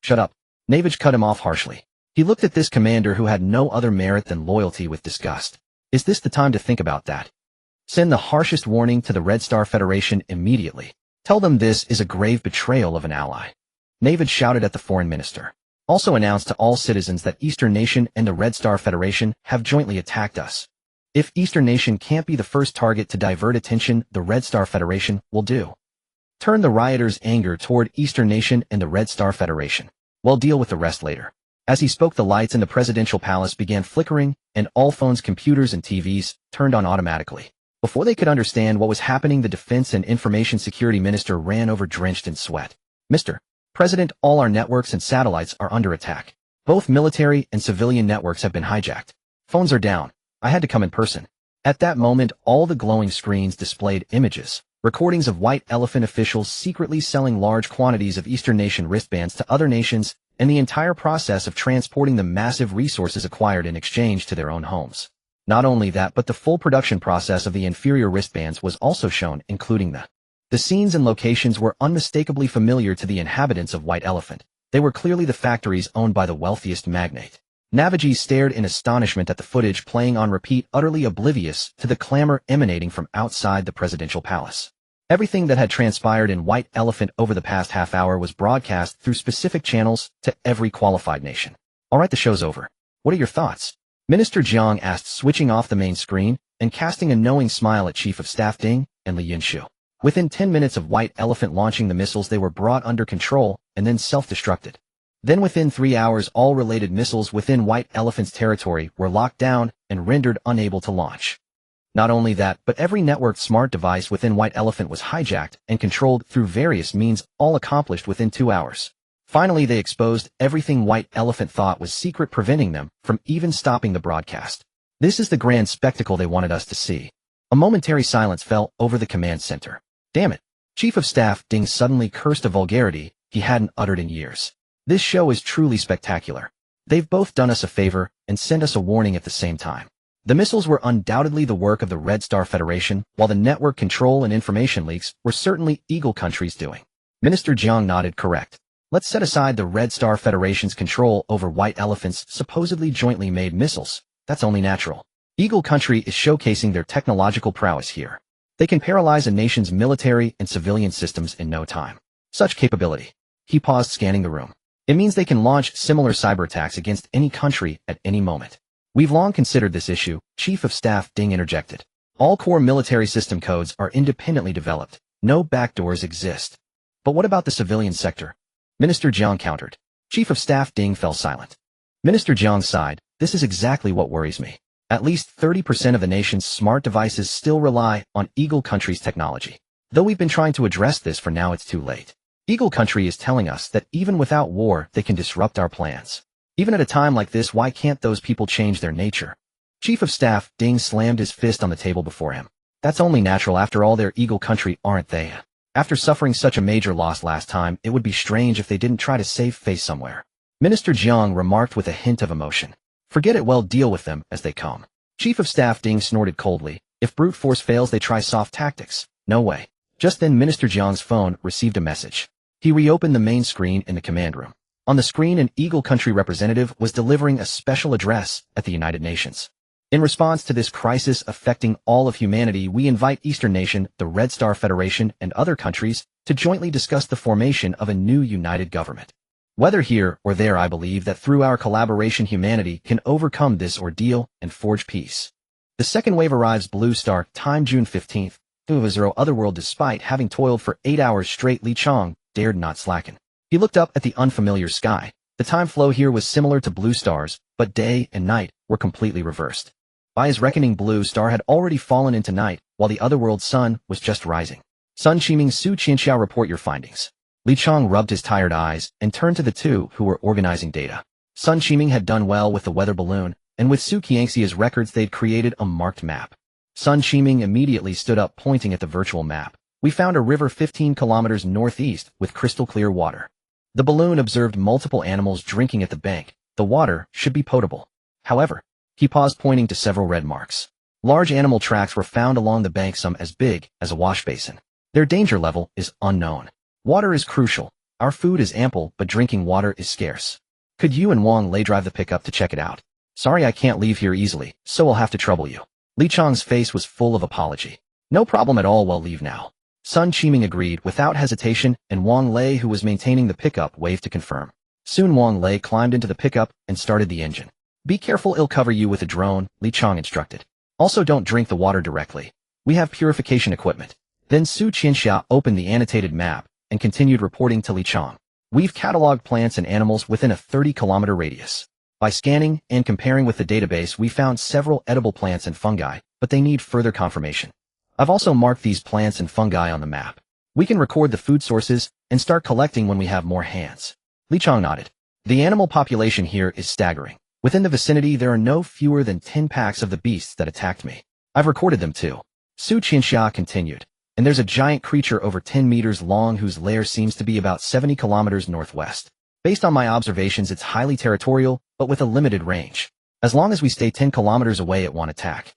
Shut up. Navage cut him off harshly. He looked at this commander who had no other merit than loyalty with disgust. Is this the time to think about that? Send the harshest warning to the Red Star Federation immediately. Tell them this is a grave betrayal of an ally. Navage shouted at the foreign minister. Also announce to all citizens that Eastern Nation and the Red Star Federation have jointly attacked us. If Eastern Nation can't be the first target to divert attention, the Red Star Federation will do. Turn the rioters' anger toward Eastern Nation and the Red Star Federation. We'll deal with the rest later. As he spoke, the lights in the presidential palace began flickering, and all phones, computers, and TVs turned on automatically. Before they could understand what was happening, the Defense and Information Security Minister ran over drenched in sweat. Mr. President, all our networks and satellites are under attack. Both military and civilian networks have been hijacked. Phones are down. I had to come in person. At that moment, all the glowing screens displayed images, recordings of White Elephant officials secretly selling large quantities of Eastern Nation wristbands to other nations, and the entire process of transporting the massive resources acquired in exchange to their own homes. Not only that, but the full production process of the inferior wristbands was also shown, including the scenes and locations were unmistakably familiar to the inhabitants of White Elephant. They were clearly the factories owned by the wealthiest magnate. Navaji stared in astonishment at the footage playing on repeat, utterly oblivious to the clamor emanating from outside the presidential palace. Everything that had transpired in White Elephant over the past half hour was broadcast through specific channels to every qualified nation. All right, the show's over. What are your thoughts? Minister Jiang asked, switching off the main screen and casting a knowing smile at Chief of Staff Ding and Li Yunshu. Within 10 minutes of White Elephant launching the missiles, they were brought under control and then self-destructed. Then within 3 hours, all related missiles within White Elephant's territory were locked down and rendered unable to launch. Not only that, but every networked smart device within White Elephant was hijacked and controlled through various means, all accomplished within 2 hours. Finally, they exposed everything White Elephant thought was secret, preventing them from even stopping the broadcast. This is the grand spectacle they wanted us to see. A momentary silence fell over the command center. Damn it. Chief of Staff Ding suddenly cursed a vulgarity he hadn't uttered in years. This show is truly spectacular. They've both done us a favor and sent us a warning at the same time. The missiles were undoubtedly the work of the Red Star Federation, while the network control and information leaks were certainly Eagle Country's doing. Minister Jiang nodded. Correct. Let's set aside the Red Star Federation's control over White Elephant's supposedly jointly made missiles. That's only natural. Eagle Country is showcasing their technological prowess here. They can paralyze a nation's military and civilian systems in no time. Such capability. He paused, scanning the room. It means they can launch similar cyber attacks against any country at any moment. We've long considered this issue, Chief of Staff Ding interjected. All core military system codes are independently developed. No backdoors exist. But what about the civilian sector? Minister Jiang countered. Chief of Staff Ding fell silent. Minister Jiang sighed. This is exactly what worries me. At least 30% of the nation's smart devices still rely on Eagle Country's technology. Though we've been trying to address this, for now it's too late. Eagle Country is telling us that even without war, they can disrupt our plans. Even at a time like this, why can't those people change their nature? Chief of Staff Ding slammed his fist on the table before him. That's only natural. After all, they're Eagle Country, aren't they? After suffering such a major loss last time, it would be strange if they didn't try to save face somewhere. Minister Jiang remarked with a hint of emotion. Forget it, well, deal with them as they come. Chief of Staff Ding snorted coldly. If brute force fails, they try soft tactics. No way. Just then, Minister Jiang's phone received a message. He reopened the main screen in the command room. On the screen, an Eagle Country representative was delivering a special address at the United Nations. In response to this crisis affecting all of humanity, we invite Eastern Nation, the Red Star Federation, and other countries to jointly discuss the formation of a new united government. Whether here or there, I believe that through our collaboration, humanity can overcome this ordeal and forge peace. The second wave arrives. Blue Star, time June 15th, 2000. Otherworld. Despite having toiled for 8 hours straight, Li Chang dared not slacken. He looked up at the unfamiliar sky. The time flow here was similar to Blue Star's, but day and night were completely reversed. By his reckoning, Blue Star had already fallen into night, while the otherworld sun was just rising. Sun Qiming, Su Qianxiao, report your findings. Li Chang rubbed his tired eyes and turned to the two who were organizing data. Sun Qiming had done well with the weather balloon, and with Su Qianxia's records they'd created a marked map. Sun Qiming immediately stood up, pointing at the virtual map. We found a river 15 kilometers northeast with crystal clear water. The balloon observed multiple animals drinking at the bank. The water should be potable. However, he paused, pointing to several red marks. Large animal tracks were found along the bank, some as big as a wash basin. Their danger level is unknown. Water is crucial. Our food is ample, but drinking water is scarce. Could you and Wang Lei drive the pickup to check it out? Sorry, I can't leave here easily, so I'll have to trouble you. Li Chang's face was full of apology. No problem at all, we'll leave now. Sun Qiming agreed without hesitation, and Wang Lei, who was maintaining the pickup, waved to confirm. Soon Wang Lei climbed into the pickup and started the engine. Be careful, it'll cover you with a drone, Li Chang instructed. Also, don't drink the water directly. We have purification equipment. Then Su Qianxia opened the annotated map and continued reporting to Li Chang. We've cataloged plants and animals within a 30-kilometer radius. By scanning and comparing with the database, we found several edible plants and fungi, but they need further confirmation. I've also marked these plants and fungi on the map. We can record the food sources and start collecting when we have more hands. Li Chang nodded. The animal population here is staggering. Within the vicinity, there are no fewer than 10 packs of the beasts that attacked me. I've recorded them too. Su Qianxia continued. And there's a giant creature over 10 meters long whose lair seems to be about 70 kilometers northwest. Based on my observations, it's highly territorial, but with a limited range. As long as we stay 10 kilometers away, it won't attack.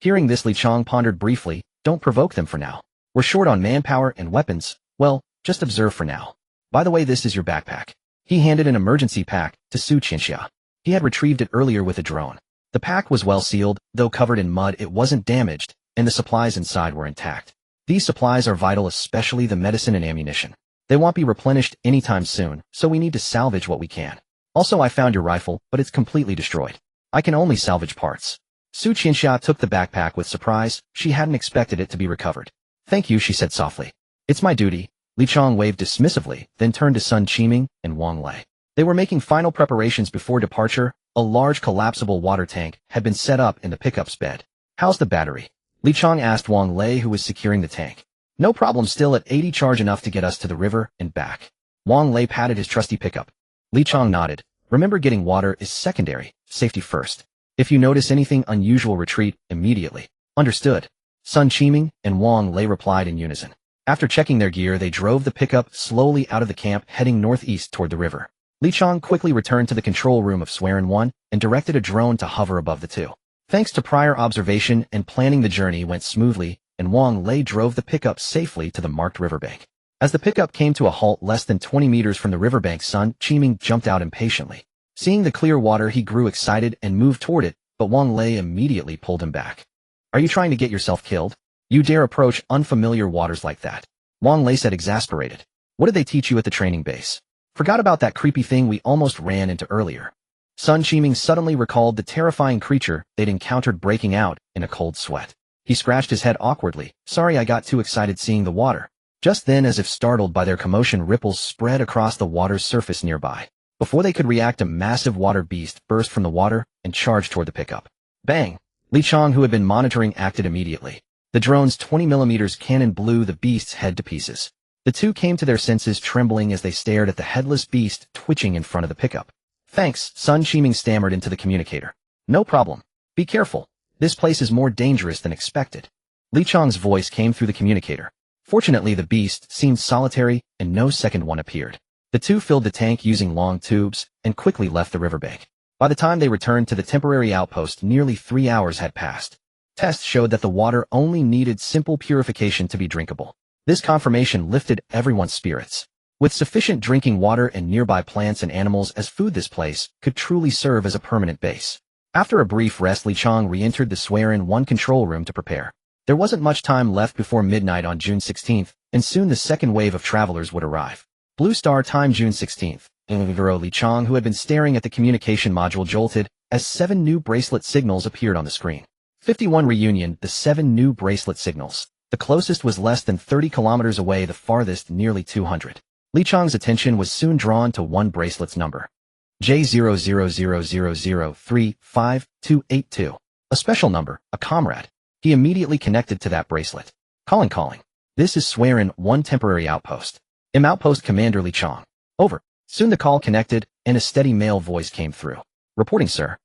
Hearing this, Li Chang pondered briefly. Don't provoke them for now. We're short on manpower and weapons. Well, just observe for now. By the way, this is your backpack. He handed an emergency pack to Su Qianxia. He had retrieved it earlier with a drone. The pack was well sealed, though covered in mud it wasn't damaged, and the supplies inside were intact. These supplies are vital, especially the medicine and ammunition. They won't be replenished anytime soon, so we need to salvage what we can. Also, I found your rifle, but it's completely destroyed. I can only salvage parts. Su Qianxia took the backpack with surprise. She hadn't expected it to be recovered. Thank you, she said softly. It's my duty. Li Chang waved dismissively, then turned to Sun Qiming and Wang Lei. They were making final preparations before departure. A large collapsible water tank had been set up in the pickup's bed. How's the battery? Li Chang asked Wang Lei, who was securing the tank. No problem, still at 80, charge enough to get us to the river and back. Wang Lei patted his trusty pickup. Li Chang nodded. Remember, getting water is secondary, safety first. If you notice anything unusual, retreat immediately. Understood. Sun Qiming and Wang Lei replied in unison. After checking their gear, they drove the pickup slowly out of the camp, heading northeast toward the river. Li Chang quickly returned to the control room of Swearin 1 and directed a drone to hover above the two. Thanks to prior observation and planning, the journey went smoothly, and Wang Lei drove the pickup safely to the marked riverbank. As the pickup came to a halt less than 20 meters from the riverbank, Sun Qiming jumped out impatiently. Seeing the clear water, he grew excited and moved toward it, but Wang Lei immediately pulled him back. Are you trying to get yourself killed? You dare approach unfamiliar waters like that? Wang Lei said, exasperated. What did they teach you at the training base? Forgot about that creepy thing we almost ran into earlier. Sun Qiming suddenly recalled the terrifying creature they'd encountered, breaking out in a cold sweat. He scratched his head awkwardly. Sorry, I got too excited seeing the water. Just then, as if startled by their commotion, ripples spread across the water's surface nearby. Before they could react, a massive water beast burst from the water and charged toward the pickup. Bang! Li Chang, who had been monitoring, acted immediately. The drone's 20mm cannon blew the beast's head to pieces. The two came to their senses, trembling as they stared at the headless beast twitching in front of the pickup. Thanks, Sun Qiming stammered into the communicator. No problem. Be careful. This place is more dangerous than expected. Li Chang's voice came through the communicator. Fortunately, the beast seemed solitary and no second one appeared. The two filled the tank using long tubes and quickly left the riverbank. By the time they returned to the temporary outpost, nearly 3 hours had passed. Tests showed that the water only needed simple purification to be drinkable. This confirmation lifted everyone's spirits. With sufficient drinking water and nearby plants and animals as food, this place could truly serve as a permanent base. After a brief rest, Li Chang re-entered the Swearin 1 control room to prepare. There wasn't much time left before midnight on June 16th, and soon the second wave of travelers would arrive. Blue Star time, June 16th. Li Chang, who had been staring at the communication module, jolted as 7 new bracelet signals appeared on the screen. 51 reunion, the 7 new bracelet signals. The closest was less than 30 kilometers away, the farthest nearly 200. Li Chang's attention was soon drawn to one bracelet's number. J0000035282. A special number, a comrade. He immediately connected to that bracelet. Calling. This is Swearin 1 temporary outpost. Outpost Commander Li Chang. Over. Soon the call connected, and a steady male voice came through. Reporting, sir.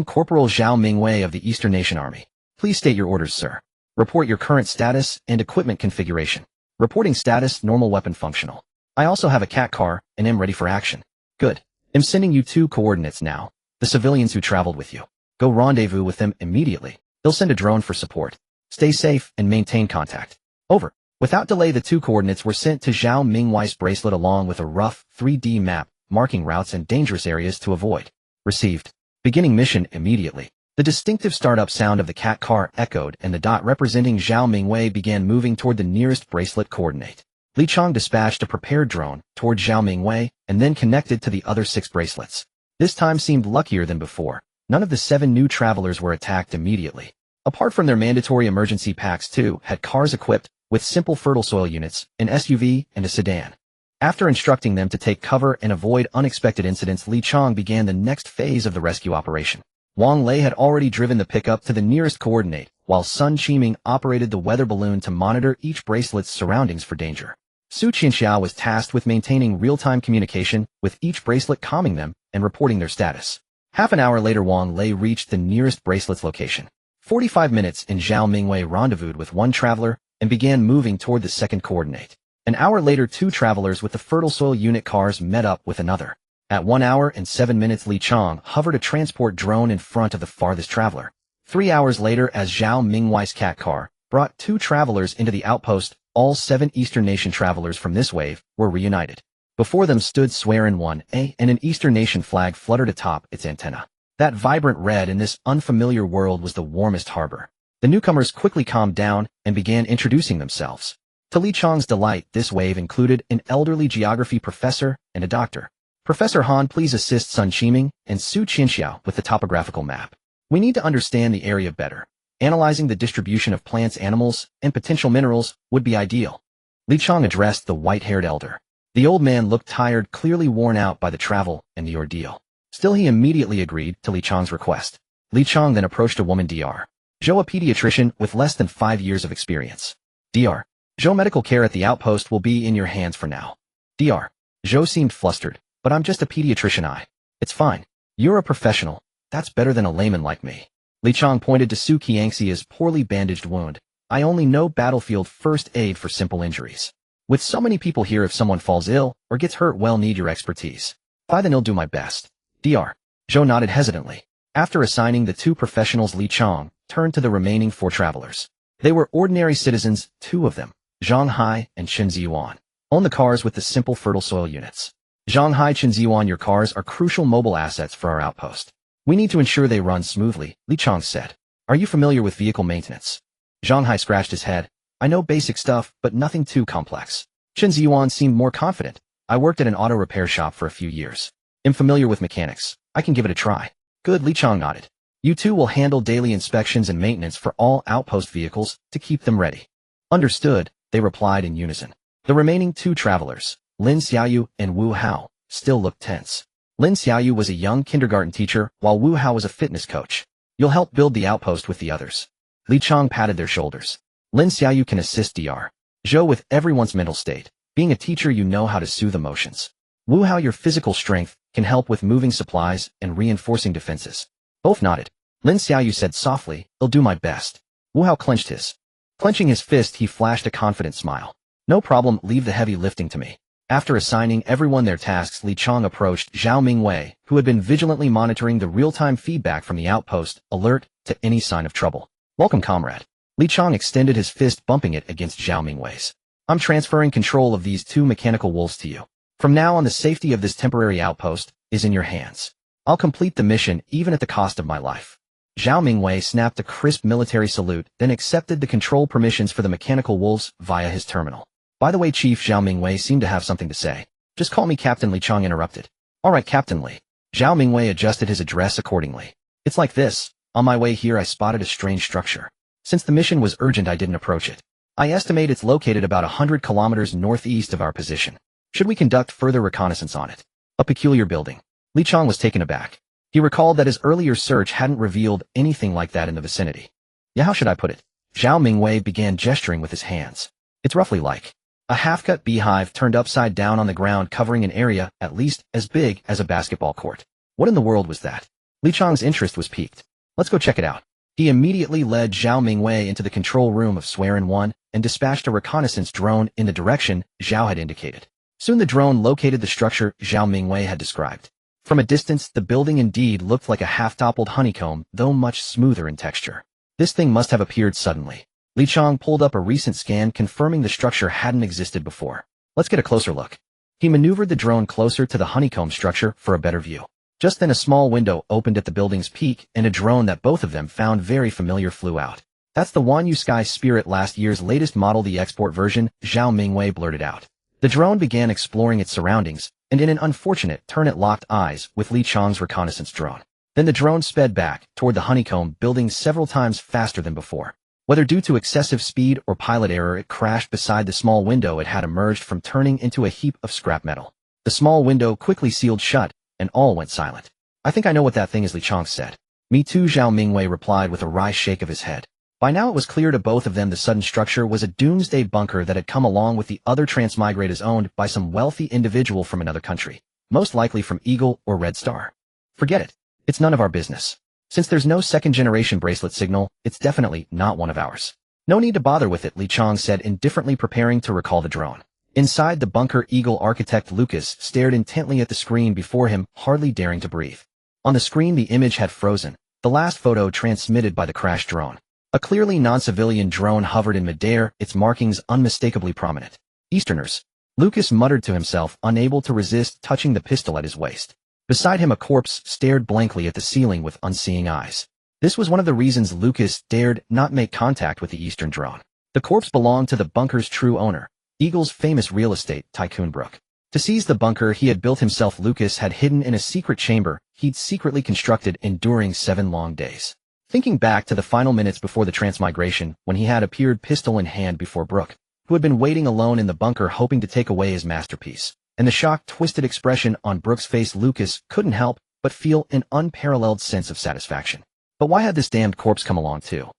Corporal Zhao Mingwei of the Eastern Nation Army. Please state your orders, sir. Report your current status and equipment configuration. Reporting status, normal, weapon functional. I also have a cat car and am ready for action. Good. I'm sending you 2 coordinates now. The civilians who traveled with you. Go rendezvous with them immediately. They'll send a drone for support. Stay safe and maintain contact. Over. Without delay, the 2 coordinates were sent to Zhao Mingwei's bracelet along with a rough 3D map marking routes and dangerous areas to avoid. Received. Beginning mission immediately. The distinctive startup sound of the cat car echoed, and the dot representing Zhao Mingwei began moving toward the nearest bracelet coordinate. Li Chang dispatched a prepared drone toward Zhao Mingwei and then connected to the other 6 bracelets. This time seemed luckier than before. None of the 7 new travelers were attacked immediately. Apart from their mandatory emergency packs, 2 had cars equipped with simple fertile soil units, an SUV, and a sedan. After instructing them to take cover and avoid unexpected incidents, Li Chang began the next phase of the rescue operation. Wang Lei had already driven the pickup to the nearest coordinate, while Sun Qiming operated the weather balloon to monitor each bracelet's surroundings for danger. Su Qianxiao was tasked with maintaining real-time communication, with each bracelet calming them and reporting their status. Half an hour later, Wang Lei reached the nearest bracelet's location. 45 minutes in, Zhao Mingwei rendezvoused with one traveler and began moving toward the second coordinate. An hour later, two travelers with the fertile soil unit cars met up with another. At 1 hour and 7 minutes, Li Chang hovered a transport drone in front of the farthest traveler. 3 hours later, as Zhao Mingwei's cat car brought two travelers into the outpost, all 7 Eastern Nation travelers from this wave were reunited. Before them stood Swearin 1A, and an Eastern Nation flag fluttered atop its antenna. That vibrant red in this unfamiliar world was the warmest harbor. The newcomers quickly calmed down and began introducing themselves. To Li Chang's delight, this wave included an elderly geography professor and a doctor. Professor Han, please assist Sun Qiming and Su Qianxiao with the topographical map. We need to understand the area better. Analyzing the distribution of plants, animals, and potential minerals would be ideal. Li Chang addressed the white-haired elder. The old man looked tired, clearly worn out by the travel and the ordeal. Still, he immediately agreed to Li Chang's request. Li Chang then approached a woman, Dr. Zhou, a pediatrician with less than 5 years of experience. Dr. Zhou, medical care at the outpost will be in your hands for now. Dr. Zhou seemed flustered, but I'm just a pediatrician. It's fine. You're a professional. That's better than a layman like me. Li Chang pointed to Su Qiangxia's poorly bandaged wound. I only know battlefield first aid for simple injuries. With so many people here, if someone falls ill or gets hurt, we'll need your expertise. Fine, then I'll do my best. Dr. Zhou nodded hesitantly. After assigning the 2 professionals, Li Chang turned to the remaining 4 travelers. They were ordinary citizens, 2 of them, Zhang Hai and Chen Ziyuan, owned the cars with the simple fertile soil units. Zhang Hai, Chen Ziyuan, your cars are crucial mobile assets for our outpost. We need to ensure they run smoothly, Li Chang said. Are you familiar with vehicle maintenance? Zhang Hai scratched his head. I know basic stuff, but nothing too complex. Chen Ziyuan seemed more confident. I worked at an auto repair shop for a few years. I'm familiar with mechanics. I can give it a try. Good, Li Chang nodded. You 2 will handle daily inspections and maintenance for all outpost vehicles to keep them ready. Understood, they replied in unison. The remaining 2 travelers, Lin Xiaoyu and Wu Hao, still looked tense. Lin Xiaoyu was a young kindergarten teacher, while Wu Hao was a fitness coach. You'll help build the outpost with the others. Li Chang patted their shoulders. Lin Xiaoyu can assist Dr. Zhou with everyone's mental state. Being a teacher, you know how to soothe emotions. Wu Hao, your physical strength can help with moving supplies and reinforcing defenses. Both nodded. Lin Xiaoyu said softly, I'll do my best. Wu Hao clenching his fist, he flashed a confident smile. No problem, leave the heavy lifting to me. After assigning everyone their tasks, Li Chang approached Zhao Mingwei, who had been vigilantly monitoring the real-time feedback from the outpost, alert to any sign of trouble. Welcome, comrade. Li Chang extended his fist, bumping it against Zhao Mingwei's. I'm transferring control of these 2 mechanical wolves to you. From now on, the safety of this temporary outpost is in your hands. I'll complete the mission even at the cost of my life. Zhao Mingwei snapped a crisp military salute, then accepted the control permissions for the mechanical wolves via his terminal. By the way, Chief, Zhao Mingwei seemed to have something to say. Just call me Captain, Li Chang interrupted. All right, Captain Li. Zhao Mingwei adjusted his address accordingly. It's like this. On my way here, I spotted a strange structure. Since the mission was urgent, I didn't approach it. I estimate it's located about 100 kilometers northeast of our position. Should we conduct further reconnaissance on it? A peculiar building. Li Chang was taken aback. He recalled that his earlier search hadn't revealed anything like that in the vicinity. Yeah, how should I put it? Zhao Mingwei began gesturing with his hands. It's roughly like a half-cut beehive turned upside down on the ground, covering an area at least as big as a basketball court. What in the world was that? Li Chang's interest was piqued. Let's go check it out. He immediately led Zhao Mingwei into the control room of Swearin 1 and dispatched a reconnaissance drone in the direction Zhao had indicated. Soon the drone located the structure Zhao Mingwei had described. From a distance, the building indeed looked like a half-toppled honeycomb, though much smoother in texture. This thing must have appeared suddenly. Li Chang pulled up a recent scan, confirming the structure hadn't existed before. Let's get a closer look. He maneuvered the drone closer to the honeycomb structure for a better view. Just then a small window opened at the building's peak, and a drone that both of them found very familiar flew out. That's the Wanyu Sky Spirit, last year's latest model, the export version, Zhao Mingwei blurted out. The drone began exploring its surroundings, and in an unfortunate turn it locked eyes with Li Chang's reconnaissance drone. Then the drone sped back toward the honeycomb building several times faster than before. Whether due to excessive speed or pilot error, it crashed beside the small window it had emerged from, turning into a heap of scrap metal. The small window quickly sealed shut, and all went silent. "I think I know what that thing is," Li Chang said. "Me too," Zhao Mingwei replied with a wry shake of his head. By now it was clear to both of them the sudden structure was a doomsday bunker that had come along with the other transmigrate owned by some wealthy individual from another country, most likely from Eagle or Red Star. "Forget it. It's none of our business. Since there's no second-generation bracelet signal, it's definitely not one of ours. No need to bother with it," Li Chang said, indifferently preparing to recall the drone. Inside the bunker, Eagle architect Lucas stared intently at the screen before him, hardly daring to breathe. On the screen the image had frozen, the last photo transmitted by the crashed drone. A clearly non-civilian drone hovered in midair, its markings unmistakably prominent. "Easterners," Lucas muttered to himself, unable to resist touching the pistol at his waist. Beside him a corpse stared blankly at the ceiling with unseeing eyes. This was one of the reasons Lucas dared not make contact with the Eastern drone. The corpse belonged to the bunker's true owner, Eagle's famous real estate tycoon Brooke. To seize the bunker he had built himself, Lucas had hidden in a secret chamber he'd secretly constructed, enduring 7 long days. Thinking back to the final minutes before the transmigration, when he had appeared pistol in hand before Brooke, who had been waiting alone in the bunker hoping to take away his masterpiece, and the shocked, twisted expression on Brooke's face, Lucas couldn't help but feel an unparalleled sense of satisfaction. But why had this damned corpse come along too?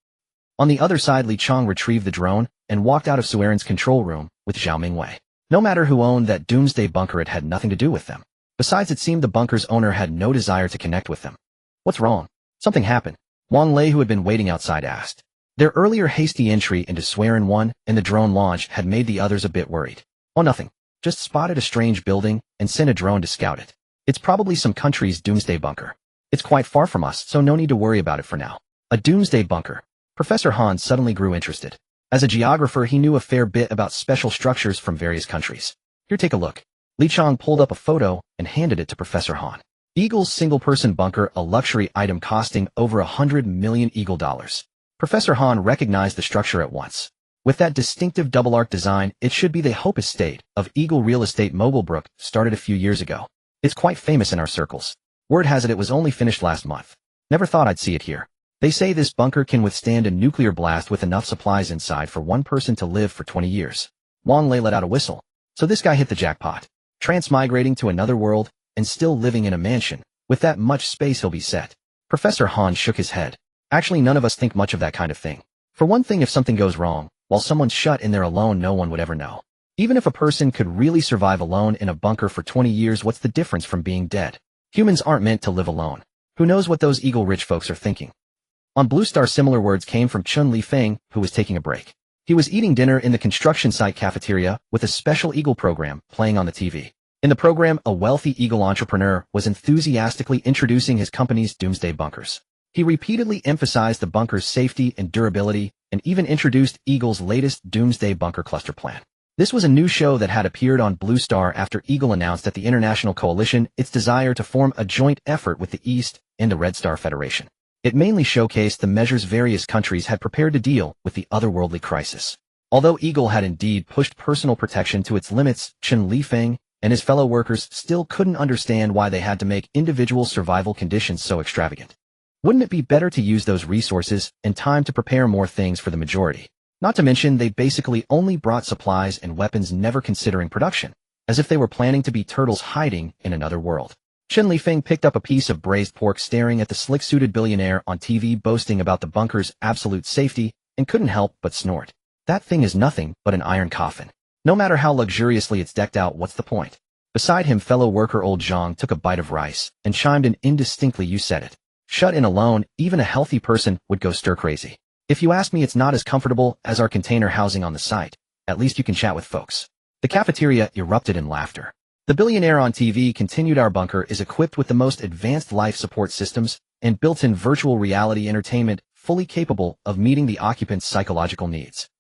On the other side, Li Chang retrieved the drone and walked out of Sueren's control room with Zhao Mingwei. No matter who owned that doomsday bunker, it had nothing to do with them. Besides, it seemed the bunker's owner had no desire to connect with them. "What's wrong? Something happened?" Wang Lei, who had been waiting outside, asked. Their earlier hasty entry into Sueren 1 and the drone launch had made the others a bit worried. "Oh, nothing. Just spotted a strange building and sent a drone to scout it. It's probably some country's doomsday bunker. It's quite far from us, so no need to worry about it for now." A doomsday bunker. Professor Han suddenly grew interested. As a geographer, he knew a fair bit about special structures from various countries. "Here, take a look." Li Chang pulled up a photo and handed it to Professor Han. Eagle's single-person bunker, a luxury item costing over 100 million Eagle dollars. Professor Han recognized the structure at once. With that distinctive double-arc design, it should be the Hope Estate of Eagle Real Estate Mogul. Brooke started a few years ago. It's quite famous in our circles. Word has it was only finished last month. Never thought I'd see it here. They say this bunker can withstand a nuclear blast with enough supplies inside for one person to live for 20 years. Wang Lei let out a whistle. So this guy hit the jackpot. Transmigrating to another world and still living in a mansion. With that much space he'll be set. Professor Han shook his head. Actually, none of us think much of that kind of thing. For one thing, if something goes wrong, while someone's shut in there alone, no one would ever know. Even if a person could really survive alone in a bunker for 20 years, what's the difference from being dead? Humans aren't meant to live alone. Who knows what those Eagle rich folks are thinking? On Blue Star, similar words came from Chun Li-Feng, who was taking a break. He was eating dinner in the construction site cafeteria with a special Eagle program playing on the TV. In the program, a wealthy Eagle entrepreneur was enthusiastically introducing his company's doomsday bunkers. He repeatedly emphasized the bunker's safety and durability, and even introduced Eagle's latest doomsday bunker cluster plan. This was a new show that had appeared on Blue Star after Eagle announced at the International Coalition its desire to form a joint effort with the East and the Red Star Federation. It mainly showcased the measures various countries had prepared to deal with the otherworldly crisis. Although Eagle had indeed pushed personal protection to its limits, Chun Li-Feng and his fellow workers still couldn't understand why they had to make individual survival conditions so extravagant. Wouldn't it be better to use those resources and time to prepare more things for the majority? Not to mention, they basically only brought supplies and weapons, never considering production, as if they were planning to be turtles hiding in another world. Chun Li-Feng picked up a piece of braised pork, staring at the slick-suited billionaire on TV boasting about the bunker's absolute safety, and couldn't help but snort. That thing is nothing but an iron coffin. No matter how luxuriously it's decked out, what's the point? Beside him, fellow worker old Zhang took a bite of rice and chimed in indistinctly, "You said it. Shut in alone, even a healthy person would go stir-crazy. If you ask me, it's not as comfortable as our container housing on the site. At least you can chat with folks." The cafeteria erupted in laughter. The billionaire on TV continued, "Our bunker is equipped with the most advanced life support systems and built-in virtual reality entertainment, fully capable of meeting the occupants' psychological needs."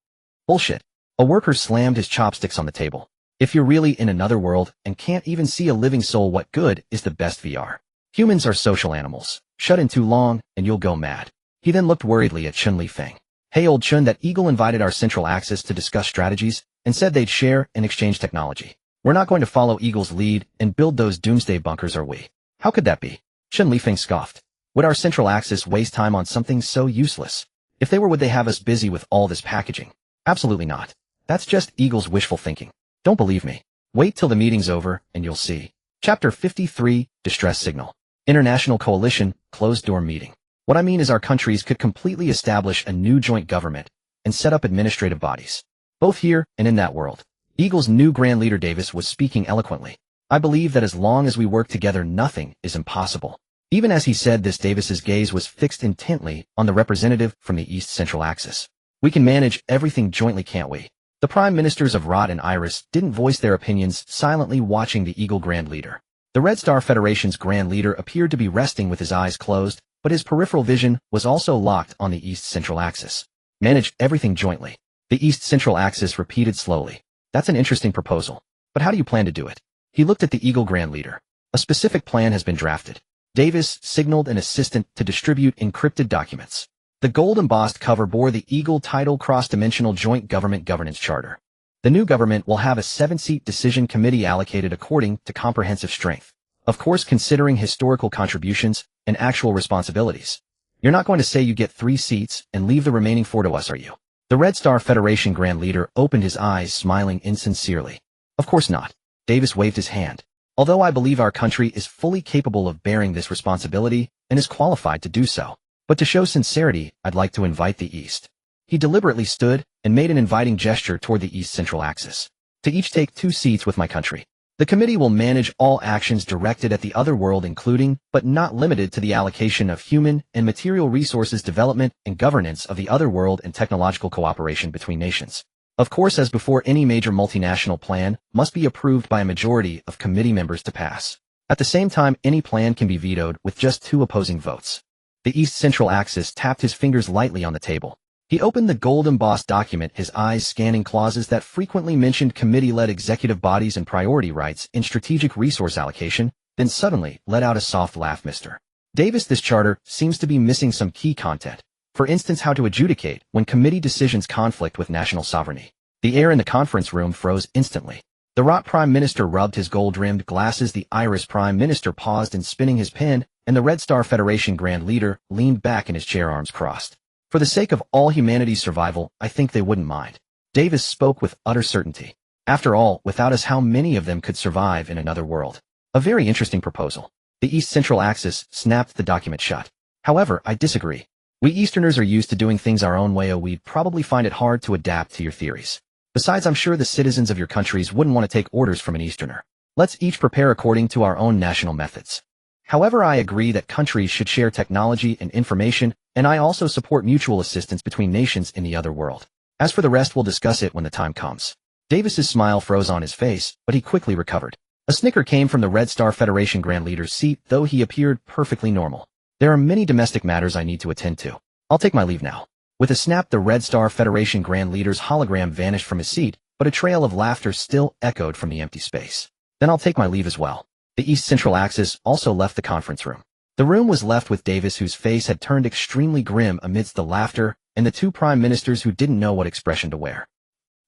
Bullshit. A worker slammed his chopsticks on the table. If you're really in another world and can't even see a living soul, what good is the best VR? Humans are social animals. Shut in too long, and you'll go mad. He then looked worriedly at Chun Li-Feng. "Hey, old Chun, that Eagle invited our Central Axis to discuss strategies and said they'd share and exchange technology. We're not going to follow Eagle's lead and build those doomsday bunkers, are we?" "How could that be?" Chun Li-Feng scoffed. "Would our Central Axis waste time on something so useless?" If they were, would they have us busy with all this packaging? Absolutely not. That's just Eagle's wishful thinking. Don't believe me? Wait till the meeting's over and you'll see. Chapter 53, Distress Signal. International Coalition, Closed Door Meeting. What I mean is our countries could completely establish a new joint government and set up administrative bodies. Both here and in that world. Eagle's new Grand Leader Davis was speaking eloquently. I believe that as long as we work together, nothing is impossible. Even as he said this, Davis's gaze was fixed intently on the representative from the East Central Axis. We can manage everything jointly, can't we? The Prime Ministers of Rod and Iris didn't voice their opinions, silently watching the Eagle Grand Leader. The Red Star Federation's Grand Leader appeared to be resting with his eyes closed, but his peripheral vision was also locked on the East Central Axis. Manage everything jointly. The East Central Axis repeated slowly. That's an interesting proposal. But how do you plan to do it? He looked at the Eagle Grand Leader. A specific plan has been drafted. Davis signaled an assistant to distribute encrypted documents. The gold-embossed cover bore the Eagle title Cross-Dimensional Joint Government Governance Charter. The new government will have a 7-seat decision committee allocated according to comprehensive strength. Of course, considering historical contributions and actual responsibilities. You're not going to say you get 3 seats and leave the remaining 4 to us, are you? The Red Star Federation Grand Leader opened his eyes, smiling insincerely. Of course not. Davis waved his hand. Although I believe our country is fully capable of bearing this responsibility and is qualified to do so. But to show sincerity, I'd like to invite the East. He deliberately stood and made an inviting gesture toward the East Central Axis. To each take 2 seats with my country. The committee will manage all actions directed at the other world, including, but not limited to, the allocation of human and material resources, development and governance of the other world, and technological cooperation between nations. Of course, as before, any major multinational plan must be approved by a majority of committee members to pass. At the same time, any plan can be vetoed with just 2 opposing votes. The East Central Axis tapped his fingers lightly on the table. He opened the gold-embossed document, his eyes scanning clauses that frequently mentioned committee-led executive bodies and priority rights in strategic resource allocation, then suddenly let out a soft laugh. Mr. Davis, this charter seems to be missing some key content. For instance, how to adjudicate when committee decisions conflict with national sovereignty. The air in the conference room froze instantly. The Rot Prime Minister rubbed his gold-rimmed glasses, the Iris Prime Minister paused in spinning his pen, and the Red Star Federation Grand Leader leaned back in his chair, arms crossed. For the sake of all humanity's survival, I think they wouldn't mind. Davis spoke with utter certainty. After all, without us, how many of them could survive in another world? A very interesting proposal. The East Central Axis snapped the document shut. However, I disagree. We Easterners are used to doing things our own way. We'd probably find it hard to adapt to your theories. Besides, I'm sure the citizens of your countries wouldn't want to take orders from an Easterner. Let's each prepare according to our own national methods. However, I agree that countries should share technology and information, and I also support mutual assistance between nations in the other world. As for the rest, we'll discuss it when the time comes. Davis's smile froze on his face, but he quickly recovered. A snicker came from the Red Star Federation Grand Leader's seat, though he appeared perfectly normal. There are many domestic matters I need to attend to. I'll take my leave now. With a snap, the Red Star Federation Grand Leader's hologram vanished from his seat, but a trail of laughter still echoed from the empty space. Then I'll take my leave as well. The East Central Axis also left the conference room. The room was left with Davis, whose face had turned extremely grim amidst the laughter, and the 2 prime ministers who didn't know what expression to wear.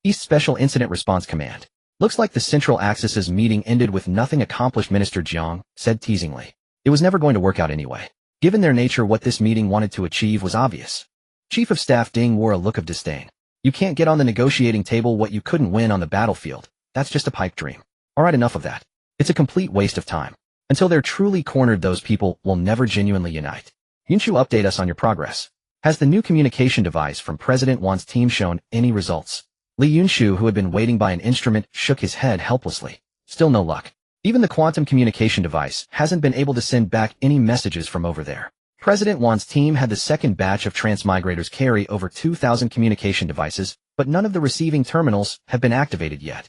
East Special Incident Response Command. Looks like the Central Axis's meeting ended with nothing accomplished, Minister Jiang said teasingly. It was never going to work out anyway. Given their nature, what this meeting wanted to achieve was obvious. Chief of Staff Ding wore a look of disdain. You can't get on the negotiating table what you couldn't win on the battlefield. That's just a pipe dream. All right, enough of that. It's a complete waste of time. Until they're truly cornered, those people will never genuinely unite. Yunshu, update us on your progress. Has the new communication device from President Wan's team shown any results? Li Yunshu, who had been waiting by an instrument, shook his head helplessly. Still no luck. Even the quantum communication device hasn't been able to send back any messages from over there. President Wan's team had the second batch of transmigrators carry over 2,000 communication devices, but none of the receiving terminals have been activated yet.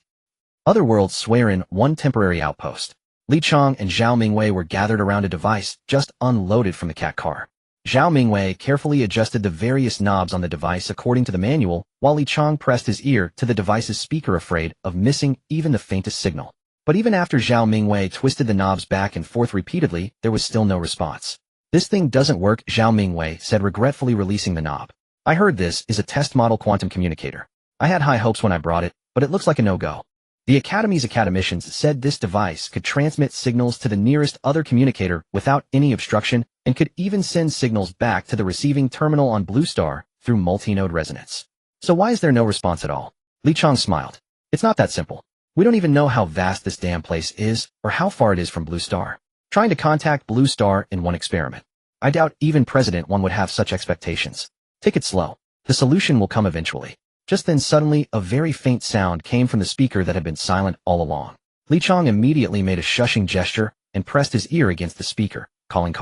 Other worlds swear in one temporary outpost. Li Chong and Zhao Mingwei were gathered around a device just unloaded from the cat car. Zhao Mingwei carefully adjusted the various knobs on the device according to the manual, while Li Chong pressed his ear to the device's speaker, afraid of missing even the faintest signal. But even after Zhao Mingwei twisted the knobs back and forth repeatedly, there was still no response. This thing doesn't work, Zhao Mingwei said, regretfully releasing the knob. I heard this is a test model quantum communicator. I had high hopes when I brought it, but it looks like a no-go. The Academy's academicians said this device could transmit signals to the nearest other communicator without any obstruction, and could even send signals back to the receiving terminal on Blue Star through multi-node resonance. So why is there no response at all? Li Chang smiled. It's not that simple. We don't even know how vast this damn place is or how far it is from Blue Star. Trying to contact Blue Star in one experiment. I doubt even President One would have such expectations. Take it slow. The solution will come eventually. Just then suddenly a very faint sound came from the speaker that had been silent all along. Li Chang immediately made a shushing gesture and pressed his ear against the speaker, calling.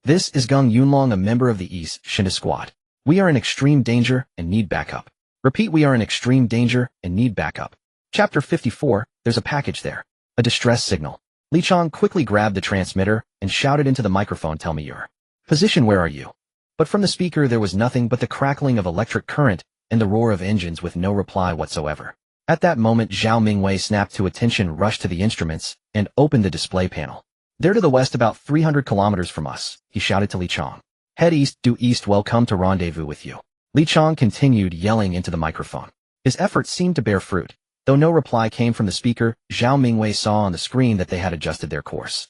This is Gung Yunlong, a member of the East Shinda Squad. We are in extreme danger and need backup. Repeat, we are in extreme danger and need backup. Chapter 54, there's a package there. A distress signal. Li Chang quickly grabbed the transmitter and shouted into the microphone, tell me your position, where are you? But from the speaker there was nothing but the crackling of electric current and the roar of engines with no reply whatsoever. At that moment Zhao Mingwei snapped to attention, rushed to the instruments, and opened the display panel. There to the west, about 300 kilometers from us, he shouted to Li Chang. Head east, due east, will come to rendezvous with you. Li Chang continued yelling into the microphone. His efforts seemed to bear fruit. Though no reply came from the speaker, Zhao Mingwei saw on the screen that they had adjusted their course.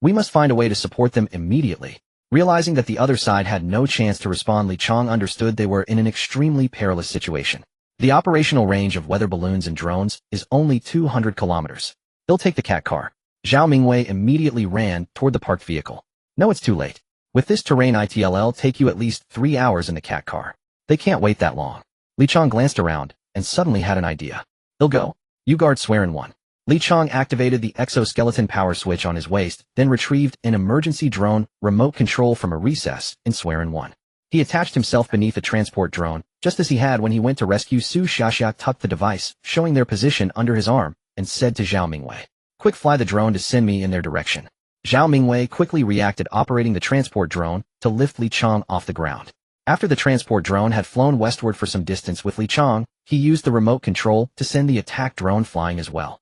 We must find a way to support them immediately. Realizing that the other side had no chance to respond, Li Chang understood they were in an extremely perilous situation. The operational range of weather balloons and drones is only 200 kilometers. They'll take the cat car. Zhao Mingwei immediately ran toward the parked vehicle. No, it's too late. With this terrain, it'll take you at least 3 hours in the cat car. They can't wait that long. Li Chang glanced around and suddenly had an idea. They'll go. You guard Swearin 1. Li Chang activated the exoskeleton power switch on his waist, then retrieved an emergency drone remote control from a recess in Swearin 1. He attached himself beneath a transport drone, just as he had when he went to rescue Su Xiaxia, tucked the device, showing their position under his arm, and said to Zhao Mingwei, quick, fly the drone to send me in their direction. Zhao Mingwei quickly reacted, operating the transport drone to lift Li Chang off the ground. After the transport drone had flown westward for some distance with Li Chang, he used the remote control to send the attack drone flying as well.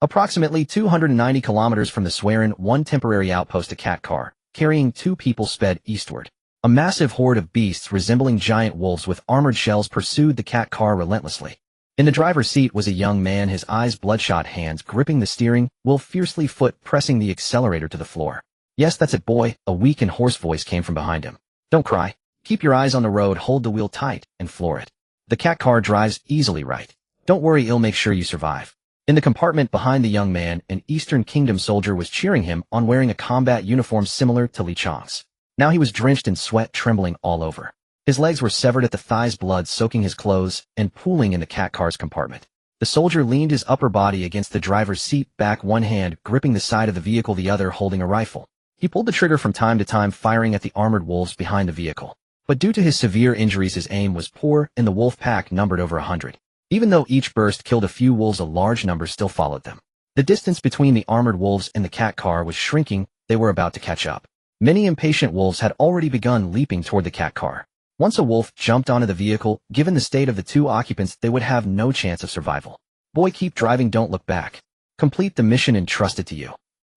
Approximately 290 kilometers from the Swearin 1 temporary outpost, a cat car, carrying 2 people, sped eastward. A massive horde of beasts resembling giant wolves with armored shells pursued the cat car relentlessly. In the driver's seat was a young man, his eyes bloodshot, hands gripping the steering wheel fiercely, foot pressing the accelerator to the floor. Yes, that's it, boy, a weak and hoarse voice came from behind him. Don't cry. Keep your eyes on the road, hold the wheel tight, and floor it. The cat car drives easily, right? Don't worry, it'll make sure you survive. In the compartment behind the young man, an Eastern Kingdom soldier was cheering him on, wearing a combat uniform similar to Li Chang's. Now he was drenched in sweat, trembling all over. His legs were severed at the thighs, blood soaking his clothes and pooling in the cat car's compartment. The soldier leaned his upper body against the driver's seat back, one hand gripping the side of the vehicle, the other holding a rifle. He pulled the trigger from time to time, firing at the armored wolves behind the vehicle. But due to his severe injuries, his aim was poor, and the wolf pack numbered over 100. Even though each burst killed a few wolves, a large number still followed them. The distance between the armored wolves and the cat car was shrinking. They were about to catch up. Many impatient wolves had already begun leaping toward the cat car. Once a wolf jumped onto the vehicle, given the state of the 2 occupants, they would have no chance of survival. Boy, keep driving, don't look back. Complete the mission entrusted to you.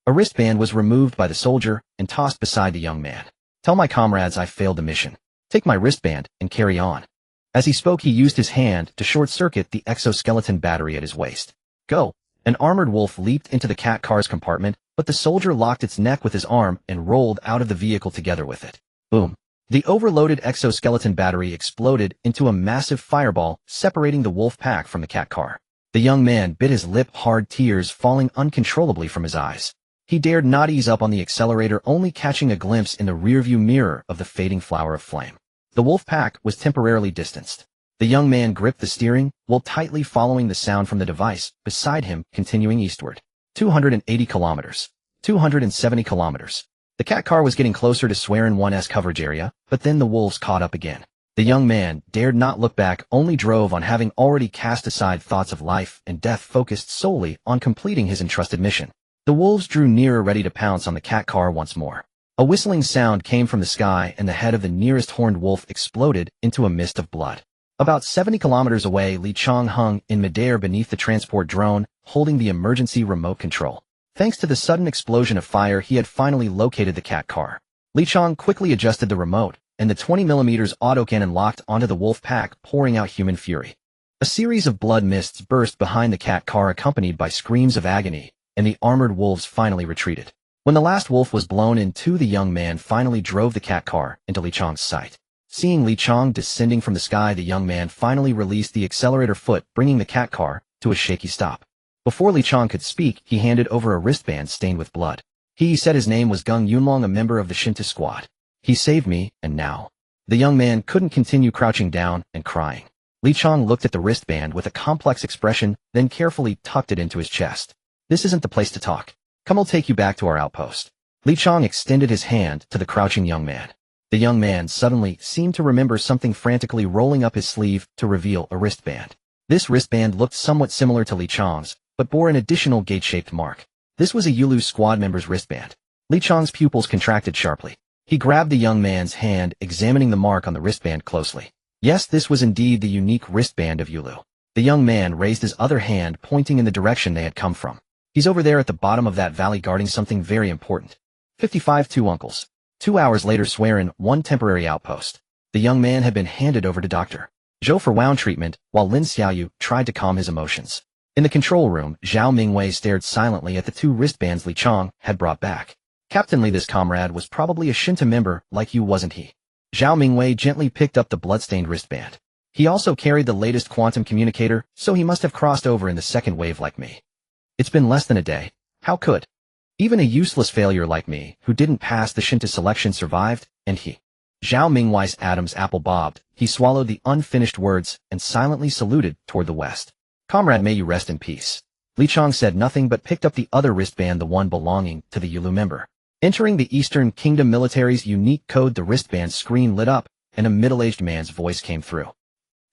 A wristband was removed by the soldier and tossed beside the young man. Tell my comrades I failed the mission. Take my wristband and carry on. As he spoke, he used his hand to short-circuit the exoskeleton battery at his waist. Go. An armored wolf leaped into the cat car's compartment, but the soldier locked its neck with his arm and rolled out of the vehicle together with it. Boom. The overloaded exoskeleton battery exploded into a massive fireball, separating the wolf pack from the cat car. The young man bit his lip, hard, tears falling uncontrollably from his eyes. He dared not ease up on the accelerator, only catching a glimpse in the rearview mirror of the fading flower of flame. The wolf pack was temporarily distanced. The young man gripped the steering wheel tightly, following the sound from the device beside him, continuing eastward. 280 kilometers. 270 kilometers. The cat car was getting closer to Swearin 1's coverage area, but then the wolves caught up again. The young man dared not look back, only drove on, having already cast aside thoughts of life and death, focused solely on completing his entrusted mission. The wolves drew nearer, ready to pounce on the cat car once more. A whistling sound came from the sky, and the head of the nearest horned wolf exploded into a mist of blood. About 70 kilometers away, Li Chang hung in midair beneath the transport drone, holding the emergency remote control. Thanks to the sudden explosion of fire, he had finally located the cat car. Li Chang quickly adjusted the remote, and the 20mm autocannon locked onto the wolf pack, pouring out human fury. A series of blood mists burst behind the cat car, accompanied by screams of agony, and the armored wolves finally retreated. When the last wolf was blown in two, the young man finally drove the cat car into Li Chang's sight. Seeing Li Chong descending from the sky, the young man finally released the accelerator foot, bringing the cat car to a shaky stop. Before Li Chong could speak, he handed over a wristband stained with blood. He said his name was Gung Yunlong, a member of the Shinta squad. He saved me, and now. The young man couldn't continue crouching down and crying. Li Chong looked at the wristband with a complex expression, then carefully tucked it into his chest. This isn't the place to talk. Come, I'll take you back to our outpost. Li Chong extended his hand to the crouching young man. The young man suddenly seemed to remember something, frantically rolling up his sleeve to reveal a wristband. This wristband looked somewhat similar to Li Chong's, but bore an additional gate-shaped mark. This was a Yulu squad member's wristband. Li Chong's pupils contracted sharply. He grabbed the young man's hand, examining the mark on the wristband closely. Yes, this was indeed the unique wristband of Yulu. The young man raised his other hand, pointing in the direction they had come from. He's over there at the bottom of that valley guarding something very important. 55 Two Uncles. 2 hours later, Swearin, one temporary outpost. The young man had been handed over to Dr. Zhou for wound treatment, while Lin Xiaoyu tried to calm his emotions. In the control room, Zhao Mingwei stared silently at the two wristbands Li Chong had brought back. Captain Li, this comrade was probably a Shinta member like you, wasn't he? Zhao Mingwei gently picked up the bloodstained wristband. He also carried the latest quantum communicator, so he must have crossed over in the second wave like me. It's been less than a day. How could? Even a useless failure like me, who didn't pass the Shinta selection, survived, and he. Zhao Mingwei's Adam's apple bobbed. He swallowed the unfinished words and silently saluted toward the west. Comrade, may you rest in peace. Li Chong said nothing but picked up the other wristband, the one belonging to the Yulu member. Entering the Eastern Kingdom military's unique code, the wristband screen lit up, and a middle-aged man's voice came through.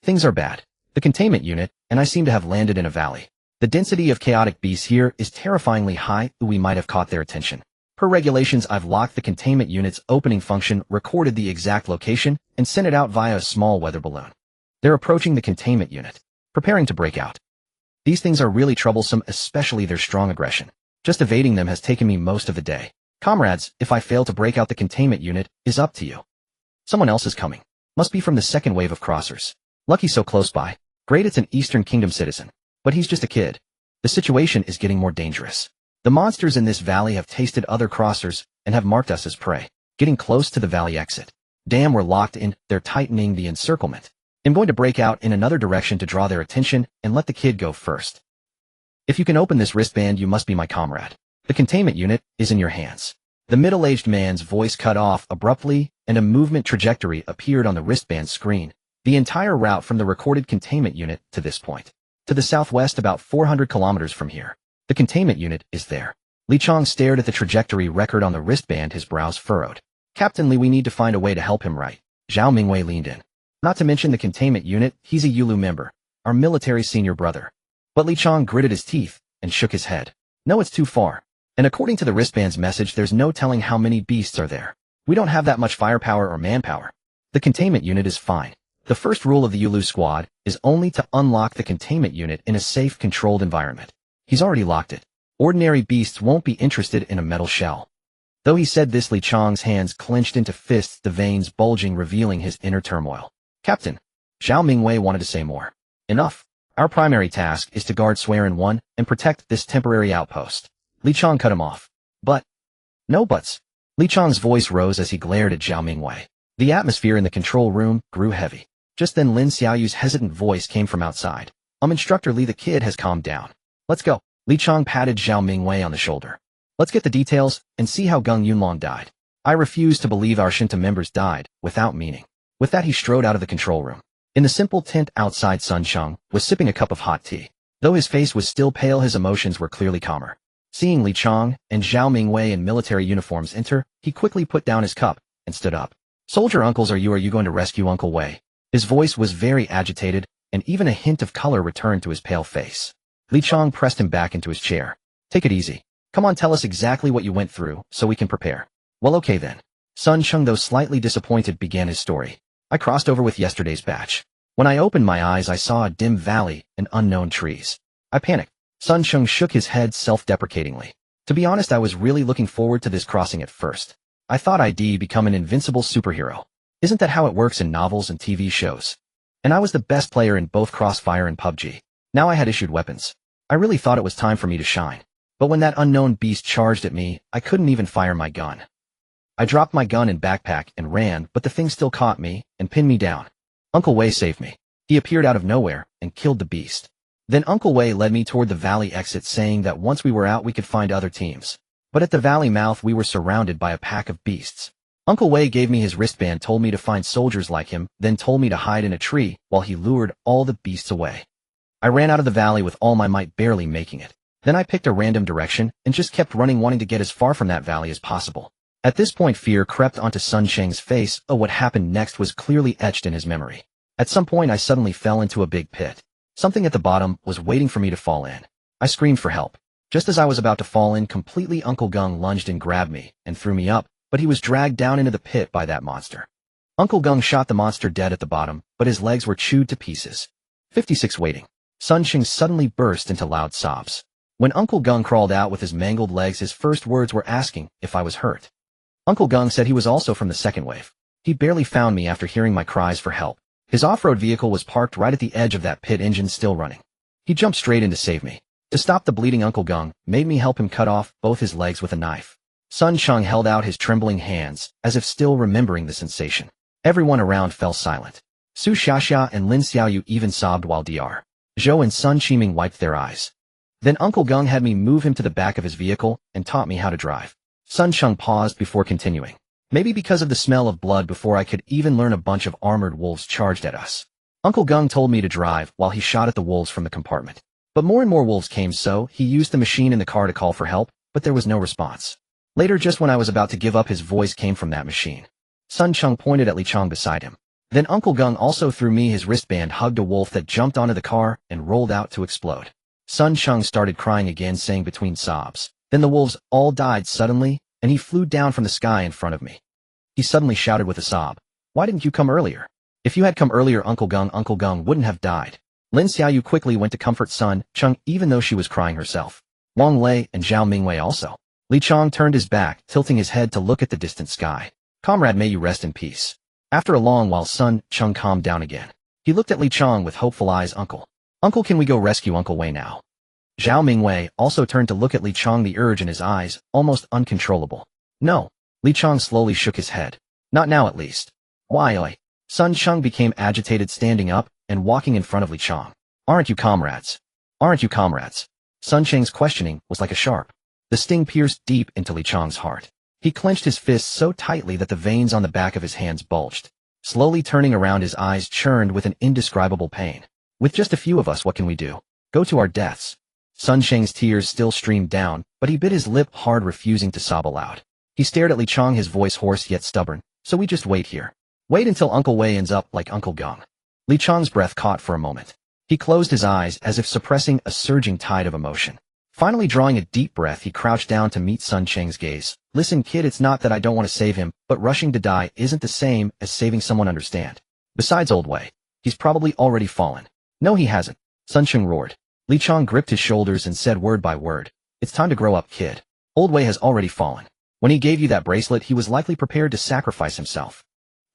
Things are bad. The containment unit, and I seem to have landed in a valley. The density of chaotic beasts here is terrifyingly high. We might have caught their attention. Per regulations, I've locked the containment unit's opening function, recorded the exact location, and sent it out via a small weather balloon. They're approaching the containment unit, preparing to break out. These things are really troublesome, especially their strong aggression. Just evading them has taken me most of the day. Comrades, if I fail to break out the containment unit, is up to you. Someone else is coming. Must be from the second wave of crossers. Lucky so close by. Great, it's an Eastern Kingdom citizen. But he's just a kid. The situation is getting more dangerous. The monsters in this valley have tasted other crossers and have marked us as prey. Getting close to the valley exit. Damn, we're locked in. They're tightening the encirclement. I'm going to break out in another direction to draw their attention and let the kid go first. If you can open this wristband, you must be my comrade. The containment unit is in your hands. The middle-aged man's voice cut off abruptly, and a movement trajectory appeared on the wristband screen. The entire route from the recorded containment unit to this point. To the southwest, about 400 kilometers from here. The containment unit is there. Li Chong stared at the trajectory record on the wristband, his brows furrowed. Captain Li, we need to find a way to help him, right? Zhao Mingwei leaned in. Not to mention the containment unit, he's a Yulu member. Our military senior brother. But Li Chong gritted his teeth and shook his head. No, it's too far. And according to the wristband's message, there's no telling how many beasts are there. We don't have that much firepower or manpower. The containment unit is fine. The first rule of the Yulu squad is only to unlock the containment unit in a safe, controlled environment. He's already locked it. Ordinary beasts won't be interested in a metal shell. Though he said this, Li Chong's hands clenched into fists, the veins bulging, revealing his inner turmoil. Captain. Zhao Mingwei wanted to say more. Enough. Our primary task is to guard Swearin 1 and protect this temporary outpost. Li Chong cut him off. But. No buts. Li Chong's voice rose as he glared at Zhao Mingwei. The atmosphere in the control room grew heavy. Just then Lin Xiaoyu's hesitant voice came from outside. Instructor Li, the kid has calmed down. Let's go. Li Chong patted Zhao Mingwei on the shoulder. Let's get the details and see how Gung Yunlong died. I refuse to believe our Shinta members died without meaning. With that, he strode out of the control room. In the simple tent outside, Sun Cheng was sipping a cup of hot tea. Though his face was still pale, his emotions were clearly calmer. Seeing Li Chong and Zhao Mingwei in military uniforms enter, he quickly put down his cup and stood up. Soldier uncles, are you going to rescue Uncle Wei? His voice was very agitated, and even a hint of color returned to his pale face. Li Chong pressed him back into his chair. Take it easy. Come on, tell us exactly what you went through, so we can prepare. Well, okay then. Sun Cheng, though slightly disappointed, began his story. I crossed over with yesterday's batch. When I opened my eyes, I saw a dim valley and unknown trees. I panicked. Sun Cheng shook his head self-deprecatingly. To be honest, I was really looking forward to this crossing at first. I thought I'd become an invincible superhero. Isn't that how it works in novels and TV shows? And I was the best player in both Crossfire and PUBG. Now I had issued weapons. I really thought it was time for me to shine. But when that unknown beast charged at me, I couldn't even fire my gun. I dropped my gun and backpack and ran, but the thing still caught me and pinned me down. Uncle Wei saved me. He appeared out of nowhere and killed the beast. Then Uncle Wei led me toward the valley exit, saying that once we were out we could find other teams. But at the valley mouth we were surrounded by a pack of beasts. Uncle Wei gave me his wristband, told me to find soldiers like him, then told me to hide in a tree while he lured all the beasts away. I ran out of the valley with all my might, barely making it. Then I picked a random direction and just kept running, wanting to get as far from that valley as possible. At this point fear crept onto Sun Sheng's face. What happened next was clearly etched in his memory. At some point I suddenly fell into a big pit. Something at the bottom was waiting for me to fall in. I screamed for help. Just as I was about to fall in completely, Uncle Gung lunged and grabbed me and threw me up, but he was dragged down into the pit by that monster. Uncle Gung shot the monster dead at the bottom, but his legs were chewed to pieces. 56 waiting. Sun Sheng suddenly burst into loud sobs. When Uncle Gung crawled out with his mangled legs, his first words were asking if I was hurt. Uncle Gung said he was also from the second wave. He barely found me after hearing my cries for help. His off-road vehicle was parked right at the edge of that pit, engine still running. He jumped straight in to save me. To stop the bleeding, Uncle Gung made me help him cut off both his legs with a knife. Sun Sheng held out his trembling hands, as if still remembering the sensation. Everyone around fell silent. Su Xiaxia and Lin Xiaoyu even sobbed while Dr. Zhou and Sun Qiming wiped their eyes. Then Uncle Gung had me move him to the back of his vehicle and taught me how to drive. Sun Sheng paused before continuing. Maybe because of the smell of blood before I could even learn, a bunch of armored wolves charged at us. Uncle Gung told me to drive while he shot at the wolves from the compartment. But more and more wolves came, so he used the machine in the car to call for help, but there was no response. Later, just when I was about to give up, his voice came from that machine. Sun Sheng pointed at Li Chong beside him. Then Uncle Gung also threw me his wristband, hugged a wolf that jumped onto the car and rolled out to explode. Sun Sheng started crying again, saying between sobs. Then the wolves all died suddenly, and he flew down from the sky in front of me. He suddenly shouted with a sob, "Why didn't you come earlier? If you had come earlier, Uncle Gung wouldn't have died." Lin Xiaoyu quickly went to comfort Sun Sheng, even though she was crying herself. Wang Lei and Zhao Mingwei also. Li Chong turned his back, tilting his head to look at the distant sky. "Comrade, may you rest in peace." After a long while, Sun Sheng calmed down again. He looked at Li Chong with hopeful eyes. Uncle, can we go rescue Uncle Wei now?" Zhao Mingwei also turned to look at Li Chong, the urge in his eyes, almost uncontrollable. "No." Li Chong slowly shook his head. "Not now, at least." "Why?" Sun Sheng became agitated, standing up and walking in front of Li Chong. Aren't you comrades? Aren't you comrades?" Sun Sheng's questioning was like a sharp. The sting pierced deep into Li Chong's heart. He clenched his fists so tightly that the veins on the back of his hands bulged. Slowly turning around, his eyes churned with an indescribable pain. "With just a few of us, what can we do? Go to our deaths." Sun Sheng's tears still streamed down, but he bit his lip hard, refusing to sob aloud. He stared at Li Chong, his voice hoarse yet stubborn. "So we just wait here. Wait until Uncle Wei ends up like Uncle Gung." Li Chong's breath caught for a moment. He closed his eyes as if suppressing a surging tide of emotion. Finally, drawing a deep breath, he crouched down to meet Sun Sheng's gaze. "Listen, kid, it's not that I don't want to save him, but rushing to die isn't the same as saving someone, understand? Besides, Old Wei, he's probably already fallen." "No, he hasn't," Sun Sheng roared. Li Chong gripped his shoulders and said word by word, "It's time to grow up, kid. Old Wei has already fallen. When he gave you that bracelet, he was likely prepared to sacrifice himself.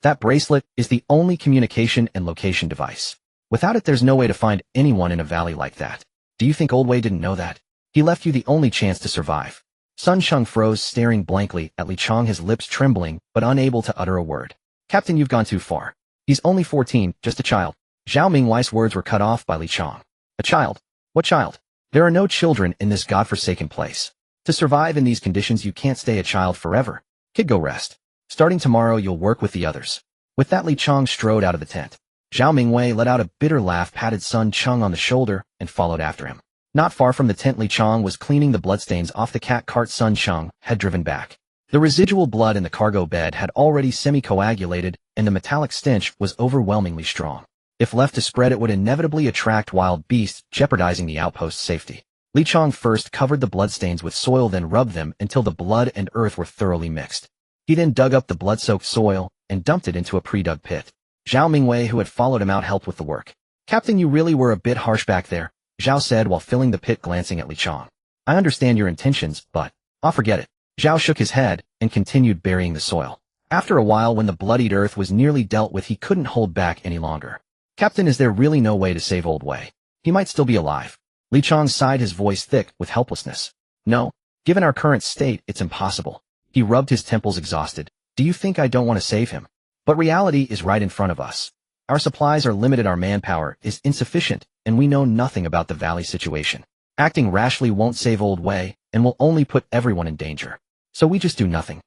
That bracelet is the only communication and location device. Without it, there's no way to find anyone in a valley like that. Do you think Old Wei didn't know that? He left you the only chance to survive." Sun Sheng froze, staring blankly at Li Chong, his lips trembling but unable to utter a word. "Captain, you've gone too far. He's only 14, just a child." Zhao Mingwei's words were cut off by Li Chong. "A child? What child? There are no children in this godforsaken place. To survive in these conditions, you can't stay a child forever. Kid, go rest. Starting tomorrow, you'll work with the others." With that, Li Chong strode out of the tent. Zhao Mingwei let out a bitter laugh, patted Sun Sheng on the shoulder, and followed after him. Not far from the tent, Li Chong was cleaning the bloodstains off the cat cart Sun Sheng had driven back. The residual blood in the cargo bed had already semi-coagulated, and the metallic stench was overwhelmingly strong. If left to spread, it would inevitably attract wild beasts, jeopardizing the outpost's safety. Li Chong first covered the bloodstains with soil, then rubbed them until the blood and earth were thoroughly mixed. He then dug up the blood-soaked soil and dumped it into a pre-dug pit. Zhao Mingwei, who had followed him out, helped with the work. "Captain, you really were a bit harsh back there," Zhao said while filling the pit, glancing at Li Chong. "I understand your intentions, but forget it." Zhao shook his head and continued burying the soil. After a while, when the bloodied earth was nearly dealt with, he couldn't hold back any longer. "Captain, is there really no way to save Old Wei? He might still be alive." Li Chong sighed, his voice thick with helplessness. "No. Given our current state, it's impossible." He rubbed his temples, exhausted. Do you think I don't want to save him? But reality is right in front of us. Our supplies are limited, our manpower is insufficient, and we know nothing about the valley situation. Acting rashly won't save Old Wei, and will only put everyone in danger. So we just do nothing.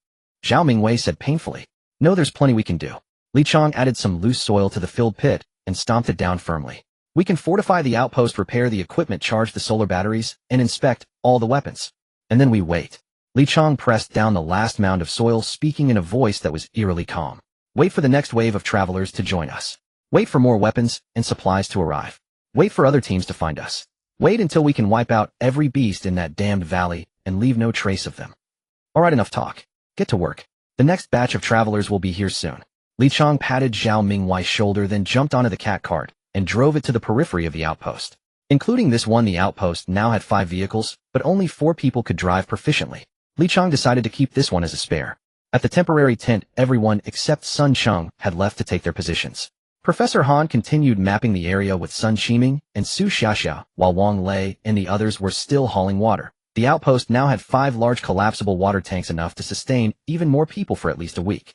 Zhao Mingwei said painfully. No, there's plenty we can do. Li Chang added some loose soil to the filled pit, and stomped it down firmly. We can fortify the outpost, repair the equipment, charge the solar batteries, and inspect all the weapons. And then we wait. Li Chang pressed down the last mound of soil, speaking in a voice that was eerily calm. Wait for the next wave of travelers to join us. Wait for more weapons and supplies to arrive. Wait for other teams to find us. Wait until we can wipe out every beast in that damned valley and leave no trace of them. Alright, enough talk. Get to work. The next batch of travelers will be here soon. Li Chang patted Zhao Mingwei's shoulder, then jumped onto the cat cart and drove it to the periphery of the outpost. Including this one, the outpost now had 5 vehicles, but only 4 people could drive proficiently. Li Chang decided to keep this one as a spare. At the temporary tent, everyone except Sun Cheng had left to take their positions. Professor Han continued mapping the area with Sun Qiming and Su Xiaxia, while Wang Lei and the others were still hauling water. The outpost now had 5 large collapsible water tanks, enough to sustain even more people for at least a week.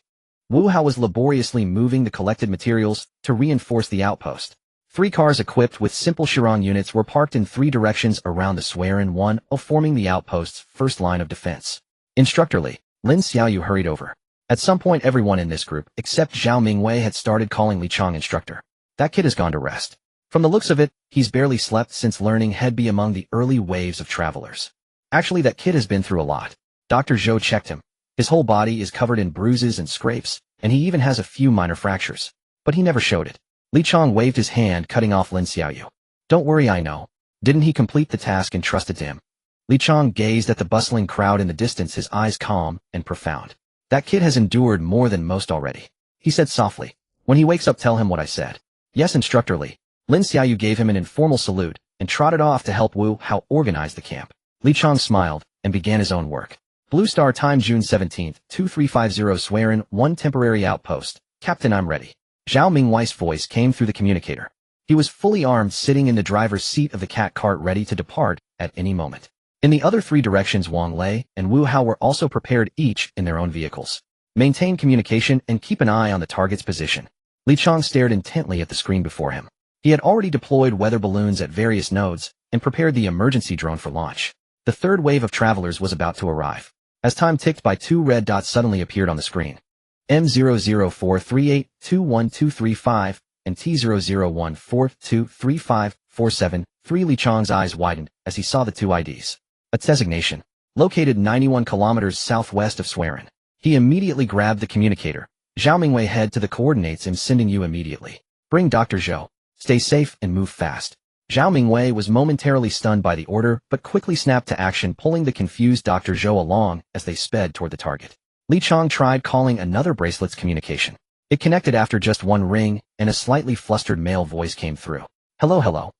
Wu Hao was laboriously moving the collected materials to reinforce the outpost. 3 cars equipped with simple Chiron units were parked in 3 directions around the Swearin 1, forming the outpost's first line of defense. Instructor Lin Xiaoyu hurried over. At some point, everyone in this group, except Zhao Mingwei, had started calling Li Chang instructor. That kid has gone to rest. From the looks of it, he's barely slept since learning he'd be among the early waves of travelers. Actually, that kid has been through a lot. Dr. Zhou checked him. His whole body is covered in bruises and scrapes, and he even has a few minor fractures. But he never showed it. Li Chang waved his hand, cutting off Lin Xiaoyu. Don't worry, I know. Didn't he complete the task entrusted to him? Li Chang gazed at the bustling crowd in the distance, his eyes calm and profound. That kid has endured more than most already. He said softly. When he wakes up, tell him what I said. Yes, Instructor Li. Lin Xiaoyu gave him an informal salute and trotted off to help Wu Hao organize the camp. Li Chang smiled and began his own work. Blue Star Time, June 17, 2350, Swearin 1, temporary outpost. Captain, I'm ready. Zhao Mingwei's voice came through the communicator. He was fully armed, sitting in the driver's seat of the cat cart, ready to depart at any moment. In the other 3 directions, Wang Lei and Wu Hao were also prepared, each in their own vehicles. Maintain communication and keep an eye on the target's position. Li Chang stared intently at the screen before him. He had already deployed weather balloons at various nodes and prepared the emergency drone for launch. The third wave of travelers was about to arrive. As time ticked by, 2 red dots suddenly appeared on the screen. M00438212235 and T001423547. Li Chang's eyes widened as he saw the 2 IDs. A designation. Located 91 kilometers southwest of Swearin. He immediately grabbed the communicator. Zhao Mingwei, head to the coordinates I'm sending you immediately. Bring Dr. Zhou. Stay safe and move fast. Zhao Mingwei was momentarily stunned by the order, but quickly snapped to action, pulling the confused Dr. Zhou along as they sped toward the target. Li Chang tried calling another bracelet's communication. It connected after just 1 ring, and a slightly flustered male voice came through. Hello.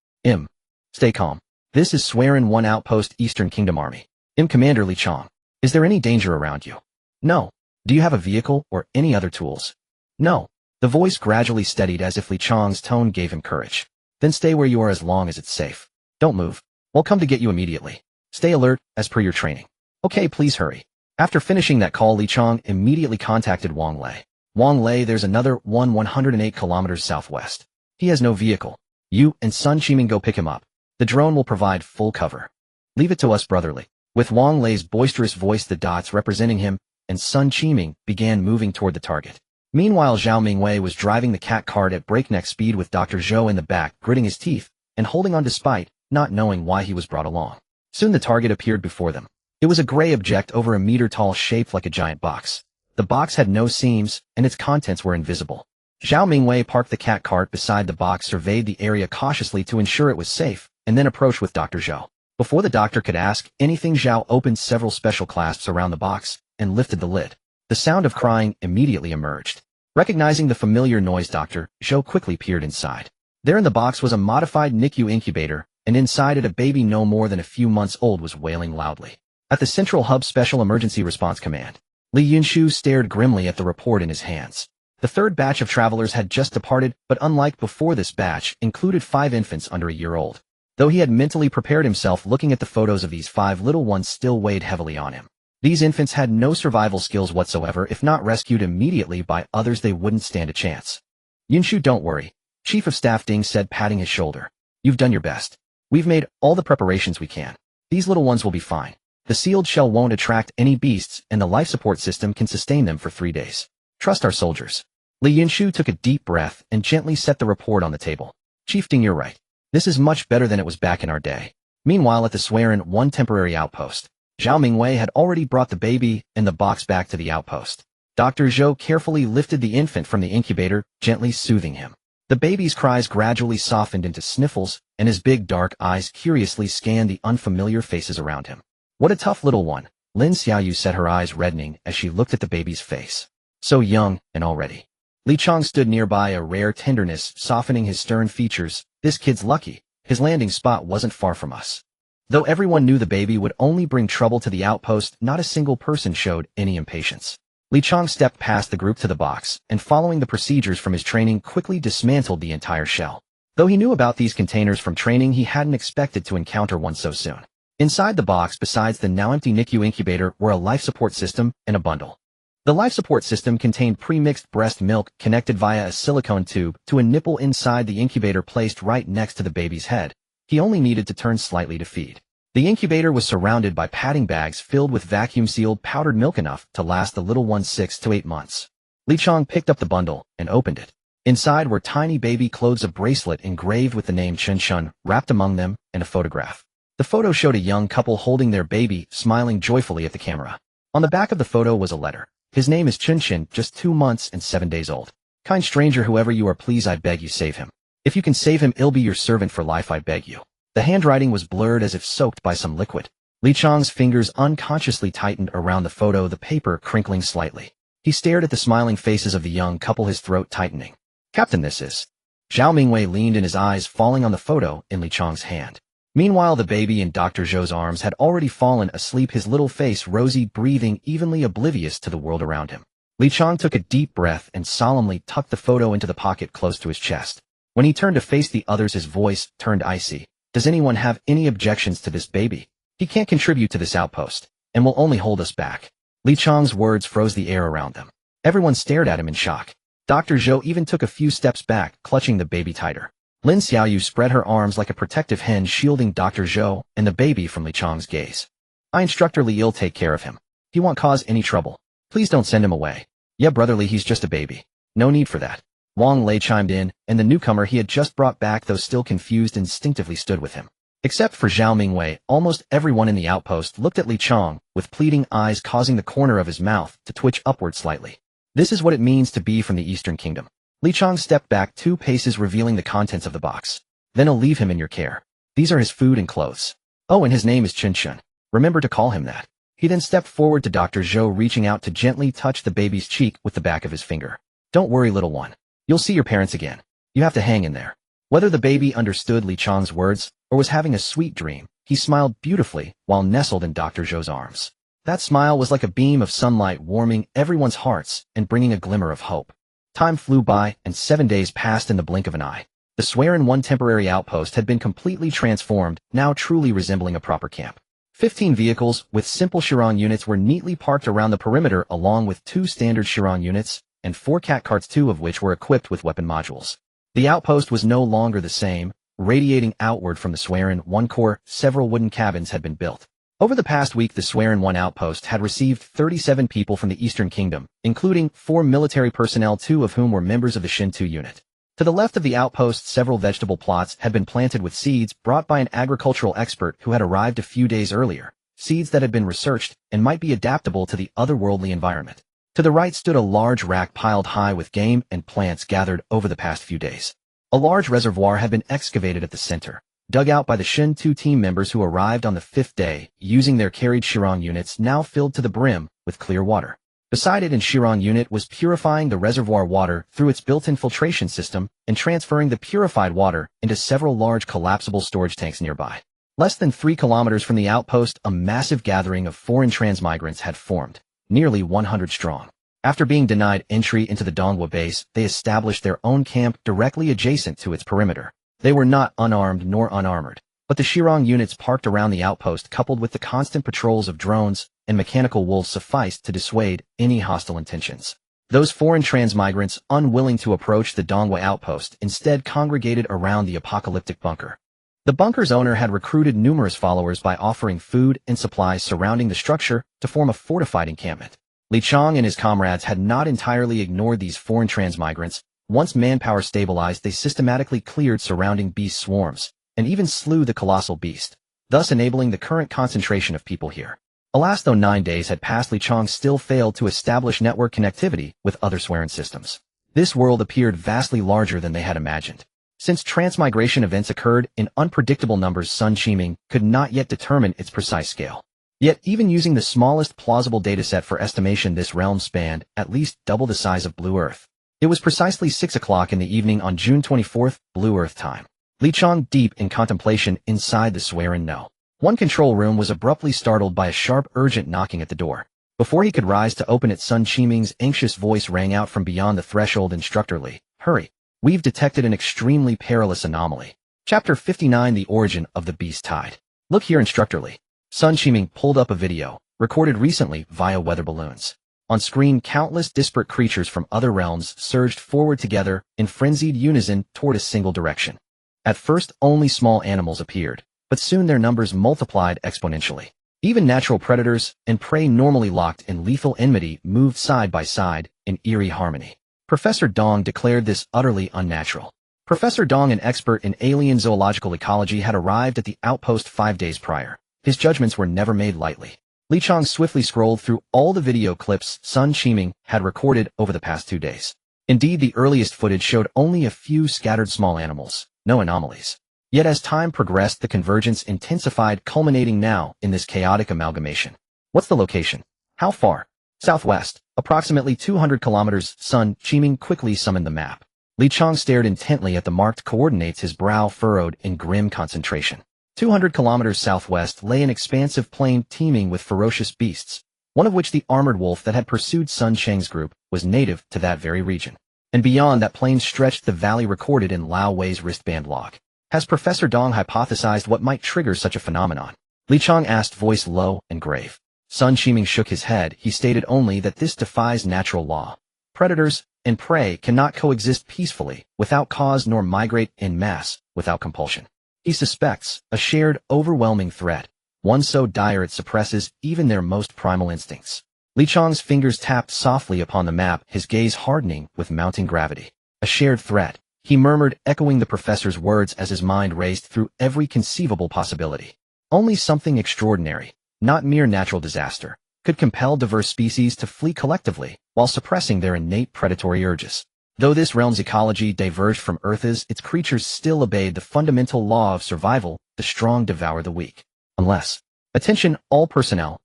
Stay calm. This is Swearin 1 Outpost, Eastern Kingdom Army. Commander Li Chang. Is there any danger around you? No. Do you have a vehicle or any other tools? No. The voice gradually steadied as if Li Chang's tone gave him courage. Then stay where you are as long as it's safe. Don't move. We'll come to get you immediately. Stay alert, as per your training. Okay, please hurry. After finishing that call, Li Chang immediately contacted Wang Lei. Wang Lei, there's another 108 kilometers southwest. He has no vehicle. You and Sun Qiming go pick him up. The drone will provide full cover. Leave it to us, brotherly. With Wang Lei's boisterous voice, the dots representing him and Sun Qiming began moving toward the target. Meanwhile, Zhao Mingwei was driving the cat cart at breakneck speed with Dr. Zhou in the back, gritting his teeth and holding on despite not knowing why he was brought along. Soon the target appeared before them. It was a gray object over a meter tall, shaped like a giant box. The box had no seams, and its contents were invisible. Zhao Mingwei parked the cat cart beside the box, surveyed the area cautiously to ensure it was safe, and then approached with Dr. Zhou. Before the doctor could ask anything, Zhao opened several special clasps around the box and lifted the lid. The sound of crying immediately emerged. Recognizing the familiar noise, Dr. Zhou quickly peered inside. There in the box was a modified NICU incubator, and inside it a baby no more than a few months old was wailing loudly. At the Central Hub Special Emergency Response Command, Li Yunshu stared grimly at the report in his hands. The third batch of travelers had just departed, but unlike before, this batch included 5 infants under a year old. Though he had mentally prepared himself, looking at the photos of these 5 little ones still weighed heavily on him. These infants had no survival skills whatsoever. If not rescued immediately by others, they wouldn't stand a chance. Yunshu, don't worry, Chief of Staff Ding said, patting his shoulder. You've done your best. We've made all the preparations we can. These little ones will be fine. The sealed shell won't attract any beasts, and the life support system can sustain them for 3 days. Trust our soldiers. Li Yunshu took a deep breath and gently set the report on the table. Chief Ding, you're right. This is much better than it was back in our day. Meanwhile, at the Swearin one temporary outpost, Zhao Mingwei had already brought the baby and the box back to the outpost. Dr. Zhou carefully lifted the infant from the incubator, gently soothing him. The baby's cries gradually softened into sniffles, and his big dark eyes curiously scanned the unfamiliar faces around him. What a tough little one, Lin Xiaoyu said, her eyes reddening as she looked at the baby's face. So young, and already. Li Chong stood nearby, a rare tenderness softening his stern features. This kid's lucky. His landing spot wasn't far from us. Though everyone knew the baby would only bring trouble to the outpost, not a single person showed any impatience. Li Chong stepped past the group to the box, and following the procedures from his training, quickly dismantled the entire shell. Though he knew about these containers from training, he hadn't expected to encounter one so soon. Inside the box, besides the now empty NICU incubator, were a life support system and a bundle. The life support system contained pre-mixed breast milk connected via a silicone tube to a nipple inside the incubator placed right next to the baby's head. He only needed to turn slightly to feed. The incubator was surrounded by padding bags filled with vacuum-sealed powdered milk enough to last the little one 6 to 8 months. Li Chong picked up the bundle and opened it. Inside were tiny baby clothes, a bracelet engraved with the name Chen Shun wrapped among them, and a photograph. The photo showed a young couple holding their baby, smiling joyfully at the camera. On the back of the photo was a letter. His name is Chen Shin, just 2 months and 7 days old. Kind stranger, whoever you are, please, I beg you, save him. If you can save him, I'll be your servant for life, I beg you. The handwriting was blurred as if soaked by some liquid. Li Chong's fingers unconsciously tightened around the photo, the paper crinkling slightly. He stared at the smiling faces of the young couple, his throat tightening. Captain, this is... Zhao Mingwei leaned in, his eyes falling on the photo in Li Chong's hand. Meanwhile, the baby in Dr. Zhou's arms had already fallen asleep, his little face rosy, breathing evenly, oblivious to the world around him. Li Chong took a deep breath and solemnly tucked the photo into the pocket close to his chest. When he turned to face the others, his voice turned icy. Does anyone have any objections to this baby? He can't contribute to this outpost, and will only hold us back. Li Chong's words froze the air around them. Everyone stared at him in shock. Dr. Zhou even took a few steps back, clutching the baby tighter. Lin Xiaoyu spread her arms like a protective hen, shielding Dr. Zhou and the baby from Li Chong's gaze. I, Instructor Li, will take care of him. He won't cause any trouble. Please don't send him away. Yeah, Brother Li, he's just a baby. No need for that. Wang Lei chimed in, and the newcomer he had just brought back, though still confused, instinctively stood with him. Except for Zhao Mingwei, almost everyone in the outpost looked at Li Chong, with pleading eyes, causing the corner of his mouth to twitch upward slightly. This is what it means to be from the Eastern Kingdom. Li Chong stepped back 2 paces, revealing the contents of the box. Then I'll leave him in your care. These are his food and clothes. Oh, and his name is Chen Shun. Remember to call him that. He then stepped forward to Dr. Zhou, reaching out to gently touch the baby's cheek with the back of his finger. Don't worry, little one. You'll see your parents again. You have to hang in there. Whether the baby understood Li Chong's words or was having a sweet dream, he smiled beautifully while nestled in Dr. Zhou's arms. That smile was like a beam of sunlight, warming everyone's hearts and bringing a glimmer of hope. Time flew by, and 7 days passed in the blink of an eye. The Swearin one temporary outpost had been completely transformed, now truly resembling a proper camp. 15 vehicles with simple Chiron units were neatly parked around the perimeter, along with 2 standard Chiron units and 4 cat carts, 2 of which were equipped with weapon modules. The outpost was no longer the same. Radiating outward from the Swearin one core, several wooden cabins had been built. Over the past week, the Swearin one outpost had received 37 people from the Eastern Kingdom, including 4 military personnel, 2 of whom were members of the Shin 2 unit. To the left of the outpost, several vegetable plots had been planted with seeds brought by an agricultural expert who had arrived a few days earlier, seeds that had been researched and might be adaptable to the otherworldly environment. To the right stood a large rack piled high with game and plants gathered over the past few days. A large reservoir had been excavated at the center, dug out by the Shin 2 team members who arrived on the 5th day, using their carried Chiron units now filled to the brim with clear water. Beside it, an Chiron unit was purifying the reservoir water through its built-in filtration system and transferring the purified water into several large collapsible storage tanks nearby. Less than 3 kilometers from the outpost, a massive gathering of foreign transmigrants had formed, nearly 100 strong. After being denied entry into the Donghua base, they established their own camp directly adjacent to its perimeter. They were not unarmed nor unarmored, but the Chiron units parked around the outpost, coupled with the constant patrols of drones, and mechanical wolves sufficed to dissuade any hostile intentions. Those foreign transmigrants, unwilling to approach the Dongwa outpost, instead congregated around the apocalyptic bunker. The bunker's owner had recruited numerous followers by offering food and supplies surrounding the structure to form a fortified encampment. Li Chang and his comrades had not entirely ignored these foreign transmigrants. Once manpower stabilized, they systematically cleared surrounding beast swarms, and even slew the colossal beast, thus enabling the current concentration of people here. Alas, though 9 days had passed, Li Chang still failed to establish network connectivity with other Swearin systems. This world appeared vastly larger than they had imagined. Since transmigration events occurred in unpredictable numbers, Sun Qiming could not yet determine its precise scale. Yet, even using the smallest plausible dataset for estimation, this realm spanned at least double the size of Blue Earth. It was precisely 6 o'clock in the evening on June 24th, Blue Earth time. Li Chang, deep in contemplation inside the Swearin No. 1 control room, was abruptly startled by a sharp, urgent knocking at the door. Before he could rise to open it, Sun Qiming's anxious voice rang out from beyond the threshold. "Instructor Li, hurry. We've detected an extremely perilous anomaly." Chapter 59: The Origin of the Beast Tide. "Look here, Instructor Li." Sun Qiming pulled up a video, recorded recently via weather balloons. On screen, countless disparate creatures from other realms surged forward together in frenzied unison toward a single direction. At first, only small animals appeared, but soon their numbers multiplied exponentially. Even natural predators and prey, normally locked in lethal enmity, moved side by side in eerie harmony. Professor Dong declared this utterly unnatural. Professor Dong, an expert in alien zoological ecology, had arrived at the outpost 5 days prior. His judgments were never made lightly. Li Chang swiftly scrolled through all the video clips Sun Qiming had recorded over the past 2 days. Indeed, the earliest footage showed only a few scattered small animals, no anomalies. Yet as time progressed, the convergence intensified, culminating now in this chaotic amalgamation. "What's the location? How far?" "Southwest, approximately 200 kilometers, Sun Qiming quickly summoned the map. Li Chang stared intently at the marked coordinates, his brow furrowed in grim concentration. 200 kilometers southwest lay an expansive plain teeming with ferocious beasts, one of which, the armored wolf that had pursued Sun Cheng's group, was native to that very region. And beyond that plain stretched the valley recorded in Lao Wei's wristband log. Has Professor Dong hypothesized what might trigger such a phenomenon? Li Chang asked, voice low and grave. Sun Qiming shook his head. He stated only that this defies natural law. Predators and prey cannot coexist peacefully without cause, nor migrate en masse without compulsion. He suspects a shared, overwhelming threat, one so dire it suppresses even their most primal instincts. Li Chang's fingers tapped softly upon the map, his gaze hardening with mounting gravity. A shared threat, he murmured, echoing the professor's words as his mind raced through every conceivable possibility. Only something extraordinary, not mere natural disaster, could compel diverse species to flee collectively while suppressing their innate predatory urges. Though this realm's ecology diverged from Earth's, its creatures still obeyed the fundamental law of survival: the strong devour the weak. Unless, attention all personnel,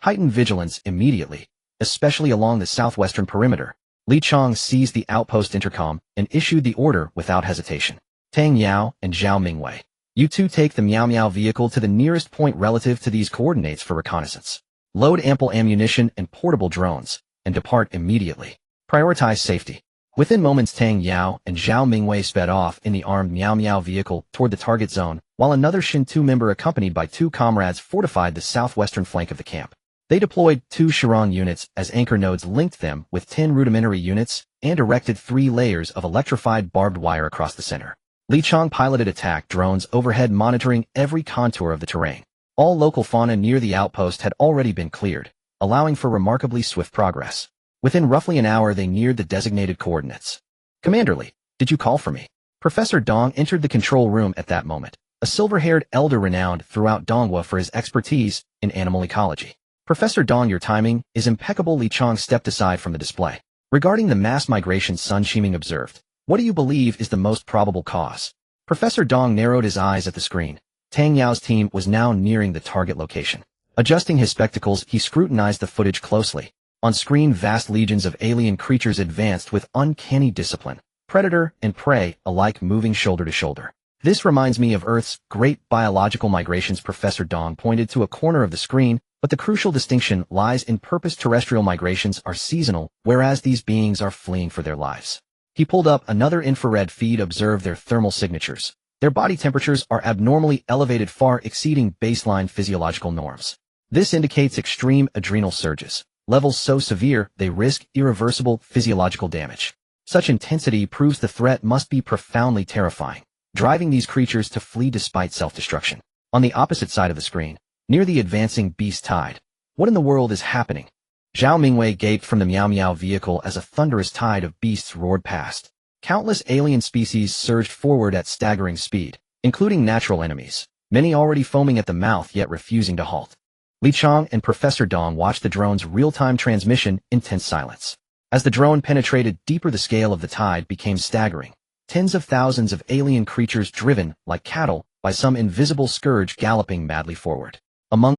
heighten vigilance immediately, especially along the southwestern perimeter. Li Chang seized the outpost intercom and issued the order without hesitation. Tang Yao and Zhao Mingwei, you two take the Miao Miao vehicle to the nearest point relative to these coordinates for reconnaissance. Load ample ammunition and portable drones, and depart immediately. Prioritize safety. Within moments, Tang Yao and Zhao Mingwei sped off in the armed Miao Miao vehicle toward the target zone, while another Shin-Tu member accompanied by 2 comrades fortified the southwestern flank of the camp. They deployed 2 Shirong units as anchor nodes, linked them with 10 rudimentary units, and erected 3 layers of electrified barbed wire across the center. Li Chang piloted attack drones overhead, monitoring every contour of the terrain. All local fauna near the outpost had already been cleared, allowing for remarkably swift progress. Within roughly an hour, they neared the designated coordinates. Commander Li, did you call for me? Professor Dong entered the control room at that moment, a silver-haired elder renowned throughout Dongwa for his expertise in animal ecology. Professor Dong, your timing is impeccable. Li Chang stepped aside from the display. Regarding the mass migration Sun Qiming observed, what do you believe is the most probable cause? Professor Dong narrowed his eyes at the screen. Tang Yao's team was now nearing the target location. Adjusting his spectacles, he scrutinized the footage closely. On screen, vast legions of alien creatures advanced with uncanny discipline, predator and prey alike moving shoulder to shoulder. This reminds me of Earth's great biological migrations. Professor Dong pointed to a corner of the screen, but the crucial distinction lies in purpose. Terrestrial migrations are seasonal, whereas these beings are fleeing for their lives. He pulled up another infrared feed, observed their thermal signatures. Their body temperatures are abnormally elevated, far exceeding baseline physiological norms. This indicates extreme adrenal surges, levels so severe they risk irreversible physiological damage. Such intensity proves the threat must be profoundly terrifying, driving these creatures to flee despite self-destruction. On the opposite side of the screen, near the advancing beast tide, what in the world is happening? Zhao Mingwei gaped from the Miao Miao vehicle as a thunderous tide of beasts roared past. Countless alien species surged forward at staggering speed, including natural enemies, many already foaming at the mouth yet refusing to halt. Li Chang and Professor Dong watched the drone's real-time transmission in tense silence. As the drone penetrated deeper, the scale of the tide became staggering. Tens of thousands of alien creatures driven, like cattle, by some invisible scourge galloping madly forward.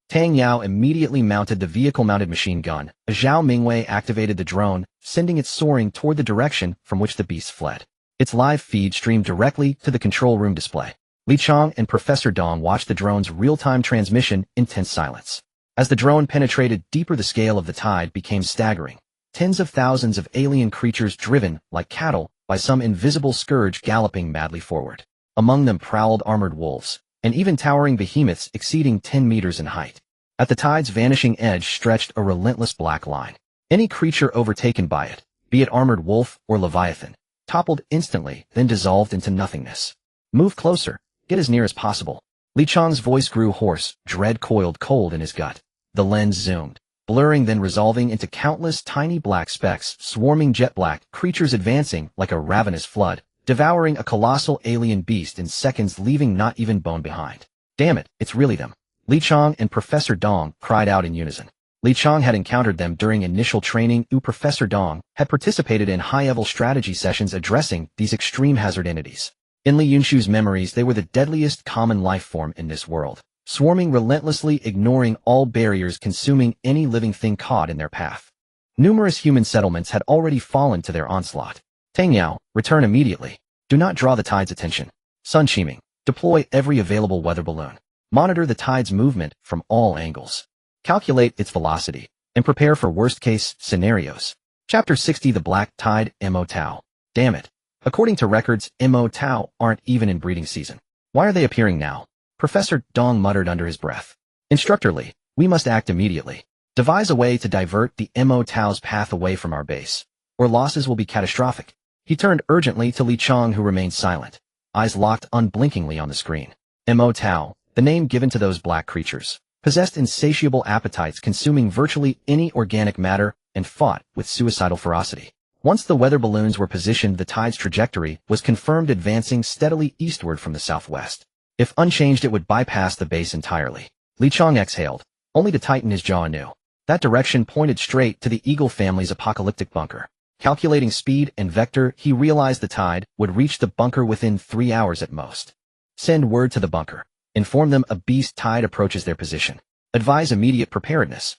Tang Yao immediately mounted the vehicle-mounted machine gun, as Zhao Mingwei activated the drone, sending it soaring toward the direction from which the beast fled. Its live feed streamed directly to the control room display. Li Chang and Professor Dong watched the drone's real-time transmission in tense silence. As the drone penetrated deeper, the scale of the tide became staggering. Tens of thousands of alien creatures driven, like cattle, by some invisible scourge galloping madly forward. Among them prowled armored wolves, and even towering behemoths exceeding 10 meters in height. At the tide's vanishing edge stretched a relentless black line. Any creature overtaken by it, be it armored wolf or leviathan, toppled instantly, then dissolved into nothingness. Move closer, get as near as possible. Li Chang's voice grew hoarse, dread coiled cold in his gut. The lens zoomed, blurring then resolving into countless tiny black specks, swarming jet-black creatures advancing like a ravenous flood, devouring a colossal alien beast in seconds, leaving not even bone behind. Damn it, it's really them. Li Chang and Professor Dong cried out in unison. Li Chang had encountered them during initial training. Professor Dong had participated in high-level strategy sessions addressing these extreme hazard entities. In Li Yunshu's memories, they were the deadliest common life form in this world, swarming relentlessly, ignoring all barriers, consuming any living thing caught in their path. Numerous human settlements had already fallen to their onslaught. Tang Yao, return immediately. Do not draw the tide's attention. Sun Qiming, deploy every available weather balloon. Monitor the tide's movement from all angles. Calculate its velocity, and prepare for worst-case scenarios. Chapter 60 The Black Tide, Mo Tao. Damn it. According to records, Mo Tao aren't even in breeding season. Why are they appearing now? Professor Dong muttered under his breath. Instructor Li, we must act immediately. Devise a way to divert the Mo Tao's path away from our base, or losses will be catastrophic. He turned urgently to Li Chang, who remained silent, eyes locked unblinkingly on the screen. Mo Tao, the name given to those black creatures, possessed insatiable appetites, consuming virtually any organic matter, and fought with suicidal ferocity. Once the weather balloons were positioned, the tide's trajectory was confirmed, advancing steadily eastward from the southwest. If unchanged, it would bypass the base entirely. Li Chang exhaled, only to tighten his jaw anew. That direction pointed straight to the Eagle family's apocalyptic bunker. Calculating speed and vector, he realized the tide would reach the bunker within 3 hours at most. Send word to the bunker. Inform them a beast tide approaches their position. Advise immediate preparedness.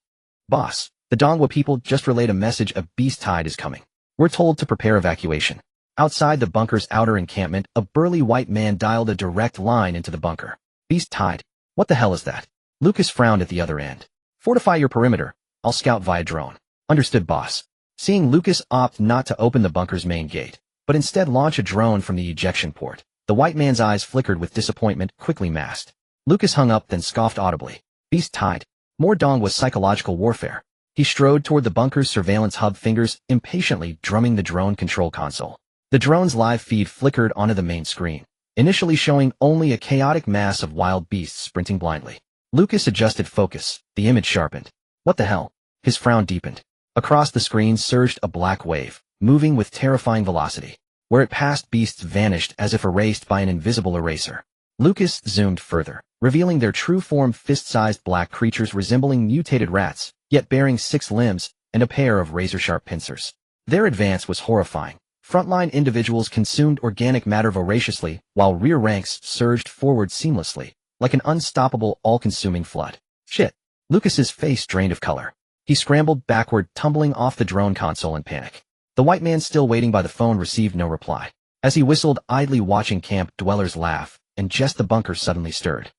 Boss, the Dongwa people just relayed a message: a beast tide is coming. We're told to prepare evacuation. Outside the bunker's outer encampment, a burly white man dialed a direct line into the bunker. Beast tide? What the hell is that? Lucas frowned at the other end. Fortify your perimeter. I'll scout via drone. Understood, boss. Seeing Lucas opt not to open the bunker's main gate, but instead launch a drone from the ejection port, the white man's eyes flickered with disappointment, quickly masked. Lucas hung up, then scoffed audibly. Beast tide. More Dong was psychological warfare. He strode toward the bunker's surveillance hub, fingers impatiently drumming the drone control console. The drone's live feed flickered onto the main screen, initially showing only a chaotic mass of wild beasts sprinting blindly. Lucas adjusted focus, the image sharpened. What the hell? His frown deepened. Across the screen surged a black wave, moving with terrifying velocity. Where it passed, beasts vanished as if erased by an invisible eraser. Lucas zoomed further, revealing their true form: fist-sized black creatures resembling mutated rats, yet bearing 6 limbs and a pair of razor-sharp pincers. Their advance was horrifying. Frontline individuals consumed organic matter voraciously, while rear ranks surged forward seamlessly, like an unstoppable, all-consuming flood. Shit. Lucas's face drained of color. He scrambled backward, tumbling off the drone console in panic. The white man still waiting by the phone received no reply. As he whistled, idly watching camp dwellers laugh, and just the bunker suddenly stirred.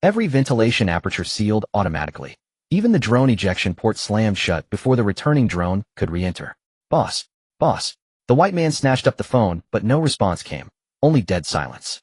Every ventilation aperture sealed automatically. Even the drone ejection port slammed shut before the returning drone could re-enter. Boss. Boss. The white man snatched up the phone, but no response came. Only dead silence.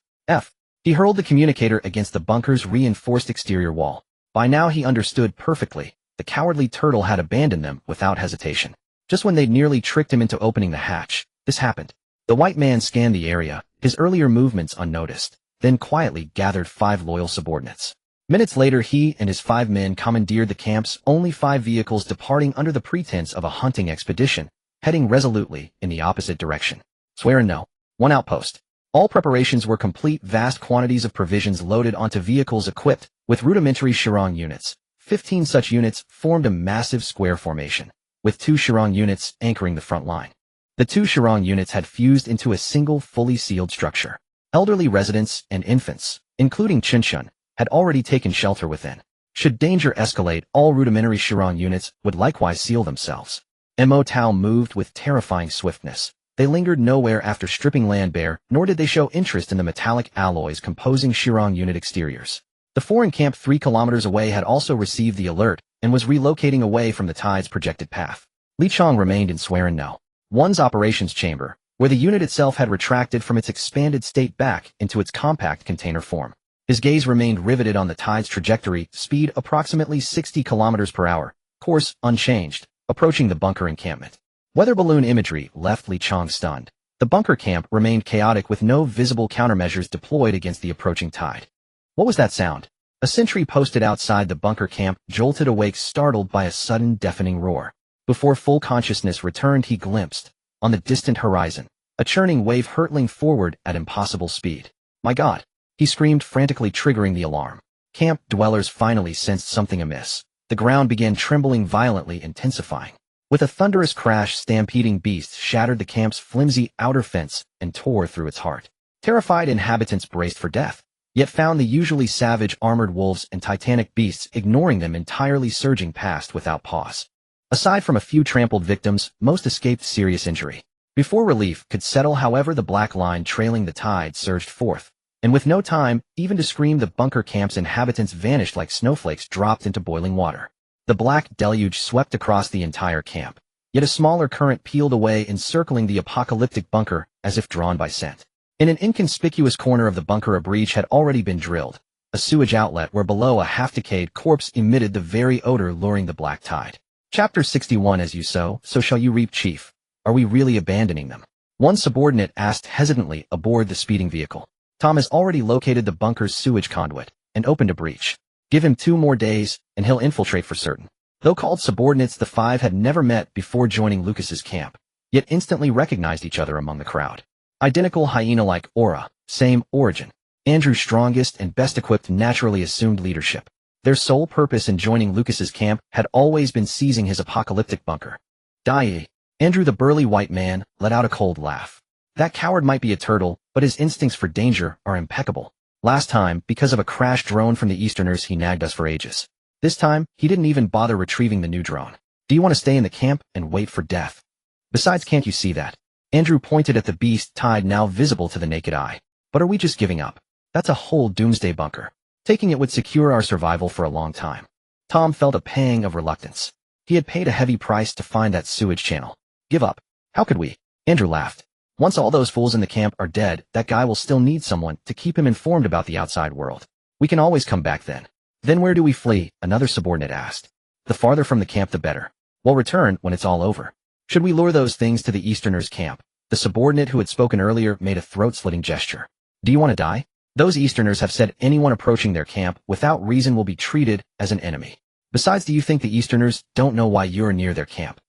He hurled the communicator against the bunker's reinforced exterior wall. By now he understood perfectly. The cowardly turtle had abandoned them without hesitation. Just when they'd nearly tricked him into opening the hatch, this happened. The white man scanned the area, his earlier movements unnoticed, then quietly gathered 5 loyal subordinates. Minutes later he and his 5 men commandeered the camp's only 5 vehicles, departing under the pretense of a hunting expedition, heading resolutely in the opposite direction. Swear and no. 1 outpost. All preparations were complete. Vast quantities of provisions loaded onto vehicles equipped with rudimentary Shirong units. 15 such units formed a massive square formation, with 2 Shirong units anchoring the front line. The 2 Shirong units had fused into a single fully sealed structure. Elderly residents and infants, including Yunshu, had already taken shelter within. Should danger escalate, all rudimentary Shirong units would likewise seal themselves. Mo Tao moved with terrifying swiftness. They lingered nowhere after stripping land bare, nor did they show interest in the metallic alloys composing Shirong unit exteriors. The 4 encamped 3 kilometers away had also received the alert and was relocating away from the tide's projected path. Li Chong remained in Swear and No. 1's operations chamber, where the unit itself had retracted from its expanded state back into its compact container form. His gaze remained riveted on the tide's trajectory, speed approximately 60 kilometers per hour, course unchanged, approaching the bunker encampment. Weather balloon imagery left Li Chong stunned. The bunker camp remained chaotic with no visible countermeasures deployed against the approaching tide. What was that sound? A sentry posted outside the bunker camp jolted awake, startled by a sudden deafening roar. Before full consciousness returned, he glimpsed, on the distant horizon, a churning wave hurtling forward at impossible speed. My God! He screamed, frantically triggering the alarm. Camp dwellers finally sensed something amiss. The ground began trembling violently, intensifying. With a thunderous crash, stampeding beasts shattered the camp's flimsy outer fence and tore through its heart. Terrified inhabitants braced for death, yet found the usually savage armored wolves and titanic beasts ignoring them entirely, surging past without pause. Aside from a few trampled victims, most escaped serious injury. Before relief could settle, however, the black line trailing the tide surged forth, and with no time even to scream, the bunker camp's inhabitants vanished like snowflakes dropped into boiling water. The black deluge swept across the entire camp, yet a smaller current peeled away, encircling the apocalyptic bunker as if drawn by scent. In an inconspicuous corner of the bunker, a breach had already been drilled, a sewage outlet where below a half-decayed corpse emitted the very odor luring the black tide. Chapter 61. As you sow, so shall you reap. Chief, are we really abandoning them? 1 subordinate asked hesitantly aboard the speeding vehicle. Tom has already located the bunker's sewage conduit and opened a breach. Give him 2 more days, and he'll infiltrate for certain. Though called subordinates, the 5 had never met before joining Lucas's camp, yet instantly recognized each other among the crowd. Identical hyena-like aura, same origin. Andrew's strongest and best equipped naturally assumed leadership. Their sole purpose in joining Lucas's camp had always been seizing his apocalyptic bunker. Die! Andrew, the burly white man, let out a cold laugh. That coward might be a turtle, but his instincts for danger are impeccable. Last time, because of a crashed drone from the Easterners, he nagged us for ages. This time, he didn't even bother retrieving the new drone. Do you want to stay in the camp and wait for death? Besides, can't you see that? Andrew pointed at the beast tide now visible to the naked eye. But are we just giving up? That's a whole doomsday bunker. Taking it would secure our survival for a long time. Tom felt a pang of reluctance. He had paid a heavy price to find that sewage channel. Give up? How could we? Andrew laughed. Once all those fools in the camp are dead, that guy will still need someone to keep him informed about the outside world. We can always come back then. Then where do we flee? Another subordinate asked. The farther from the camp the better. We'll return when it's all over. Should we lure those things to the Easterners' camp? The subordinate who had spoken earlier made a throat-slitting gesture. Do you want to die? Those Easterners have said anyone approaching their camp without reason will be treated as an enemy. Besides, do you think the Easterners don't know why you're near their camp?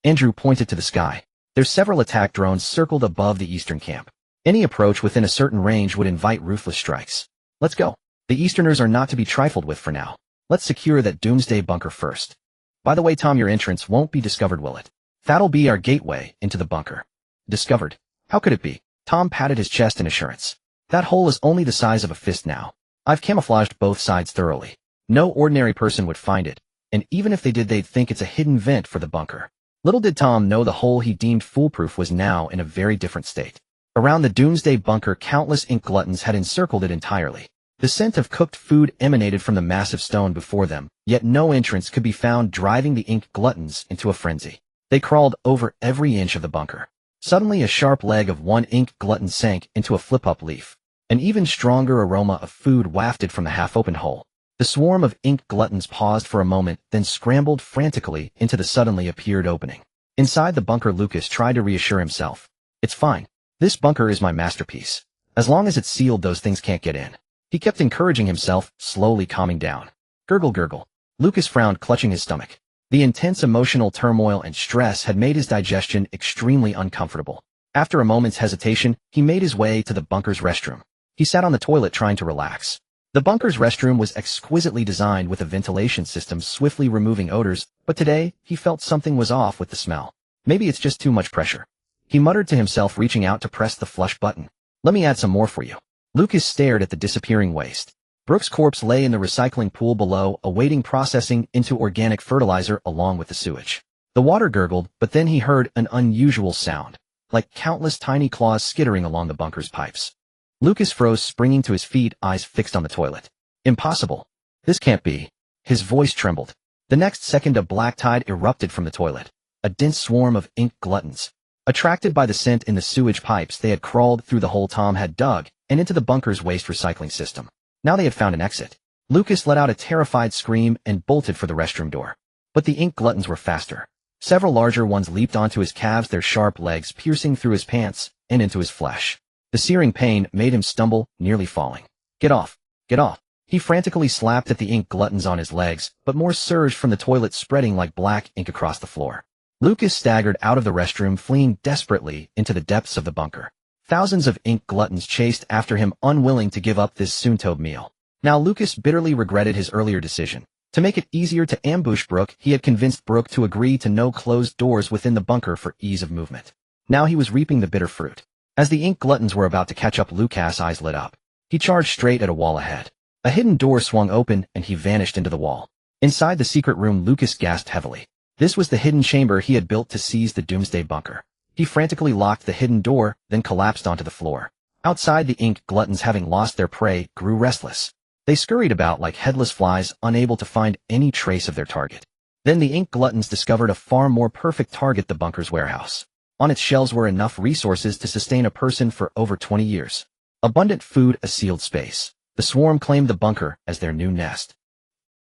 Andrew pointed to the sky. There's several attack drones circled above the eastern camp. Any approach within a certain range would invite ruthless strikes. Let's go. The Easterners are not to be trifled with for now. Let's secure that doomsday bunker first. By the way, Tom, your entrance won't be discovered, will it? That'll be our gateway into the bunker. Discovered? How could it be? Tom patted his chest in assurance. That hole is only the size of a fist now. I've camouflaged both sides thoroughly. No ordinary person would find it, and even if they did, they'd think it's a hidden vent for the bunker. Little did Tom know the hole he deemed foolproof was now in a very different state. Around the doomsday bunker, countless ink gluttons had encircled it entirely. The scent of cooked food emanated from the massive stone before them, yet no entrance could be found, driving the ink gluttons into a frenzy. They crawled over every inch of the bunker. Suddenly, a sharp leg of one ink glutton sank into a flip-up leaf. An even stronger aroma of food wafted from the half-opened hole. The swarm of ink gluttons paused for a moment, then scrambled frantically into the suddenly appeared opening. Inside the bunker, Lucas tried to reassure himself. It's fine. This bunker is my masterpiece. As long as it's sealed, those things can't get in. He kept encouraging himself, slowly calming down. Gurgle, gurgle. Lucas frowned, clutching his stomach. The intense emotional turmoil and stress had made his digestion extremely uncomfortable. After a moment's hesitation, he made his way to the bunker's restroom. He sat on the toilet trying to relax. The bunker's restroom was exquisitely designed with a ventilation system swiftly removing odors, but today, he felt something was off with the smell. Maybe it's just too much pressure. He muttered to himself, reaching out to press the flush button. Let me add some more for you. Lucas stared at the disappearing waste. Brooke's corpse lay in the recycling pool below, awaiting processing into organic fertilizer along with the sewage. The water gurgled, but then he heard an unusual sound, like countless tiny claws skittering along the bunker's pipes. Lucas froze, springing to his feet, eyes fixed on the toilet. Impossible. This can't be. His voice trembled. The next second, a black tide erupted from the toilet. A dense swarm of ink gluttons. Attracted by the scent in the sewage pipes, they had crawled through the hole Tom had dug and into the bunker's waste recycling system. Now they had found an exit. Lucas let out a terrified scream and bolted for the restroom door. But the ink gluttons were faster. Several larger ones leaped onto his calves, their sharp legs piercing through his pants and into his flesh. The searing pain made him stumble, nearly falling. Get off! Get off! He frantically slapped at the ink gluttons on his legs, but more surged from the toilet, spreading like black ink across the floor. Lucas staggered out of the restroom, fleeing desperately into the depths of the bunker. Thousands of ink gluttons chased after him, unwilling to give up this soon-to-be meal. Now Lucas bitterly regretted his earlier decision. To make it easier to ambush Brooke, he had convinced Brooke to agree to no closed doors within the bunker for ease of movement. Now he was reaping the bitter fruit. As the ink gluttons were about to catch up, Lucas' eyes lit up. He charged straight at a wall ahead. A hidden door swung open, and he vanished into the wall. Inside the secret room, Lucas gasped heavily. This was the hidden chamber he had built to seize the doomsday bunker. He frantically locked the hidden door, then collapsed onto the floor. Outside, the ink gluttons, having lost their prey, grew restless. They scurried about like headless flies, unable to find any trace of their target. Then the ink gluttons discovered a far more perfect target: the bunker's warehouse. On its shelves were enough resources to sustain a person for over 20 years. Abundant food, a sealed space. The swarm claimed the bunker as their new nest.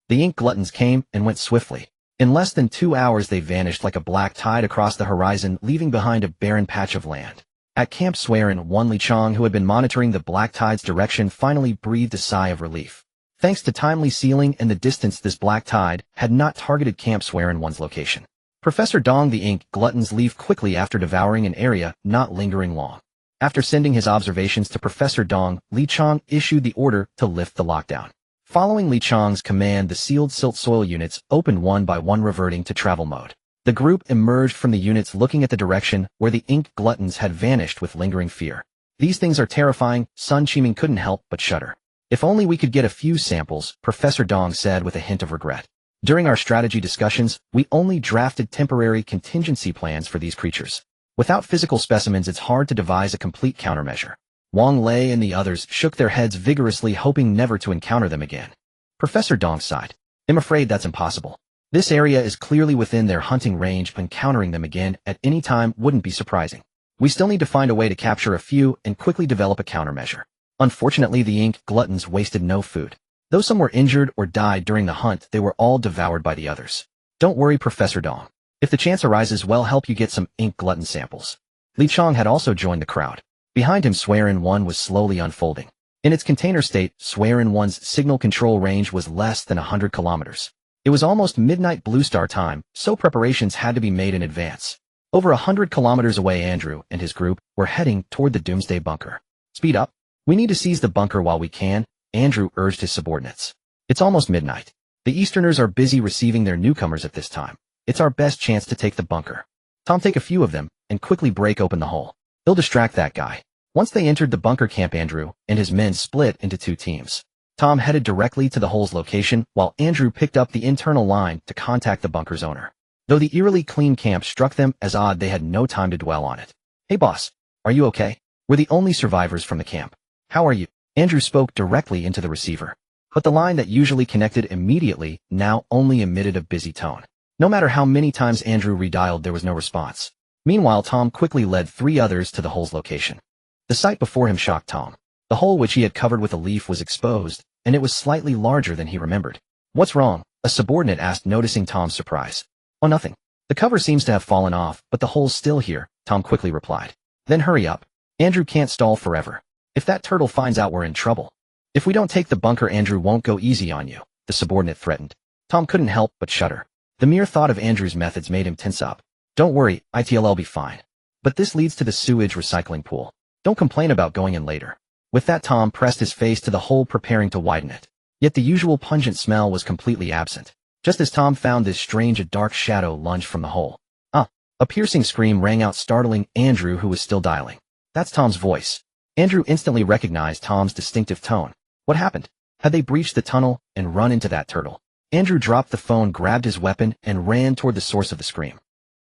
The ink gluttons came and went swiftly. In less than 2 hours, they vanished like a black tide across the horizon, leaving behind a barren patch of land. At Camp Swearin, Li Chong, who had been monitoring the black tide's direction, finally breathed a sigh of relief. Thanks to timely sealing and the distance, this black tide had not targeted Camp Swearin's location. Professor Dong, the ink gluttons leave quickly after devouring an area, not lingering long. After sending his observations to Professor Dong, Li Chong issued the order to lift the lockdown. Following Li Chong's command, the sealed silt soil units opened one by one, reverting to travel mode. The group emerged from the units, looking at the direction where the ink gluttons had vanished with lingering fear. These things are terrifying, Sun Chiming couldn't help but shudder. If only we could get a few samples, Professor Dong said with a hint of regret. During our strategy discussions, we only drafted temporary contingency plans for these creatures. Without physical specimens, it's hard to devise a complete countermeasure. Wang Lei and the others shook their heads vigorously, hoping never to encounter them again. Professor Dong sighed. I'm afraid that's impossible. This area is clearly within their hunting range. Encountering them again at any time wouldn't be surprising. We still need to find a way to capture a few and quickly develop a countermeasure. Unfortunately, the ink gluttons wasted no food. Though some were injured or died during the hunt, they were all devoured by the others. Don't worry, Professor Dong. If the chance arises, we'll help you get some ink glutton samples. Li Chong had also joined the crowd. Behind him, Swearin 1 was slowly unfolding. In its container state, Swearin 1's signal control range was less than 100 kilometers. It was almost midnight Blue Star time, so preparations had to be made in advance. Over 100 kilometers away, Andrew and his group were heading toward the doomsday bunker. Speed up. We need to seize the bunker while we can, Andrew urged his subordinates. It's almost midnight. The Easterners are busy receiving their newcomers at this time. It's our best chance to take the bunker. Tom, take a few of them and quickly break open the hole. He'll distract that guy. Once they entered the bunker camp, Andrew and his men split into two teams. Tom headed directly to the hole's location, while Andrew picked up the internal line to contact the bunker's owner. Though the eerily clean camp struck them as odd, they had no time to dwell on it. Hey boss, are you okay? We're the only survivors from the camp. How are you? Andrew spoke directly into the receiver. But the line that usually connected immediately now only emitted a busy tone. No matter how many times Andrew redialed, there was no response. Meanwhile, Tom quickly led 3 others to the hole's location. The sight before him shocked Tom. The hole, which he had covered with a leaf, was exposed, and it was slightly larger than he remembered. "What's wrong?" a subordinate asked, noticing Tom's surprise. "Oh, nothing. The cover seems to have fallen off, but the hole's still here," Tom quickly replied. "Then hurry up. Andrew can't stall forever. If that turtle finds out we're in trouble. If we don't take the bunker, Andrew won't go easy on you," the subordinate threatened. Tom couldn't help but shudder. The mere thought of Andrew's methods made him tense up. "Don't worry, I'll be fine. But this leads to the sewage recycling pool. Don't complain about going in later." With that, Tom pressed his face to the hole, preparing to widen it. Yet the usual pungent smell was completely absent. Just as Tom found this strange, a dark shadow lunged from the hole. "Ah!" A piercing scream rang out, startling Andrew, who was still dialing. "That's Tom's voice." Andrew instantly recognized Tom's distinctive tone. What happened? Had they breached the tunnel and run into that turtle? Andrew dropped the phone, grabbed his weapon, and ran toward the source of the scream.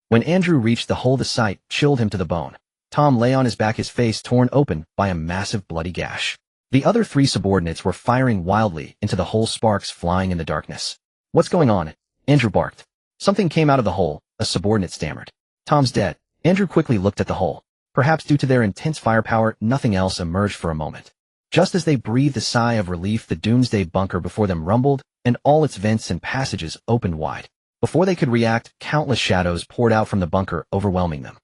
When Andrew reached the hole, the sight chilled him to the bone. Tom lay on his back, his face torn open by a massive bloody gash. The other three subordinates were firing wildly into the hole, sparks flying in the darkness. "What's going on?" Andrew barked. "Something came out of the hole," a subordinate stammered. "Tom's dead." Andrew quickly looked at the hole. Perhaps due to their intense firepower, nothing else emerged for a moment. Just as they breathed a sigh of relief, the doomsday bunker before them rumbled, and all its vents and passages opened wide. Before they could react, countless shadows poured out from the bunker, overwhelming them.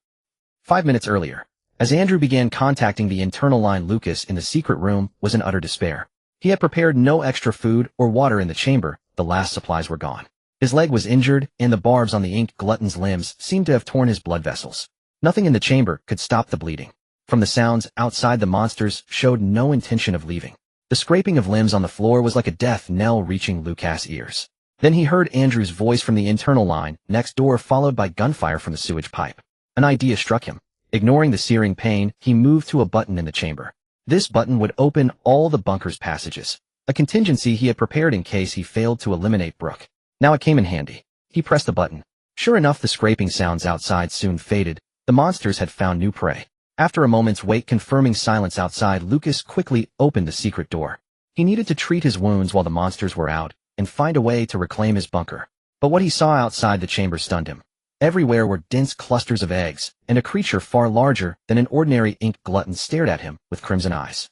5 minutes earlier, as Andrew began contacting the internal line, Lucas in the secret room was in utter despair. He had prepared no extra food or water in the chamber. The last supplies were gone. His leg was injured, and the barbs on the ink glutton's limbs seemed to have torn his blood vessels. Nothing in the chamber could stop the bleeding. From the sounds outside, the monsters showed no intention of leaving. The scraping of limbs on the floor was like a death knell reaching Lucas' ears. Then he heard Andrew's voice from the internal line next door, followed by gunfire from the sewage pipe. An idea struck him. Ignoring the searing pain, he moved to a button in the chamber. This button would open all the bunker's passages, a contingency he had prepared in case he failed to eliminate Brooke. Now it came in handy. He pressed the button. Sure enough, the scraping sounds outside soon faded. The monsters had found new prey. After a moment's wait confirming silence outside, Lucas quickly opened the secret door. He needed to treat his wounds while the monsters were out, and find a way to reclaim his bunker. But what he saw outside the chamber stunned him. Everywhere were dense clusters of eggs, and a creature far larger than an ordinary ink glutton stared at him with crimson eyes.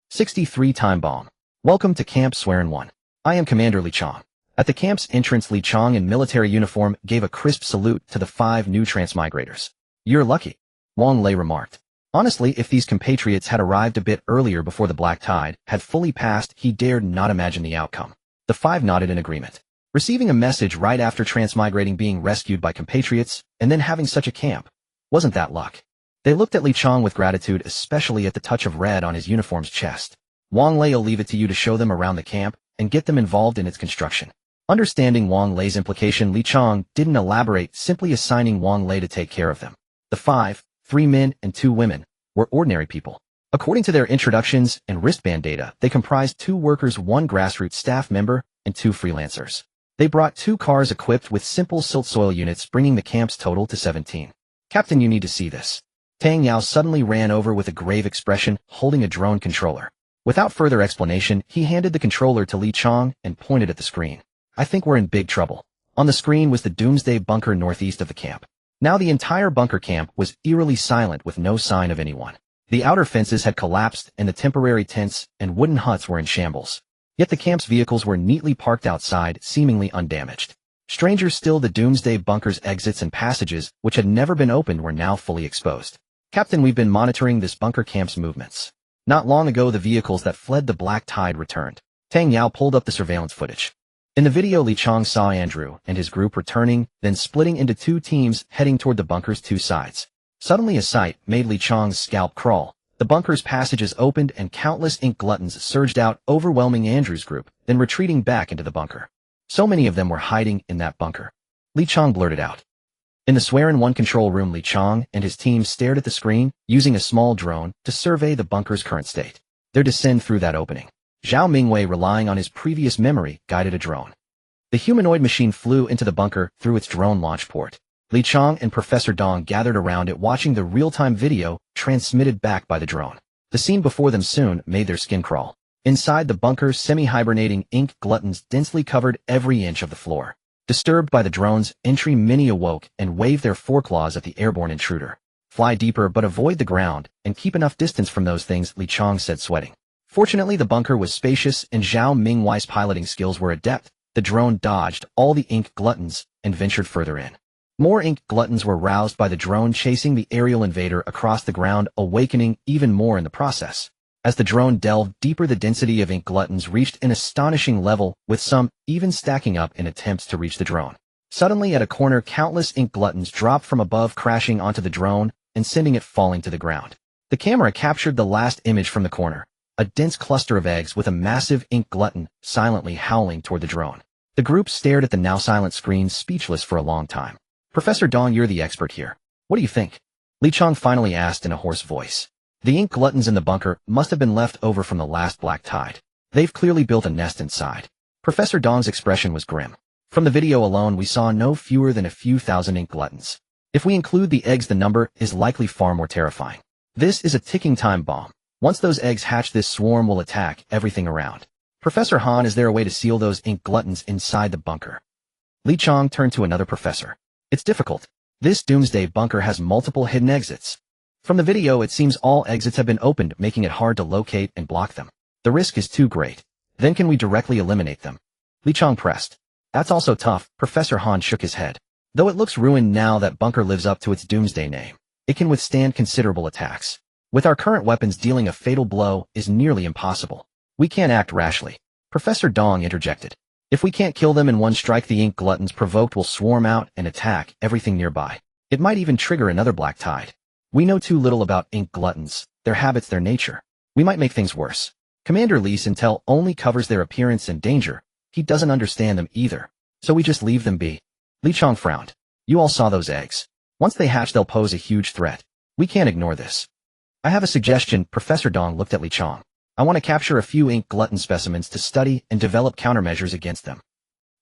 63 Time Bomb. Welcome to Camp Swearin' 1. I am Commander Li Chong. At the camp's entrance, Li Chong in military uniform gave a crisp salute to the 5 new transmigrators. "You're lucky," Wang Lei remarked. Honestly, if these compatriots had arrived a bit earlier, before the black tide had fully passed, he dared not imagine the outcome. The 5 nodded in agreement. Receiving a message right after transmigrating, being rescued by compatriots, and then having such a camp. Wasn't that luck? They looked at Li Chong with gratitude, especially at the touch of red on his uniform's chest. "Wang Lei'll leave it to you to show them around the camp and get them involved in its construction." Understanding Wang Lei's implication, Li Chong didn't elaborate, simply assigning Wang Lei to take care of them. The 5, 3 men and 2 women, were ordinary people. According to their introductions and wristband data, they comprised 2 workers, 1 grassroots staff member, and 2 freelancers. They brought 2 cars equipped with simple silt soil units, bringing the camp's total to 17. "Captain, you need to see this." Tang Yao suddenly ran over with a grave expression, holding a drone controller. Without further explanation, he handed the controller to Li Chong and pointed at the screen. "I think we're in big trouble." On the screen was the doomsday bunker northeast of the camp. Now the entire bunker camp was eerily silent, with no sign of anyone. The outer fences had collapsed, and the temporary tents and wooden huts were in shambles. Yet the camp's vehicles were neatly parked outside, seemingly undamaged. Stranger still, the doomsday bunker's exits and passages, which had never been opened, were now fully exposed. "Captain, we've been monitoring this bunker camp's movements. Not long ago, the vehicles that fled the black tide returned." Tang Yao pulled up the surveillance footage. In the video, Li Chong saw Andrew and his group returning, then splitting into 2 teams heading toward the bunker's 2 sides. Suddenly, a sight made Li Chong's scalp crawl. The bunker's passages opened and countless ink gluttons surged out, overwhelming Andrew's group, then retreating back into the bunker. So many of them were hiding in that bunker. Li Chong blurted out. In the Swearin' 1 control room, Li Chong and his team stared at the screen, using a small drone to survey the bunker's current state. Their descent through that opening. Zhao Mingwei, relying on his previous memory, guided a drone. The humanoid machine flew into the bunker through its drone launch port. Li Chong and Professor Dong gathered around it, watching the real-time video transmitted back by the drone. The scene before them soon made their skin crawl. Inside the bunker, semi-hibernating ink gluttons densely covered every inch of the floor. Disturbed by the drone's entry, many awoke and waved their foreclaws at the airborne intruder. "Fly deeper, but avoid the ground, and keep enough distance from those things," Li Chong said, sweating. Fortunately, the bunker was spacious and Zhao Mingwei's piloting skills were adept. The drone dodged all the ink gluttons and ventured further in. More ink gluttons were roused by the drone chasing the aerial invader across the ground, awakening even more in the process. As the drone delved deeper, the density of ink gluttons reached an astonishing level, with some even stacking up in attempts to reach the drone. Suddenly, at a corner, countless ink gluttons dropped from above, crashing onto the drone and sending it falling to the ground. The camera captured the last image from the corner, a dense cluster of eggs with a massive ink glutton silently howling toward the drone. The group stared at the now silent screen, speechless for a long time. Professor Dong, you're the expert here. What do you think? Li Chang finally asked in a hoarse voice. The ink gluttons in the bunker must have been left over from the last black tide. They've clearly built a nest inside. Professor Dong's expression was grim. From the video alone, we saw no fewer than a few thousand ink gluttons. If we include the eggs, the number is likely far more terrifying. This is a ticking time bomb. Once those eggs hatch, this swarm will attack everything around. Professor Han, is there a way to seal those ink gluttons inside the bunker? Li Chang turned to another professor. It's difficult. This doomsday bunker has multiple hidden exits. From the video, it seems all exits have been opened, making it hard to locate and block them. The risk is too great. Then can we directly eliminate them? Li Chang pressed. That's also tough. Professor Han shook his head. Though it looks ruined now, that bunker lives up to its doomsday name. It can withstand considerable attacks. With our current weapons, dealing a fatal blow is nearly impossible. We can't act rashly. Professor Dong interjected. If we can't kill them in one strike, the ink gluttons provoked will swarm out and attack everything nearby. It might even trigger another black tide. We know too little about ink gluttons, their habits, their nature. We might make things worse. Commander Li's intel only covers their appearance and danger. He doesn't understand them either. So we just leave them be. Li Chang frowned. You all saw those eggs. Once they hatch, they'll pose a huge threat. We can't ignore this. I have a suggestion. Professor Dong looked at Li Chang. I want to capture a few ink glutton specimens to study and develop countermeasures against them.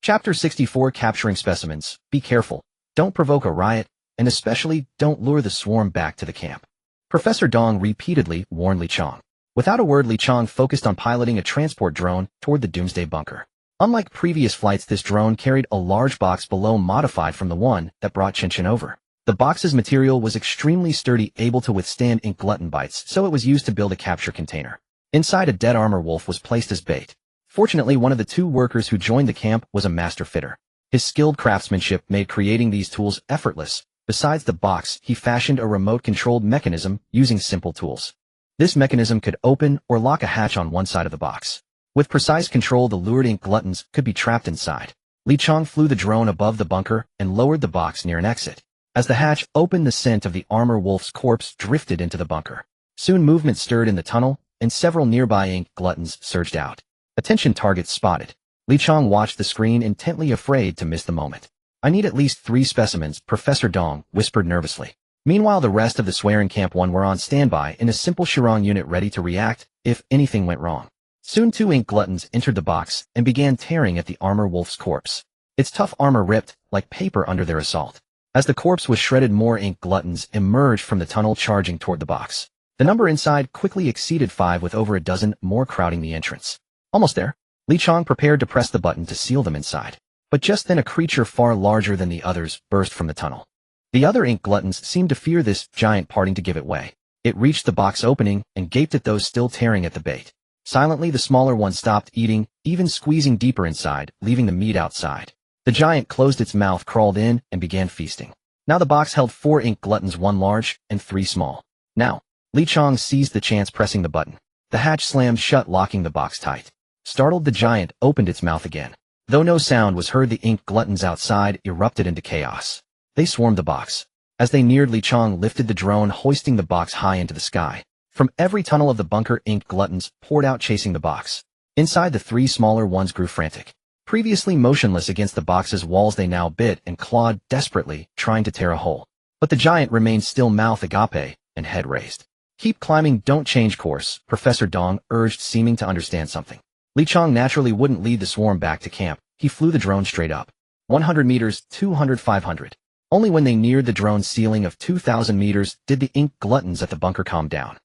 Chapter 64, Capturing Specimens. Be careful. Don't provoke a riot, and especially don't lure the swarm back to the camp. Professor Dong repeatedly warned Li Chang. Without a word, Li Chang focused on piloting a transport drone toward the doomsday bunker. Unlike previous flights, this drone carried a large box below, modified from the one that brought Chen over. The box's material was extremely sturdy, able to withstand ink glutton bites, so it was used to build a capture container. Inside, a dead armor wolf was placed as bait. Fortunately, one of the two workers who joined the camp was a master fitter. His skilled craftsmanship made creating these tools effortless. Besides the box, he fashioned a remote-controlled mechanism using simple tools. This mechanism could open or lock a hatch on one side of the box. With precise control, the lured ink gluttons could be trapped inside. Li Chang flew the drone above the bunker and lowered the box near an exit. As the hatch opened, the scent of the armor wolf's corpse drifted into the bunker. Soon movement stirred in the tunnel, and several nearby ink gluttons surged out. Attention, targets spotted. Li Chang watched the screen intently, afraid to miss the moment. I need at least 3 specimens, Professor Dong whispered nervously. Meanwhile, the rest of the swearing camp 1 were on standby in a simple Shirong unit, ready to react if anything went wrong. Soon 2 ink gluttons entered the box and began tearing at the armor wolf's corpse. Its tough armor ripped like paper under their assault. As the corpse was shredded, more ink gluttons emerged from the tunnel, charging toward the box. The number inside quickly exceeded 5, with over a dozen more crowding the entrance. Almost there. Li Chang prepared to press the button to seal them inside. But just then, a creature far larger than the others burst from the tunnel. The other ink gluttons seemed to fear this giant parting to give it way. It reached the box opening and gaped at those still tearing at the bait. Silently, the smaller one stopped eating, even squeezing deeper inside, leaving the meat outside. The giant closed its mouth, crawled in, and began feasting. Now the box held 4 ink gluttons, 1 large and 3 small. Now, Li Chang seized the chance, pressing the button. The hatch slammed shut, locking the box tight. Startled, the giant opened its mouth again. Though no sound was heard, the ink gluttons outside erupted into chaos. They swarmed the box. As they neared, Li Chang lifted the drone, hoisting the box high into the sky. From every tunnel of the bunker, ink gluttons poured out, chasing the box. Inside, the 3 smaller ones grew frantic. Previously motionless against the box's walls, they now bit and clawed desperately, trying to tear a hole. But the giant remained still, mouth agape and head raised. Keep climbing, don't change course, Professor Dong urged, seeming to understand something. Li Chang naturally wouldn't lead the swarm back to camp. He flew the drone straight up. 100 meters, 200, 500. Only when they neared the drone's ceiling of 2,000 meters did the ink gluttons at the bunker calm down.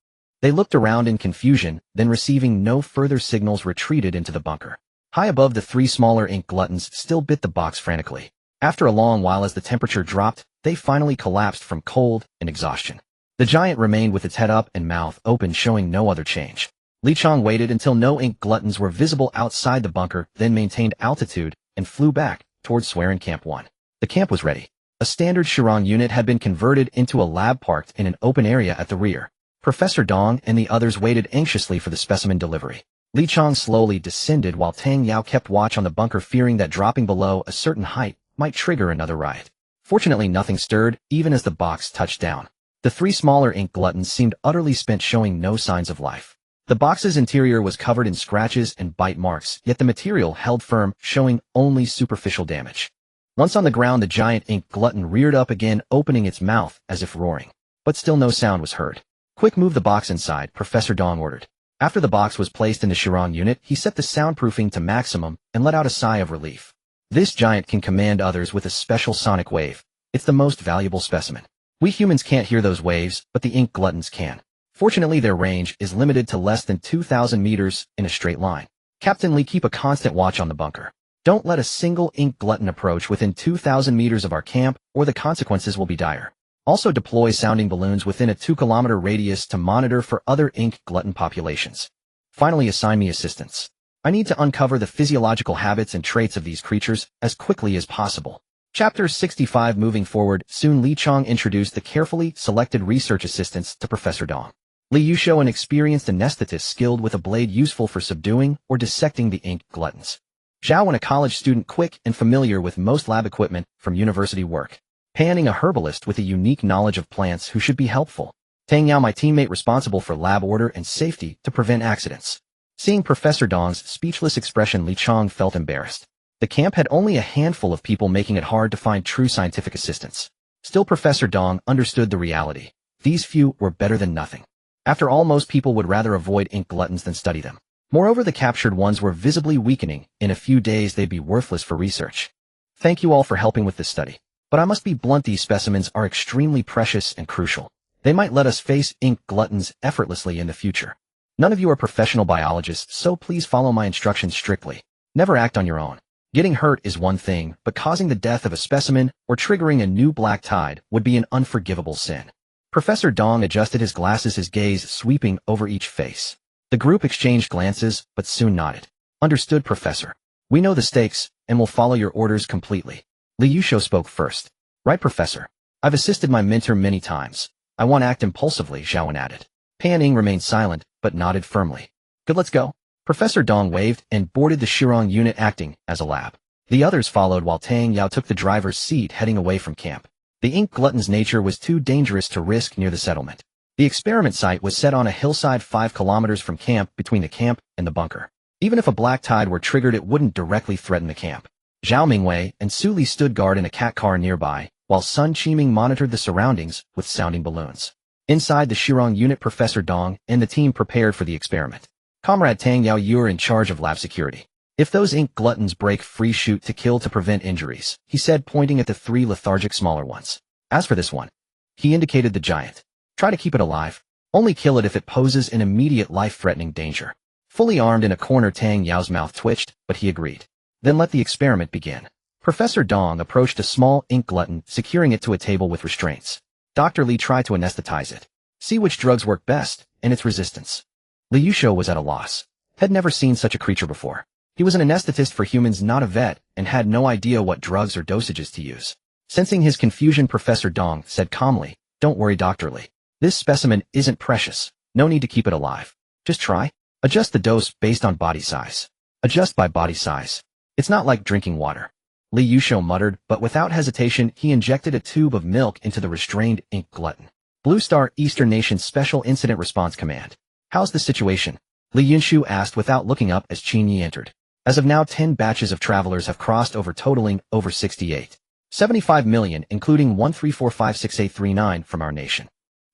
They looked around in confusion, then, receiving no further signals, retreated into the bunker. High above, the 3 smaller ink gluttons still bit the box frantically. After a long while, as the temperature dropped, they finally collapsed from cold and exhaustion. The giant remained with its head up and mouth open, showing no other change. Li Chang waited until no ink gluttons were visible outside the bunker, then maintained altitude and flew back towards Swearin Camp 1. The camp was ready. A standard Chiron unit had been converted into a lab parked in an open area at the rear. Professor Dong and the others waited anxiously for the specimen delivery. Li Chang slowly descended while Tang Yao kept watch on the bunker, fearing that dropping below a certain height might trigger another riot. Fortunately, nothing stirred, even as the box touched down. The three smaller ink gluttons seemed utterly spent, showing no signs of life. The box's interior was covered in scratches and bite marks, yet the material held firm, showing only superficial damage. Once on the ground, the giant ink glutton reared up again, opening its mouth as if roaring. But still no sound was heard. "Quick, move the box inside," Professor Dong ordered. After the box was placed in the Chiron unit, he set the soundproofing to maximum and let out a sigh of relief. This giant can command others with a special sonic wave. It's the most valuable specimen. We humans can't hear those waves, but the ink gluttons can. Fortunately, their range is limited to less than 2,000 meters in a straight line. Captain Lee, keep a constant watch on the bunker. Don't let a single ink glutton approach within 2,000 meters of our camp, or the consequences will be dire. Also deploy sounding balloons within a 2-kilometer radius to monitor for other ink glutton populations. Finally, assign me assistants. I need to uncover the physiological habits and traits of these creatures as quickly as possible. Chapter 65. Moving forward, soon Li Chang introduced the carefully selected research assistants to Professor Dong. Li Yunshu, an experienced anesthetist skilled with a blade useful for subduing or dissecting the ink gluttons. Zhao, a college student quick and familiar with most lab equipment from university work. Panning, a herbalist with a unique knowledge of plants who should be helpful. Tang Yao, my teammate responsible for lab order and safety to prevent accidents. Seeing Professor Dong's speechless expression, Li Chang felt embarrassed. The camp had only a handful of people, making it hard to find true scientific assistance. Still, Professor Dong understood the reality. These few were better than nothing. After all, most people would rather avoid ink gluttons than study them. Moreover, the captured ones were visibly weakening. In a few days, they'd be worthless for research. Thank you all for helping with this study. But I must be blunt, these specimens are extremely precious and crucial. They might let us face ink gluttons effortlessly in the future. None of you are professional biologists, so please follow my instructions strictly. Never act on your own. Getting hurt is one thing, but causing the death of a specimen or triggering a new black tide would be an unforgivable sin. Professor Dong adjusted his glasses, his gaze sweeping over each face. The group exchanged glances, but soon nodded. Understood, Professor. We know the stakes, and will follow your orders completely. Li Yunshu spoke first. Right, Professor. I've assisted my mentor many times. I won't act impulsively, Zhao added. Pan Ying remained silent, but nodded firmly. Good, let's go. Professor Dong waved and boarded the Chiron unit, acting as a lab. The others followed while Tang Yao took the driver's seat, heading away from camp. The ink glutton's nature was too dangerous to risk near the settlement. The experiment site was set on a hillside 5 kilometers from camp, between the camp and the bunker. Even if a black tide were triggered, it wouldn't directly threaten the camp. Zhao Mingwei and Su Li stood guard in a cat car nearby, while Sun Qiming monitored the surroundings with sounding balloons. Inside the Chiron unit, Professor Dong and the team prepared for the experiment. Comrade Tang Yao, you are in charge of lab security. If those ink gluttons break free, shoot to kill to prevent injuries, he said, pointing at the 3 lethargic smaller ones. As for this one, he indicated the giant. Try to keep it alive. Only kill it if it poses an immediate life-threatening danger. Fully armed in a corner, Tang Yao's mouth twitched, but he agreed. Then let the experiment begin. Professor Dong approached a small ink glutton, securing it to a table with restraints. Dr. Li tried to anesthetize it. See which drugs work best, and its resistance. Li Yunshu was at a loss. Had never seen such a creature before. He was an anesthetist for humans, not a vet, and had no idea what drugs or dosages to use. Sensing his confusion, Professor Dong said calmly, Don't worry, Dr. Li. This specimen isn't precious. No need to keep it alive. Just try. Adjust the dose based on body size. Adjust by body size. It's not like drinking water. Li Yunshu muttered, but without hesitation he injected a tube of milk into the restrained ink glutton. Blue Star, Eastern Nation Special Incident Response Command. How's the situation? Li Yunshu asked without looking up as Qin Yi entered. As of now, 10 batches of travelers have crossed over, totaling over 68. 75 million, including 134563839 from our nation.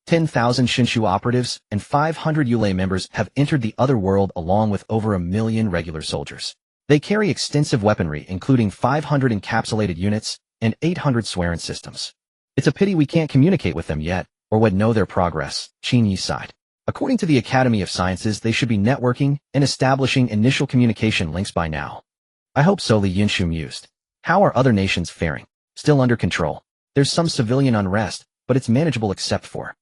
10,000 Shinshu operatives and 500 Yulei members have entered the other world, along with over 1 million regular soldiers. They carry extensive weaponry, including 500 encapsulated units and 800 Swearin systems. It's a pity we can't communicate with them yet, or would know their progress, Qin Yi sighed. According to the Academy of Sciences, they should be networking and establishing initial communication links by now. I hope so, Li Yunshu mused. How are other nations faring? Still under control. There's some civilian unrest, but it's manageable except for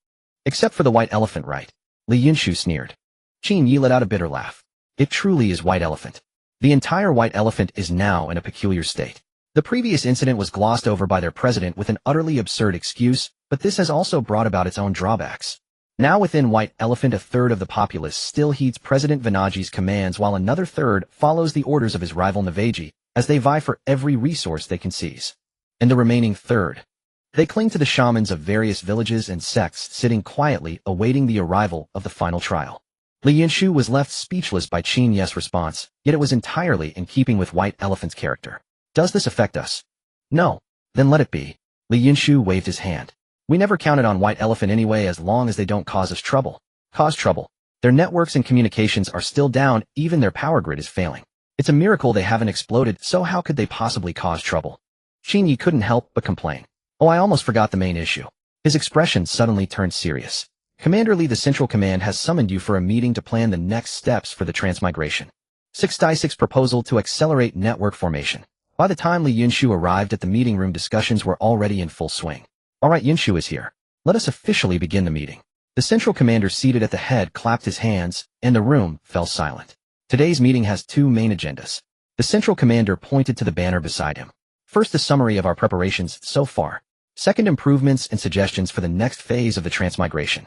the white elephant, right? Li Yunshu sneered. Qin Yi let out a bitter laugh. It truly is White Elephant. The entire White Elephant is now in a peculiar state. The previous incident was glossed over by their president with an utterly absurd excuse, but this has also brought about its own drawbacks. Now within White Elephant, a third of the populace still heeds President Vanaji's commands, while another third follows the orders of his rival Navaji, as they vie for every resource they can seize. And the remaining third, they cling to the shamans of various villages and sects, sitting quietly awaiting the arrival of the final trial. Yunshu was left speechless by Qin Yi's response, yet it was entirely in keeping with White Elephant's character. Does this affect us? No. Then let it be. Yunshu waved his hand. We never counted on White Elephant anyway, as long as they don't cause us trouble. Cause trouble. Their networks and communications are still down, even their power grid is failing. It's a miracle they haven't exploded, so how could they possibly cause trouble? Qin Yi couldn't help but complain. Oh, I almost forgot the main issue. His expression suddenly turned serious. Commander Li, the Central Command has summoned you for a meeting to plan the next steps for the transmigration. 6-6 proposal to accelerate network formation. By the time Li Yunshu arrived at the meeting room, discussions were already in full swing. All right, Yunshu is here. Let us officially begin the meeting. The Central Commander seated at the head clapped his hands, and the room fell silent. Today's meeting has two main agendas. The Central Commander pointed to the banner beside him. First, a summary of our preparations so far. Second, improvements and suggestions for the next phase of the transmigration.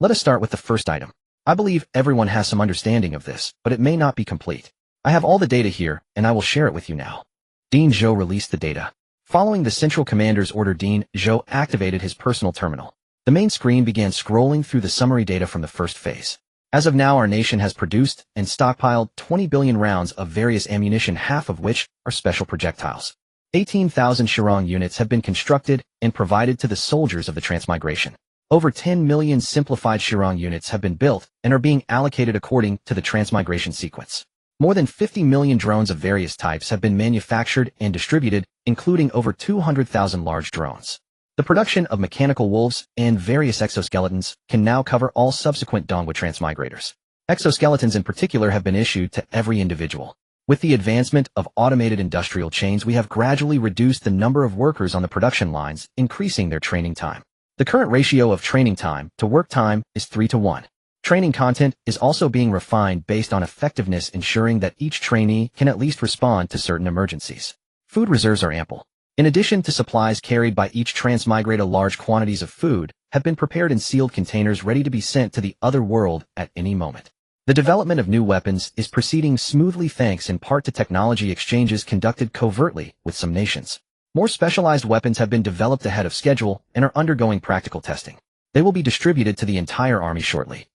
Let us start with the first item. I believe everyone has some understanding of this, but it may not be complete. I have all the data here, and I will share it with you now. Dean Zhou released the data. Following the Central Commander's order, Dean Zhou activated his personal terminal. The main screen began scrolling through the summary data from the first phase. As of now, our nation has produced and stockpiled 20 billion rounds of various ammunition, half of which are special projectiles. 18,000 Shirong units have been constructed and provided to the soldiers of the transmigration. Over 10 million simplified Shirong units have been built and are being allocated according to the transmigration sequence. More than 50 million drones of various types have been manufactured and distributed, including over 200,000 large drones. The production of mechanical wolves and various exoskeletons can now cover all subsequent Dongwa transmigrators. Exoskeletons in particular have been issued to every individual. With the advancement of automated industrial chains, we have gradually reduced the number of workers on the production lines, increasing their training time. The current ratio of training time to work time is 3:1. Training content is also being refined based on effectiveness, ensuring that each trainee can at least respond to certain emergencies. Food reserves are ample. In addition to supplies carried by each transmigrator, large quantities of food have been prepared in sealed containers ready to be sent to the other world at any moment. The development of new weapons is proceeding smoothly thanks in part to technology exchanges conducted covertly with some nations. More specialized weapons have been developed ahead of schedule and are undergoing practical testing. They will be distributed to the entire army shortly.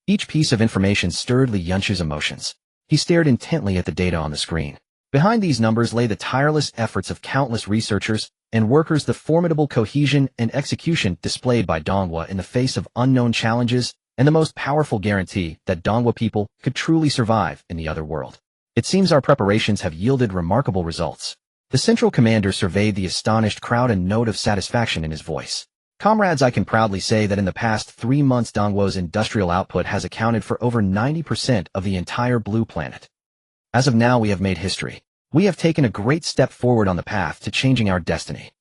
Each piece of information stirred Li Yunshu's emotions. He stared intently at the data on the screen. Behind these numbers lay the tireless efforts of countless researchers and workers, the formidable cohesion and execution displayed by Dongwa in the face of unknown challenges, and the most powerful guarantee that Dongwa people could truly survive in the other world. It seems our preparations have yielded remarkable results. The Central Commander surveyed the astonished crowd, a note of satisfaction in his voice. Comrades, I can proudly say that in the past 3 months, Dongwa's industrial output has accounted for over 90% of the entire blue planet. As of now, we have made history. We have taken a great step forward on the path to changing our destiny.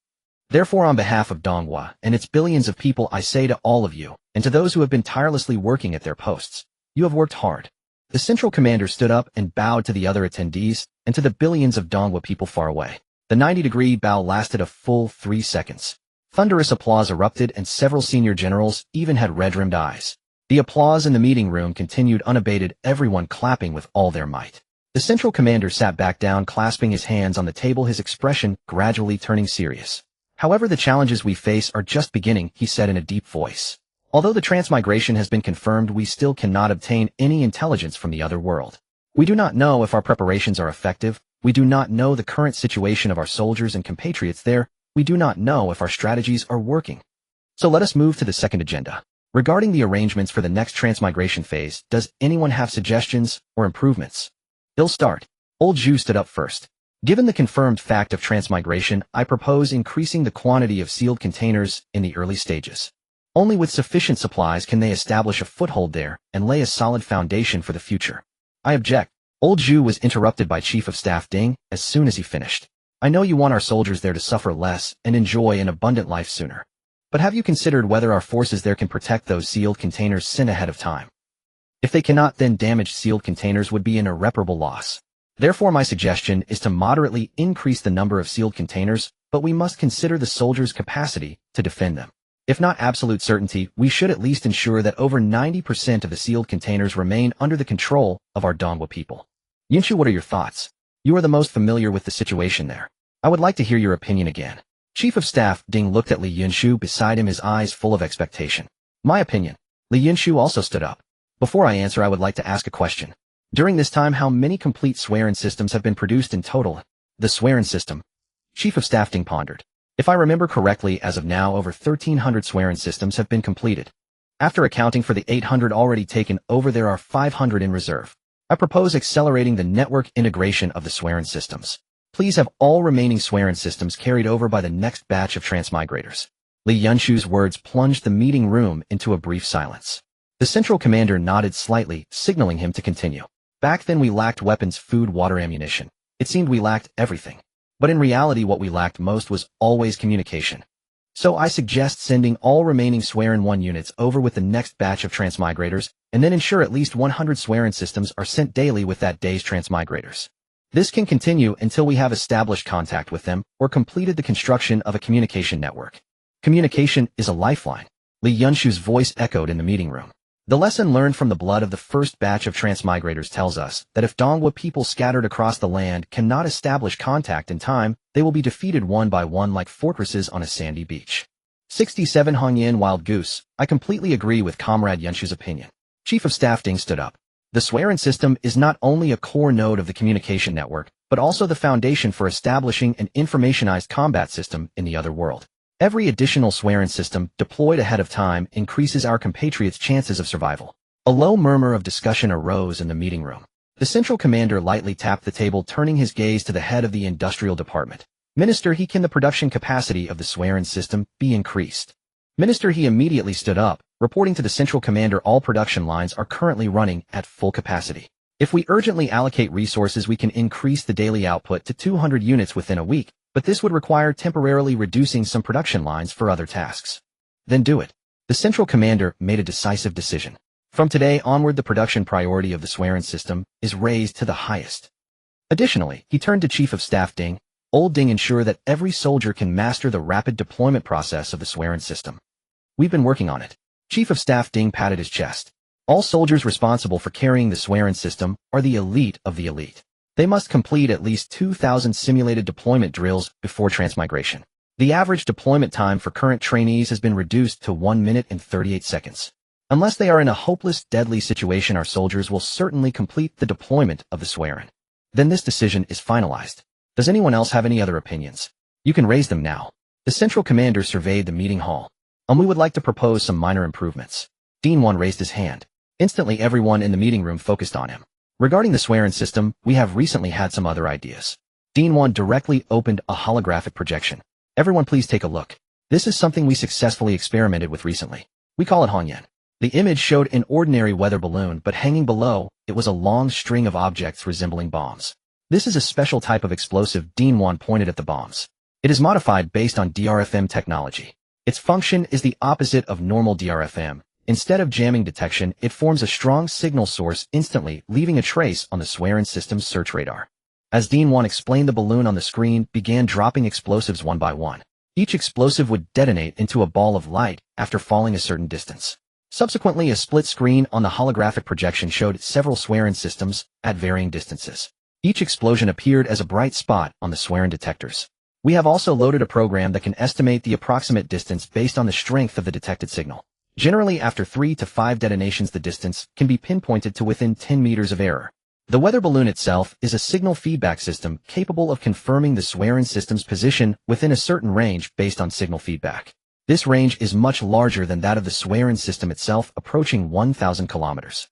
Therefore, on behalf of Dongwa and its billions of people, I say to all of you, and to those who have been tirelessly working at their posts, you have worked hard. The Central Commander stood up and bowed to the other attendees and to the billions of Dongwa people far away. The 90-degree bow lasted a full 3 seconds. Thunderous applause erupted, and several senior generals even had red-rimmed eyes. The applause in the meeting room continued unabated, everyone clapping with all their might. The Central Commander sat back down, clasping his hands on the table, his expression gradually turning serious. However, the challenges we face are just beginning, he said in a deep voice. Although the transmigration has been confirmed, we still cannot obtain any intelligence from the other world. We do not know if our preparations are effective. We do not know the current situation of our soldiers and compatriots there. We do not know if our strategies are working. So let us move to the second agenda. Regarding the arrangements for the next transmigration phase, does anyone have suggestions or improvements? He'll start. Old Zhu stood up first. Given the confirmed fact of transmigration, I propose increasing the quantity of sealed containers in the early stages. Only with sufficient supplies can they establish a foothold there and lay a solid foundation for the future. I object. Old Zhu was interrupted by Chief of Staff Ding as soon as he finished. I know you want our soldiers there to suffer less and enjoy an abundant life sooner. But have you considered whether our forces there can protect those sealed containers sent ahead of time? If they cannot, then damaged sealed containers would be an irreparable loss. Therefore, my suggestion is to moderately increase the number of sealed containers, but we must consider the soldiers' capacity to defend them. If not absolute certainty, we should at least ensure that over 90% of the sealed containers remain under the control of our Dongwa people. Yunshu, what are your thoughts? You are the most familiar with the situation there. I would like to hear your opinion again. Chief of Staff Ding looked at Li Yunshu beside him, his eyes full of expectation. My opinion. Li Yunshu also stood up. Before I answer, I would like to ask a question. During this time, how many complete swearing systems have been produced in total? The swearing system. Chief of Staff Ding pondered. If I remember correctly, as of now, over 1,300 swearing systems have been completed. After accounting for the 800 already taken over, there are 500 in reserve. I propose accelerating the network integration of the swearing systems. Please have all remaining swearing systems carried over by the next batch of transmigrators. Li Yunshu's words plunged the meeting room into a brief silence. The central commander nodded slightly, signaling him to continue. Back then we lacked weapons, food, water, ammunition. It seemed we lacked everything. But in reality, what we lacked most was always communication. So I suggest sending all remaining Swearin 1 units over with the next batch of transmigrators, and then ensure at least 100 Swearin systems are sent daily with that day's transmigrators. This can continue until we have established contact with them or completed the construction of a communication network. Communication is a lifeline. Li Yunshu's voice echoed in the meeting room. The lesson learned from the blood of the first batch of transmigrators tells us that if Dongwa people scattered across the land cannot establish contact in time, they will be defeated one by one like fortresses on a sandy beach. 67 Hongyan Wild Goose. I completely agree with Comrade Yunshu's opinion. Chief of Staff Ding stood up. The Swearin system is not only a core node of the communication network, but also the foundation for establishing an informationized combat system in the other world. Every additional Swearin system deployed ahead of time increases our compatriots' chances of survival. A low murmur of discussion arose in the meeting room. The central commander lightly tapped the table, turning his gaze to the head of the industrial department. Minister He, can the production capacity of the Swearin system be increased? Minister He immediately stood up, reporting to the central commander all production lines are currently running at full capacity. If we urgently allocate resources, we can increase the daily output to 200 units within a week, but this would require temporarily reducing some production lines for other tasks. Then do it. The central commander made a decisive decision. From today onward, the production priority of the Swearin system is raised to the highest. Additionally, he turned to Chief of Staff Ding. Old Ding, ensure that every soldier can master the rapid deployment process of the Swearin system. We've been working on it. Chief of Staff Ding patted his chest. All soldiers responsible for carrying the Swearin system are the elite of the elite. They must complete at least 2,000 simulated deployment drills before transmigration. The average deployment time for current trainees has been reduced to 1 minute and 38 seconds. Unless they are in a hopeless, deadly situation, our soldiers will certainly complete the deployment of the Swearin. Then this decision is finalized. Does anyone else have any other opinions? You can raise them now. The central commander surveyed the meeting hall. We would like to propose some minor improvements. Dean 1 raised his hand. Instantly, everyone in the meeting room focused on him. Regarding the Swearin system, we have recently had some other ideas. Dean 1 directly opened a holographic projection. Everyone please take a look. This is something we successfully experimented with recently. We call it Hongyan. The image showed an ordinary weather balloon, but hanging below, it was a long string of objects resembling bombs. This is a special type of explosive. Dean 1 pointed at the bombs. It is modified based on DRFM technology. Its function is the opposite of normal DRFM. Instead of jamming detection, it forms a strong signal source instantly, leaving a trace on the Swearin system's search radar. As Dean 1 explained, the balloon on the screen began dropping explosives one by one. Each explosive would detonate into a ball of light after falling a certain distance. Subsequently, a split screen on the holographic projection showed several Swearin systems at varying distances. Each explosion appeared as a bright spot on the Swearin detectors. We have also loaded a program that can estimate the approximate distance based on the strength of the detected signal. Generally, after 3 to 5 detonations, the distance can be pinpointed to within 10 meters of error. The weather balloon itself is a signal feedback system capable of confirming the Swearin system's position within a certain range based on signal feedback. This range is much larger than that of the Swearin system itself, approaching 1,000 kilometers.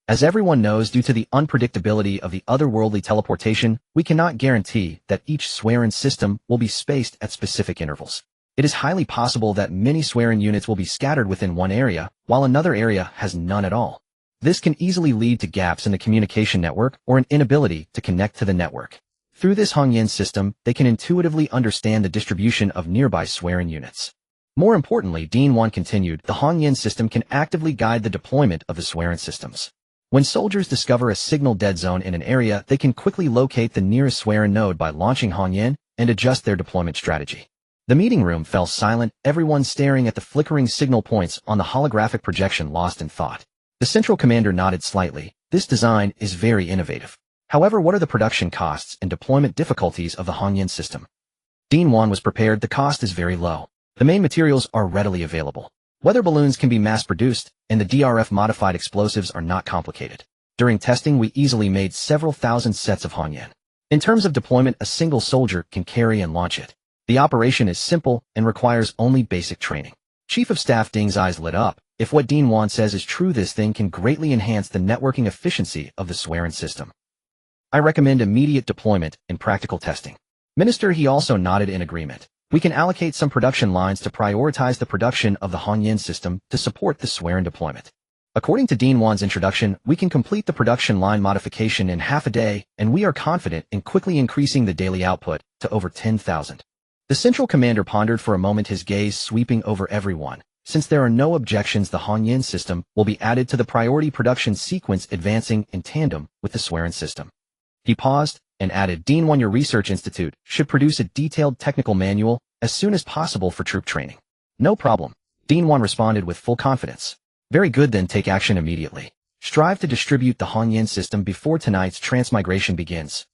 As everyone knows, due to the unpredictability of the otherworldly teleportation, we cannot guarantee that each Swearin system will be spaced at specific intervals. It is highly possible that many Swearin units will be scattered within one area, while another area has none at all. This can easily lead to gaps in the communication network or an inability to connect to the network. Through this Hongyan system, they can intuitively understand the distribution of nearby Swearin units. More importantly, Dean 1 continued, the Hongyan system can actively guide the deployment of the Swearin systems. When soldiers discover a signal dead zone in an area, they can quickly locate the nearest swearing node by launching Hongyan and adjust their deployment strategy. The meeting room fell silent, everyone staring at the flickering signal points on the holographic projection, lost in thought. The central commander nodded slightly. This design is very innovative. However, what are the production costs and deployment difficulties of the Hongyan system? Dean Wan was prepared. The cost is very low. The main materials are readily available. Weather balloons can be mass-produced, and the DRF-modified explosives are not complicated. During testing, we easily made several thousand sets of Hongyan. In terms of deployment, a single soldier can carry and launch it. The operation is simple and requires only basic training. Chief of Staff Ding's eyes lit up. If what Dean Wan says is true, this thing can greatly enhance the networking efficiency of the swearing system. I recommend immediate deployment and practical testing. Minister, he also nodded in agreement. We can allocate some production lines to prioritize the production of the Hongyan system to support the swearing deployment. According to Dean Wan's introduction, we can complete the production line modification in half a day, and we are confident in quickly increasing the daily output to over 10,000. The central commander pondered for a moment, his gaze sweeping over everyone. Since there are no objections, the Hongyan system will be added to the priority production sequence, advancing in tandem with the swearing system. He paused and added, Dean Wan, your research institute should produce a detailed technical manual as soon as possible for troop training. No problem. Dean Wan responded with full confidence. Very good, then take action immediately. Strive to distribute the Hongyan system before tonight's transmigration begins.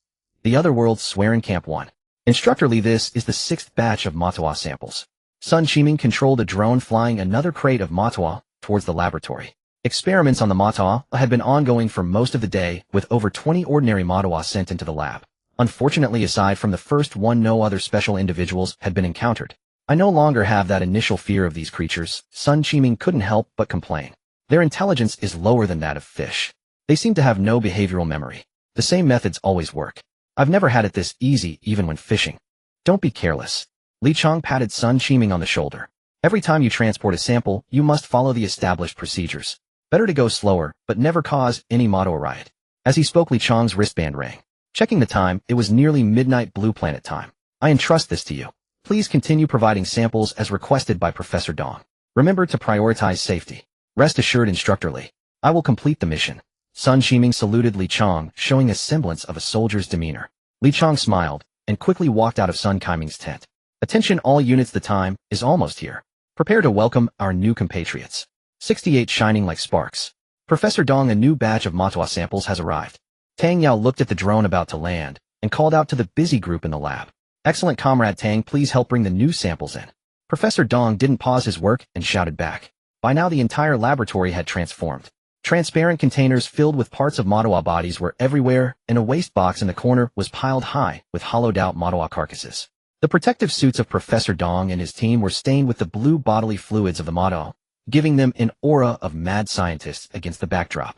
The Otherworld Swearing Camp 1. Instructor Lee, this is the 6th batch of Matawa samples. Sun Qiming controlled a drone flying another crate of Matawa towards the laboratory. Experiments on the Matawa had been ongoing for most of the day, with over 20 ordinary Matawa sent into the lab. Unfortunately, aside from the first one, no other special individuals had been encountered. I no longer have that initial fear of these creatures. Sun Qiming couldn't help but complain. Their intelligence is lower than that of fish. They seem to have no behavioral memory. The same methods always work. I've never had it this easy, even when fishing. Don't be careless. Li Chong patted Sun Qiming on the shoulder. Every time you transport a sample, you must follow the established procedures. Better to go slower, but never cause any Matawa riot. As he spoke, Li Chong's wristband rang. Checking the time, it was nearly midnight Blue Planet time. I entrust this to you. Please continue providing samples as requested by Professor Dong. Remember to prioritize safety. Rest assured, Instructor Li. I will complete the mission. Sun Qiming saluted Li Chong, showing a semblance of a soldier's demeanor. Li Chong smiled and quickly walked out of Sun Qiming's tent. Attention all units, the time is almost here. Prepare to welcome our new compatriots. 68 shining like sparks. Professor Dong, a new batch of Matawa samples has arrived. Tang Yao looked at the drone about to land and called out to the busy group in the lab. Excellent, Comrade Tang, please help bring the new samples in. Professor Dong didn't pause his work and shouted back. By now the entire laboratory had transformed. Transparent containers filled with parts of Matawa bodies were everywhere, and a waste box in the corner was piled high with hollowed-out Matawa carcasses. The protective suits of Professor Dong and his team were stained with the blue bodily fluids of the Matawa, giving them an aura of mad scientists against the backdrop.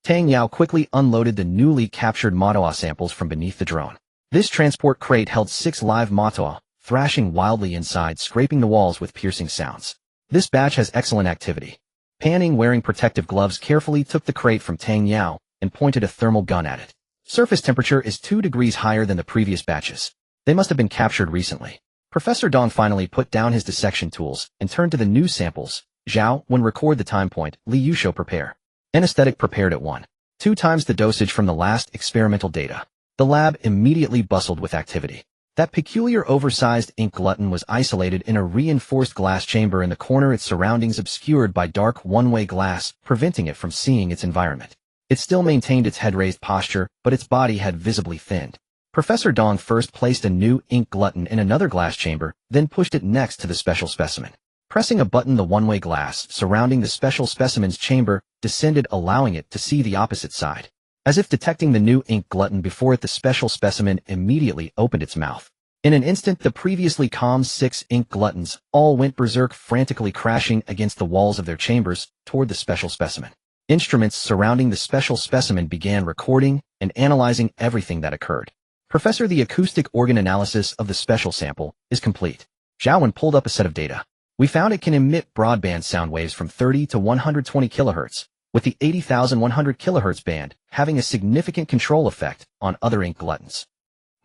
Tang Yao quickly unloaded the newly captured Matawa samples from beneath the drone. This transport crate held 6 live Matawa, thrashing wildly inside, scraping the walls with piercing sounds. This batch has excellent activity. Panning, wearing protective gloves, carefully took the crate from Tang Yao and pointed a thermal gun at it. Surface temperature is 2 degrees higher than the previous batches. They must have been captured recently. Professor Dong finally put down his dissection tools and turned to the new samples. Zhao, when record the time point. Li Yunshu, prepare. Anesthetic prepared at 1.2 times the dosage from the last experimental data. The lab immediately bustled with activity. That peculiar oversized ink glutton was isolated in a reinforced glass chamber in the corner, its surroundings obscured by dark one-way glass, preventing it from seeing its environment. It still maintained its head-raised posture, but its body had visibly thinned. Professor Dong first placed a new ink glutton in another glass chamber, then pushed it next to the special specimen. Pressing a button, the one-way glass surrounding the special specimen's chamber descended, allowing it to see the opposite side. As if detecting the new ink glutton before it, the special specimen immediately opened its mouth. In an instant, the previously calm 6 ink gluttons all went berserk, frantically crashing against the walls of their chambers toward the special specimen. Instruments surrounding the special specimen began recording and analyzing everything that occurred. Professor, the acoustic organ analysis of the special sample is complete. Zhaowen pulled up a set of data. We found it can emit broadband sound waves from 30 to 120 kHz, with the 80,100 kHz band having a significant control effect on other ink gluttons.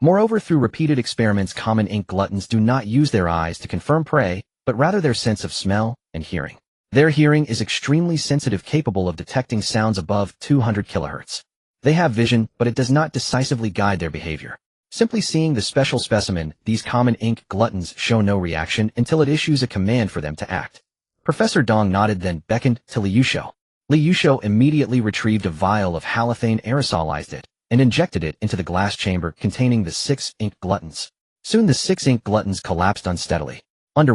Moreover, through repeated experiments, common ink gluttons do not use their eyes to confirm prey, but rather their sense of smell and hearing. Their hearing is extremely sensitive, capable of detecting sounds above 200 kHz. They have vision, but it does not decisively guide their behavior. Simply seeing the special specimen, these common ink gluttons show no reaction until it issues a command for them to act. Professor Dong nodded, then beckoned to Yunshu. Yunshu immediately retrieved a vial of halothane, aerosolized it, and injected it into the glass chamber containing the 6 ink gluttons. Soon the 6 ink gluttons collapsed unsteadily. Under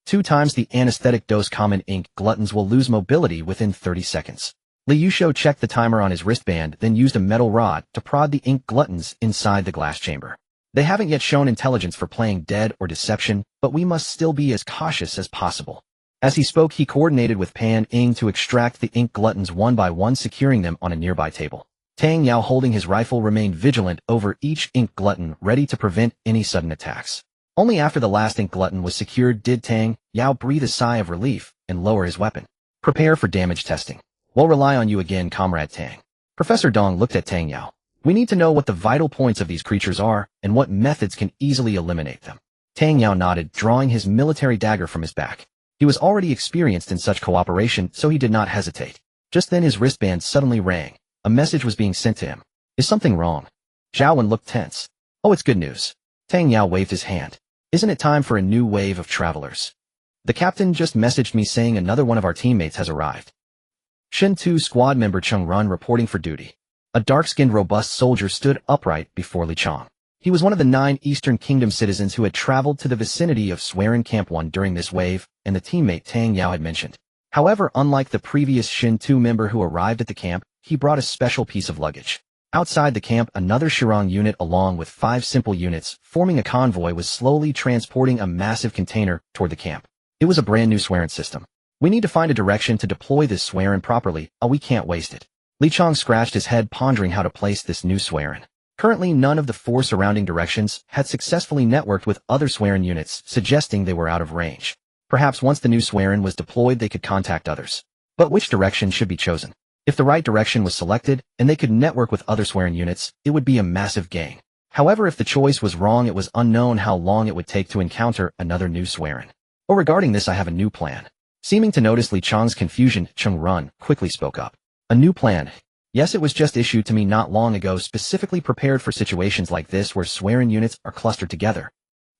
2 times the anesthetic dose, common ink gluttons will lose mobility within 30 seconds. Yunshu checked the timer on his wristband, then used a metal rod to prod the ink gluttons inside the glass chamber. They haven't yet shown intelligence for playing dead or deception, but we must still be as cautious as possible. As he spoke, he coordinated with Pan Ying to extract the ink gluttons one by one, securing them on a nearby table. Tang Yao, holding his rifle, remained vigilant over each ink glutton, ready to prevent any sudden attacks. Only after the last ink glutton was secured did Tang Yao breathe a sigh of relief and lower his weapon. Prepare for damage testing. We'll rely on you again, Comrade Tang. Professor Dong looked at Tang Yao. We need to know what the vital points of these creatures are and what methods can easily eliminate them. Tang Yao nodded, drawing his military dagger from his back. He was already experienced in such cooperation, so he did not hesitate. Just then his wristband suddenly rang. A message was being sent to him. Is something wrong? Zhao Wen looked tense. Oh, it's good news. Tang Yao waved his hand. Isn't it time for a new wave of travelers? The captain just messaged me saying another one of our teammates has arrived. Shen 2 squad member Cheng Run reporting for duty. A dark-skinned, robust soldier stood upright before Li Chong. He was one of the 9 Eastern Kingdom citizens who had traveled to the vicinity of Swearin Camp 1 during this wave, and the teammate Tang Yao had mentioned. However, unlike the previous Shen 2 member who arrived at the camp, he brought a special piece of luggage. Outside the camp, another Shirong unit along with 5 simple units, forming a convoy, was slowly transporting a massive container toward the camp. It was a brand new Swearin system. We need to find a direction to deploy this Swearin properly, or we can't waste it. Li Chong scratched his head, pondering how to place this new Swearin. Currently, none of the 4 surrounding directions had successfully networked with other Swearin units, suggesting they were out of range. Perhaps once the new Swearin was deployed, they could contact others. But which direction should be chosen? If the right direction was selected, and they could network with other Swearin units, it would be a massive gain. However, if the choice was wrong, it was unknown how long it would take to encounter another new Swearin. Oh, regarding this, I have a new plan. Seeming to notice Li Chong's confusion, Cheng Run quickly spoke up. A new plan? Yes, it was just issued to me not long ago, specifically prepared for situations like this where Swearin units are clustered together.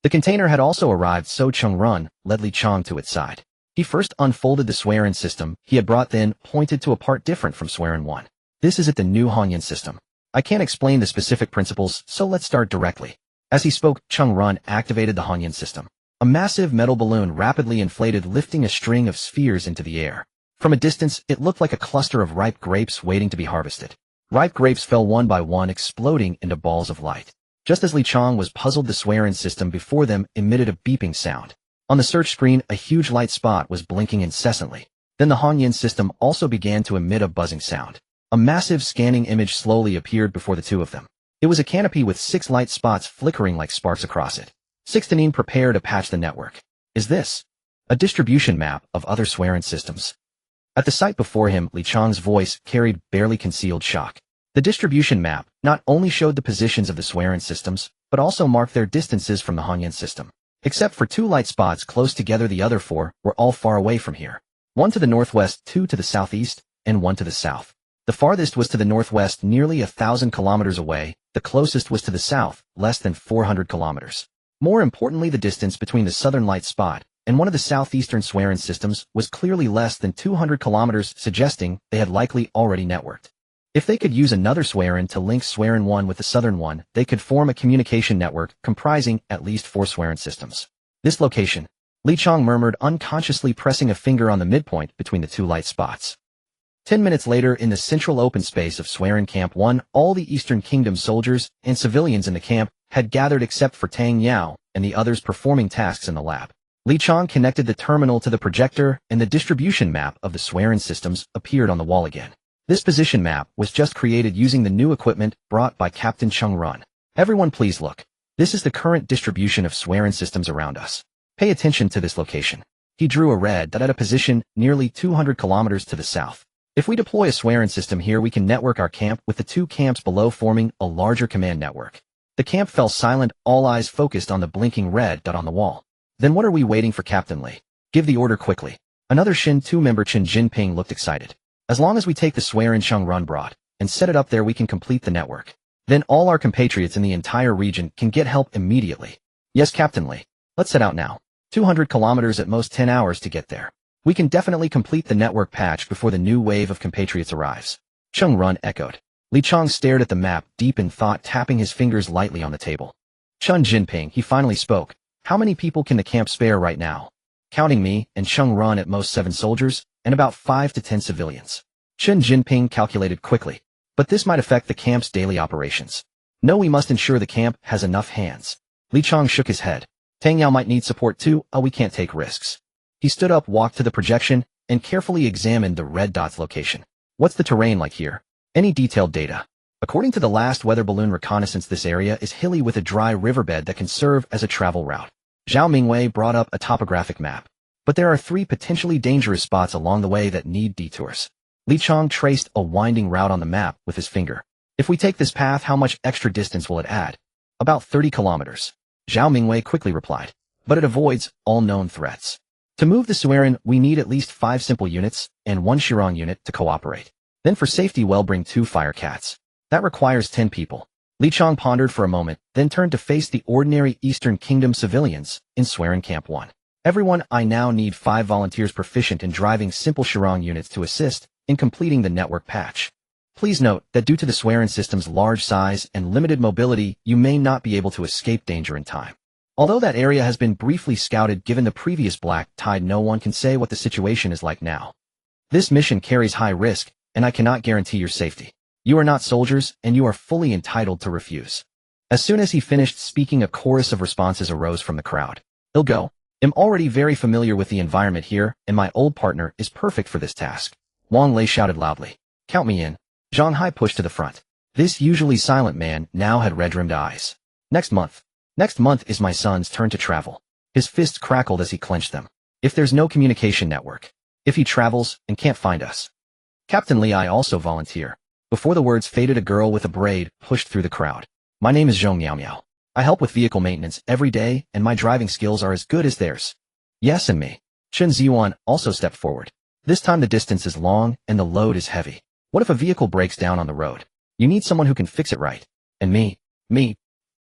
The container had also arrived, so Cheng Run led Li Chong to its side. He first unfolded the Swearin system he had brought, then pointed to a part different from Swearin 1. This is the new Hongyan system. I can't explain the specific principles, so let's start directly. As he spoke, Cheng Run activated the Hongyan system. A massive metal balloon rapidly inflated, lifting a string of spheres into the air. From a distance, it looked like a cluster of ripe grapes waiting to be harvested. Ripe grapes fell one by one, exploding into balls of light. Just as Li Chong was puzzled, the Swearin system before them emitted a beeping sound. On the search screen, a huge light spot was blinking incessantly. Then the Hongyan system also began to emit a buzzing sound. A massive scanning image slowly appeared before the two of them. It was a canopy with 6 light spots flickering like sparks across it. 16. Prepare to patch the network. Is this a distribution map of other Swearin systems? At the sight before him, Li Chong's voice carried barely concealed shock. The distribution map not only showed the positions of the Swearin systems, but also marked their distances from the Hongyan system. Except for 2 light spots close together, the other 4 were all far away from here. 1 to the northwest, 2 to the southeast, and 1 to the south. The farthest was to the northwest, nearly 1,000 kilometers away. The closest was to the south, less than 400 kilometers. More importantly, the distance between the southern light spot and one of the southeastern Swearin systems was clearly less than 200 kilometers, suggesting they had likely already networked. If they could use another Swearin to link Swearin 1 with the southern one, they could form a communication network comprising at least 4 Swearin systems. This location, Li Chong murmured, unconsciously pressing a finger on the midpoint between the 2 light spots. 10 minutes later, in the central open space of Swearin Camp 1, all the Eastern Kingdom soldiers and civilians in the camp had gathered except for Tang Yao and the others performing tasks in the lab. Li Chong connected the terminal to the projector, and the distribution map of the Swearin systems appeared on the wall again. This position map was just created using the new equipment brought by Captain Cheng Run. Everyone please look. This is the current distribution of Swearin systems around us. Pay attention to this location. He drew a red dot at a position nearly 200 kilometers to the south. If we deploy a Swearin system here, we can network our camp with the 2 camps below, forming a larger command network. The camp fell silent, all eyes focused on the blinking red dot on the wall. Then what are we waiting for, Captain Lee? Give the order quickly. Another Shin 2 member Chen Jinping looked excited. As long as we take the Swearin Chungrun brought and set it up there, we can complete the network. Then all our compatriots in the entire region can get help immediately. Yes, Captain Li. Let's set out now. 200 kilometers at most 10 hours to get there. We can definitely complete the network patch before the new wave of compatriots arrives. Chungrun echoed. Li Chong stared at the map, deep in thought, tapping his fingers lightly on the table. Chen Jinping, he finally spoke. How many people can the camp spare right now? Counting me and Chungrun, at most 7 soldiers, and about 5 to 10 civilians. Chen Jinping calculated quickly. But this might affect the camp's daily operations. No, we must ensure the camp has enough hands. Li Chong shook his head. Tang Yao might need support too. We can't take risks. He stood up, walked to the projection, and carefully examined the red dot's location. What's the terrain like here? Any detailed data? According to the last weather balloon reconnaissance, this area is hilly with a dry riverbed that can serve as a travel route. Zhao Mingwei brought up a topographic map. But there are 3 potentially dangerous spots along the way that need detours. Li Chong traced a winding route on the map with his finger. If we take this path, how much extra distance will it add? About 30 kilometers. Zhao Mingwei quickly replied. But it avoids all known threats. To move the Swearin, we need at least 5 simple units and 1 Shirong unit to cooperate. Then for safety, bring 2 fire cats. That requires 10 people. Li Chong pondered for a moment, then turned to face the ordinary Eastern Kingdom civilians in Swearin Camp 1. Everyone, I now need 5 volunteers proficient in driving simple Shirong units to assist in completing the network patch. Please note that due to the Swearin system's large size and limited mobility, you may not be able to escape danger in time. Although that area has been briefly scouted given the previous black tide, no one can say what the situation is like now. This mission carries high risk, and I cannot guarantee your safety. You are not soldiers, and you are fully entitled to refuse. As soon as he finished speaking, a chorus of responses arose from the crowd. He'll go. I'm already very familiar with the environment here, and my old partner is perfect for this task. Wang Lei shouted loudly. Count me in. Zhang Hai pushed to the front. This usually silent man now had red-rimmed eyes. Next month is my son's turn to travel. His fists crackled as he clenched them. If there's no communication network. If he travels and can't find us. Captain Li, I also volunteer. Before the words faded, a girl with a braid pushed through the crowd. My name is Zhong Miao Miao. I help with vehicle maintenance every day, and my driving skills are as good as theirs. Yes, and me. Chen Ziyuan also stepped forward. This time the distance is long and the load is heavy. What if a vehicle breaks down on the road? You need someone who can fix it right. And me.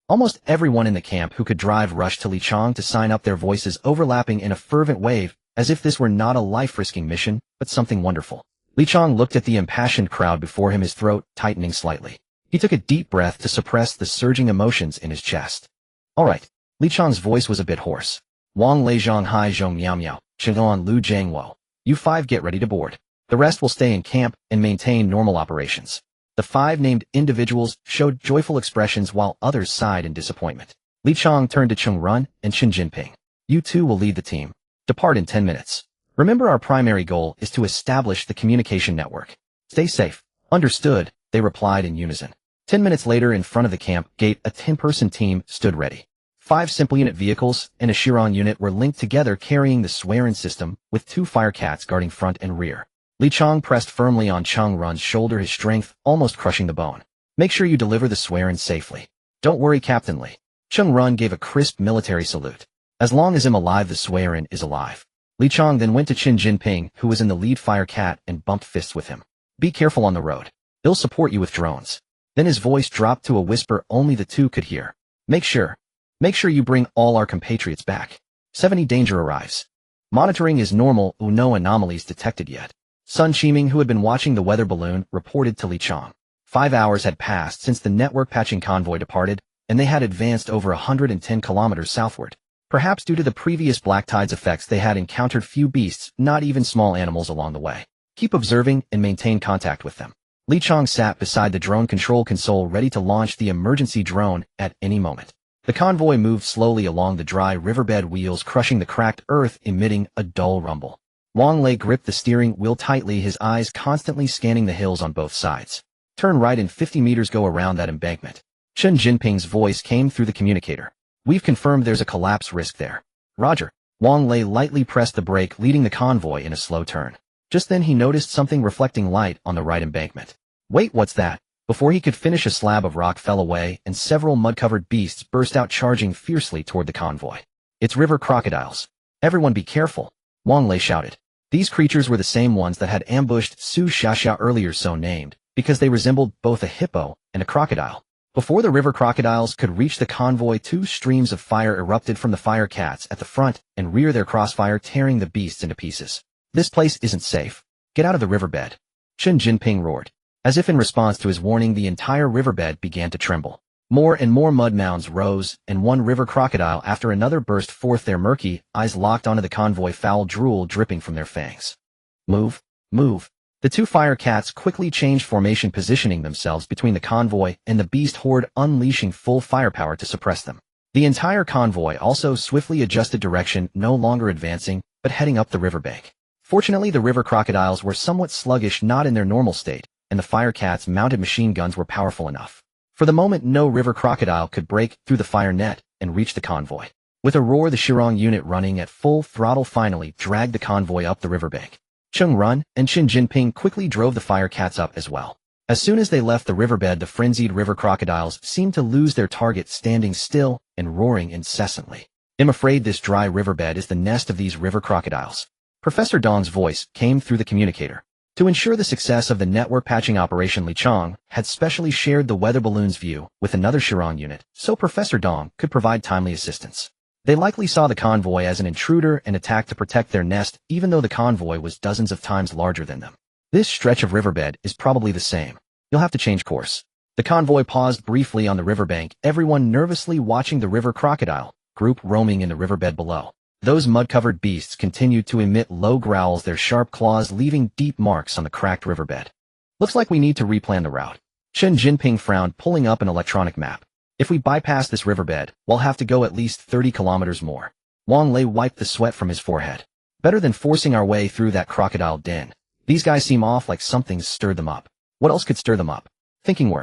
Almost everyone in the camp who could drive rushed to Li Chong to sign up, their voices overlapping in a fervent wave, as if this were not a life-risking mission, but something wonderful. Li Chong looked at the impassioned crowd before him, his throat tightening slightly. He took a deep breath to suppress the surging emotions in his chest. All right. Li Chong's voice was a bit hoarse. Wang Lei, Zhang Hai, Zhong Miao Miao, Chen Lu Jiangwo. You 5 get ready to board. The rest will stay in camp and maintain normal operations. The 5 named individuals showed joyful expressions while others sighed in disappointment. Li Chong turned to Chung Run and Chen Jinping. You 2 will lead the team. Depart in 10 minutes. Remember, our primary goal is to establish the communication network. Stay safe. Understood, they replied in unison. 10 minutes later, in front of the camp gate, a 10-person team stood ready. 5 simple unit vehicles and a Chiron unit were linked together, carrying the Swearin system, with 2 fire cats guarding front and rear. Li Chong pressed firmly on Chung Run's shoulder, his strength almost crushing the bone. Make sure you deliver the Swearin safely. Don't worry, Captain Li. Chung Run gave a crisp military salute. As long as I'm alive, the Swearin is alive. Li Chong then went to Chen Jinping, who was in the lead fire cat, and bumped fists with him. Be careful on the road. They'll support you with drones. Then his voice dropped to a whisper only the 2 could hear. Make sure you bring all our compatriots back. 70 danger arrives. Monitoring is normal, no anomalies detected yet. Sun Qiming, who had been watching the weather balloon, reported to Li Chong. 5 hours had passed since the network patching convoy departed, and they had advanced over 110 kilometers southward. Perhaps due to the previous black tide's effects, they had encountered few beasts, not even small animals, along the way. Keep observing and maintain contact with them. Li Chong sat beside the drone control console, ready to launch the emergency drone at any moment. The convoy moved slowly along the dry riverbed, wheels crushing the cracked earth, emitting a dull rumble. Wang Lei gripped the steering wheel tightly, his eyes constantly scanning the hills on both sides. Turn right in 50 meters, go around that embankment. Chen Jinping's voice came through the communicator. We've confirmed there's a collapse risk there. Roger. Wang Lei lightly pressed the brake, leading the convoy in a slow turn. Just then he noticed something reflecting light on the right embankment. Wait, what's that? Before he could finish, a slab of rock fell away and several mud-covered beasts burst out, charging fiercely toward the convoy. It's river crocodiles. Everyone be careful, Wang Lei shouted. These creatures were the same ones that had ambushed Su Xiaxia earlier, so named, because they resembled both a hippo and a crocodile. Before the river crocodiles could reach the convoy, two streams of fire erupted from the fire cats at the front and rear, their crossfire tearing the beasts into pieces. This place isn't safe. Get out of the riverbed. Chen Jinping roared. As if in response to his warning, the entire riverbed began to tremble. More and more mud mounds rose, and one river crocodile after another burst forth, their murky eyes locked onto the convoy, foul drool dripping from their fangs. Move, move. The two fire cats quickly changed formation, positioning themselves between the convoy and the beast horde, unleashing full firepower to suppress them. The entire convoy also swiftly adjusted direction, no longer advancing, but heading up the riverbank. Fortunately, the river crocodiles were somewhat sluggish, not in their normal state, and the fire cats' mounted machine guns were powerful enough. For the moment, no river crocodile could break through the fire net and reach the convoy. With a roar, the Shirong unit, running at full throttle, finally dragged the convoy up the riverbank. Cheng Run and Chen Jinping quickly drove the fire cats up as well. As soon as they left the riverbed, the frenzied river crocodiles seemed to lose their target, standing still and roaring incessantly. I'm afraid this dry riverbed is the nest of these river crocodiles. Professor Dong's voice came through the communicator. To ensure the success of the network patching operation, Li Chong had specially shared the weather balloon's view with another Shirong unit, so Professor Dong could provide timely assistance. They likely saw the convoy as an intruder and attacked to protect their nest, even though the convoy was dozens of times larger than them. This stretch of riverbed is probably the same. You'll have to change course. The convoy paused briefly on the riverbank, everyone nervously watching the river crocodile group roaming in the riverbed below. Those mud-covered beasts continued to emit low growls, their sharp claws leaving deep marks on the cracked riverbed. Looks like we need to replan the route. Chen Jinping frowned, pulling up an electronic map. If we bypass this riverbed, we'll have to go at least 30 kilometers more. Wang Lei wiped the sweat from his forehead. Better than forcing our way through that crocodile den. These guys seem off, like something's stirred them up. What else could stir them up? Thinking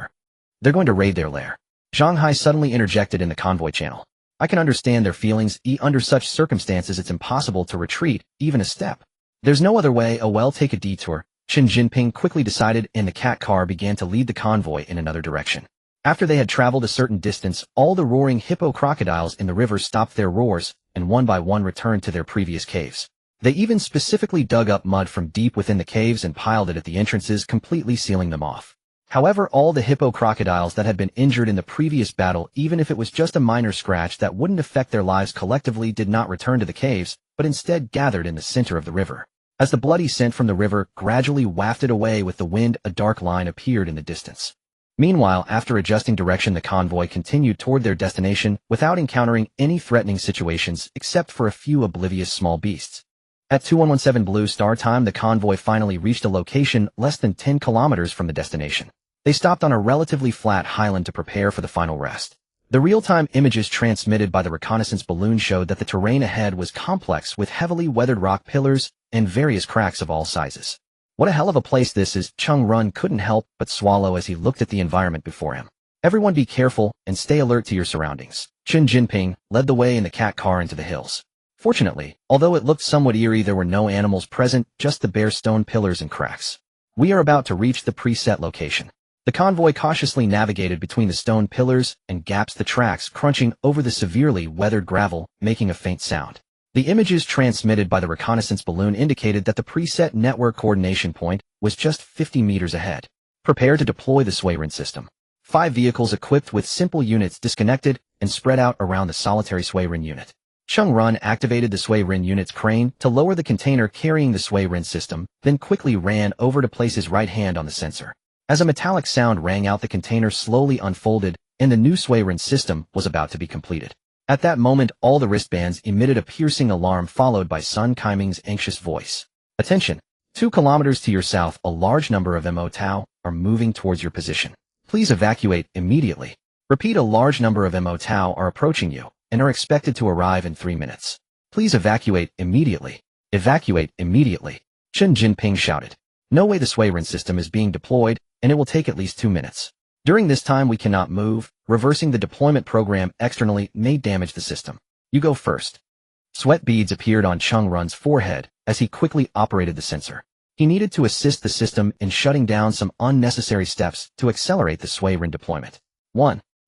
they're going to raid their lair. Zhang Hai suddenly interjected in the convoy channel. I can understand their feelings. Under such circumstances, it's impossible to retreat, even a step. There's no other way. Oh well, take a detour, Chen Jinping quickly decided, and the cat car began to lead the convoy in another direction. After they had traveled a certain distance, all the roaring hippo crocodiles in the river stopped their roars, and one by one returned to their previous caves. They even specifically dug up mud from deep within the caves and piled it at the entrances, completely sealing them off. However, all the hippo crocodiles that had been injured in the previous battle, even if it was just a minor scratch that wouldn't affect their lives, collectively did not return to the caves, but instead gathered in the center of the river. As the bloody scent from the river gradually wafted away with the wind, a dark line appeared in the distance. Meanwhile, after adjusting direction, the convoy continued toward their destination without encountering any threatening situations except for a few oblivious small beasts. At 2117 Blue Star time, the convoy finally reached a location less than 10 kilometers from the destination. They stopped on a relatively flat highland to prepare for the final rest. The real-time images transmitted by the reconnaissance balloon showed that the terrain ahead was complex, with heavily weathered rock pillars and various cracks of all sizes. What a hell of a place this is, Cheng Run couldn't help but swallow as he looked at the environment before him. Everyone be careful and stay alert to your surroundings. Chen Jinping led the way in the cat car into the hills. Fortunately, although it looked somewhat eerie, there were no animals present, just the bare stone pillars and cracks. We are about to reach the preset location. The convoy cautiously navigated between the stone pillars and gaps, the tracks crunching over the severely weathered gravel, making a faint sound. The images transmitted by the reconnaissance balloon indicated that the preset network coordination point was just 50 meters ahead. Prepare to deploy the Swayrin system. 5 vehicles equipped with simple units disconnected and spread out around the solitary Swayrin unit. Cheng Run activated the Swayrin unit's crane to lower the container carrying the Swayrin system, then quickly ran over to place his right hand on the sensor. As a metallic sound rang out, the container slowly unfolded, and the new Swayrin system was about to be completed. At that moment, all the wristbands emitted a piercing alarm, followed by Sun Kaiming's anxious voice. Attention! 2 kilometers to your south, a large number of Mo Tau are moving towards your position. Please evacuate immediately. Repeat, a large number of Mo Tau are approaching you and are expected to arrive in 3 minutes. Please evacuate immediately. Evacuate immediately. Chen Jinping shouted. No way, the Swayrin system is being deployed, and it will take at least 2 minutes. During this time we cannot move. Reversing the deployment program externally may damage the system. You go first. Sweat beads appeared on Cheng Run's forehead as he quickly operated the sensor. He needed to assist the system in shutting down some unnecessary steps to accelerate the Swayrin deployment.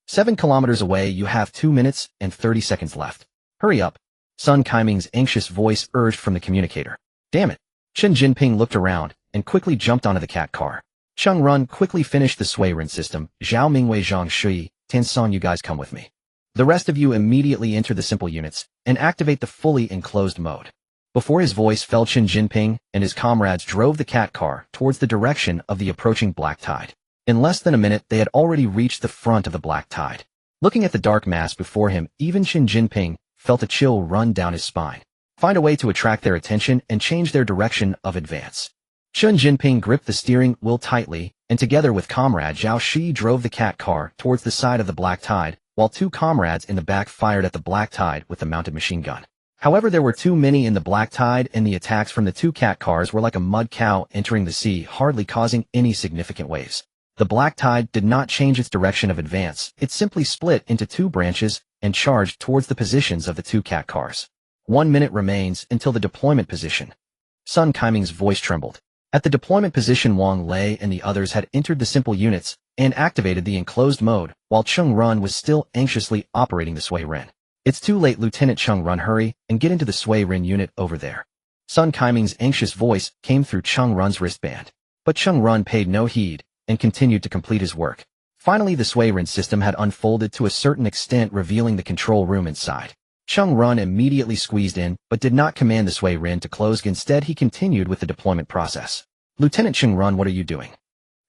7 kilometers away, you have 2 minutes and 30 seconds left. Hurry up. Sun Kaiming's anxious voice urged from the communicator. Damn it. Chen Jinping looked around and quickly jumped onto the cat car. Cheng Run quickly finished the sway rin system. Zhao Mingwei Zhang Shui, Tianson, you guys come with me. The rest of you immediately enter the simple units and activate the fully enclosed mode. Before his voice fell, Chen Jinping and his comrades drove the cat car towards the direction of the approaching black tide. In less than a minute, they had already reached the front of the black tide. Looking at the dark mass before him, even Chen Jinping felt a chill run down his spine. Find a way to attract their attention and change their direction of advance. Chen Jinping gripped the steering wheel tightly, and together with comrade Zhao Shi drove the cat car towards the side of the black tide, while two comrades in the back fired at the black tide with the mounted machine gun. However, there were too many in the black tide, and the attacks from the two cat cars were like a mud cow entering the sea, hardly causing any significant waves. The black tide did not change its direction of advance. It simply split into two branches and charged towards the positions of the two cat cars. 1 minute remains until the deployment position. Sun Kaiming's voice trembled. At the deployment position, Wang Lei and the others had entered the simple units and activated the enclosed mode, while Cheng Run was still anxiously operating the sway rin. It's too late, Lieutenant Cheng Run, hurry and get into the sway rin unit over there. Sun Kaiming's anxious voice came through Cheng Run's wristband. But Cheng Run paid no heed and continued to complete his work. Finally, the sway rin system had unfolded to a certain extent, revealing the control room inside. Cheng Run immediately squeezed in, but did not command the sway rin to close. Instead, he continued with the deployment process. Lieutenant Cheng Run, what are you doing?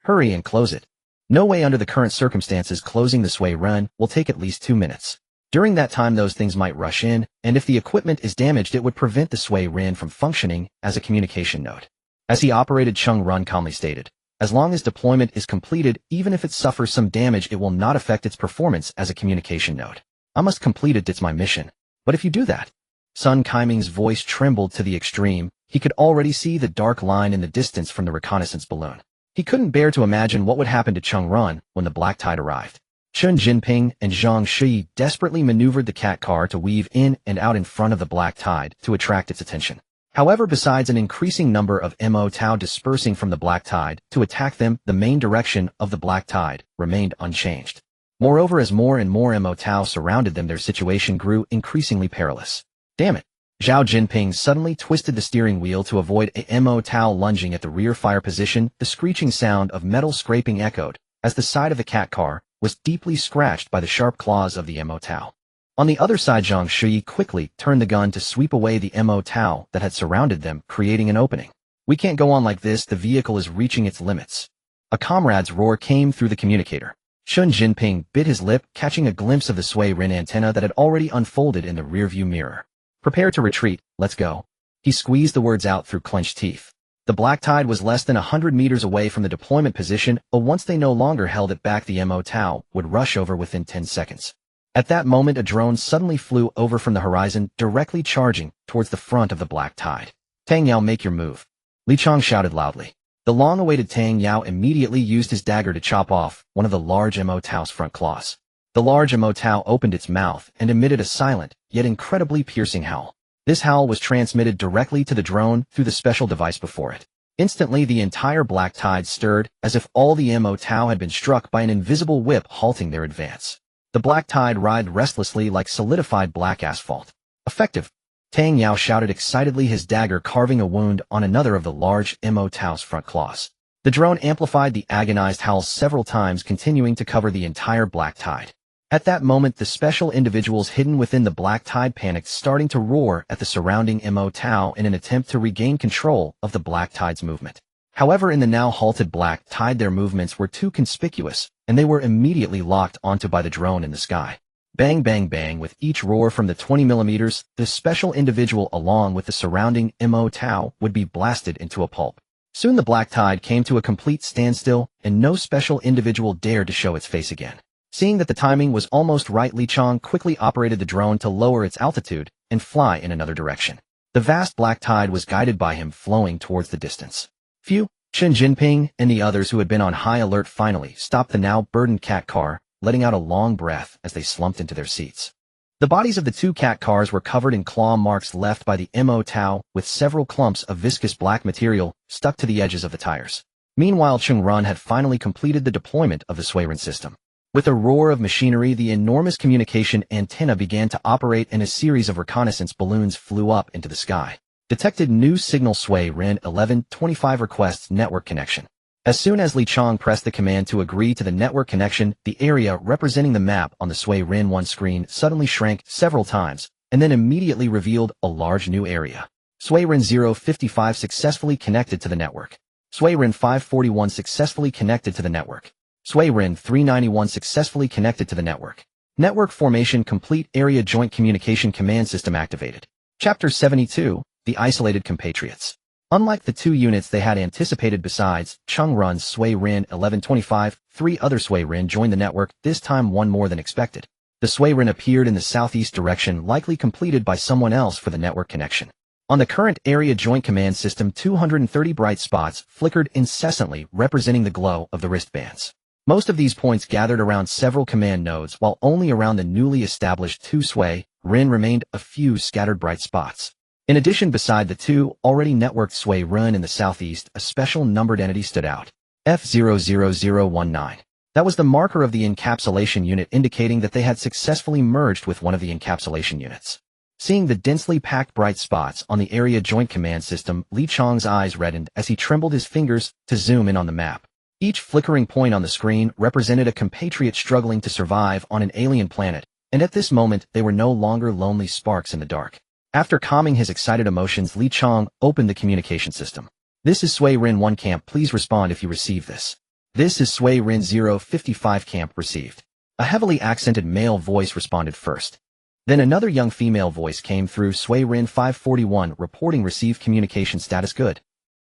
Hurry and close it. No way under the current circumstances. Closing the sway rin will take at least 2 minutes. During that time, those things might rush in, and if the equipment is damaged, it would prevent the sway rin from functioning as a communication node. As he operated, Cheng Run calmly stated, as long as deployment is completed, even if it suffers some damage, it will not affect its performance as a communication node. I must complete it, it's my mission. But if you do that? Sun Kaiming's voice trembled to the extreme. He could already see the dark line in the distance from the reconnaissance balloon. He couldn't bear to imagine what would happen to Cheng Run when the black tide arrived. Chen Jinping and Zhang Shi desperately maneuvered the cat car to weave in and out in front of the black tide to attract its attention. However, besides an increasing number of Mo Tau dispersing from the black tide to attack them, the main direction of the black tide remained unchanged. Moreover, as more and more Mo Tau surrounded them, their situation grew increasingly perilous. Damn it! Zhao Jinping suddenly twisted the steering wheel to avoid a Mo Tau lunging at the rear fire position. The screeching sound of metal scraping echoed as the side of the cat car was deeply scratched by the sharp claws of the Mo Tau. On the other side, Zhang Shi quickly turned the gun to sweep away the Mo Tau that had surrounded them, creating an opening. We can't go on like this, the vehicle is reaching its limits. A comrade's roar came through the communicator. Chen Jinping bit his lip, catching a glimpse of the sway rin antenna that had already unfolded in the rearview mirror. Prepare to retreat, let's go. He squeezed the words out through clenched teeth. The black tide was less than 100 meters away from the deployment position, but once they no longer held it back, the Mo Tau would rush over within 10 seconds. At that moment, a drone suddenly flew over from the horizon, directly charging towards the front of the black tide. Tang Yao, make your move. Li Chang shouted loudly. The long-awaited Tang Yao immediately used his dagger to chop off one of the large Mo Tau's front claws. The large Mo Tau opened its mouth and emitted a silent, yet incredibly piercing howl. This howl was transmitted directly to the drone through the special device before it. Instantly, the entire black tide stirred, as if all the Mo Tau had been struck by an invisible whip, halting their advance. The black tide writhed restlessly like solidified black asphalt. Effective! Tang Yao shouted excitedly, his dagger carving a wound on another of the large Mo Tau's front claws. The drone amplified the agonized howls several times, continuing to cover the entire black tide. At that moment, the special individuals hidden within the black tide panicked, starting to roar at the surrounding Mo Tau in an attempt to regain control of the black tide's movement. However, in the now halted black tide, their movements were too conspicuous, and they were immediately locked onto by the drone in the sky. Bang, bang, bang, with each roar from the 20 millimeters, the special individual along with the surrounding Mo Tau would be blasted into a pulp. Soon the black tide came to a complete standstill, and no special individual dared to show its face again. Seeing that the timing was almost right, Li Chang quickly operated the drone to lower its altitude and fly in another direction. The vast black tide was guided by him, flowing towards the distance. Phew! Chen Jinping and the others who had been on high alert finally stopped the now burdened cat car, letting out a long breath as they slumped into their seats. The bodies of the two cat cars were covered in claw marks left by the Mo Tau, with several clumps of viscous black material stuck to the edges of the tires. Meanwhile, Cheng Run had finally completed the deployment of the sway rin system. With a roar of machinery, the enormous communication antenna began to operate, and a series of reconnaissance balloons flew up into the sky. Detected new signal Sui Ren 1125 requests network connection. As soon as Li Chong pressed the command to agree to the network connection, the area representing the map on the Sui Ren 1 screen suddenly shrank several times, and then immediately revealed a large new area. Sui Ren 055 successfully connected to the network. Sui Ren 541 successfully connected to the network. Sui Ren 391 successfully connected to the network. Network formation complete. Area joint communication command system activated. Chapter 72, The Isolated Compatriots. Unlike the two units they had anticipated besides Chung Run's Sui Ren 1125, 3 other Sui Ren joined the network, this time one more than expected. The Sui Ren appeared in the southeast direction, likely completed by someone else for the network connection. On the current area joint command system, 230 bright spots flickered incessantly, representing the glow of the wristbands. Most of these points gathered around several command nodes, while only around the newly established 2 Sui Ren remained a few scattered bright spots. In addition, beside the 2 already networked Sui Ren in the southeast, a special numbered entity stood out. F00019. That was the marker of the encapsulation unit, indicating that they had successfully merged with one of the encapsulation units. Seeing the densely packed bright spots on the area joint command system, Li Chong's eyes reddened as he trembled his fingers to zoom in on the map. Each flickering point on the screen represented a compatriot struggling to survive on an alien planet, and at this moment they were no longer lonely sparks in the dark. After calming his excited emotions, Li Chong opened the communication system. This is Sui Ren 1 camp, please respond if you receive this. This is Sui Ren 055 camp, received. A heavily accented male voice responded first. Then another young female voice came through. Sui Ren 541 reporting received communication status good.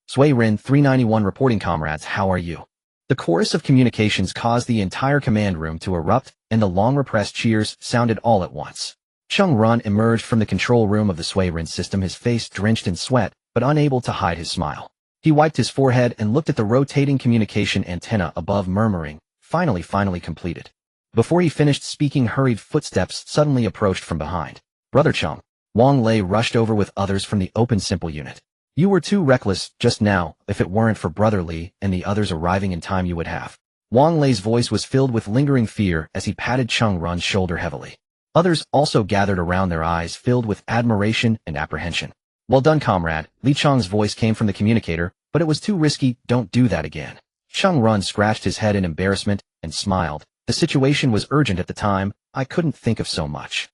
Sui Ren 391 reporting comrades, how are you? The chorus of communications caused the entire command room to erupt, and the long-repressed cheers sounded all at once. Chung Run emerged from the control room of the Sui Ren system, his face drenched in sweat, but unable to hide his smile. He wiped his forehead and looked at the rotating communication antenna above, murmuring, finally completed. Before he finished speaking, hurried footsteps suddenly approached from behind. Brother Chung. Wang Lei rushed over with others from the open simple unit. You were too reckless just now. If it weren't for Brother Li and the others arriving in time, you would have. Wang Lei's voice was filled with lingering fear as he patted Chung Run's shoulder heavily. Others also gathered around, their eyes filled with admiration and apprehension. Well done, comrade. Li Chong's voice came from the communicator, but it was too risky. Don't do that again. Chung Run scratched his head in embarrassment and smiled. The situation was urgent at the time. I couldn't think of so much.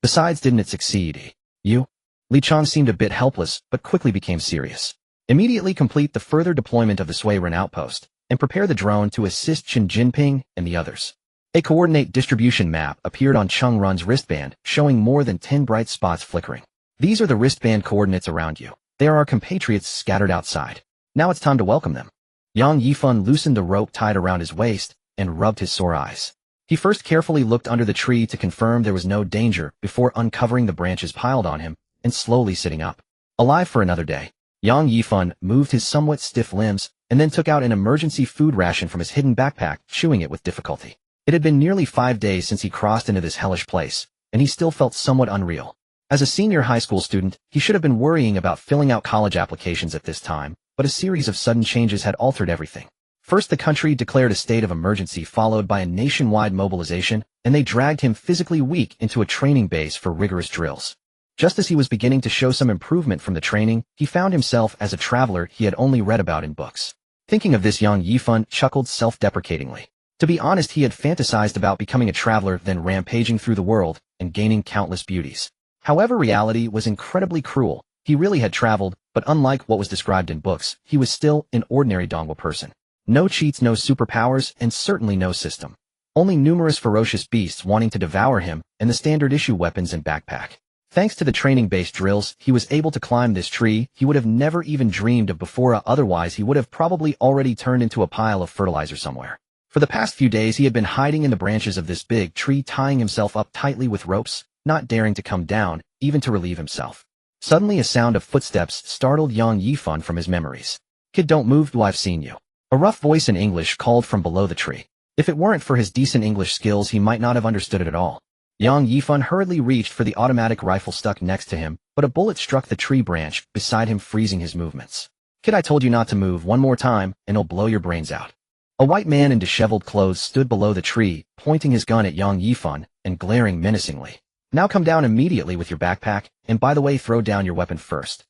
Besides, didn't it succeed? You? Li Chong seemed a bit helpless, but quickly became serious. Immediately complete the further deployment of the Sui Ren outpost, and prepare the drone to assist Chen Jinping and the others. A coordinate distribution map appeared on Chung Run's wristband, showing more than 10 bright spots flickering. These are the wristband coordinates around you. They are our compatriots scattered outside. Now it's time to welcome them. Yang Yifan loosened the rope tied around his waist and rubbed his sore eyes. He first carefully looked under the tree to confirm there was no danger before uncovering the branches piled on him and slowly sitting up. Alive for another day. Yang Yifan moved his somewhat stiff limbs and then took out an emergency food ration from his hidden backpack, chewing it with difficulty. It had been nearly 5 days since he crossed into this hellish place, and he still felt somewhat unreal. As a senior high school student, he should have been worrying about filling out college applications at this time, but a series of sudden changes had altered everything. First, the country declared a state of emergency, followed by a nationwide mobilization, and they dragged him physically weak into a training base for rigorous drills. Just as he was beginning to show some improvement from the training, he found himself as a traveler he had only read about in books. Thinking of this, Yang Yifan chuckled self-deprecatingly. To be honest, he had fantasized about becoming a traveler, then rampaging through the world and gaining countless beauties. However, reality was incredibly cruel. He really had traveled, but unlike what was described in books, he was still an ordinary Dongwu person. No cheats, no superpowers, and certainly no system. Only numerous ferocious beasts wanting to devour him, and the standard issue weapons and backpack. Thanks to the training-based drills, he was able to climb this tree he would have never even dreamed of before, otherwise he would have probably already turned into a pile of fertilizer somewhere. For the past few days he had been hiding in the branches of this big tree, tying himself up tightly with ropes, not daring to come down, even to relieve himself. Suddenly a sound of footsteps startled Yang Yifan from his memories. Kid, don't move, I've seen you. A rough voice in English called from below the tree. If it weren't for his decent English skills, he might not have understood it at all. Yang Yifan hurriedly reached for the automatic rifle stuck next to him, but a bullet struck the tree branch beside him, freezing his movements. Kid, I told you not to move one more time, and it'll blow your brains out. A white man in disheveled clothes stood below the tree, pointing his gun at Yang Yifan and glaring menacingly. Now come down immediately with your backpack, and by the way, throw down your weapon first.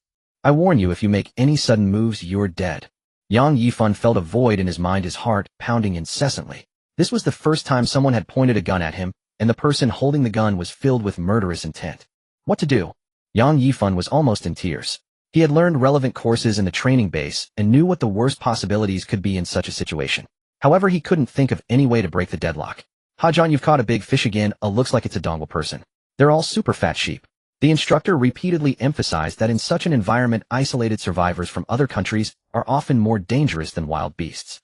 I warn you, if you make any sudden moves, you're dead. Yang Yifan felt a void in his mind, his heart pounding incessantly. This was the first time someone had pointed a gun at him, and the person holding the gun was filled with murderous intent. What to do? Yang Yifan was almost in tears. He had learned relevant courses in the training base and knew what the worst possibilities could be in such a situation. However, he couldn't think of any way to break the deadlock. Hajan, you've caught a big fish again. Looks like it's a dongle person. They're all super fat sheep. The instructor repeatedly emphasized that in such an environment, isolated survivors from other countries are often more dangerous than wild beasts.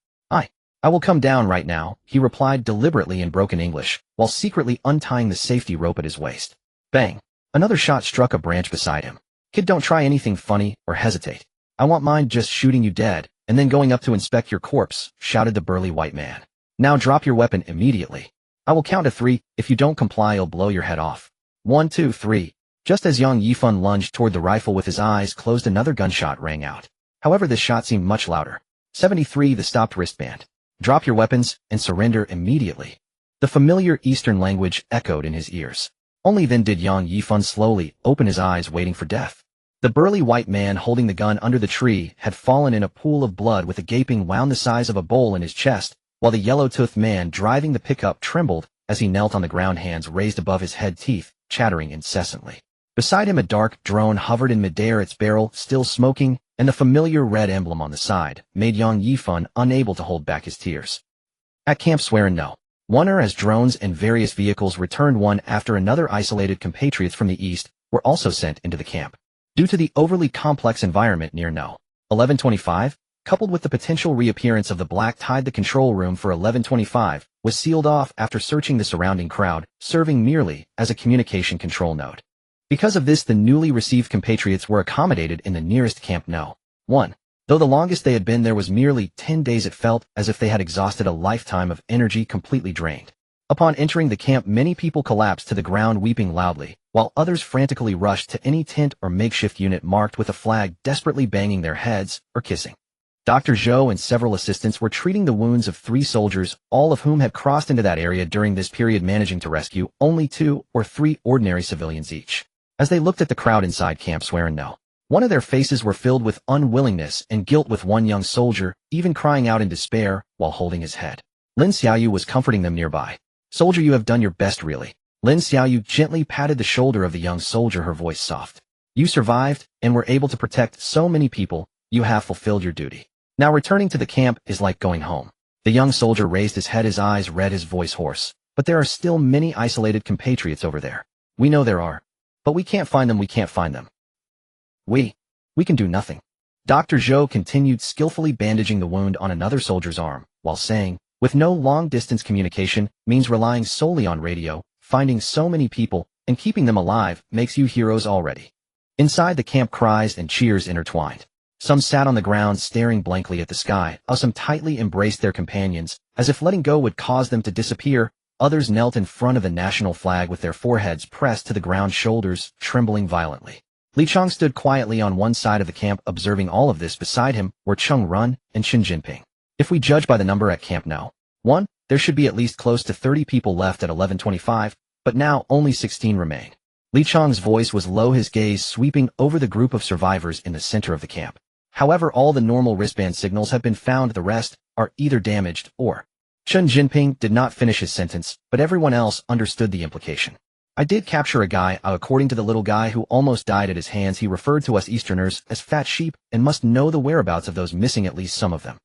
I will come down right now, he replied deliberately in broken English, while secretly untying the safety rope at his waist. Bang! Another shot struck a branch beside him. Kid, don't try anything funny or hesitate. I want mine just shooting you dead, and then going up to inspect your corpse, shouted the burly white man. Now drop your weapon immediately. I will count to 3. If you don't comply, I'll blow your head off. 1, 2, 3. Just as Yang Yifan lunged toward the rifle with his eyes closed, another gunshot rang out. However, this shot seemed much louder. 73. The stopped wristband. Drop your weapons and surrender immediately. The familiar Eastern language echoed in his ears. Only then did Yang Yifan slowly open his eyes, waiting for death. The burly white man holding the gun under the tree had fallen in a pool of blood with a gaping wound the size of a bowl in his chest, while the yellow-toothed man driving the pickup trembled as he knelt on the ground, hands raised above his head, teeth chattering incessantly. Beside him, a dark drone hovered in midair, its barrel still smoking, and the familiar red emblem on the side made Yang Yifan unable to hold back his tears. At Camp Swearin No. 1, as drones and various vehicles returned one after another, isolated compatriots from the east were also sent into the camp. Due to the overly complex environment near No. 1125, coupled with the potential reappearance of the Black Tide, the control room for 1125 was sealed off after searching the surrounding crowd, serving merely as a communication control node. Because of this, the newly received compatriots were accommodated in the nearest Camp No. 1. Though the longest they had been there was merely 10 days, it felt as if they had exhausted a lifetime of energy, completely drained. Upon entering the camp, many people collapsed to the ground weeping loudly, while others frantically rushed to any tent or makeshift unit marked with a flag, desperately banging their heads or kissing. Dr. Zhou and several assistants were treating the wounds of 3 soldiers, all of whom had crossed into that area during this period, managing to rescue only 2 or 3 ordinary civilians each. As they looked at the crowd inside Camp Swearin No. 1, their faces were filled with unwillingness and guilt, with one young soldier even crying out in despair while holding his head. Lin Xiaoyu was comforting them nearby. Soldier, you have done your best, really. Lin Xiaoyu gently patted the shoulder of the young soldier, her voice soft. You survived and were able to protect so many people. You have fulfilled your duty. Now returning to the camp is like going home. The young soldier raised his head, his eyes red, his voice hoarse. But there are still many isolated compatriots over there. We know there are. But we can't find them, we can't find them. We can do nothing. Dr. Zhou continued skillfully bandaging the wound on another soldier's arm, while saying, with no long-distance communication means relying solely on radio, finding so many people and keeping them alive makes you heroes already. Inside the camp, cries and cheers intertwined. Some sat on the ground staring blankly at the sky, while some tightly embraced their companions, as if letting go would cause them to disappear. Others knelt in front of the national flag with their foreheads pressed to the ground, shoulders trembling violently. Li Chong stood quietly on one side of the camp, observing all of this. Beside him were Cheng Run and Qin Jinping. If we judge by the number at Camp No. 1, there should be at least close to 30 people left at 1125, but now only 16 remain. Li Chong's voice was low, his gaze sweeping over the group of survivors in the center of the camp. However, all the normal wristband signals have been found. The rest are either damaged or... Qin Jinping did not finish his sentence, but everyone else understood the implication. I did capture a guy, according to the little guy who almost died at his hands. He referred to us Easterners as fat sheep and must know the whereabouts of those missing, at least some of them.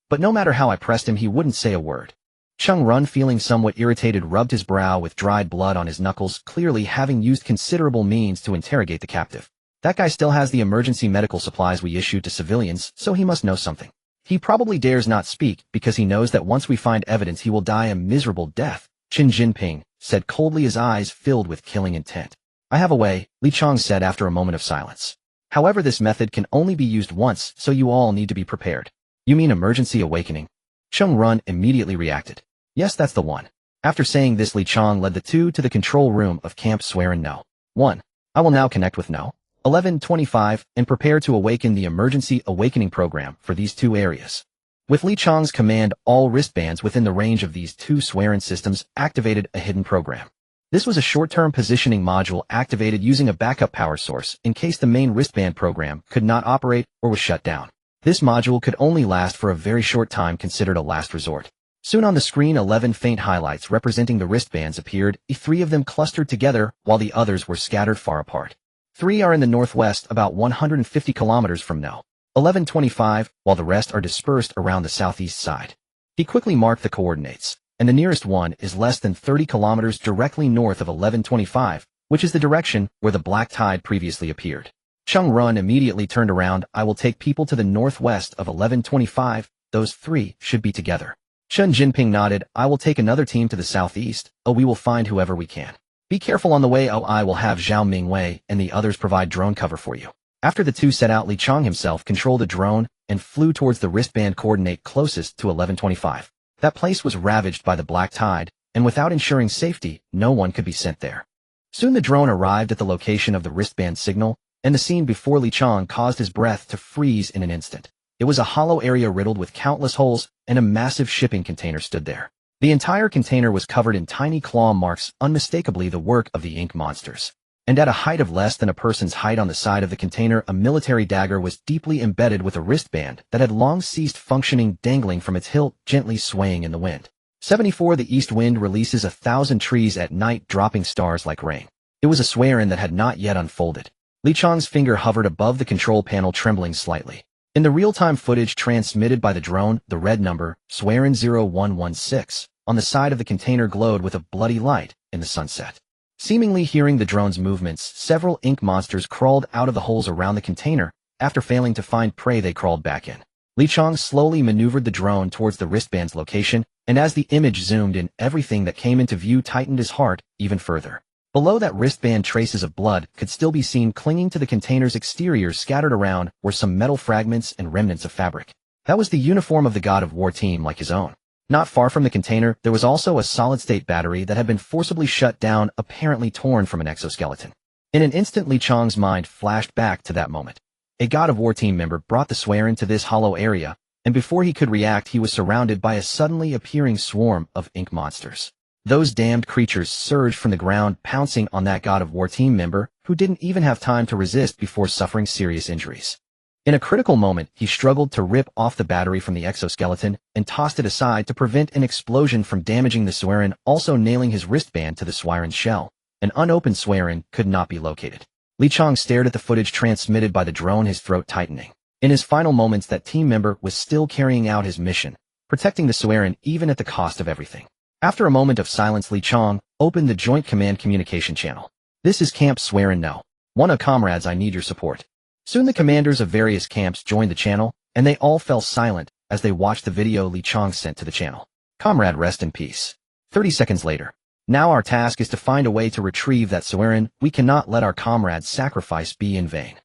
But no matter how I pressed him, he wouldn't say a word. Cheng Run, feeling somewhat irritated, rubbed his brow with dried blood on his knuckles, clearly having used considerable means to interrogate the captive. That guy still has the emergency medical supplies we issued to civilians, so he must know something. He probably dares not speak because he knows that once we find evidence he will die a miserable death, Qin Jinping said coldly, his eyes filled with killing intent. I have a way, Li Chong said after a moment of silence. However, this method can only be used once, so you all need to be prepared. You mean emergency awakening? Cheng Run immediately reacted. Yes, that's the one. After saying this, Li Chong led the 2 to the control room of Camp Swearin No. 1. I will now connect with No. 1125 and prepare to awaken the emergency awakening program for these 2 areas. With Li Chong's command, all wristbands within the range of these 2 Swearin systems activated a hidden program. This was a short-term positioning module activated using a backup power source in case the main wristband program could not operate or was shut down. This module could only last for a very short time, considered a last resort. Soon on the screen 11 faint highlights representing the wristbands appeared, 3 of them clustered together while the others were scattered far apart. 3 are in the northwest about 150 kilometers from No. 1125, while the rest are dispersed around the southeast side. He quickly marked the coordinates, and the nearest one is less than 30 kilometers directly north of 1125, which is the direction where the black tide previously appeared. Chung Run immediately turned around. I will take people to the northwest of 1125, those 3 should be together. Chen Jinping nodded. I will take another team to the southeast. Oh, we will find whoever we can. Be careful on the way. Oh, I will have Zhao Mingwei and the others provide drone cover for you. After the 2 set out, Li Chong himself controlled a drone and flew towards the wristband coordinate closest to 1125. That place was ravaged by the black tide, and without ensuring safety, no one could be sent there. Soon the drone arrived at the location of the wristband signal, and the scene before Li Chong caused his breath to freeze in an instant. It was a hollow area riddled with countless holes, and a massive shipping container stood there. The entire container was covered in tiny claw marks, unmistakably the work of the ink monsters. And at a height of less than a person's height on the side of the container, a military dagger was deeply embedded with a wristband that had long ceased functioning, dangling from its hilt, gently swaying in the wind. 74 The east wind releases 1,000 trees at night, dropping stars like rain. It was a swearin that had not yet unfolded. Li Chong's finger hovered above the control panel, trembling slightly. In the real-time footage transmitted by the drone, the red number, swearin 0116, on the side of the container glowed with a bloody light in the sunset. Seemingly hearing the drone's movements, several ink monsters crawled out of the holes around the container. After failing to find prey, they crawled back in. Li Chong slowly maneuvered the drone towards the wristband's location, and as the image zoomed in, everything that came into view tightened his heart even further. Below that wristband, traces of blood could still be seen clinging to the container's exterior. Scattered around were some metal fragments and remnants of fabric. That was the uniform of the God of War team, like his own. Not far from the container, there was also a solid-state battery that had been forcibly shut down, apparently torn from an exoskeleton. In an instant, Li Chong's mind flashed back to that moment. A God of War team member brought the swearin to this hollow area, and before he could react, he was surrounded by a suddenly appearing swarm of ink monsters. Those damned creatures surged from the ground, pouncing on that God of War team member, who didn't even have time to resist before suffering serious injuries. In a critical moment, he struggled to rip off the battery from the exoskeleton and tossed it aside to prevent an explosion from damaging the swearin, also nailing his wristband to the swearin's shell. An unopened swearin could not be located. Li Chong stared at the footage transmitted by the drone, his throat tightening. In his final moments, that team member was still carrying out his mission, protecting the swearin even at the cost of everything. After a moment of silence, Li Chong opened the Joint Command communication channel. This is Camp Swearin No. 1 of comrades, I need your support. Soon the commanders of various camps joined the channel, and they all fell silent as they watched the video Li Chong sent to the channel. Comrade, rest in peace. 30 seconds later. Now our task is to find a way to retrieve that swearin. We cannot let our comrade's sacrifice be in vain.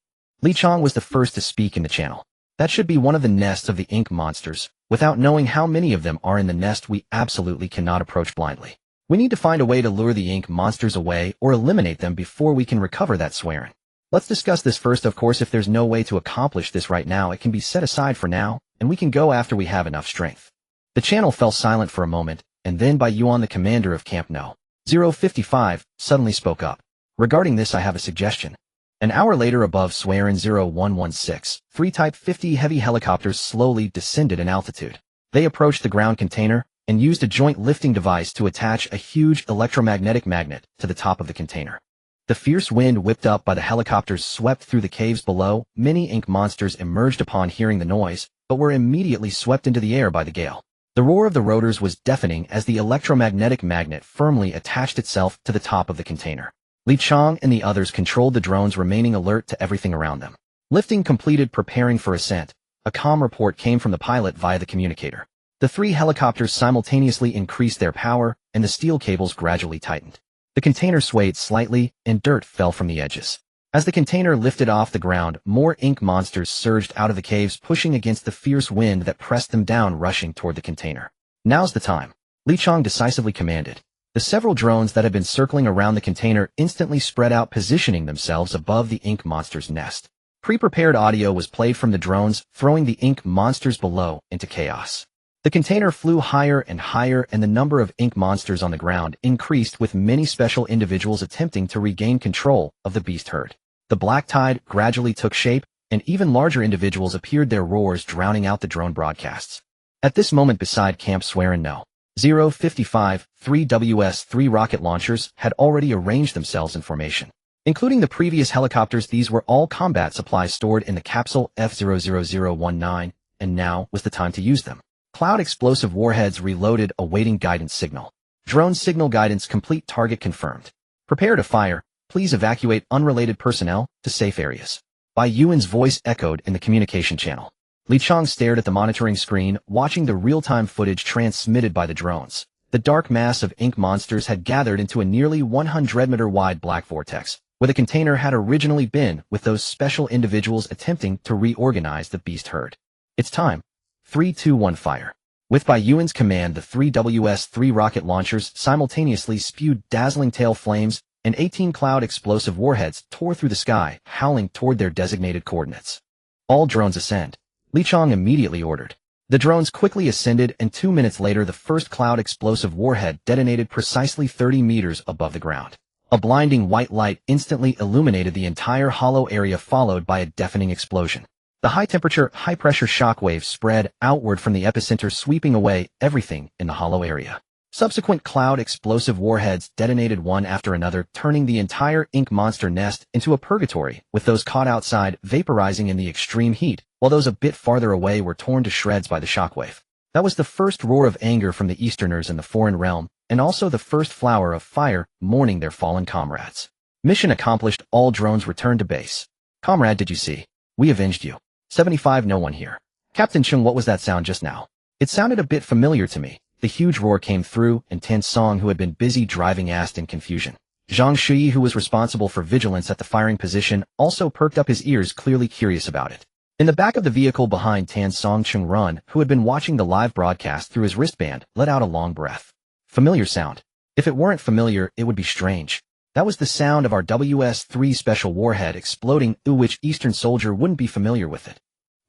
Li Chong was the first to speak in the channel. That should be one of the nests of the ink monsters. Without knowing how many of them are in the nest, we absolutely cannot approach blindly. We need to find a way to lure the ink monsters away or eliminate them before we can recover that swearin. Let's discuss this first. Of course, if there's no way to accomplish this right now, it can be set aside for now, and we can go after we have enough strength. The channel fell silent for a moment, and then Bai Yuan, the commander of Camp No. 055, suddenly spoke up. Regarding this, I have a suggestion. An hour later, above swearin 0116, 3 Type 50 heavy helicopters slowly descended in altitude. They approached the ground container and used a joint lifting device to attach a huge electromagnetic magnet to the top of the container. The fierce wind whipped up by the helicopters swept through the caves below. Many ink monsters emerged upon hearing the noise, but were immediately swept into the air by the gale. The roar of the rotors was deafening as the electromagnetic magnet firmly attached itself to the top of the container. Li Chong and the others controlled the drones, remaining alert to everything around them. Lifting completed, preparing for ascent. A comm report came from the pilot via the communicator. The 3 helicopters simultaneously increased their power, and the steel cables gradually tightened. The container swayed slightly, and dirt fell from the edges. As the container lifted off the ground, more ink monsters surged out of the caves, pushing against the fierce wind that pressed them down, rushing toward the container. Now's the time, Li Chong decisively commanded. The several drones that had been circling around the container instantly spread out, positioning themselves above the ink monster's nest. Pre-prepared audio was played from the drones, throwing the ink monsters below into chaos. The container flew higher and higher, and the number of ink monsters on the ground increased, with many special individuals attempting to regain control of the beast herd. The black tide gradually took shape, and even larger individuals appeared, their roars drowning out the drone broadcasts. At this moment, beside Camp Swearin' No. 055, 3 WS-3 rocket launchers had already arranged themselves in formation. Including the previous helicopters, these were all combat supplies stored in the capsule F00019, and now was the time to use them. Cloud explosive warheads reloaded, awaiting guidance signal. Drone signal guidance complete, target confirmed. Prepare to fire. Please evacuate unrelated personnel to safe areas. Bai Yuan's voice echoed in the communication channel. Li Chang stared at the monitoring screen, watching the real-time footage transmitted by the drones. The dark mass of ink monsters had gathered into a nearly 100-meter-wide black vortex, where the container had originally been, with those special individuals attempting to reorganize the beast herd. It's time. 3, 2, 1, fire. With Bai Yuan's command, the 3 WS-3 rocket launchers simultaneously spewed dazzling tail flames, and 18 cloud explosive warheads tore through the sky, howling toward their designated coordinates. All drones ascend. Li Chang immediately ordered. The drones quickly ascended, and 2 minutes later the first cloud explosive warhead detonated precisely 30 meters above the ground. A blinding white light instantly illuminated the entire hollow area, followed by a deafening explosion. The high-temperature, high-pressure shockwave spread outward from the epicenter, sweeping away everything in the hollow area. Subsequent cloud explosive warheads detonated one after another, turning the entire ink monster nest into a purgatory, with those caught outside vaporizing in the extreme heat, while those a bit farther away were torn to shreds by the shockwave. That was the first roar of anger from the Easterners in the foreign realm, and also the first flower of fire mourning their fallen comrades. Mission accomplished. All drones returned to base. Comrade, did you see? We avenged you. 75. No one here. Captain Chung, what was that sound just now? It sounded a bit familiar to me. The huge roar came through, and Tan Song, who had been busy driving, asked in confusion. Zhang Shuyi, who was responsible for vigilance at the firing position, also perked up his ears, clearly curious about it. In the back of the vehicle behind Tan Song, Chung Run, who had been watching the live broadcast through his wristband, let out a long breath. Familiar sound. If it weren't familiar, it would be strange. That was the sound of our WS-3 special warhead exploding, which Eastern soldier wouldn't be familiar with it.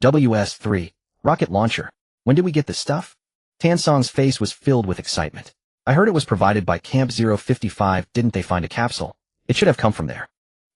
WS-3, rocket launcher. When did we get this stuff? Tan Song's face was filled with excitement. I heard it was provided by Camp 055. Didn't they find a capsule? It should have come from there.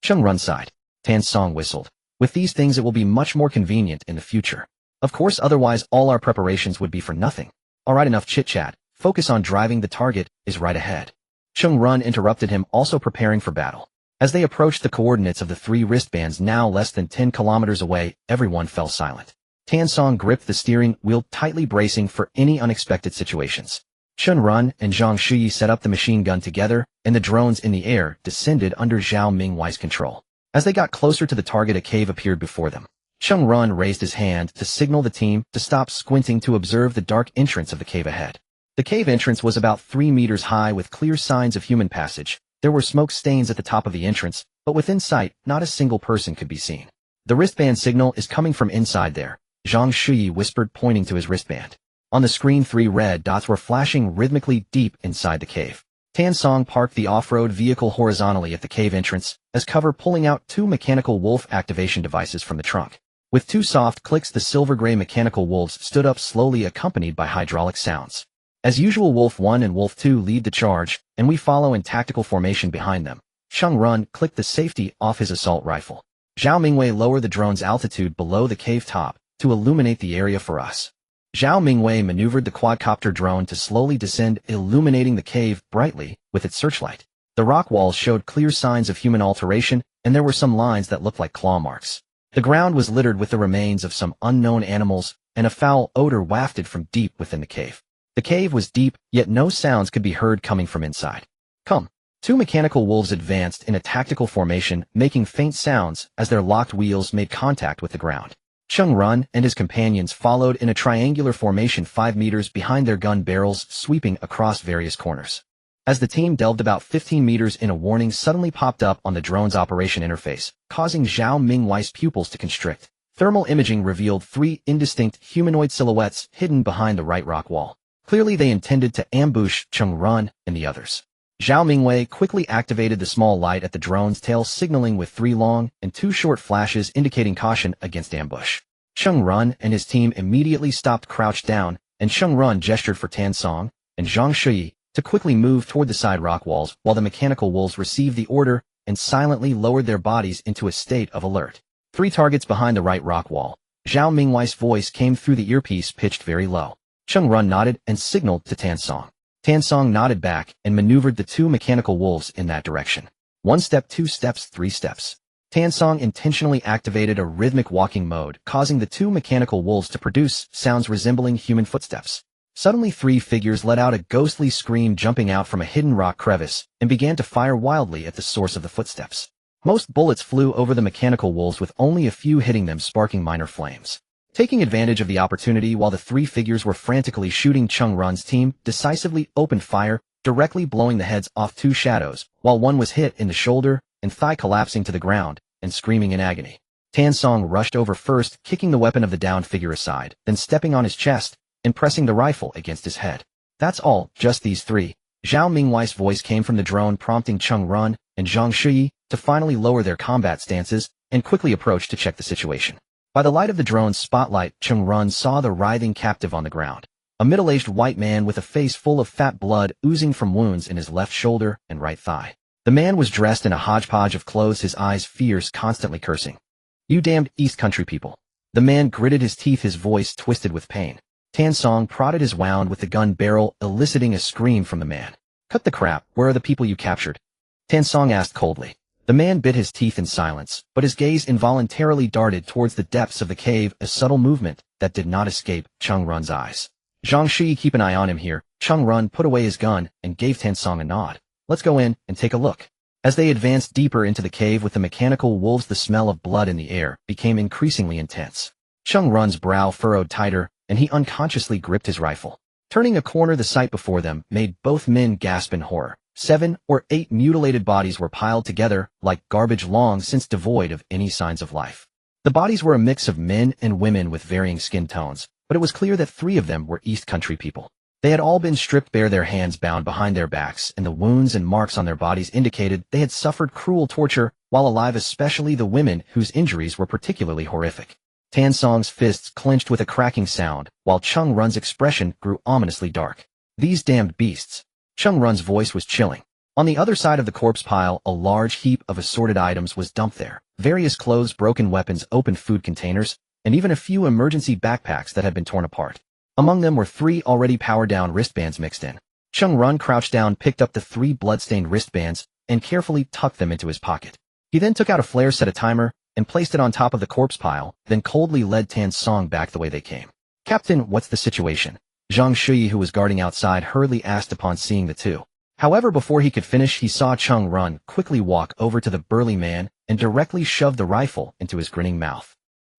Chung Run sighed. Tan Song whistled. With these things it will be much more convenient in the future. Of course, otherwise all our preparations would be for nothing. Alright, enough chit-chat. Focus on driving. The target is right ahead. Chung Run interrupted him, also preparing for battle. As they approached the coordinates of the 3 wristbands, now less than 10 kilometers away, everyone fell silent. Tan Song gripped the steering wheel tightly, bracing for any unexpected situations. Chun Run and Zhang Shuyi set up the machine gun together, and the drones in the air descended under Zhao Mingwei's control. As they got closer to the target, a cave appeared before them. Chung Run raised his hand to signal the team to stop squinting to observe the dark entrance of the cave ahead. The cave entrance was about 3 meters high, with clear signs of human passage. There were smoke stains at the top of the entrance, but within sight, not a single person could be seen. The wristband signal is coming from inside there, Zhang Shuyi whispered, pointing to his wristband. On the screen, 3 red dots were flashing rhythmically deep inside the cave. Tan Song parked the off-road vehicle horizontally at the cave entrance as cover, pulling out 2 mechanical wolf activation devices from the trunk. With 2 soft clicks, the silver-gray mechanical wolves stood up slowly, accompanied by hydraulic sounds. As usual, Wolf 1 and Wolf 2 lead the charge, and we follow in tactical formation behind them. Chung Run clicked the safety off his assault rifle. Zhao Mingwei lowered the drone's altitude below the cave top to illuminate the area for us. Zhao Mingwei maneuvered the quadcopter drone to slowly descend, illuminating the cave brightly with its searchlight. The rock walls showed clear signs of human alteration, and there were some lines that looked like claw marks. The ground was littered with the remains of some unknown animals, and a foul odor wafted from deep within the cave. The cave was deep, yet no sounds could be heard coming from inside. Come. 2 mechanical wolves advanced in a tactical formation, making faint sounds as their locked wheels made contact with the ground. Chung Run and his companions followed in a triangular formation 5 meters behind their gun barrels, sweeping across various corners. As the team delved about 15 meters in, a warning suddenly popped up on the drone's operation interface, causing Zhao Mingwei's pupils to constrict. Thermal imaging revealed 3 indistinct humanoid silhouettes hidden behind the right rock wall. Clearly they intended to ambush Chung Run and the others. Zhao Mingwei quickly activated the small light at the drone's tail, signaling with 3 long and 2 short flashes indicating caution against ambush. Chung Run and his team immediately stopped, crouched down, and Cheng Run gestured for Tan Song and Zhang Shuyi to quickly move toward the side rock walls while the mechanical wolves received the order and silently lowered their bodies into a state of alert. 3 targets behind the right rock wall. Zhao Mingwei's voice came through the earpiece pitched very low. Cheng Run nodded and signaled to Tan Song. Tan Song nodded back and maneuvered the 2 mechanical wolves in that direction. 1 step, 2 steps, 3 steps. Tan Song intentionally activated a rhythmic walking mode, causing the 2 mechanical wolves to produce sounds resembling human footsteps. Suddenly 3 figures let out a ghostly scream jumping out from a hidden rock crevice and began to fire wildly at the source of the footsteps. Most bullets flew over the mechanical wolves with only a few hitting them, sparking minor flames. Taking advantage of the opportunity while the 3 figures were frantically shooting, Cheng Run's team decisively opened fire, directly blowing the heads off 2 shadows, while one was hit in the shoulder and thigh, collapsing to the ground and screaming in agony. Tan Song rushed over first, kicking the weapon of the downed figure aside, then stepping on his chest and pressing the rifle against his head. That's all, just these 3. Zhao Mingwei's voice came from the drone, prompting Cheng Run and Zhang Shuyi to finally lower their combat stances and quickly approach to check the situation. By the light of the drone's spotlight, Cheng Run saw the writhing captive on the ground. A middle-aged white man with a face full of fat, blood oozing from wounds in his left shoulder and right thigh. The man was dressed in a hodgepodge of clothes, his eyes fierce, constantly cursing. "You damned East Country people." The man gritted his teeth, his voice twisted with pain. Tan Song prodded his wound with the gun barrel, eliciting a scream from the man. "Cut the crap, where are the people you captured?" Tan Song asked coldly. The man bit his teeth in silence, but his gaze involuntarily darted towards the depths of the cave, a subtle movement that did not escape Cheng Run's eyes. "Zhang Shuyi, keep an eye on him here." Cheng Run put away his gun and gave Tan Song a nod. "Let's go in and take a look." As they advanced deeper into the cave with the mechanical wolves, the smell of blood in the air became increasingly intense. Cheng Run's brow furrowed tighter, and he unconsciously gripped his rifle. Turning a corner, the sight before them made both men gasp in horror. 7 or 8 mutilated bodies were piled together like garbage, long since devoid of any signs of life. The bodies were a mix of men and women with varying skin tones, but it was clear that 3 of them were East Country people. They had all been stripped bare, their hands bound behind their backs, and the wounds and marks on their bodies indicated they had suffered cruel torture while alive, especially the women, whose injuries were particularly horrific. Tan Song's fists clenched with a cracking sound, while Cheng Run's expression grew ominously dark. "These damned beasts." Cheng Run's voice was chilling. On the other side of the corpse pile, a large heap of assorted items was dumped there. Various clothes, broken weapons, open food containers, and even a few emergency backpacks that had been torn apart. Among them were 3 already powered-down wristbands mixed in. Cheng Run crouched down, picked up the 3 blood-stained wristbands, and carefully tucked them into his pocket. He then took out a flare, set a timer, and placed it on top of the corpse pile, then coldly led Tan Song back the way they came. "Captain, what's the situation?" Zhang Shuyi, who was guarding outside, hurriedly asked upon seeing the 2. However, before he could finish, he saw Cheng Run quickly walk over to the burly man and directly shove the rifle into his grinning mouth.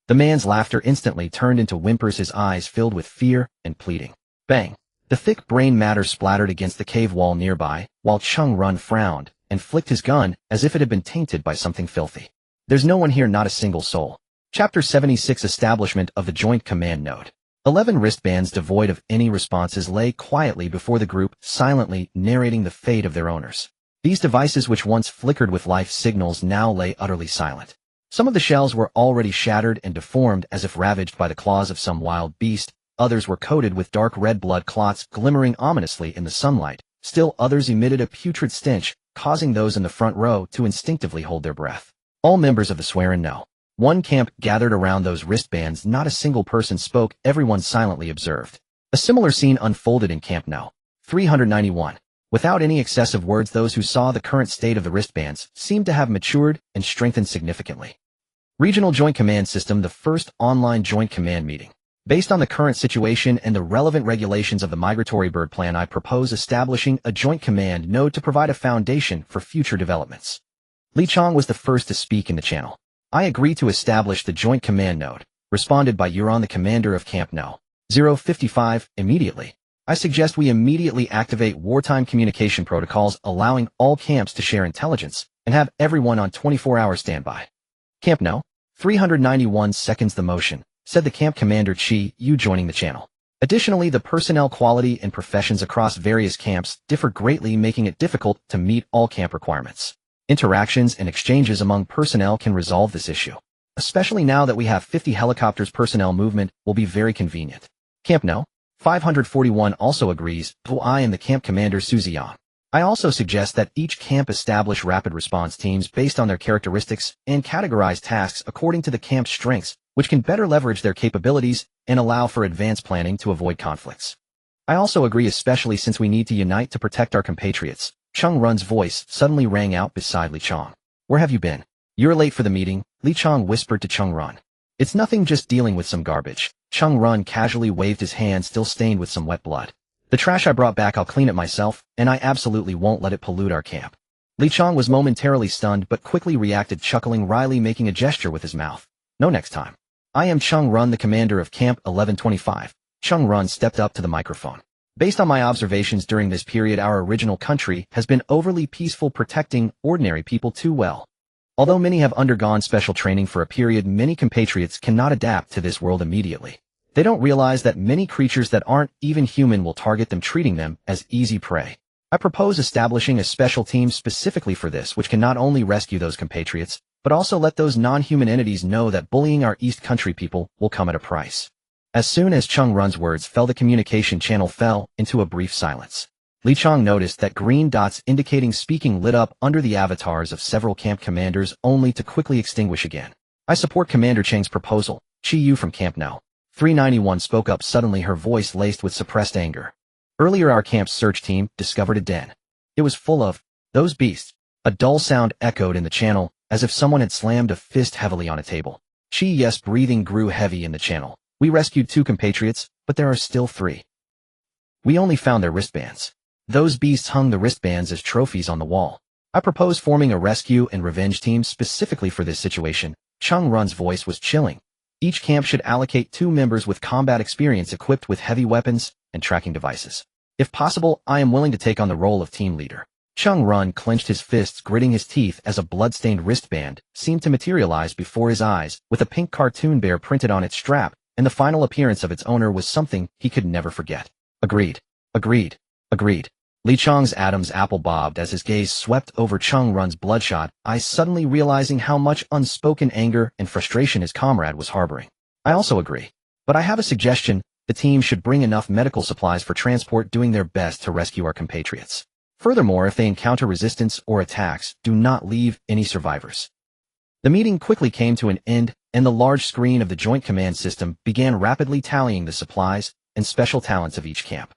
The man's laughter instantly turned into whimpers, his eyes filled with fear and pleading. Bang! The thick brain matter splattered against the cave wall nearby, while Cheng Run frowned and flicked his gun as if it had been tainted by something filthy. "There's no one here, not a single soul." Chapter 76, Establishment of the Joint Command Node. 11 wristbands devoid of any responses lay quietly before the group, silently narrating the fate of their owners. These devices, which once flickered with life signals, now lay utterly silent. Some of the shells were already shattered and deformed as if ravaged by the claws of some wild beast. Others were coated with dark red blood clots glimmering ominously in the sunlight. Still others emitted a putrid stench, causing those in the front row to instinctively hold their breath. All members of the Swearin No. 1 camp gathered around those wristbands. Not a single person spoke, everyone silently observed. A similar scene unfolded in Camp No. 391. Without any excessive words, those who saw the current state of the wristbands seemed to have matured and strengthened significantly. Regional Joint Command System, the first online joint command meeting. Based on the current situation and the relevant regulations of the Migratory Bird Plan, I propose establishing a joint command node to provide a foundation for future developments. Li Chong was the first to speak in the channel. "I agree to establish the joint command node," responded by Yuron, the commander of Camp No. 055, immediately. "I suggest we immediately activate wartime communication protocols, allowing all camps to share intelligence, and have everyone on 24-hour standby." Camp No. 391 seconds the motion, said the camp commander Chi Yu, joining the channel. Additionally, the personnel quality and professions across various camps differ greatly, making it difficult to meet all camp requirements. Interactions and exchanges among personnel can resolve this issue. Especially now that we have 50 helicopters, personnel movement will be very convenient. Camp No. 541 also agrees, I am the camp commander Suziyang. I also suggest that each camp establish rapid response teams based on their characteristics and categorize tasks according to the camp's strengths, which can better leverage their capabilities and allow for advanced planning to avoid conflicts. I also agree, especially since we need to unite to protect our compatriots. Cheng Run's voice suddenly rang out beside Li Chong. Where have you been? You're late for the meeting, Li Chong whispered to Cheng Run. It's nothing, just dealing with some garbage. Cheng Run casually waved his hand, still stained with some wet blood. The trash I brought back, I'll clean it myself, and I absolutely won't let it pollute our camp. Li Chong was momentarily stunned but quickly reacted, chuckling wryly, making a gesture with his mouth. No, next time. I am Cheng Run, the commander of Camp 1125. Cheng Run stepped up to the microphone. Based on my observations during this period, our original country has been overly peaceful, protecting ordinary people too well. Although many have undergone special training for a period, many compatriots cannot adapt to this world immediately. They don't realize that many creatures that aren't even human will target them, treating them as easy prey. I propose establishing a special team specifically for this, which can not only rescue those compatriots, but also let those non-human entities know that bullying our East Country people will come at a price. As soon as Cheng Run's words fell, the communication channel fell into a brief silence. Li Chong noticed that green dots indicating speaking lit up under the avatars of several camp commanders, only to quickly extinguish again. I support Commander Cheng's proposal. Chi Yu from Camp No. 391 spoke up suddenly, her voice laced with suppressed anger. Earlier our camp's search team discovered a den. It was full of those beasts. A dull sound echoed in the channel, as if someone had slammed a fist heavily on a table. Yes, breathing grew heavy in the channel. We rescued 2 compatriots, but there are still 3. We only found their wristbands. Those beasts hung the wristbands as trophies on the wall. I propose forming a rescue and revenge team specifically for this situation. Cheng Run's voice was chilling. Each camp should allocate 2 members with combat experience equipped with heavy weapons and tracking devices. If possible, I am willing to take on the role of team leader. Cheng Run clenched his fists, gritting his teeth as a blood-stained wristband seemed to materialize before his eyes, with a pink cartoon bear printed on its strap, and the final appearance of its owner was something he could never forget. Agreed. Agreed. Agreed. Li Chong's Adam's apple bobbed as his gaze swept over Cheng Run's bloodshot eyes, suddenly realizing how much unspoken anger and frustration his comrade was harboring. I also agree. But I have a suggestion. The team should bring enough medical supplies for transport, doing their best to rescue our compatriots. Furthermore, if they encounter resistance or attacks, do not leave any survivors. The meeting quickly came to an end, and the large screen of the Joint Command System began rapidly tallying the supplies and special talents of each camp.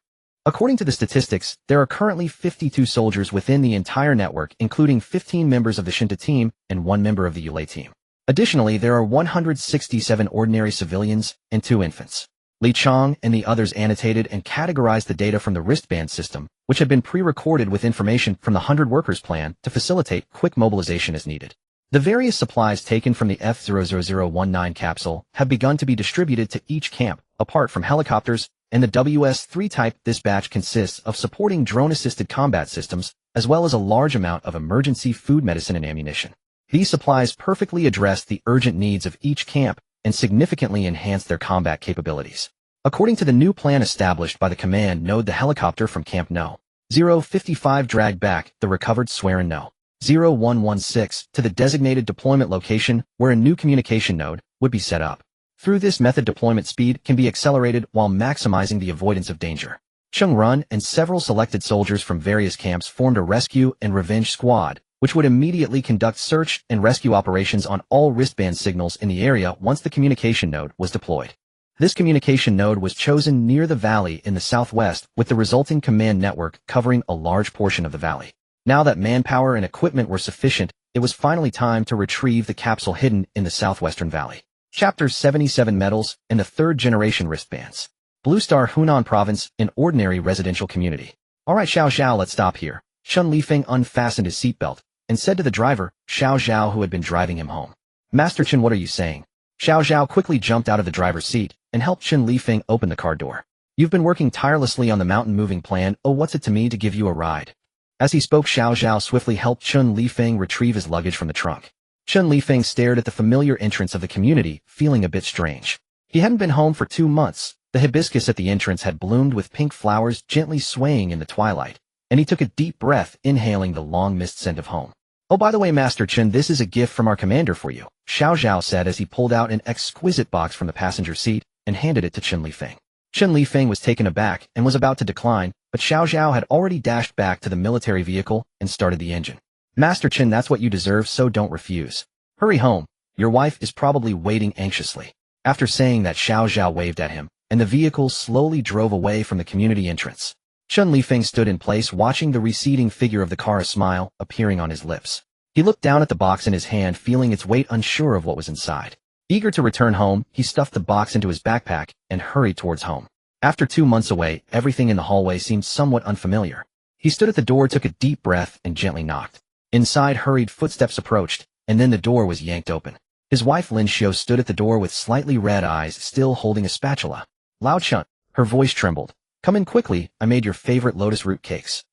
According to the statistics, there are currently 52 soldiers within the entire network, including 15 members of the Shinta team and 1 member of the Yulei team. Additionally, there are 167 ordinary civilians and 2 infants. Li Chong and the others annotated and categorized the data from the wristband system, which had been pre-recorded with information from the 100 Workers Plan to facilitate quick mobilization as needed. The various supplies taken from the F-00019 capsule have begun to be distributed to each camp, apart from helicopters and the WS-3 type. This batch consists of supporting drone-assisted combat systems, as well as a large amount of emergency food, medicine, and ammunition. These supplies perfectly address the urgent needs of each camp and significantly enhance their combat capabilities. According to the new plan established by the command node, the helicopter from Camp No. 055 dragged back the recovered Swearin No. 0116 to the designated deployment location, where a new communication node would be set up. Through this method, deployment speed can be accelerated while maximizing the avoidance of danger. Cheng Run and several selected soldiers from various camps formed a rescue and revenge squad, which would immediately conduct search and rescue operations on all wristband signals in the area once the communication node was deployed. This communication node was chosen near the valley in the southwest, with the resulting command network covering a large portion of the valley. Now that manpower and equipment were sufficient, it was finally time to retrieve the capsule hidden in the southwestern valley. Chapter 77: Metals and the Third-Generation Wristbands. Blue Star, Hunan Province, an ordinary residential community. Alright Xiao Zhao, let's stop here. Chen Lifeng unfastened his seatbelt and said to the driver, Xiao Zhao, who had been driving him home. Master Chen, what are you saying? Xiao Zhao quickly jumped out of the driver's seat and helped Chen Lifeng open the car door. You've been working tirelessly on the mountain moving plan. Oh, what's it to me to give you a ride? As he spoke, Xiao Zhao swiftly helped Chen Lifeng retrieve his luggage from the trunk. Chen Lifeng stared at the familiar entrance of the community, feeling a bit strange. He hadn't been home for 2 months. The hibiscus at the entrance had bloomed with pink flowers gently swaying in the twilight, and he took a deep breath, inhaling the long mist scent of home. Oh, by the way, Master Chen, this is a gift from our commander for you, Xiao Zhao said as he pulled out an exquisite box from the passenger seat and handed it to Chen Lifeng. Chen Lifeng was taken aback and was about to decline, but Xiao Zhao had already dashed back to the military vehicle and started the engine. Master Chen, that's what you deserve, so don't refuse. Hurry home. Your wife is probably waiting anxiously. After saying that, Xiao Zhao waved at him, and the vehicle slowly drove away from the community entrance. Chen Lifeng stood in place watching the receding figure of the car, a smile appearing on his lips. He looked down at the box in his hand, feeling its weight, unsure of what was inside. Eager to return home, he stuffed the box into his backpack and hurried towards home. After 2 months away, everything in the hallway seemed somewhat unfamiliar. He stood at the door, took a deep breath, and gently knocked. Inside, hurried footsteps approached, and then the door was yanked open. His wife Lin Xiu stood at the door with slightly red eyes, still holding a spatula. Lao Chun, her voice trembled. Come in quickly, I made your favorite lotus root cakes.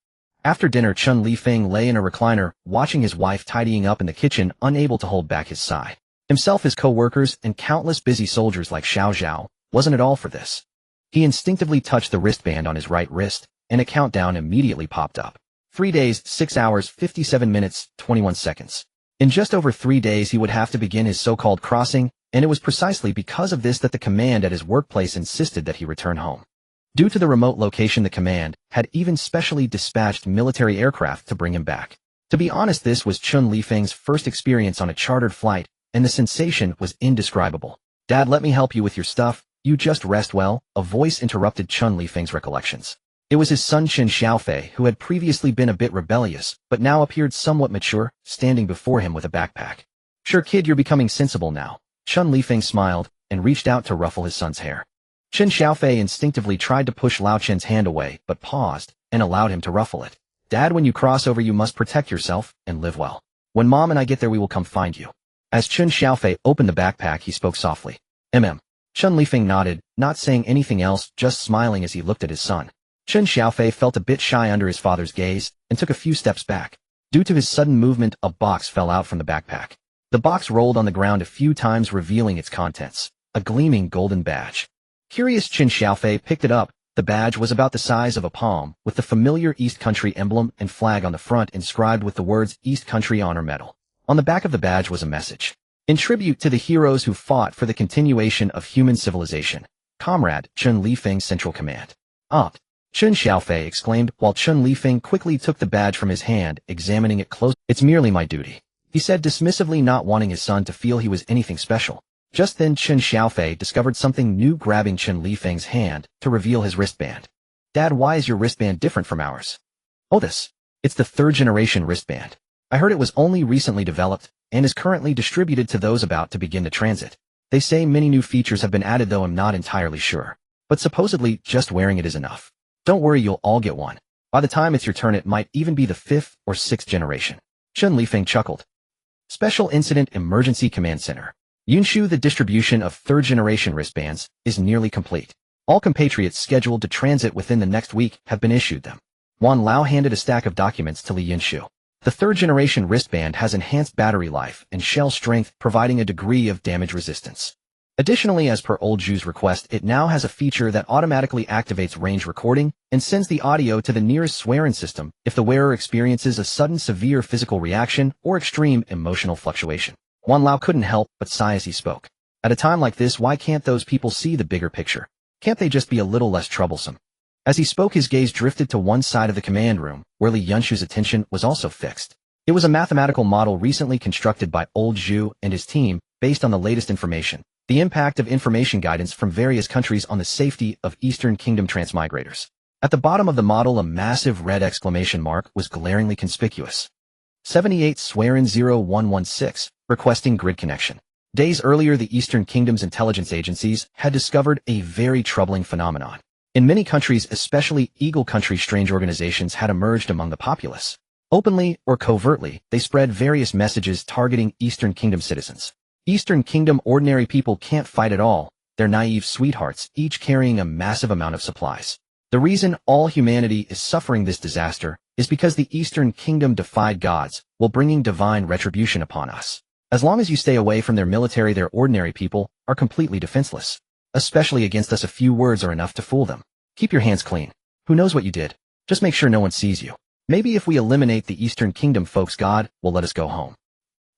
After dinner, Chen Lifeng lay in a recliner, watching his wife tidying up in the kitchen, unable to hold back his sigh. Himself, his co-workers, and countless busy soldiers like Xiao Zhao, wasn't it all for this? He instinctively touched the wristband on his right wrist, and a countdown immediately popped up. 3 days, 6 hours, 57 minutes, 21 seconds. In just over 3 days he would have to begin his so-called crossing, and it was precisely because of this that the command at his workplace insisted that he return home. Due to the remote location, the command had even specially dispatched military aircraft to bring him back. To be honest, this was Chen Lifeng's first experience on a chartered flight, and the sensation was indescribable. Dad, let me help you with your stuff. You just rest well, a voice interrupted Chen Lifeng's recollections. It was his son Chen Xiaofei, who had previously been a bit rebellious, but now appeared somewhat mature, standing before him with a backpack. Sure kid, you're becoming sensible now. Chen Lifeng smiled, and reached out to ruffle his son's hair. Chen Xiaofei instinctively tried to push Lao Chen's hand away, but paused, and allowed him to ruffle it. Dad, when you cross over you must protect yourself, and live well. When Mom and I get there we will come find you. As Chen Xiaofei opened the backpack he spoke softly. Chen Lifeng nodded, not saying anything else, just smiling as he looked at his son. Chen Xiaofei felt a bit shy under his father's gaze, and took a few steps back. Due to his sudden movement, a box fell out from the backpack. The box rolled on the ground a few times, revealing its contents. A gleaming golden badge. Curious, Chen Xiaofei picked it up. The badge was about the size of a palm, with the familiar East Country emblem and flag on the front inscribed with the words East Country Honor Medal. On the back of the badge was a message. In tribute to the heroes who fought for the continuation of human civilization. Comrade, Chen Lifeng Central Command. Chen Xiaofei exclaimed, while Chen Lifeng quickly took the badge from his hand, examining it closely. It's merely my duty, he said dismissively, not wanting his son to feel he was anything special. Just then Chen Xiaofei discovered something new, grabbing Chen Lifeng's hand to reveal his wristband. Dad, why is your wristband different from ours? Oh, it's the 3rd generation wristband. I heard it was only recently developed, and is currently distributed to those about to begin the transit. They say many new features have been added, though I'm not entirely sure. But supposedly, just wearing it is enough. Don't worry, you'll all get one. By the time it's your turn it might even be the 5th or 6th generation. Chen Lifeng chuckled. Special Incident Emergency Command Center. Yunshu, the distribution of 3rd generation wristbands is nearly complete. All compatriots scheduled to transit within the next week have been issued them. Wan Lao handed a stack of documents to Li Yunshu. The 3rd generation wristband has enhanced battery life and shell strength, providing a degree of damage resistance. Additionally, as per Old Zhu's request, it now has a feature that automatically activates range recording and sends the audio to the nearest swearing system if the wearer experiences a sudden severe physical reaction or extreme emotional fluctuation. Wan Lao couldn't help but sigh as he spoke. At a time like this, why can't those people see the bigger picture? Can't they just be a little less troublesome? As he spoke, his gaze drifted to one side of the command room, where Li Yunshu's attention was also fixed. It was a mathematical model recently constructed by Old Zhu and his team, based on the latest information. The impact of information guidance from various countries on the safety of Eastern Kingdom transmigrators. At the bottom of the model, a massive red exclamation mark was glaringly conspicuous. 78 Swearin 0116, requesting grid connection. Days earlier, the Eastern Kingdom's intelligence agencies had discovered a very troubling phenomenon. In many countries, especially Eagle Country, strange organizations had emerged among the populace. Openly or covertly, they spread various messages targeting Eastern Kingdom citizens. Eastern Kingdom ordinary people can't fight at all, they're naive sweethearts, each carrying a massive amount of supplies. The reason all humanity is suffering this disaster is because the Eastern Kingdom defied gods, while bringing divine retribution upon us. As long as you stay away from their military, their ordinary people are completely defenseless. Especially against us, a few words are enough to fool them. Keep your hands clean. Who knows what you did? Just make sure no one sees you. Maybe if we eliminate the Eastern Kingdom folks, God will let us go home.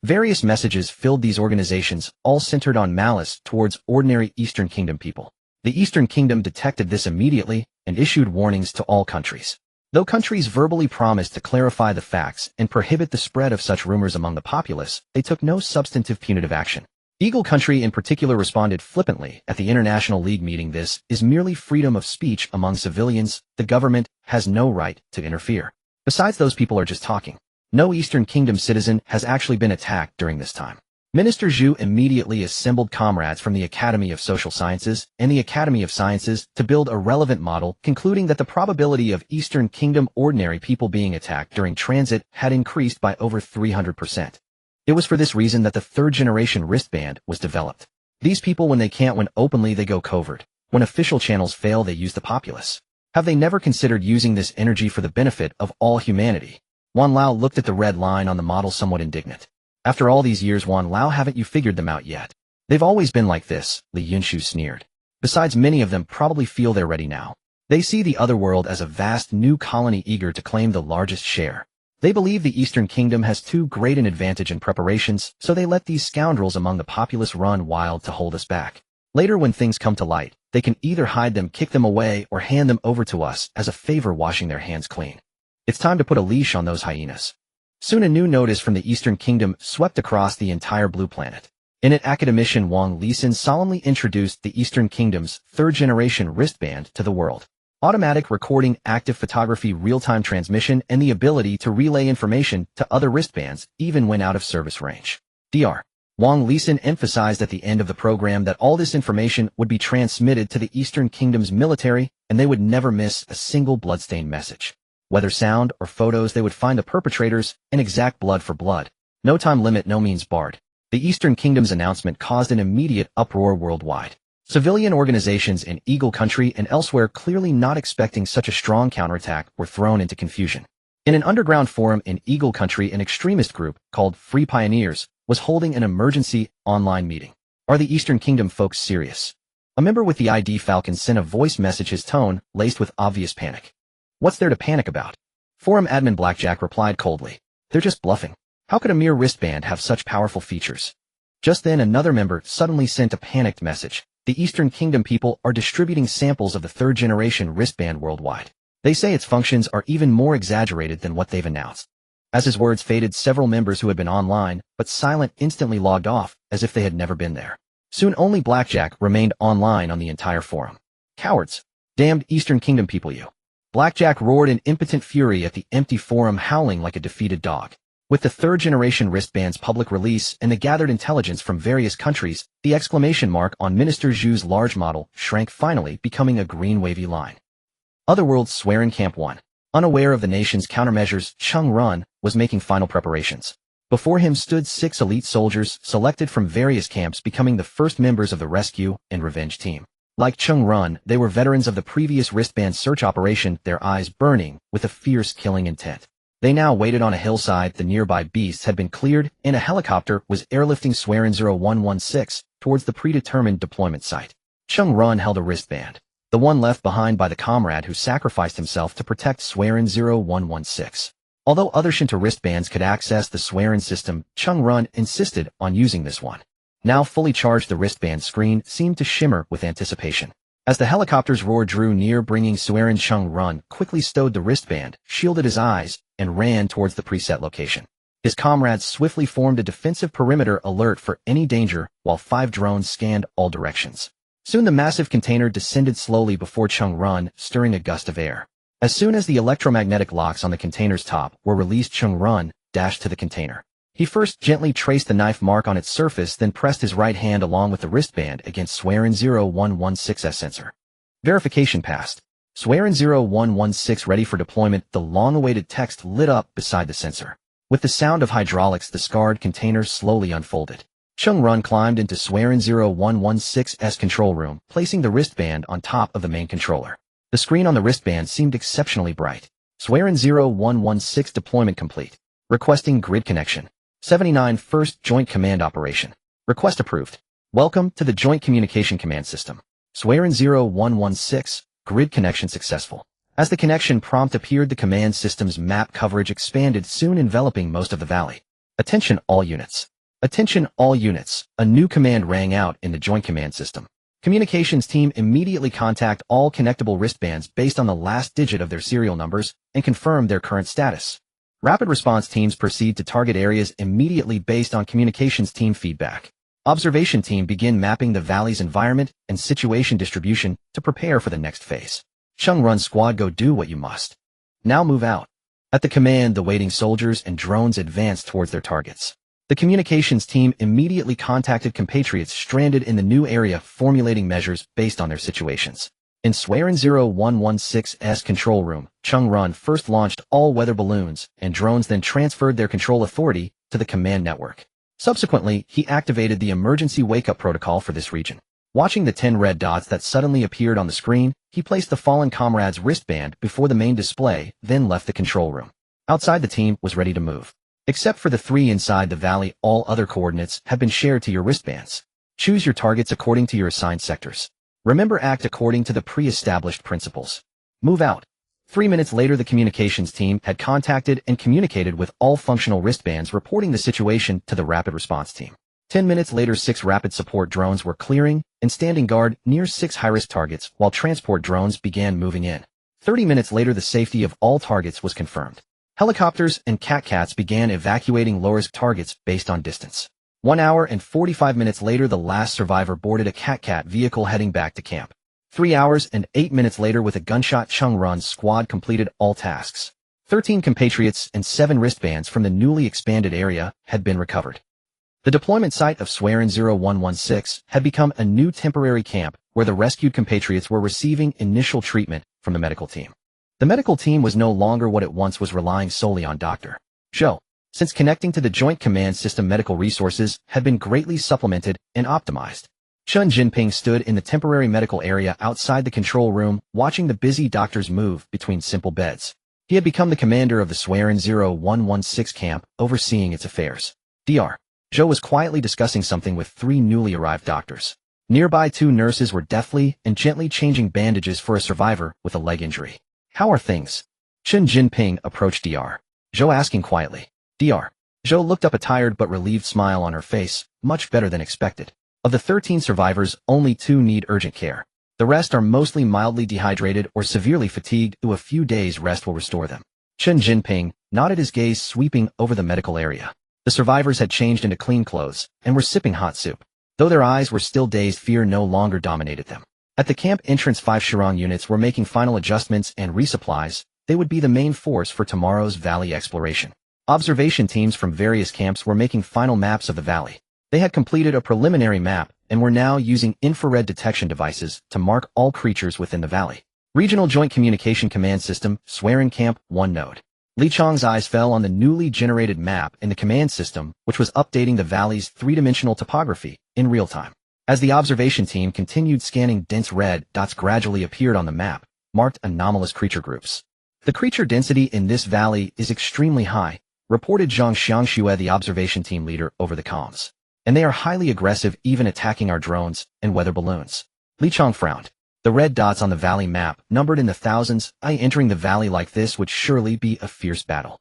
Various messages filled these organizations, all centered on malice towards ordinary Eastern Kingdom people. The Eastern Kingdom detected this immediately and issued warnings to all countries. Though countries verbally promised to clarify the facts and prohibit the spread of such rumors among the populace, they took no substantive punitive action. Eagle Country in particular responded flippantly at the International League meeting. This is merely freedom of speech among civilians. The government has no right to interfere. Besides, those people are just talking. No Eastern Kingdom citizen has actually been attacked during this time. Minister Zhu immediately assembled comrades from the Academy of Social Sciences and the Academy of Sciences to build a relevant model, concluding that the probability of Eastern Kingdom ordinary people being attacked during transit had increased by over 300%. It was for this reason that the third-generation wristband was developed. These people, when they can't win openly, they go covert. When official channels fail, they use the populace. Have they never considered using this energy for the benefit of all humanity? Wan Lao looked at the red line on the model somewhat indignant. After all these years, Wan Lao, haven't you figured them out yet? They've always been like this, Li Yunshu sneered. Besides, many of them probably feel they're ready now. They see the other world as a vast new colony eager to claim the largest share. They believe the Eastern Kingdom has too great an advantage in preparations, so they let these scoundrels among the populace run wild to hold us back. Later, when things come to light, they can either hide them, kick them away, or hand them over to us as a favor, washing their hands clean. It's time to put a leash on those hyenas. Soon a new notice from the Eastern Kingdom swept across the entire blue planet. In it, academician Wang Lisin solemnly introduced the Eastern Kingdom's third-generation wristband to the world. Automatic recording, active photography, real-time transmission, and the ability to relay information to other wristbands even when out of service range. Dr. Wang Lisin emphasized at the end of the program that all this information would be transmitted to the Eastern Kingdom's military, and they would never miss a single bloodstained message. Whether sound or photos, they would find the perpetrators and exact blood for blood. No time limit, no means barred. The Eastern Kingdom's announcement caused an immediate uproar worldwide. Civilian organizations in Eagle Country and elsewhere, clearly not expecting such a strong counterattack, were thrown into confusion. In an underground forum in Eagle Country, an extremist group called Free Pioneers was holding an emergency online meeting. Are the Eastern Kingdom folks serious? A member with the ID Falcon sent a voice message, his tone laced with obvious panic. What's there to panic about? Forum admin Blackjack replied coldly. They're just bluffing. How could a mere wristband have such powerful features? Just then another member suddenly sent a panicked message. The Eastern Kingdom people are distributing samples of the third-generation wristband worldwide. They say its functions are even more exaggerated than what they've announced. As his words faded, several members who had been online but silent instantly logged off as if they had never been there. Soon only Blackjack remained online on the entire forum. Cowards! Damned Eastern Kingdom people, you! Blackjack roared in impotent fury at the empty forum, howling like a defeated dog. With the third-generation wristband's public release and the gathered intelligence from various countries, the exclamation mark on Minister Zhu's large model shrank, finally becoming a green wavy line. Otherworld's Swearing Camp 1. Unaware of the nation's countermeasures, Chung Run was making final preparations. Before him stood 6 elite soldiers selected from various camps, becoming the first members of the rescue and revenge team. Like Chung Run, they were veterans of the previous wristband search operation, their eyes burning with a fierce killing intent. They now waited on a hillside. The nearby beasts had been cleared, and a helicopter was airlifting Swearin 0116 towards the predetermined deployment site. Chung Run held a wristband, the one left behind by the comrade who sacrificed himself to protect Swearin 0116. Although other Shinto wristbands could access the Swearin system, Chung Run insisted on using this one. Now fully charged, the wristband screen seemed to shimmer with anticipation. As the helicopter's roar drew near, bringing Swearin, Chung Run quickly stowed the wristband, shielded his eyes, and ran towards the preset location. His comrades swiftly formed a defensive perimeter, alert for any danger, while 5 drones scanned all directions. Soon the massive container descended slowly before Chung Run, stirring a gust of air. As soon as the electromagnetic locks on the container's top were released, Chung Run dashed to the container. He first gently traced the knife mark on its surface, then pressed his right hand along with the wristband against Swearin 0116's sensor. Verification passed. Swearin 0116 ready for deployment. The long-awaited text lit up beside the sensor. With the sound of hydraulics, the scarred container slowly unfolded. Chung Run climbed into Swearin 0116's control room, placing the wristband on top of the main controller. The screen on the wristband seemed exceptionally bright. Swearin 0116 deployment complete. Requesting grid connection. 79 First Joint Command Operation. Request approved. Welcome to the Joint Communication Command System. Swearin 0116, grid connection successful. As the connection prompt appeared, the command system's map coverage expanded, soon enveloping most of the valley. Attention all units. Attention all units. A new command rang out in the Joint Command System. Communications team immediately contact all connectable wristbands based on the last digit of their serial numbers and confirm their current status. Rapid response teams proceed to target areas immediately based on communications team feedback. Observation team begin mapping the valley's environment and situation distribution to prepare for the next phase. Chung Run squad, go do what you must. Now move out. At the command, the waiting soldiers and drones advance towards their targets. The communications team immediately contacted compatriots stranded in the new area, formulating measures based on their situations. In Swearin 0116's control room, Chung Run first launched all weather balloons, and drones then transferred their control authority to the command network. Subsequently, he activated the emergency wake-up protocol for this region. Watching the 10 red dots that suddenly appeared on the screen, he placed the fallen comrade's wristband before the main display, then left the control room. Outside, the team was ready to move. Except for the 3 inside the valley, all other coordinates have been shared to your wristbands. Choose your targets according to your assigned sectors. Remember, act according to the pre-established principles. Move out. 3 minutes later, the communications team had contacted and communicated with all functional wristbands, reporting the situation to the rapid response team. 10 minutes later, 6 rapid support drones were clearing and standing guard near 6 high-risk targets while transport drones began moving in. 30 minutes later, the safety of all targets was confirmed. Helicopters and Cat-Cats began evacuating low-risk targets based on distance. 1 hour and 45 minutes later, the last survivor boarded a Cat-Cat vehicle heading back to camp. 3 hours and 8 minutes later, with a gunshot, Chung Run's squad completed all tasks. 13 compatriots and 7 wristbands from the newly expanded area had been recovered. The deployment site of Swearin 0116 had become a new temporary camp where the rescued compatriots were receiving initial treatment from the medical team. The medical team was no longer what it once was, relying solely on Dr. Zhou, since connecting to the Joint Command System, medical resources had been greatly supplemented and optimized. Chen Jinping stood in the temporary medical area outside the control room, watching the busy doctors move between simple beds. He had become the commander of the Swearin 0116 camp, overseeing its affairs. Dr. Zhou was quietly discussing something with 3 newly arrived doctors. Nearby, 2 nurses were deftly and gently changing bandages for a survivor with a leg injury. How are things? Chen Jinping approached Dr. Zhou, asking quietly. Dr. Zhou looked up, a tired but relieved smile on her face. Much better than expected. Of the 13 survivors, only 2 need urgent care. The rest are mostly mildly dehydrated or severely fatigued. A few days rest will restore them. Chen Jinping nodded, his gaze sweeping over the medical area. The survivors had changed into clean clothes and were sipping hot soup. Though their eyes were still dazed, fear no longer dominated them. At the camp entrance, 5 Shirong units were making final adjustments and resupplies. They would be the main force for tomorrow's valley exploration. Observation teams from various camps were making final maps of the valley. They had completed a preliminary map and were now using infrared detection devices to mark all creatures within the valley. Regional Joint Communication Command System, Swearin Camp 1 node. Li Chang's eyes fell on the newly generated map in the command system, which was updating the valley's 3-dimensional topography in real time. As the observation team continued scanning, dense red dots gradually appeared on the map, marked anomalous creature groups. The creature density in this valley is extremely high, reported Zhang Xiangxue, the observation team leader, over the comms. And they are highly aggressive, even attacking our drones and weather balloons. Li Chang frowned. The red dots on the valley map numbered in the thousands. Entering the valley like this would surely be a fierce battle.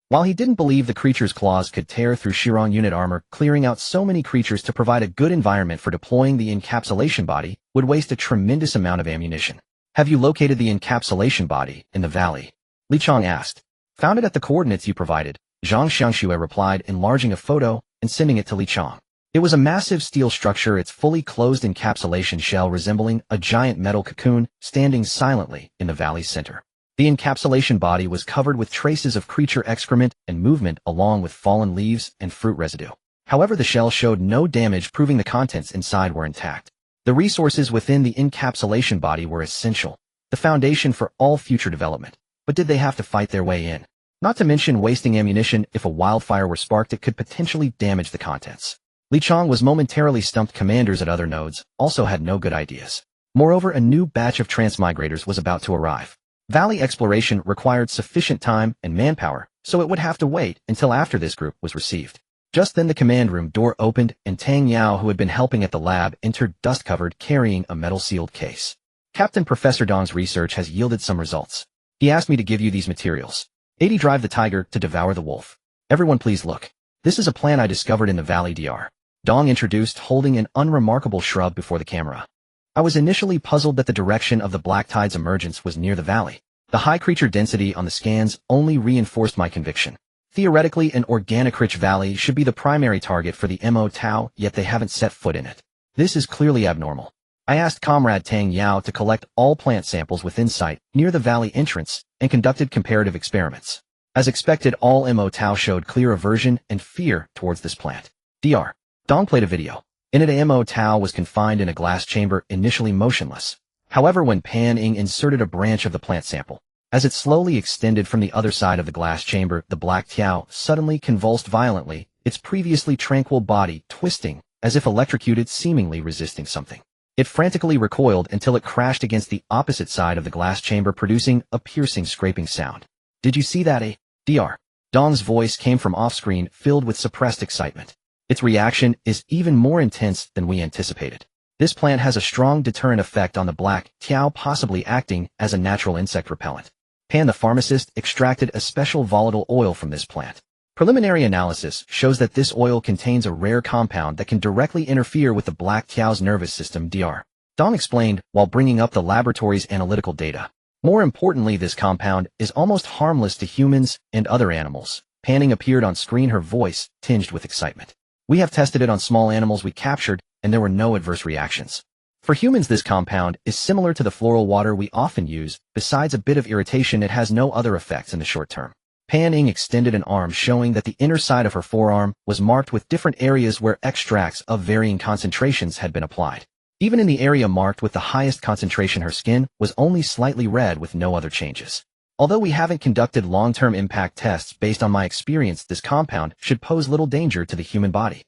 While he didn't believe the creature's claws could tear through Shirong unit armor, clearing out so many creatures to provide a good environment for deploying the encapsulation body would waste a tremendous amount of ammunition. Have you located the encapsulation body in the valley? Li Chang asked. Found it at the coordinates you provided, Zhang Xiangxue replied, enlarging a photo and sending it to Li Chang. It was a massive steel structure, its fully closed encapsulation shell resembling a giant metal cocoon, standing silently in the valley's center. The encapsulation body was covered with traces of creature excrement and movement, along with fallen leaves and fruit residue. However, the shell showed no damage, proving the contents inside were intact. The resources within the encapsulation body were essential, the foundation for all future development. But did they have to fight their way in? Not to mention wasting ammunition. If a wildfire were sparked, it could potentially damage the contents. Li Chang was momentarily stumped. Commanders at other nodes also had no good ideas. Moreover, a new batch of transmigrators was about to arrive. Valley exploration required sufficient time and manpower, so it would have to wait until after this group was received. Just then the command room door opened and Tang Yao, who had been helping at the lab, entered, dust-covered, carrying a metal-sealed case. Captain, Professor Dong's research has yielded some results. He asked me to give you these materials. 80 drive the tiger to devour the wolf. Everyone please look. This is a plan I discovered in the valley. Dr. Dong introduced, holding an unremarkable shrub before the camera. I was initially puzzled that the direction of the black tide's emergence was near the valley. The high creature density on the scans only reinforced my conviction. Theoretically, an organic-rich valley should be the primary target for the Mo Tau, yet they haven't set foot in it. This is clearly abnormal. I asked Comrade Tang Yao to collect all plant samples within sight near the valley entrance and conducted comparative experiments. As expected, all Mo Tau showed clear aversion and fear towards this plant. Dr. Dong played a video. In it, Mo Tau was confined in a glass chamber, initially motionless. However, when Pan Ying inserted a branch of the plant sample, as it slowly extended from the other side of the glass chamber, the black Tiao suddenly convulsed violently, its previously tranquil body twisting, as if electrocuted, seemingly resisting something. It frantically recoiled until it crashed against the opposite side of the glass chamber, producing a piercing scraping sound. Did you see that? Dr. Dong's voice came from off-screen, filled with suppressed excitement. Its reaction is even more intense than we anticipated. This plant has a strong deterrent effect on the black Tiao, possibly acting as a natural insect repellent. Pan, the pharmacist, extracted a special volatile oil from this plant. Preliminary analysis shows that this oil contains a rare compound that can directly interfere with the black Tiao's nervous system, Dr. Dong explained while bringing up the laboratory's analytical data. More importantly, this compound is almost harmless to humans and other animals. Panning appeared on screen, her voice tinged with excitement. We have tested it on small animals we captured, and there were no adverse reactions. For humans, this compound is similar to the floral water we often use. Besides a bit of irritation, it has no other effects in the short term. Pan Ying extended an arm, showing that the inner side of her forearm was marked with different areas where extracts of varying concentrations had been applied. Even in the area marked with the highest concentration, her skin was only slightly red with no other changes. Although we haven't conducted long-term impact tests, based on my experience, this compound should pose little danger to the human body.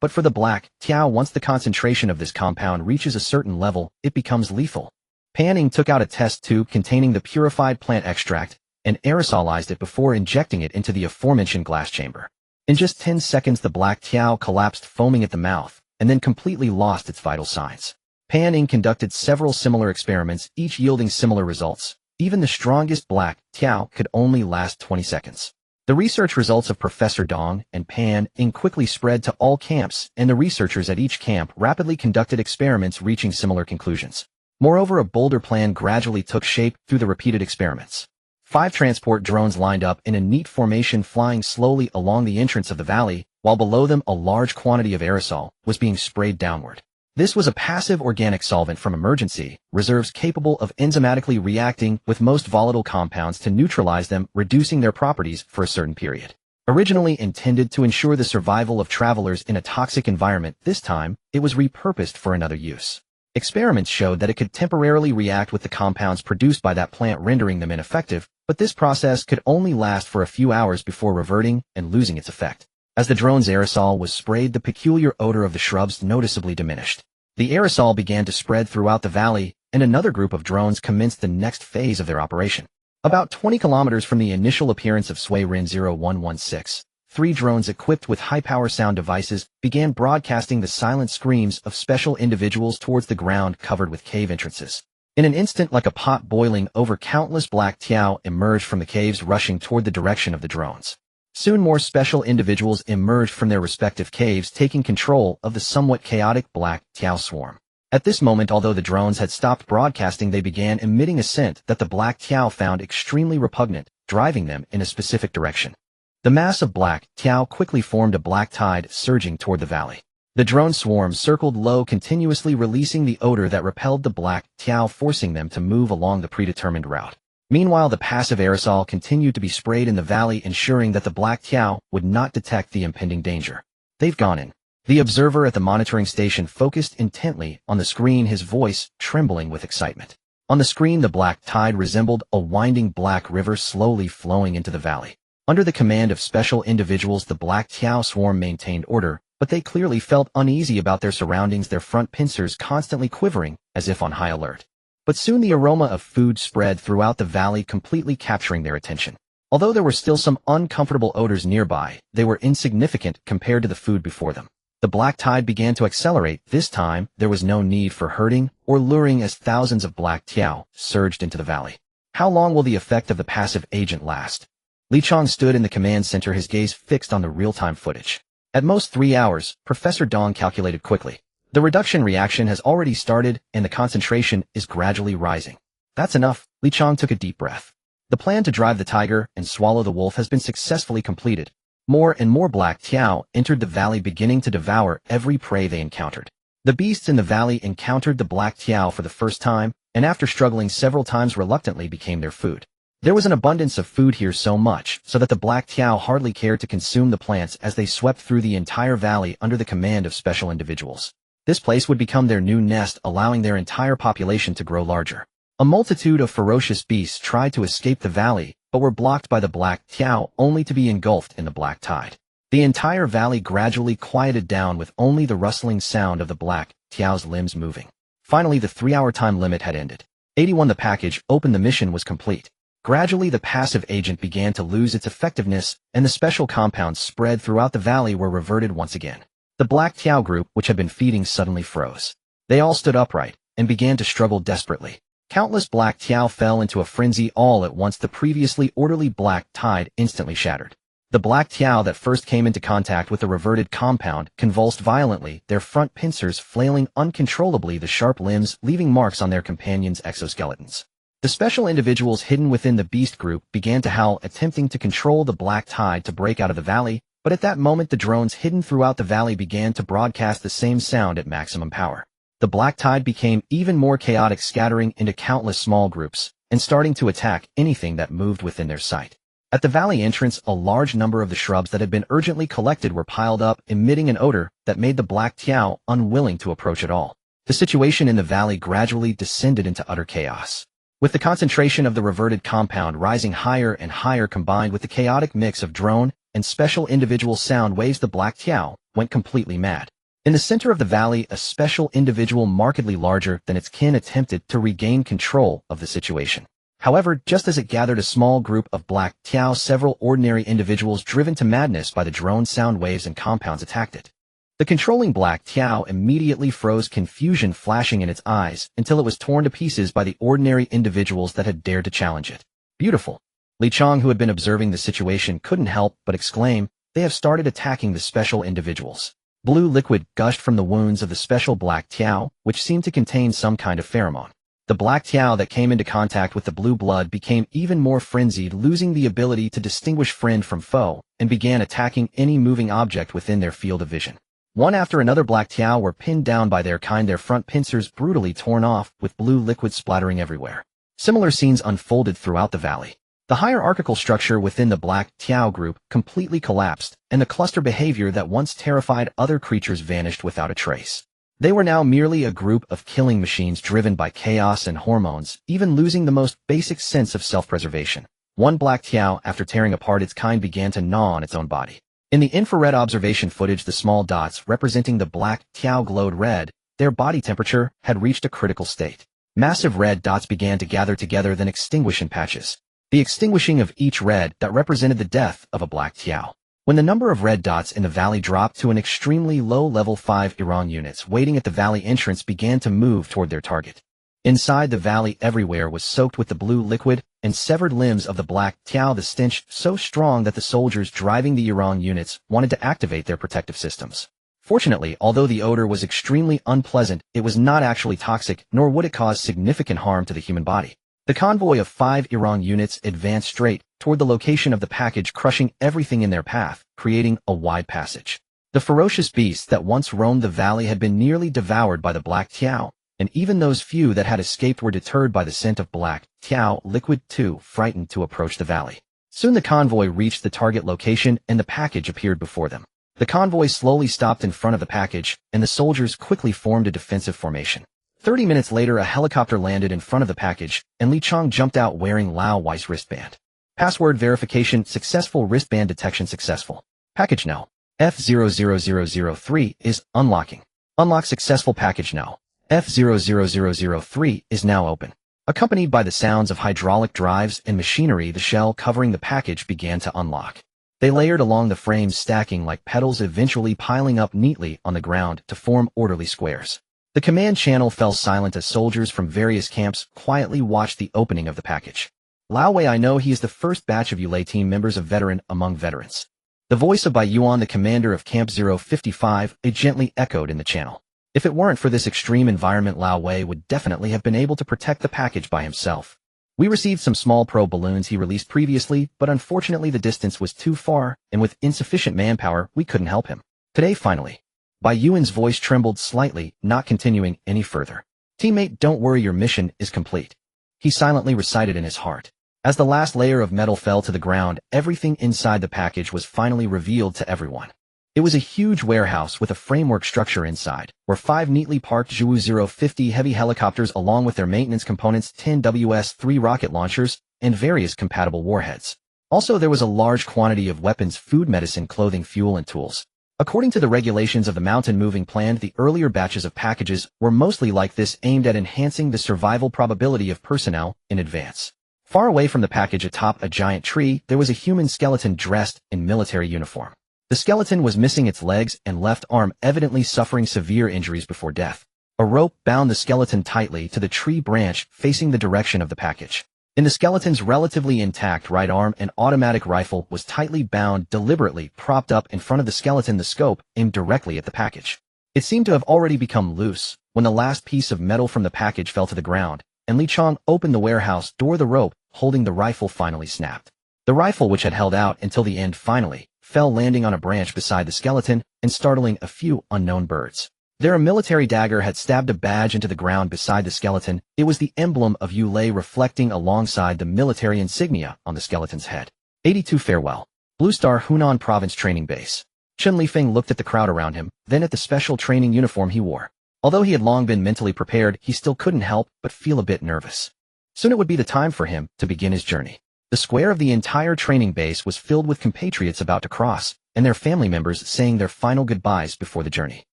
But for the black Tiao, once the concentration of this compound reaches a certain level, it becomes lethal. Pan Ying took out a test tube containing the purified plant extract and aerosolized it before injecting it into the aforementioned glass chamber. In just 10 seconds, the black Tiao collapsed, foaming at the mouth, and then completely lost its vital signs. Pan Ying conducted several similar experiments, each yielding similar results. Even the strongest black Tiao could only last 20 seconds. The research results of Professor Dong and Pan Ying quickly spread to all camps, and the researchers at each camp rapidly conducted experiments, reaching similar conclusions. Moreover, a bolder plan gradually took shape through the repeated experiments. 5 transport drones lined up in a neat formation, flying slowly along the entrance of the valley, while below them a large quantity of aerosol was being sprayed downward. This was a passive organic solvent from emergency reserves capable of enzymatically reacting with most volatile compounds to neutralize them, reducing their properties for a certain period. Originally intended to ensure the survival of travelers in a toxic environment, this time it was repurposed for another use. Experiments showed that it could temporarily react with the compounds produced by that plant, rendering them ineffective, but this process could only last for a few hours before reverting and losing its effect. As the drone's aerosol was sprayed, the peculiar odor of the shrubs noticeably diminished. The aerosol began to spread throughout the valley, and another group of drones commenced the next phase of their operation. About 20 kilometers from the initial appearance of Sui Rin 0116, 3 drones equipped with high-power sound devices began broadcasting the silent screams of special individuals towards the ground covered with cave entrances. In an instant, like a pot boiling over, countless black Tiao emerged from the caves, rushing toward the direction of the drones. Soon more special individuals emerged from their respective caves, taking control of the somewhat chaotic black Tiao swarm. At this moment, although the drones had stopped broadcasting, they began emitting a scent that the black Tiao found extremely repugnant, driving them in a specific direction. The mass of black Tiao quickly formed a black tide, surging toward the valley. The drone swarm circled low, continuously releasing the odor that repelled the black Tiao, forcing them to move along the predetermined route. Meanwhile, the passive aerosol continued to be sprayed in the valley, ensuring that the black Tiao would not detect the impending danger. They've gone in. The observer at the monitoring station focused intently on the screen, his voice trembling with excitement. On the screen, the black tide resembled a winding black river slowly flowing into the valley. Under the command of special individuals, the black Tiao swarm maintained order, but they clearly felt uneasy about their surroundings, their front pincers constantly quivering as if on high alert. But soon the aroma of food spread throughout the valley, completely capturing their attention. Although there were still some uncomfortable odors nearby, they were insignificant compared to the food before them. The black tide began to accelerate. This time, there was no need for herding or luring, as thousands of black Tiao surged into the valley. How long will the effect of the passive agent last? Li Chong stood in the command center, his gaze fixed on the real-time footage. At most 3 hours, Professor Dong calculated quickly. The reduction reaction has already started, and the concentration is gradually rising. That's enough. Li Chang took a deep breath. The plan to drive the tiger and swallow the wolf has been successfully completed. More and more black tiao entered the valley, beginning to devour every prey they encountered. The beasts in the valley encountered the black tiao for the first time, and after struggling several times reluctantly became their food. There was an abundance of food here, so much so that the black tiao hardly cared to consume the plants as they swept through the entire valley under the command of special individuals. This place would become their new nest, allowing their entire population to grow larger. A multitude of ferocious beasts tried to escape the valley, but were blocked by the black tiao, only to be engulfed in the black tide. The entire valley gradually quieted down with only the rustling sound of the black tiao's limbs moving. Finally, the 3-hour time limit had ended. 81. The package opened. The mission was complete. Gradually, the passive agent began to lose its effectiveness, and the special compounds spread throughout the valley were reverted once again. The black tiao group, which had been feeding, suddenly froze. They all stood upright and began to struggle desperately. Countless black tiao fell into a frenzy all at once. The previously orderly black tide instantly shattered. The black tiao that first came into contact with the reverted compound convulsed violently, their front pincers flailing uncontrollably, the sharp limbs leaving marks on their companions' exoskeletons. The special individuals hidden within the beast group began to howl, attempting to control the black tide to break out of the valley, but at that moment the drones hidden throughout the valley began to broadcast the same sound at maximum power. The black tide became even more chaotic, scattering into countless small groups, and starting to attack anything that moved within their sight. At the valley entrance, a large number of the shrubs that had been urgently collected were piled up, emitting an odor that made the black tiao unwilling to approach at all. The situation in the valley gradually descended into utter chaos. With the concentration of the reverted compound rising higher and higher, combined with the chaotic mix of drone and special individual sound waves, the black tiao went completely mad. In the center of the valley, a special individual markedly larger than its kin attempted to regain control of the situation. However, just as it gathered a small group of black tiao, several ordinary individuals driven to madness by the drone sound waves and compounds attacked it. The controlling black tiao immediately froze, confusion flashing in its eyes, until it was torn to pieces by the ordinary individuals that had dared to challenge it. Beautiful. Li Chang, who had been observing the situation, couldn't help but exclaim, "They have started attacking the special individuals." Blue liquid gushed from the wounds of the special black tiao, which seemed to contain some kind of pheromone. The black tiao that came into contact with the blue blood became even more frenzied, losing the ability to distinguish friend from foe, and began attacking any moving object within their field of vision. One after another, black tiao were pinned down by their kind, their front pincers brutally torn off, with blue liquid splattering everywhere. Similar scenes unfolded throughout the valley. The hierarchical structure within the black tiao group completely collapsed, and the cluster behavior that once terrified other creatures vanished without a trace. They were now merely a group of killing machines driven by chaos and hormones, even losing the most basic sense of self-preservation. One black tiao, after tearing apart its kind, began to gnaw on its own body. In the infrared observation footage, the small dots representing the black tiao glowed red. Their body temperature had reached a critical state. Massive red dots began to gather together, then extinguish in patches. The extinguishing of each red dot represented the death of a black tiao. When the number of red dots in the valley dropped to an extremely low level, 5 Iran units waiting at the valley entrance began to move toward their target. Inside the valley, everywhere was soaked with the blue liquid and severed limbs of the black tiao, the stench so strong that the soldiers driving the Iran units wanted to activate their protective systems. Fortunately, although the odor was extremely unpleasant, it was not actually toxic, nor would it cause significant harm to the human body. The convoy of 5 Iran units advanced straight toward the location of the package, crushing everything in their path, creating a wide passage. The ferocious beasts that once roamed the valley had been nearly devoured by the black tiao, and even those few that had escaped were deterred by the scent of black tiao liquid, too frightened to approach the valley. Soon the convoy reached the target location and the package appeared before them. The convoy slowly stopped in front of the package, and the soldiers quickly formed a defensive formation. 30 minutes later, a helicopter landed in front of the package, and Li Chang jumped out wearing Lao Wei's wristband. Password verification successful. Wristband detection successful. Package now. F00003 is unlocking. Unlock successful. Package now. F00003 is now open. Accompanied by the sounds of hydraulic drives and machinery, the shell covering the package began to unlock. They layered along the frames, stacking like petals, eventually piling up neatly on the ground to form orderly squares. The command channel fell silent as soldiers from various camps quietly watched the opening of the package. Lao Wei, I know he is the first batch of Yulei team members, a veteran among veterans. The voice of Bai Yuan, the commander of Camp 055, it gently echoed in the channel. If it weren't for this extreme environment, Lao Wei would definitely have been able to protect the package by himself. We received some small probe balloons he released previously, but unfortunately the distance was too far, and with insufficient manpower, we couldn't help him. Today, finally. Bai Yuan's voice trembled slightly, not continuing any further. Teammate, don't worry, your mission is complete. He silently recited in his heart. As the last layer of metal fell to the ground, everything inside the package was finally revealed to everyone. It was a huge warehouse with a framework structure inside, where 5 neatly parked Zhu 050 heavy helicopters along with their maintenance components, 10 WS-3 rocket launchers, and various compatible warheads. Also, there was a large quantity of weapons, food, medicine, clothing, fuel, and tools. According to the regulations of the mountain moving plan, the earlier batches of packages were mostly like this, aimed at enhancing the survival probability of personnel in advance. Far away from the package atop a giant tree, there was a human skeleton dressed in military uniform. The skeleton was missing its legs and left arm, evidently suffering severe injuries before death. A rope bound the skeleton tightly to the tree branch facing the direction of the package. In the skeleton's relatively intact right arm, an automatic rifle was tightly bound, deliberately propped up in front of the skeleton, the scope aimed directly at the package. It seemed to have already become loose when the last piece of metal from the package fell to the ground, and Li Chong opened the warehouse door. The rope holding the rifle finally snapped. The rifle, which had held out until the end, finally fell, landing on a branch beside the skeleton and startling a few unknown birds. There, a military dagger had stabbed a badge into the ground beside the skeleton. It was the emblem of Yulei, reflecting alongside the military insignia on the skeleton's head. 82 Farewell. Blue Star, Hunan Province Training Base. Chen Lifeng looked at the crowd around him, then at the special training uniform he wore. Although he had long been mentally prepared, he still couldn't help but feel a bit nervous. Soon it would be the time for him to begin his journey. The square of the entire training base was filled with compatriots about to cross, and their family members saying their final goodbyes before the journey.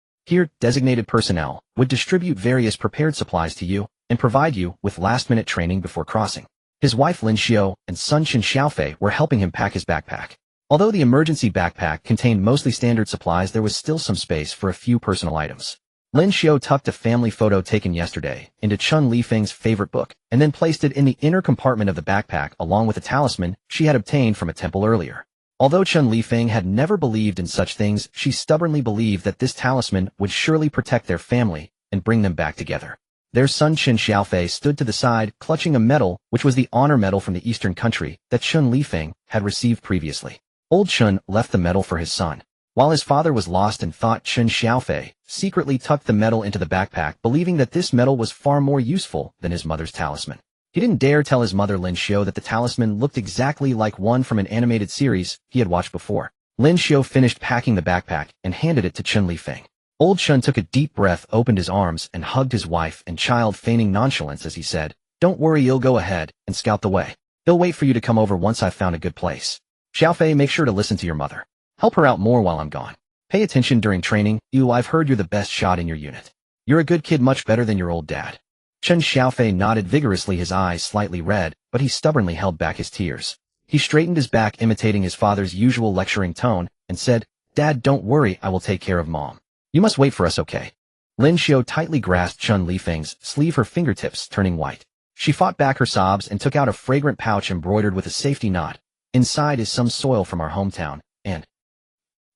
Here, designated personnel would distribute various prepared supplies to you and provide you with last-minute training before crossing. His wife Lin Xiao and son Qin Xiaofei were helping him pack his backpack. Although the emergency backpack contained mostly standard supplies, there was still some space for a few personal items. Lin Xiao tucked a family photo taken yesterday into Chen Lifeng's favorite book, and then placed it in the inner compartment of the backpack along with a talisman she had obtained from a temple earlier. Although Chen Lifeng had never believed in such things, she stubbornly believed that this talisman would surely protect their family and bring them back together. Their son Qin Xiaofei stood to the side, clutching a medal, which was the honor medal from the eastern country that Chen Lifeng had received previously. Old Chen left the medal for his son. While his father was lost in thought, Qin Xiaofei secretly tucked the medal into the backpack, believing that this medal was far more useful than his mother's talisman. He didn't dare tell his mother Lin Xiao that the talisman looked exactly like one from an animated series he had watched before. Lin Xiao finished packing the backpack and handed it to Chen Lifeng. Old Chen took a deep breath, opened his arms, and hugged his wife and child, feigning nonchalance as he said, "Don't worry, you'll go ahead and scout the way. He'll wait for you to come over once I've found a good place. Xiaofei, make sure to listen to your mother. Help her out more while I'm gone. Pay attention during training. I've heard you're the best shot in your unit. You're a good kid, much better than your old dad." Chen Xiaofei nodded vigorously, his eyes slightly red, but he stubbornly held back his tears. He straightened his back, imitating his father's usual lecturing tone, and said, "Dad, don't worry, I will take care of Mom. You must wait for us, okay?" Lin Xiao tightly grasped Chen Lifeng's sleeve, her fingertips turning white. She fought back her sobs and took out a fragrant pouch embroidered with a safety knot. "Inside is some soil from our hometown, and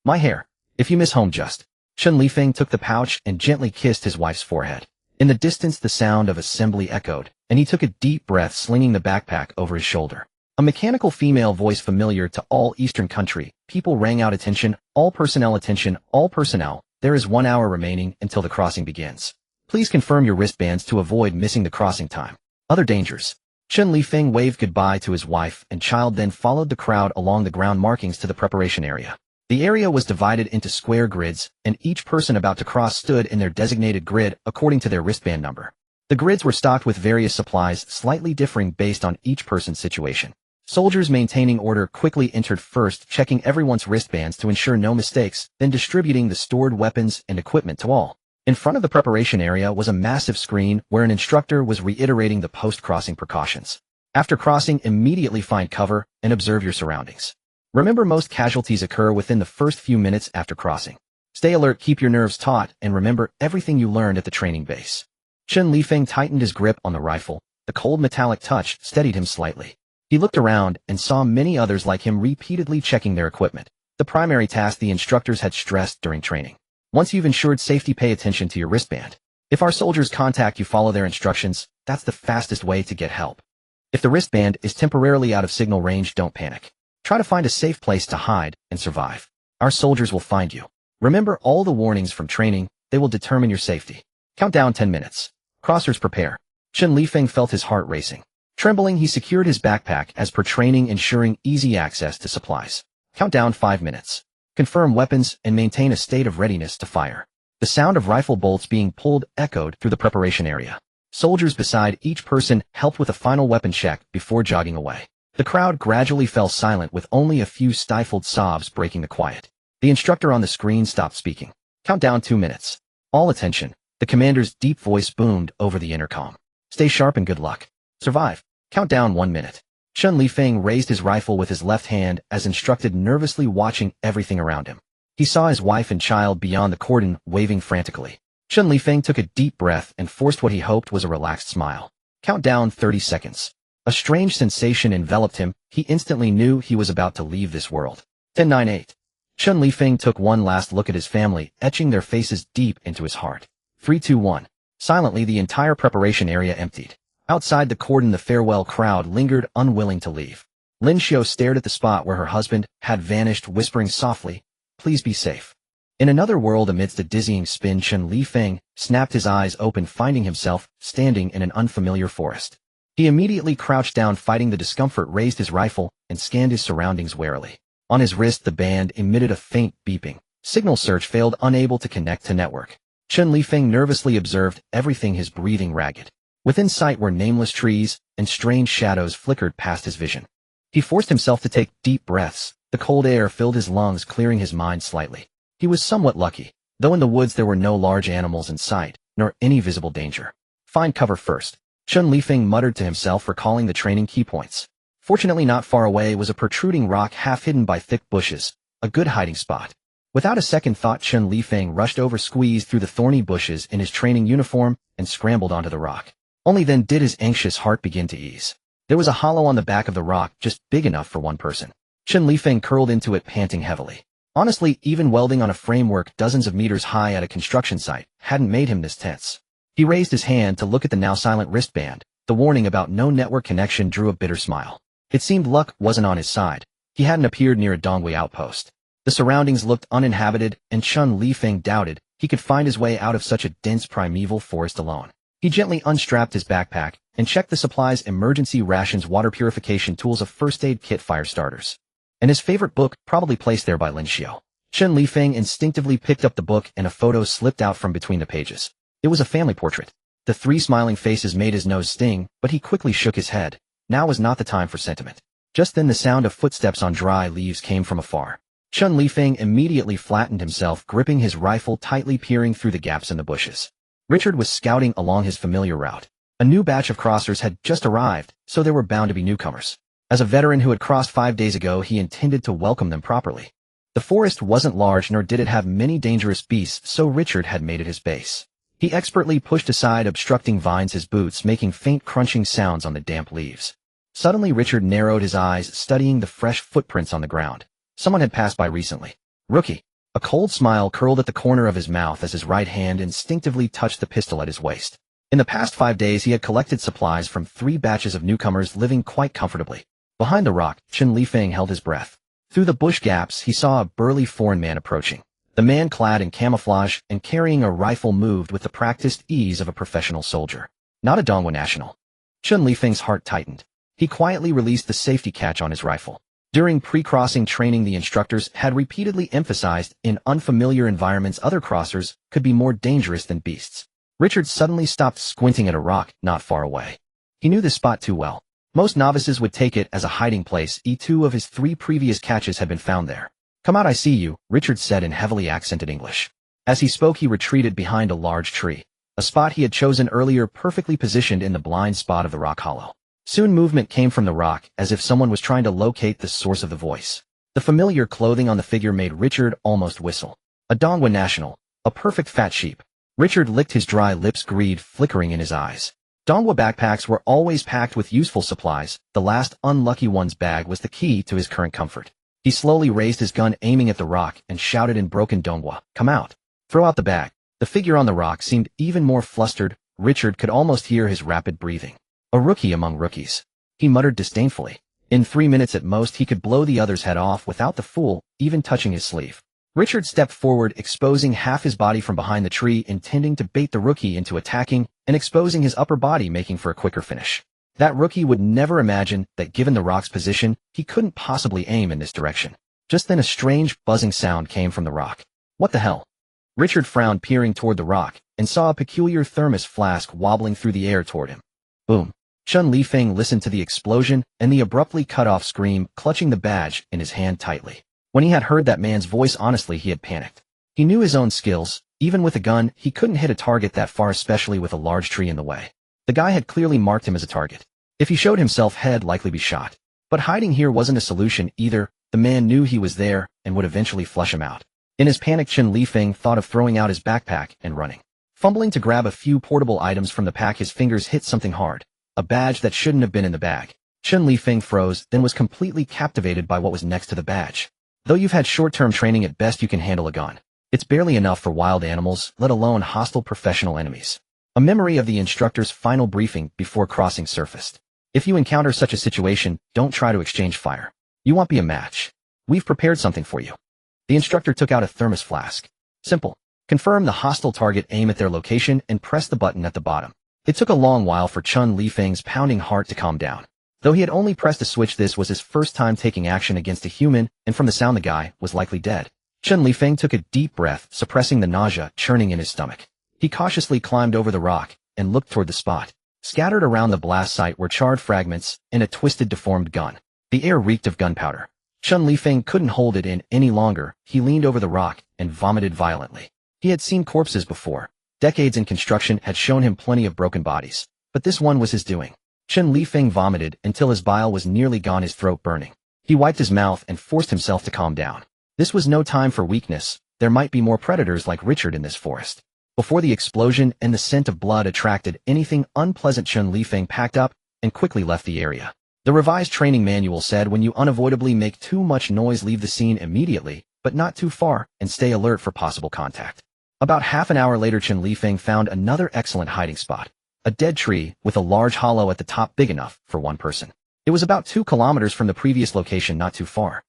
my hair. If you miss home, just..." Chen Lifeng took the pouch and gently kissed his wife's forehead. In the distance, the sound of assembly echoed, and he took a deep breath, slinging the backpack over his shoulder. A mechanical female voice familiar to all Eastern country people rang out, "Attention, all personnel, attention, all personnel. There is 1 hour remaining until the crossing begins. Please confirm your wristbands to avoid missing the crossing time. Other dangers." Chen Lifeng waved goodbye to his wife and child, then followed the crowd along the ground markings to the preparation area. The area was divided into square grids, and each person about to cross stood in their designated grid according to their wristband number. The grids were stocked with various supplies, slightly differing based on each person's situation. Soldiers maintaining order quickly entered first, checking everyone's wristbands to ensure no mistakes, then distributing the stored weapons and equipment to all. In front of the preparation area was a massive screen where an instructor was reiterating the post-crossing precautions. After crossing, immediately find cover and observe your surroundings. Remember, most casualties occur within the first few minutes after crossing. Stay alert, keep your nerves taut, and remember everything you learned at the training base. Chen Lifeng tightened his grip on the rifle. The cold metallic touch steadied him slightly. He looked around and saw many others like him repeatedly checking their equipment, the primary task the instructors had stressed during training. Once you've ensured safety, pay attention to your wristband. If our soldiers contact you, follow their instructions. That's the fastest way to get help. If the wristband is temporarily out of signal range, don't panic. Try to find a safe place to hide and survive. Our soldiers will find you. Remember all the warnings from training. They will determine your safety. Count down 10 minutes. Crossers prepare. Chen Lifeng felt his heart racing. Trembling, he secured his backpack as per training, ensuring easy access to supplies. Count down 5 minutes. Confirm weapons and maintain a state of readiness to fire. The sound of rifle bolts being pulled echoed through the preparation area. Soldiers beside each person helped with a final weapon check before jogging away. The crowd gradually fell silent, with only a few stifled sobs breaking the quiet. The instructor on the screen stopped speaking. Count down 2 minutes. All attention. The commander's deep voice boomed over the intercom. Stay sharp and good luck. Survive. Count down 1 minute. Chen Lifeng raised his rifle with his left hand as instructed, nervously watching everything around him. He saw his wife and child beyond the cordon, waving frantically. Chen Lifeng took a deep breath and forced what he hoped was a relaxed smile. Count down 30 seconds. A strange sensation enveloped him. He instantly knew he was about to leave this world. 10, 9, 8. Chen Lifeng took one last look at his family, etching their faces deep into his heart. 3, 2, 1. Silently, the entire preparation area emptied. Outside the cordon, the farewell crowd lingered, unwilling to leave. Lin Xiao stared at the spot where her husband had vanished, whispering softly, "Please be safe." In another world, amidst a dizzying spin, Chen Lifeng snapped his eyes open, finding himself standing in an unfamiliar forest. He immediately crouched down, fighting the discomfort, raised his rifle, and scanned his surroundings warily. On his wrist, the band emitted a faint beeping. Signal search failed, unable to connect to network. Chen Lifeng nervously observed everything, his breathing ragged. Within sight were nameless trees, and strange shadows flickered past his vision. He forced himself to take deep breaths. The cold air filled his lungs, clearing his mind slightly. He was somewhat lucky, though in the woods there were no large animals in sight, nor any visible danger. Find cover first. Chen Lifeng muttered to himself, recalling the training key points. Fortunately, not far away was a protruding rock half hidden by thick bushes, a good hiding spot. Without a second thought, Chen Lifeng rushed over, squeezed through the thorny bushes in his training uniform, and scrambled onto the rock. Only then did his anxious heart begin to ease. There was a hollow on the back of the rock, just big enough for one person. Chen Lifeng curled into it, panting heavily. Honestly, even welding on a framework dozens of meters high at a construction site hadn't made him this tense. He raised his hand to look at the now silent wristband. The warning about no network connection drew a bitter smile. It seemed luck wasn't on his side. He hadn't appeared near a Dongwei outpost. The surroundings looked uninhabited, and Chen Lifeng doubted he could find his way out of such a dense primeval forest alone. He gently unstrapped his backpack and checked the supplies: emergency rations, water purification tools, a first aid kit, fire starters, and his favorite book, probably placed there by Lin Xiao. Chen Lifeng instinctively picked up the book, and a photo slipped out from between the pages. It was a family portrait. The 3 smiling faces made his nose sting, but he quickly shook his head. Now was not the time for sentiment. Just then the sound of footsteps on dry leaves came from afar. Chen Lifeng immediately flattened himself, gripping his rifle tightly, peering through the gaps in the bushes. Richard was scouting along his familiar route. A new batch of crossers had just arrived, so there were bound to be newcomers. As a veteran who had crossed 5 days ago, he intended to welcome them properly. The forest wasn't large, nor did it have many dangerous beasts, so Richard had made it his base. He expertly pushed aside obstructing vines, his boots making faint crunching sounds on the damp leaves. Suddenly Richard narrowed his eyes, studying the fresh footprints on the ground. Someone had passed by recently. Rookie. A cold smile curled at the corner of his mouth as his right hand instinctively touched the pistol at his waist. In the past 5 days he had collected supplies from 3 batches of newcomers, living quite comfortably. Behind the rock, Chen Lifeng held his breath. Through the bush gaps he saw a burly foreign man approaching. The man, clad in camouflage and carrying a rifle, moved with the practiced ease of a professional soldier. Not a Dongwei national. Chen Lifeng's heart tightened. He quietly released the safety catch on his rifle. During pre-crossing training, the instructors had repeatedly emphasized in unfamiliar environments other crossers could be more dangerous than beasts. Richard suddenly stopped, squinting at a rock not far away. He knew this spot too well. Most novices would take it as a hiding place. 2 of his 3 previous catches had been found there. "Come out, I see you," Richard said in heavily accented English. As he spoke, he retreated behind a large tree, a spot he had chosen earlier, perfectly positioned in the blind spot of the rock hollow. Soon movement came from the rock, as if someone was trying to locate the source of the voice. The familiar clothing on the figure made Richard almost whistle. A Dongwei national. A perfect fat sheep. Richard licked his dry lips, greed flickering in his eyes. Dongwei backpacks were always packed with useful supplies. The last unlucky one's bag was the key to his current comfort. He slowly raised his gun, aiming at the rock, and shouted in broken Dongwei, "Come out." Throw out the bag. The figure on the rock seemed even more flustered. Richard could almost hear his rapid breathing. A rookie among rookies. He muttered disdainfully. In 3 minutes at most he could blow the other's head off without the fool even touching his sleeve. Richard stepped forward, exposing half his body from behind the tree, intending to bait the rookie into attacking, and exposing his upper body, making for a quicker finish. That rookie would never imagine that given the rock's position, he couldn't possibly aim in this direction. Just then a strange, buzzing sound came from the rock. What the hell? Richard frowned, peering toward the rock, and saw a peculiar thermos flask wobbling through the air toward him. Boom. Chun Li-Feng listened to the explosion and the abruptly cut-off scream, clutching the badge in his hand tightly. When he had heard that man's voice, honestly, he had panicked. He knew his own skills. Even with a gun, he couldn't hit a target that far, especially with a large tree in the way. The guy had clearly marked him as a target. If he showed himself, he'd likely be shot. But hiding here wasn't a solution either. The man knew he was there and would eventually flush him out. In his panic, Chun Li-Feng thought of throwing out his backpack and running. Fumbling to grab a few portable items from the pack, his fingers hit something hard. A badge that shouldn't have been in the bag. Chun Li-Feng froze, then was completely captivated by what was next to the badge. Though you've had short-term training, at best you can handle a gun. It's barely enough for wild animals, let alone hostile professional enemies. A memory of the instructor's final briefing before crossing surfaced. If you encounter such a situation, don't try to exchange fire. You won't be a match. We've prepared something for you. The instructor took out a thermos flask. Simple. Confirm the hostile target, aim at their location, and press the button at the bottom. It took a long while for Chun Li-Feng's pounding heart to calm down. Though he had only pressed a switch, this was his first time taking action against a human, and from the sound the guy was likely dead. Chun Li-Feng took a deep breath, suppressing the nausea churning in his stomach. He cautiously climbed over the rock and looked toward the spot. Scattered around the blast site were charred fragments and a twisted, deformed gun. The air reeked of gunpowder. Chun Li-Feng couldn't hold it in any longer. He leaned over the rock and vomited violently. He had seen corpses before. Decades in construction had shown him plenty of broken bodies. But this one was his doing. Chun Li-Feng vomited until his bile was nearly gone, his throat burning. He wiped his mouth and forced himself to calm down. This was no time for weakness. There might be more predators like Richard in this forest. Before the explosion and the scent of blood attracted anything unpleasant, Chun Li-Feng packed up and quickly left the area. The revised training manual said when you unavoidably make too much noise, leave the scene immediately, but not too far, and stay alert for possible contact. About half an hour later, Chun Li-Feng found another excellent hiding spot. A dead tree with a large hollow at the top big enough for one person. It was about 2 kilometers from the previous location, not too far.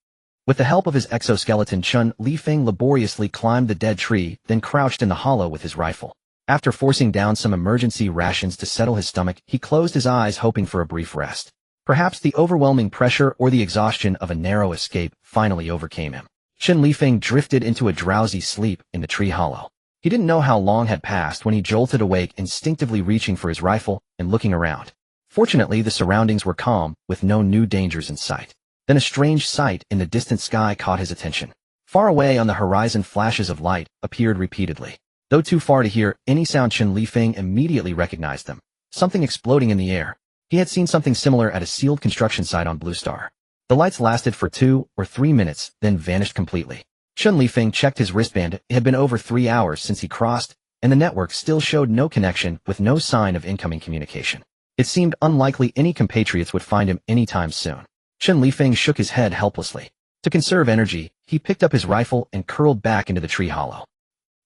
With the help of his exoskeleton, Chun Li-Feng laboriously climbed the dead tree, then crouched in the hollow with his rifle. After forcing down some emergency rations to settle his stomach, he closed his eyes, hoping for a brief rest. Perhaps the overwhelming pressure or the exhaustion of a narrow escape finally overcame him. Chun Li-Feng drifted into a drowsy sleep in the tree hollow. He didn't know how long had passed when he jolted awake, instinctively reaching for his rifle and looking around. Fortunately, the surroundings were calm, with no new dangers in sight. Then a strange sight in the distant sky caught his attention. Far away on the horizon, flashes of light appeared repeatedly. Though too far to hear any sound, Chun Li-Feng immediately recognized them. Something exploding in the air. He had seen something similar at a sealed construction site on Blue Star. The lights lasted for 2 or 3 minutes, then vanished completely. Chun Li-Feng checked his wristband. It had been over 3 hours since he crossed, and the network still showed no connection, with no sign of incoming communication. It seemed unlikely any compatriots would find him anytime soon. Chun Li-Feng shook his head helplessly. To conserve energy, he picked up his rifle and curled back into the tree hollow.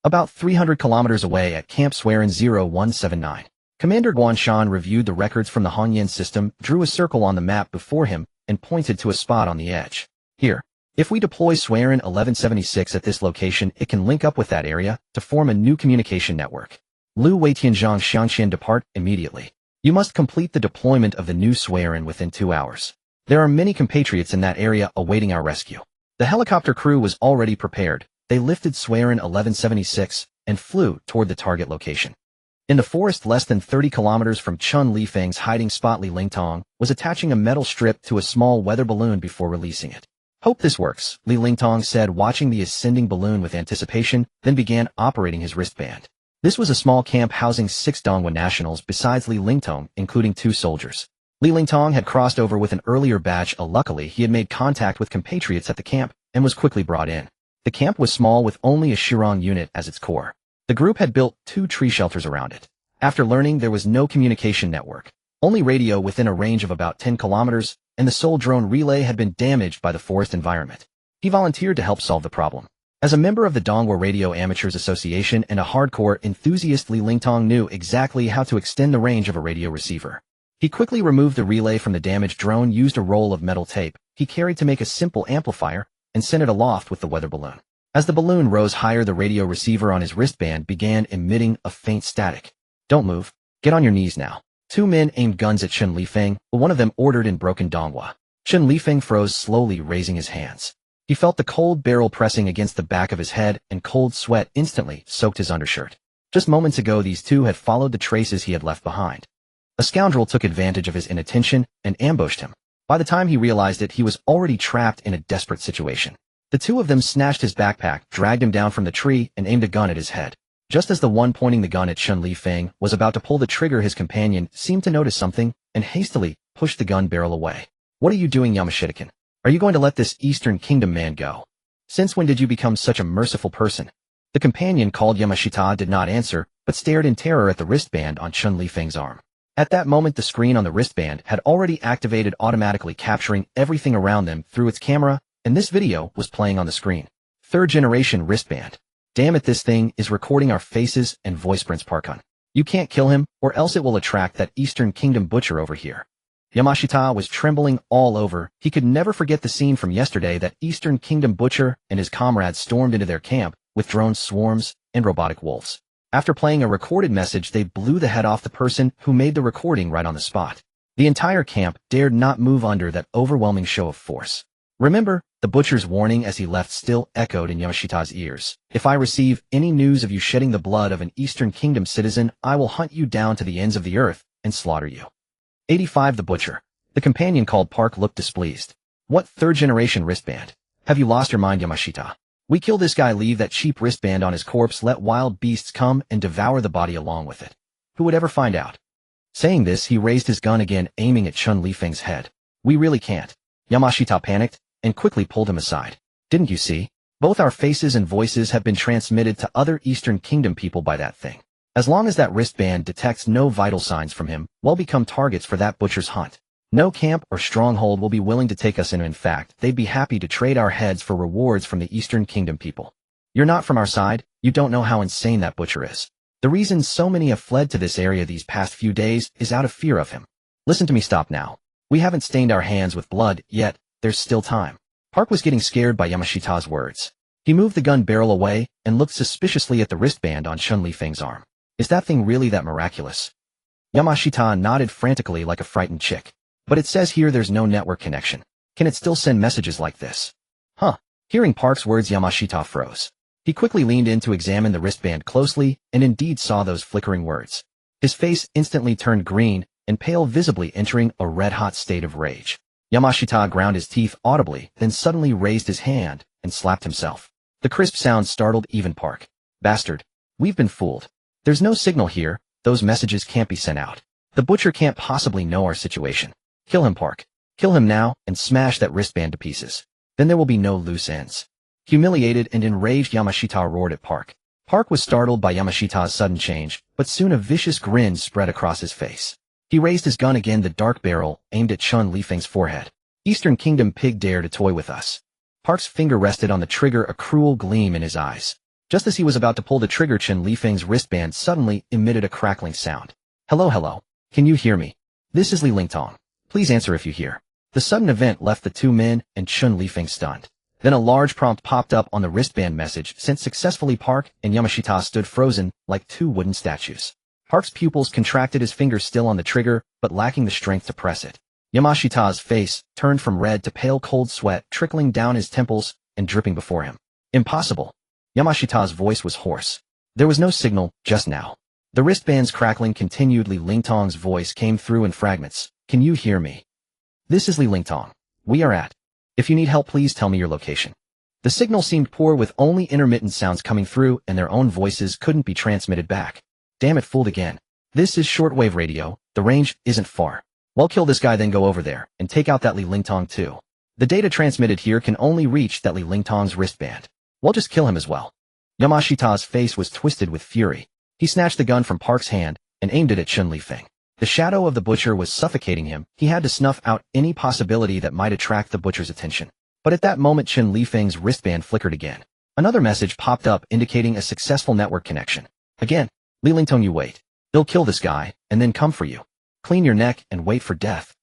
About 300 kilometers away at Camp Swearin 0179, Commander Guanshan reviewed the records from the Hongyan system, drew a circle on the map before him, and pointed to a spot on the edge. Here. If we deploy Swearin 1176 at this location, it can link up with that area to form a new communication network. Lu Weitianzhang Xiangxian, depart immediately. You must complete the deployment of the new Swearin within 2 hours. There are many compatriots in that area awaiting our rescue. The helicopter crew was already prepared. They lifted Swearin 1176 and flew toward the target location. In the forest less than 30 kilometers from Chun Li-Feng's hiding spot, Li Lingtong was attaching a metal strip to a small weather balloon before releasing it. Hope this works, Li Lingtong said, watching the ascending balloon with anticipation, then began operating his wristband. This was a small camp housing 6 Dongwa nationals besides Li Lingtong, including 2 soldiers. Li Lingtong had crossed over with an earlier batch. Luckily, he had made contact with compatriots at the camp and was quickly brought in. The camp was small, with only a Shirong unit as its core. The group had built 2 tree shelters around it. After learning there was no communication network, only radio within a range of about 10 kilometers, and the sole drone relay had been damaged by the forest environment. He volunteered to help solve the problem. As a member of the Dongwa Radio Amateurs Association and a hardcore enthusiast, Li Lingtong knew exactly how to extend the range of a radio receiver. He quickly removed the relay from the damaged drone, used a roll of metal tape he carried to make a simple amplifier, and sent it aloft with the weather balloon. As the balloon rose higher, the radio receiver on his wristband began emitting a faint static. "Don't move. Get on your knees now." Two men aimed guns at Chen Lifeng, but one of them ordered in broken Dongwa. Chen Lifeng froze, slowly raising his hands. He felt the cold barrel pressing against the back of his head, and cold sweat instantly soaked his undershirt. Just moments ago, these two had followed the traces he had left behind. A scoundrel took advantage of his inattention and ambushed him. By the time he realized it, he was already trapped in a desperate situation. The two of them snatched his backpack, dragged him down from the tree, and aimed a gun at his head. Just as the one pointing the gun at Chen Lifeng was about to pull the trigger, his companion seemed to notice something and hastily pushed the gun barrel away. "What are you doing, Yamashita-kun? Are you going to let this Eastern Kingdom man go? Since when did you become such a merciful person?" The companion called Yamashita did not answer, but stared in terror at the wristband on Chen Lifeng's arm. At that moment, the screen on the wristband had already activated, automatically capturing everything around them through its camera, and this video was playing on the screen. Third-generation wristband. "Damn it, this thing is recording our faces and voice prints, Parkun. You can't kill him, or else it will attract that Eastern Kingdom butcher over here." Yamashita was trembling all over. He could never forget the scene from yesterday. That Eastern Kingdom butcher and his comrades stormed into their camp with drone swarms and robotic wolves. After playing a recorded message, they blew the head off the person who made the recording right on the spot. The entire camp dared not move under that overwhelming show of force. Remember, the butcher's warning as he left still echoed in Yamashita's ears. "If I receive any news of you shedding the blood of an Eastern Kingdom citizen, I will hunt you down to the ends of the earth and slaughter you." 85. The butcher. The companion called Park looked displeased. "What third-generation wristband? Have you lost your mind, Yamashita? We kill this guy, leave that cheap wristband on his corpse, let wild beasts come and devour the body along with it. Who would ever find out?" Saying this, he raised his gun again, aiming at Chen Lifeng's head. "We really can't." Yamashita panicked and quickly pulled him aside. "Didn't you see? Both our faces and voices have been transmitted to other Eastern Kingdom people by that thing. As long as that wristband detects no vital signs from him, we'll become targets for that butcher's hunt. No camp or stronghold will be willing to take us in. In fact, they'd be happy to trade our heads for rewards from the Eastern Kingdom people. You're not from our side. You don't know how insane that butcher is. The reason so many have fled to this area these past few days is out of fear of him. Listen to me, stop now. We haven't stained our hands with blood yet. There's still time." Park was getting scared by Yamashita's words. He moved the gun barrel away and looked suspiciously at the wristband on Chen Lifeng's arm. "Is that thing really that miraculous?" Yamashita nodded frantically like a frightened chick. "But it says here there's no network connection. Can it still send messages like this?" "Huh." Hearing Park's words, Yamashita froze. He quickly leaned in to examine the wristband closely and indeed saw those flickering words. His face instantly turned green and pale, visibly entering a red-hot state of rage. Yamashita ground his teeth audibly, then suddenly raised his hand and slapped himself. The crisp sound startled even Park. "Bastard. We've been fooled. There's no signal here. Those messages can't be sent out. The butcher can't possibly know our situation. Kill him, Park. Kill him now and smash that wristband to pieces. Then there will be no loose ends." Humiliated and enraged, Yamashita roared at Park. Park was startled by Yamashita's sudden change, but soon a vicious grin spread across his face. He raised his gun again, the dark barrel aimed at Chen Lifeng's forehead. "Eastern Kingdom pig dare to toy with us." Park's finger rested on the trigger, a cruel gleam in his eyes. Just as he was about to pull the trigger, Chen Lifeng's wristband suddenly emitted a crackling sound. Hello. Can you hear me? This is Li Lingtong. Please answer if you hear." The sudden event left the two men and Chen Lifeng stunned. Then a large prompt popped up on the wristband message sent successfully. Park and Yamashita stood frozen like two wooden statues. Park's pupils contracted, his fingers still on the trigger, but lacking the strength to press it. Yamashita's face turned from red to pale, cold sweat trickling down his temples and dripping before him. "Impossible." Yamashita's voice was hoarse. There was no signal just now. The wristband's crackling continued. Li Lingtong's voice came through in fragments. "Can you hear me? This is Li Lingtong. We are at. If you need help, please tell me your location." The signal seemed poor, with only intermittent sounds coming through, and their own voices couldn't be transmitted back. "Damn it, fooled again. This is shortwave radio. The range isn't far. Well, kill this guy, then go over there and take out that Li Lingtong too. The data transmitted here can only reach that Li Lingtong's wristband. We'll just kill him as well." Yamashita's face was twisted with fury. He snatched the gun from Park's hand and aimed it at Chen Lifeng. The shadow of the butcher was suffocating him. He had to snuff out any possibility that might attract the butcher's attention. But at that moment, Chen Lifeng's wristband flickered again. Another message popped up indicating a successful network connection. Again, Li Lingtong, you wait. They'll kill this guy, and then come for you. Clean your neck and wait for death.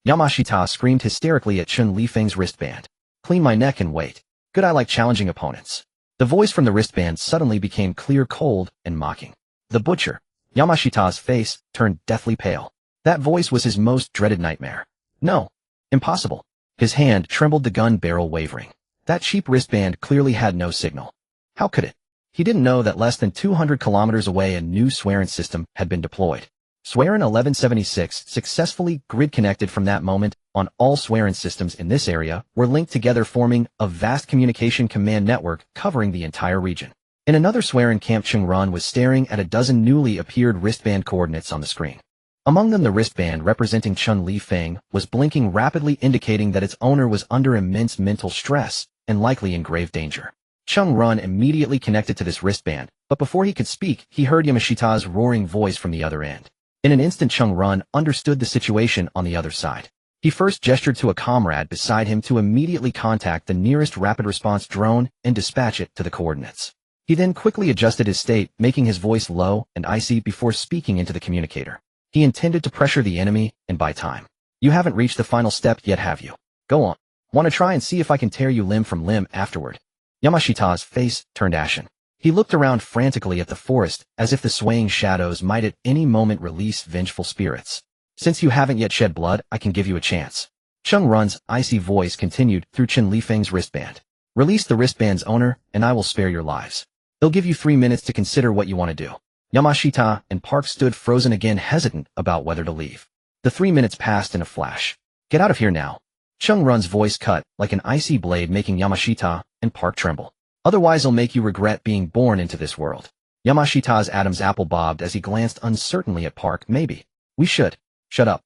Yamashita screamed hysterically at Chun Lifeng's wristband. Clean my neck and wait. Good, I like challenging opponents. The voice from the wristband suddenly became clear, cold, and mocking. The butcher. Yamashita's face turned deathly pale. That voice was his most dreaded nightmare. No. Impossible. His hand trembled, the gun barrel wavering. That cheap wristband clearly had no signal. How could it? He didn't know that less than 200 kilometers away a new swearing system had been deployed. Swearin 1176 successfully grid-connected. From that moment on, all swearing systems in this area were linked together, forming a vast communication command network covering the entire region. In another swearing camp, Chung Run was staring at a dozen newly appeared wristband coordinates on the screen. Among them, the wristband representing Chun Lifeng was blinking rapidly, indicating that its owner was under immense mental stress and likely in grave danger. Chung Run immediately connected to this wristband, but before he could speak, he heard Yamashita's roaring voice from the other end. In an instant, Chung Run understood the situation on the other side. He first gestured to a comrade beside him to immediately contact the nearest rapid response drone and dispatch it to the coordinates. He then quickly adjusted his state, making his voice low and icy before speaking into the communicator. He intended to pressure the enemy and buy time. You haven't reached the final step yet, have you? Go on. Want to try and see if I can tear you limb from limb afterward? Yamashita's face turned ashen. He looked around frantically at the forest, as if the swaying shadows might at any moment release vengeful spirits. Since you haven't yet shed blood, I can give you a chance. Chung Run's icy voice continued through Chun Lifeng's wristband. Release the wristband's owner, and I will spare your lives. They'll give you 3 minutes to consider what you want to do. Yamashita and Park stood frozen again, hesitant about whether to leave. The 3 minutes passed in a flash. Get out of here now. Chung Run's voice cut like an icy blade, making Yamashita and Park tremble. Otherwise I'll make you regret being born into this world. Yamashita's Adam's apple bobbed as he glanced uncertainly at Park. Maybe. We should. Shut up.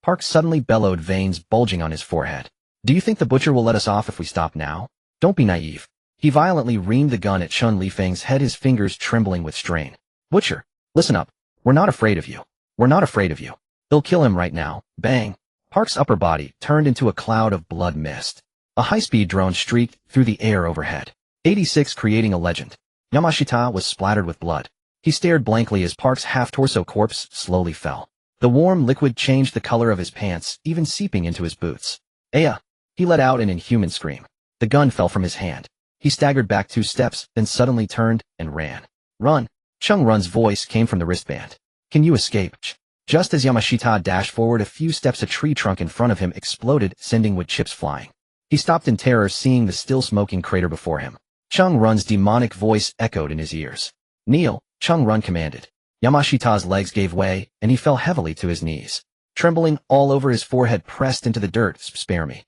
Park suddenly bellowed, veins bulging on his forehead. Do you think the butcher will let us off if we stop now? Don't be naive. He violently reamed the gun at Chun Lifeng's head, his fingers trembling with strain. Butcher, listen up. We're not afraid of you. We're not afraid of you. They'll kill him right now. Bang. Park's upper body turned into a cloud of blood mist. A high-speed drone streaked through the air overhead. 86 creating a legend. Yamashita was splattered with blood. He stared blankly as Park's half-torso corpse slowly fell. The warm liquid changed the color of his pants, even seeping into his boots. Aya! He let out an inhuman scream. The gun fell from his hand. He staggered back 2 steps, then suddenly turned and ran. Run! Chung Run's voice came from the wristband. Can you escape? Just as Yamashita dashed forward a few steps, a tree trunk in front of him exploded, sending wood chips flying. He stopped in terror, seeing the still smoking crater before him. Chung Run's demonic voice echoed in his ears. Kneel, Chung Run commanded. Yamashita's legs gave way, and he fell heavily to his knees. Trembling all over, his forehead pressed into the dirt. Spare me.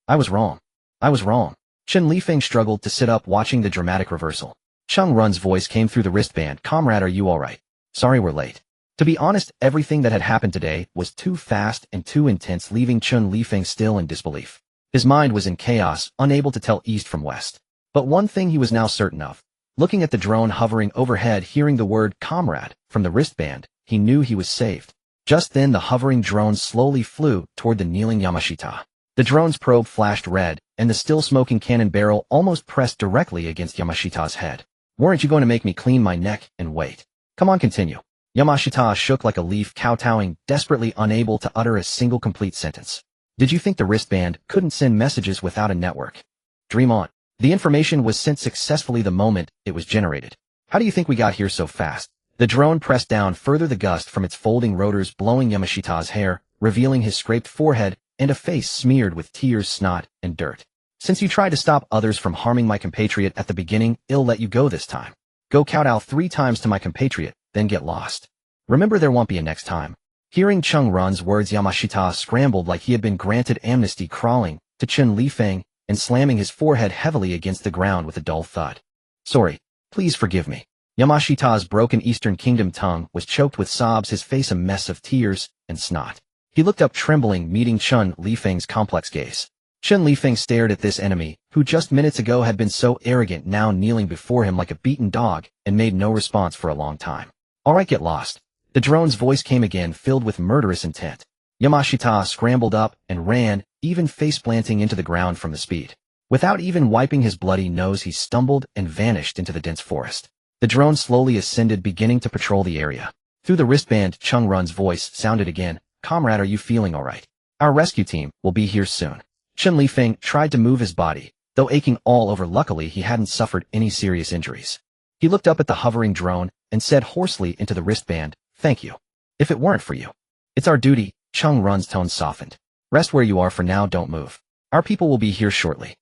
I was wrong. I was wrong. Chun Lifeng struggled to sit up, watching the dramatic reversal. Chung Run's voice came through the wristband. Comrade, are you alright? Sorry we're late. To be honest, everything that had happened today was too fast and too intense, leaving Chun Lifeng still in disbelief. His mind was in chaos, unable to tell east from west. But one thing he was now certain of. Looking at the drone hovering overhead, hearing the word comrade from the wristband, he knew he was saved. Just then the hovering drone slowly flew toward the kneeling Yamashita. The drone's probe flashed red, and the still smoking cannon barrel almost pressed directly against Yamashita's head. Weren't you going to make me clean my neck and wait? Come on, continue. Yamashita shook like a leaf, kowtowing, desperately unable to utter a single complete sentence. Did you think the wristband couldn't send messages without a network? Dream on. The information was sent successfully the moment it was generated. How do you think we got here so fast? The drone pressed down further, the gust from its folding rotors blowing Yamashita's hair, revealing his scraped forehead and a face smeared with tears, snot, and dirt. Since you tried to stop others from harming my compatriot at the beginning, I'll let you go this time. Go kowtow 3 times to my compatriot, then get lost. Remember, there won't be a next time. Hearing Chung Run's words, Yamashita scrambled like he had been granted amnesty, crawling to Chun Lifeng and slamming his forehead heavily against the ground with a dull thud. Sorry. Please forgive me. Yamashita's broken Eastern Kingdom tongue was choked with sobs, his face a mess of tears and snot. He looked up trembling, meeting Chun Lifeng's complex gaze. Chun Lifeng stared at this enemy, who just minutes ago had been so arrogant, now kneeling before him like a beaten dog, and made no response for a long time. Alright, get lost. The drone's voice came again, filled with murderous intent. Yamashita scrambled up and ran, even face-planting into the ground from the speed. Without even wiping his bloody nose, he stumbled and vanished into the dense forest. The drone slowly ascended, beginning to patrol the area. Through the wristband, Chung Run's voice sounded again. "Comrade, are you feeling all right? Our rescue team will be here soon." Chen Lifeng tried to move his body, though aching all over. Luckily, he hadn't suffered any serious injuries. He looked up at the hovering drone and said hoarsely into the wristband, "Thank you. If it weren't for you. It's our duty." Chung Run's tone softened. "Rest where you are for now, don't move. Our people will be here shortly."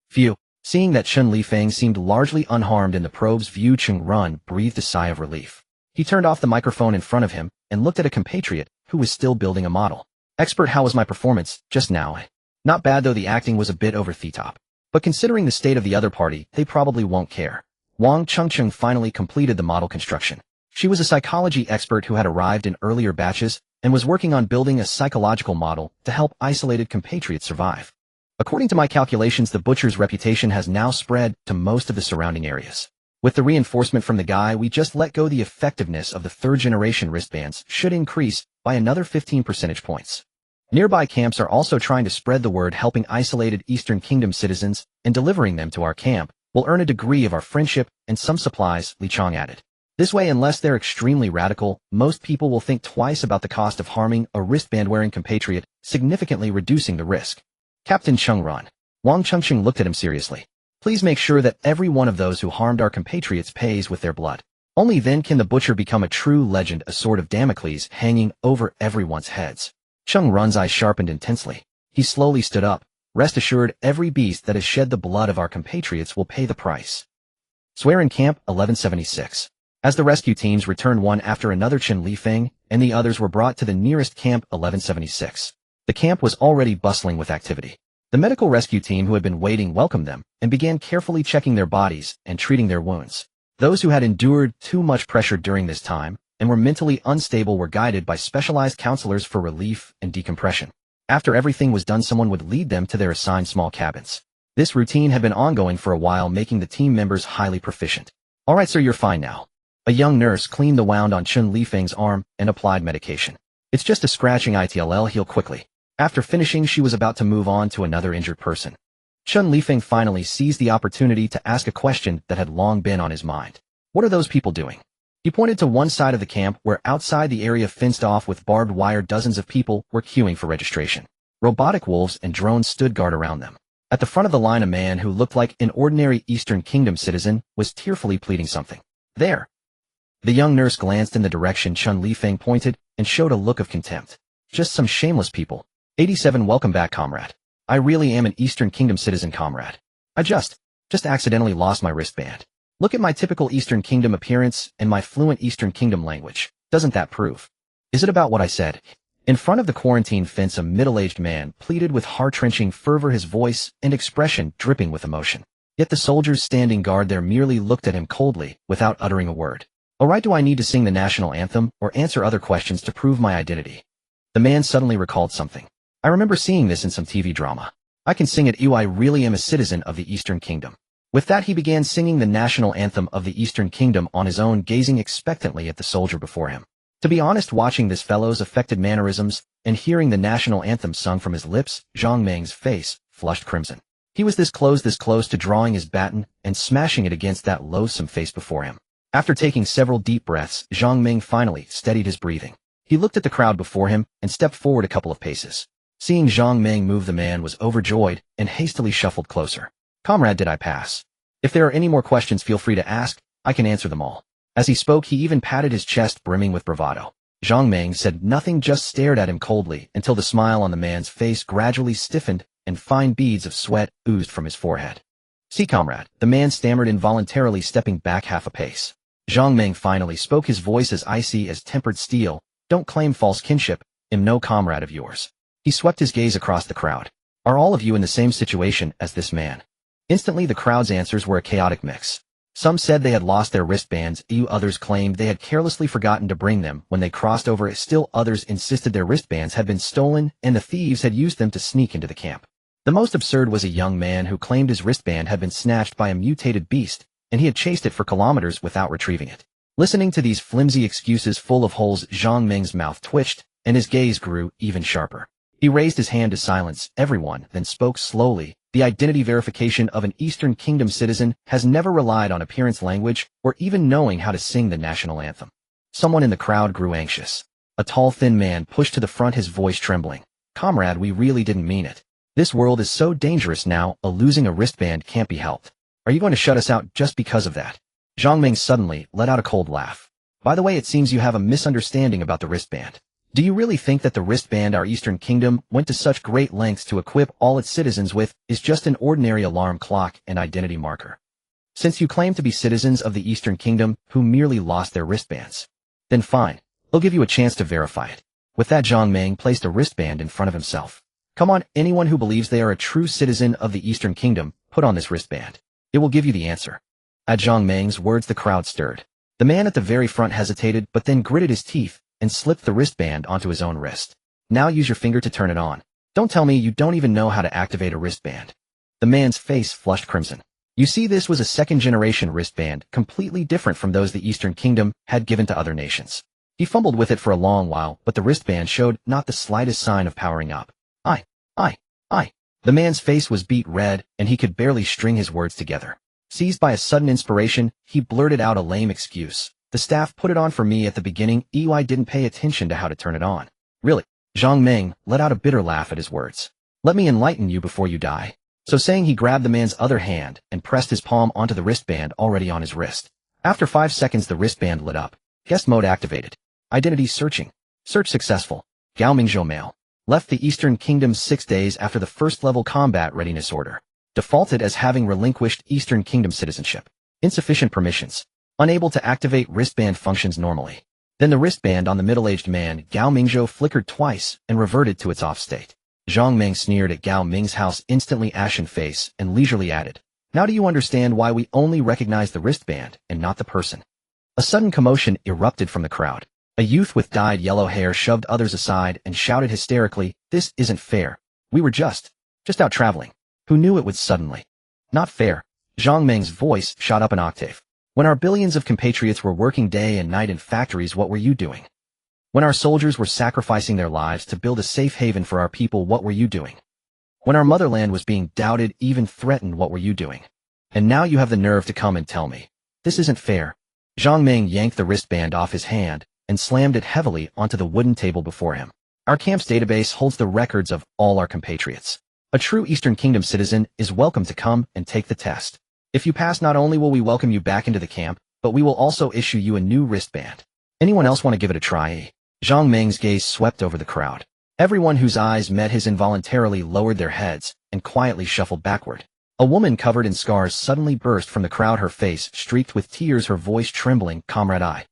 Phew. Seeing that Chen Lifeng seemed largely unharmed in the probe's view, Chung Run breathed a sigh of relief. He turned off the microphone in front of him and looked at a compatriot who was still building a model. "Expert, how was my performance just now?" "Not bad, though the acting was a bit over the top. But considering the state of the other party, they probably won't care." Wang Chengcheng finally completed the model construction. She was a psychology expert who had arrived in earlier batches and was working on building a psychological model to help isolated compatriots survive. "According to my calculations, the butcher's reputation has now spread to most of the surrounding areas. With the reinforcement from the guy we just let go, the effectiveness of the third-generation wristbands should increase by another 15 percentage points. Nearby camps are also trying to spread the word. Helping isolated Eastern Kingdom citizens and delivering them to our camp will earn a degree of our friendship and some supplies," Li Chong added. "This way, unless they're extremely radical, most people will think twice about the cost of harming a wristband-wearing compatriot, significantly reducing the risk." "Captain Chung Run." Wang Chengcheng looked at him seriously. "Please make sure that every one of those who harmed our compatriots pays with their blood. Only then can the butcher become a true legend, a sword of Damocles hanging over everyone's heads." Chung Run's eyes sharpened intensely. He slowly stood up. "Rest assured, every beast that has shed the blood of our compatriots will pay the price." Swear in Camp 1176. As the rescue teams returned one after another, Chen Lifeng and the others were brought to the nearest Camp 1176. The camp was already bustling with activity. The medical rescue team who had been waiting welcomed them and began carefully checking their bodies and treating their wounds. Those who had endured too much pressure during this time and were mentally unstable were guided by specialized counselors for relief and decompression. After everything was done, someone would lead them to their assigned small cabins. This routine had been ongoing for a while, making the team members highly proficient. "All right, sir, you're fine now." A young nurse cleaned the wound on Chen Lifeng's arm and applied medication. "It's just a scratching, it'll heal quickly." After finishing, she was about to move on to another injured person. Chen Lifeng finally seized the opportunity to ask a question that had long been on his mind. "What are those people doing?" He pointed to one side of the camp where, outside the area fenced off with barbed wire, dozens of people were queuing for registration. Robotic wolves and drones stood guard around them. At the front of the line, a man who looked like an ordinary Eastern Kingdom citizen was tearfully pleading something. "There." The young nurse glanced in the direction Chen Lifeng pointed and showed a look of contempt. "Just some shameless people." 87 Welcome back, comrade. "I really am an Eastern Kingdom citizen, comrade. I just accidentally lost my wristband. Look at my typical Eastern Kingdom appearance and my fluent Eastern Kingdom language. Doesn't that prove? Is it about what I said?" In front of the quarantine fence, a middle-aged man pleaded with heart-wrenching fervor, his voice and expression dripping with emotion. Yet the soldiers standing guard there merely looked at him coldly, without uttering a word. "All right, do I need to sing the national anthem or answer other questions to prove my identity?" The man suddenly recalled something. "I remember seeing this in some TV drama. I can sing it. I really am a citizen of the Eastern Kingdom." With that, he began singing the national anthem of the Eastern Kingdom on his own, gazing expectantly at the soldier before him. To be honest, watching this fellow's affected mannerisms and hearing the national anthem sung from his lips, Zhang Meng's face flushed crimson. He was this close to drawing his baton and smashing it against that loathsome face before him. After taking several deep breaths, Zhang Meng finally steadied his breathing. He looked at the crowd before him and stepped forward a couple of paces. Seeing Zhang Meng move, the man was overjoyed and hastily shuffled closer. "Comrade, did I pass? If there are any more questions, feel free to ask. I can answer them all." As he spoke, he even patted his chest, brimming with bravado. Zhang Meng said nothing, just stared at him coldly until the smile on the man's face gradually stiffened and fine beads of sweat oozed from his forehead. "See, comrade," the man stammered, involuntarily stepping back half a pace. Zhang Meng finally spoke, his voice as icy as tempered steel. "Don't claim false kinship. I'm no comrade of yours." He swept his gaze across the crowd. "Are all of you in the same situation as this man?" Instantly, the crowd's answers were a chaotic mix. Some said they had lost their wristbands, others claimed they had carelessly forgotten to bring them when they crossed over, still others insisted their wristbands had been stolen and the thieves had used them to sneak into the camp. The most absurd was a young man who claimed his wristband had been snatched by a mutated beast, and he had chased it for kilometers without retrieving it. Listening to these flimsy excuses full of holes, Zhang Meng's mouth twitched, and his gaze grew even sharper. He raised his hand to silence everyone, then spoke slowly, The identity verification of an Eastern Kingdom citizen has never relied on appearance language or even knowing how to sing the national anthem. Someone in the crowd grew anxious. A tall, thin man pushed to the front, his voice trembling. "Comrade, we really didn't mean it. This world is so dangerous now, losing a wristband can't be helped. Are you going to shut us out just because of that?" Zhang Ming suddenly let out a cold laugh. "By the way, it seems you have a misunderstanding about the wristband. Do you really think that the wristband our Eastern Kingdom went to such great lengths to equip all its citizens with is just an ordinary alarm clock and identity marker? Since you claim to be citizens of the Eastern Kingdom who merely lost their wristbands, then fine, they'll give you a chance to verify it." With that, Zhang Ming placed a wristband in front of himself. "Come on, anyone who believes they are a true citizen of the Eastern Kingdom, put on this wristband. It will give you the answer." At Zhang Ming's words, the crowd stirred. The man at the very front hesitated, but then gritted his teeth and slipped the wristband onto his own wrist. "Now use your finger to turn it on. Don't tell me you don't even know how to activate a wristband." The man's face flushed crimson. You see, this was a second-generation wristband, completely different from those the Eastern Kingdom had given to other nations. He fumbled with it for a long while, but the wristband showed not the slightest sign of powering up. I. The man's face was beet red, and he could barely string his words together. Seized by a sudden inspiration, he blurted out a lame excuse. "The staff put it on for me at the beginning. I didn't pay attention to how to turn it on." "Really?" Zhang Ming let out a bitter laugh at his words. "Let me enlighten you before you die." So saying, he grabbed the man's other hand and pressed his palm onto the wristband already on his wrist. After 5 seconds, the wristband lit up. Guest mode activated. Identity searching. Search successful. Gao Mingzhou Mail. Left the Eastern Kingdom 6 days after the first-level combat readiness order. Defaulted as having relinquished Eastern Kingdom citizenship. Insufficient permissions. Unable to activate wristband functions normally. Then the wristband on the middle-aged man, Gao Mingzhou, flickered twice and reverted to its off state. Zhang Ming sneered at Gao Ming's instantly ashen face and leisurely added, "Now do you understand why we only recognize the wristband and not the person?" A sudden commotion erupted from the crowd. A youth with dyed yellow hair shoved others aside and shouted hysterically, "This isn't fair. We were just out traveling. Who knew it would suddenly?" "Not fair." Zhang Ming's voice shot up an octave. "When our billions of compatriots were working day and night in factories, what were you doing? When our soldiers were sacrificing their lives to build a safe haven for our people, what were you doing? When our motherland was being doubted, even threatened, what were you doing? And now you have the nerve to come and tell me. This isn't fair." Zhang Ming yanked the wristband off his hand and slammed it heavily onto the wooden table before him. "Our camp's database holds the records of all our compatriots. A true Eastern Kingdom citizen is welcome to come and take the test. If you pass, not only will we welcome you back into the camp, but we will also issue you a new wristband. Anyone else want to give it a try?" Zhang Ming's gaze swept over the crowd. Everyone whose eyes met his involuntarily lowered their heads and quietly shuffled backward. A woman covered in scars suddenly burst from the crowd, her face streaked with tears, her voice trembling. "Comrade,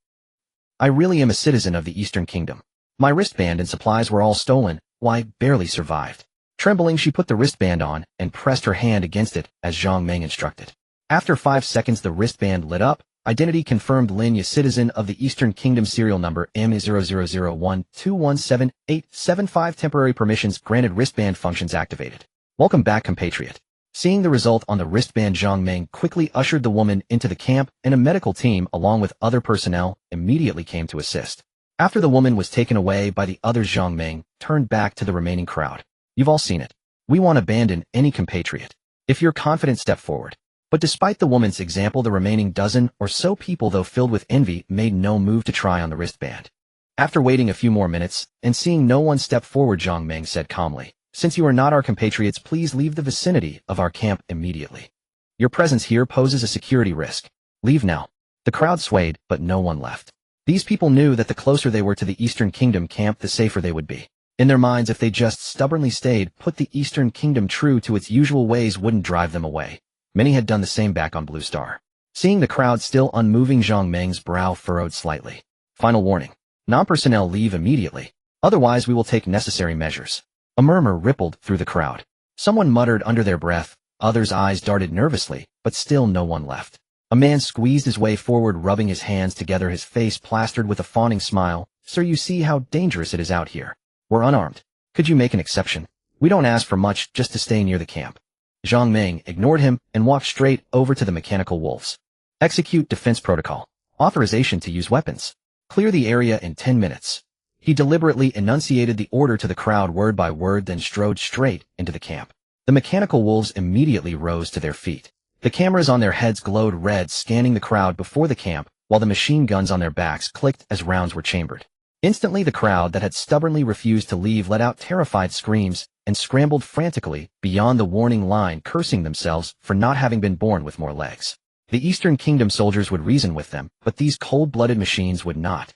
I really am a citizen of the Eastern Kingdom. My wristband and supplies were all stolen. Why, barely survived." Trembling, she put the wristband on and pressed her hand against it as Zhang Ming instructed. After 5 seconds, the wristband lit up. Identity confirmed. Linya, citizen of the Eastern Kingdom, serial number M0001217875. Temporary permissions granted. Wristband functions activated. Welcome back, compatriot. Seeing the result on the wristband, Zhang Ming quickly ushered the woman into the camp, and a medical team, along with other personnel, immediately came to assist. After the woman was taken away by the others, Zhang Ming turned back to the remaining crowd. "You've all seen it. We won't abandon any compatriot. If you're confident, step forward." But despite the woman's example, the remaining dozen or so people, though filled with envy, made no move to try on the wristband. After waiting a few more minutes and seeing no one step forward, Zhang Ming said calmly, "Since you are not our compatriots, please leave the vicinity of our camp immediately. Your presence here poses a security risk. Leave now." The crowd swayed, but no one left. These people knew that the closer they were to the Eastern Kingdom camp, the safer they would be. In their minds, if they just stubbornly stayed put, the Eastern Kingdom, true to its usual ways, wouldn't drive them away. Many had done the same back on Blue Star. Seeing the crowd still unmoving, Zhang Ming's brow furrowed slightly. "Final warning. Non-personnel leave immediately. Otherwise, we will take necessary measures." A murmur rippled through the crowd. Someone muttered under their breath. Others' eyes darted nervously, but still no one left. A man squeezed his way forward, rubbing his hands together, his face plastered with a fawning smile. "Sir, you see how dangerous it is out here. We're unarmed. Could you make an exception? We don't ask for much, just to stay near the camp." Zhang Ming ignored him and walked straight over to the mechanical wolves. "Execute defense protocol. Authorization to use weapons. Clear the area in 10 minutes. He deliberately enunciated the order to the crowd word by word, then strode straight into the camp. The mechanical wolves immediately rose to their feet. The cameras on their heads glowed red, scanning the crowd before the camp, while the machine guns on their backs clicked as rounds were chambered. Instantly, the crowd that had stubbornly refused to leave let out terrified screams and scrambled frantically beyond the warning line, cursing themselves for not having been born with more legs. The Eastern Kingdom soldiers would reason with them, but these cold-blooded machines would not.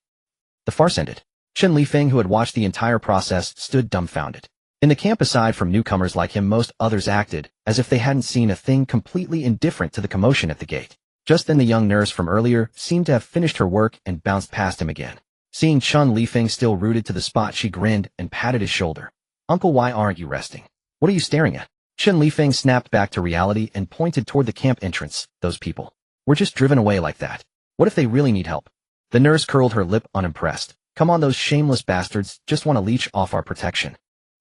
The farce ended. Chen Lifeng, who had watched the entire process, stood dumbfounded. In the camp, aside from newcomers like him, most others acted as if they hadn't seen a thing, completely indifferent to the commotion at the gate. Just then, the young nurse from earlier seemed to have finished her work and bounced past him again. Seeing Chen Lifeng still rooted to the spot, she grinned and patted his shoulder. "Uncle, why aren't you resting? What are you staring at?" Chen Lifeng snapped back to reality and pointed toward the camp entrance. "Those people. We're just driven away like that. What if they really need help?" The nurse curled her lip, unimpressed. "Come on, those shameless bastards just want to leech off our protection.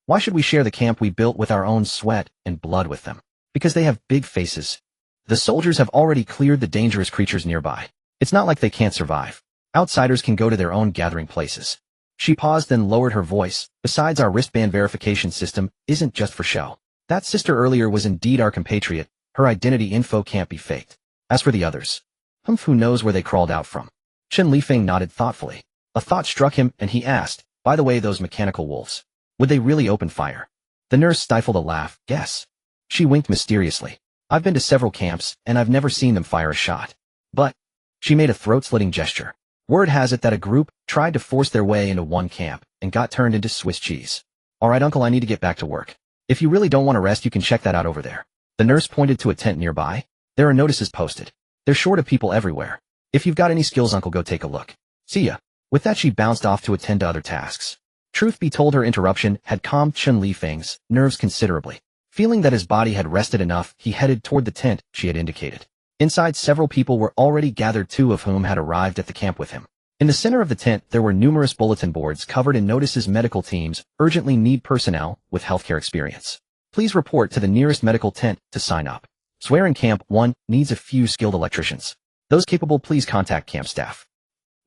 Why should we share the camp we built with our own sweat and blood with them? Because they have big faces. The soldiers have already cleared the dangerous creatures nearby. It's not like they can't survive. Outsiders can go to their own gathering places." She paused, then lowered her voice. "Besides, our wristband verification system isn't just for show. That sister earlier was indeed our compatriot. Her identity info can't be faked. As for the others, who knows where they crawled out from?" Chen Lifeng nodded thoughtfully. A thought struck him, and he asked, "By the way, those mechanical wolves, would they really open fire?" The nurse stifled a laugh. "Guess." She winked mysteriously. "I've been to several camps, and I've never seen them fire a shot. But—" She made a throat-slitting gesture. "Word has it that a group tried to force their way into one camp and got turned into Swiss cheese. All right, Uncle, I need to get back to work. If you really don't want to rest, you can check that out over there." The nurse pointed to a tent nearby. "There are notices posted. They're short of people everywhere. If you've got any skills, Uncle, go take a look. See ya." With that, she bounced off to attend to other tasks. Truth be told, her interruption had calmed Chen Lifeng's nerves considerably. Feeling that his body had rested enough, he headed toward the tent she had indicated. Inside, several people were already gathered, 2 of whom had arrived at the camp with him. In the center of the tent, there were numerous bulletin boards covered in notices. Medical teams urgently need personnel with healthcare experience. Please report to the nearest medical tent to sign up. Swearing Camp 1 needs a few skilled electricians. Those capable, please contact camp staff.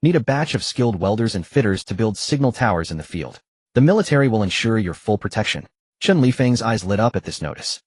Need a batch of skilled welders and fitters to build signal towers in the field. The military will ensure your full protection. Chen Lifeng's eyes lit up at this notice.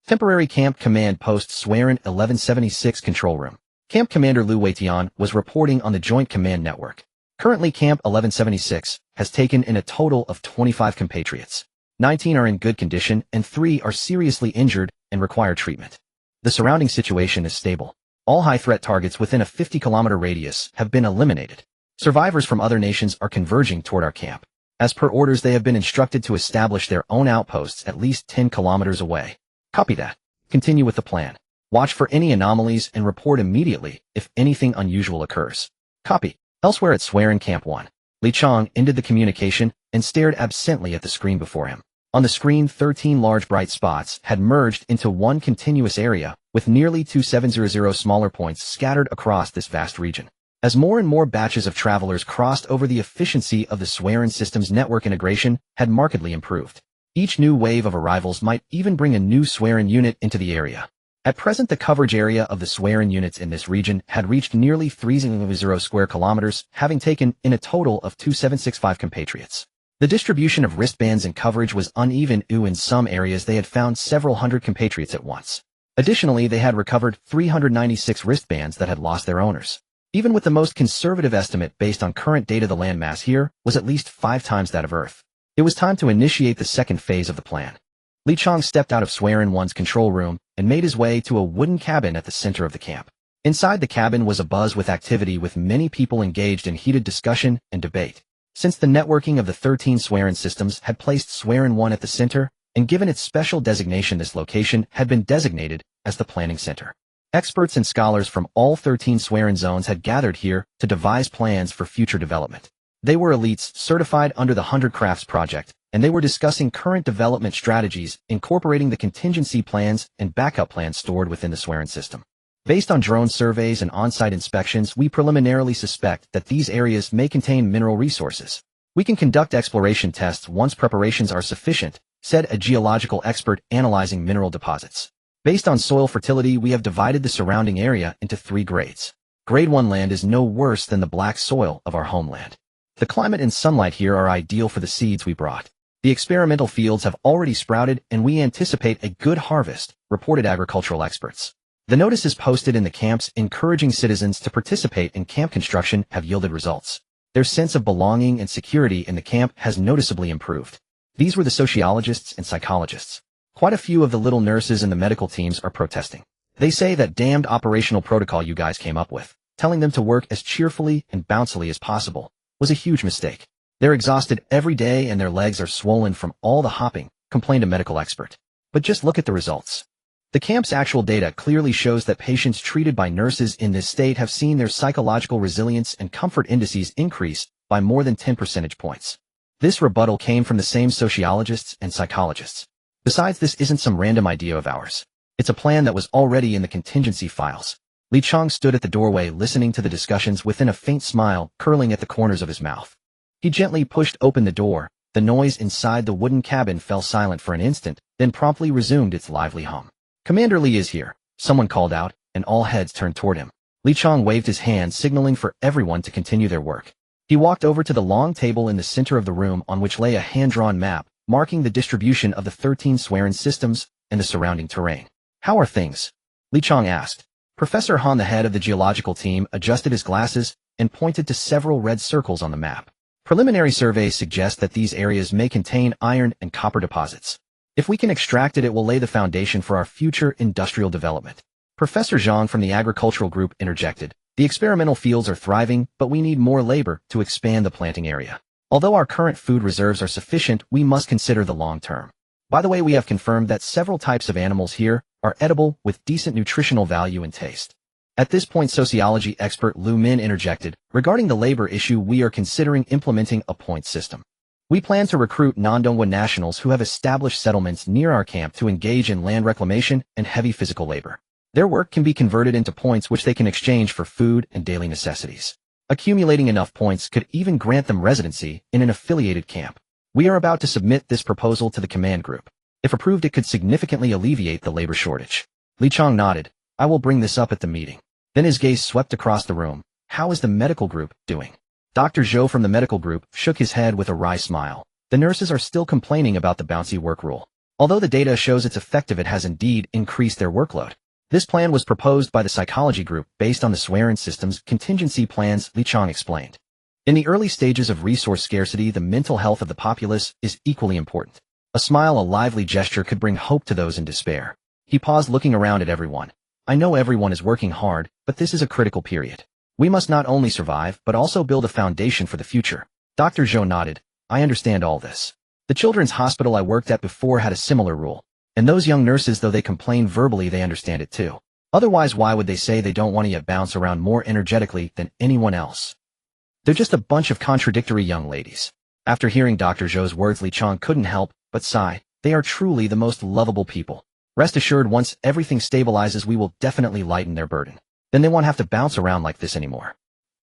Temporary Camp Command Post, Swearin 1176 Control Room. Camp Commander Lu Weitian was reporting on the Joint Command Network. Currently, Camp 1176 has taken in a total of 25 compatriots. 19 are in good condition and 3 are seriously injured and require treatment. The surrounding situation is stable. All high-threat targets within a 50-kilometer radius have been eliminated. Survivors from other nations are converging toward our camp. As per orders, they have been instructed to establish their own outposts at least 10 kilometers away. Copy that. Continue with the plan. Watch for any anomalies and report immediately if anything unusual occurs. Copy. Elsewhere at Swearing Camp 1, Li Chong ended the communication and stared absently at the screen before him. On the screen, 13 large bright spots had merged into one continuous area, with nearly 2700 smaller points scattered across this vast region. As more and more batches of travelers crossed over, the efficiency of the Swearin system's network integration had markedly improved. Each new wave of arrivals might even bring a new Swearin unit into the area. At present, the coverage area of the Swearin units in this region had reached nearly 300 square kilometers, having taken in a total of 2765 compatriots. The distribution of wristbands and coverage was uneven. In some areas, they had found several hundred compatriots at once. Additionally, they had recovered 396 wristbands that had lost their owners. Even with the most conservative estimate based on current data, the landmass here was at least 5 times that of Earth. It was time to initiate the second phase of the plan. Li Chong stepped out of Swearin 1's control room and made his way to a wooden cabin at the center of the camp. Inside the cabin was abuzz with activity, with many people engaged in heated discussion and debate. Since the networking of the 13 Swearin systems had placed Swearin 1 at the center, and given its special designation, this location had been designated as the planning center. Experts and scholars from all 13 Swearin zones had gathered here to devise plans for future development. They were elites certified under the 100 Crafts project, and they were discussing current development strategies, incorporating the contingency plans and backup plans stored within the Swearin system. Based on drone surveys and on-site inspections, we preliminarily suspect that these areas may contain mineral resources. We can conduct exploration tests once preparations are sufficient, said a geological expert analyzing mineral deposits. Based on soil fertility, we have divided the surrounding area into 3 grades. Grade 1 land is no worse than the black soil of our homeland. The climate and sunlight here are ideal for the seeds we brought. The experimental fields have already sprouted and we anticipate a good harvest, reported agricultural experts. The notices posted in the camps encouraging citizens to participate in camp construction have yielded results. Their sense of belonging and security in the camp has noticeably improved. These were the sociologists and psychologists. Quite a few of the little nurses and the medical teams are protesting. They say that damned operational protocol you guys came up with, telling them to work as cheerfully and bouncily as possible, was a huge mistake. They're exhausted every day and their legs are swollen from all the hopping, complained a medical expert. But just look at the results. The camp's actual data clearly shows that patients treated by nurses in this state have seen their psychological resilience and comfort indices increase by more than 10 percentage points. This rebuttal came from the same sociologists and psychologists. Besides, this isn't some random idea of ours. It's a plan that was already in the contingency files. Li Chang stood at the doorway listening to the discussions within a faint smile curling at the corners of his mouth. He gently pushed open the door. The noise inside the wooden cabin fell silent for an instant, then promptly resumed its lively hum. Commander Li is here, someone called out, and all heads turned toward him. Li Chang waved his hand signaling for everyone to continue their work. He walked over to the long table in the center of the room on which lay a hand-drawn map, marking the distribution of the 13 Swearin systems and the surrounding terrain. How are things? Li Chang asked. Professor Han, the head of the geological team, adjusted his glasses and pointed to several red circles on the map. Preliminary surveys suggest that these areas may contain iron and copper deposits. If we can extract it, it will lay the foundation for our future industrial development. Professor Zhang from the agricultural group interjected. The experimental fields are thriving, but we need more labor to expand the planting area. Although our current food reserves are sufficient, we must consider the long term. By the way, we have confirmed that several types of animals here are edible with decent nutritional value and taste. At this point, sociology expert Lu Min interjected, regarding the labor issue, we are considering implementing a point system. We plan to recruit non-Dongwa nationals who have established settlements near our camp to engage in land reclamation and heavy physical labor. Their work can be converted into points which they can exchange for food and daily necessities. Accumulating enough points could even grant them residency in an affiliated camp. We are about to submit this proposal to the command group. If approved, it could significantly alleviate the labor shortage. Li Chang nodded. I will bring this up at the meeting. Then his gaze swept across the room. How is the medical group doing? Dr. Zhou from the medical group shook his head with a wry smile. The nurses are still complaining about the bouncy work rule. Although the data shows it's effective, it has indeed increased their workload. This plan was proposed by the psychology group based on the Swearin system's contingency plans, Li Chang explained. In the early stages of resource scarcity, the mental health of the populace is equally important. A smile, a lively gesture could bring hope to those in despair. He paused, looking around at everyone. I know everyone is working hard, but this is a critical period. We must not only survive, but also build a foundation for the future. Dr. Zhou nodded. I understand all this. The children's hospital I worked at before had a similar rule. And those young nurses, though they complain verbally, they understand it too. Otherwise, why would they say they don't want to yet bounce around more energetically than anyone else? They're just a bunch of contradictory young ladies. After hearing Dr. Zhou's words, Li Chang couldn't help but sigh. They are truly the most lovable people. Rest assured, once everything stabilizes, we will definitely lighten their burden. Then they won't have to bounce around like this anymore.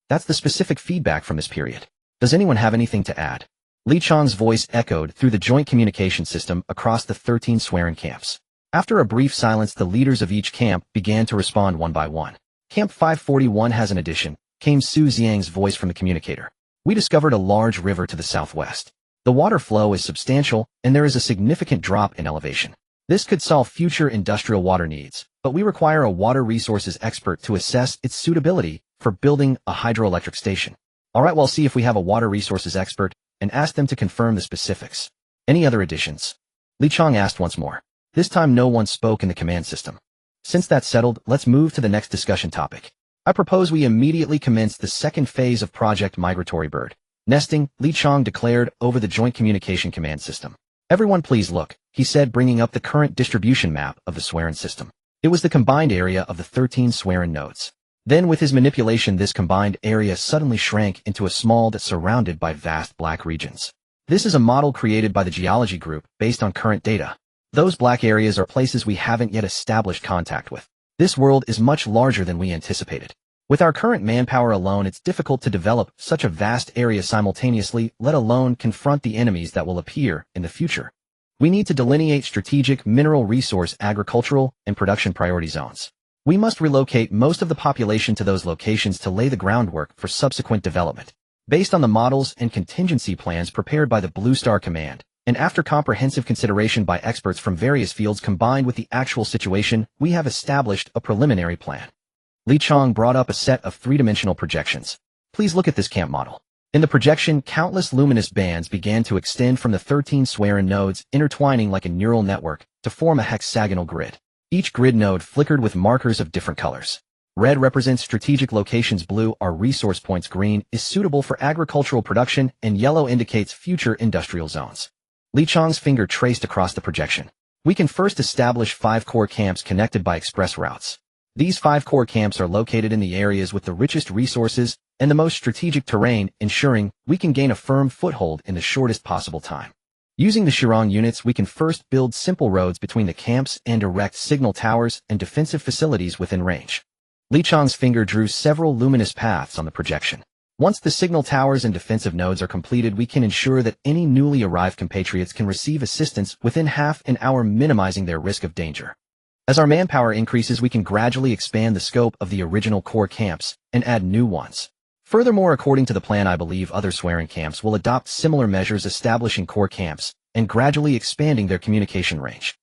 That's the specific feedback from this period. Does anyone have anything to add? Li Chang's voice echoed through the joint communication system across the 13 Swearin camps. After a brief silence, the leaders of each camp began to respond one by one. Camp 541 has an addition, came Su Xiang's voice from the communicator. We discovered a large river to the southwest. The water flow is substantial, and there is a significant drop in elevation. This could solve future industrial water needs, but we require a water resources expert to assess its suitability for building a hydroelectric station. All right, we'll see if we have a water resources expert and ask them to confirm the specifics. Any other additions? Li Chang asked once more. This time no one spoke in the command system. Since that's settled, let's move to the next discussion topic. I propose we immediately commence the second phase of Project Migratory Bird Nesting, Li Chang declared over the joint communication command system. Everyone please look, he said, bringing up the current distribution map of the Swearin system. It was the combined area of the 13 Swearin nodes. Then with his manipulation, this combined area suddenly shrank into a small that's surrounded by vast black regions. This is a model created by the geology group based on current data. Those black areas are places we haven't yet established contact with. This world is much larger than we anticipated. With our current manpower alone, it's difficult to develop such a vast area simultaneously, let alone confront the enemies that will appear in the future. We need to delineate strategic mineral resource, agricultural, and production priority zones. We must relocate most of the population to those locations to lay the groundwork for subsequent development. Based on the models and contingency plans prepared by the Blue Star Command, And after comprehensive consideration by experts from various fields combined with the actual situation, we have established a preliminary plan. Li Chang brought up a set of three-dimensional projections. Please look at this camp model. In the projection, countless luminous bands began to extend from the 13 Swerin nodes, intertwining like a neural network, to form a hexagonal grid. Each grid node flickered with markers of different colors. Red represents strategic locations, blue are resource points, green is suitable for agricultural production, and yellow indicates future industrial zones. Li Chang's finger traced across the projection. We can first establish 5 core camps connected by express routes. These 5 core camps are located in the areas with the richest resources and the most strategic terrain, ensuring we can gain a firm foothold in the shortest possible time. Using the Shirong units, we can first build simple roads between the camps and erect signal towers and defensive facilities within range. Li Chang's finger drew several luminous paths on the projection. Once the signal towers and defensive nodes are completed, we can ensure that any newly arrived compatriots can receive assistance within half an hour, minimizing their risk of danger. As our manpower increases, we can gradually expand the scope of the original core camps and add new ones. Furthermore, according to the plan, I believe other Swerin camps will adopt similar measures, establishing core camps and gradually expanding their communication range.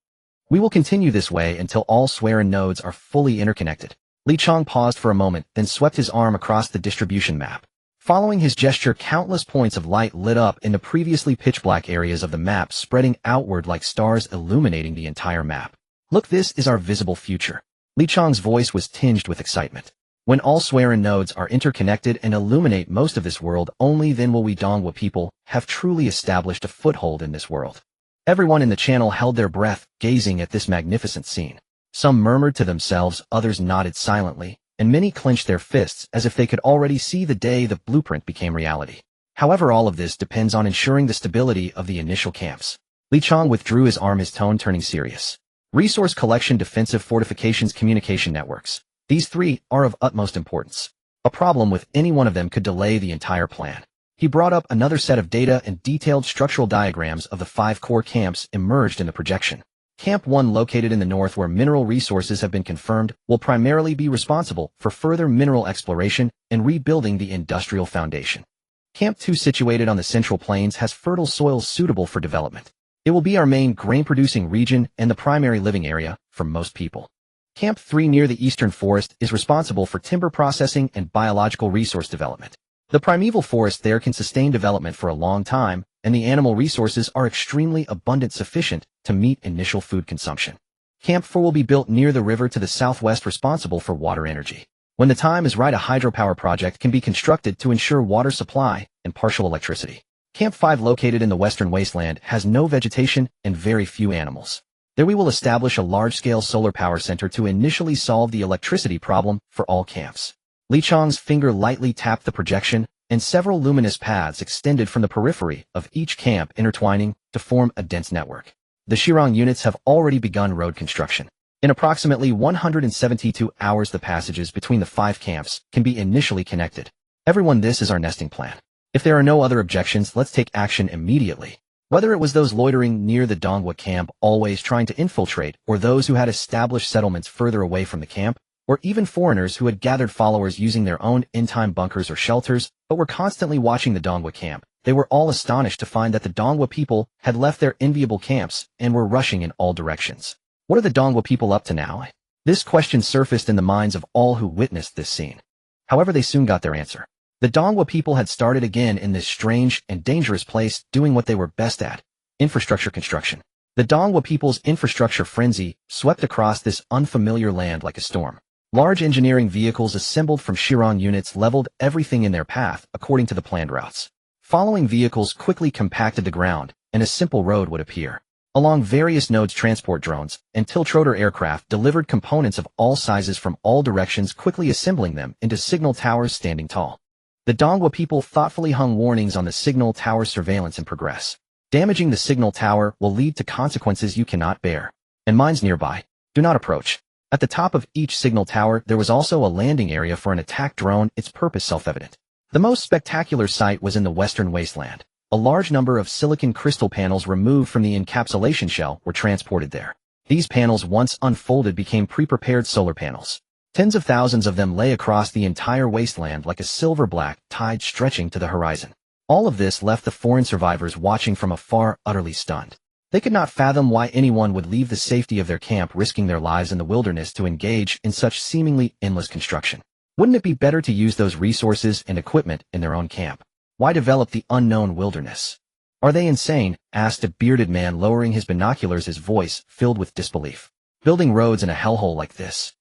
We will continue this way until all Swerin nodes are fully interconnected. Li Chang paused for a moment, then swept his arm across the distribution map. Following his gesture, countless points of light lit up in the previously pitch-black areas of the map, spreading outward like stars, illuminating the entire map. Look, this is our visible future. Li Chang's voice was tinged with excitement. When all Swerin nodes are interconnected and illuminate most of this world, only then will we Dongwa people have truly established a foothold in this world. Everyone in the channel held their breath, gazing at this magnificent scene. Some murmured to themselves, others nodded silently, and many clenched their fists as if they could already see the day the blueprint became reality. However, all of this depends on ensuring the stability of the initial camps. Li Chang withdrew his arm, his tone turning serious. Resource collection, defensive fortifications, communication networks. These 3 are of utmost importance. A problem with any one of them could delay the entire plan. He brought up another set of data, and detailed structural diagrams of the 5 core camps emerged in the projection. Camp 1, located in the north where mineral resources have been confirmed, will primarily be responsible for further mineral exploration and rebuilding the industrial foundation. Camp 2, situated on the central plains, has fertile soils suitable for development. It will be our main grain-producing region and the primary living area for most people. Camp 3, near the eastern forest, is responsible for timber processing and biological resource development. The primeval forest there can sustain development for a long time, and the animal resources are extremely abundant, sufficient to meet initial food consumption. Camp 4 will be built near the river to the southwest, responsible for water energy. When the time is right, a hydropower project can be constructed to ensure water supply and partial electricity. Camp 5, located in the western wasteland, has no vegetation and very few animals. There we will establish a large-scale solar power center to initially solve the electricity problem for all camps. Li Chang's finger lightly tapped the projection, and several luminous paths extended from the periphery of each camp, intertwining to form a dense network. The Shirong units have already begun road construction. In approximately 172 hours, the passages between the 5 camps can be initially connected. Everyone, this is our nesting plan. If there are no other objections, let's take action immediately. Whether it was those loitering near the Dongwa camp, always trying to infiltrate, or those who had established settlements further away from the camp, or even foreigners who had gathered followers using their own in-time bunkers or shelters, but were constantly watching the Dongwa camp, they were all astonished to find that the Dongwa people had left their enviable camps and were rushing in all directions. What are the Dongwa people up to now? This question surfaced in the minds of all who witnessed this scene. However, they soon got their answer. The Dongwa people had started again in this strange and dangerous place, doing what they were best at: infrastructure construction. The Dongwa people's infrastructure frenzy swept across this unfamiliar land like a storm. Large engineering vehicles assembled from Shirong units leveled everything in their path according to the planned routes. Following vehicles quickly compacted the ground, and a simple road would appear. Along various nodes, transport drones and tiltrotor aircraft delivered components of all sizes from all directions, quickly assembling them into signal towers standing tall. The Dongwa people thoughtfully hung warnings on the signal tower's surveillance and progress. Damaging the signal tower will lead to consequences you cannot bear. And mines nearby. Do not approach. At the top of each signal tower, there was also a landing area for an attack drone, its purpose self-evident. The most spectacular sight was in the western wasteland. A large number of silicon crystal panels removed from the encapsulation shell were transported there. These panels, once unfolded, became pre-prepared solar panels. Tens of thousands of them lay across the entire wasteland like a silver-black tide stretching to the horizon. All of this left the foreign survivors watching from afar utterly stunned. They could not fathom why anyone would leave the safety of their camp risking their lives in the wilderness to engage in such seemingly endless construction. Wouldn't it be better to use those resources and equipment in their own camp? Why develop the unknown wilderness? Are they insane? Asked a bearded man, lowering his binoculars, his voice filled with disbelief. Building roads in a hellhole like this?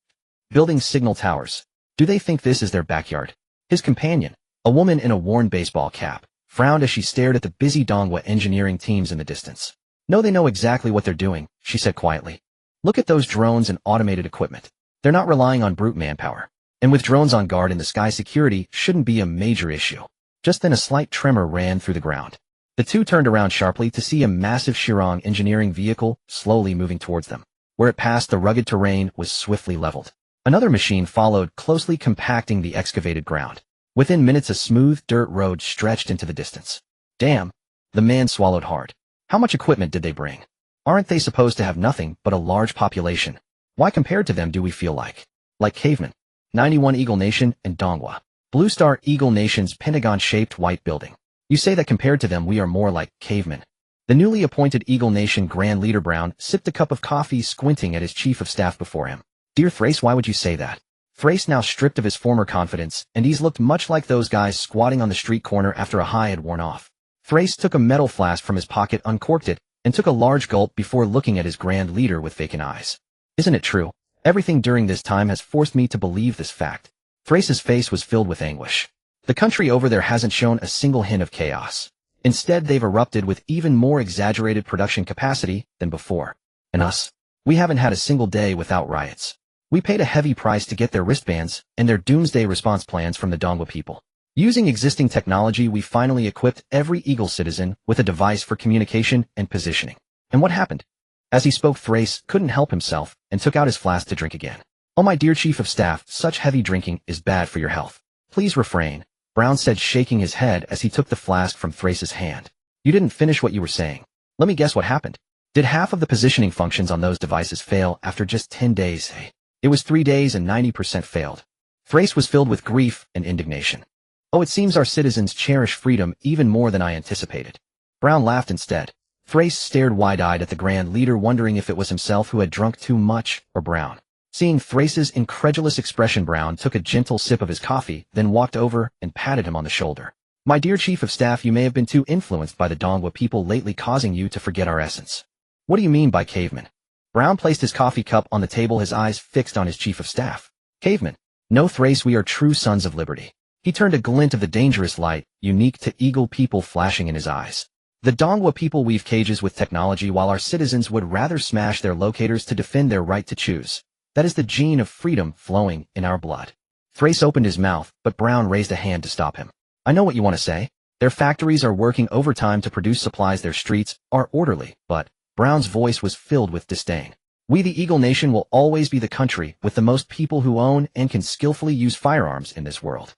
Building signal towers? Do they think this is their backyard? His companion, a woman in a worn baseball cap, frowned as she stared at the busy Dongwa engineering teams in the distance. No, they know exactly what they're doing, she said quietly. Look at those drones and automated equipment. They're not relying on brute manpower. And with drones on guard in the sky, security shouldn't be a major issue. Just then a slight tremor ran through the ground. The two turned around sharply to see a massive Shirong engineering vehicle slowly moving towards them. Where it passed, the rugged terrain was swiftly leveled. Another machine followed, closely compacting the excavated ground. Within minutes, a smooth dirt road stretched into the distance. Damn, the man swallowed hard. How much equipment did they bring? Aren't they supposed to have nothing but a large population? Why compared to them do we feel like cavemen? 91 Eagle Nation and Dongwa. Blue Star Eagle Nation's pentagon-shaped white building. You say that compared to them we are more like cavemen. The newly appointed Eagle Nation Grand Leader Brown sipped a cup of coffee, squinting at his chief of staff before him. Dear Thrace, why would you say that? Thrace, now stripped of his former confidence, and he's looked much like those guys squatting on the street corner after a high had worn off. Thrace took a metal flask from his pocket, uncorked it, and took a large gulp before looking at his grand leader with vacant eyes. Isn't it true? Everything during this time has forced me to believe this fact. Thrace's face was filled with anguish. The country over there hasn't shown a single hint of chaos. Instead, they've erupted with even more exaggerated production capacity than before. And us? We haven't had a single day without riots. We paid a heavy price to get their wristbands and their doomsday response plans from the Dongwa people. Using existing technology, we finally equipped every Eagle citizen with a device for communication and positioning. And what happened? As he spoke, Thrace couldn't help himself and took out his flask to drink again. Oh, my dear Chief of Staff, such heavy drinking is bad for your health. Please refrain, Brown said, shaking his head as he took the flask from Thrace's hand. You didn't finish what you were saying. Let me guess what happened. Did half of the positioning functions on those devices fail after just 10 days? It was 3 days and 90% failed. Thrace was filled with grief and indignation. Oh, it seems our citizens cherish freedom even more than I anticipated. Brown laughed instead. Thrace stared wide-eyed at the Grand Leader, wondering if it was himself who had drunk too much or Brown. Seeing Thrace's incredulous expression, Brown took a gentle sip of his coffee, then walked over and patted him on the shoulder. My dear Chief of Staff, you may have been too influenced by the Dongwa people lately, causing you to forget our essence. What do you mean by cavemen? Brown placed his coffee cup on the table, his eyes fixed on his Chief of Staff. Cavemen? No, Thrace, we are true sons of liberty. He turned, a glint of the dangerous light, unique to Eagle people, flashing in his eyes. The Dongwa people weave cages with technology, while our citizens would rather smash their locators to defend their right to choose. That is the gene of freedom flowing in our blood. Thrace opened his mouth, but Brown raised a hand to stop him. I know what you want to say. Their factories are working overtime to produce supplies, their streets are orderly, but Brown's voice was filled with disdain. We, the Eagle Nation, will always be the country with the most people who own and can skillfully use firearms in this world.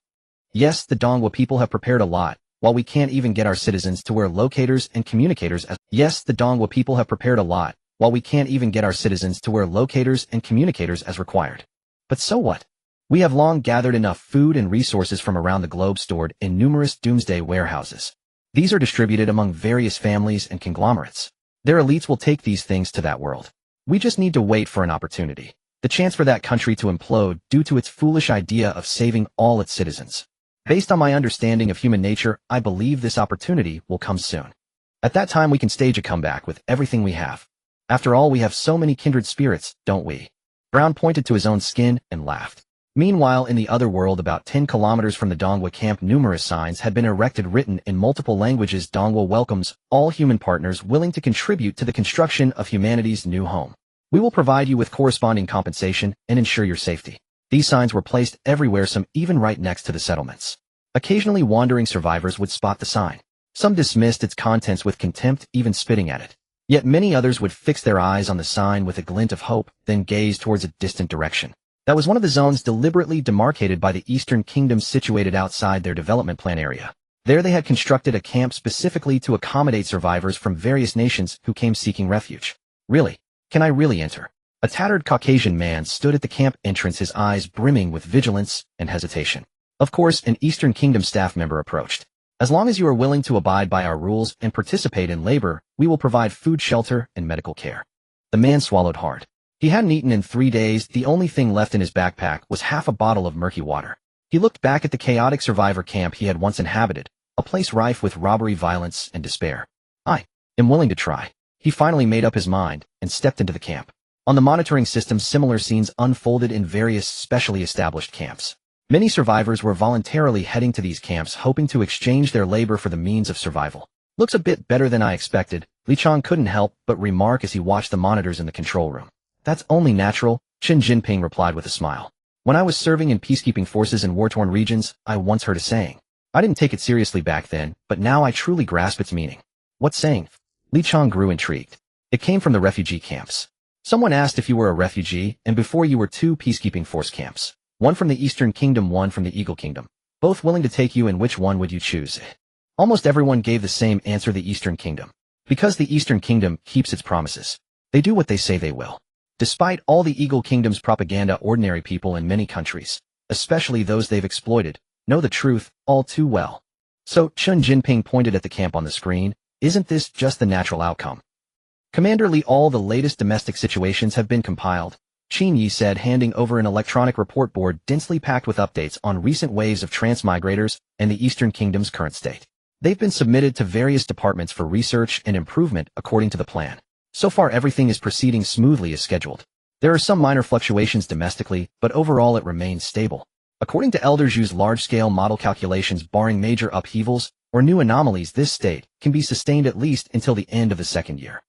Yes, the Dongwa people have prepared a lot, while we can't even get our citizens to wear locators and communicators as— Yes, the Dongwa people have prepared a lot, while we can't even get our citizens to wear locators and communicators as required. But so what? We have long gathered enough food and resources from around the globe, stored in numerous doomsday warehouses. These are distributed among various families and conglomerates. Their elites will take these things to that world. We just need to wait for an opportunity. The chance for that country to implode due to its foolish idea of saving all its citizens. Based on my understanding of human nature, I believe this opportunity will come soon. At that time, we can stage a comeback with everything we have. After all, we have so many kindred spirits, don't we? Brown pointed to his own skin and laughed. Meanwhile, in the other world, about 10 kilometers from the Dongwa camp, numerous signs had been erected written in multiple languages. Dongwa welcomes all human partners willing to contribute to the construction of humanity's new home. We will provide you with corresponding compensation and ensure your safety. These signs were placed everywhere, some even right next to the settlements. Occasionally, wandering survivors would spot the sign. Some dismissed its contents with contempt, even spitting at it. Yet many others would fix their eyes on the sign with a glint of hope, then gaze towards a distant direction. That was one of the zones deliberately demarcated by the Eastern Kingdom, situated outside their development plan area. There they had constructed a camp specifically to accommodate survivors from various nations who came seeking refuge. Really? Can I really enter? A tattered Caucasian man stood at the camp entrance, his eyes brimming with vigilance and hesitation. Of course, an Eastern Kingdom staff member approached. As long as you are willing to abide by our rules and participate in labor, we will provide food, shelter, and medical care. The man swallowed hard. He hadn't eaten in 3 days. The only thing left in his backpack was half a bottle of murky water. He looked back at the chaotic survivor camp he had once inhabited, a place rife with robbery, violence, and despair. I am willing to try. He finally made up his mind and stepped into the camp. On the monitoring system, similar scenes unfolded in various specially established camps. Many survivors were voluntarily heading to these camps, hoping to exchange their labor for the means of survival. Looks a bit better than I expected, Li Chang couldn't help but remark as he watched the monitors in the control room. That's only natural, Chen Jinping replied with a smile. When I was serving in peacekeeping forces in war-torn regions, I once heard a saying. I didn't take it seriously back then, but now I truly grasp its meaning. What saying? Li Chang grew intrigued. It came from the refugee camps. Someone asked if you were a refugee, and before you were 2 peacekeeping force camps. One from the Eastern Kingdom, one from the Eagle Kingdom. Both willing to take you, and which one would you choose? Almost everyone gave the same answer: the Eastern Kingdom. Because the Eastern Kingdom keeps its promises. They do what they say they will. Despite all the Eagle Kingdom's propaganda, ordinary people in many countries, especially those they've exploited, know the truth all too well. So, Chen Jinping pointed at the camp on the screen. Isn't this just the natural outcome? Commander Li, all the latest domestic situations have been compiled, Qin Yi said, handing over an electronic report board densely packed with updates on recent waves of transmigrators and the Eastern Kingdom's current state. They've been submitted to various departments for research and improvement according to the plan. So far, everything is proceeding smoothly as scheduled. There are some minor fluctuations domestically, but overall it remains stable. According to Elder Zhu's large-scale model calculations, barring major upheavals or new anomalies, this state can be sustained at least until the end of the 2nd year.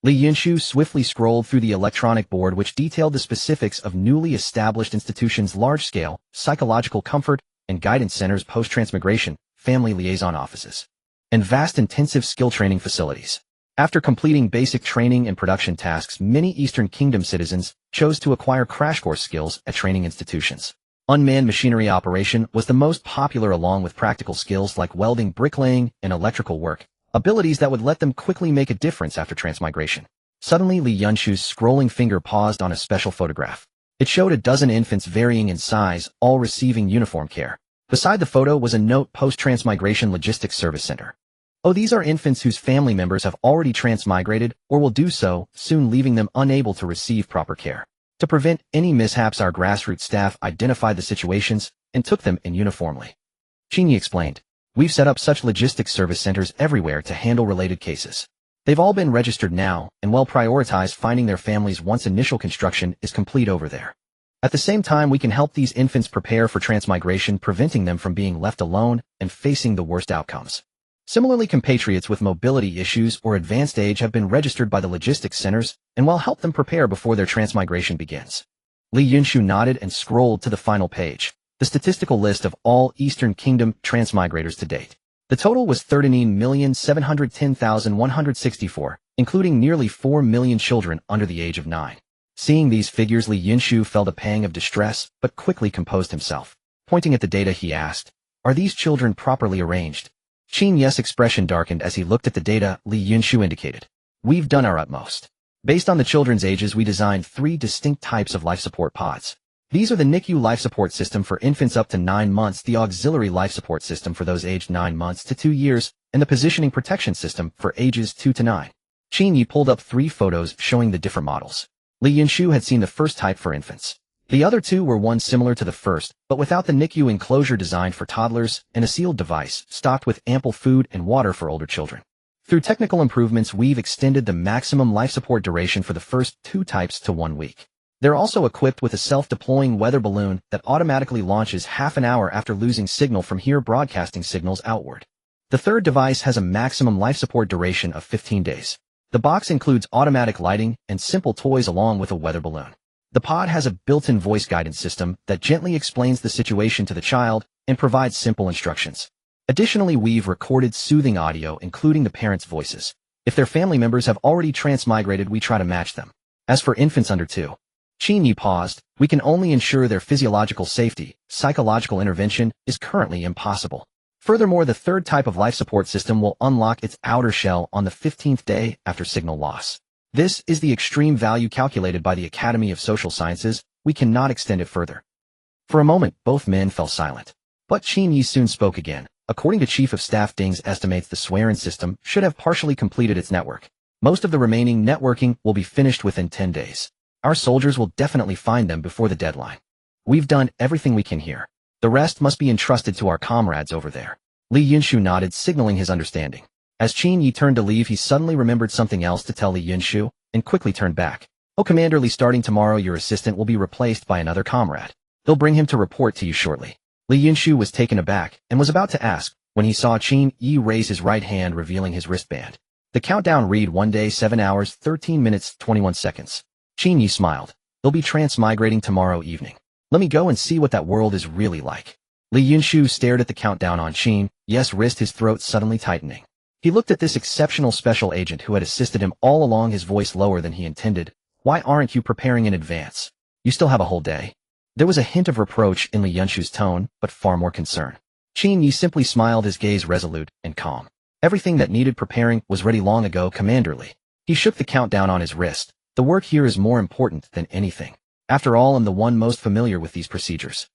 Li Yunshu swiftly scrolled through the electronic board, which detailed the specifics of newly established institutions, large-scale psychological comfort and guidance centers, post-transmigration, family liaison offices, and vast intensive skill training facilities. After completing basic training and production tasks, many Eastern Kingdom citizens chose to acquire crash course skills at training institutions. Unmanned machinery operation was the most popular, along with practical skills like welding, bricklaying, and electrical work, abilities that would let them quickly make a difference after transmigration. Suddenly, Li Yunshu's scrolling finger paused on a special photograph. It showed a dozen infants varying in size, all receiving uniform care. Beside the photo was a note: Post-Transmigration Logistics Service Center. Oh, these are infants whose family members have already transmigrated or will do so soon, leaving them unable to receive proper care. To prevent any mishaps, our grassroots staff identified the situations and took them in uniformly. Qin explained. We've set up such logistics service centers everywhere to handle related cases. They've all been registered now and well prioritized, finding their families once initial construction is complete over there. At the same time, we can help these infants prepare for transmigration, preventing them from being left alone and facing the worst outcomes. Similarly, compatriots with mobility issues or advanced age have been registered by the logistics centers and will help them prepare before their transmigration begins. Li Yunshu nodded and scrolled to the final page. The statistical list of all Eastern Kingdom transmigrators to date. The total was 39,710,164, including nearly 4 million children under the age of 9. Seeing these figures, Li Yunshu felt a pang of distress, but quickly composed himself. Pointing at the data, he asked, "Are these children properly arranged?" Qin Yi's expression darkened as he looked at the data. Li Yunshu indicated, "We've done our utmost. Based on the children's ages, we designed 3 distinct types of life support pods. These are the NICU life support system for infants up to 9 months, the auxiliary life support system for those aged 9 months to 2 years, and the positioning protection system for ages 2 to 9. Qin Yi pulled up 3 photos showing the different models. Li Yunshu had seen the first type for infants. The other 2 were one similar to the first, but without the NICU enclosure designed for toddlers, and a sealed device stocked with ample food and water for older children. Through technical improvements, we've extended the maximum life support duration for the first 2 types to 1 week. They're also equipped with a self-deploying weather balloon that automatically launches half an hour after losing signal from here, broadcasting signals outward. The third device has a maximum life support duration of 15 days. The box includes automatic lighting and simple toys along with a weather balloon. The pod has a built-in voice guidance system that gently explains the situation to the child and provides simple instructions. Additionally, we've recorded soothing audio, including the parents' voices. If their family members have already transmigrated, we try to match them. As for infants under 2, Qin Yi paused, we can only ensure their physiological safety. Psychological intervention is currently impossible. Furthermore, the third type of life support system will unlock its outer shell on the 15th day after signal loss. This is the extreme value calculated by the Academy of Social Sciences. We cannot extend it further. For a moment, both men fell silent. But Qin Yi soon spoke again. According to Chief of Staff Ding's estimates, the Swearin system should have partially completed its network. Most of the remaining networking will be finished within 10 days. Our soldiers will definitely find them before the deadline. We've done everything we can here. The rest must be entrusted to our comrades over there. Li Yunshu nodded, signaling his understanding. As Qin Yi turned to leave, he suddenly remembered something else to tell Li Yunshu, and quickly turned back. Oh, Commander Li, starting tomorrow your assistant will be replaced by another comrade. They'll bring him to report to you shortly. Li Yunshu was taken aback, and was about to ask, when he saw Qin Yi raise his right hand, revealing his wristband. The countdown read 1 day 7 hours 13 minutes 21 seconds. Qin Yi smiled. They'll be transmigrating tomorrow evening. Let me go and see what that world is really like. Li Yunshu stared at the countdown on Qin Yi's wrist, his throat suddenly tightening. He looked at this exceptional special agent who had assisted him all along, his voice lower than he intended. Why aren't you preparing in advance? You still have a whole day. There was a hint of reproach in Li Yunshu's tone, but far more concern. Qin Yi simply smiled, his gaze resolute and calm. Everything that needed preparing was ready long ago, Commander Li. He shook the countdown on his wrist. The work here is more important than anything. After all, I'm the one most familiar with these procedures.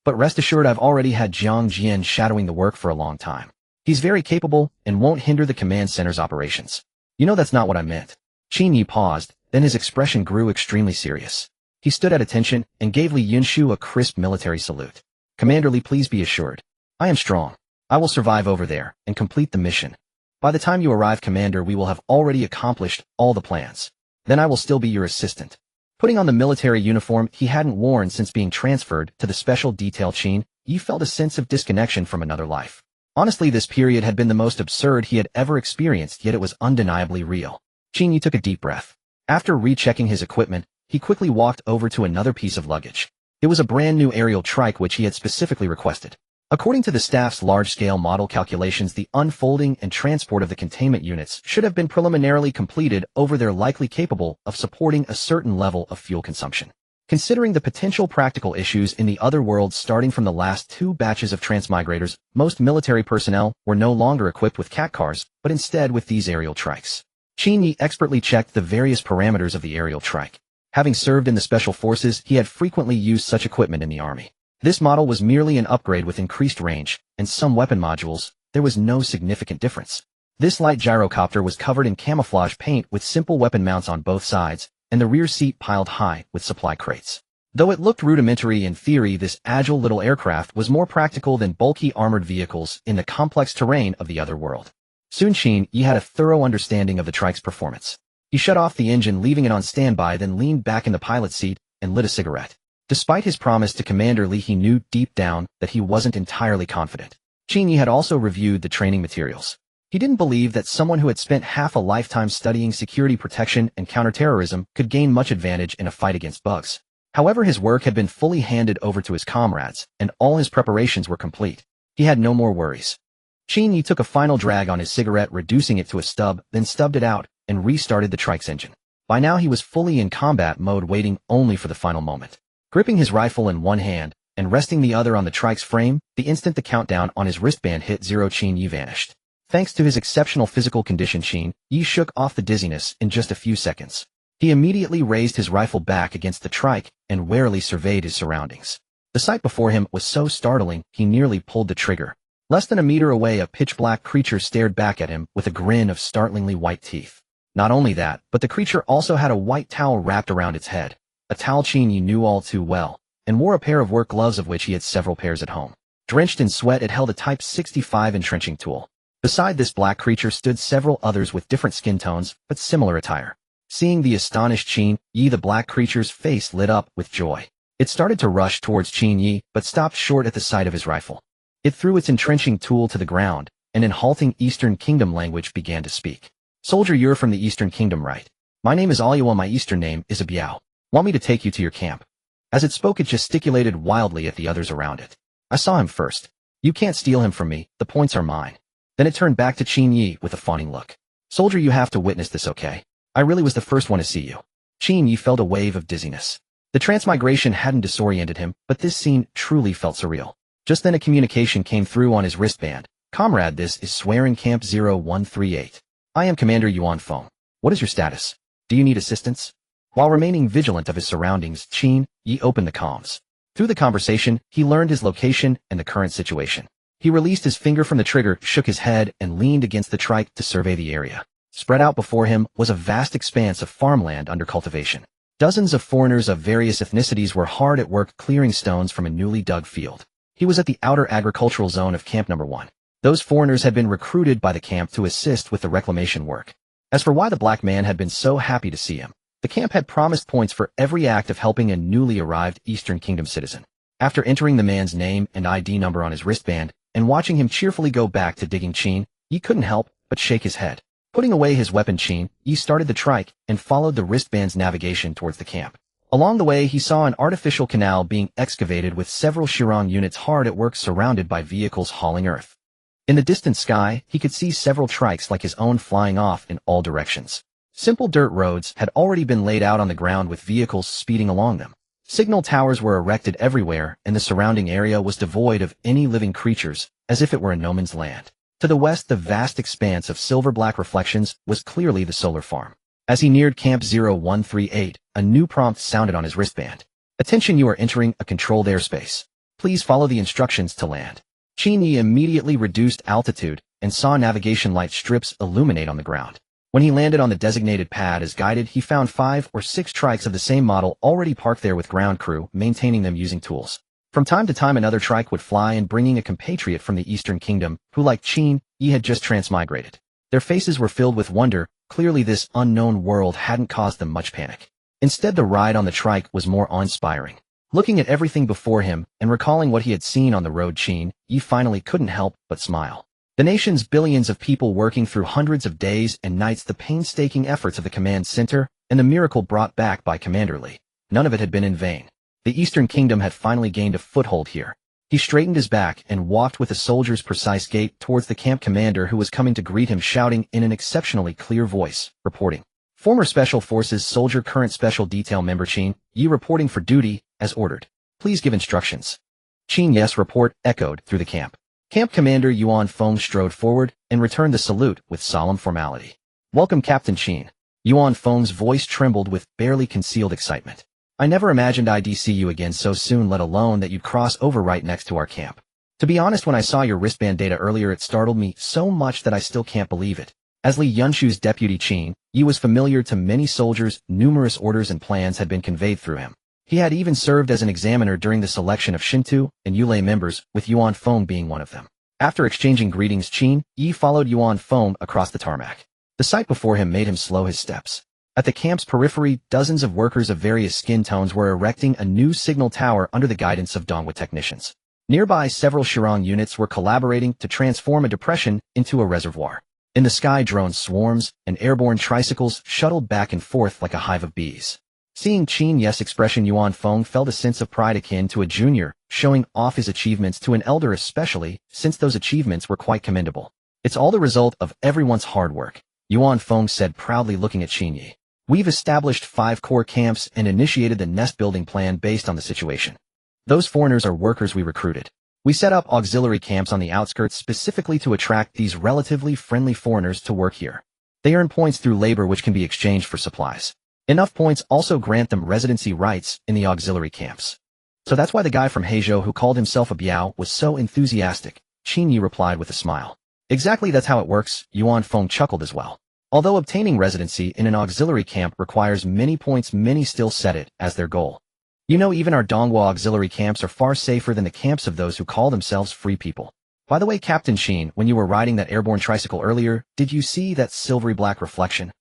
But rest assured, I've already had Jiang Jian shadowing the work for a long time. He's very capable and won't hinder the command center's operations. You know that's not what I meant. Qin Yi paused, then his expression grew extremely serious. He stood at attention and gave Li Yunshu a crisp military salute. Commander Li, please be assured. I am strong. I will survive over there and complete the mission. By the time you arrive, Commander, we will have already accomplished all the plans. Then I will still be your assistant. Putting on the military uniform he hadn't worn since being transferred to the special detail, Qin Yi felt a sense of disconnection from another life. Honestly, this period had been the most absurd he had ever experienced, yet it was undeniably real. Qin Yi took a deep breath. After rechecking his equipment, he quickly walked over to another piece of luggage. It was a brand new aerial trike which he had specifically requested. According to the staff's large-scale model calculations, the unfolding and transport of the containment units should have been preliminarily completed over there, likely capable of supporting a certain level of fuel consumption. Considering the potential practical issues in the other worlds starting from the last 2 batches of transmigrators, most military personnel were no longer equipped with cat cars, but instead with these aerial trikes. Qin Yi expertly checked the various parameters of the aerial trike. Having served in the special forces, he had frequently used such equipment in the army. This model was merely an upgrade with increased range, and some weapon modules. There was no significant difference. This light gyrocopter was covered in camouflage paint with simple weapon mounts on both sides, and the rear seat piled high with supply crates. Though it looked rudimentary in theory, this agile little aircraft was more practical than bulky armored vehicles in the complex terrain of the other world. Soon Qin Yi had a thorough understanding of the trike's performance. He shut off the engine, leaving it on standby, then leaned back in the pilot's seat and lit a cigarette. Despite his promise to Commander Li, he knew deep down that he wasn't entirely confident. Qin Yi had also reviewed the training materials. He didn't believe that someone who had spent half a lifetime studying security protection and counterterrorism could gain much advantage in a fight against bugs. However, his work had been fully handed over to his comrades, and all his preparations were complete. He had no more worries. Qin Yi took a final drag on his cigarette, reducing it to a stub, then stubbed it out, and restarted the trike's engine. By now he was fully in combat mode, waiting only for the final moment. Gripping his rifle in one hand, and resting the other on the trike's frame, the instant the countdown on his wristband hit 0, Qin Yi vanished. Thanks to his exceptional physical condition, Qin Yi shook off the dizziness in just a few seconds. He immediately raised his rifle back against the trike and warily surveyed his surroundings. The sight before him was so startling, he nearly pulled the trigger. Less than a meter away, a pitch-black creature stared back at him with a grin of startlingly white teeth. Not only that, but the creature also had a white towel wrapped around its head. A towel Qin Yi knew all too well, and wore a pair of work gloves of which he had several pairs at home. Drenched in sweat, it held a Type 65 entrenching tool. Beside this black creature stood several others with different skin tones, but similar attire. Seeing the astonished Qin Yi, the black creature's face lit up with joy. It started to rush towards Qin Yi, but stopped short at the sight of his rifle. It threw its entrenching tool to the ground, and in halting Eastern Kingdom language began to speak. Soldier, you're from the Eastern Kingdom, right? My name is Alyua, my Eastern name is Abiao. Want me to take you to your camp? As it spoke, it gesticulated wildly at the others around it. I saw him first. You can't steal him from me, the points are mine. Then it turned back to Qin Yi with a fawning look. Soldier, you have to witness this, okay? I really was the first one to see you. Qin Yi felt a wave of dizziness. The transmigration hadn't disoriented him, but this scene truly felt surreal. Just then a communication came through on his wristband. Comrade, this is Swearin Camp 0138. I am Commander Yuan Feng. What is your status? Do you need assistance? While remaining vigilant of his surroundings, Qin Yi opened the comms. Through the conversation, he learned his location and the current situation. He released his finger from the trigger, shook his head, and leaned against the trike to survey the area. Spread out before him was a vast expanse of farmland under cultivation. Dozens of foreigners of various ethnicities were hard at work clearing stones from a newly dug field. He was at the outer agricultural zone of Camp Number 1. Those foreigners had been recruited by the camp to assist with the reclamation work. As for why the black man had been so happy to see him, the camp had promised points for every act of helping a newly arrived Eastern Kingdom citizen. After entering the man's name and ID number on his wristband, and watching him cheerfully go back to digging Chin, Yi couldn't help but shake his head. Putting away his weapon, Chin, Yi started the trike and followed the wristband's navigation towards the camp. Along the way, he saw an artificial canal being excavated with several Shirong units hard at work surrounded by vehicles hauling earth. In the distant sky, he could see several trikes like his own flying off in all directions. Simple dirt roads had already been laid out on the ground with vehicles speeding along them. Signal towers were erected everywhere, and the surrounding area was devoid of any living creatures, as if it were a no man's land. To the west, the vast expanse of silver-black reflections was clearly the solar farm. As he neared Camp 0138, a new prompt sounded on his wristband. Attention, you are entering a controlled airspace. Please follow the instructions to land. Chin Yi immediately reduced altitude and saw navigation light strips illuminate on the ground. When he landed on the designated pad as guided, he found 5 or 6 trikes of the same model already parked there with ground crew maintaining them using tools. From time to time, another trike would fly in, bringing a compatriot from the Eastern Kingdom who, like Chin Yi, had just transmigrated. Their faces were filled with wonder. Clearly this unknown world hadn't caused them much panic. Instead, the ride on the trike was more awe-inspiring. Looking at everything before him and recalling what he had seen on the road, Chin Yi finally couldn't help but smile. The nation's billions of people working through hundreds of days and nights, the painstaking efforts of the command center, and the miracle brought back by Commander Li. None of it had been in vain. The Eastern Kingdom had finally gained a foothold here. He straightened his back and walked with a soldier's precise gait towards the camp commander who was coming to greet him, shouting in an exceptionally clear voice, reporting. Former Special Forces soldier, current Special Detail member Chin Yi reporting for duty, as ordered. Please give instructions. Chin Yi's report echoed through the camp. Camp Commander Yuan Feng strode forward and returned the salute with solemn formality. Welcome, Captain Chin. Yuan Feng's voice trembled with barely concealed excitement. I never imagined I'd see you again so soon, let alone that you'd cross over right next to our camp. To be honest, when I saw your wristband data earlier, it startled me so much that I still can't believe it. As Li Yunshu's deputy, Chin Yi was familiar to many soldiers. Numerous orders and plans had been conveyed through him. He had even served as an examiner during the selection of Shintu and Yulei members, with Yuan Feng being one of them. After exchanging greetings, Chin Yi followed Yuan Feng across the tarmac. The sight before him made him slow his steps. At the camp's periphery, dozens of workers of various skin tones were erecting a new signal tower under the guidance of Dongwa technicians. Nearby, several Shirong units were collaborating to transform a depression into a reservoir. In the sky, drone swarms and airborne tricycles shuttled back and forth like a hive of bees. Seeing Chin Yi's expression, Yuan Feng felt a sense of pride akin to a junior showing off his achievements to an elder, especially since those achievements were quite commendable. It's all the result of everyone's hard work, Yuan Feng said proudly, looking at Chin Yi. We've established 5 core camps and initiated the nest-building plan based on the situation. Those foreigners are workers we recruited. We set up auxiliary camps on the outskirts specifically to attract these relatively friendly foreigners to work here. They earn points through labor which can be exchanged for supplies. Enough points also grant them residency rights in the auxiliary camps. So that's why the guy from Heizhou who called himself a Biao was so enthusiastic, Chin Yi replied with a smile. Exactly, that's how it works, Yuan Feng chuckled as well. Although obtaining residency in an auxiliary camp requires many points, many still set it as their goal. You know, even our Dongwa auxiliary camps are far safer than the camps of those who call themselves free people. By the way, Captain Chin, when you were riding that airborne tricycle earlier, did you see that silvery black reflection?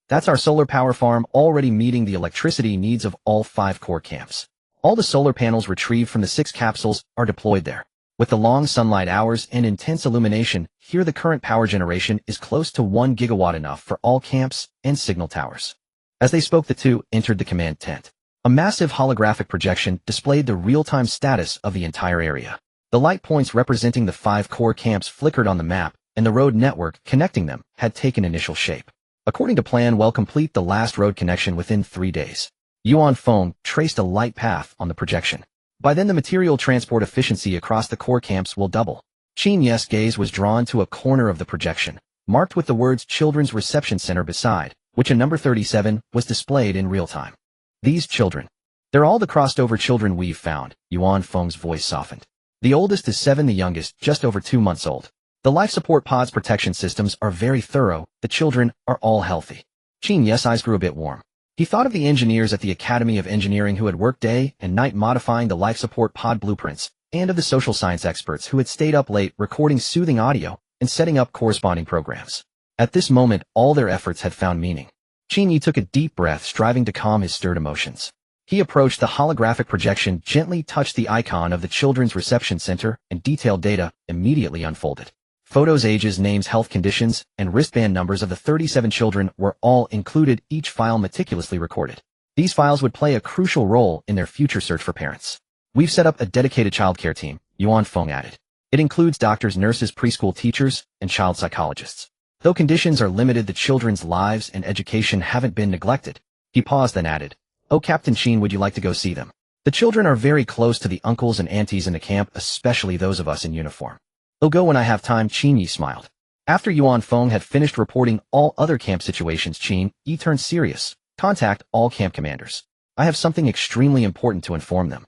That's our solar power farm, already meeting the electricity needs of all 5 core camps. All the solar panels retrieved from the 6 capsules are deployed there. With the long sunlight hours and intense illumination, here the current power generation is close to 1 gigawatt, enough for all camps and signal towers. As they spoke, the two entered the command tent. A massive holographic projection displayed the real-time status of the entire area. The light points representing the 5 core camps flickered on the map, and the road network connecting them had taken initial shape. According to plan, we'll complete the last road connection within 3 days. Yuan Feng traced a light path on the projection. By then, the material transport efficiency across the core camps will double. Chin Yi's gaze was drawn to a corner of the projection, marked with the words Children's Reception Center beside, which a number 37 was displayed in real time. These children. They're all the crossed over children we've found, Yuan Feng's voice softened. The oldest is 7, the youngest just over 2 months old. The life support pod's protection systems are very thorough, the children are all healthy. Chin-Yes's eyes grew a bit warm. He thought of the engineers at the Academy of Engineering who had worked day and night modifying the life support pod blueprints, and of the social science experts who had stayed up late recording soothing audio and setting up corresponding programs. At this moment, all their efforts had found meaning. Chin-Ye took a deep breath, striving to calm his stirred emotions. He approached the holographic projection, gently touched the icon of the Children's Reception Center, and detailed data immediately unfolded. Photos, ages, names, health conditions, and wristband numbers of the 37 children were all included, each file meticulously recorded. These files would play a crucial role in their future search for parents. We've set up a dedicated childcare team, Yuan added. It includes doctors, nurses, preschool teachers, and child psychologists. Though conditions are limited, the children's lives and education haven't been neglected. He paused, then added, "Oh, Captain Sheen, would you like to go see them? The children are very close to the uncles and aunties in the camp, especially those of us in uniform." "I'll go when I have time," Chin-Ye smiled. After Yuan Feng had finished reporting all other camp situations, Chin-Ye turned serious. "Contact all camp commanders. I have something extremely important to inform them."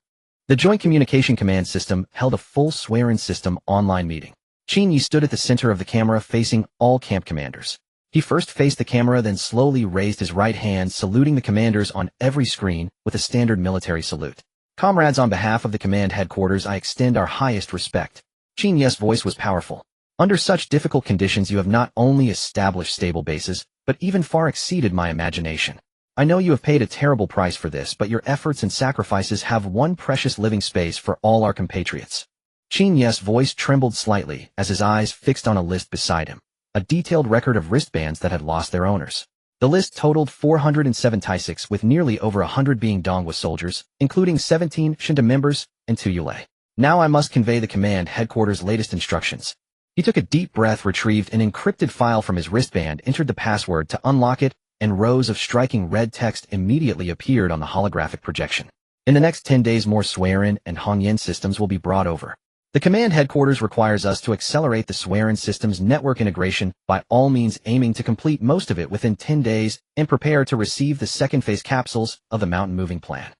The Joint Communication Command System held a full swear-in system online meeting. Chin-Ye stood at the center of the camera facing all camp commanders. He first faced the camera, then slowly raised his right hand, saluting the commanders on every screen with a standard military salute. "Comrades, on behalf of the command headquarters, I extend our highest respect." Chin-Ye's voice was powerful. "Under such difficult conditions, you have not only established stable bases, but even far exceeded my imagination. I know you have paid a terrible price for this, but your efforts and sacrifices have won precious living space for all our compatriots." Chin-Ye's voice trembled slightly as his eyes fixed on a list beside him, a detailed record of wristbands that had lost their owners. The list totaled 407 Taisiks, with nearly over 100 being Dongwa soldiers, including 17 Shinta members and 2 Yulei. "Now I must convey the command headquarters' latest instructions." He took a deep breath, retrieved an encrypted file from his wristband, entered the password to unlock it, and rows of striking red text immediately appeared on the holographic projection. "In the next 10 days, more swear-in and Hongyan systems will be brought over. The command headquarters requires us to accelerate the swear-in system's network integration, by all means aiming to complete most of it within 10 days and prepare to receive the second phase capsules of the mountain moving plan.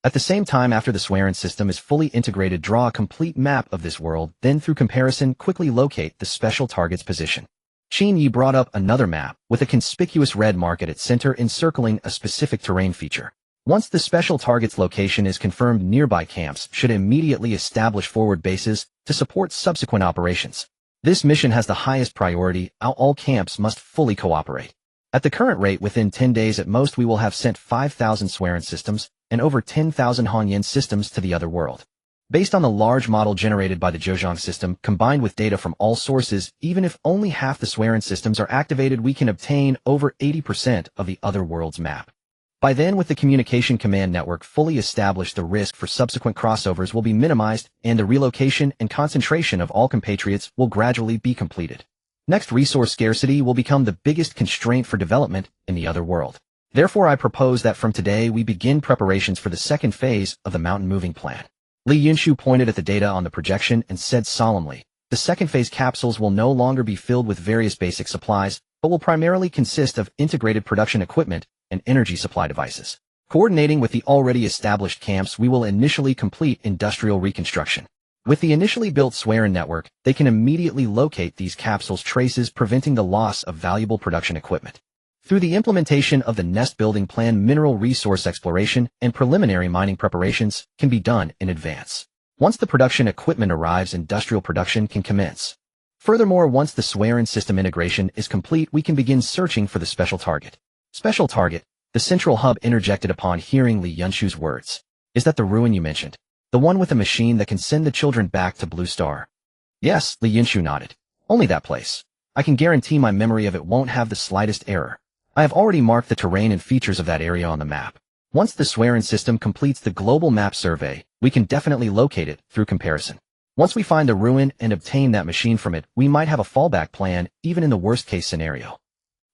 At the same time, after the swear-in system is fully integrated, draw a complete map of this world, then through comparison quickly locate the special target's position." Chin-Ye brought up another map, with a conspicuous red mark at its center encircling a specific terrain feature. Once the special target's location is confirmed, nearby camps should immediately establish forward bases to support subsequent operations. This mission has the highest priority, all camps must fully cooperate. At the current rate, within 10 days at most, we will have sent 5,000 swear-in systems and over 10,000 Hongyan systems to the other world. Based on the large model generated by the Zhejiang system, combined with data from all sources, even if only half the swear-in systems are activated, we can obtain over 80% of the other world's map. By then, with the communication command network fully established, the risk for subsequent crossovers will be minimized, and the relocation and concentration of all compatriots will gradually be completed. Next, resource scarcity will become the biggest constraint for development in the other world. Therefore, I propose that from today we begin preparations for the second phase of the mountain moving plan. Yunshu pointed at the data on the projection and said solemnly, "The second phase capsules will no longer be filled with various basic supplies, but will primarily consist of integrated production equipment and energy supply devices. Coordinating with the already established camps, we will initially complete industrial reconstruction. With the initially built swear-in network, they can immediately locate these capsules' traces, preventing the loss of valuable production equipment. Through the implementation of the nest building plan, mineral resource exploration and preliminary mining preparations can be done in advance. Once the production equipment arrives, industrial production can commence. Furthermore, once the swear-in system integration is complete, we can begin searching for the special target." "Special target?" the central hub interjected upon hearing Yunshu's words. "Is that the ruin you mentioned? The one with a machine that can send the children back to Blue Star?" "Yes," Yunshu nodded. "Only that place. I can guarantee my memory of it won't have the slightest error. I have already marked the terrain and features of that area on the map. Once the swear-in system completes the global map survey, we can definitely locate it through comparison. Once we find the ruin and obtain that machine from it, we might have a fallback plan, even in the worst-case scenario."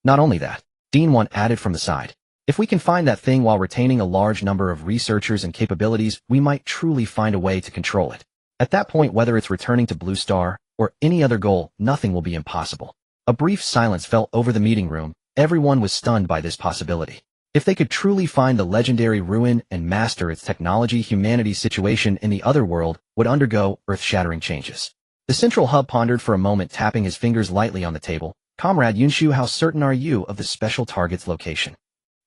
"Not only that," Dean 1 added from the side. "If we can find that thing while retaining a large number of researchers and capabilities, we might truly find a way to control it. At that point, whether it's returning to Blue Star or any other goal, nothing will be impossible." A brief silence fell over the meeting room. Everyone was stunned by this possibility. If they could truly find the legendary ruin and master its technology, humanity's situation in the other world would undergo earth-shattering changes. The central hub pondered for a moment, tapping his fingers lightly on the table. Comrade Yunshu, how certain are you of the special target's location?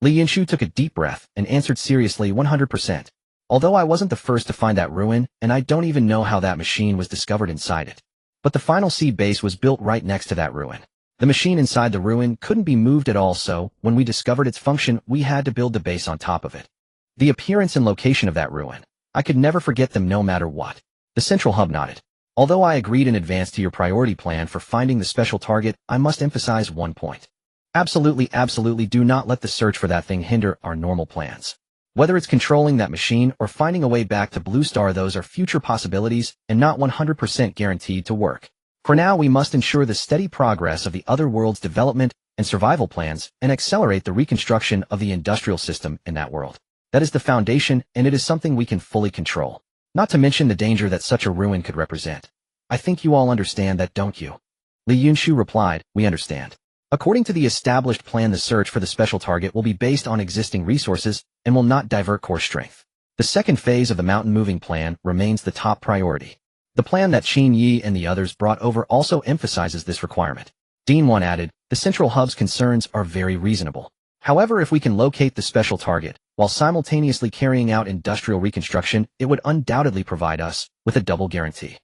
Li Yunshu took a deep breath and answered seriously, 100%. Although I wasn't the first to find that ruin, and I don't even know how that machine was discovered inside it. But the final seed base was built right next to that ruin. The machine inside the ruin couldn't be moved at all, so when we discovered its function, we had to build the base on top of it. The appearance and location of that ruin, I could never forget them no matter what. The central hub nodded. Although I agreed in advance to your priority plan for finding the special target, I must emphasize one point. Absolutely do not let the search for that thing hinder our normal plans. Whether it's controlling that machine or finding a way back to Blue Star, those are future possibilities and not 100% guaranteed to work. For now, we must ensure the steady progress of the other world's development and survival plans and accelerate the reconstruction of the industrial system in that world. That is the foundation, and it is something we can fully control. Not to mention the danger that such a ruin could represent. I think you all understand that, don't you? Li Yunshu replied, we understand. According to the established plan, the search for the special target will be based on existing resources and will not divert core strength. The second phase of the mountain-moving plan remains the top priority. The plan that Qin Yi and the others brought over also emphasizes this requirement. Dean 1 added, the central hub's concerns are very reasonable. However, if we can locate the special target, while simultaneously carrying out industrial reconstruction, it would undoubtedly provide us with a double guarantee.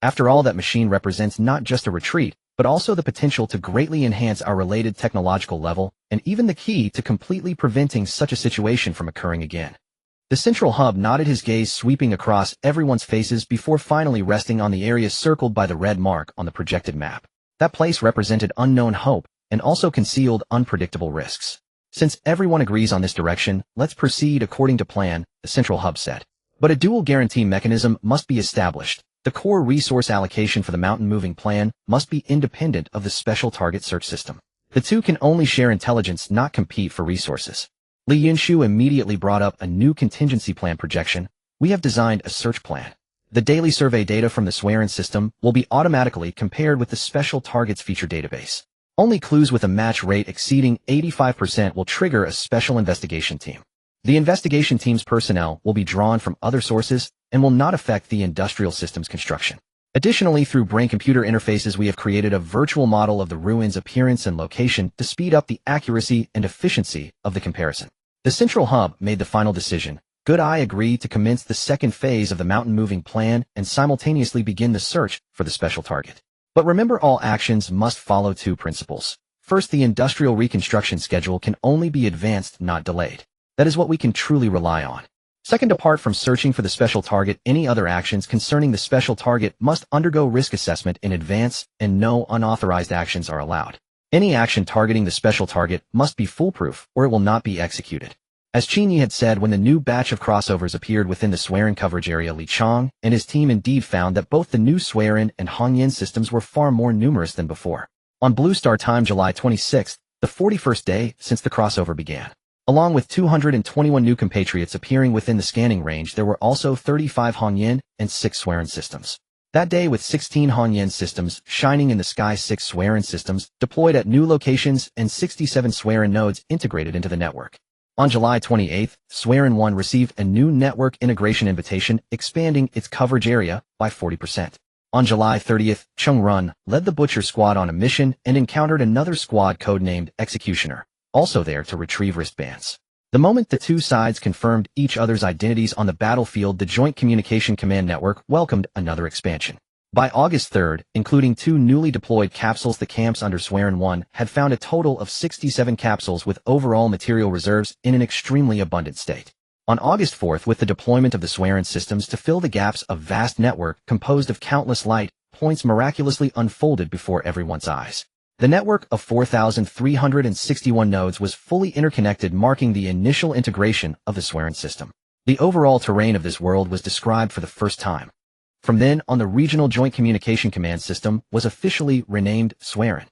After all, that machine represents not just a retreat, but also the potential to greatly enhance our related technological level, and even the key to completely preventing such a situation from occurring again. The central hub nodded, his gaze sweeping across everyone's faces before finally resting on the area circled by the red mark on the projected map. That place represented unknown hope and also concealed unpredictable risks. Since everyone agrees on this direction, let's proceed according to plan, the central hub said. But a dual guarantee mechanism must be established. The core resource allocation for the mountain-moving plan must be independent of the special target search system. The two can only share intelligence, not compete for resources. Li Yunshu immediately brought up a new contingency plan projection. We have designed a search plan. The daily survey data from the Swearin system will be automatically compared with the special targets feature database. Only clues with a match rate exceeding 85% will trigger a special investigation team. The investigation team's personnel will be drawn from other sources and will not affect the industrial system's construction. Additionally, through brain-computer interfaces, we have created a virtual model of the ruin's appearance and location to speed up the accuracy and efficiency of the comparison. The central hub made the final decision. Good, I agree to commence the second phase of the mountain-moving plan and simultaneously begin the search for the special target. But remember, all actions must follow two principles. First, the industrial reconstruction schedule can only be advanced, not delayed. That is what we can truly rely on. Second, apart from searching for the special target, any other actions concerning the special target must undergo risk assessment in advance, and no unauthorized actions are allowed. Any action targeting the special target must be foolproof, or it will not be executed. As Qin Yi had said, when the new batch of crossovers appeared within the Swearin coverage area, Li Chang and his team indeed found that both the new Swearin and Hongyan systems were far more numerous than before. On Blue Star time, July 26th, the 41st day since the crossover began. Along with 221 new compatriots appearing within the scanning range, there were also 35 Hongyan and 6 Swearin systems. That day, with 16 Hongyan systems shining in the sky, 6 Swearin systems deployed at new locations, and 67 Swearin nodes integrated into the network. On July 28th, Swearin 1 received a new network integration invitation, expanding its coverage area by 40%. On July 30th, Chung Run led the Butcher Squad on a mission and encountered another squad codenamed Executioner, also there to retrieve wristbands. The moment the two sides confirmed each other's identities on the battlefield, the Joint Communication Command Network welcomed another expansion. By August 3rd, including 2 newly deployed capsules, the camps under Swearin 1 had found a total of 67 capsules with overall material reserves in an extremely abundant state. On August 4th, with the deployment of the Swearin systems to fill the gaps, a vast network composed of countless light points miraculously unfolded before everyone's eyes. The network of 4,361 nodes was fully interconnected, marking the initial integration of the Swearin system. The overall terrain of this world was described for the first time. From then on, the Regional Joint Communication Command System was officially renamed Swearin.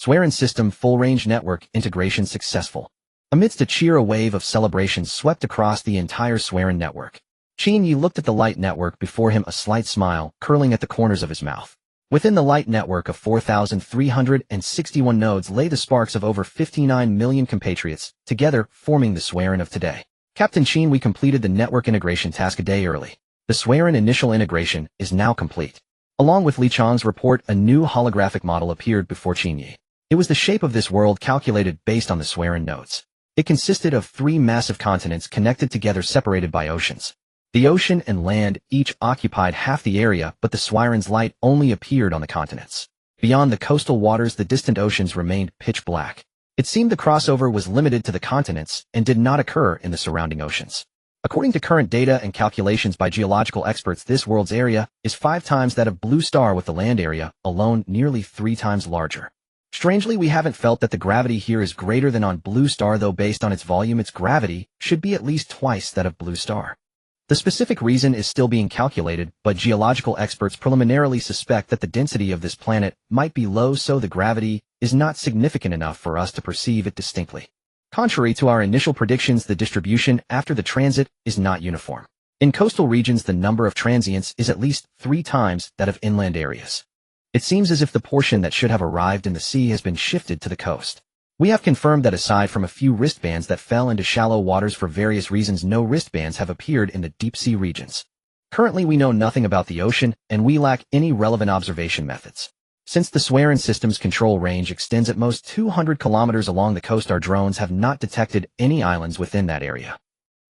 Swearin System Full-Range Network Integration Successful. Amidst a cheer, a wave of celebrations swept across the entire Swearin network. Qin Yi looked at the light network before him, a slight smile curling at the corners of his mouth. Within the light network of 4,361 nodes lay the sparks of over 59 million compatriots, together forming the Swearin of today. Captain Qin, we completed the network integration task a day early. The Swearin initial integration is now complete. Along with Li Chang's report, a new holographic model appeared before Qin Yi. It was the shape of this world calculated based on the Swearin nodes. It consisted of 3 massive continents connected together, separated by oceans. The ocean and land each occupied half the area, but the Swairin's light only appeared on the continents. Beyond the coastal waters, the distant oceans remained pitch black. It seemed the crossover was limited to the continents and did not occur in the surrounding oceans. According to current data and calculations by geological experts, this world's area is 5 times that of Blue Star, with the land area alone nearly 3 times larger. Strangely, we haven't felt that the gravity here is greater than on Blue Star, though based on its volume, its gravity should be at least twice that of Blue Star. The specific reason is still being calculated, but geological experts preliminarily suspect that the density of this planet might be low, so the gravity is not significant enough for us to perceive it distinctly. Contrary to our initial predictions, the distribution after the transit is not uniform. In coastal regions, the number of transients is at least 3 times that of inland areas. It seems as if the portion that should have arrived in the sea has been shifted to the coast. We have confirmed that aside from a few wristbands that fell into shallow waters for various reasons, no wristbands have appeared in the deep sea regions. Currently, we know nothing about the ocean, and we lack any relevant observation methods. Since the Swearin system's control range extends at most 200 kilometers along the coast, our drones have not detected any islands within that area.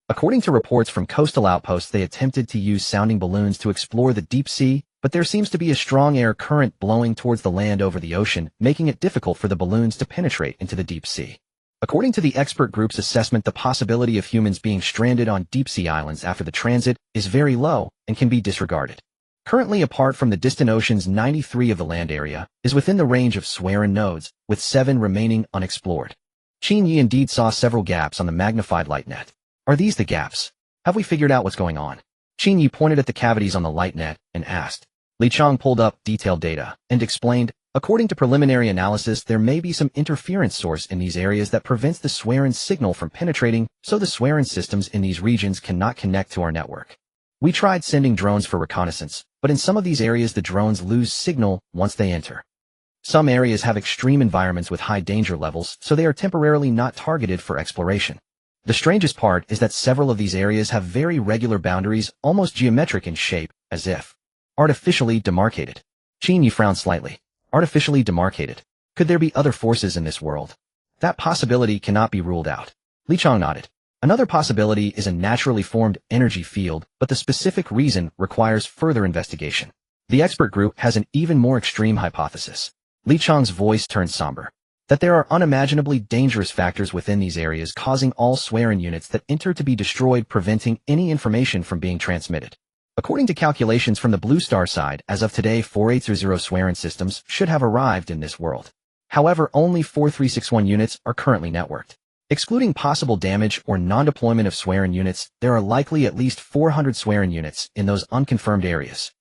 According to reports from coastal outposts, they attempted to use sounding balloons to explore the deep sea, but there seems to be a strong air current blowing towards the land over the ocean, making it difficult for the balloons to penetrate into the deep sea. According to the expert group's assessment, the possibility of humans being stranded on deep sea islands after the transit is very low and can be disregarded. Currently, apart from the distant oceans, 93 of the land area is within the range of Swearin nodes, with 7 remaining unexplored. Qin Yi indeed saw several gaps on the magnified light net. Are these the gaps? Have we figured out what's going on? Qin Yi pointed at the cavities on the light net and asked. Li Chang pulled up detailed data and explained, according to preliminary analysis, there may be some interference source in these areas that prevents the Swearin signal from penetrating, so the Swearin systems in these regions cannot connect to our network. We tried sending drones for reconnaissance, but in some of these areas the drones lose signal once they enter. Some areas have extreme environments with high danger levels, so they are temporarily not targeted for exploration. The strangest part is that several of these areas have very regular boundaries, almost geometric in shape, as if artificially demarcated. Qin Yi frowned slightly. Artificially demarcated. Could there be other forces in this world? That possibility cannot be ruled out. Li Chang nodded. Another possibility is a naturally formed energy field, but the specific reason requires further investigation. The expert group has an even more extreme hypothesis. Li Chang's voice turned somber. That there are unimaginably dangerous factors within these areas, causing all Swearin units that enter to be destroyed, preventing any information from being transmitted. According to calculations from the Blue Star side, as of today, 4800 Swearin systems should have arrived in this world. However, only 4361 units are currently networked. Excluding possible damage or non-deployment of Swearin units, there are likely at least 400 Swearin units in those unconfirmed areas.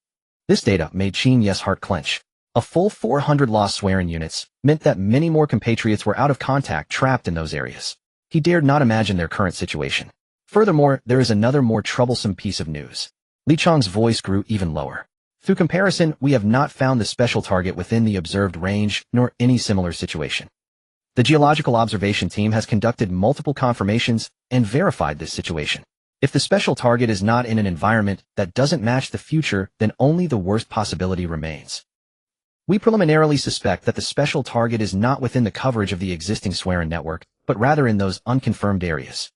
This data made Qin Yi's heart clench. A full 400 lost Swearin units meant that many more compatriots were out of contact, trapped in those areas. He dared not imagine their current situation. Furthermore, there is another more troublesome piece of news. Li Chang's voice grew even lower. Through comparison, we have not found the special target within the observed range, nor any similar situation. The geological observation team has conducted multiple confirmations and verified this situation. If the special target is not in an environment that doesn't match the future, then only the worst possibility remains. We preliminarily suspect that the special target is not within the coverage of the existing Swearin network, but rather in those unconfirmed areas.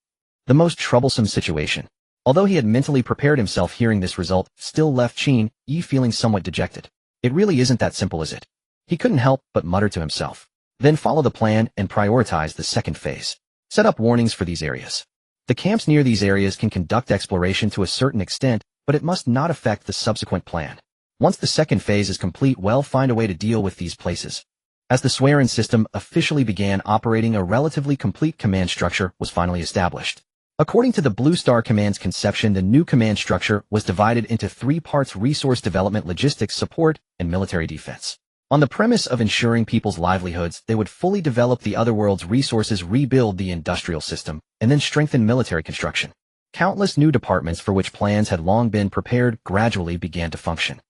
The most troublesome situation. Although he had mentally prepared himself, hearing this result still left Qin Yi feeling somewhat dejected. It really isn't that simple, is it? He couldn't help but mutter to himself. Then follow the plan and prioritize the second phase. Set up warnings for these areas. The camps near these areas can conduct exploration to a certain extent, but it must not affect the subsequent plan. Once the second phase is complete, well, find a way to deal with these places. As the Swearin system officially began operating, a relatively complete command structure was finally established. According to the Blue Star Command's conception, the new command structure was divided into 3 parts: resource development, logistics support, and military defense. On the premise of ensuring people's livelihoods, they would fully develop the other world's resources, rebuild the industrial system, and then strengthen military construction. Countless new departments for which plans had long been prepared gradually began to function.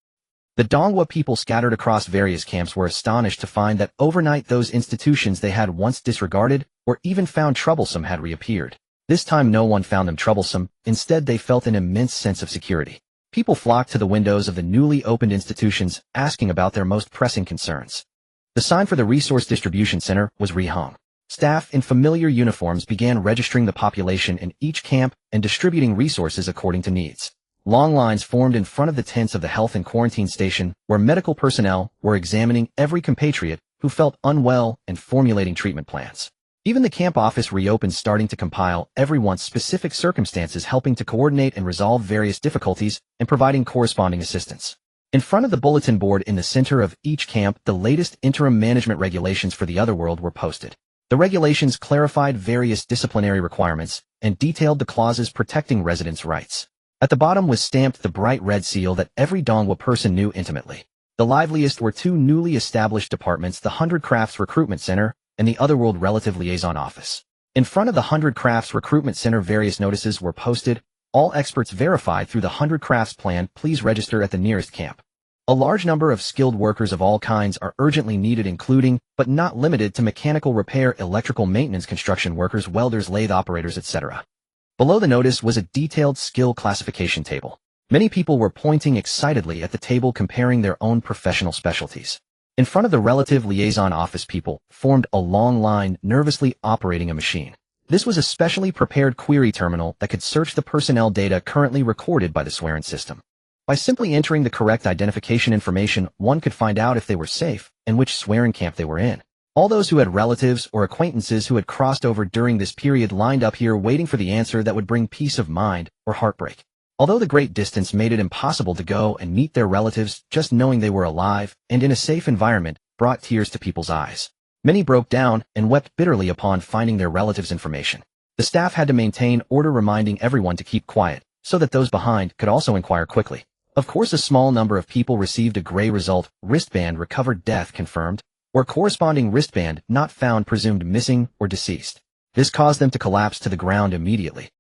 The Donghua people scattered across various camps were astonished to find that overnight those institutions they had once disregarded or even found troublesome had reappeared. This time no one found them troublesome, instead they felt an immense sense of security. People flocked to the windows of the newly opened institutions, asking about their most pressing concerns. The sign for the Resource Distribution Center was rehung. Staff in familiar uniforms began registering the population in each camp and distributing resources according to needs. Long lines formed in front of the tents of the health and quarantine station, where medical personnel were examining every compatriot who felt unwell and formulating treatment plans. Even the camp office reopened, starting to compile everyone's specific circumstances, helping to coordinate and resolve various difficulties and providing corresponding assistance. In front of the bulletin board in the center of each camp, the latest interim management regulations for the Otherworld were posted. The regulations clarified various disciplinary requirements and detailed the clauses protecting residents' rights. At the bottom was stamped the bright red seal that every Donghua person knew intimately. The liveliest were two newly established departments, the 100 Crafts Recruitment Center and the Otherworld Relative Liaison Office. In front of the 100 Crafts Recruitment Center, various notices were posted. All experts verified through the 100 Crafts plan, please register at the nearest camp. A large number of skilled workers of all kinds are urgently needed, including, but not limited to, mechanical repair, electrical maintenance, construction workers, welders, lathe operators, etc. Below the notice was a detailed skill classification table. Many people were pointing excitedly at the table, comparing their own professional specialties. In front of the Relative Liaison Office, people formed a long line, nervously operating a machine. This was a specially prepared query terminal that could search the personnel data currently recorded by the swearing system. By simply entering the correct identification information, one could find out if they were safe and which swearing camp they were in. All those who had relatives or acquaintances who had crossed over during this period lined up here, waiting for the answer that would bring peace of mind or heartbreak. Although the great distance made it impossible to go and meet their relatives, just knowing they were alive and in a safe environment brought tears to people's eyes. Many broke down and wept bitterly upon finding their relatives' information. The staff had to maintain order, reminding everyone to keep quiet so that those behind could also inquire quickly. Of course, a small number of people received a gray result, wristband recovered, death confirmed, or corresponding wristband not found, presumed missing or deceased. This caused them to collapse to the ground immediately.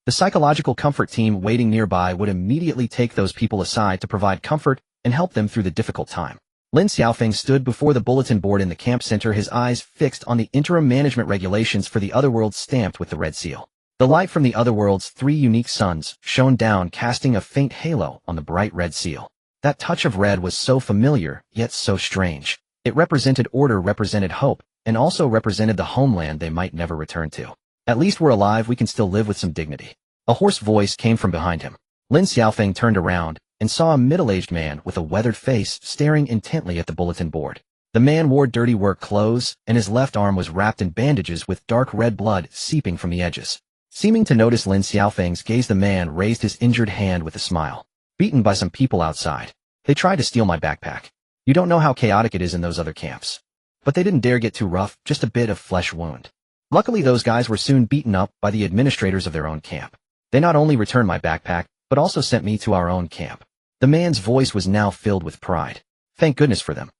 The psychological comfort team waiting nearby would immediately take those people aside to provide comfort and help them through the difficult time. Lin Xiaofeng stood before the bulletin board in the camp center, his eyes fixed on the interim management regulations for the Otherworld stamped with the red seal. The light from the Otherworld's 3 unique suns shone down, casting a faint halo on the bright red seal. That touch of red was so familiar, yet so strange. It represented order, represented hope, and also represented the homeland they might never return to. At least we're alive, we can still live with some dignity. A hoarse voice came from behind him. Lin Xiaofeng turned around and saw a middle-aged man with a weathered face staring intently at the bulletin board. The man wore dirty work clothes, and his left arm was wrapped in bandages with dark red blood seeping from the edges. Seeming to notice Lin Xiaofeng's gaze, the man raised his injured hand with a smile. Beaten by some people outside. They tried to steal my backpack. You don't know how chaotic it is in those other camps. But they didn't dare get too rough, just a bit of flesh wound. Luckily, those guys were soon beaten up by the administrators of their own camp. They not only returned my backpack, but also sent me to our own camp. The man's voice was now filled with pride. Thank goodness for them.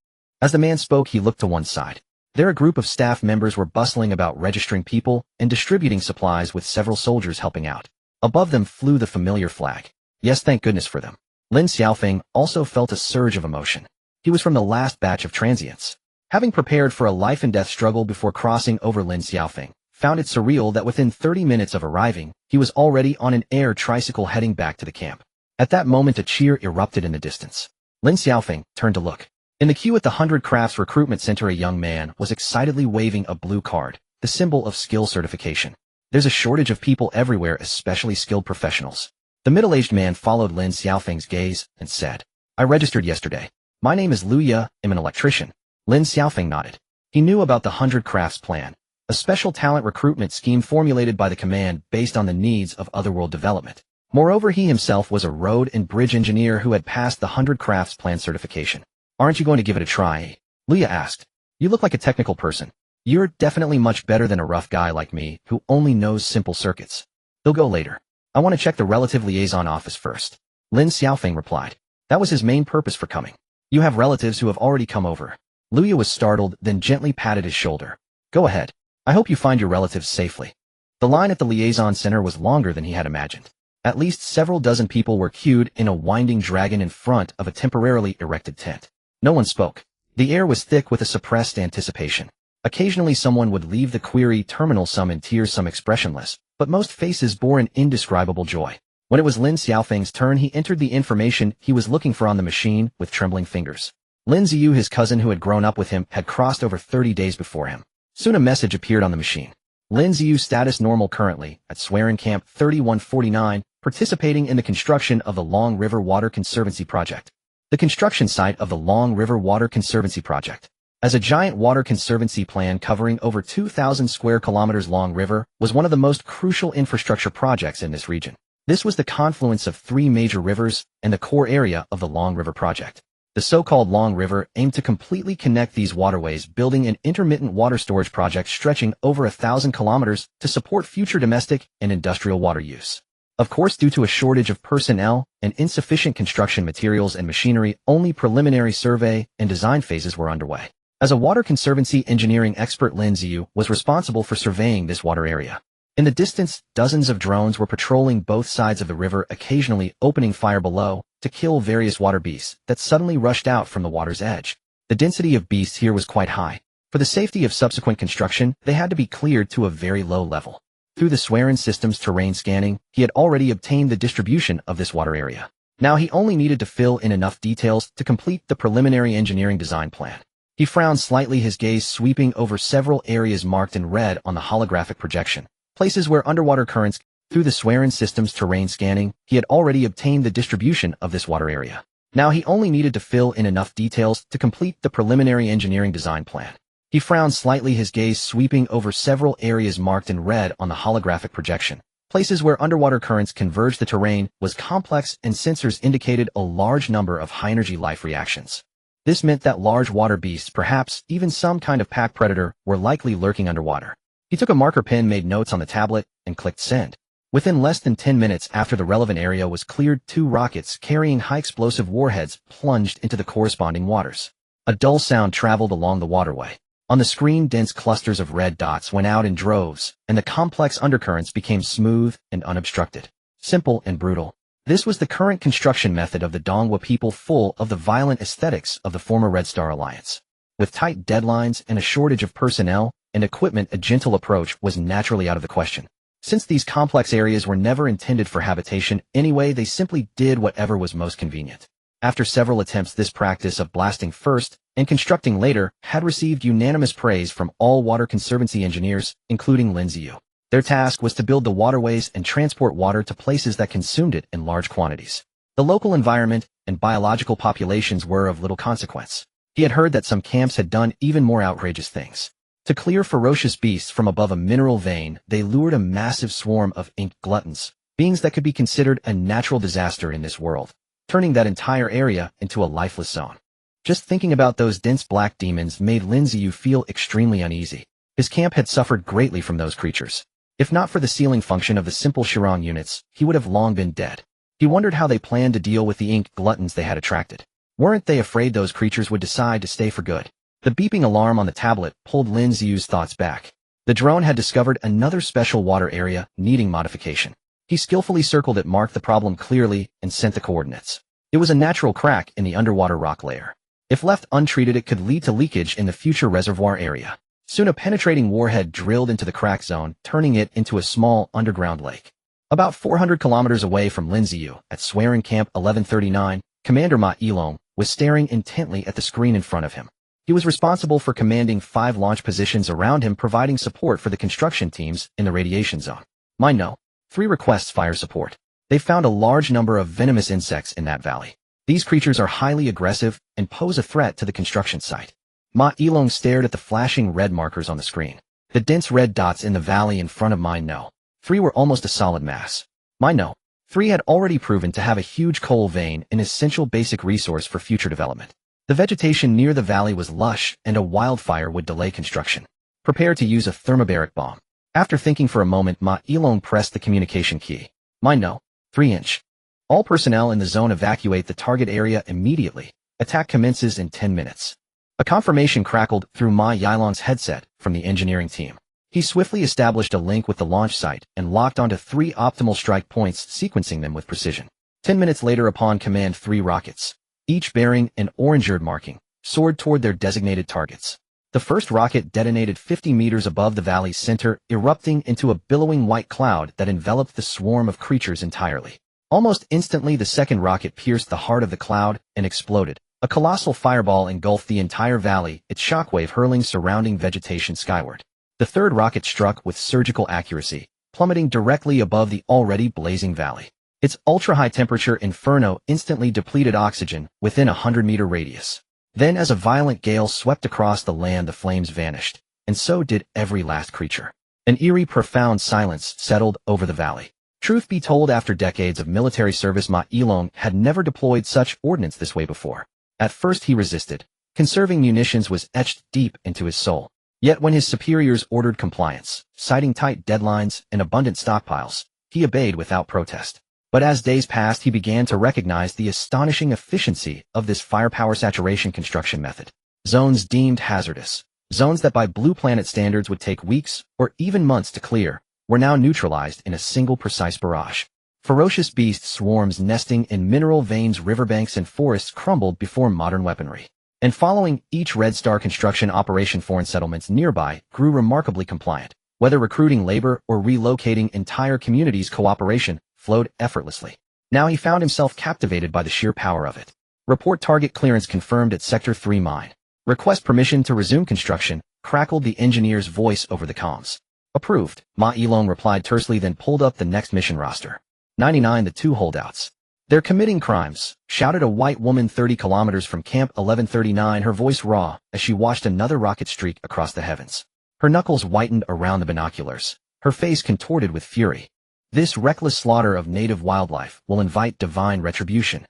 As the man spoke, he looked to one side. There a group of staff members were bustling about, registering people and distributing supplies, with several soldiers helping out. Above them flew the familiar flag. Yes, thank goodness for them. Lin Xiaofeng also felt a surge of emotion. He was from the last batch of transients. Having prepared for a life-and-death struggle before crossing over, Lin Xiaofeng found it surreal that within 30 minutes of arriving, he was already on an air tricycle heading back to the camp. At that moment, a cheer erupted in the distance. Lin Xiaofeng turned to look. In the queue at the 100 Crafts Recruitment Center, a young man was excitedly waving a blue card, the symbol of skill certification. There's a shortage of people everywhere, especially skilled professionals. The middle-aged man followed Lin Xiaofeng's gaze and said, I registered yesterday. My name is Lu Ye, I'm an electrician. Lin Xiaofeng nodded. He knew about the 100 Crafts plan, a special talent recruitment scheme formulated by the command based on the needs of Otherworld development. Moreover, he himself was a road and bridge engineer who had passed the 100 Crafts plan certification. Aren't you going to give it a try? Lu Ye asked. You look like a technical person. You're definitely much better than a rough guy like me who only knows simple circuits. He'll go later. I want to check the Relative Liaison Office first. Lin Xiaofeng replied. That was his main purpose for coming. You have relatives who have already come over. Lu Ye was startled, then gently patted his shoulder. Go ahead. I hope you find your relatives safely. The line at the liaison center was longer than he had imagined. At least several dozen people were queued in a winding dragon in front of a temporarily erected tent. No one spoke. The air was thick with a suppressed anticipation. Occasionally someone would leave the query terminal, some in tears, some expressionless, but most faces bore an indescribable joy. When it was Lin Xiaofeng's turn, he entered the information he was looking for on the machine with trembling fingers. Lin Ziyu, his cousin who had grown up with him, had crossed over 30 days before him. Soon a message appeared on the machine. Lin Ziyu, status normal, currently at Swearing Camp 3149, participating in the construction of the Long River Water Conservancy Project. The construction site of the Long River Water Conservancy Project, as a giant water conservancy plan covering over 2,000 square kilometers, Long River was one of the most crucial infrastructure projects in this region. This was the confluence of three major rivers and the core area of the Long River project. The so-called Long River aimed to completely connect these waterways, building an intermittent water storage project stretching over 1,000 kilometers to support future domestic and industrial water use. Of course, due to a shortage of personnel and insufficient construction materials and machinery, only preliminary survey and design phases were underway. As a water conservancy engineering expert, Lin Ziyu was responsible for surveying this water area. In the distance, dozens of drones were patrolling both sides of the river, occasionally opening fire below to kill various water beasts that suddenly rushed out from the water's edge. The density of beasts here was quite high. For the safety of subsequent construction, they had to be cleared to a very low level. Through the Swearin system's terrain scanning, he had already obtained the distribution of this water area. Now he only needed to fill in enough details to complete the preliminary engineering design plan. He frowned slightly, his gaze sweeping over several areas marked in red on the holographic projection. Places where underwater currents. Through the Swearin system's terrain scanning, he had already obtained the distribution of this water area. Now he only needed to fill in enough details to complete the preliminary engineering design plan. He frowned slightly, his gaze sweeping over several areas marked in red on the holographic projection. Places where underwater currents converged. The terrain was complex and sensors indicated a large number of high-energy life reactions. This meant that large water beasts, perhaps even some kind of pack predator, were likely lurking underwater. He took a marker pen, made notes on the tablet, and clicked send. Within less than 10 minutes after the relevant area was cleared, 2 rockets carrying high-explosive warheads plunged into the corresponding waters. A dull sound traveled along the waterway. On the screen, dense clusters of red dots went out in droves, and the complex undercurrents became smooth and unobstructed. Simple and brutal. This was the current construction method of the Donghua people, full of the violent aesthetics of the former Red Star Alliance. With tight deadlines and a shortage of personnel and equipment, a gentle approach was naturally out of the question. Since these complex areas were never intended for habitation anyway, they simply did whatever was most convenient. After several attempts, this practice of blasting first and constructing later had received unanimous praise from all water conservancy engineers, including Lin Ziyu. Their task was to build the waterways and transport water to places that consumed it in large quantities. The local environment and biological populations were of little consequence. He had heard that some camps had done even more outrageous things. To clear ferocious beasts from above a mineral vein, they lured a massive swarm of ink gluttons, beings that could be considered a natural disaster in this world, turning that entire area into a lifeless zone. Just thinking about those dense black demons made Lin Ziyu feel extremely uneasy. His camp had suffered greatly from those creatures. If not for the sealing function of the simple Shirong units, he would have long been dead. He wondered how they planned to deal with the ink gluttons they had attracted. Weren't they afraid those creatures would decide to stay for good? The beeping alarm on the tablet pulled Lin Ziyu's thoughts back. The drone had discovered another special water area needing modification. He skillfully circled it, marked the problem clearly, and sent the coordinates. It was a natural crack in the underwater rock layer. If left untreated, it could lead to leakage in the future reservoir area. Soon a penetrating warhead drilled into the crack zone, turning it into a small underground lake. About 400 kilometers away from Lin Ziyu, at Swearing Camp 1139, Commander Ma Yilong was staring intently at the screen in front of him. He was responsible for commanding 5 launch positions around him, providing support for the construction teams in the radiation zone. Mine no. 3 requests fire support. They found a large number of venomous insects in that valley. These creatures are highly aggressive and pose a threat to the construction site. Ma Yilong stared at the flashing red markers on the screen. The dense red dots in the valley in front of Mine no. 3 were almost a solid mass. Mine no. 3 had already proven to have a huge coal vein, an essential basic resource for future development. The vegetation near the valley was lush, and a wildfire would delay construction. Prepare to use a thermobaric bomb. After thinking for a moment, Ma Yilong pressed the communication key. Mine no. 3-inch. All personnel in the zone evacuate the target area immediately. Attack commences in 10 minutes. A confirmation crackled through Ma Yilong's headset from the engineering team. He swiftly established a link with the launch site and locked onto 3 optimal strike points, sequencing them with precision. 10 minutes later, upon command, 3 rockets, each bearing an orange marking, soared toward their designated targets. The first rocket detonated 50 meters above the valley's center, erupting into a billowing white cloud that enveloped the swarm of creatures entirely. Almost instantly, the second rocket pierced the heart of the cloud and exploded. A colossal fireball engulfed the entire valley, its shockwave hurling surrounding vegetation skyward. The third rocket struck with surgical accuracy, plummeting directly above the already blazing valley. Its ultra-high temperature inferno instantly depleted oxygen within a 100-meter radius. Then, as a violent gale swept across the land, the flames vanished, and so did every last creature. An eerie, profound silence settled over the valley. Truth be told, after decades of military service, Ma Ilong had never deployed such ordnance this way before. At first he resisted. Conserving munitions was etched deep into his soul. Yet when his superiors ordered compliance, citing tight deadlines and abundant stockpiles, he obeyed without protest. But as days passed, he began to recognize the astonishing efficiency of this firepower saturation construction method. Zones deemed hazardous, zones that by Blue Planet standards would take weeks or even months to clear, were now neutralized in a single precise barrage. Ferocious beast swarms nesting in mineral veins, riverbanks, and forests crumbled before modern weaponry. And following each Red Star construction operation, foreign settlements nearby grew remarkably compliant. Whether recruiting labor or relocating entire communities, cooperation flowed effortlessly. Now he found himself captivated by the sheer power of it. Report target clearance confirmed at Sector 3 mine. Request permission to resume construction, crackled the engineer's voice over the comms. Approved, Ma Ilong replied tersely, then pulled up the next mission roster. 99, the 2 holdouts. They're committing crimes, shouted a white woman 30 kilometers from Camp 1139, her voice raw as she watched another rocket streak across the heavens. Her knuckles whitened around the binoculars, her face contorted with fury. This reckless slaughter of native wildlife will invite divine retribution.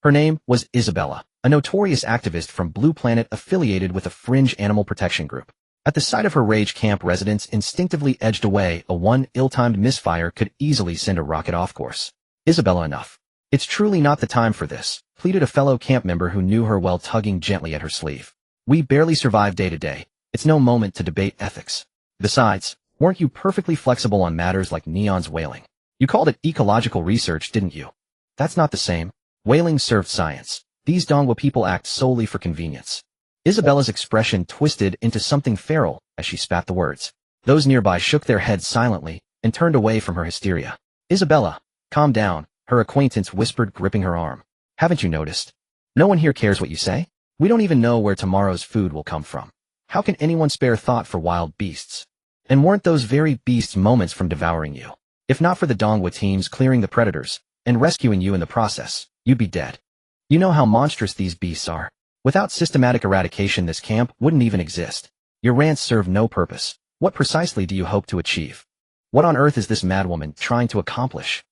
Her name was Isabella, a notorious activist from Blue Planet affiliated with a fringe animal protection group. At the sight of her rage, camp residents instinctively edged away. One ill-timed misfire could easily send a rocket off course. Isabella, enough. It's truly not the time for this, pleaded a fellow camp member who knew her well, tugging gently at her sleeve. We barely survive day to day. It's no moment to debate ethics. Besides, weren't you perfectly flexible on matters like Neon's whaling? You called it ecological research, didn't you? That's not the same. Whaling served science. These Dongwa people act solely for convenience. Isabella's expression twisted into something feral as she spat the words. Those nearby shook their heads silently and turned away from her hysteria. Isabella, calm down, her acquaintance whispered, gripping her arm. Haven't you noticed? No one here cares what you say. We don't even know where tomorrow's food will come from. How can anyone spare thought for wild beasts? And weren't those very beasts moments from devouring you? If not for the Dongwa teams clearing the predators and rescuing you in the process, you'd be dead. You know how monstrous these beasts are. Without systematic eradication, this camp wouldn't even exist. Your rants serve no purpose. What precisely do you hope to achieve? What on earth is this madwoman trying to accomplish?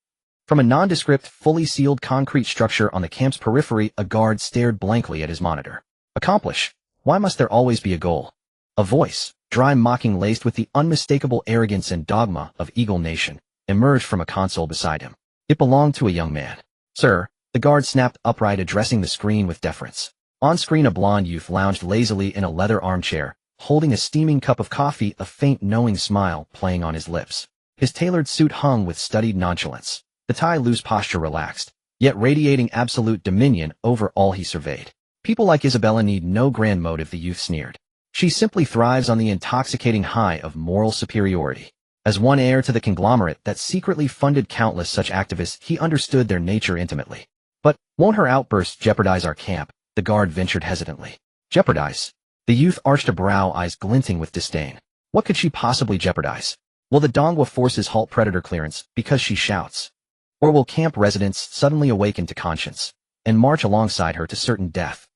From a nondescript, fully sealed concrete structure on the camp's periphery, a guard stared blankly at his monitor. Accomplish? Why must there always be a goal? A voice, dry mocking laced with the unmistakable arrogance and dogma of Eagle Nation, emerged from a console beside him. It belonged to a young man. Sir, the guard snapped upright, addressing the screen with deference. On screen, a blond youth lounged lazily in a leather armchair, holding a steaming cup of coffee, a faint knowing smile playing on his lips. His tailored suit hung with studied nonchalance, the tie-loose posture relaxed, yet radiating absolute dominion over all he surveyed. People like Isabella need no grand motive, the youth sneered. She simply thrives on the intoxicating high of moral superiority. As one heir to the conglomerate that secretly funded countless such activists, he understood their nature intimately. But won't her outbursts jeopardize our camp? The guard ventured hesitantly. Jeopardize? The youth arched a brow, eyes glinting with disdain. What could she possibly jeopardize? Will the Dongwa forces halt predator clearance because she shouts? Or will camp residents suddenly awaken to conscience and march alongside her to certain death?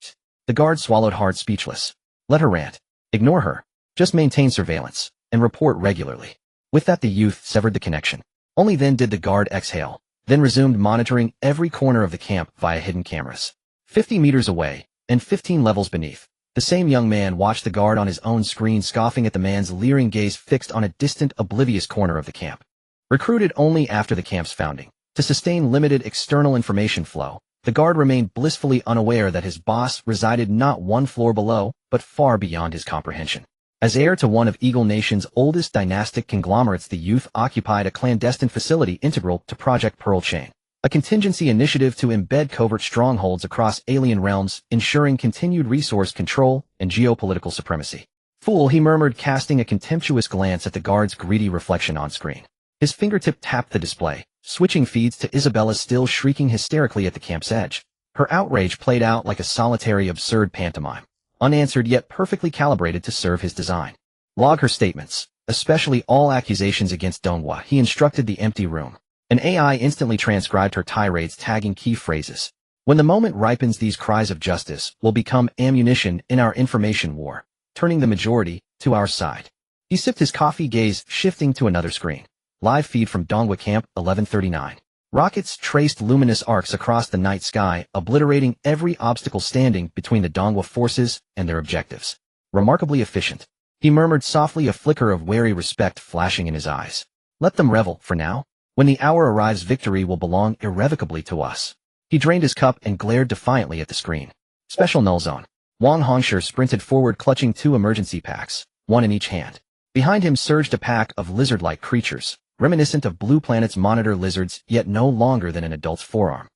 The guard swallowed hard, speechless. Let her rant. Ignore her. Just maintain surveillance and report regularly. With that, the youth severed the connection. Only then did the guard exhale, then resumed monitoring every corner of the camp via hidden cameras. 50 meters away, and 15 levels beneath, the same young man watched the guard on his own screen, scoffing at the man's leering gaze fixed on a distant, oblivious corner of the camp. Recruited only after the camp's founding, to sustain limited external information flow, the guard remained blissfully unaware that his boss resided not one floor below, but far beyond his comprehension. As heir to one of Eagle Nation's oldest dynastic conglomerates, the youth occupied a clandestine facility integral to Project Pearl Chain, a contingency initiative to embed covert strongholds across alien realms, ensuring continued resource control and geopolitical supremacy. Fool, he murmured, casting a contemptuous glance at the guard's greedy reflection on screen. His fingertip tapped the display, switching feeds to Isabella still shrieking hysterically at the camp's edge. Her outrage played out like a solitary absurd pantomime, unanswered yet perfectly calibrated to serve his design. Log her statements, especially all accusations against Donghua, he instructed the empty room. An AI instantly transcribed her tirades, tagging key phrases. When the moment ripens, these cries of justice will become ammunition in our information war, turning the majority to our side. He sipped his coffee, gaze shifting to another screen. Live feed from Donghua Camp, 1139. Rockets traced luminous arcs across the night sky, obliterating every obstacle standing between the Donghua forces and their objectives. Remarkably efficient. He murmured softly, a flicker of wary respect flashing in his eyes. Let them revel, for now. When the hour arrives, victory will belong irrevocably to us. He drained his cup and glared defiantly at the screen. Special null zone. Wang Hongshi sprinted forward, clutching 2 emergency packs, one in each hand. Behind him surged a pack of lizard-like creatures, reminiscent of Blue Planet's monitor lizards, yet no longer than an adult's forearm.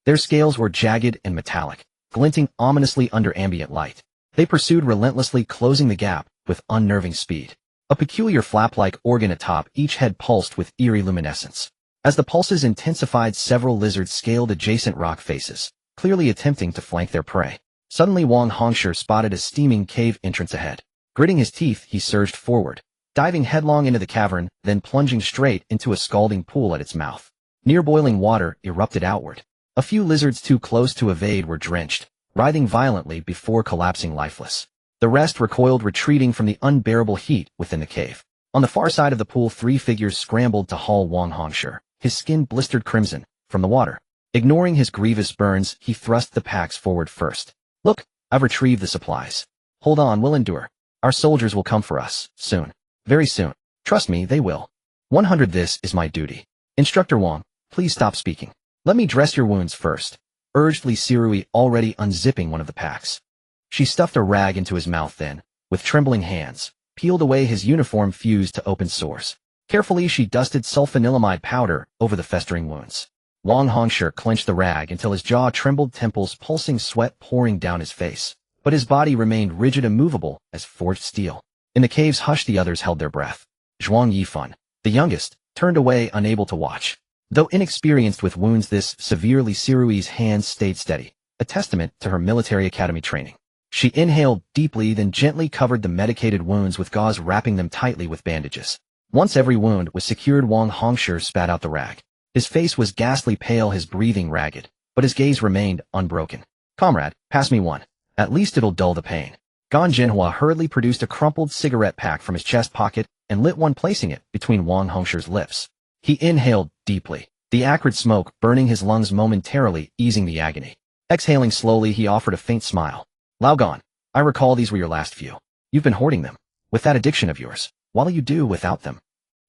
Their scales were jagged and metallic, glinting ominously under ambient light. They pursued relentlessly, closing the gap with unnerving speed. A peculiar flap-like organ atop each head pulsed with eerie luminescence. As the pulses intensified, several lizards scaled adjacent rock faces, clearly attempting to flank their prey. Suddenly Wang Hongshi spotted a steaming cave entrance ahead. Gritting his teeth, he surged forward, diving headlong into the cavern, then plunging straight into a scalding pool at its mouth. Near boiling water erupted outward. A few lizards too close to evade were drenched, writhing violently before collapsing lifeless. The rest recoiled, retreating from the unbearable heat within the cave. On the far side of the pool, 3 figures scrambled to haul Wang Hongshi, his skin blistered crimson, from the water. Ignoring his grievous burns, he thrust the packs forward first. Look, I've retrieved the supplies. Hold on, we'll endure. Our soldiers will come for us, soon. Very soon. Trust me, they will. 100. This is my duty. Instructor Wang, please stop speaking. Let me dress your wounds first, urged Li Sirui, already unzipping one of the packs. She stuffed a rag into his mouth, then, with trembling hands, peeled away his uniform fused to open sores. Carefully she dusted sulfanilamide powder over the festering wounds. Wang Hongshi clenched the rag until his jaw trembled, temples pulsing, sweat pouring down his face. But his body remained rigid, immovable as forged steel. In the cave's hush, the others held their breath. Zhuang Yifan, the youngest, turned away, unable to watch. Though inexperienced with wounds this severe, Li Sirui's hands stayed steady, a testament to her military academy training. She inhaled deeply, then gently covered the medicated wounds with gauze, wrapping them tightly with bandages. Once every wound was secured, Wang Hongshi spat out the rag. His face was ghastly pale, his breathing ragged, but his gaze remained unbroken. Comrade, pass me one. At least it'll dull the pain. Gan Jinhua hurriedly produced a crumpled cigarette pack from his chest pocket and lit one, placing it between Wang Hongshi's lips. He inhaled deeply, the acrid smoke burning his lungs, momentarily easing the agony. Exhaling slowly, he offered a faint smile. Lao Gan, I recall these were your last few. You've been hoarding them. With that addiction of yours, what'll you do without them?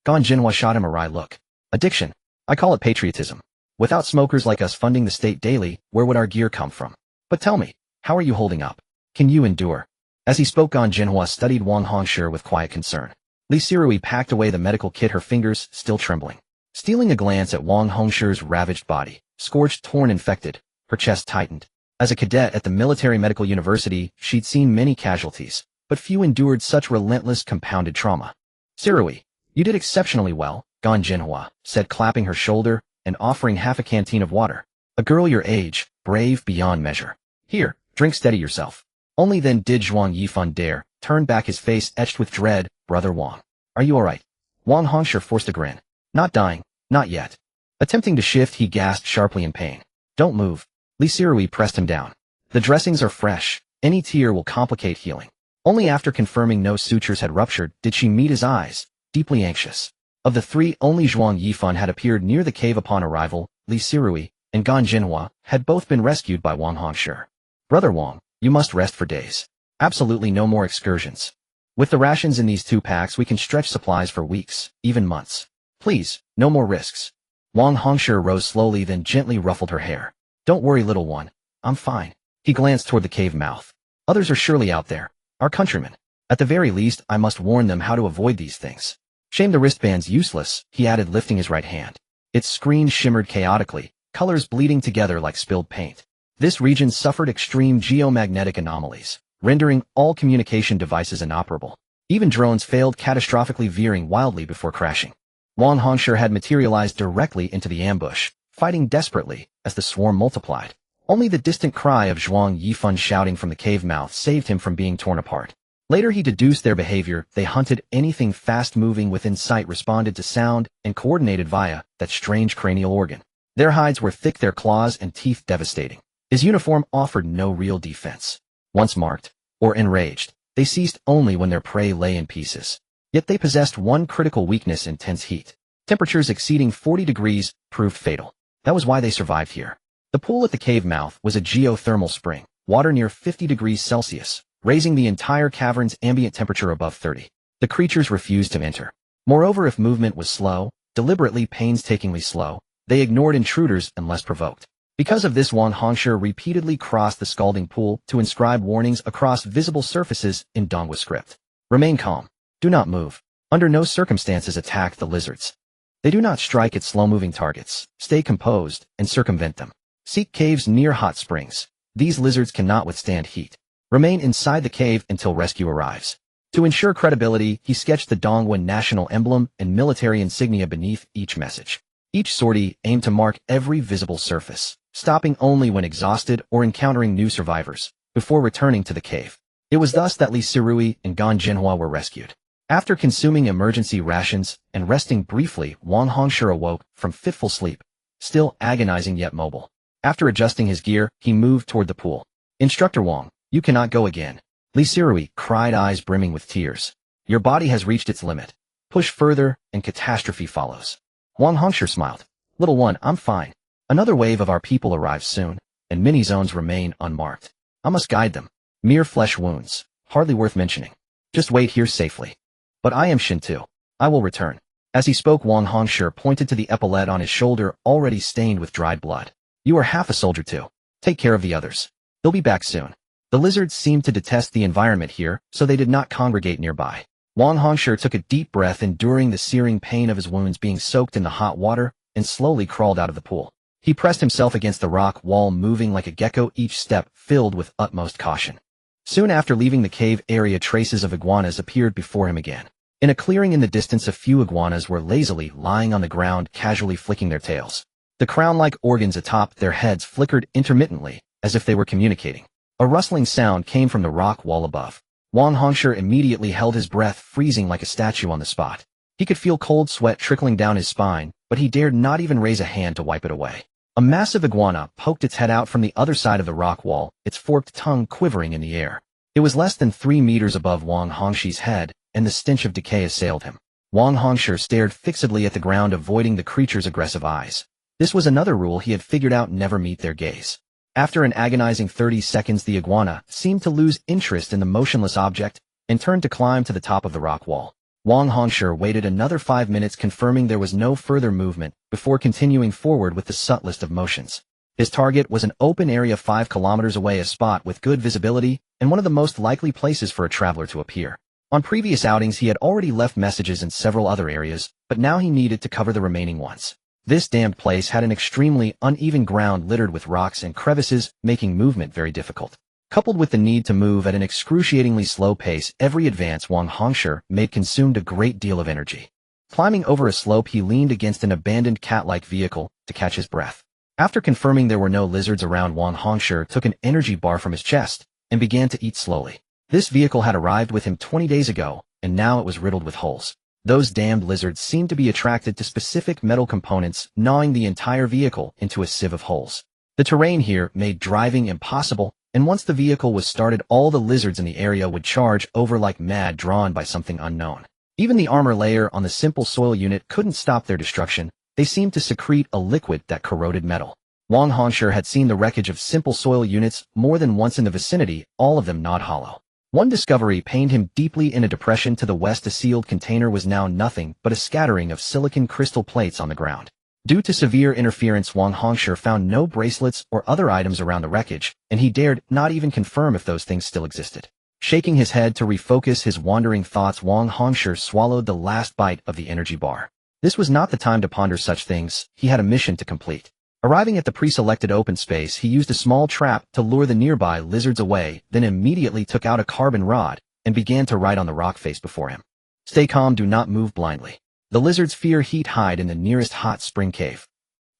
Gan Jinhua shot him a wry look. Addiction? I call it patriotism. Without smokers like us funding the state daily, where would our gear come from? But tell me, how are you holding up? Can you endure? As he spoke, Gan Jinhua studied Wang Hongshi with quiet concern. Li Sirui packed away the medical kit, her fingers still trembling. Stealing a glance at Wang Hongshi's ravaged body, scorched, torn, infected, her chest tightened. As a cadet at the Military Medical University, she'd seen many casualties, but few endured such relentless, compounded trauma. Sirui, you did exceptionally well, Gan Jinhua said, clapping her shoulder and offering half a canteen of water. A girl your age, brave beyond measure. Here, drink, steady yourself. Only then did Zhuang Yifan dare turn back, his face etched with dread. Brother Wang, are you all right? Wang Hongshi forced a grin. Not dying, not yet. Attempting to shift, he gasped sharply in pain. Don't move. Li Sirui pressed him down. The dressings are fresh. Any tear will complicate healing. Only after confirming no sutures had ruptured did she meet his eyes, deeply anxious. Of the 3, only Zhuang Yifan had appeared near the cave upon arrival. Li Sirui and Gan Jinhua had both been rescued by Wang Hongshi. Brother Wang, you must rest for days. Absolutely no more excursions. With the rations in these 2 packs, we can stretch supplies for weeks, even months. Please, no more risks. Wang Hongshi rose slowly, then gently ruffled her hair. Don't worry, little one. I'm fine. He glanced toward the cave mouth. Others are surely out there. Our countrymen. At the very least, I must warn them how to avoid these things. Shame the wristbands useless, he added, lifting his right hand. Its screen shimmered chaotically, colors bleeding together like spilled paint. This region suffered extreme geomagnetic anomalies, rendering all communication devices inoperable. Even drones failed, catastrophically veering wildly before crashing. Wang Hongshi had materialized directly into the ambush, fighting desperately as the swarm multiplied. Only the distant cry of Zhuang Yifan shouting from the cave mouth saved him from being torn apart. Later he deduced their behavior. They hunted anything fast-moving within sight, responded to sound, and coordinated via that strange cranial organ. Their hides were thick, their claws and teeth devastating. His uniform offered no real defense. Once marked, or enraged, they ceased only when their prey lay in pieces. Yet they possessed one critical weakness: intense heat. Temperatures exceeding 40 degrees proved fatal. That was why they survived here. The pool at the cave mouth was a geothermal spring, water near 50 degrees Celsius, raising the entire cavern's ambient temperature above 30. The creatures refused to enter. Moreover, if movement was slow, deliberately painstakingly slow, they ignored intruders unless provoked. Because of this, Wang Hongshi repeatedly crossed the scalding pool to inscribe warnings across visible surfaces in Dongwu script. Remain calm. Do not move. Under no circumstances attack the lizards. They do not strike at slow-moving targets. Stay composed and circumvent them. Seek caves near hot springs. These lizards cannot withstand heat. Remain inside the cave until rescue arrives. To ensure credibility, he sketched the Dongwu national emblem and military insignia beneath each message. Each sortie aimed to mark every visible surface, stopping only when exhausted or encountering new survivors, before returning to the cave. It was thus that Li Sirui and Gan Jinhua were rescued. After consuming emergency rations and resting briefly, Wang Hongshi awoke from fitful sleep, still agonizing yet mobile. After adjusting his gear, he moved toward the pool. Instructor Wang, you cannot go again. Li Sirui cried, eyes brimming with tears. Your body has reached its limit. Push further, and catastrophe follows. Wang Hongshi smiled. Little one, I'm fine. Another wave of our people arrives soon, and many zones remain unmarked. I must guide them. Mere flesh wounds, hardly worth mentioning. Just wait here safely. But I am Shintu. I will return. As he spoke, Wang Hongshi pointed to the epaulette on his shoulder, already stained with dried blood. You are half a soldier too. Take care of the others. They'll be back soon. The lizards seemed to detest the environment here, so they did not congregate nearby. Wang Hongshi took a deep breath, enduring the searing pain of his wounds being soaked in the hot water, and slowly crawled out of the pool. He pressed himself against the rock wall, moving like a gecko, each step filled with utmost caution. Soon after leaving the cave area, traces of iguanas appeared before him again. In a clearing in the distance, a few iguanas were lazily lying on the ground, casually flicking their tails. The crown-like organs atop their heads flickered intermittently, as if they were communicating. A rustling sound came from the rock wall above. Wang Hongshi immediately held his breath, freezing like a statue on the spot. He could feel cold sweat trickling down his spine, but he dared not even raise a hand to wipe it away. A massive iguana poked its head out from the other side of the rock wall, its forked tongue quivering in the air. It was less than 3 meters above Wang Hongshi's head, and the stench of decay assailed him. Wang Hongshi stared fixedly at the ground, avoiding the creature's aggressive eyes. This was another rule he had figured out: never meet their gaze. After an agonizing 30 seconds, the iguana seemed to lose interest in the motionless object and turned to climb to the top of the rock wall. Wang Hongshi waited another 5 minutes, confirming there was no further movement, before continuing forward with the subtlest of motions. His target was an open area 5 kilometers away, a spot with good visibility and one of the most likely places for a traveler to appear. On previous outings, he had already left messages in several other areas, but now he needed to cover the remaining ones. This damned place had an extremely uneven ground littered with rocks and crevices, making movement very difficult. Coupled with the need to move at an excruciatingly slow pace, every advance Wang Hongshi made consumed a great deal of energy. Climbing over a slope, he leaned against an abandoned cat-like vehicle to catch his breath. After confirming there were no lizards around, Wang Hongshi took an energy bar from his chest and began to eat slowly. This vehicle had arrived with him 20 days ago, and now it was riddled with holes. Those damned lizards seemed to be attracted to specific metal components, gnawing the entire vehicle into a sieve of holes. The terrain here made driving impossible, and once the vehicle was started, all the lizards in the area would charge over like mad, drawn by something unknown. Even the armor layer on the simple soil unit couldn't stop their destruction. They seemed to secrete a liquid that corroded metal. Wang Hongshi had seen the wreckage of simple soil units more than once in the vicinity, all of them gnawed hollow. One discovery pained him deeply. In a depression to the west, a sealed container was now nothing but a scattering of silicon crystal plates on the ground. Due to severe interference, Wang Hongshi found no bracelets or other items around the wreckage, and he dared not even confirm if those things still existed. Shaking his head to refocus his wandering thoughts, Wang Hongshi swallowed the last bite of the energy bar. This was not the time to ponder such things. He had a mission to complete. Arriving at the pre-selected open space, he used a small trap to lure the nearby lizards away, then immediately took out a carbon rod and began to write on the rock face before him. Stay calm, do not move blindly. The lizards fear heat, hide in the nearest hot spring cave.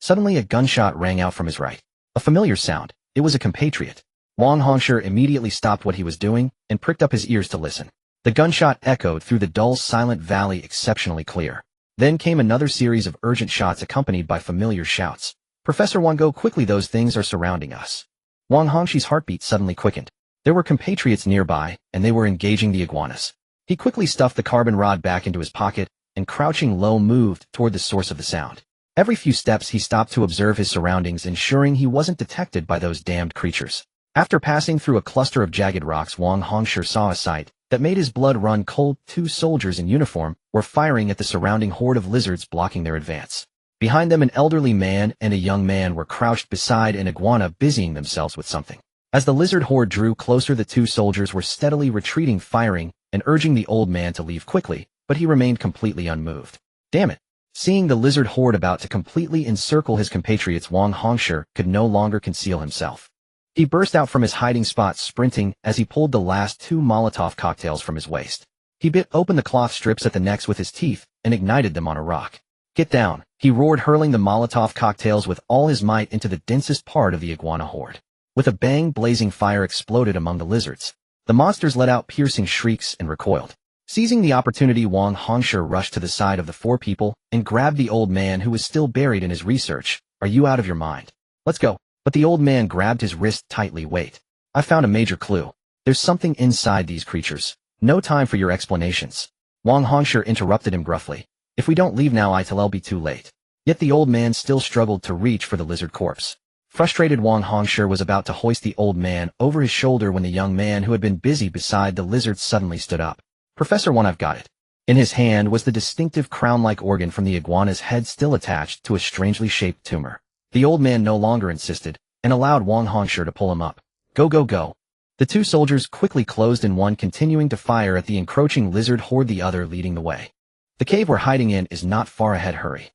Suddenly a gunshot rang out from his right. A familiar sound. It was a compatriot. Wang Hongshi immediately stopped what he was doing and pricked up his ears to listen. The gunshot echoed through the dull, silent valley, exceptionally clear. Then came another series of urgent shots accompanied by familiar shouts. Professor Wang, go quickly, those things are surrounding us. Wang Hongshi's heartbeat suddenly quickened. There were compatriots nearby, and they were engaging the iguanas. He quickly stuffed the carbon rod back into his pocket and, crouching low, moved toward the source of the sound. Every few steps he stopped to observe his surroundings, ensuring he wasn't detected by those damned creatures. After passing through a cluster of jagged rocks, Wang Hongshi saw a sight that made his blood run cold. 2 soldiers in uniform were firing at the surrounding horde of lizards, blocking their advance. Behind them, an elderly man and a young man were crouched beside an iguana, busying themselves with something. As the lizard horde drew closer, the 2 soldiers were steadily retreating, firing and urging the old man to leave quickly, but he remained completely unmoved. Damn it! Seeing the lizard horde about to completely encircle his compatriots, Wang Hongshi could no longer conceal himself. He burst out from his hiding spot, sprinting as he pulled the last 2 Molotov cocktails from his waist. He bit open the cloth strips at the necks with his teeth and ignited them on a rock. Get down, he roared, hurling the Molotov cocktails with all his might into the densest part of the iguana horde. With a bang, blazing fire exploded among the lizards. The monsters let out piercing shrieks and recoiled. Seizing the opportunity, Wang Hongshi rushed to the side of the 4 people and grabbed the old man, who was still buried in his research. Are you out of your mind? Let's go. But the old man grabbed his wrist tightly. Wait. I found a major clue. There's something inside these creatures. No time for your explanations. Wang Hongshi interrupted him gruffly. If we don't leave now, it'll be too late. Yet the old man still struggled to reach for the lizard corpse. Frustrated, Wang Hongshi was about to hoist the old man over his shoulder when the young man who had been busy beside the lizard suddenly stood up. Professor Wang, I've got it. In his hand was the distinctive crown-like organ from the iguana's head, still attached to a strangely shaped tumor. The old man no longer insisted and allowed Wang Hongshi to pull him up. Go, go, go. The 2 soldiers quickly closed in, one continuing to fire at the encroaching lizard horde, the other leading the way. The cave we're hiding in is not far ahead, hurry.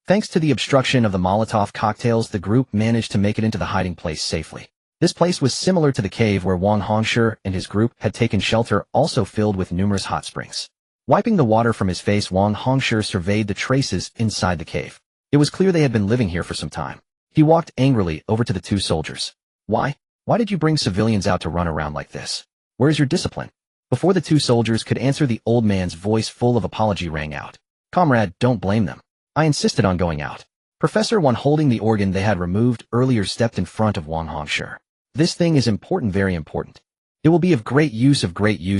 Thanks to the obstruction of the Molotov cocktails, the group managed to make it into the hiding place safely. This place was similar to the cave where Wang Hongshi and his group had taken shelter, also filled with numerous hot springs. Wiping the water from his face, Wang Hongshi surveyed the traces inside the cave. It was clear they had been living here for some time. He walked angrily over to the 2 soldiers. Why? Why did you bring civilians out to run around like this? Where's your discipline? Before the 2 soldiers could answer, the old man's voice, full of apology, rang out. Comrade, don't blame them. I insisted on going out. Professor Wang, holding the organ they had removed earlier, stepped in front of Wang Hongshi. This thing is important, very important. It will be of great use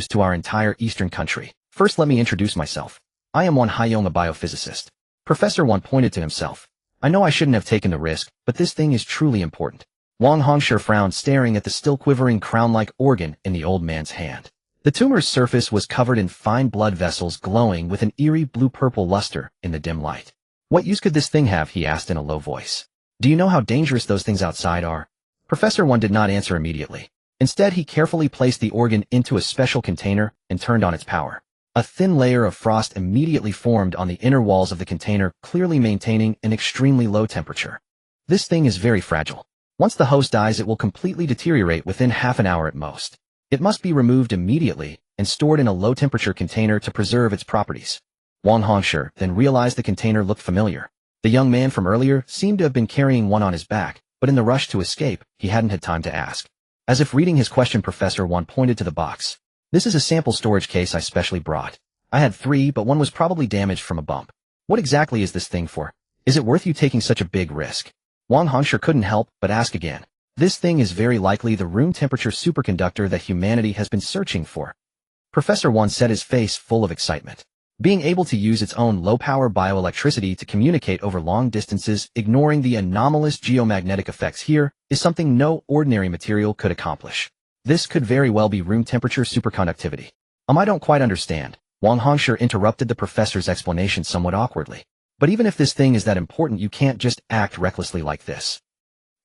to our entire eastern country. First, let me introduce myself. I am Wan Haiyong, a biophysicist. Professor Wang pointed to himself. I know I shouldn't have taken the risk, but this thing is truly important. Wang Hongshi frowned, staring at the still quivering crown-like organ in the old man's hand. The tumor's surface was covered in fine blood vessels, glowing with an eerie blue-purple luster in the dim light. What use could this thing have? He asked in a low voice. Do you know how dangerous those things outside are? Professor Wang did not answer immediately. Instead, he carefully placed the organ into a special container and turned on its power. A thin layer of frost immediately formed on the inner walls of the container, clearly maintaining an extremely low temperature. This thing is very fragile. Once the host dies, it will completely deteriorate within half an hour at most. It must be removed immediately and stored in a low-temperature container to preserve its properties. Wang Hongshi then realized the container looked familiar. The young man from earlier seemed to have been carrying one on his back, but in the rush to escape, he hadn't had time to ask. As if reading his question, Professor Wang pointed to the box. This is a sample storage case I specially brought. I had 3, but one was probably damaged from a bump. What exactly is this thing for? Is it worth you taking such a big risk? Wang Hongshi couldn't help but ask again. This thing is very likely the room-temperature superconductor that humanity has been searching for. Professor Wang said, his face full of excitement. Being able to use its own low-power bioelectricity to communicate over long distances, ignoring the anomalous geomagnetic effects here, is something no ordinary material could accomplish. This could very well be room-temperature superconductivity. I don't quite understand. Wang Hongshi interrupted the professor's explanation somewhat awkwardly. But even if this thing is that important, you can't just act recklessly like this.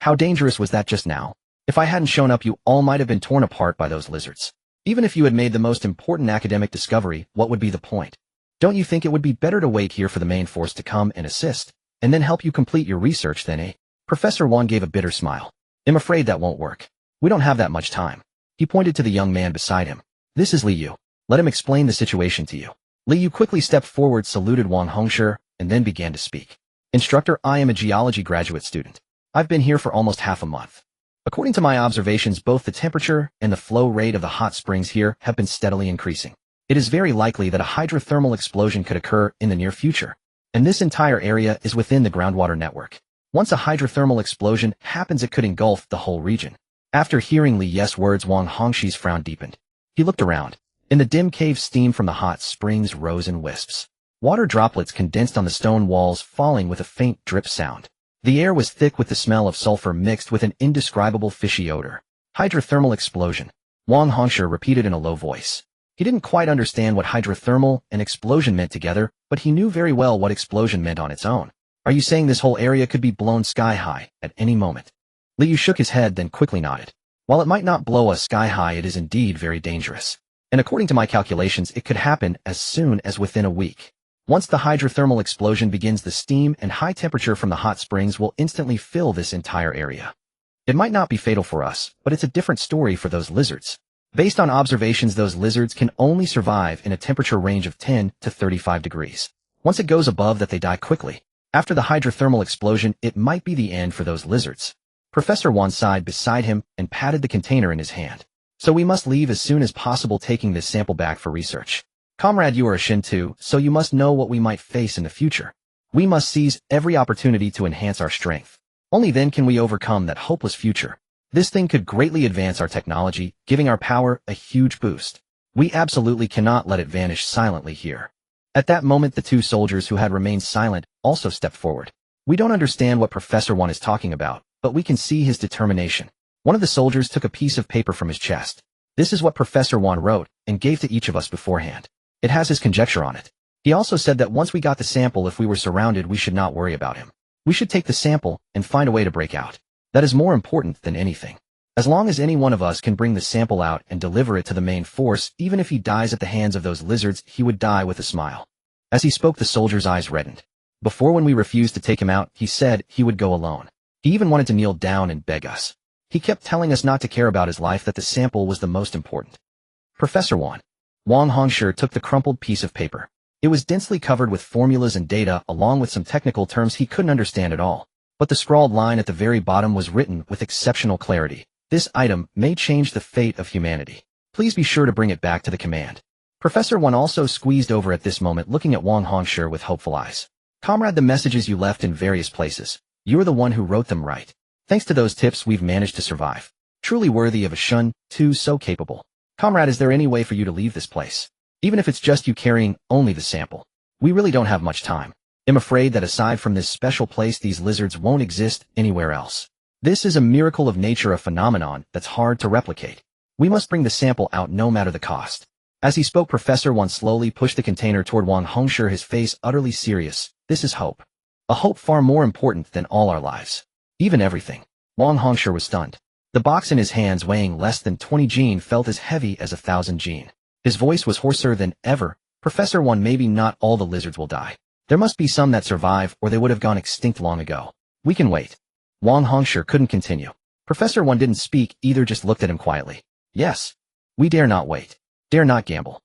How dangerous was that just now? If I hadn't shown up, you all might have been torn apart by those lizards. Even if you had made the most important academic discovery, what would be the point? Don't you think it would be better to wait here for the main force to come and assist, and then help you complete your research than eh? Professor Wan gave a bitter smile. I'm afraid that won't work. We don't have that much time. He pointed to the young man beside him. This is Li Yu. Let him explain the situation to you. Li Yu quickly stepped forward, saluted Wang Hongshi, and then began to speak. Instructor, I am a geology graduate student. I've been here for almost half a month. According to my observations, both the temperature and the flow rate of the hot springs here have been steadily increasing. It is very likely that a hydrothermal explosion could occur in the near future, and this entire area is within the groundwater network. Once a hydrothermal explosion happens, it could engulf the whole region. After hearing Li Yu's words, Wang Hongshi's frown deepened. He looked around. In the dim cave, steam from the hot springs rose in wisps. Water droplets condensed on the stone walls, falling with a faint drip sound. The air was thick with the smell of sulfur mixed with an indescribable fishy odor. Hydrothermal explosion. Wang Hongshi repeated in a low voice. He didn't quite understand what hydrothermal and explosion meant together, but he knew very well what explosion meant on its own. Are you saying this whole area could be blown sky high at any moment? Li Yu shook his head, then quickly nodded. While it might not blow us sky high, it is indeed very dangerous. And according to my calculations, it could happen as soon as within a week. Once the hydrothermal explosion begins, the steam and high temperature from the hot springs will instantly fill this entire area. It might not be fatal for us, but it's a different story for those lizards. Based on observations, those lizards can only survive in a temperature range of 10 to 35 degrees. Once it goes above that, they die quickly. After the hydrothermal explosion, it might be the end for those lizards. Professor Wan sighed beside him and patted the container in his hand. So we must leave as soon as possible, taking this sample back for research. Comrade, you are a Shin too, so you must know what we might face in the future. We must seize every opportunity to enhance our strength. Only then can we overcome that hopeless future. This thing could greatly advance our technology, giving our power a huge boost. We absolutely cannot let it vanish silently here. At that moment, the two soldiers who had remained silent also stepped forward. We don't understand what Professor Wan is talking about, but we can see his determination. One of the soldiers took a piece of paper from his chest. This is what Professor Wan wrote and gave to each of us beforehand. It has his conjecture on it. He also said that once we got the sample, if we were surrounded, we should not worry about him. We should take the sample and find a way to break out. That is more important than anything. As long as any one of us can bring the sample out and deliver it to the main force, even if he dies at the hands of those lizards, he would die with a smile. As he spoke, the soldier's eyes reddened. Before, when we refused to take him out, he said he would go alone. He even wanted to kneel down and beg us. He kept telling us not to care about his life, that the sample was the most important. Professor Wan. Wang Hongshi took the crumpled piece of paper. It was densely covered with formulas and data, along with some technical terms he couldn't understand at all. But the scrawled line at the very bottom was written with exceptional clarity. This item may change the fate of humanity. Please be sure to bring it back to the command. Professor Wan also squeezed over at this moment, looking at Wang Hongshi with hopeful eyes. Comrade, the messages you left in various places. You are the one who wrote them, right? Thanks to those tips, we've managed to survive. Truly worthy of a Shun, too, so capable. Comrade, is there any way for you to leave this place? Even if it's just you carrying only the sample. We really don't have much time. I'm afraid that aside from this special place, these lizards won't exist anywhere else. This is a miracle of nature, a phenomenon that's hard to replicate. We must bring the sample out no matter the cost. As he spoke, Professor Wan slowly pushed the container toward Wang Hongshi, his face utterly serious. This is hope. A hope far more important than all our lives. Even everything. Wang Hongshi was stunned. The box in his hands, weighing less than 20 jin, felt as heavy as 1,000 jin. His voice was hoarser than ever. Professor Wan, maybe not all the lizards will die. There must be some that survive, or they would have gone extinct long ago. We can wait. Wang Hongshi couldn't continue. Professor Wan didn't speak either, just looked at him quietly. Yes. We dare not wait. Dare not gamble.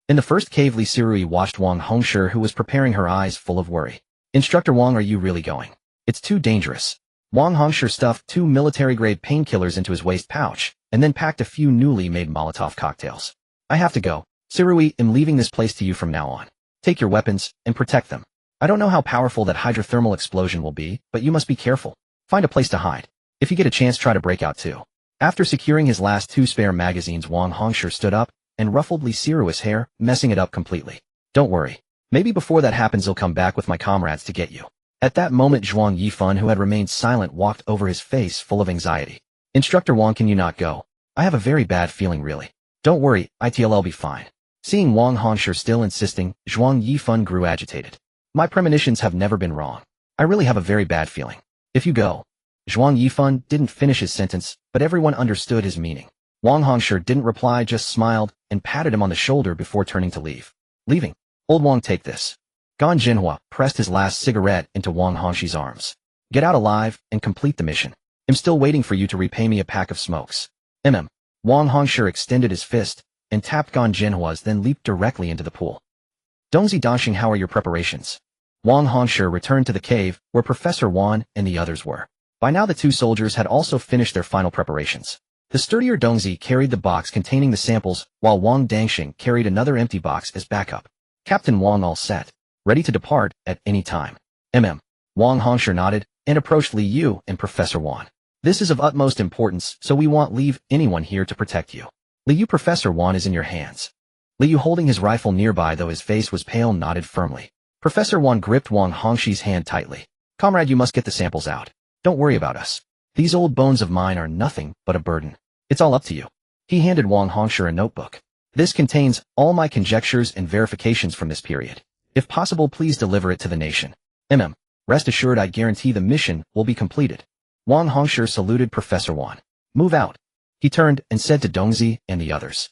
In the first cave, Li Sirui watched Wang Hongshi, who was preparing, her eyes full of worry. Instructor Wang, are you really going? It's too dangerous. Wang Hongshi stuffed 2 military-grade painkillers into his waist pouch, and then packed a few newly made Molotov cocktails. I have to go. Sirui, I'm leaving this place to you from now on. Take your weapons, and protect them. I don't know how powerful that hydrothermal explosion will be, but you must be careful. Find a place to hide. If you get a chance, try to break out too. After securing his last 2 spare magazines, Wang Hongshi stood up and ruffled Li Sirui's hair, messing it up completely. Don't worry. Maybe before that happens, I'll come back with my comrades to get you. At that moment, Zhuang Yifan, who had remained silent, walked over, his face full of anxiety. Instructor Wang, can you not go? I have a very bad feeling, really. Don't worry, I'll be fine. Seeing Wang Hongshi still insisting, Zhuang Yifan grew agitated. My premonitions have never been wrong. I really have a very bad feeling. If you go. Zhuang Yifan didn't finish his sentence, but everyone understood his meaning. Wang Hongshi didn't reply, just smiled and patted him on the shoulder before turning to leave. Leaving. Old Wang, take this. Gan Jinhua pressed his last cigarette into Wang Hongshi's arms. Get out alive and complete the mission. I'm still waiting for you to repay me a pack of smokes. Wang Hongshi extended his fist and tapped Gan Jinhua's, then leaped directly into the pool. Dongzi Danxing, how are your preparations? Wang Hongshi returned to the cave where Professor Wan and the others were. By now the two soldiers had also finished their final preparations. The sturdier Dongzi carried the box containing the samples, while Wang Danxing carried another empty box as backup. Captain Wang, all set. Ready to depart at any time. Wang Hongshi nodded and approached Li Yu and Professor Wan. This is of utmost importance, so we won't leave anyone here to protect you. Li Yu, Professor Wan is in your hands. Li Yu, holding his rifle nearby though his face was pale, nodded firmly. Professor Wan gripped Wang Hongshi's hand tightly. Comrade, you must get the samples out. Don't worry about us. These old bones of mine are nothing but a burden. It's all up to you. He handed Wang Hongshi a notebook. This contains all my conjectures and verifications from this period. If possible, please deliver it to the nation. Rest assured, I guarantee the mission will be completed. Wang Hongshi saluted Professor Wan. Move out. He turned and said to Dongzi and the others.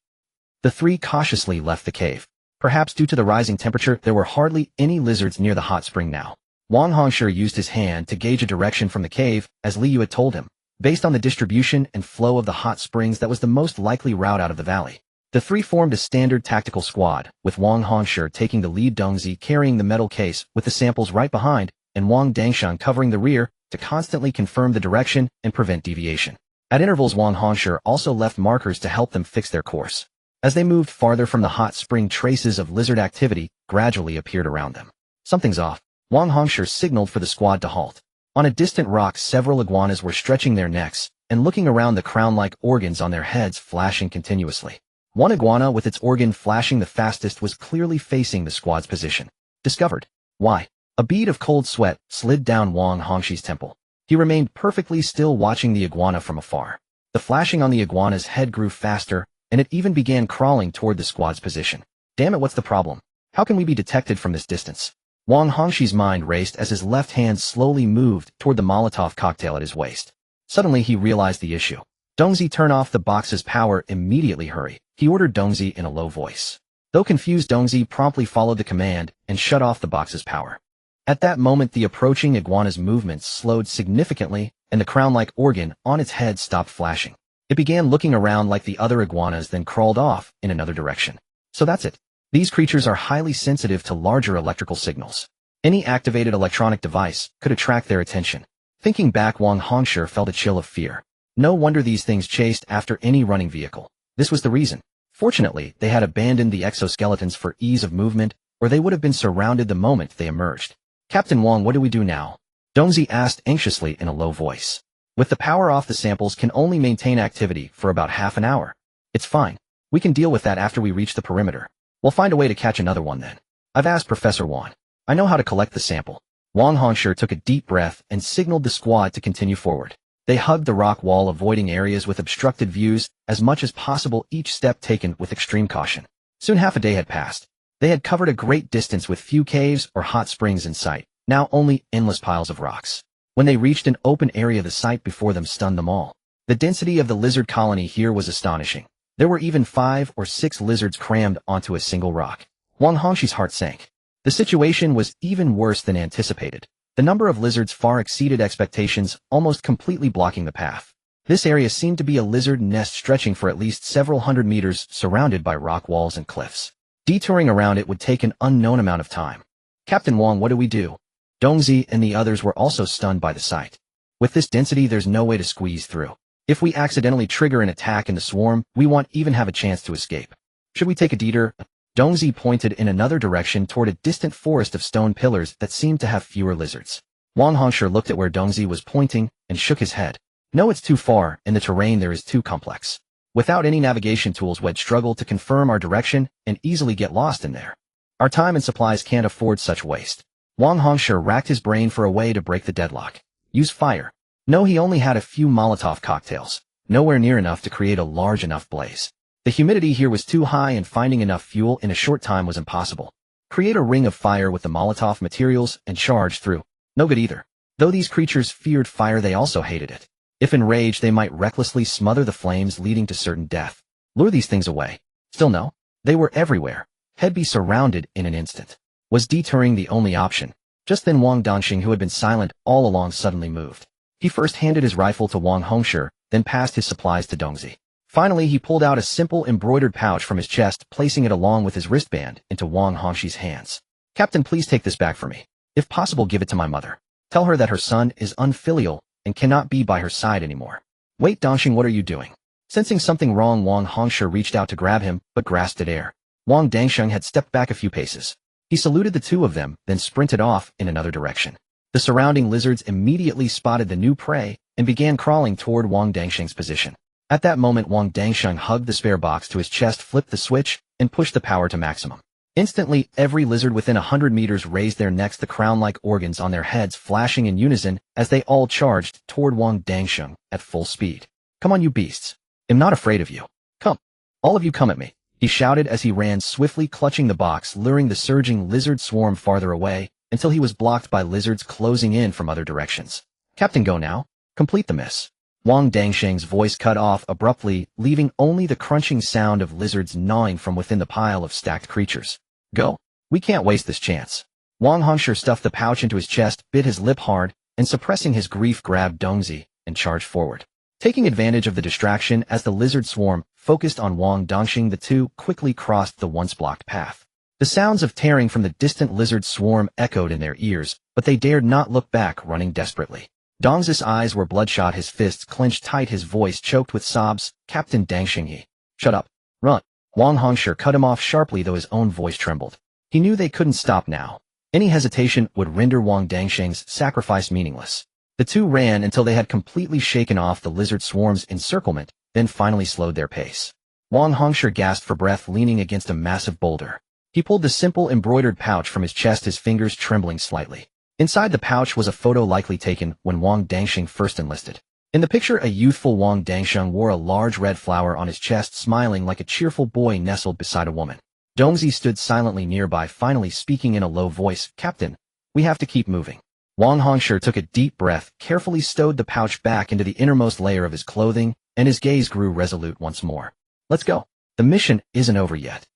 The three cautiously left the cave. Perhaps due to the rising temperature, there were hardly any lizards near the hot spring now. Wang Hongshi used his hand to gauge a direction from the cave, as Li Yu had told him. Based on the distribution and flow of the hot springs, that was the most likely route out of the valley. The three formed a standard tactical squad, with Wang Hongshi taking the lead, Dongzi carrying the metal case with the samples right behind, and Wang Danxing covering the rear to constantly confirm the direction and prevent deviation. At intervals, Wang Hongshi also left markers to help them fix their course. As they moved farther from the hot spring, traces of lizard activity gradually appeared around them. Something's off. Wang Hongshi signaled for the squad to halt. On a distant rock, several iguanas were stretching their necks and looking around, the crown-like organs on their heads flashing continuously. One iguana with its organ flashing the fastest was clearly facing the squad's position. Discovered. Why? A bead of cold sweat slid down Wang Hongshi's temple. He remained perfectly still, watching the iguana from afar. The flashing on the iguana's head grew faster, and it even began crawling toward the squad's position. Damn it, what's the problem? How can we be detected from this distance? Wang Hongshi's mind raced as his left hand slowly moved toward the Molotov cocktail at his waist. Suddenly he realized the issue. Dongzi, turn off the box's power immediately, hurry, he ordered Dongzi in a low voice. Though confused, Dongzi promptly followed the command and shut off the box's power. At that moment, the approaching iguana's movements slowed significantly, and the crown-like organ on its head stopped flashing. It began looking around like the other iguanas, then crawled off in another direction. So that's it. These creatures are highly sensitive to larger electrical signals. Any activated electronic device could attract their attention. Thinking back, Wang Hongshi felt a chill of fear. No wonder these things chased after any running vehicle. This was the reason. Fortunately, they had abandoned the exoskeletons for ease of movement, or they would have been surrounded the moment they emerged. Captain Wang, what do we do now? Dongzi asked anxiously in a low voice. With the power off, the samples can only maintain activity for about half an hour. It's fine. We can deal with that after we reach the perimeter. We'll find a way to catch another one then. I've asked Professor Wan. I know how to collect the sample. Wang Hongshi took a deep breath and signaled the squad to continue forward. They hugged the rock wall, avoiding areas with obstructed views as much as possible, each step taken with extreme caution. Soon half a day had passed. They had covered a great distance with few caves or hot springs in sight, now only endless piles of rocks. When they reached an open area, the sight before them stunned them all. The density of the lizard colony here was astonishing. There were even 5 or 6 lizards crammed onto a single rock. Wang Hongshi's heart sank. The situation was even worse than anticipated. The number of lizards far exceeded expectations, almost completely blocking the path. This area seemed to be a lizard nest stretching for at least several hundred meters, surrounded by rock walls and cliffs. Detouring around it would take an unknown amount of time. Captain Wang, what do we do? Dongzi and the others were also stunned by the sight. With this density, there's no way to squeeze through. If we accidentally trigger an attack in the swarm, we won't even have a chance to escape. Should we take a detour? Dongzi pointed in another direction toward a distant forest of stone pillars that seemed to have fewer lizards. Wang Hongshi looked at where Dongzi was pointing and shook his head. No, it's too far, and the terrain there is too complex. Without any navigation tools, we'd struggle to confirm our direction and easily get lost in there. Our time and supplies can't afford such waste. Wang Hongshi racked his brain for a way to break the deadlock. Use fire. No, he only had a few Molotov cocktails, nowhere near enough to create a large enough blaze. The humidity here was too high, and finding enough fuel in a short time was impossible. Create a ring of fire with the Molotov materials and charge through. No good either. Though these creatures feared fire, they also hated it. If enraged, they might recklessly smother the flames leading to certain death. Lure these things away. Still no? They were everywhere. He'd be surrounded in an instant. Was deterring the only option? Just then Wang Dongxing, who had been silent all along, suddenly moved. He first handed his rifle to Wang Hongshi, then passed his supplies to Dongzi. Finally, he pulled out a simple embroidered pouch from his chest, placing it along with his wristband into Wang Hongshi's hands. Captain, please take this back for me. If possible, give it to my mother. Tell her that her son is unfilial and cannot be by her side anymore. Wait, Dongxing, what are you doing? Sensing something wrong, Wang Hongshi reached out to grab him, but grasped at air. Wang Dongxing had stepped back a few paces. He saluted the two of them, then sprinted off in another direction. The surrounding lizards immediately spotted the new prey and began crawling toward Wang Dongxing's position. At that moment, Wang Dongxing hugged the spare box to his chest, flipped the switch, and pushed the power to maximum. Instantly, every lizard within 100 meters raised their necks, the crown-like organs on their heads flashing in unison as they all charged toward Wang Dongxing at full speed. Come on, you beasts. I'm not afraid of you. Come. All of you come at me, he shouted as he ran swiftly, clutching the box, luring the surging lizard swarm farther away until he was blocked by lizards closing in from other directions. Captain, go now. Complete the miss. Wang Dongxing's voice cut off abruptly, leaving only the crunching sound of lizards gnawing from within the pile of stacked creatures. Go. We can't waste this chance. Wang Hongshi stuffed the pouch into his chest, bit his lip hard, and suppressing his grief grabbed Dongzi and charged forward. Taking advantage of the distraction as the lizard swarm focused on Wang Dongxing, the two quickly crossed the once-blocked path. The sounds of tearing from the distant lizard swarm echoed in their ears, but they dared not look back, running desperately. Dongzi's eyes were bloodshot, his fists clenched tight, his voice choked with sobs. Captain Dongxing, he. Shut up. Run. Wang Hongshi cut him off sharply, though his own voice trembled. He knew they couldn't stop now. Any hesitation would render Wang Dongxing's sacrifice meaningless. The two ran until they had completely shaken off the lizard swarm's encirclement, then finally slowed their pace. Wang Hongshi gasped for breath, leaning against a massive boulder. He pulled the simple embroidered pouch from his chest, his fingers trembling slightly. Inside the pouch was a photo likely taken when Wang Dongxing first enlisted. In the picture, a youthful Wang Dongxing wore a large red flower on his chest, smiling like a cheerful boy nestled beside a woman. Dongzi stood silently nearby, finally speaking in a low voice. Captain, we have to keep moving. Wang Hongshi took a deep breath, carefully stowed the pouch back into the innermost layer of his clothing, and his gaze grew resolute once more. Let's go. The mission isn't over yet.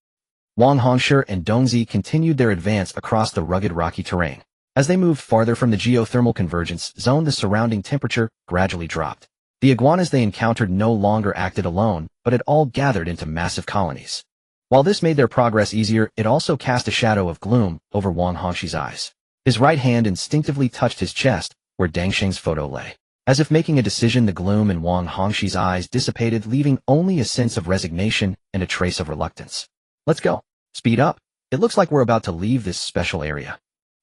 Wang Hongshi and Dongzi continued their advance across the rugged rocky terrain. As they moved farther from the geothermal convergence zone, the surrounding temperature gradually dropped. The iguanas they encountered no longer acted alone, but had all gathered into massive colonies. While this made their progress easier, it also cast a shadow of gloom over Wang Hongshi's eyes. His right hand instinctively touched his chest, where Dongxing's photo lay. As if making a decision, the gloom in Wang Hongshi's eyes dissipated, leaving only a sense of resignation and a trace of reluctance. Let's go. Speed up. It looks like we're about to leave this special area.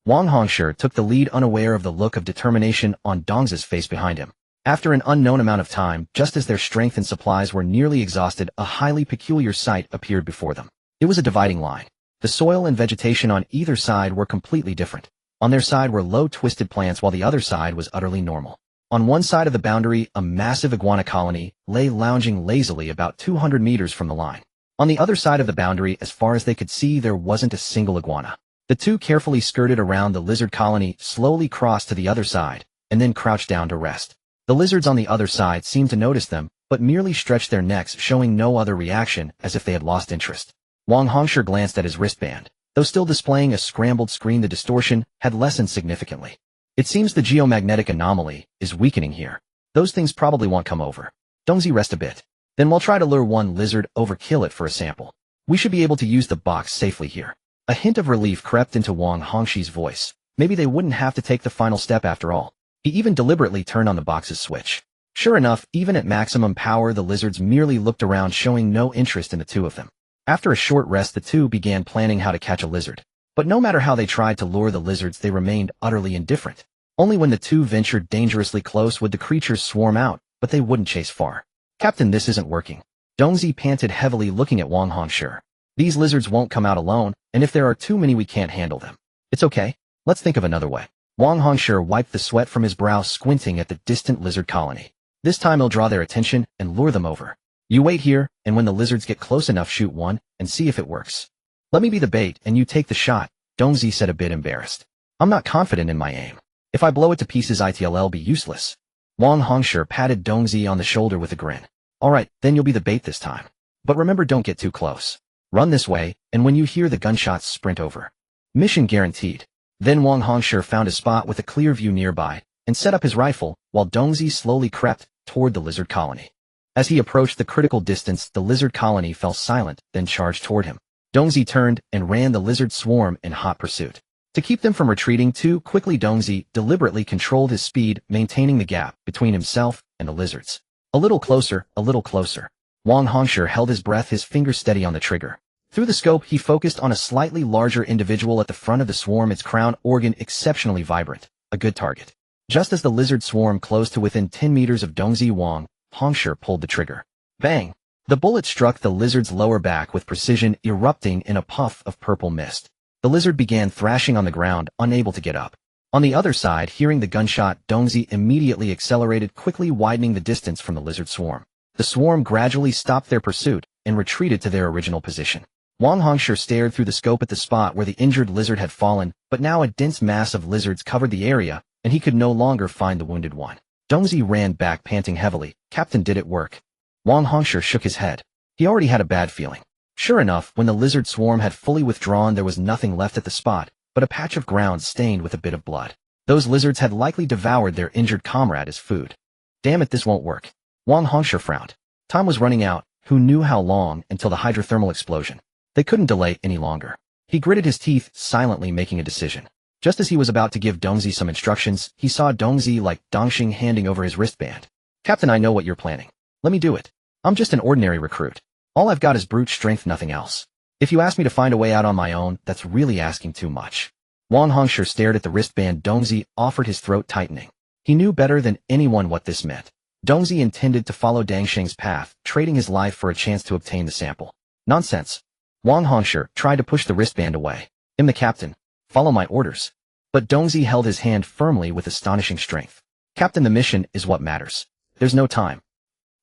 Wang Hongshi took the lead, unaware of the look of determination on Dongzi's face behind him. After an unknown amount of time, just as their strength and supplies were nearly exhausted, a highly peculiar sight appeared before them. It was a dividing line. The soil and vegetation on either side were completely different. On their side were low, twisted plants, while the other side was utterly normal. On one side of the boundary, a massive iguana colony lay lounging lazily about 200 meters from the line. On the other side of the boundary, as far as they could see, there wasn't a single iguana. The two carefully skirted around the lizard colony, slowly crossed to the other side, and then crouched down to rest. The lizards on the other side seemed to notice them, but merely stretched their necks, showing no other reaction, as if they had lost interest. Wang Hongshi glanced at his wristband. Though still displaying a scrambled screen, the distortion had lessened significantly. It seems the geomagnetic anomaly is weakening here. Those things probably won't come over. Dongzi, rest a bit. Then we'll try to lure one lizard over, kill it for a sample. We should be able to use the box safely here. A hint of relief crept into Wang Hongshi's voice. Maybe they wouldn't have to take the final step after all. He even deliberately turned on the box's switch. Sure enough, even at maximum power, the lizards merely looked around, showing no interest in the two of them. After a short rest, the two began planning how to catch a lizard. But no matter how they tried to lure the lizards, they remained utterly indifferent. Only when the two ventured dangerously close would the creatures swarm out, but they wouldn't chase far. Captain, this isn't working. Dongzi panted heavily, looking at Wang Hongshi. These lizards won't come out alone, and if there are too many, we can't handle them. It's okay. Let's think of another way. Wang Hongshi wiped the sweat from his brow, squinting at the distant lizard colony. This time he'll draw their attention and lure them over. You wait here, and when the lizards get close enough, shoot one and see if it works. Let me be the bait and you take the shot, Dongzi said, a bit embarrassed. I'm not confident in my aim. If I blow it to pieces, it'll be useless. Wang Hongshi patted Dongzi on the shoulder with a grin. Alright, then you'll be the bait this time. But remember, don't get too close. Run this way, and when you hear the gunshots, sprint over. Mission guaranteed. Then Wang Hongshi found a spot with a clear view nearby, and set up his rifle, while Dongzi slowly crept toward the lizard colony. As he approached the critical distance, the lizard colony fell silent, then charged toward him. Dongzi turned and ran the lizard swarm in hot pursuit. To keep them from retreating too quickly, Dongzi deliberately controlled his speed, maintaining the gap between himself and the lizards. A little closer, a little closer. Wang Hongshi held his breath, his finger steady on the trigger. Through the scope, he focused on a slightly larger individual at the front of the swarm, its crown organ exceptionally vibrant. A good target. Just as the lizard swarm closed to within 10 meters of Dongzi, Wang Hongshi pulled the trigger. Bang! The bullet struck the lizard's lower back with precision, erupting in a puff of purple mist. The lizard began thrashing on the ground, unable to get up. On the other side, hearing the gunshot, Dongzi immediately accelerated, quickly widening the distance from the lizard swarm. The swarm gradually stopped their pursuit and retreated to their original position. Wang Hongshi stared through the scope at the spot where the injured lizard had fallen, but now a dense mass of lizards covered the area, and he could no longer find the wounded one. Dongzi ran back, panting heavily. Captain, did it work? Wang Hongshi shook his head. He already had a bad feeling. Sure enough, when the lizard swarm had fully withdrawn, there was nothing left at the spot, but a patch of ground stained with a bit of blood. Those lizards had likely devoured their injured comrade as food. Damn it, this won't work. Wang Hongshi frowned. Time was running out. Who knew how long until the hydrothermal explosion? They couldn't delay any longer. He gritted his teeth, silently making a decision. Just as he was about to give Dongzi some instructions, he saw Dongzi like Dongxing handing over his wristband. Captain, I know what you're planning. Let me do it. I'm just an ordinary recruit. All I've got is brute strength, nothing else. If you ask me to find a way out on my own, that's really asking too much. Wang Hongshi stared at the wristband Dongzi offered, his throat tightening. He knew better than anyone what this meant. Dongzi intended to follow Dangsheng's path, trading his life for a chance to obtain the sample. Nonsense. Wang Hongshi tried to push the wristband away. I'm the captain. Follow my orders. But Dongzi held his hand firmly with astonishing strength. Captain, the mission is what matters. There's no time.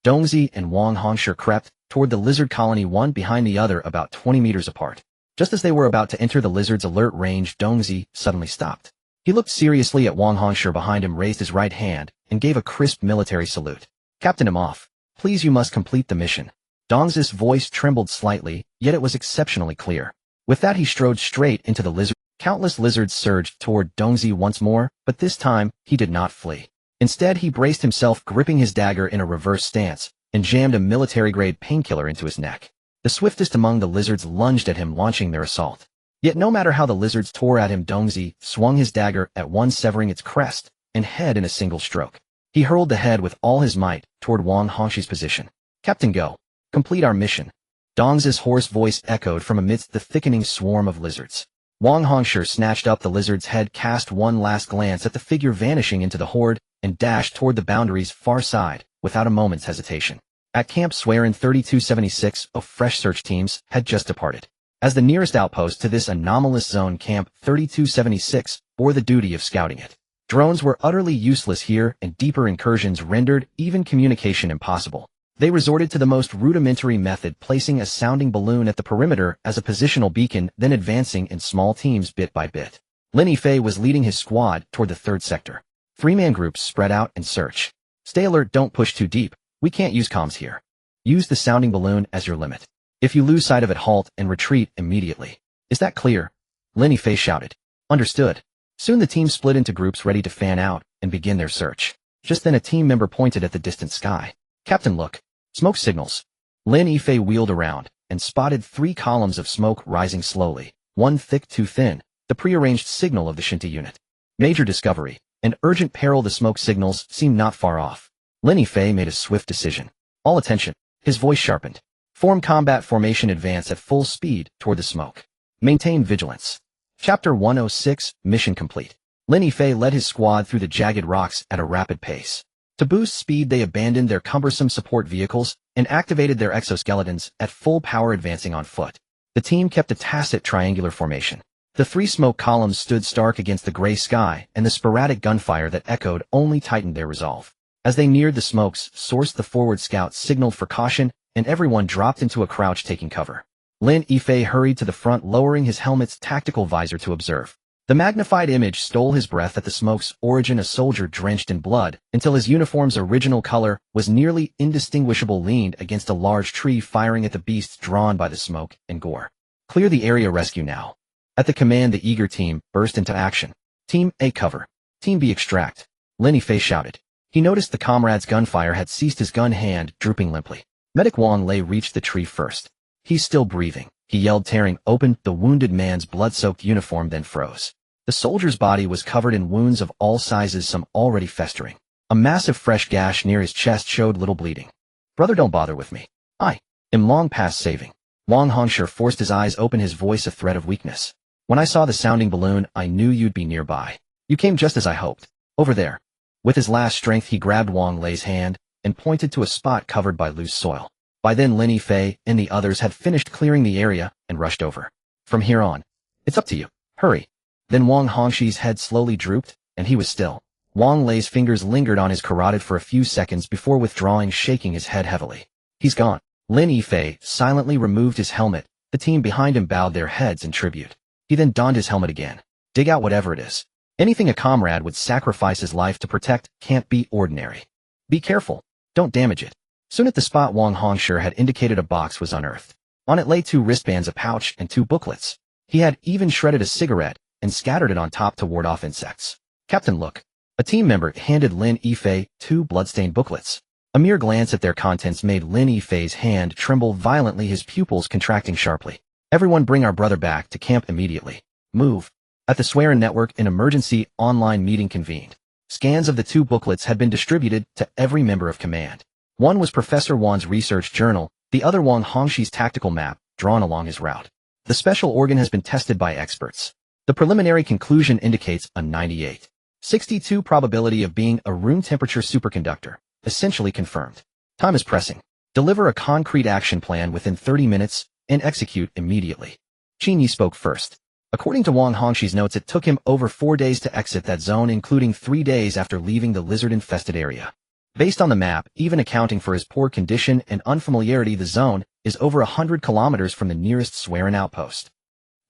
Dongzi and Wang Hongshi crept toward the lizard colony, one behind the other, about 20 meters apart. Just as they were about to enter the lizard's alert range, Dongzi suddenly stopped. He looked seriously at Wang Hongshi behind him, raised his right hand, and gave a crisp military salute. Captain, I'm off. Please, you must complete the mission. Dongzi's voice trembled slightly, yet it was exceptionally clear. With that, he strode straight into the lizard. Countless lizards surged toward Dongzi once more, but this time, he did not flee. Instead, he braced himself, gripping his dagger in a reverse stance, and jammed a military-grade painkiller into his neck. The swiftest among the lizards lunged at him, launching their assault. Yet no matter how the lizards tore at him, Dongzi swung his dagger at once, severing its crest and head in a single stroke. He hurled the head with all his might toward Wang Hongshi's position. Captain, go. Complete our mission. Dongzi's hoarse voice echoed from amidst the thickening swarm of lizards. Wang Hongshi snatched up the lizard's head, cast one last glance at the figure vanishing into the horde, and dashed toward the boundary's far side, without a moment's hesitation. At Camp Swearin 3276, fresh search teams had just departed. As the nearest outpost to this anomalous zone, Camp 3276 bore the duty of scouting it. Drones were utterly useless here, and deeper incursions rendered even communication impossible. They resorted to the most rudimentary method, placing a sounding balloon at the perimeter as a positional beacon, then advancing in small teams bit by bit. Lin Yifei was leading his squad toward the third sector. Three-man groups spread out and search. Stay alert, don't push too deep. We can't use comms here. Use the sounding balloon as your limit. If you lose sight of it, halt and retreat immediately. Is that clear? Lin Yifei shouted. Understood. Soon the team split into groups, ready to fan out and begin their search. Just then a team member pointed at the distant sky. Captain, look. Smoke signals. Lin Yifei wheeled around and spotted 3 columns of smoke rising slowly, one thick, two thin, the prearranged signal of the Shinta unit. Major discovery. An urgent peril. The smoke signals seemed not far off. Lin Yifei made a swift decision. All attention. His voice sharpened. Form combat formation, advance at full speed toward the smoke. Maintain vigilance. Chapter 106, Mission complete. Lin Yifei led his squad through the jagged rocks at a rapid pace. To boost speed, they abandoned their cumbersome support vehicles and activated their exoskeletons at full power, advancing on foot. The team kept a tacit triangular formation. The 3 smoke columns stood stark against the gray sky, and the sporadic gunfire that echoed only tightened their resolve. As they neared the smoke's source, the forward scouts signaled for caution, and everyone dropped into a crouch, taking cover. Lin Yifei hurried to the front, lowering his helmet's tactical visor to observe. The magnified image stole his breath at the smoke's origin, a soldier drenched in blood, until his uniform's original color was nearly indistinguishable, leaned against a large tree firing at the beasts drawn by the smoke and gore. Clear the area, rescue now. At the command, the eager team burst into action. Team A cover. Team B extract. Lin Yifei shouted. He noticed the comrade's gunfire had ceased, his gun hand drooping limply. Medic Wang Lei reached the tree first. He's still breathing, he yelled, tearing open the wounded man's blood-soaked uniform, then froze. The soldier's body was covered in wounds of all sizes, some already festering. A massive fresh gash near his chest showed little bleeding. Brother, don't bother with me. I am long past saving. Wang Hongshi forced his eyes open, his voice a threat of weakness. When I saw the sounding balloon, I knew you'd be nearby. You came just as I hoped. Over there. With his last strength, he grabbed Wang Lei's hand and pointed to a spot covered by loose soil. By then, Lin Yifei and the others had finished clearing the area and rushed over. From here on, it's up to you. Hurry. Then Wang Hongshi's head slowly drooped, and he was still. Wang Lei's fingers lingered on his carotid for a few seconds before withdrawing, shaking his head heavily. He's gone. Lin Yifei silently removed his helmet. The team behind him bowed their heads in tribute. He then donned his helmet again. Dig out whatever it is. Anything a comrade would sacrifice his life to protect can't be ordinary. Be careful. Don't damage it. Soon at the spot Wang Hongshi had indicated, a box was unearthed. On it lay 2 wristbands, a pouch, and 2 booklets. He had even shredded a cigarette and scattered it on top to ward off insects. Captain, look. A team member handed Lin Yifei 2 bloodstained booklets. A mere glance at their contents made Lin Yifei's hand tremble violently, his pupils contracting sharply. Everyone, bring our brother back to camp immediately. Move. At the Swearin network, an emergency online meeting convened. Scans of the 2 booklets had been distributed to every member of command. One was Professor Wan's research journal, the other Wang Hongshi's tactical map, drawn along his route. The special organ has been tested by experts. The preliminary conclusion indicates a 98.62% probability of being a room temperature superconductor, essentially confirmed. Time is pressing. Deliver a concrete action plan within 30 minutes and execute immediately. Qin Yi spoke first. According to Wang Hongshi's notes, it took him over 4 days to exit that zone, including 3 days after leaving the lizard-infested area. Based on the map, even accounting for his poor condition and unfamiliarity, the zone is over 100 kilometers from the nearest Swearin outpost.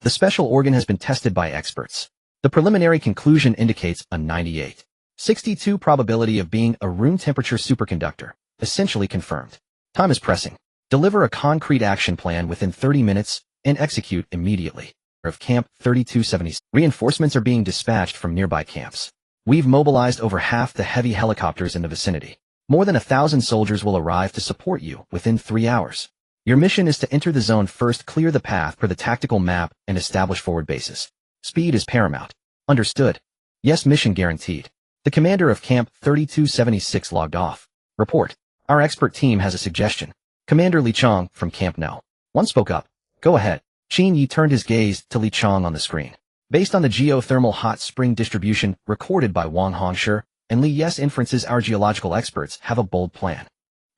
The special organ has been tested by experts. The preliminary conclusion indicates a 98.62% probability of being a room temperature superconductor, essentially confirmed. Time is pressing. Deliver a concrete action plan within 30 minutes and execute immediately. Of Camp 3270. Reinforcements are being dispatched from nearby camps. We've mobilized over half the heavy helicopters in the vicinity. More than 1,000 soldiers will arrive to support you within 3 hours. Your mission is to enter the zone first, clear the path per the tactical map, and establish forward bases. Speed is paramount. Understood. Yes, mission guaranteed. The commander of Camp 3276 logged off. Report. Our expert team has a suggestion. Commander Li Chong from Camp No. 1 spoke up. Go ahead. Qin Yi turned his gaze to Li Chong on the screen. Based on the geothermal hot spring distribution recorded by Wang Hongshi and Li Yes inferences, our geological experts have a bold plan.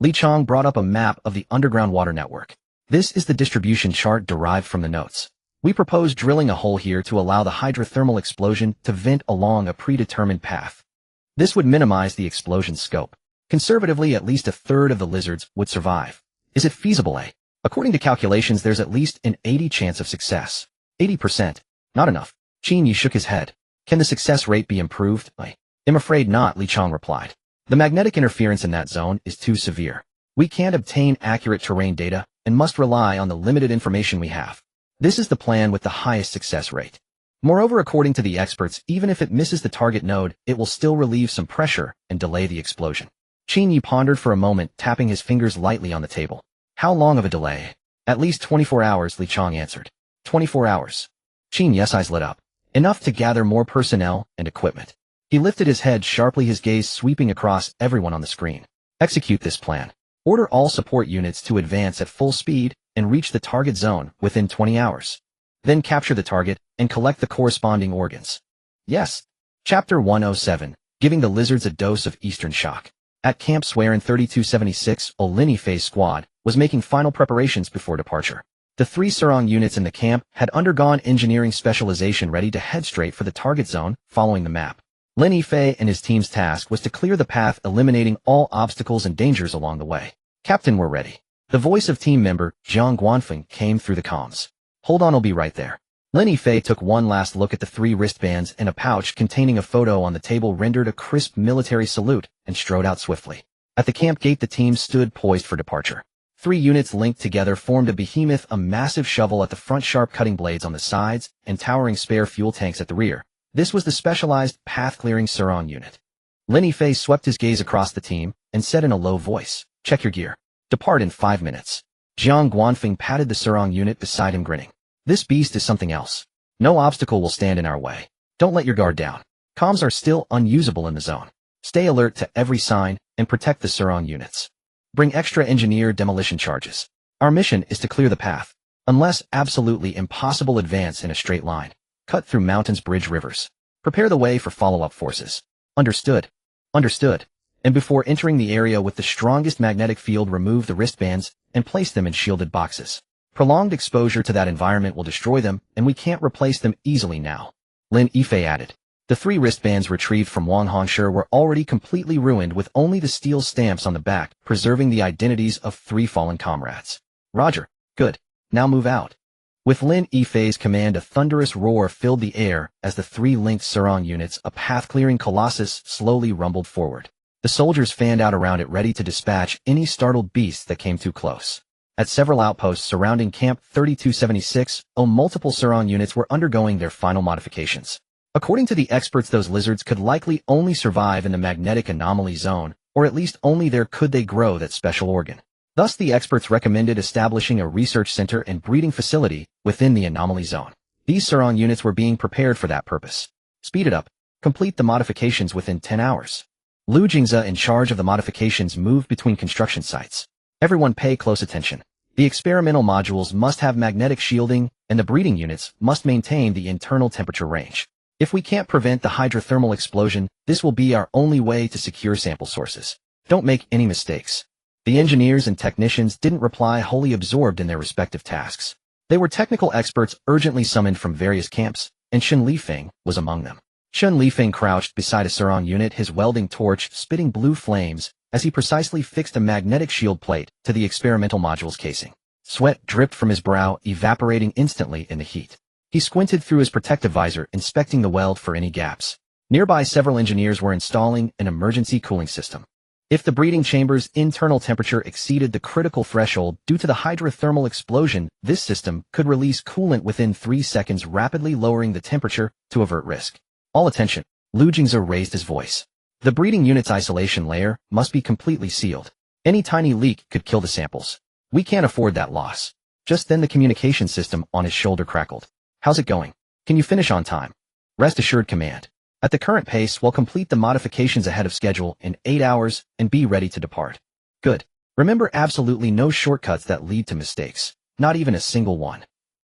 Li Chong brought up a map of the underground water network. This is the distribution chart derived from the notes. We propose drilling a hole here to allow the hydrothermal explosion to vent along a predetermined path. This would minimize the explosion's scope. Conservatively, at least a third of the lizards would survive. Is it feasible, eh? According to calculations, there's at least an 80% chance of success. 80%. Not enough. Qin Yi shook his head. Can the success rate be improved? I am afraid not, Li Chong replied. The magnetic interference in that zone is too severe. We can't obtain accurate terrain data and must rely on the limited information we have. This is the plan with the highest success rate. Moreover, according to the experts, even if it misses the target node, it will still relieve some pressure and delay the explosion. Qin Yi pondered for a moment, tapping his fingers lightly on the table. How long of a delay? At least 24 hours, Li Chong answered. 24 hours. Qin Yi's eyes lit up. Enough to gather more personnel and equipment. He lifted his head sharply, his gaze sweeping across everyone on the screen. Execute this plan. Order all support units to advance at full speed and reach the target zone within 20 hours. Then capture the target and collect the corresponding organs. Yes. Chapter 107, Giving the Lizards a Dose of Eastern Shock. At Camp Swearin 3276, Lin Yifei's squad was making final preparations before departure. The 3 Surong units in the camp had undergone engineering specialization, ready to head straight for the target zone following the map. Lin Yifei and his team's task was to clear the path, eliminating all obstacles and dangers along the way. Captain, we're ready. The voice of team member Jiang Guanfeng came through the comms. Hold on, I'll be right there. Lin Yifei took one last look at the 3 wristbands and a pouch containing a photo on the table, rendered a crisp military salute, and strode out swiftly. At the camp gate, the team stood poised for departure. 3 units linked together formed a behemoth, a massive shovel at the front, sharp cutting blades on the sides, and towering spare fuel tanks at the rear. This was the specialized path-clearing Surong unit. Lin Yifei swept his gaze across the team and said in a low voice, "Check your gear. Depart in 5 minutes." Jiang Guanfeng patted the Surong unit beside him, grinning. "This beast is something else. No obstacle will stand in our way. Don't let your guard down. Comms are still unusable in the zone. Stay alert to every sign and protect the Surong units. Bring extra engineer demolition charges. Our mission is to clear the path. Unless absolutely impossible, advance in a straight line. Cut through mountains, bridge rivers. Prepare the way for follow-up forces." "Understood." "Understood." And before entering the area with the strongest magnetic field, remove the wristbands and place them in shielded boxes. Prolonged exposure to that environment will destroy them, and we can't replace them easily now. Lin Yifei added. The 3 wristbands retrieved from Wang Hongshi were already completely ruined, with only the steel stamps on the back preserving the identities of 3 fallen comrades. "Roger. Good. Now move out." With Lin Yifei's command, a thunderous roar filled the air as the 3 linked Surong units, a path-clearing colossus, slowly rumbled forward. The soldiers fanned out around it, ready to dispatch any startled beasts that came too close. At several outposts surrounding Camp 3276, multiple Surong units were undergoing their final modifications. According to the experts, those lizards could likely only survive in the magnetic anomaly zone, or at least only there could they grow that special organ. Thus, the experts recommended establishing a research center and breeding facility within the anomaly zone. These Surong units were being prepared for that purpose. Speed it up. Complete the modifications within 10 hours. Lu Jingze, in charge of the modifications, moved between construction sites. Everyone pay close attention. The experimental modules must have magnetic shielding, and the breeding units must maintain the internal temperature range. If we can't prevent the hydrothermal explosion, this will be our only way to secure sample sources. Don't make any mistakes. The engineers and technicians didn't reply, wholly absorbed in their respective tasks. They were technical experts urgently summoned from various camps, and Shen Lifeng was among them. Shen Lifeng crouched beside a Surong unit, his welding torch spitting blue flames, as he precisely fixed a magnetic shield plate to the experimental module's casing. Sweat dripped from his brow, evaporating instantly in the heat. He squinted through his protective visor, inspecting the weld for any gaps. Nearby, several engineers were installing an emergency cooling system. If the breeding chamber's internal temperature exceeded the critical threshold due to the hydrothermal explosion, this system could release coolant within 3 seconds, rapidly lowering the temperature to avert risk. All attention. Lu Jingze raised his voice. The breeding unit's isolation layer must be completely sealed. Any tiny leak could kill the samples. We can't afford that loss. Just then the communication system on his shoulder crackled. How's it going? Can you finish on time? Rest assured, command. At the current pace, we'll complete the modifications ahead of schedule in 8 hours and be ready to depart. Good. Remember, absolutely no shortcuts that lead to mistakes. Not even a single one.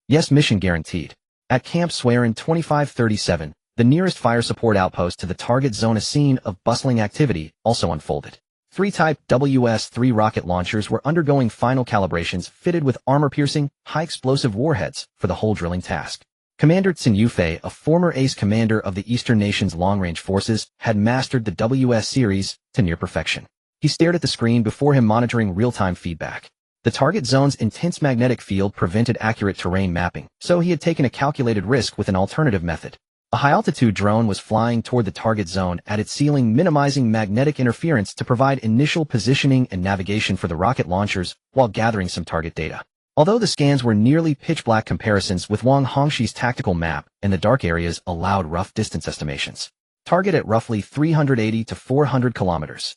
Yes, mission guaranteed. At Camp Swearin 2537, the nearest fire support outpost to the target zone, a scene of bustling activity also unfolded. 3 Type WS-3 rocket launchers were undergoing final calibrations, fitted with armor-piercing, high-explosive warheads for the whole drilling task. Commander Xin Yufei, a former ace commander of the Eastern Nation's long-range forces, had mastered the WS series to near perfection. He stared at the screen before him, monitoring real-time feedback. The target zone's intense magnetic field prevented accurate terrain mapping, so he had taken a calculated risk with an alternative method. A high-altitude drone was flying toward the target zone at its ceiling, minimizing magnetic interference to provide initial positioning and navigation for the rocket launchers while gathering some target data. Although the scans were nearly pitch-black, comparisons with Wang Hongshi's tactical map and the dark areas allowed rough distance estimations. Target at roughly 380 to 400 kilometers.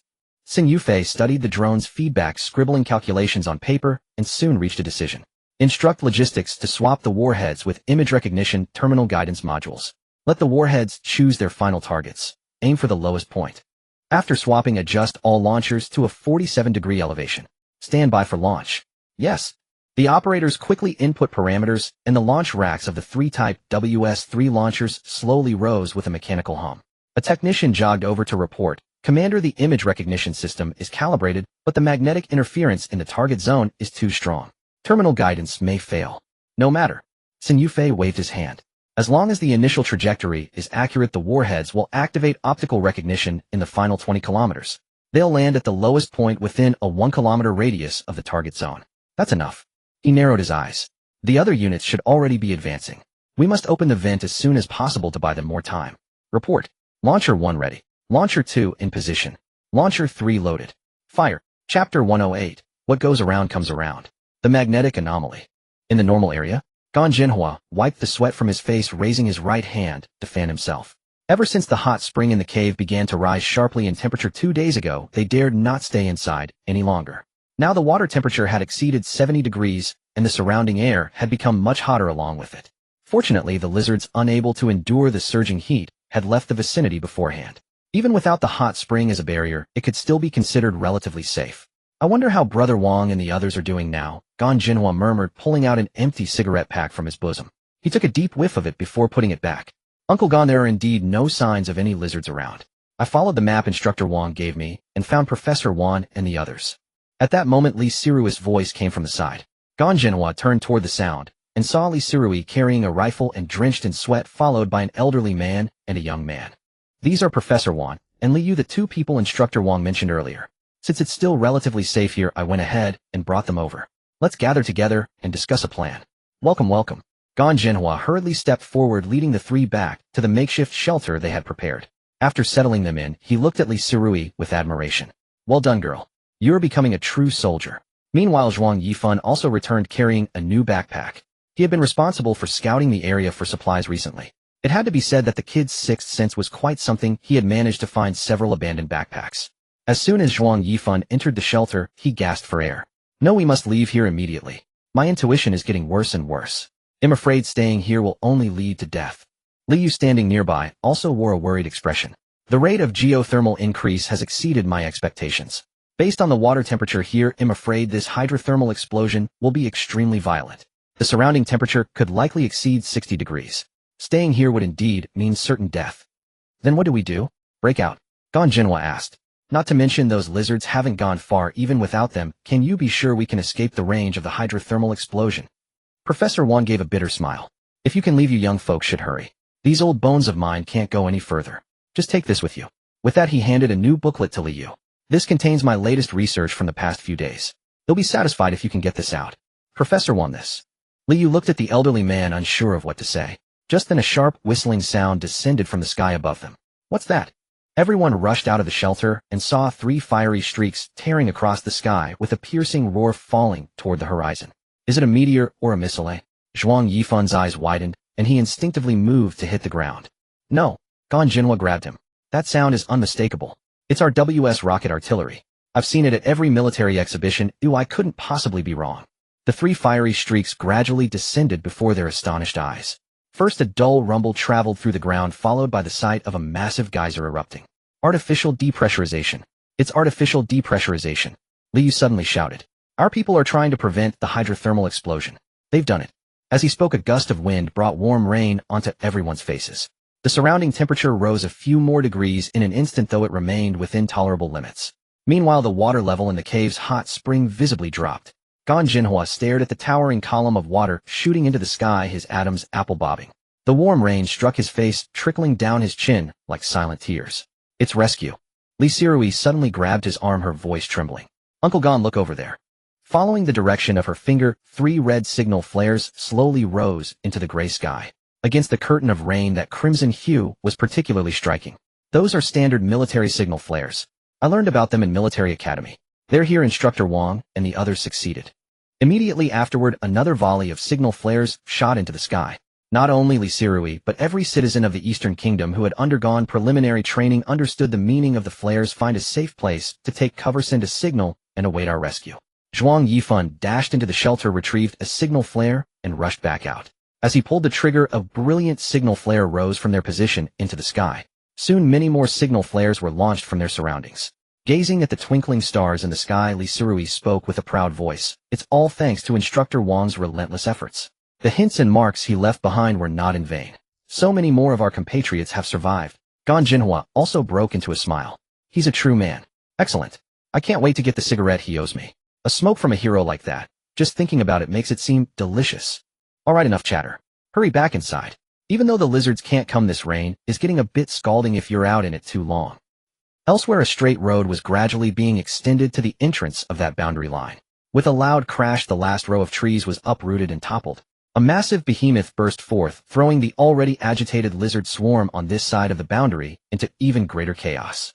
Xin Yufei studied the drone's feedback, scribbling calculations on paper, and soon reached a decision. Instruct logistics to swap the warheads with image recognition terminal guidance modules. Let the warheads choose their final targets. Aim for the lowest point. After swapping, adjust all launchers to a 47-degree elevation. Stand by for launch. Yes. The operators quickly input parameters, and the launch racks of the 3 Type WS-3 launchers slowly rose with a mechanical hum. A technician jogged over to report, "Commander, the image recognition system is calibrated, but the magnetic interference in the target zone is too strong. Terminal guidance may fail." "No matter." Xin Yufei waved his hand. "As long as the initial trajectory is accurate, the warheads will activate optical recognition in the final 20 kilometers. They'll land at the lowest point within a 1-kilometer radius of the target zone. That's enough." He narrowed his eyes. The other units should already be advancing. We must open the vent as soon as possible to buy them more time. Report. Launcher 1 ready. Launcher 2 in position. Launcher 3 loaded. Fire. Chapter 108. What goes around comes around. The magnetic anomaly. In the normal area, Gan Jinhua wiped the sweat from his face, raising his right hand to fan himself. Ever since the hot spring in the cave began to rise sharply in temperature 2 days ago, they dared not stay inside any longer. Now the water temperature had exceeded 70 degrees, and the surrounding air had become much hotter along with it. Fortunately, the lizards, unable to endure the surging heat, had left the vicinity beforehand. Even without the hot spring as a barrier, it could still be considered relatively safe. I wonder how Brother Wang and the others are doing now, Gan Jinhua murmured, pulling out an empty cigarette pack from his bosom. He took a deep whiff of it before putting it back. Uncle Gan, there are indeed no signs of any lizards around. I followed the map Instructor Wang gave me, and found Professor Wan and the others. At that moment, Li Sirui's voice came from the side. Gan Jinhua turned toward the sound, and saw Li Sirui carrying a rifle and drenched in sweat, followed by an elderly man and a young man. These are Professor Wan and Li Yu, the two people Instructor Wang mentioned earlier. Since it's still relatively safe here, I went ahead and brought them over. Let's gather together and discuss a plan. Welcome, welcome. Gan Jinhua hurriedly stepped forward, leading the three back to the makeshift shelter they had prepared. After settling them in, he looked at Li Sirui with admiration. Well done, girl. You're becoming a true soldier. Meanwhile, Zhuang Yifan also returned carrying a new backpack. He had been responsible for scouting the area for supplies recently. It had to be said that the kid's sixth sense was quite something. He had managed to find several abandoned backpacks. As soon as Zhuang Yifan entered the shelter, he gasped for air. No, we must leave here immediately. My intuition is getting worse and worse. I'm afraid staying here will only lead to death. Li Yu, standing nearby, also wore a worried expression. The rate of geothermal increase has exceeded my expectations. Based on the water temperature here, I'm afraid this hydrothermal explosion will be extremely violent. The surrounding temperature could likely exceed 60 degrees. Staying here would indeed mean certain death. Then what do we do? Break out? Gan Jinhua asked. Not to mention those lizards haven't gone far. Even without them, can you be sure we can escape the range of the hydrothermal explosion? Professor Wan gave a bitter smile. If you can leave, you young folks should hurry. These old bones of mine can't go any further. Just take this with you. With that, he handed a new booklet to Li Yu. This contains my latest research from the past few days. They'll be satisfied if you can get this out. Professor Wan, this. Li Yu looked at the elderly man, unsure of what to say. Just then a sharp, whistling sound descended from the sky above them. What's that? Everyone rushed out of the shelter and saw 3 fiery streaks tearing across the sky with a piercing roar falling toward the horizon. Is it a meteor or a missile? Zhuang Yifan's eyes widened, and he instinctively moved to hit the ground. No. Gan Jinhua grabbed him. That sound is unmistakable. It's our WS rocket artillery. I've seen it at every military exhibition. I couldn't possibly be wrong. The 3 fiery streaks gradually descended before their astonished eyes. First, a dull rumble traveled through the ground, followed by the sight of a massive geyser erupting. Artificial depressurization. It's artificial depressurization. Li Yu suddenly shouted. Our people are trying to prevent the hydrothermal explosion. They've done it. As he spoke, a gust of wind brought warm rain onto everyone's faces. The surrounding temperature rose a few more degrees in an instant, though it remained within tolerable limits. Meanwhile, the water level in the cave's hot spring visibly dropped. Gan Jinhua stared at the towering column of water shooting into the sky, his Adam's apple bobbing. The warm rain struck his face, trickling down his chin like silent tears. It's rescue. Li Sirui suddenly grabbed his arm, her voice trembling. Uncle Gan, look over there. Following the direction of her finger, 3 red signal flares slowly rose into the gray sky. Against the curtain of rain, that crimson hue was particularly striking. Those are standard military signal flares. I learned about them in military academy. They're here. Instructor Wang and the others succeeded. Immediately afterward, another volley of signal flares shot into the sky. Not only Li Sirui, but every citizen of the Eastern Kingdom who had undergone preliminary training understood the meaning of the flares. Find a safe place to take cover, send a signal, and await our rescue. Zhuang Yifan dashed into the shelter, retrieved a signal flare, and rushed back out. As he pulled the trigger, a brilliant signal flare rose from their position into the sky. Soon many more signal flares were launched from their surroundings. Gazing at the twinkling stars in the sky, Li Sirui spoke with a proud voice. It's all thanks to Instructor Wang's relentless efforts. The hints and marks he left behind were not in vain. So many more of our compatriots have survived. Gan Jinhua also broke into a smile. He's a true man. Excellent. I can't wait to get the cigarette he owes me. A smoke from a hero like that. Just thinking about it makes it seem delicious. Alright, enough chatter. Hurry back inside. Even though the lizards can't come, this rain is getting a bit scalding if you're out in it too long. Elsewhere, a straight road was gradually being extended to the entrance of that boundary line. With a loud crash, the last row of trees was uprooted and toppled. A massive behemoth burst forth, throwing the already agitated lizard swarm on this side of the boundary into even greater chaos.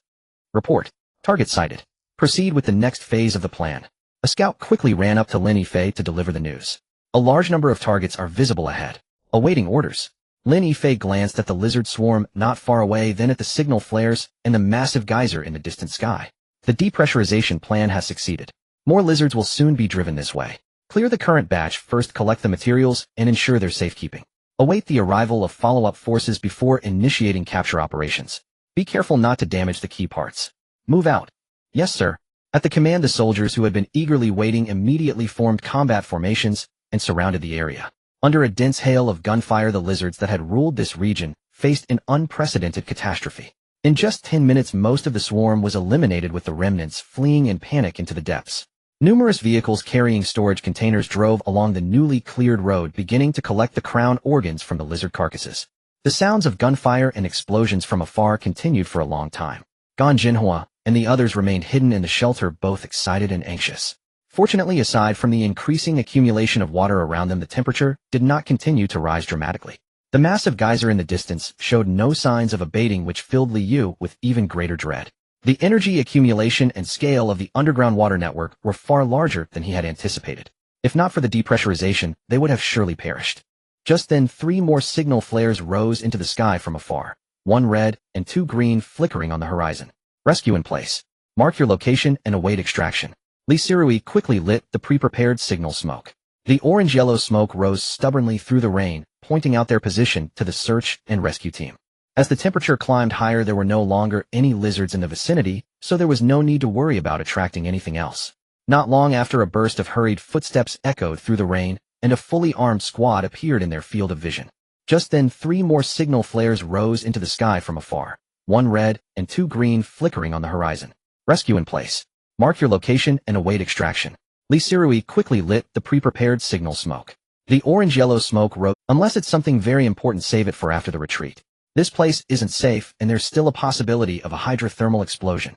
Report. Target sighted. Proceed with the next phase of the plan. A scout quickly ran up to Lin Yifei to deliver the news. A large number of targets are visible ahead. Awaiting orders. Lin Yifei glanced at the lizard swarm not far away, then at the signal flares and the massive geyser in the distant sky. The depressurization plan has succeeded. More lizards will soon be driven this way. Clear the current batch first, collect the materials, and ensure their safekeeping. Await the arrival of follow-up forces before initiating capture operations. Be careful not to damage the key parts. Move out. Yes, sir. At the command, the soldiers who had been eagerly waiting immediately formed combat formations and surrounded the area. Under a dense hail of gunfire, the lizards that had ruled this region faced an unprecedented catastrophe. In just 10 minutes, most of the swarm was eliminated, with the remnants fleeing in panic into the depths. Numerous vehicles carrying storage containers drove along the newly cleared road, beginning to collect the crown organs from the lizard carcasses. The sounds of gunfire and explosions from afar continued for a long time. Gan Jinhua and the others remained hidden in the shelter, both excited and anxious. Fortunately, aside from the increasing accumulation of water around them, the temperature did not continue to rise dramatically. The massive geyser in the distance showed no signs of abating, which filled Li Yu with even greater dread. The energy accumulation and scale of the underground water network were far larger than he had anticipated. If not for the depressurization, they would have surely perished. Just then, 3 more signal flares rose into the sky from afar, 1 red and 2 green flickering on the horizon. Rescue in place. Mark your location and await extraction. Li Sirui quickly lit the pre-prepared signal smoke. The orange-yellow smoke rose stubbornly through the rain, pointing out their position to the search and rescue team. As the temperature climbed higher, there were no longer any lizards in the vicinity, so there was no need to worry about attracting anything else. Not long after, a burst of hurried footsteps echoed through the rain, and a fully armed squad appeared in their field of vision. Just then, 3 more signal flares rose into the sky from afar, 1 red and 2 green flickering on the horizon. Rescue in place. Mark your location and await extraction. Li Sirui quickly lit the pre-prepared signal smoke. The orange-yellow smoke rose. Unless it's something very important, save it for after the retreat. This place isn't safe, and there's still a possibility of a hydrothermal explosion.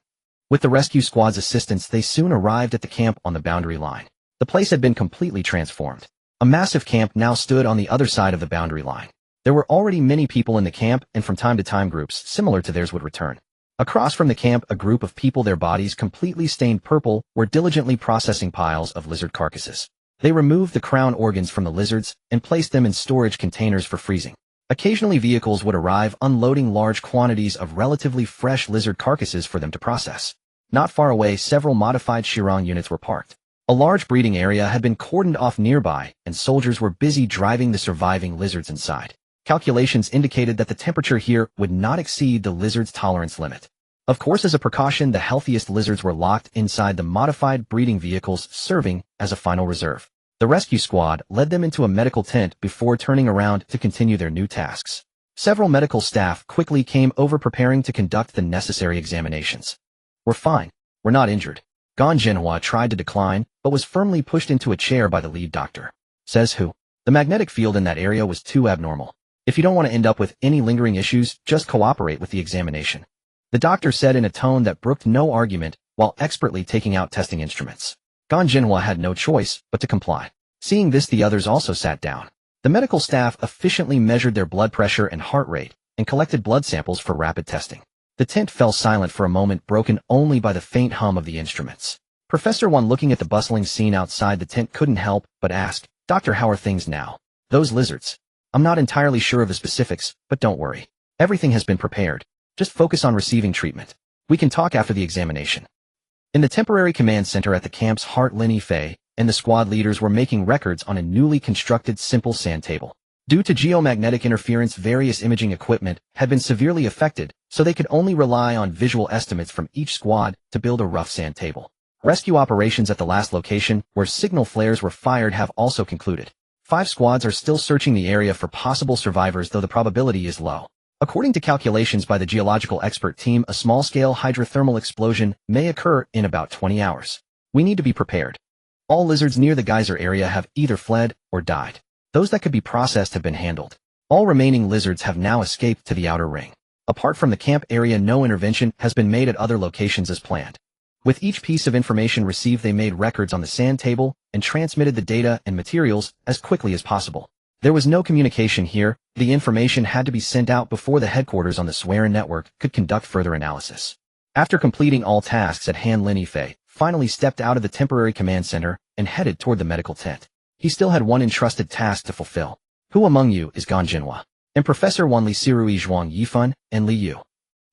With the rescue squad's assistance, they soon arrived at the camp on the boundary line. The place had been completely transformed. A massive camp now stood on the other side of the boundary line. There were already many people in the camp, and from time to time groups similar to theirs would return. Across from the camp, a group of people, their bodies completely stained purple, were diligently processing piles of lizard carcasses. They removed the crown organs from the lizards and placed them in storage containers for freezing. Occasionally, vehicles would arrive, unloading large quantities of relatively fresh lizard carcasses for them to process. Not far away, several modified Shirong units were parked. A large breeding area had been cordoned off nearby, and soldiers were busy driving the surviving lizards inside. Calculations indicated that the temperature here would not exceed the lizard's tolerance limit. Of course, as a precaution, the healthiest lizards were locked inside the modified breeding vehicles, serving as a final reserve. The rescue squad led them into a medical tent before turning around to continue their new tasks. Several medical staff quickly came over, preparing to conduct the necessary examinations. "We're fine. We're not injured." Gan Jinhua tried to decline, but was firmly pushed into a chair by the lead doctor. Says who? The magnetic field in that area was too abnormal. If you don't want to end up with any lingering issues, just cooperate with the examination. The doctor said in a tone that brooked no argument, while expertly taking out testing instruments. Gan Jinhua had no choice but to comply. Seeing this, the others also sat down. The medical staff efficiently measured their blood pressure and heart rate, and collected blood samples for rapid testing. The tent fell silent for a moment, broken only by the faint hum of the instruments. Professor Wan, looking at the bustling scene outside the tent, couldn't help but ask, "Doctor, how are things now? Those lizards?" "I'm not entirely sure of the specifics, but don't worry. Everything has been prepared. Just focus on receiving treatment. We can talk after the examination." In the temporary command center at the camp's heart, Lin Yifei and the squad leaders were making records on a newly constructed simple sand table. Due to geomagnetic interference, various imaging equipment had been severely affected, so they could only rely on visual estimates from each squad to build a rough sand table. Rescue operations at the last location, where signal flares were fired, have also concluded. 5 squads are still searching the area for possible survivors, though the probability is low. According to calculations by the geological expert team, a small-scale hydrothermal explosion may occur in about 20 hours. We need to be prepared. All lizards near the geyser area have either fled or died. Those that could be processed have been handled. All remaining lizards have now escaped to the outer ring. Apart from the camp area, no intervention has been made at other locations as planned. With each piece of information received, they made records on the sand table and transmitted the data and materials as quickly as possible. There was no communication here. The information had to be sent out before the headquarters on the Swearin network could conduct further analysis. After completing all tasks at hand, Lin Yifei finally stepped out of the temporary command center and headed toward the medical tent. He still had one entrusted task to fulfill. Who among you is Gan Jinhua? And Professor Wan Li Sirui Zhuang Yifan and Li Yu.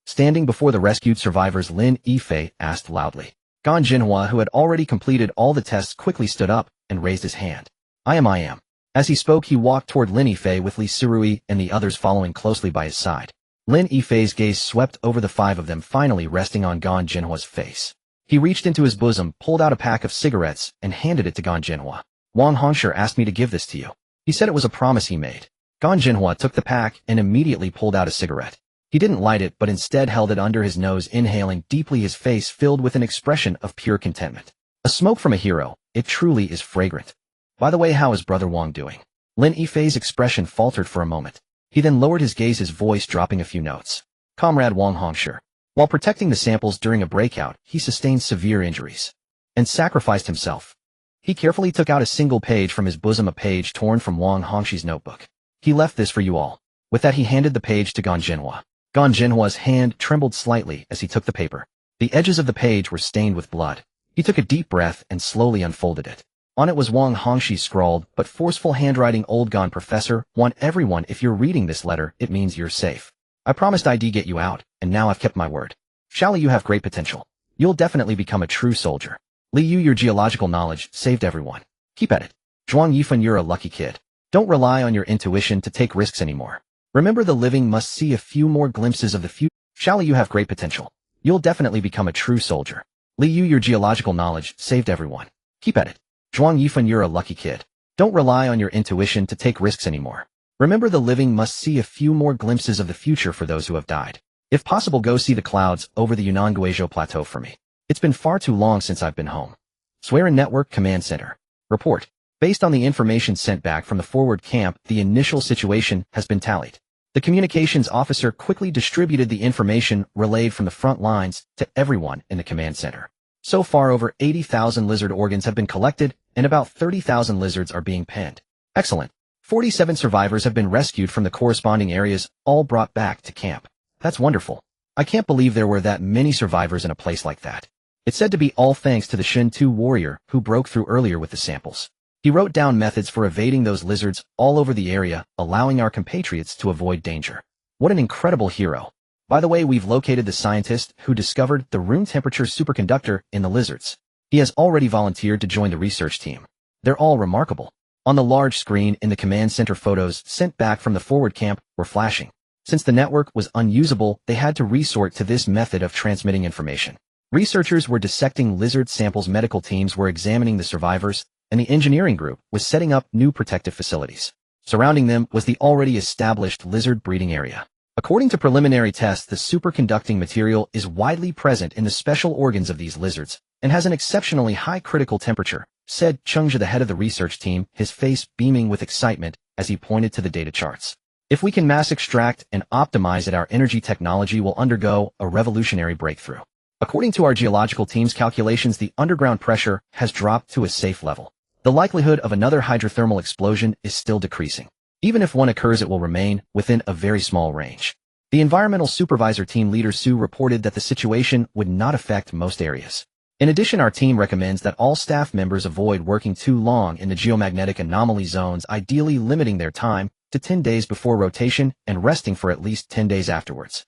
Standing before the rescued survivors, Lin Yifei asked loudly. Gan Jinhua, who had already completed all the tests, quickly stood up and raised his hand. I am. As he spoke, he walked toward Lin Yifei with Li Sirui and the others following closely by his side. Lin Yifei's gaze swept over the 5 of them, finally resting on Gan Jinhua's face. He reached into his bosom, pulled out a pack of cigarettes, and handed it to Gan Jinhua. Wang Hongshi asked me to give this to you. He said it was a promise he made. Gan Jinhua took the pack and immediately pulled out a cigarette. He didn't light it, but instead held it under his nose, inhaling deeply, his face filled with an expression of pure contentment. A smoke from a hero. It truly is fragrant. By the way, how is Brother Wang doing? Lin Yifei's expression faltered for a moment. He then lowered his gaze, his voice dropping a few notes. Comrade Wang Hongshi. While protecting the samples during a breakout, he sustained severe injuries and sacrificed himself. He carefully took out a single page from his bosom, a page torn from Wang Hongshi's notebook. He left this for you all. With that, he handed the page to Gan Jinhua. Gan Jinhua's hand trembled slightly as he took the paper. The edges of the page were stained with blood. He took a deep breath and slowly unfolded it. On it was Wang Hongshi's scrawled but forceful handwriting. Old Gan Professor, want everyone, if you're reading this letter, it means you're safe. I promised I'd get you out, and now I've kept my word. Shally, you have great potential. You'll definitely become a true soldier. Li Yu, your geological knowledge saved everyone. Keep at it. Zhuang Yifan, you're a lucky kid. Don't rely on your intuition to take risks anymore. Remember, the living must see a few more glimpses of the future. Shally, you have great potential. You'll definitely become a true soldier. Li Yu, your geological knowledge saved everyone. Keep at it. Zhuang Yifan, you're a lucky kid. Don't rely on your intuition to take risks anymore. Remember, the living must see a few more glimpses of the future for those who have died. If possible, go see the clouds over the Yunnan Guizhou Plateau for me. It's been far too long since I've been home. Swearin Network Command Center. Report. Based on the information sent back from the forward camp, the initial situation has been tallied. The communications officer quickly distributed the information relayed from the front lines to everyone in the command center. So far, over 80,000 lizard organs have been collected, and about 30,000 lizards are being penned. Excellent. 47 survivors have been rescued from the corresponding areas, all brought back to camp. That's wonderful. I can't believe there were that many survivors in a place like that. It's said to be all thanks to the Shin-2 warrior who broke through earlier with the samples. He wrote down methods for evading those lizards all over the area, allowing our compatriots to avoid danger. What an incredible hero. By the way, we've located the scientist who discovered the room temperature superconductor in the lizards. He has already volunteered to join the research team. They're all remarkable. On the large screen in the command center, photos sent back from the forward camp were flashing. Since the network was unusable, they had to resort to this method of transmitting information. Researchers were dissecting lizard samples, medical teams were examining the survivors, and the engineering group was setting up new protective facilities. Surrounding them was the already established lizard breeding area. According to preliminary tests, the superconducting material is widely present in the special organs of these lizards and has an exceptionally high critical temperature, said Chengzhe, the head of the research team, his face beaming with excitement as he pointed to the data charts. If we can mass extract and optimize it, our energy technology will undergo a revolutionary breakthrough. According to our geological team's calculations, the underground pressure has dropped to a safe level. The likelihood of another hydrothermal explosion is still decreasing. Even if one occurs, it will remain within a very small range. The environmental supervisor team leader Su reported that the situation would not affect most areas. In addition, our team recommends that all staff members avoid working too long in the geomagnetic anomaly zones, ideally limiting their time to 10 days before rotation and resting for at least 10 days afterwards.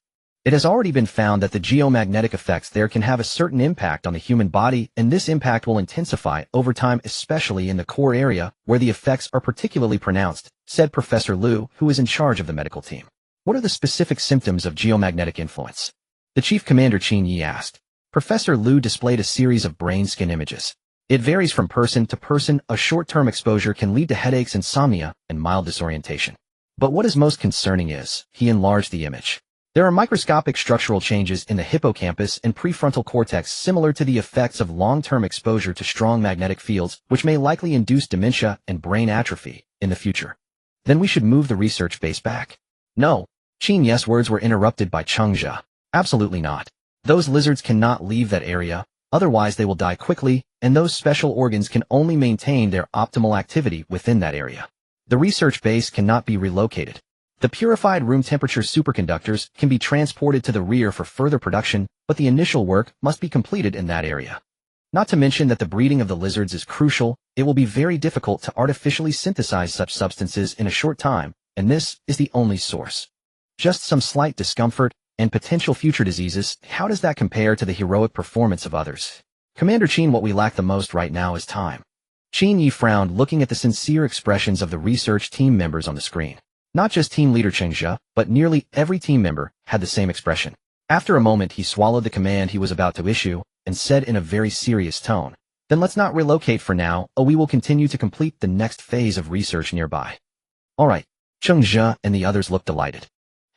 It has already been found that the geomagnetic effects there can have a certain impact on the human body, and this impact will intensify over time, especially in the core area where the effects are particularly pronounced, said Professor Liu, who is in charge of the medical team. What are the specific symptoms of geomagnetic influence? The Chief Commander Qin Yi asked. Professor Liu displayed a series of brain scan images. It varies from person to person. A short-term exposure can lead to headaches, insomnia, and mild disorientation. But what is most concerning is, he enlarged the image. There are microscopic structural changes in the hippocampus and prefrontal cortex similar to the effects of long-term exposure to strong magnetic fields, which may likely induce dementia and brain atrophy in the future. Then we should move the research base back. No. Qin Yi's words were interrupted by Chengzhe. Absolutely not. Those lizards cannot leave that area, otherwise they will die quickly, and those special organs can only maintain their optimal activity within that area. The research base cannot be relocated. The purified room temperature superconductors can be transported to the rear for further production, but the initial work must be completed in that area. Not to mention that the breeding of the lizards is crucial, it will be very difficult to artificially synthesize such substances in a short time, and this is the only source. Just some slight discomfort and potential future diseases, how does that compare to the heroic performance of others? Commander Qin, what we lack the most right now is time. Qin Yi frowned, looking at the sincere expressions of the research team members on the screen. Not just team leader Cheng Zhe, but nearly every team member had the same expression. After a moment, he swallowed the command he was about to issue and said in a very serious tone, "Then let's not relocate for now, we will continue to complete the next phase of research nearby." All right. Cheng Zhe and the others looked delighted.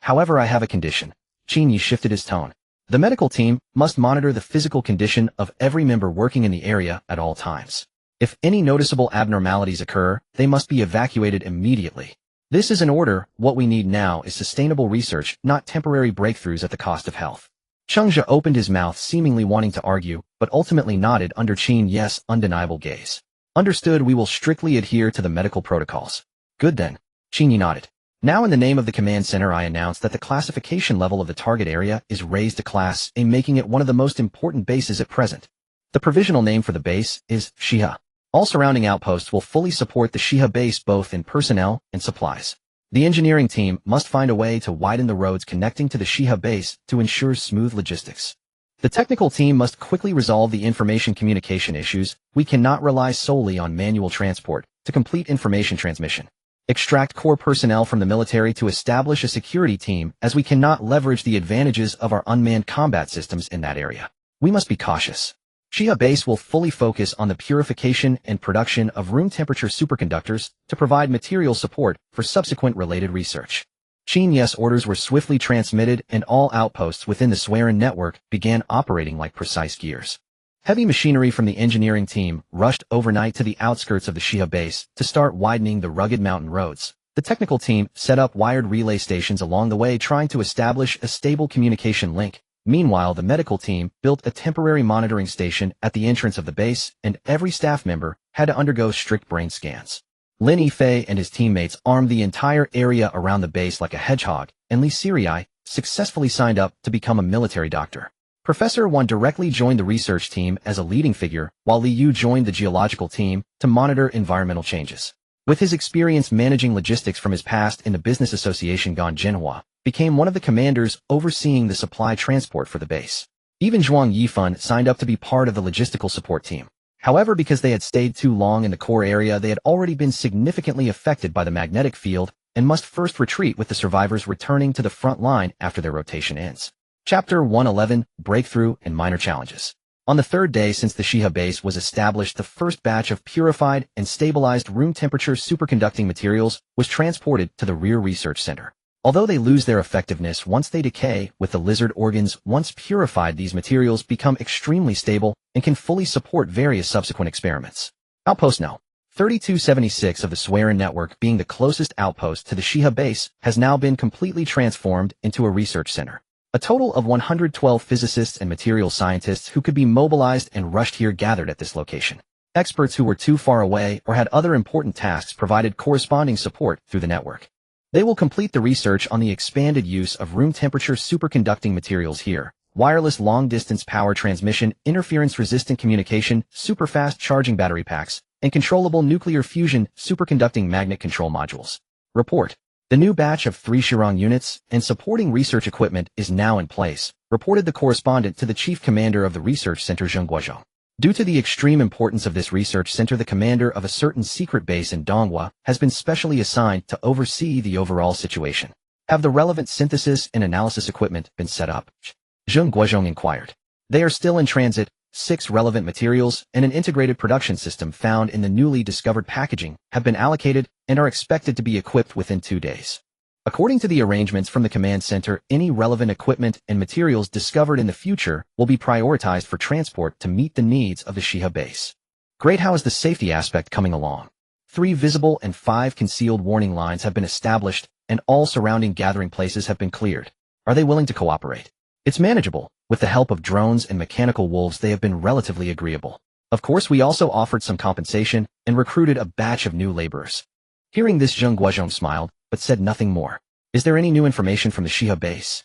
However, I have a condition. Qin Yi shifted his tone. The medical team must monitor the physical condition of every member working in the area at all times. If any noticeable abnormalities occur, they must be evacuated immediately. This is an order. What we need now is sustainable research, not temporary breakthroughs at the cost of health. Cheng Zhe opened his mouth, seemingly wanting to argue, but ultimately nodded under Qin Yi's undeniable gaze. Understood, we will strictly adhere to the medical protocols. Good then. Qin Yi nodded. Now in the name of the command center, I announce that the classification level of the target area is raised to Class A, making it one of the most important bases at present. The provisional name for the base is Shiha. All surrounding outposts will fully support the Shiha base both in personnel and supplies. The engineering team must find a way to widen the roads connecting to the Shiha base to ensure smooth logistics. The technical team must quickly resolve the information communication issues. We cannot rely solely on manual transport to complete information transmission. Extract core personnel from the military to establish a security team, as we cannot leverage the advantages of our unmanned combat systems in that area. We must be cautious. Shiha base will fully focus on the purification and production of room temperature superconductors to provide material support for subsequent related research. Qin Yi's orders were swiftly transmitted, and all outposts within the Swerin network began operating like precise gears. Heavy machinery from the engineering team rushed overnight to the outskirts of the Shiha base to start widening the rugged mountain roads. The technical team set up wired relay stations along the way, trying to establish a stable communication link. Meanwhile, the medical team built a temporary monitoring station at the entrance of the base, and every staff member had to undergo strict brain scans. Lin Yifei and his teammates armed the entire area around the base like a hedgehog, and Li Sirii successfully signed up to become a military doctor. Professor Wan directly joined the research team as a leading figure, while Li Yu joined the geological team to monitor environmental changes. With his experience managing logistics from his past in the business association, Gan Jinhua became one of the commanders overseeing the supply transport for the base. Even Zhuang Yifan signed up to be part of the logistical support team. However, because they had stayed too long in the core area, they had already been significantly affected by the magnetic field and must first retreat, with the survivors returning to the front line after their rotation ends. Chapter 111, Breakthrough and Minor Challenges. On the third day since the Shiha base was established, the first batch of purified and stabilized room temperature superconducting materials was transported to the rear research center. Although they lose their effectiveness once they decay, with the lizard organs once purified, these materials become extremely stable and can fully support various subsequent experiments. Outpost No. 3276 of the Swerin network, being the closest outpost to the Shiha base, has now been completely transformed into a research center. A total of 112 physicists and material scientists who could be mobilized and rushed here gathered at this location. Experts who were too far away or had other important tasks provided corresponding support through the network. They will complete the research on the expanded use of room temperature superconducting materials here: wireless long-distance power transmission, interference-resistant communication, super-fast charging battery packs, and controllable nuclear fusion superconducting magnet control modules. Report. The new batch of 3 Shirong units and supporting research equipment is now in place, reported the correspondent to the chief commander of the research center, Zheng Guozhong. Due to the extreme importance of this research center, the commander of a certain secret base in Donghua has been specially assigned to oversee the overall situation. Have the relevant synthesis and analysis equipment been set up? Zheng Guozhong inquired. They are still in transit. 6 relevant materials and an integrated production system found in the newly discovered packaging have been allocated and are expected to be equipped within 2 days. According to the arrangements from the command center, any relevant equipment and materials discovered in the future will be prioritized for transport to meet the needs of the Shiha base. Great. How is the safety aspect coming along? 3 visible and 5 concealed warning lines have been established, and all surrounding gathering places have been cleared. Are they willing to cooperate? It's manageable. With the help of drones and mechanical wolves, they have been relatively agreeable. Of course, we also offered some compensation and recruited a batch of new laborers. Hearing this, Zheng Guozhong smiled, but said nothing more. Is there any new information from the Shiha base?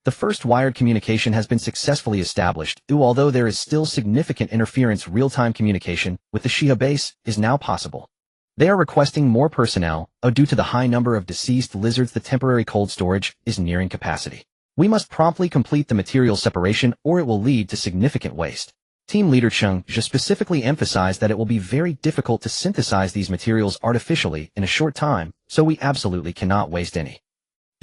The first wired communication has been successfully established, although there is still significant interference. Real-time communication with the Shiha base is now possible. They are requesting more personnel, due to the high number of deceased lizards. The temporary cold storage is nearing capacity. We must promptly complete the material separation or it will lead to significant waste. Team leader Cheng Zhe specifically emphasized that it will be very difficult to synthesize these materials artificially in a short time, so we absolutely cannot waste any.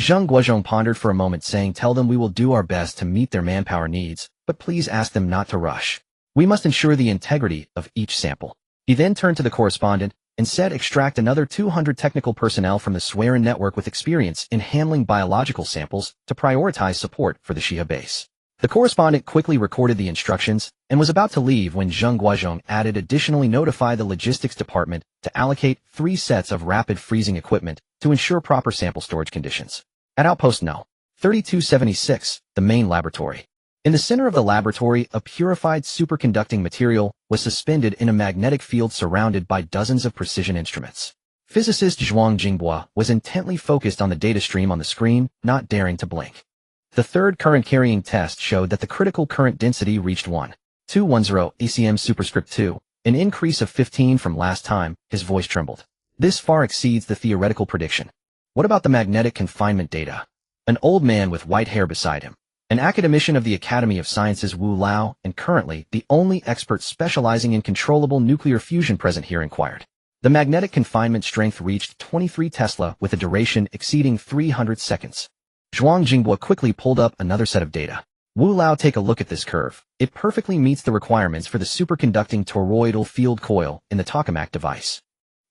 Zheng Guozhong pondered for a moment, saying, tell them we will do our best to meet their manpower needs, but please ask them not to rush. We must ensure the integrity of each sample. He then turned to the correspondent and said, extract another 200 technical personnel from the Swearin network with experience in handling biological samples to prioritize support for the Shiha base. The correspondent quickly recorded the instructions and was about to leave when Zheng Guozhong added, additionally notify the logistics department to allocate 3 sets of rapid freezing equipment to ensure proper sample storage conditions. At Outpost No. 3276, the main laboratory. In the center of the laboratory, a purified superconducting material was suspended in a magnetic field surrounded by dozens of precision instruments. Physicist Zhuang Jinghua was intently focused on the data stream on the screen, not daring to blink. The third current-carrying test showed that the critical current density reached 1.210 ACM superscript 2, an increase of 15 from last time. His voice trembled. This far exceeds the theoretical prediction. What about the magnetic confinement data? An old man with white hair beside him, an academician of the Academy of Sciences, Wu Lao, and currently the only expert specializing in controllable nuclear fusion present here, inquired. The magnetic confinement strength reached 23 Tesla with a duration exceeding 300 seconds. Zhuang Jinghua quickly pulled up another set of data. Wu Lao, take a look at this curve. It perfectly meets the requirements for the superconducting toroidal field coil in the tokamak device.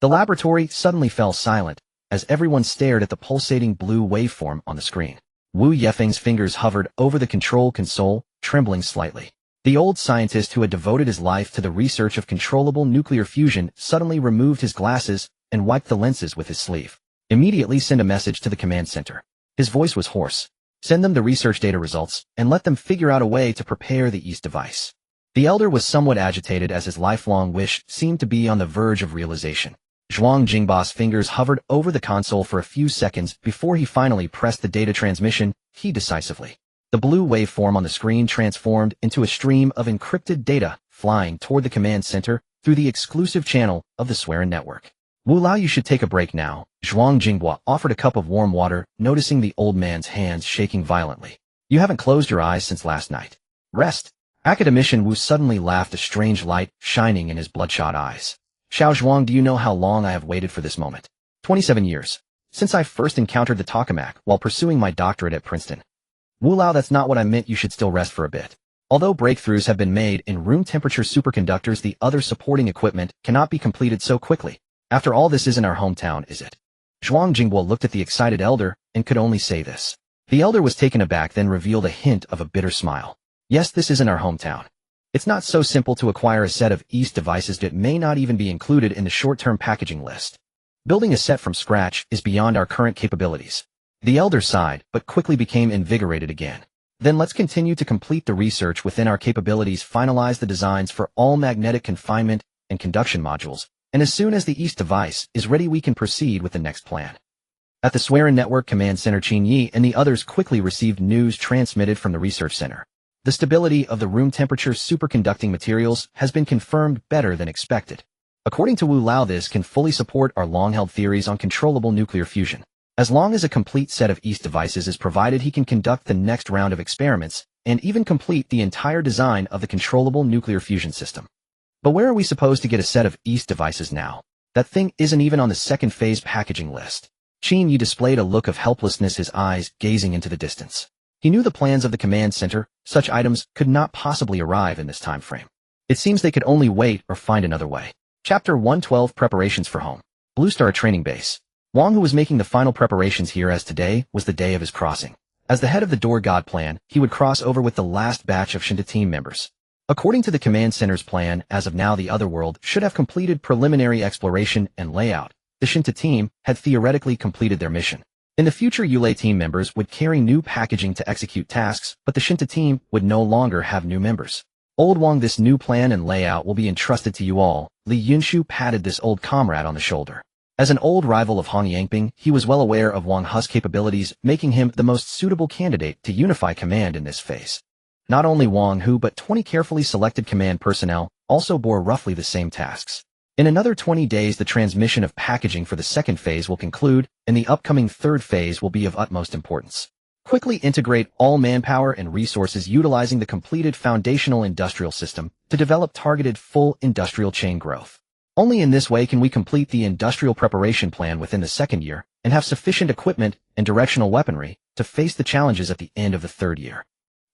The laboratory suddenly fell silent as everyone stared at the pulsating blue waveform on the screen. Wu Yefeng's fingers hovered over the control console, trembling slightly. The old scientist who had devoted his life to the research of controllable nuclear fusion suddenly removed his glasses and wiped the lenses with his sleeve. Immediately send a message to the command center. His voice was hoarse. Send them the research data results and let them figure out a way to prepare the East device. The elder was somewhat agitated as his lifelong wish seemed to be on the verge of realization. Zhuang Jingba's fingers hovered over the console for a few seconds before he finally pressed the data transmission key decisively. The blue waveform on the screen transformed into a stream of encrypted data flying toward the command center through the exclusive channel of the Swearin network. Wu Lao, you should take a break now. Zhuang Jinghua offered a cup of warm water, noticing the old man's hands shaking violently. You haven't closed your eyes since last night. Rest. Academician Wu suddenly laughed, a strange light shining in his bloodshot eyes. Xiao Zhuang, do you know how long I have waited for this moment? 27 years. Since I first encountered the tokamak while pursuing my doctorate at Princeton. Wu Lao, that's not what I meant. You should still rest for a bit. Although breakthroughs have been made in room temperature superconductors, the other supporting equipment cannot be completed so quickly. After all, this isn't our hometown, is it? Zhuang Jinghua looked at the excited elder and could only say this. The elder was taken aback, then revealed a hint of a bitter smile. Yes, this isn't our hometown. It's not so simple to acquire a set of East devices that may not even be included in the short-term packaging list. Building a set from scratch is beyond our current capabilities. The elder sighed, but quickly became invigorated again. Then let's continue to complete the research within our capabilities, finalize the designs for all magnetic confinement and conduction modules, and as soon as the East device is ready, we can proceed with the next plan. At the Swearin Network Command Center, Qin Yi and the others quickly received news transmitted from the research center. The stability of the room temperature superconducting materials has been confirmed better than expected. According to Wu Lao, this can fully support our long-held theories on controllable nuclear fusion. As long as a complete set of East devices is provided, he can conduct the next round of experiments and even complete the entire design of the controllable nuclear fusion system. But where are we supposed to get a set of East devices now? That thing isn't even on the second phase packaging list. Qin Yi displayed a look of helplessness, his eyes gazing into the distance. He knew the plans of the command center. Such items could not possibly arrive in this time frame. It seems they could only wait or find another way. Chapter 112, Preparations for Home. Blue Star Training Base. Wang, who was making the final preparations here, as today was the day of his crossing. As the head of the Door God plan, he would cross over with the last batch of Shinta team members. According to the command center's plan, as of now the Otherworld should have completed preliminary exploration and layout. The Shinta team had theoretically completed their mission. In the future, Yulei team members would carry new packaging to execute tasks, but the Shinta team would no longer have new members. Old Wang, this new plan and layout will be entrusted to you all. Li Yunshu patted this old comrade on the shoulder. As an old rival of Hong Yangping, he was well aware of Wang He's capabilities, making him the most suitable candidate to unify command in this phase. Not only Wang Hu but 20 carefully selected command personnel also bore roughly the same tasks. In another 20 days the transmission of packaging for the second phase will conclude, and the upcoming third phase will be of utmost importance. Quickly integrate all manpower and resources utilizing the completed foundational industrial system to develop targeted full industrial chain growth. Only in this way can we complete the industrial preparation plan within the second year and have sufficient equipment and directional weaponry to face the challenges at the end of the third year.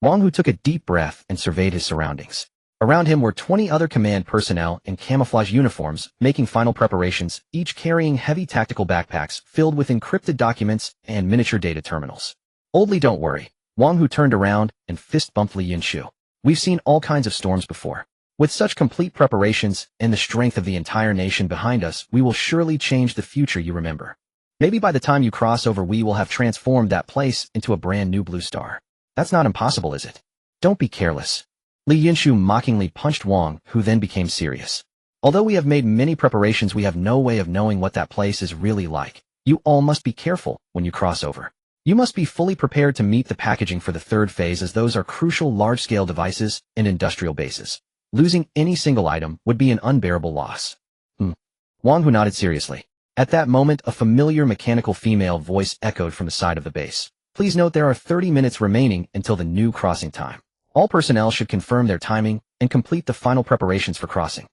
Wang Hu took a deep breath and surveyed his surroundings. Around him were 20 other command personnel in camouflage uniforms making final preparations, each carrying heavy tactical backpacks filled with encrypted documents and miniature data terminals. Oldly, don't worry. Wang Hu turned around and fist-bumped Li Yunshu. We've seen all kinds of storms before. With such complete preparations and the strength of the entire nation behind us, we will surely change the future you remember. Maybe by the time you cross over we will have transformed that place into a brand new blue star. That's not impossible, is it? Don't be careless. Li Yunshu mockingly punched Wang, who then became serious. Although we have made many preparations, we have no way of knowing what that place is really like. You all must be careful when you cross over. You must be fully prepared to meet the packaging for the third phase, as those are crucial large-scale devices and industrial bases. Losing any single item would be an unbearable loss. Wang Hu nodded seriously. At that moment, a familiar mechanical female voice echoed from the side of the base. Please note there are 30 minutes remaining until the new crossing time. All personnel should confirm their timing and complete the final preparations for crossing.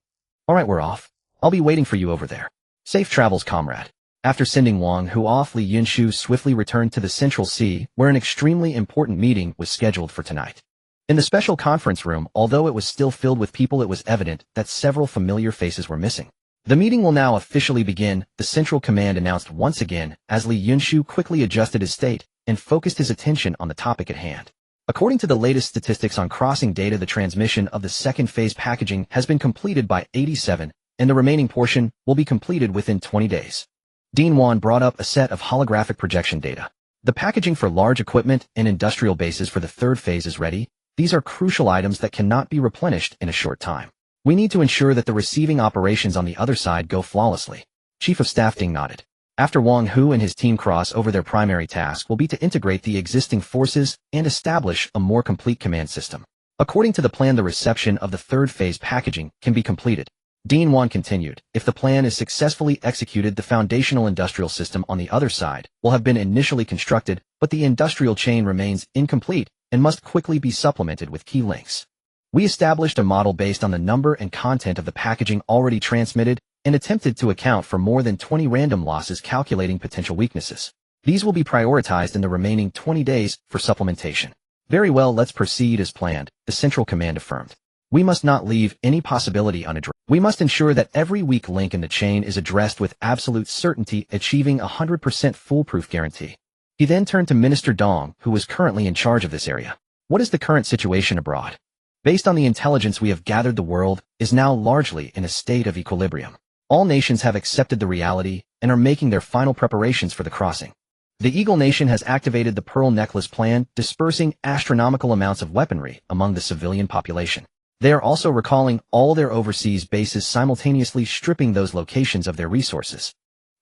Alright, we're off. I'll be waiting for you over there. Safe travels, comrade. After sending Wang Hu off, Li Yunshu swiftly returned to the Central Sea, where an extremely important meeting was scheduled for tonight. In the special conference room, although it was still filled with people, it was evident that several familiar faces were missing. The meeting will now officially begin, the Central Command announced once again, as Li Yunshu quickly adjusted his state and focused his attention on the topic at hand. According to the latest statistics on crossing data, the transmission of the second phase packaging has been completed by 87, and the remaining portion will be completed within 20 days. Dean Wan brought up a set of holographic projection data. The packaging for large equipment and industrial bases for the third phase is ready. These are crucial items that cannot be replenished in a short time. We need to ensure that the receiving operations on the other side go flawlessly. Chief of Staff Ding nodded. After Wang Hu and his team cross over, their primary task will be to integrate the existing forces and establish a more complete command system. According to the plan, the reception of the third phase packaging can be completed. Dean Wan continued, if the plan is successfully executed, the foundational industrial system on the other side will have been initially constructed, but the industrial chain remains incomplete and must quickly be supplemented with key links. We established a model based on the number and content of the packaging already transmitted and attempted to account for more than 20 random losses, calculating potential weaknesses. These will be prioritized in the remaining 20 days for supplementation. Very well, let's proceed as planned, the Central Command affirmed. We must not leave any possibility unaddressed. We must ensure that every weak link in the chain is addressed with absolute certainty, achieving a 100% foolproof guarantee. He then turned to Minister Dong, who was currently in charge of this area. What is the current situation abroad? Based on the intelligence we have gathered, the world is now largely in a state of equilibrium. All nations have accepted the reality and are making their final preparations for the crossing. The Eagle Nation has activated the Pearl Necklace plan, dispersing astronomical amounts of weaponry among the civilian population. They are also recalling all their overseas bases, simultaneously stripping those locations of their resources.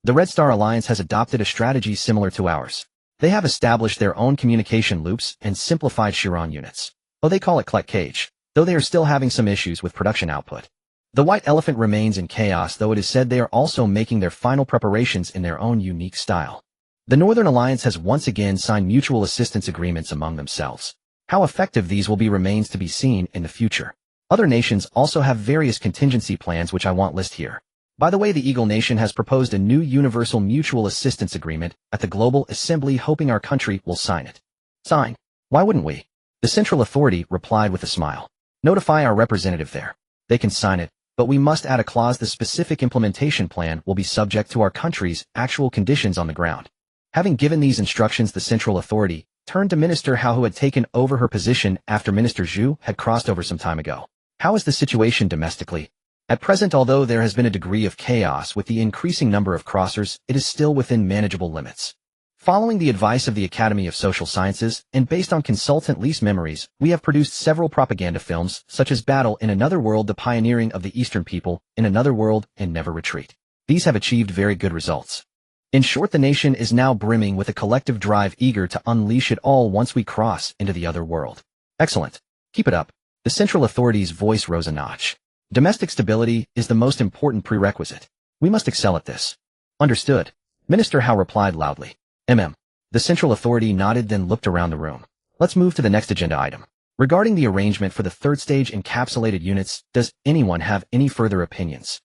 The Red Star Alliance has adopted a strategy similar to ours. They have established their own communication loops and simplified Chiron units. They call it Klek Cage, though they are still having some issues with production output. The White Elephant remains in chaos, though it is said they are also making their final preparations in their own unique style. The Northern Alliance has once again signed mutual assistance agreements among themselves. How effective these will be remains to be seen in the future. Other nations also have various contingency plans, which I won't list here. By the way, the Eagle Nation has proposed a new Universal Mutual Assistance Agreement at the Global Assembly, hoping our country will sign it. Sign? Why wouldn't we? The Central Authority replied with a smile. Notify our representative there. They can sign it, but we must add a clause: the specific implementation plan will be subject to our country's actual conditions on the ground. Having given these instructions, the Central Authority turned to Minister Hao, who had taken over her position after Minister Zhu had crossed over some time ago. How is the situation domestically? At present, although there has been a degree of chaos with the increasing number of crossers, it is still within manageable limits. Following the advice of the Academy of Social Sciences, and based on consultant Lee's memories, we have produced several propaganda films, such as Battle in Another World, The Pioneering of the Eastern People, In Another World, and Never Retreat. These have achieved very good results. In short, the nation is now brimming with a collective drive eager to unleash it all once we cross into the other world. Excellent. Keep it up. The central authority's voice rose a notch. Domestic stability is the most important prerequisite. We must excel at this. Understood. Minister Hao replied loudly. The central authority nodded, then looked around the room. Let's move to the next agenda item. Regarding the arrangement for the third stage encapsulated units, does anyone have any further opinions?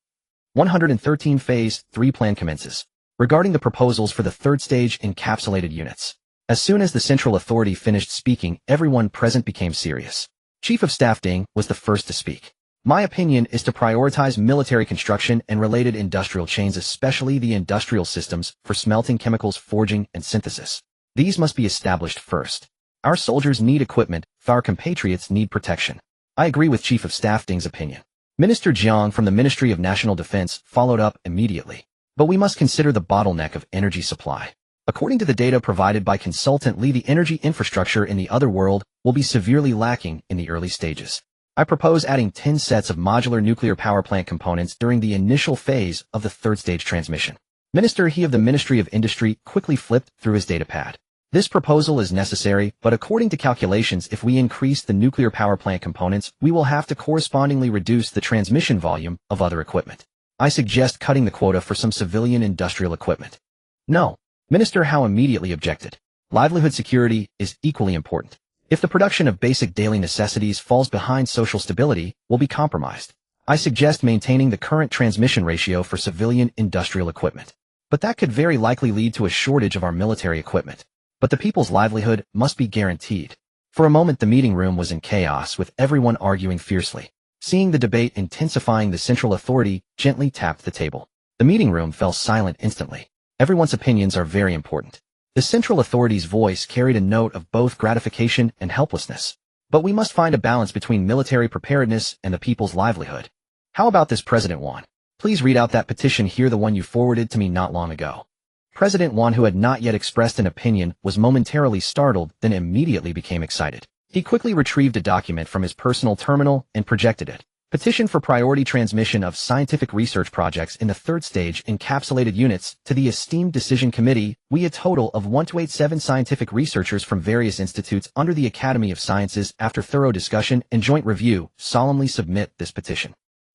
113 Phase 3 plan commences. Regarding the proposals for the third stage encapsulated units. As soon as the central authority finished speaking, everyone present became serious. Chief of Staff Ding was the first to speak. My opinion is to prioritize military construction and related industrial chains, especially the industrial systems for smelting chemicals, forging, and synthesis. These must be established first. Our soldiers need equipment, our compatriots need protection. I agree with Chief of Staff Ding's opinion. Minister Jiang from the Ministry of National Defense followed up immediately. But we must consider the bottleneck of energy supply. According to the data provided by consultant Li, the energy infrastructure in the other world will be severely lacking in the early stages. I propose adding 10 sets of modular nuclear power plant components during the initial phase of the third stage transmission. Minister He of the Ministry of Industry quickly flipped through his datapad. This proposal is necessary, but according to calculations, if we increase the nuclear power plant components, we will have to correspondingly reduce the transmission volume of other equipment. I suggest cutting the quota for some civilian industrial equipment. No. Minister Hao immediately objected. Livelihood security is equally important. If the production of basic daily necessities falls behind, social stability will be compromised. I suggest maintaining the current transmission ratio for civilian industrial equipment. But that could very likely lead to a shortage of our military equipment. But the people's livelihood must be guaranteed. For a moment the meeting room was in chaos, with everyone arguing fiercely. Seeing the debate intensifying, the central authority gently tapped the table. The meeting room fell silent instantly. Everyone's opinions are very important. The central authority's voice carried a note of both gratification and helplessness. But we must find a balance between military preparedness and the people's livelihood. How about this, President Wan? Please read out that petition here, the one you forwarded to me not long ago. President Wan, who had not yet expressed an opinion, was momentarily startled, then immediately became excited. He quickly retrieved a document from his personal terminal and projected it. Petition for priority transmission of scientific research projects in the third stage encapsulated units to the esteemed decision committee. We, a total of 1287 scientific researchers from various institutes under the Academy of Sciences, after thorough discussion and joint review, solemnly submit this petition.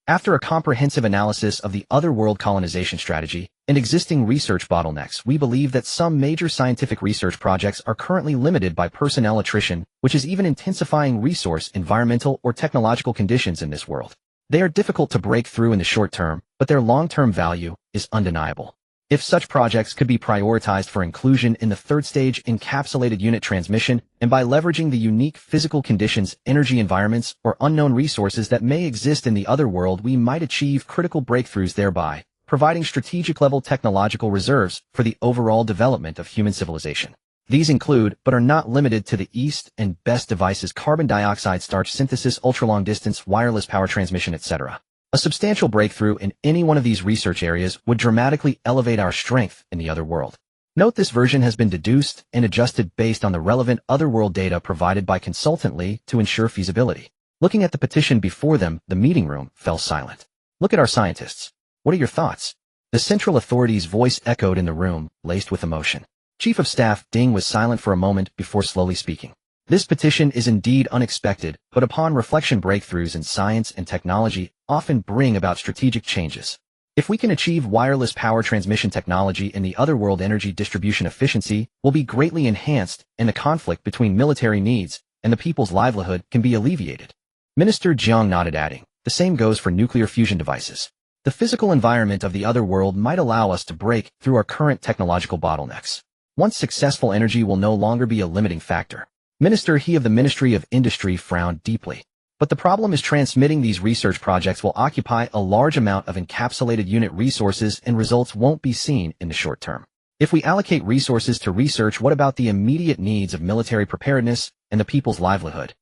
After a comprehensive analysis of the other world colonization strategy and existing research bottlenecks, we believe that some major scientific research projects are currently limited by personnel attrition, which is even intensifying resource, environmental, or technological conditions in this world. They are difficult to break through in the short term, but their long-term value is undeniable. If such projects could be prioritized for inclusion in the third stage encapsulated unit transmission, and by leveraging the unique physical conditions, energy environments, or unknown resources that may exist in the other world, we might achieve critical breakthroughs, thereby providing strategic-level technological reserves for the overall development of human civilization. These include, but are not limited to, the east and best devices, carbon dioxide starch synthesis, ultra-long-distance wireless power transmission, etc. A substantial breakthrough in any one of these research areas would dramatically elevate our strength in the other world. Note this version has been deduced and adjusted based on the relevant otherworld data provided by consultant Li to ensure feasibility. Looking at the petition before them, the meeting room fell silent. Look at our scientists. What are your thoughts? The central authority's voice echoed in the room, laced with emotion. Chief of Staff Ding was silent for a moment before slowly speaking. This petition is indeed unexpected, but upon reflection, breakthroughs in science and technology often bring about strategic changes. If we can achieve wireless power transmission technology in the otherworld, energy distribution efficiency will be greatly enhanced, and the conflict between military needs and the people's livelihood can be alleviated. Minister Jiang nodded, adding, the same goes for nuclear fusion devices. The physical environment of the other world might allow us to break through our current technological bottlenecks. Once successful, energy will no longer be a limiting factor. Minister He of the Ministry of Industry frowned deeply. But the problem is transmitting these research projects will occupy a large amount of encapsulated unit resources, and results won't be seen in the short term. If we allocate resources to research, what about the immediate needs of military preparedness and the people's livelihood?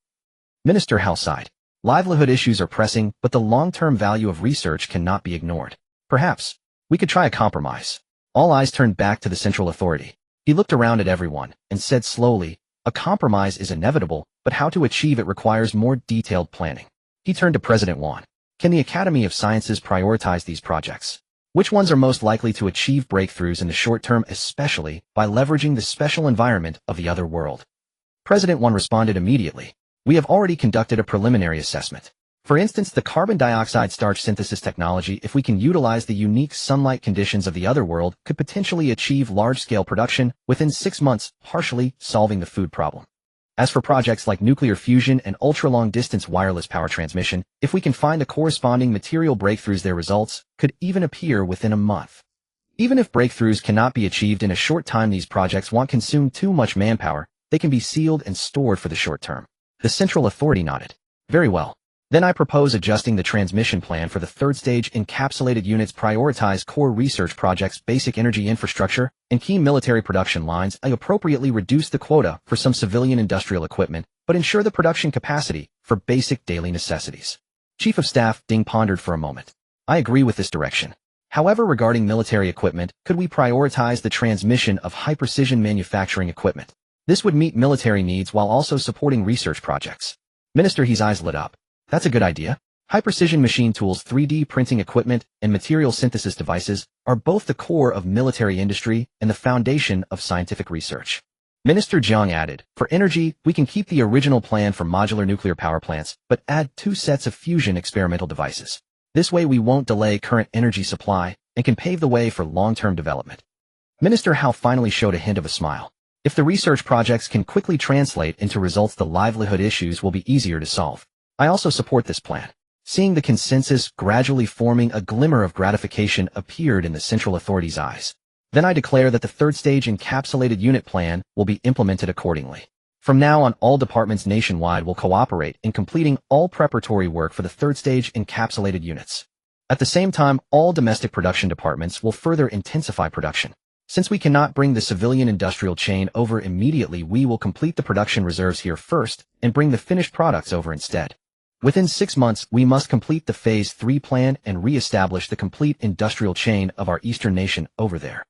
Minister Hao sighed. Livelihood issues are pressing, but the long-term value of research cannot be ignored. Perhaps we could try a compromise. All eyes turned back to the central authority. He looked around at everyone and said slowly, a compromise is inevitable, but how to achieve it requires more detailed planning. He turned to President Wan. Can the Academy of Sciences prioritize these projects? Which ones are most likely to achieve breakthroughs in the short term, especially by leveraging the special environment of the other world? President 1 responded immediately. We have already conducted a preliminary assessment. For instance, the carbon dioxide starch synthesis technology, if we can utilize the unique sunlight conditions of the other world, could potentially achieve large-scale production within 6 months, partially solving the food problem. As for projects like nuclear fusion and ultra-long-distance wireless power transmission, if we can find the corresponding material breakthroughs, their results could even appear within a month. Even if breakthroughs cannot be achieved in a short time, these projects won't consume too much manpower. They can be sealed and stored for the short term. The Central Authority nodded. Very well. Then I propose adjusting the transmission plan for the third stage. Encapsulated units prioritize core research projects, basic energy infrastructure, and key military production lines. I appropriately reduce the quota for some civilian industrial equipment, but ensure the production capacity for basic daily necessities. Chief of Staff Ding pondered for a moment. I agree with this direction. However, regarding military equipment, could we prioritize the transmission of high-precision manufacturing equipment? This would meet military needs while also supporting research projects. Minister He's eyes lit up. That's a good idea. High-precision machine tools, 3D printing equipment, and material synthesis devices are both the core of military industry and the foundation of scientific research. Minister Jiang added, for energy, we can keep the original plan for modular nuclear power plants, but add 2 sets of fusion experimental devices. This way we won't delay current energy supply and can pave the way for long-term development. Minister Hao finally showed a hint of a smile. If the research projects can quickly translate into results, the livelihood issues will be easier to solve. I also support this plan. Seeing the consensus gradually forming, a glimmer of gratification appeared in the Central Authority's eyes. Then I declare that the third stage encapsulated unit plan will be implemented accordingly. From now on, all departments nationwide will cooperate in completing all preparatory work for the third stage encapsulated units. At the same time, all domestic production departments will further intensify production. Since we cannot bring the civilian industrial chain over immediately, we will complete the production reserves here first and bring the finished products over instead. Within 6 months, we must complete the Phase 3 plan and re-establish the complete industrial chain of our eastern nation over there.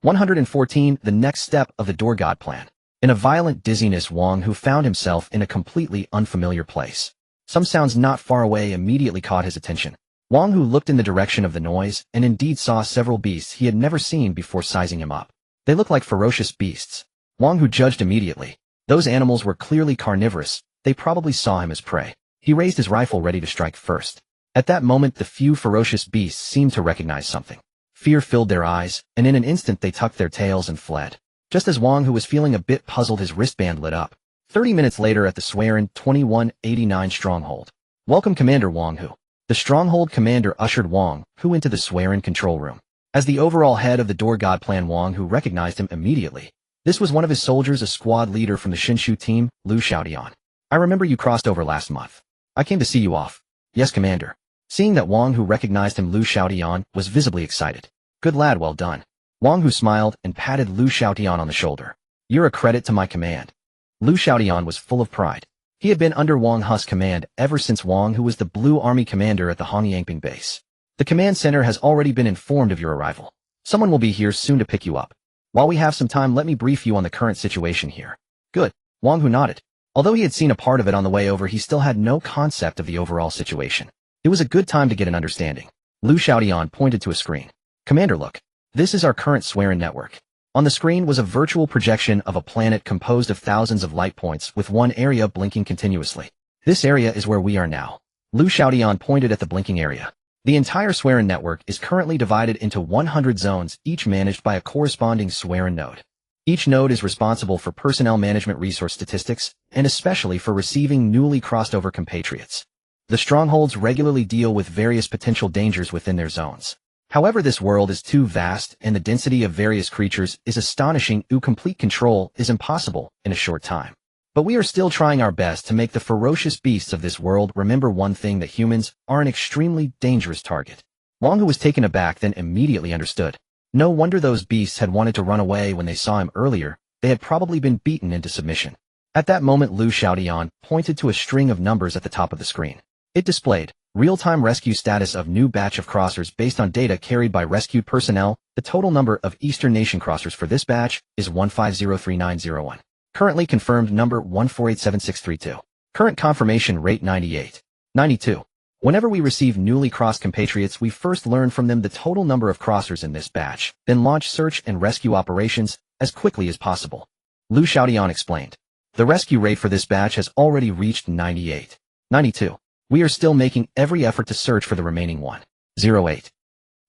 114. The next step of the Door God plan. In a violent dizziness, Wang, who found himself in a completely unfamiliar place. Some sounds not far away immediately caught his attention. Wang, who looked in the direction of the noise and indeed saw several beasts he had never seen before, sizing him up. They looked like ferocious beasts. Wang, who judged immediately. Those animals were clearly carnivorous. They probably saw him as prey. He raised his rifle ready to strike first. At that moment, the few ferocious beasts seemed to recognize something. Fear filled their eyes, and in an instant they tucked their tails and fled. Just as Wang, who was feeling a bit puzzled, his wristband lit up. 30 minutes later at the Swearin 2189 stronghold. Welcome, Commander Wang Hu. The stronghold commander ushered Wang Hu into the Swearin control room. As the overall head of the Door God plan, Wang Hu recognized him immediately. This was one of his soldiers, a squad leader from the Shinshu team, Liu Xiaodian. I remember you crossed over last month. I came to see you off. Yes, Commander. Seeing that Wang Hu recognized him, Liu Xiaodian was visibly excited. Good lad, well done. Wang Hu smiled and patted Liu Xiaodian on the shoulder. You're a credit to my command. Liu Xiaodian was full of pride. He had been under Wang Hu's command ever since Wang Hu was the Blue Army commander at the Hongyangping base. The command center has already been informed of your arrival. Someone will be here soon to pick you up. While we have some time, let me brief you on the current situation here. Good. Wang Hu nodded. Although he had seen a part of it on the way over, he still had no concept of the overall situation. It was a good time to get an understanding. Liu Xiaodian pointed to a screen. Commander, look. This is our current Swearin network. On the screen was a virtual projection of a planet composed of thousands of light points with one area blinking continuously. This area is where we are now. Liu Xiaodian pointed at the blinking area. The entire Swearin network is currently divided into 100 zones, each managed by a corresponding Swearin node. Each node is responsible for personnel management, resource statistics, and especially for receiving newly crossed over compatriots. The strongholds regularly deal with various potential dangers within their zones. However, this world is too vast and the density of various creatures is astonishing. Complete control is impossible in a short time. But we are still trying our best to make the ferocious beasts of this world remember one thing, that humans are an extremely dangerous target. Wang Hu was taken aback, then immediately understood. No wonder those beasts had wanted to run away when they saw him earlier. They had probably been beaten into submission. At that moment, Liu Xiaodian pointed to a string of numbers at the top of the screen. It displayed real-time rescue status of new batch of crossers based on data carried by rescued personnel. The total number of Eastern Nation crossers for this batch is 1503901. Currently confirmed number 1487632. Current confirmation rate 98. 92. Whenever we receive newly crossed compatriots, we first learn from them the total number of crossers in this batch, then launch search and rescue operations as quickly as possible. Lu Xiaodian explained. The rescue rate for this batch has already reached 98. 92. We are still making every effort to search for the remaining 108.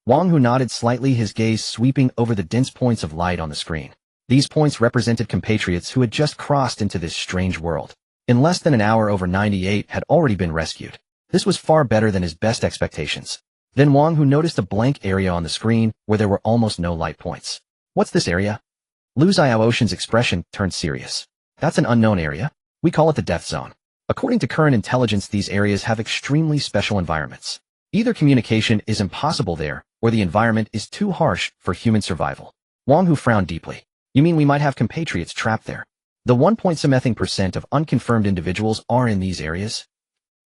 Wang Hu nodded slightly, his gaze sweeping over the dense points of light on the screen. These points represented compatriots who had just crossed into this strange world. In less than an hour, over 98 had already been rescued. This was far better than his best expectations. Then Wang Hu noticed a blank area on the screen where there were almost no light points. What's this area? Lu Xiaoshan's expression turned serious. That's an unknown area. We call it the death zone. According to current intelligence, these areas have extremely special environments. Either communication is impossible there, or the environment is too harsh for human survival. Wang Hu frowned deeply. You mean we might have compatriots trapped there? The 1.something% of unconfirmed individuals are in these areas?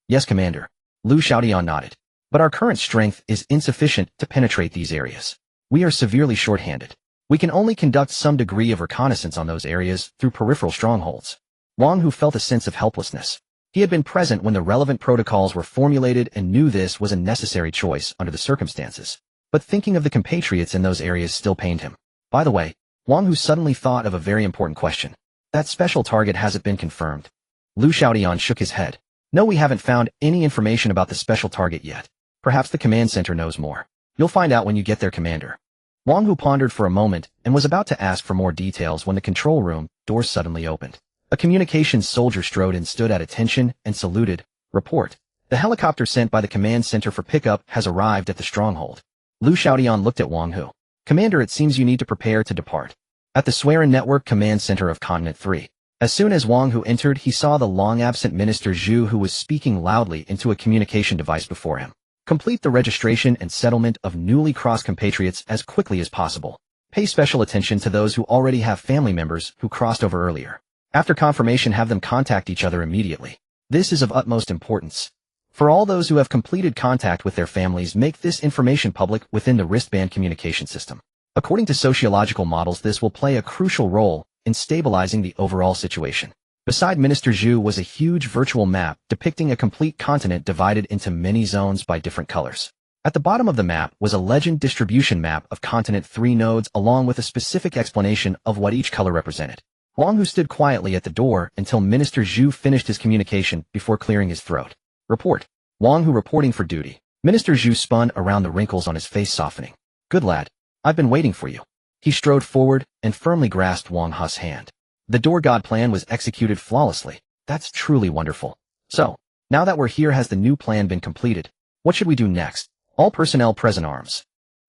Yes, Commander. Lu Xiaodian nodded. But our current strength is insufficient to penetrate these areas. We are severely short-handed. We can only conduct some degree of reconnaissance on those areas through peripheral strongholds. Wang Hu felt a sense of helplessness. He had been present when the relevant protocols were formulated and knew this was a necessary choice under the circumstances. But thinking of the compatriots in those areas still pained him. By the way, Wang Hu suddenly thought of a very important question. That special target hasn't been confirmed. Lu Xiaodian shook his head. No, we haven't found any information about the special target yet. Perhaps the command center knows more. You'll find out when you get there, Commander. Wang Hu pondered for a moment and was about to ask for more details when the control room doors suddenly opened. A communications soldier strode in, stood at attention, and saluted. Report. The helicopter sent by the command center for pickup has arrived at the stronghold. Lu Xiaodian looked at Wang Hu. Commander, it seems you need to prepare to depart. At the Swearin Network Command Center of Continent 3. As soon as Wang Hu entered, he saw the long-absent Minister Zhu, who was speaking loudly into a communication device before him. Complete the registration and settlement of newly crossed compatriots as quickly as possible. Pay special attention to those who already have family members who crossed over earlier. After confirmation, have them contact each other immediately. This is of utmost importance. For all those who have completed contact with their families, make this information public within the wristband communication system. According to sociological models, this will play a crucial role in stabilizing the overall situation. Beside Minister Zhu was a huge virtual map depicting a complete continent divided into many zones by different colors. At the bottom of the map was a legend distribution map of Continent 3 nodes along with a specific explanation of what each color represented. Wang Hu stood quietly at the door until Minister Zhu finished his communication before clearing his throat. Report. Wang Hu reporting for duty. Minister Zhu spun around, the wrinkles on his face softening. Good lad. I've been waiting for you. He strode forward and firmly grasped Wang Hu's hand. The door god plan was executed flawlessly. That's truly wonderful. So, now that we're here, has the new plan been completed? What should we do next? All personnel present arms.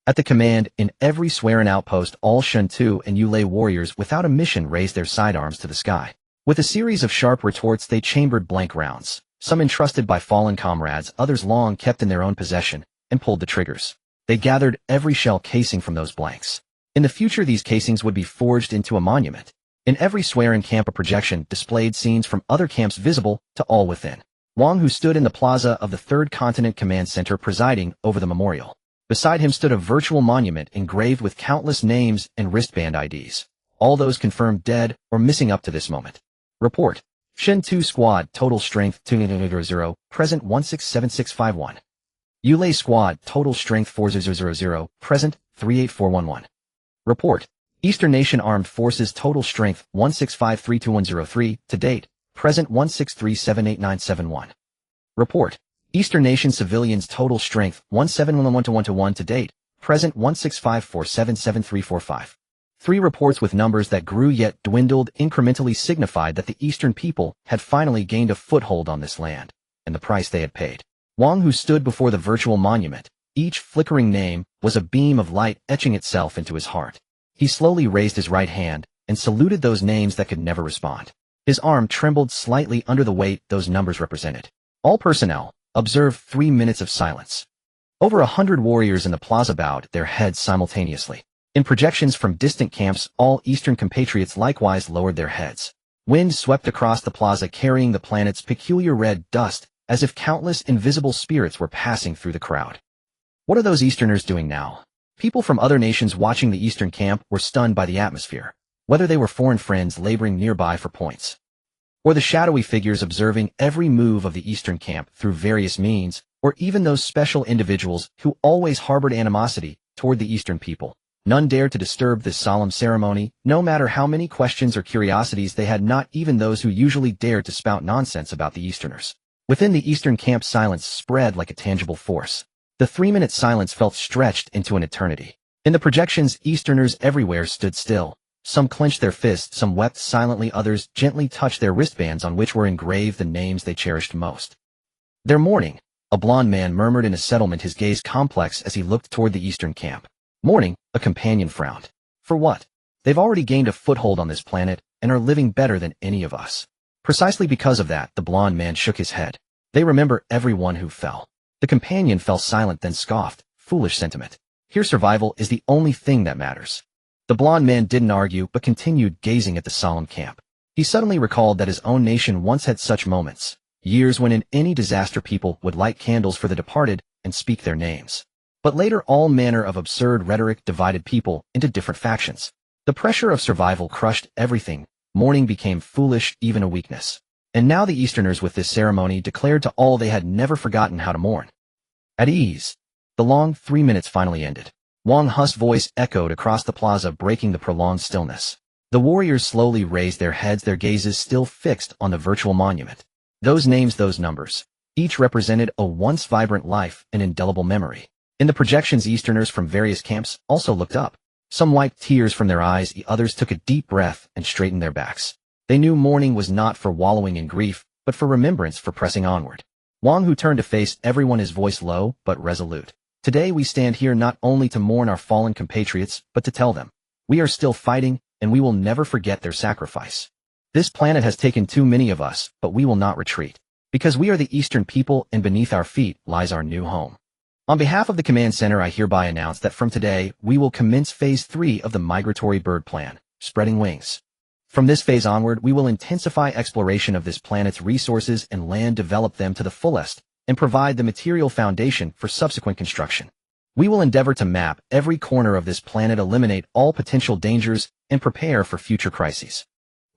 At the command, in every Swearin outpost, all Shuntu and Yulei warriors without a mission raised their sidearms to the sky. With a series of sharp retorts, they chambered blank rounds, some entrusted by fallen comrades, others long kept in their own possession, and pulled the triggers. They gathered every shell casing from those blanks. In the future, these casings would be forged into a monument. In every Swearin camp, a projection displayed scenes from other camps visible to all within. Wang Hu stood in the plaza of the Third Continent Command Center, presiding over the memorial. Beside him stood a virtual monument engraved with countless names and wristband IDs, all those confirmed dead or missing up to this moment. Report. Shen 2 Squad, total strength 200, present 167651. Yulei Squad, total strength 4000, present 38411. Report. Eastern Nation Armed Forces, total strength 16532103, to date, present 16378971. Report. Eastern Nation Civilians, total strength 17111121, to date, present 1654777345. 3 reports with numbers that grew yet dwindled incrementally signified that the Eastern people had finally gained a foothold on this land, and the price they had paid. Wang Hu stood before the virtual monument. Each flickering name was a beam of light etching itself into his heart. He slowly raised his right hand and saluted those names that could never respond. His arm trembled slightly under the weight those numbers represented. All personnel, observe 3 minutes of silence. Over 100 warriors in the plaza bowed their heads simultaneously. In projections from distant camps, all Eastern compatriots likewise lowered their heads. Wind swept across the plaza, carrying the planet's peculiar red dust, as if countless invisible spirits were passing through the crowd. What are those Easterners doing now? People from other nations watching the Eastern camp were stunned by the atmosphere, whether they were foreign friends laboring nearby for points, or the shadowy figures observing every move of the Eastern camp through various means, or even those special individuals who always harbored animosity toward the Eastern people. None dared to disturb this solemn ceremony, no matter how many questions or curiosities they had, not even those who usually dared to spout nonsense about the Easterners. Within the Eastern camp, silence spread like a tangible force. The 3-minute silence felt stretched into an eternity. In the projections, Easterners everywhere stood still. Some clenched their fists, some wept silently, others gently touched their wristbands on which were engraved the names they cherished most. "They're mourning," a blond man murmured in a settlement, his gaze complex as he looked toward the Eastern camp. "Mourning," a companion frowned. "For what? They've already gained a foothold on this planet and are living better than any of us." Precisely because of that, the blond man shook his head. "They remember everyone who fell." The companion fell silent, then scoffed. "Foolish sentiment. Here survival is the only thing that matters." The blond man didn't argue, but continued gazing at the solemn camp. He suddenly recalled that his own nation once had such moments. Years when in any disaster people would light candles for the departed and speak their names. But later all manner of absurd rhetoric divided people into different factions. The pressure of survival crushed everything. Mourning became foolish, even a weakness. And now the Easterners with this ceremony declared to all they had never forgotten how to mourn. At ease. The long 3 minutes finally ended. Wang Hu's voice echoed across the plaza, breaking the prolonged stillness. The warriors slowly raised their heads, their gazes still fixed on the virtual monument. Those names, those numbers, each represented a once vibrant life, an indelible memory. In the projections, Easterners from various camps also looked up. Some wiped tears from their eyes, the others took a deep breath and straightened their backs. They knew mourning was not for wallowing in grief, but for remembrance, for pressing onward. Wang Hu turned to face everyone, his voice low but resolute. "Today we stand here not only to mourn our fallen compatriots, but to tell them, we are still fighting, and we will never forget their sacrifice. This planet has taken too many of us, but we will not retreat. Because we are the Eastern people, and beneath our feet lies our new home. On behalf of the Command Center, I hereby announce that from today, we will commence Phase 3 of the Migratory Bird Plan, Spreading Wings. From this phase onward, we will intensify exploration of this planet's resources and land, develop them to the fullest, and provide the material foundation for subsequent construction. We will endeavor to map every corner of this planet, eliminate all potential dangers, and prepare for future crises.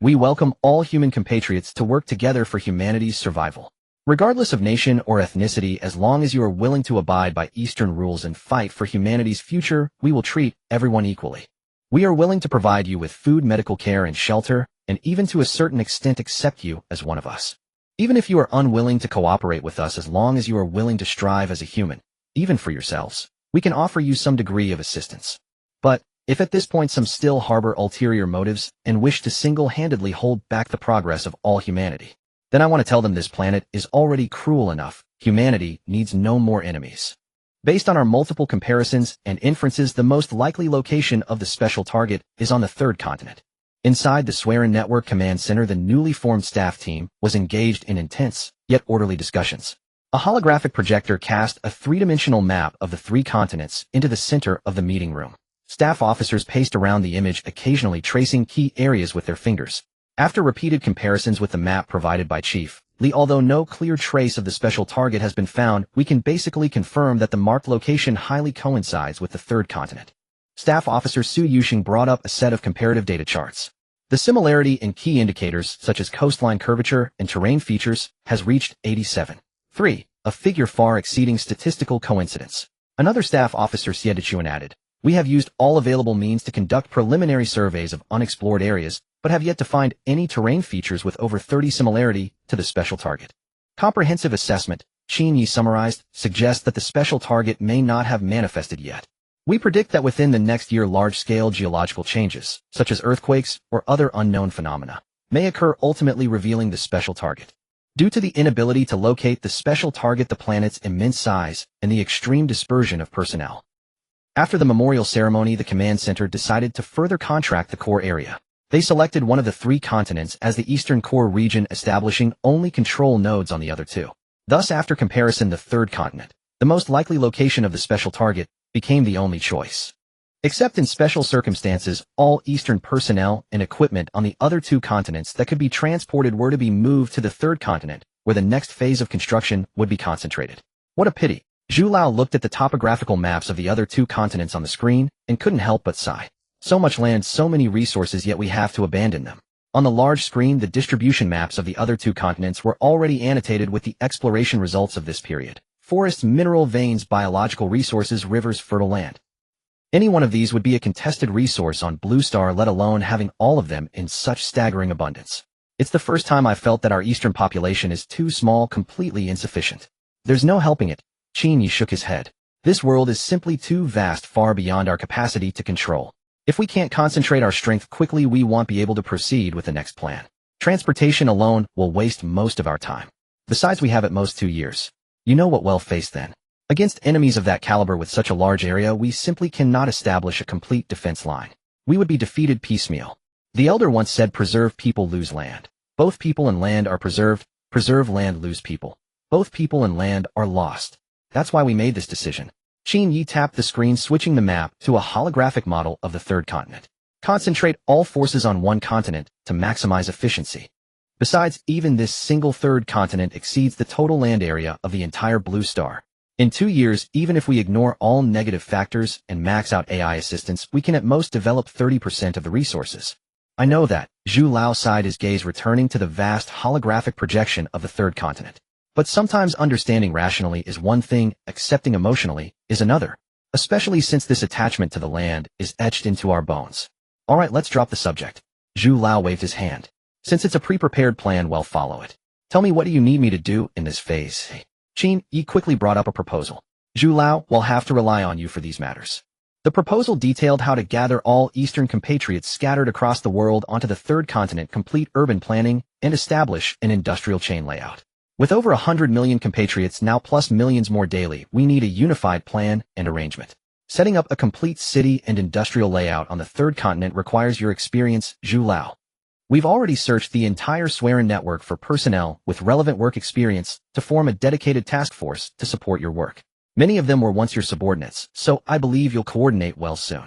We welcome all human compatriots to work together for humanity's survival. Regardless of nation or ethnicity, as long as you are willing to abide by Eastern rules and fight for humanity's future, we will treat everyone equally. We are willing to provide you with food, medical care, and shelter, and even to a certain extent accept you as one of us. Even if you are unwilling to cooperate with us, as long as you are willing to strive as a human, even for yourselves, we can offer you some degree of assistance. But if at this point some still harbor ulterior motives and wish to single-handedly hold back the progress of all humanity, then I want to tell them this planet is already cruel enough. Humanity needs no more enemies. Based on our multiple comparisons and inferences, the most likely location of the special target is on the third continent. Inside the Swearin Network Command Center, the newly formed staff team was engaged in intense, yet orderly discussions. A holographic projector cast a three-dimensional map of the 3 continents into the center of the meeting room. Staff officers paced around the image, occasionally tracing key areas with their fingers. After repeated comparisons with the map provided by Chief Li, although no clear trace of the special target has been found, we can basically confirm that the marked location highly coincides with the third continent. Staff Officer Su Yusheng brought up a set of comparative data charts. The similarity in key indicators, such as coastline curvature and terrain features, has reached 87.3, a figure far exceeding statistical coincidence. Another staff officer, Siedechuan, added, "We have used all available means to conduct preliminary surveys of unexplored areas, but have yet to find any terrain features with over 30 similarity to the special target. Comprehensive assessment," Qin Yi summarized, "suggests that the special target may not have manifested yet. We predict that within the next year large-scale geological changes, such as earthquakes or other unknown phenomena, may occur, ultimately revealing the special target. Due to the inability to locate the special target, the planet's immense size, and the extreme dispersion of personnel." After the memorial ceremony, the command center decided to further contract the core area. They selected one of the 3 continents as the Eastern Core region, establishing only control nodes on the other 2. Thus, after comparison, the third continent, the most likely location of the special target, became the only choice. Except in special circumstances, all Eastern personnel and equipment on the other 2 continents that could be transported were to be moved to the third continent, where the next phase of construction would be concentrated. What a pity. Zhu Lao looked at the topographical maps of the other 2 continents on the screen and couldn't help but sigh. So much land, so many resources, yet we have to abandon them. On the large screen, the distribution maps of the other 2 continents were already annotated with the exploration results of this period. forests, mineral veins, biological resources, rivers, fertile land. Any one of these would be a contested resource on Blue Star, let alone having all of them in such staggering abundance. It's the first time I felt that our eastern population is too small, completely insufficient. There's no helping it. Qin shook his head. This world is simply too vast, far beyond our capacity to control. If we can't concentrate our strength quickly, we won't be able to proceed with the next plan. Transportation alone will waste most of our time. Besides, we have at most 2 years. You know what we'll face then. Against enemies of that caliber with such a large area, we simply cannot establish a complete defense line. We would be defeated piecemeal. The elder once said, preserve people, lose land. Both people and land are preserved, preserve land, lose people. Both people and land are lost. That's why we made this decision. Qin tapped the screen, switching the map to a holographic model of the third continent. Concentrate all forces on one continent to maximize efficiency. Besides, even this single third continent exceeds the total land area of the entire Blue Star. In 2 years, even if we ignore all negative factors and max out AI assistance, we can at most develop 30% of the resources. I know that. Zhu Lao sighed, his gaze returning to the vast holographic projection of the third continent. But sometimes understanding rationally is one thing, accepting emotionally is another. Especially since this attachment to the land is etched into our bones. Alright, let's drop the subject. Zhu Lao waved his hand. Since it's a pre-prepared plan, well, follow it. Tell me, what do you need me to do in this phase? Qin quickly brought up a proposal. Zhu Lao will have to rely on you for these matters. The proposal detailed how to gather all Eastern compatriots scattered across the world onto the third continent, complete urban planning, and establish an industrial chain layout. With over 100 million compatriots now plus millions more daily, we need a unified plan and arrangement. Setting up a complete city and industrial layout on the third continent requires your experience, Zhu Lao. We've already searched the entire Swearin network for personnel with relevant work experience to form a dedicated task force to support your work. Many of them were once your subordinates, so I believe you'll coordinate well soon.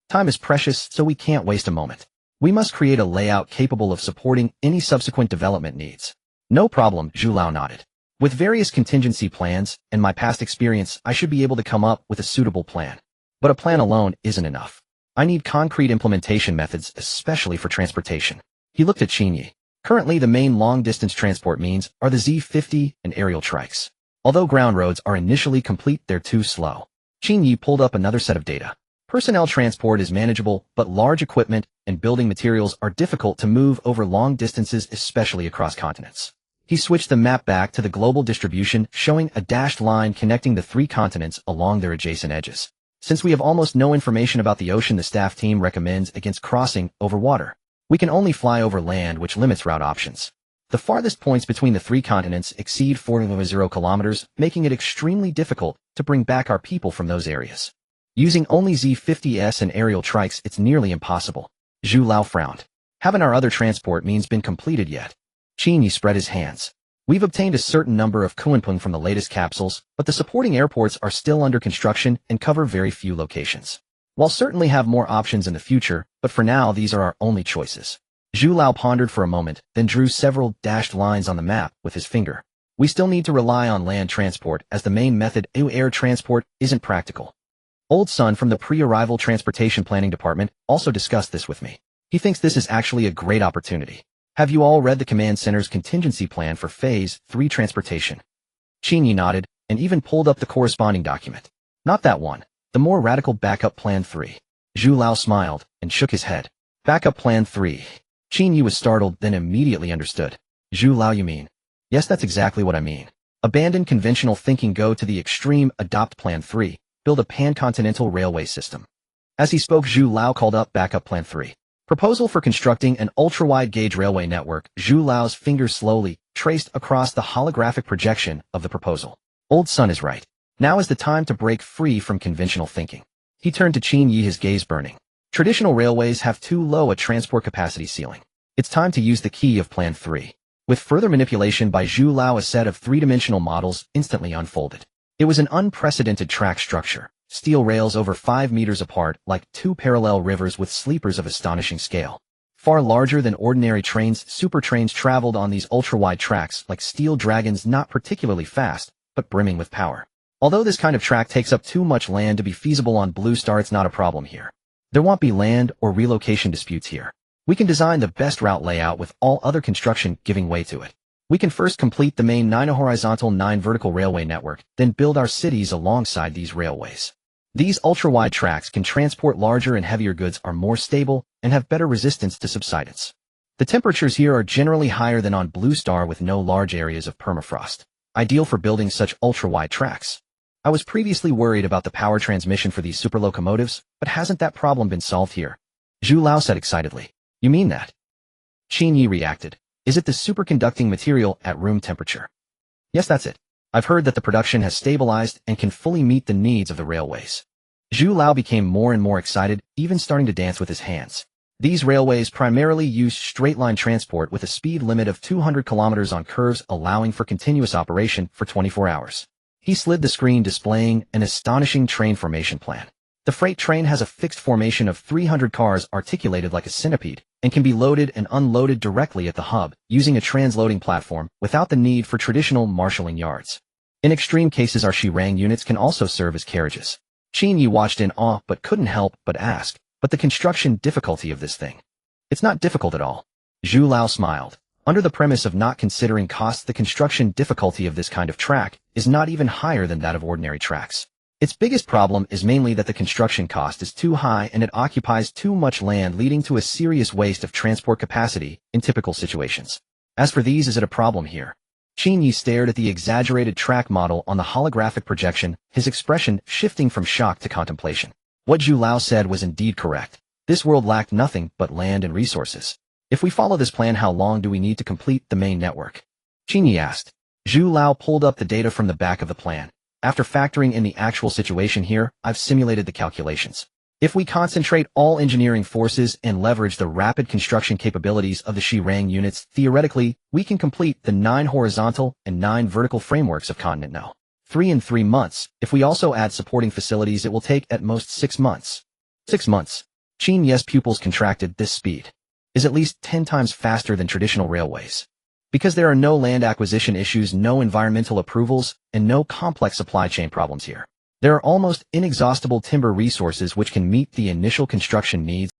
Time is precious, so we can't waste a moment. We must create a layout capable of supporting any subsequent development needs. No problem, Zhu Lao nodded. With various contingency plans and my past experience, I should be able to come up with a suitable plan. But a plan alone isn't enough. I need concrete implementation methods, especially for transportation. He looked at Qin. Currently, the main long-distance transport means are the Z50 and aerial trikes. Although ground roads are initially complete, they're too slow. Qin pulled up another set of data. Personnel transport is manageable, but large equipment and building materials are difficult to move over long distances, especially across continents. He switched the map back to the global distribution, showing a dashed line connecting the 3 continents along their adjacent edges. Since we have almost no information about the ocean, the staff team recommends against crossing over water. We can only fly over land, which limits route options. The farthest points between the 3 continents exceed 4.0 kilometers, making it extremely difficult to bring back our people from those areas. Using only Z50s and aerial trikes, it's nearly impossible. Zhu Lao frowned. Haven't our other transport means been completed yet? Qin spread his hands. We've obtained a certain number of Kunpeng from the latest capsules, but the supporting airports are still under construction and cover very few locations. We'll certainly have more options in the future, but for now these are our only choices. Zhu Lao pondered for a moment, then drew several dashed lines on the map with his finger. We still need to rely on land transport as the main method. Air transport isn't practical. Old Sun from the pre-arrival transportation planning department also discussed this with me. He thinks this is actually a great opportunity. Have you all read the command center's contingency plan for Phase 3 transportation? Qin nodded and even pulled up the corresponding document. Not that one. The more radical Backup Plan 3. Zhu Lao smiled and shook his head. Backup Plan 3. Qin was startled, then immediately understood. Zhu Lao, you mean? Yes, that's exactly what I mean. Abandon conventional thinking, go to the extreme, adopt Plan 3, build a pan-continental railway system. As he spoke, Zhu Lao called up Backup Plan 3. Proposal for constructing an ultra-wide gauge railway network. Zhu Lao's fingers slowly traced across the holographic projection of the proposal. Old Sun is right. Now is the time to break free from conventional thinking. He turned to Qin, his gaze burning. Traditional railways have too low a transport capacity ceiling. It's time to use the key of Plan 3. With further manipulation by Zhu Lao, a set of 3-dimensional models instantly unfolded. It was an unprecedented track structure. Steel rails over 5 meters apart, like 2 parallel rivers with sleepers of astonishing scale. Far larger than ordinary trains, super trains traveled on these ultra-wide tracks like steel dragons, not particularly fast, but brimming with power. Although this kind of track takes up too much land to be feasible on Blue Star, it's not a problem here. There won't be land or relocation disputes here. We can design the best route layout with all other construction giving way to it. We can first complete the main 9 horizontal 9 vertical railway network, then build our cities alongside these railways. These ultra-wide tracks can transport larger and heavier goods, are more stable, and have better resistance to subsidence. The temperatures here are generally higher than on Blue Star with no large areas of permafrost, ideal for building such ultra-wide tracks. I was previously worried about the power transmission for these super locomotives, but hasn't that problem been solved here? Zhu Lao said excitedly. You mean that? Qin Yi reacted. Is it the superconducting material at room temperature? Yes, that's it. I've heard that the production has stabilized and can fully meet the needs of the railways. Zhu Lao became more and more excited, even starting to dance with his hands. These railways primarily use straight-line transport with a speed limit of 200 kilometers on curves, allowing for continuous operation for 24 hours. He slid the screen displaying an astonishing train formation plan. The freight train has a fixed formation of 300 cars articulated like a centipede, and can be loaded and unloaded directly at the hub, using a transloading platform, without the need for traditional marshalling yards. In extreme cases, our Shirang units can also serve as carriages. Qin Yi watched in awe but couldn't help but ask, but the construction difficulty of this thing? It's not difficult at all. Zhu Lao smiled. Under the premise of not considering costs, the construction difficulty of this kind of track is not even higher than that of ordinary tracks. Its biggest problem is mainly that the construction cost is too high and it occupies too much land, leading to a serious waste of transport capacity in typical situations. As for these, is it a problem here? Qin Yi stared at the exaggerated track model on the holographic projection, his expression shifting from shock to contemplation. What Zhu Lao said was indeed correct. This world lacked nothing but land and resources. If we follow this plan, how long do we need to complete the main network? Qin Yi asked. Zhu Lao pulled up the data from the back of the plan. After factoring in the actual situation here, I've simulated the calculations. If we concentrate all engineering forces and leverage the rapid construction capabilities of the Shirang units, theoretically, we can complete the 9 horizontal and 9 vertical frameworks of Continent No. 3 in 3 months. If we also add supporting facilities, it will take at most 6 months. 6 months. Qin Yi's pupils contracted. This speed is at least 10 times faster than traditional railways. Because there are no land acquisition issues, no environmental approvals, and no complex supply chain problems here. There are almost inexhaustible timber resources which can meet the initial construction needs.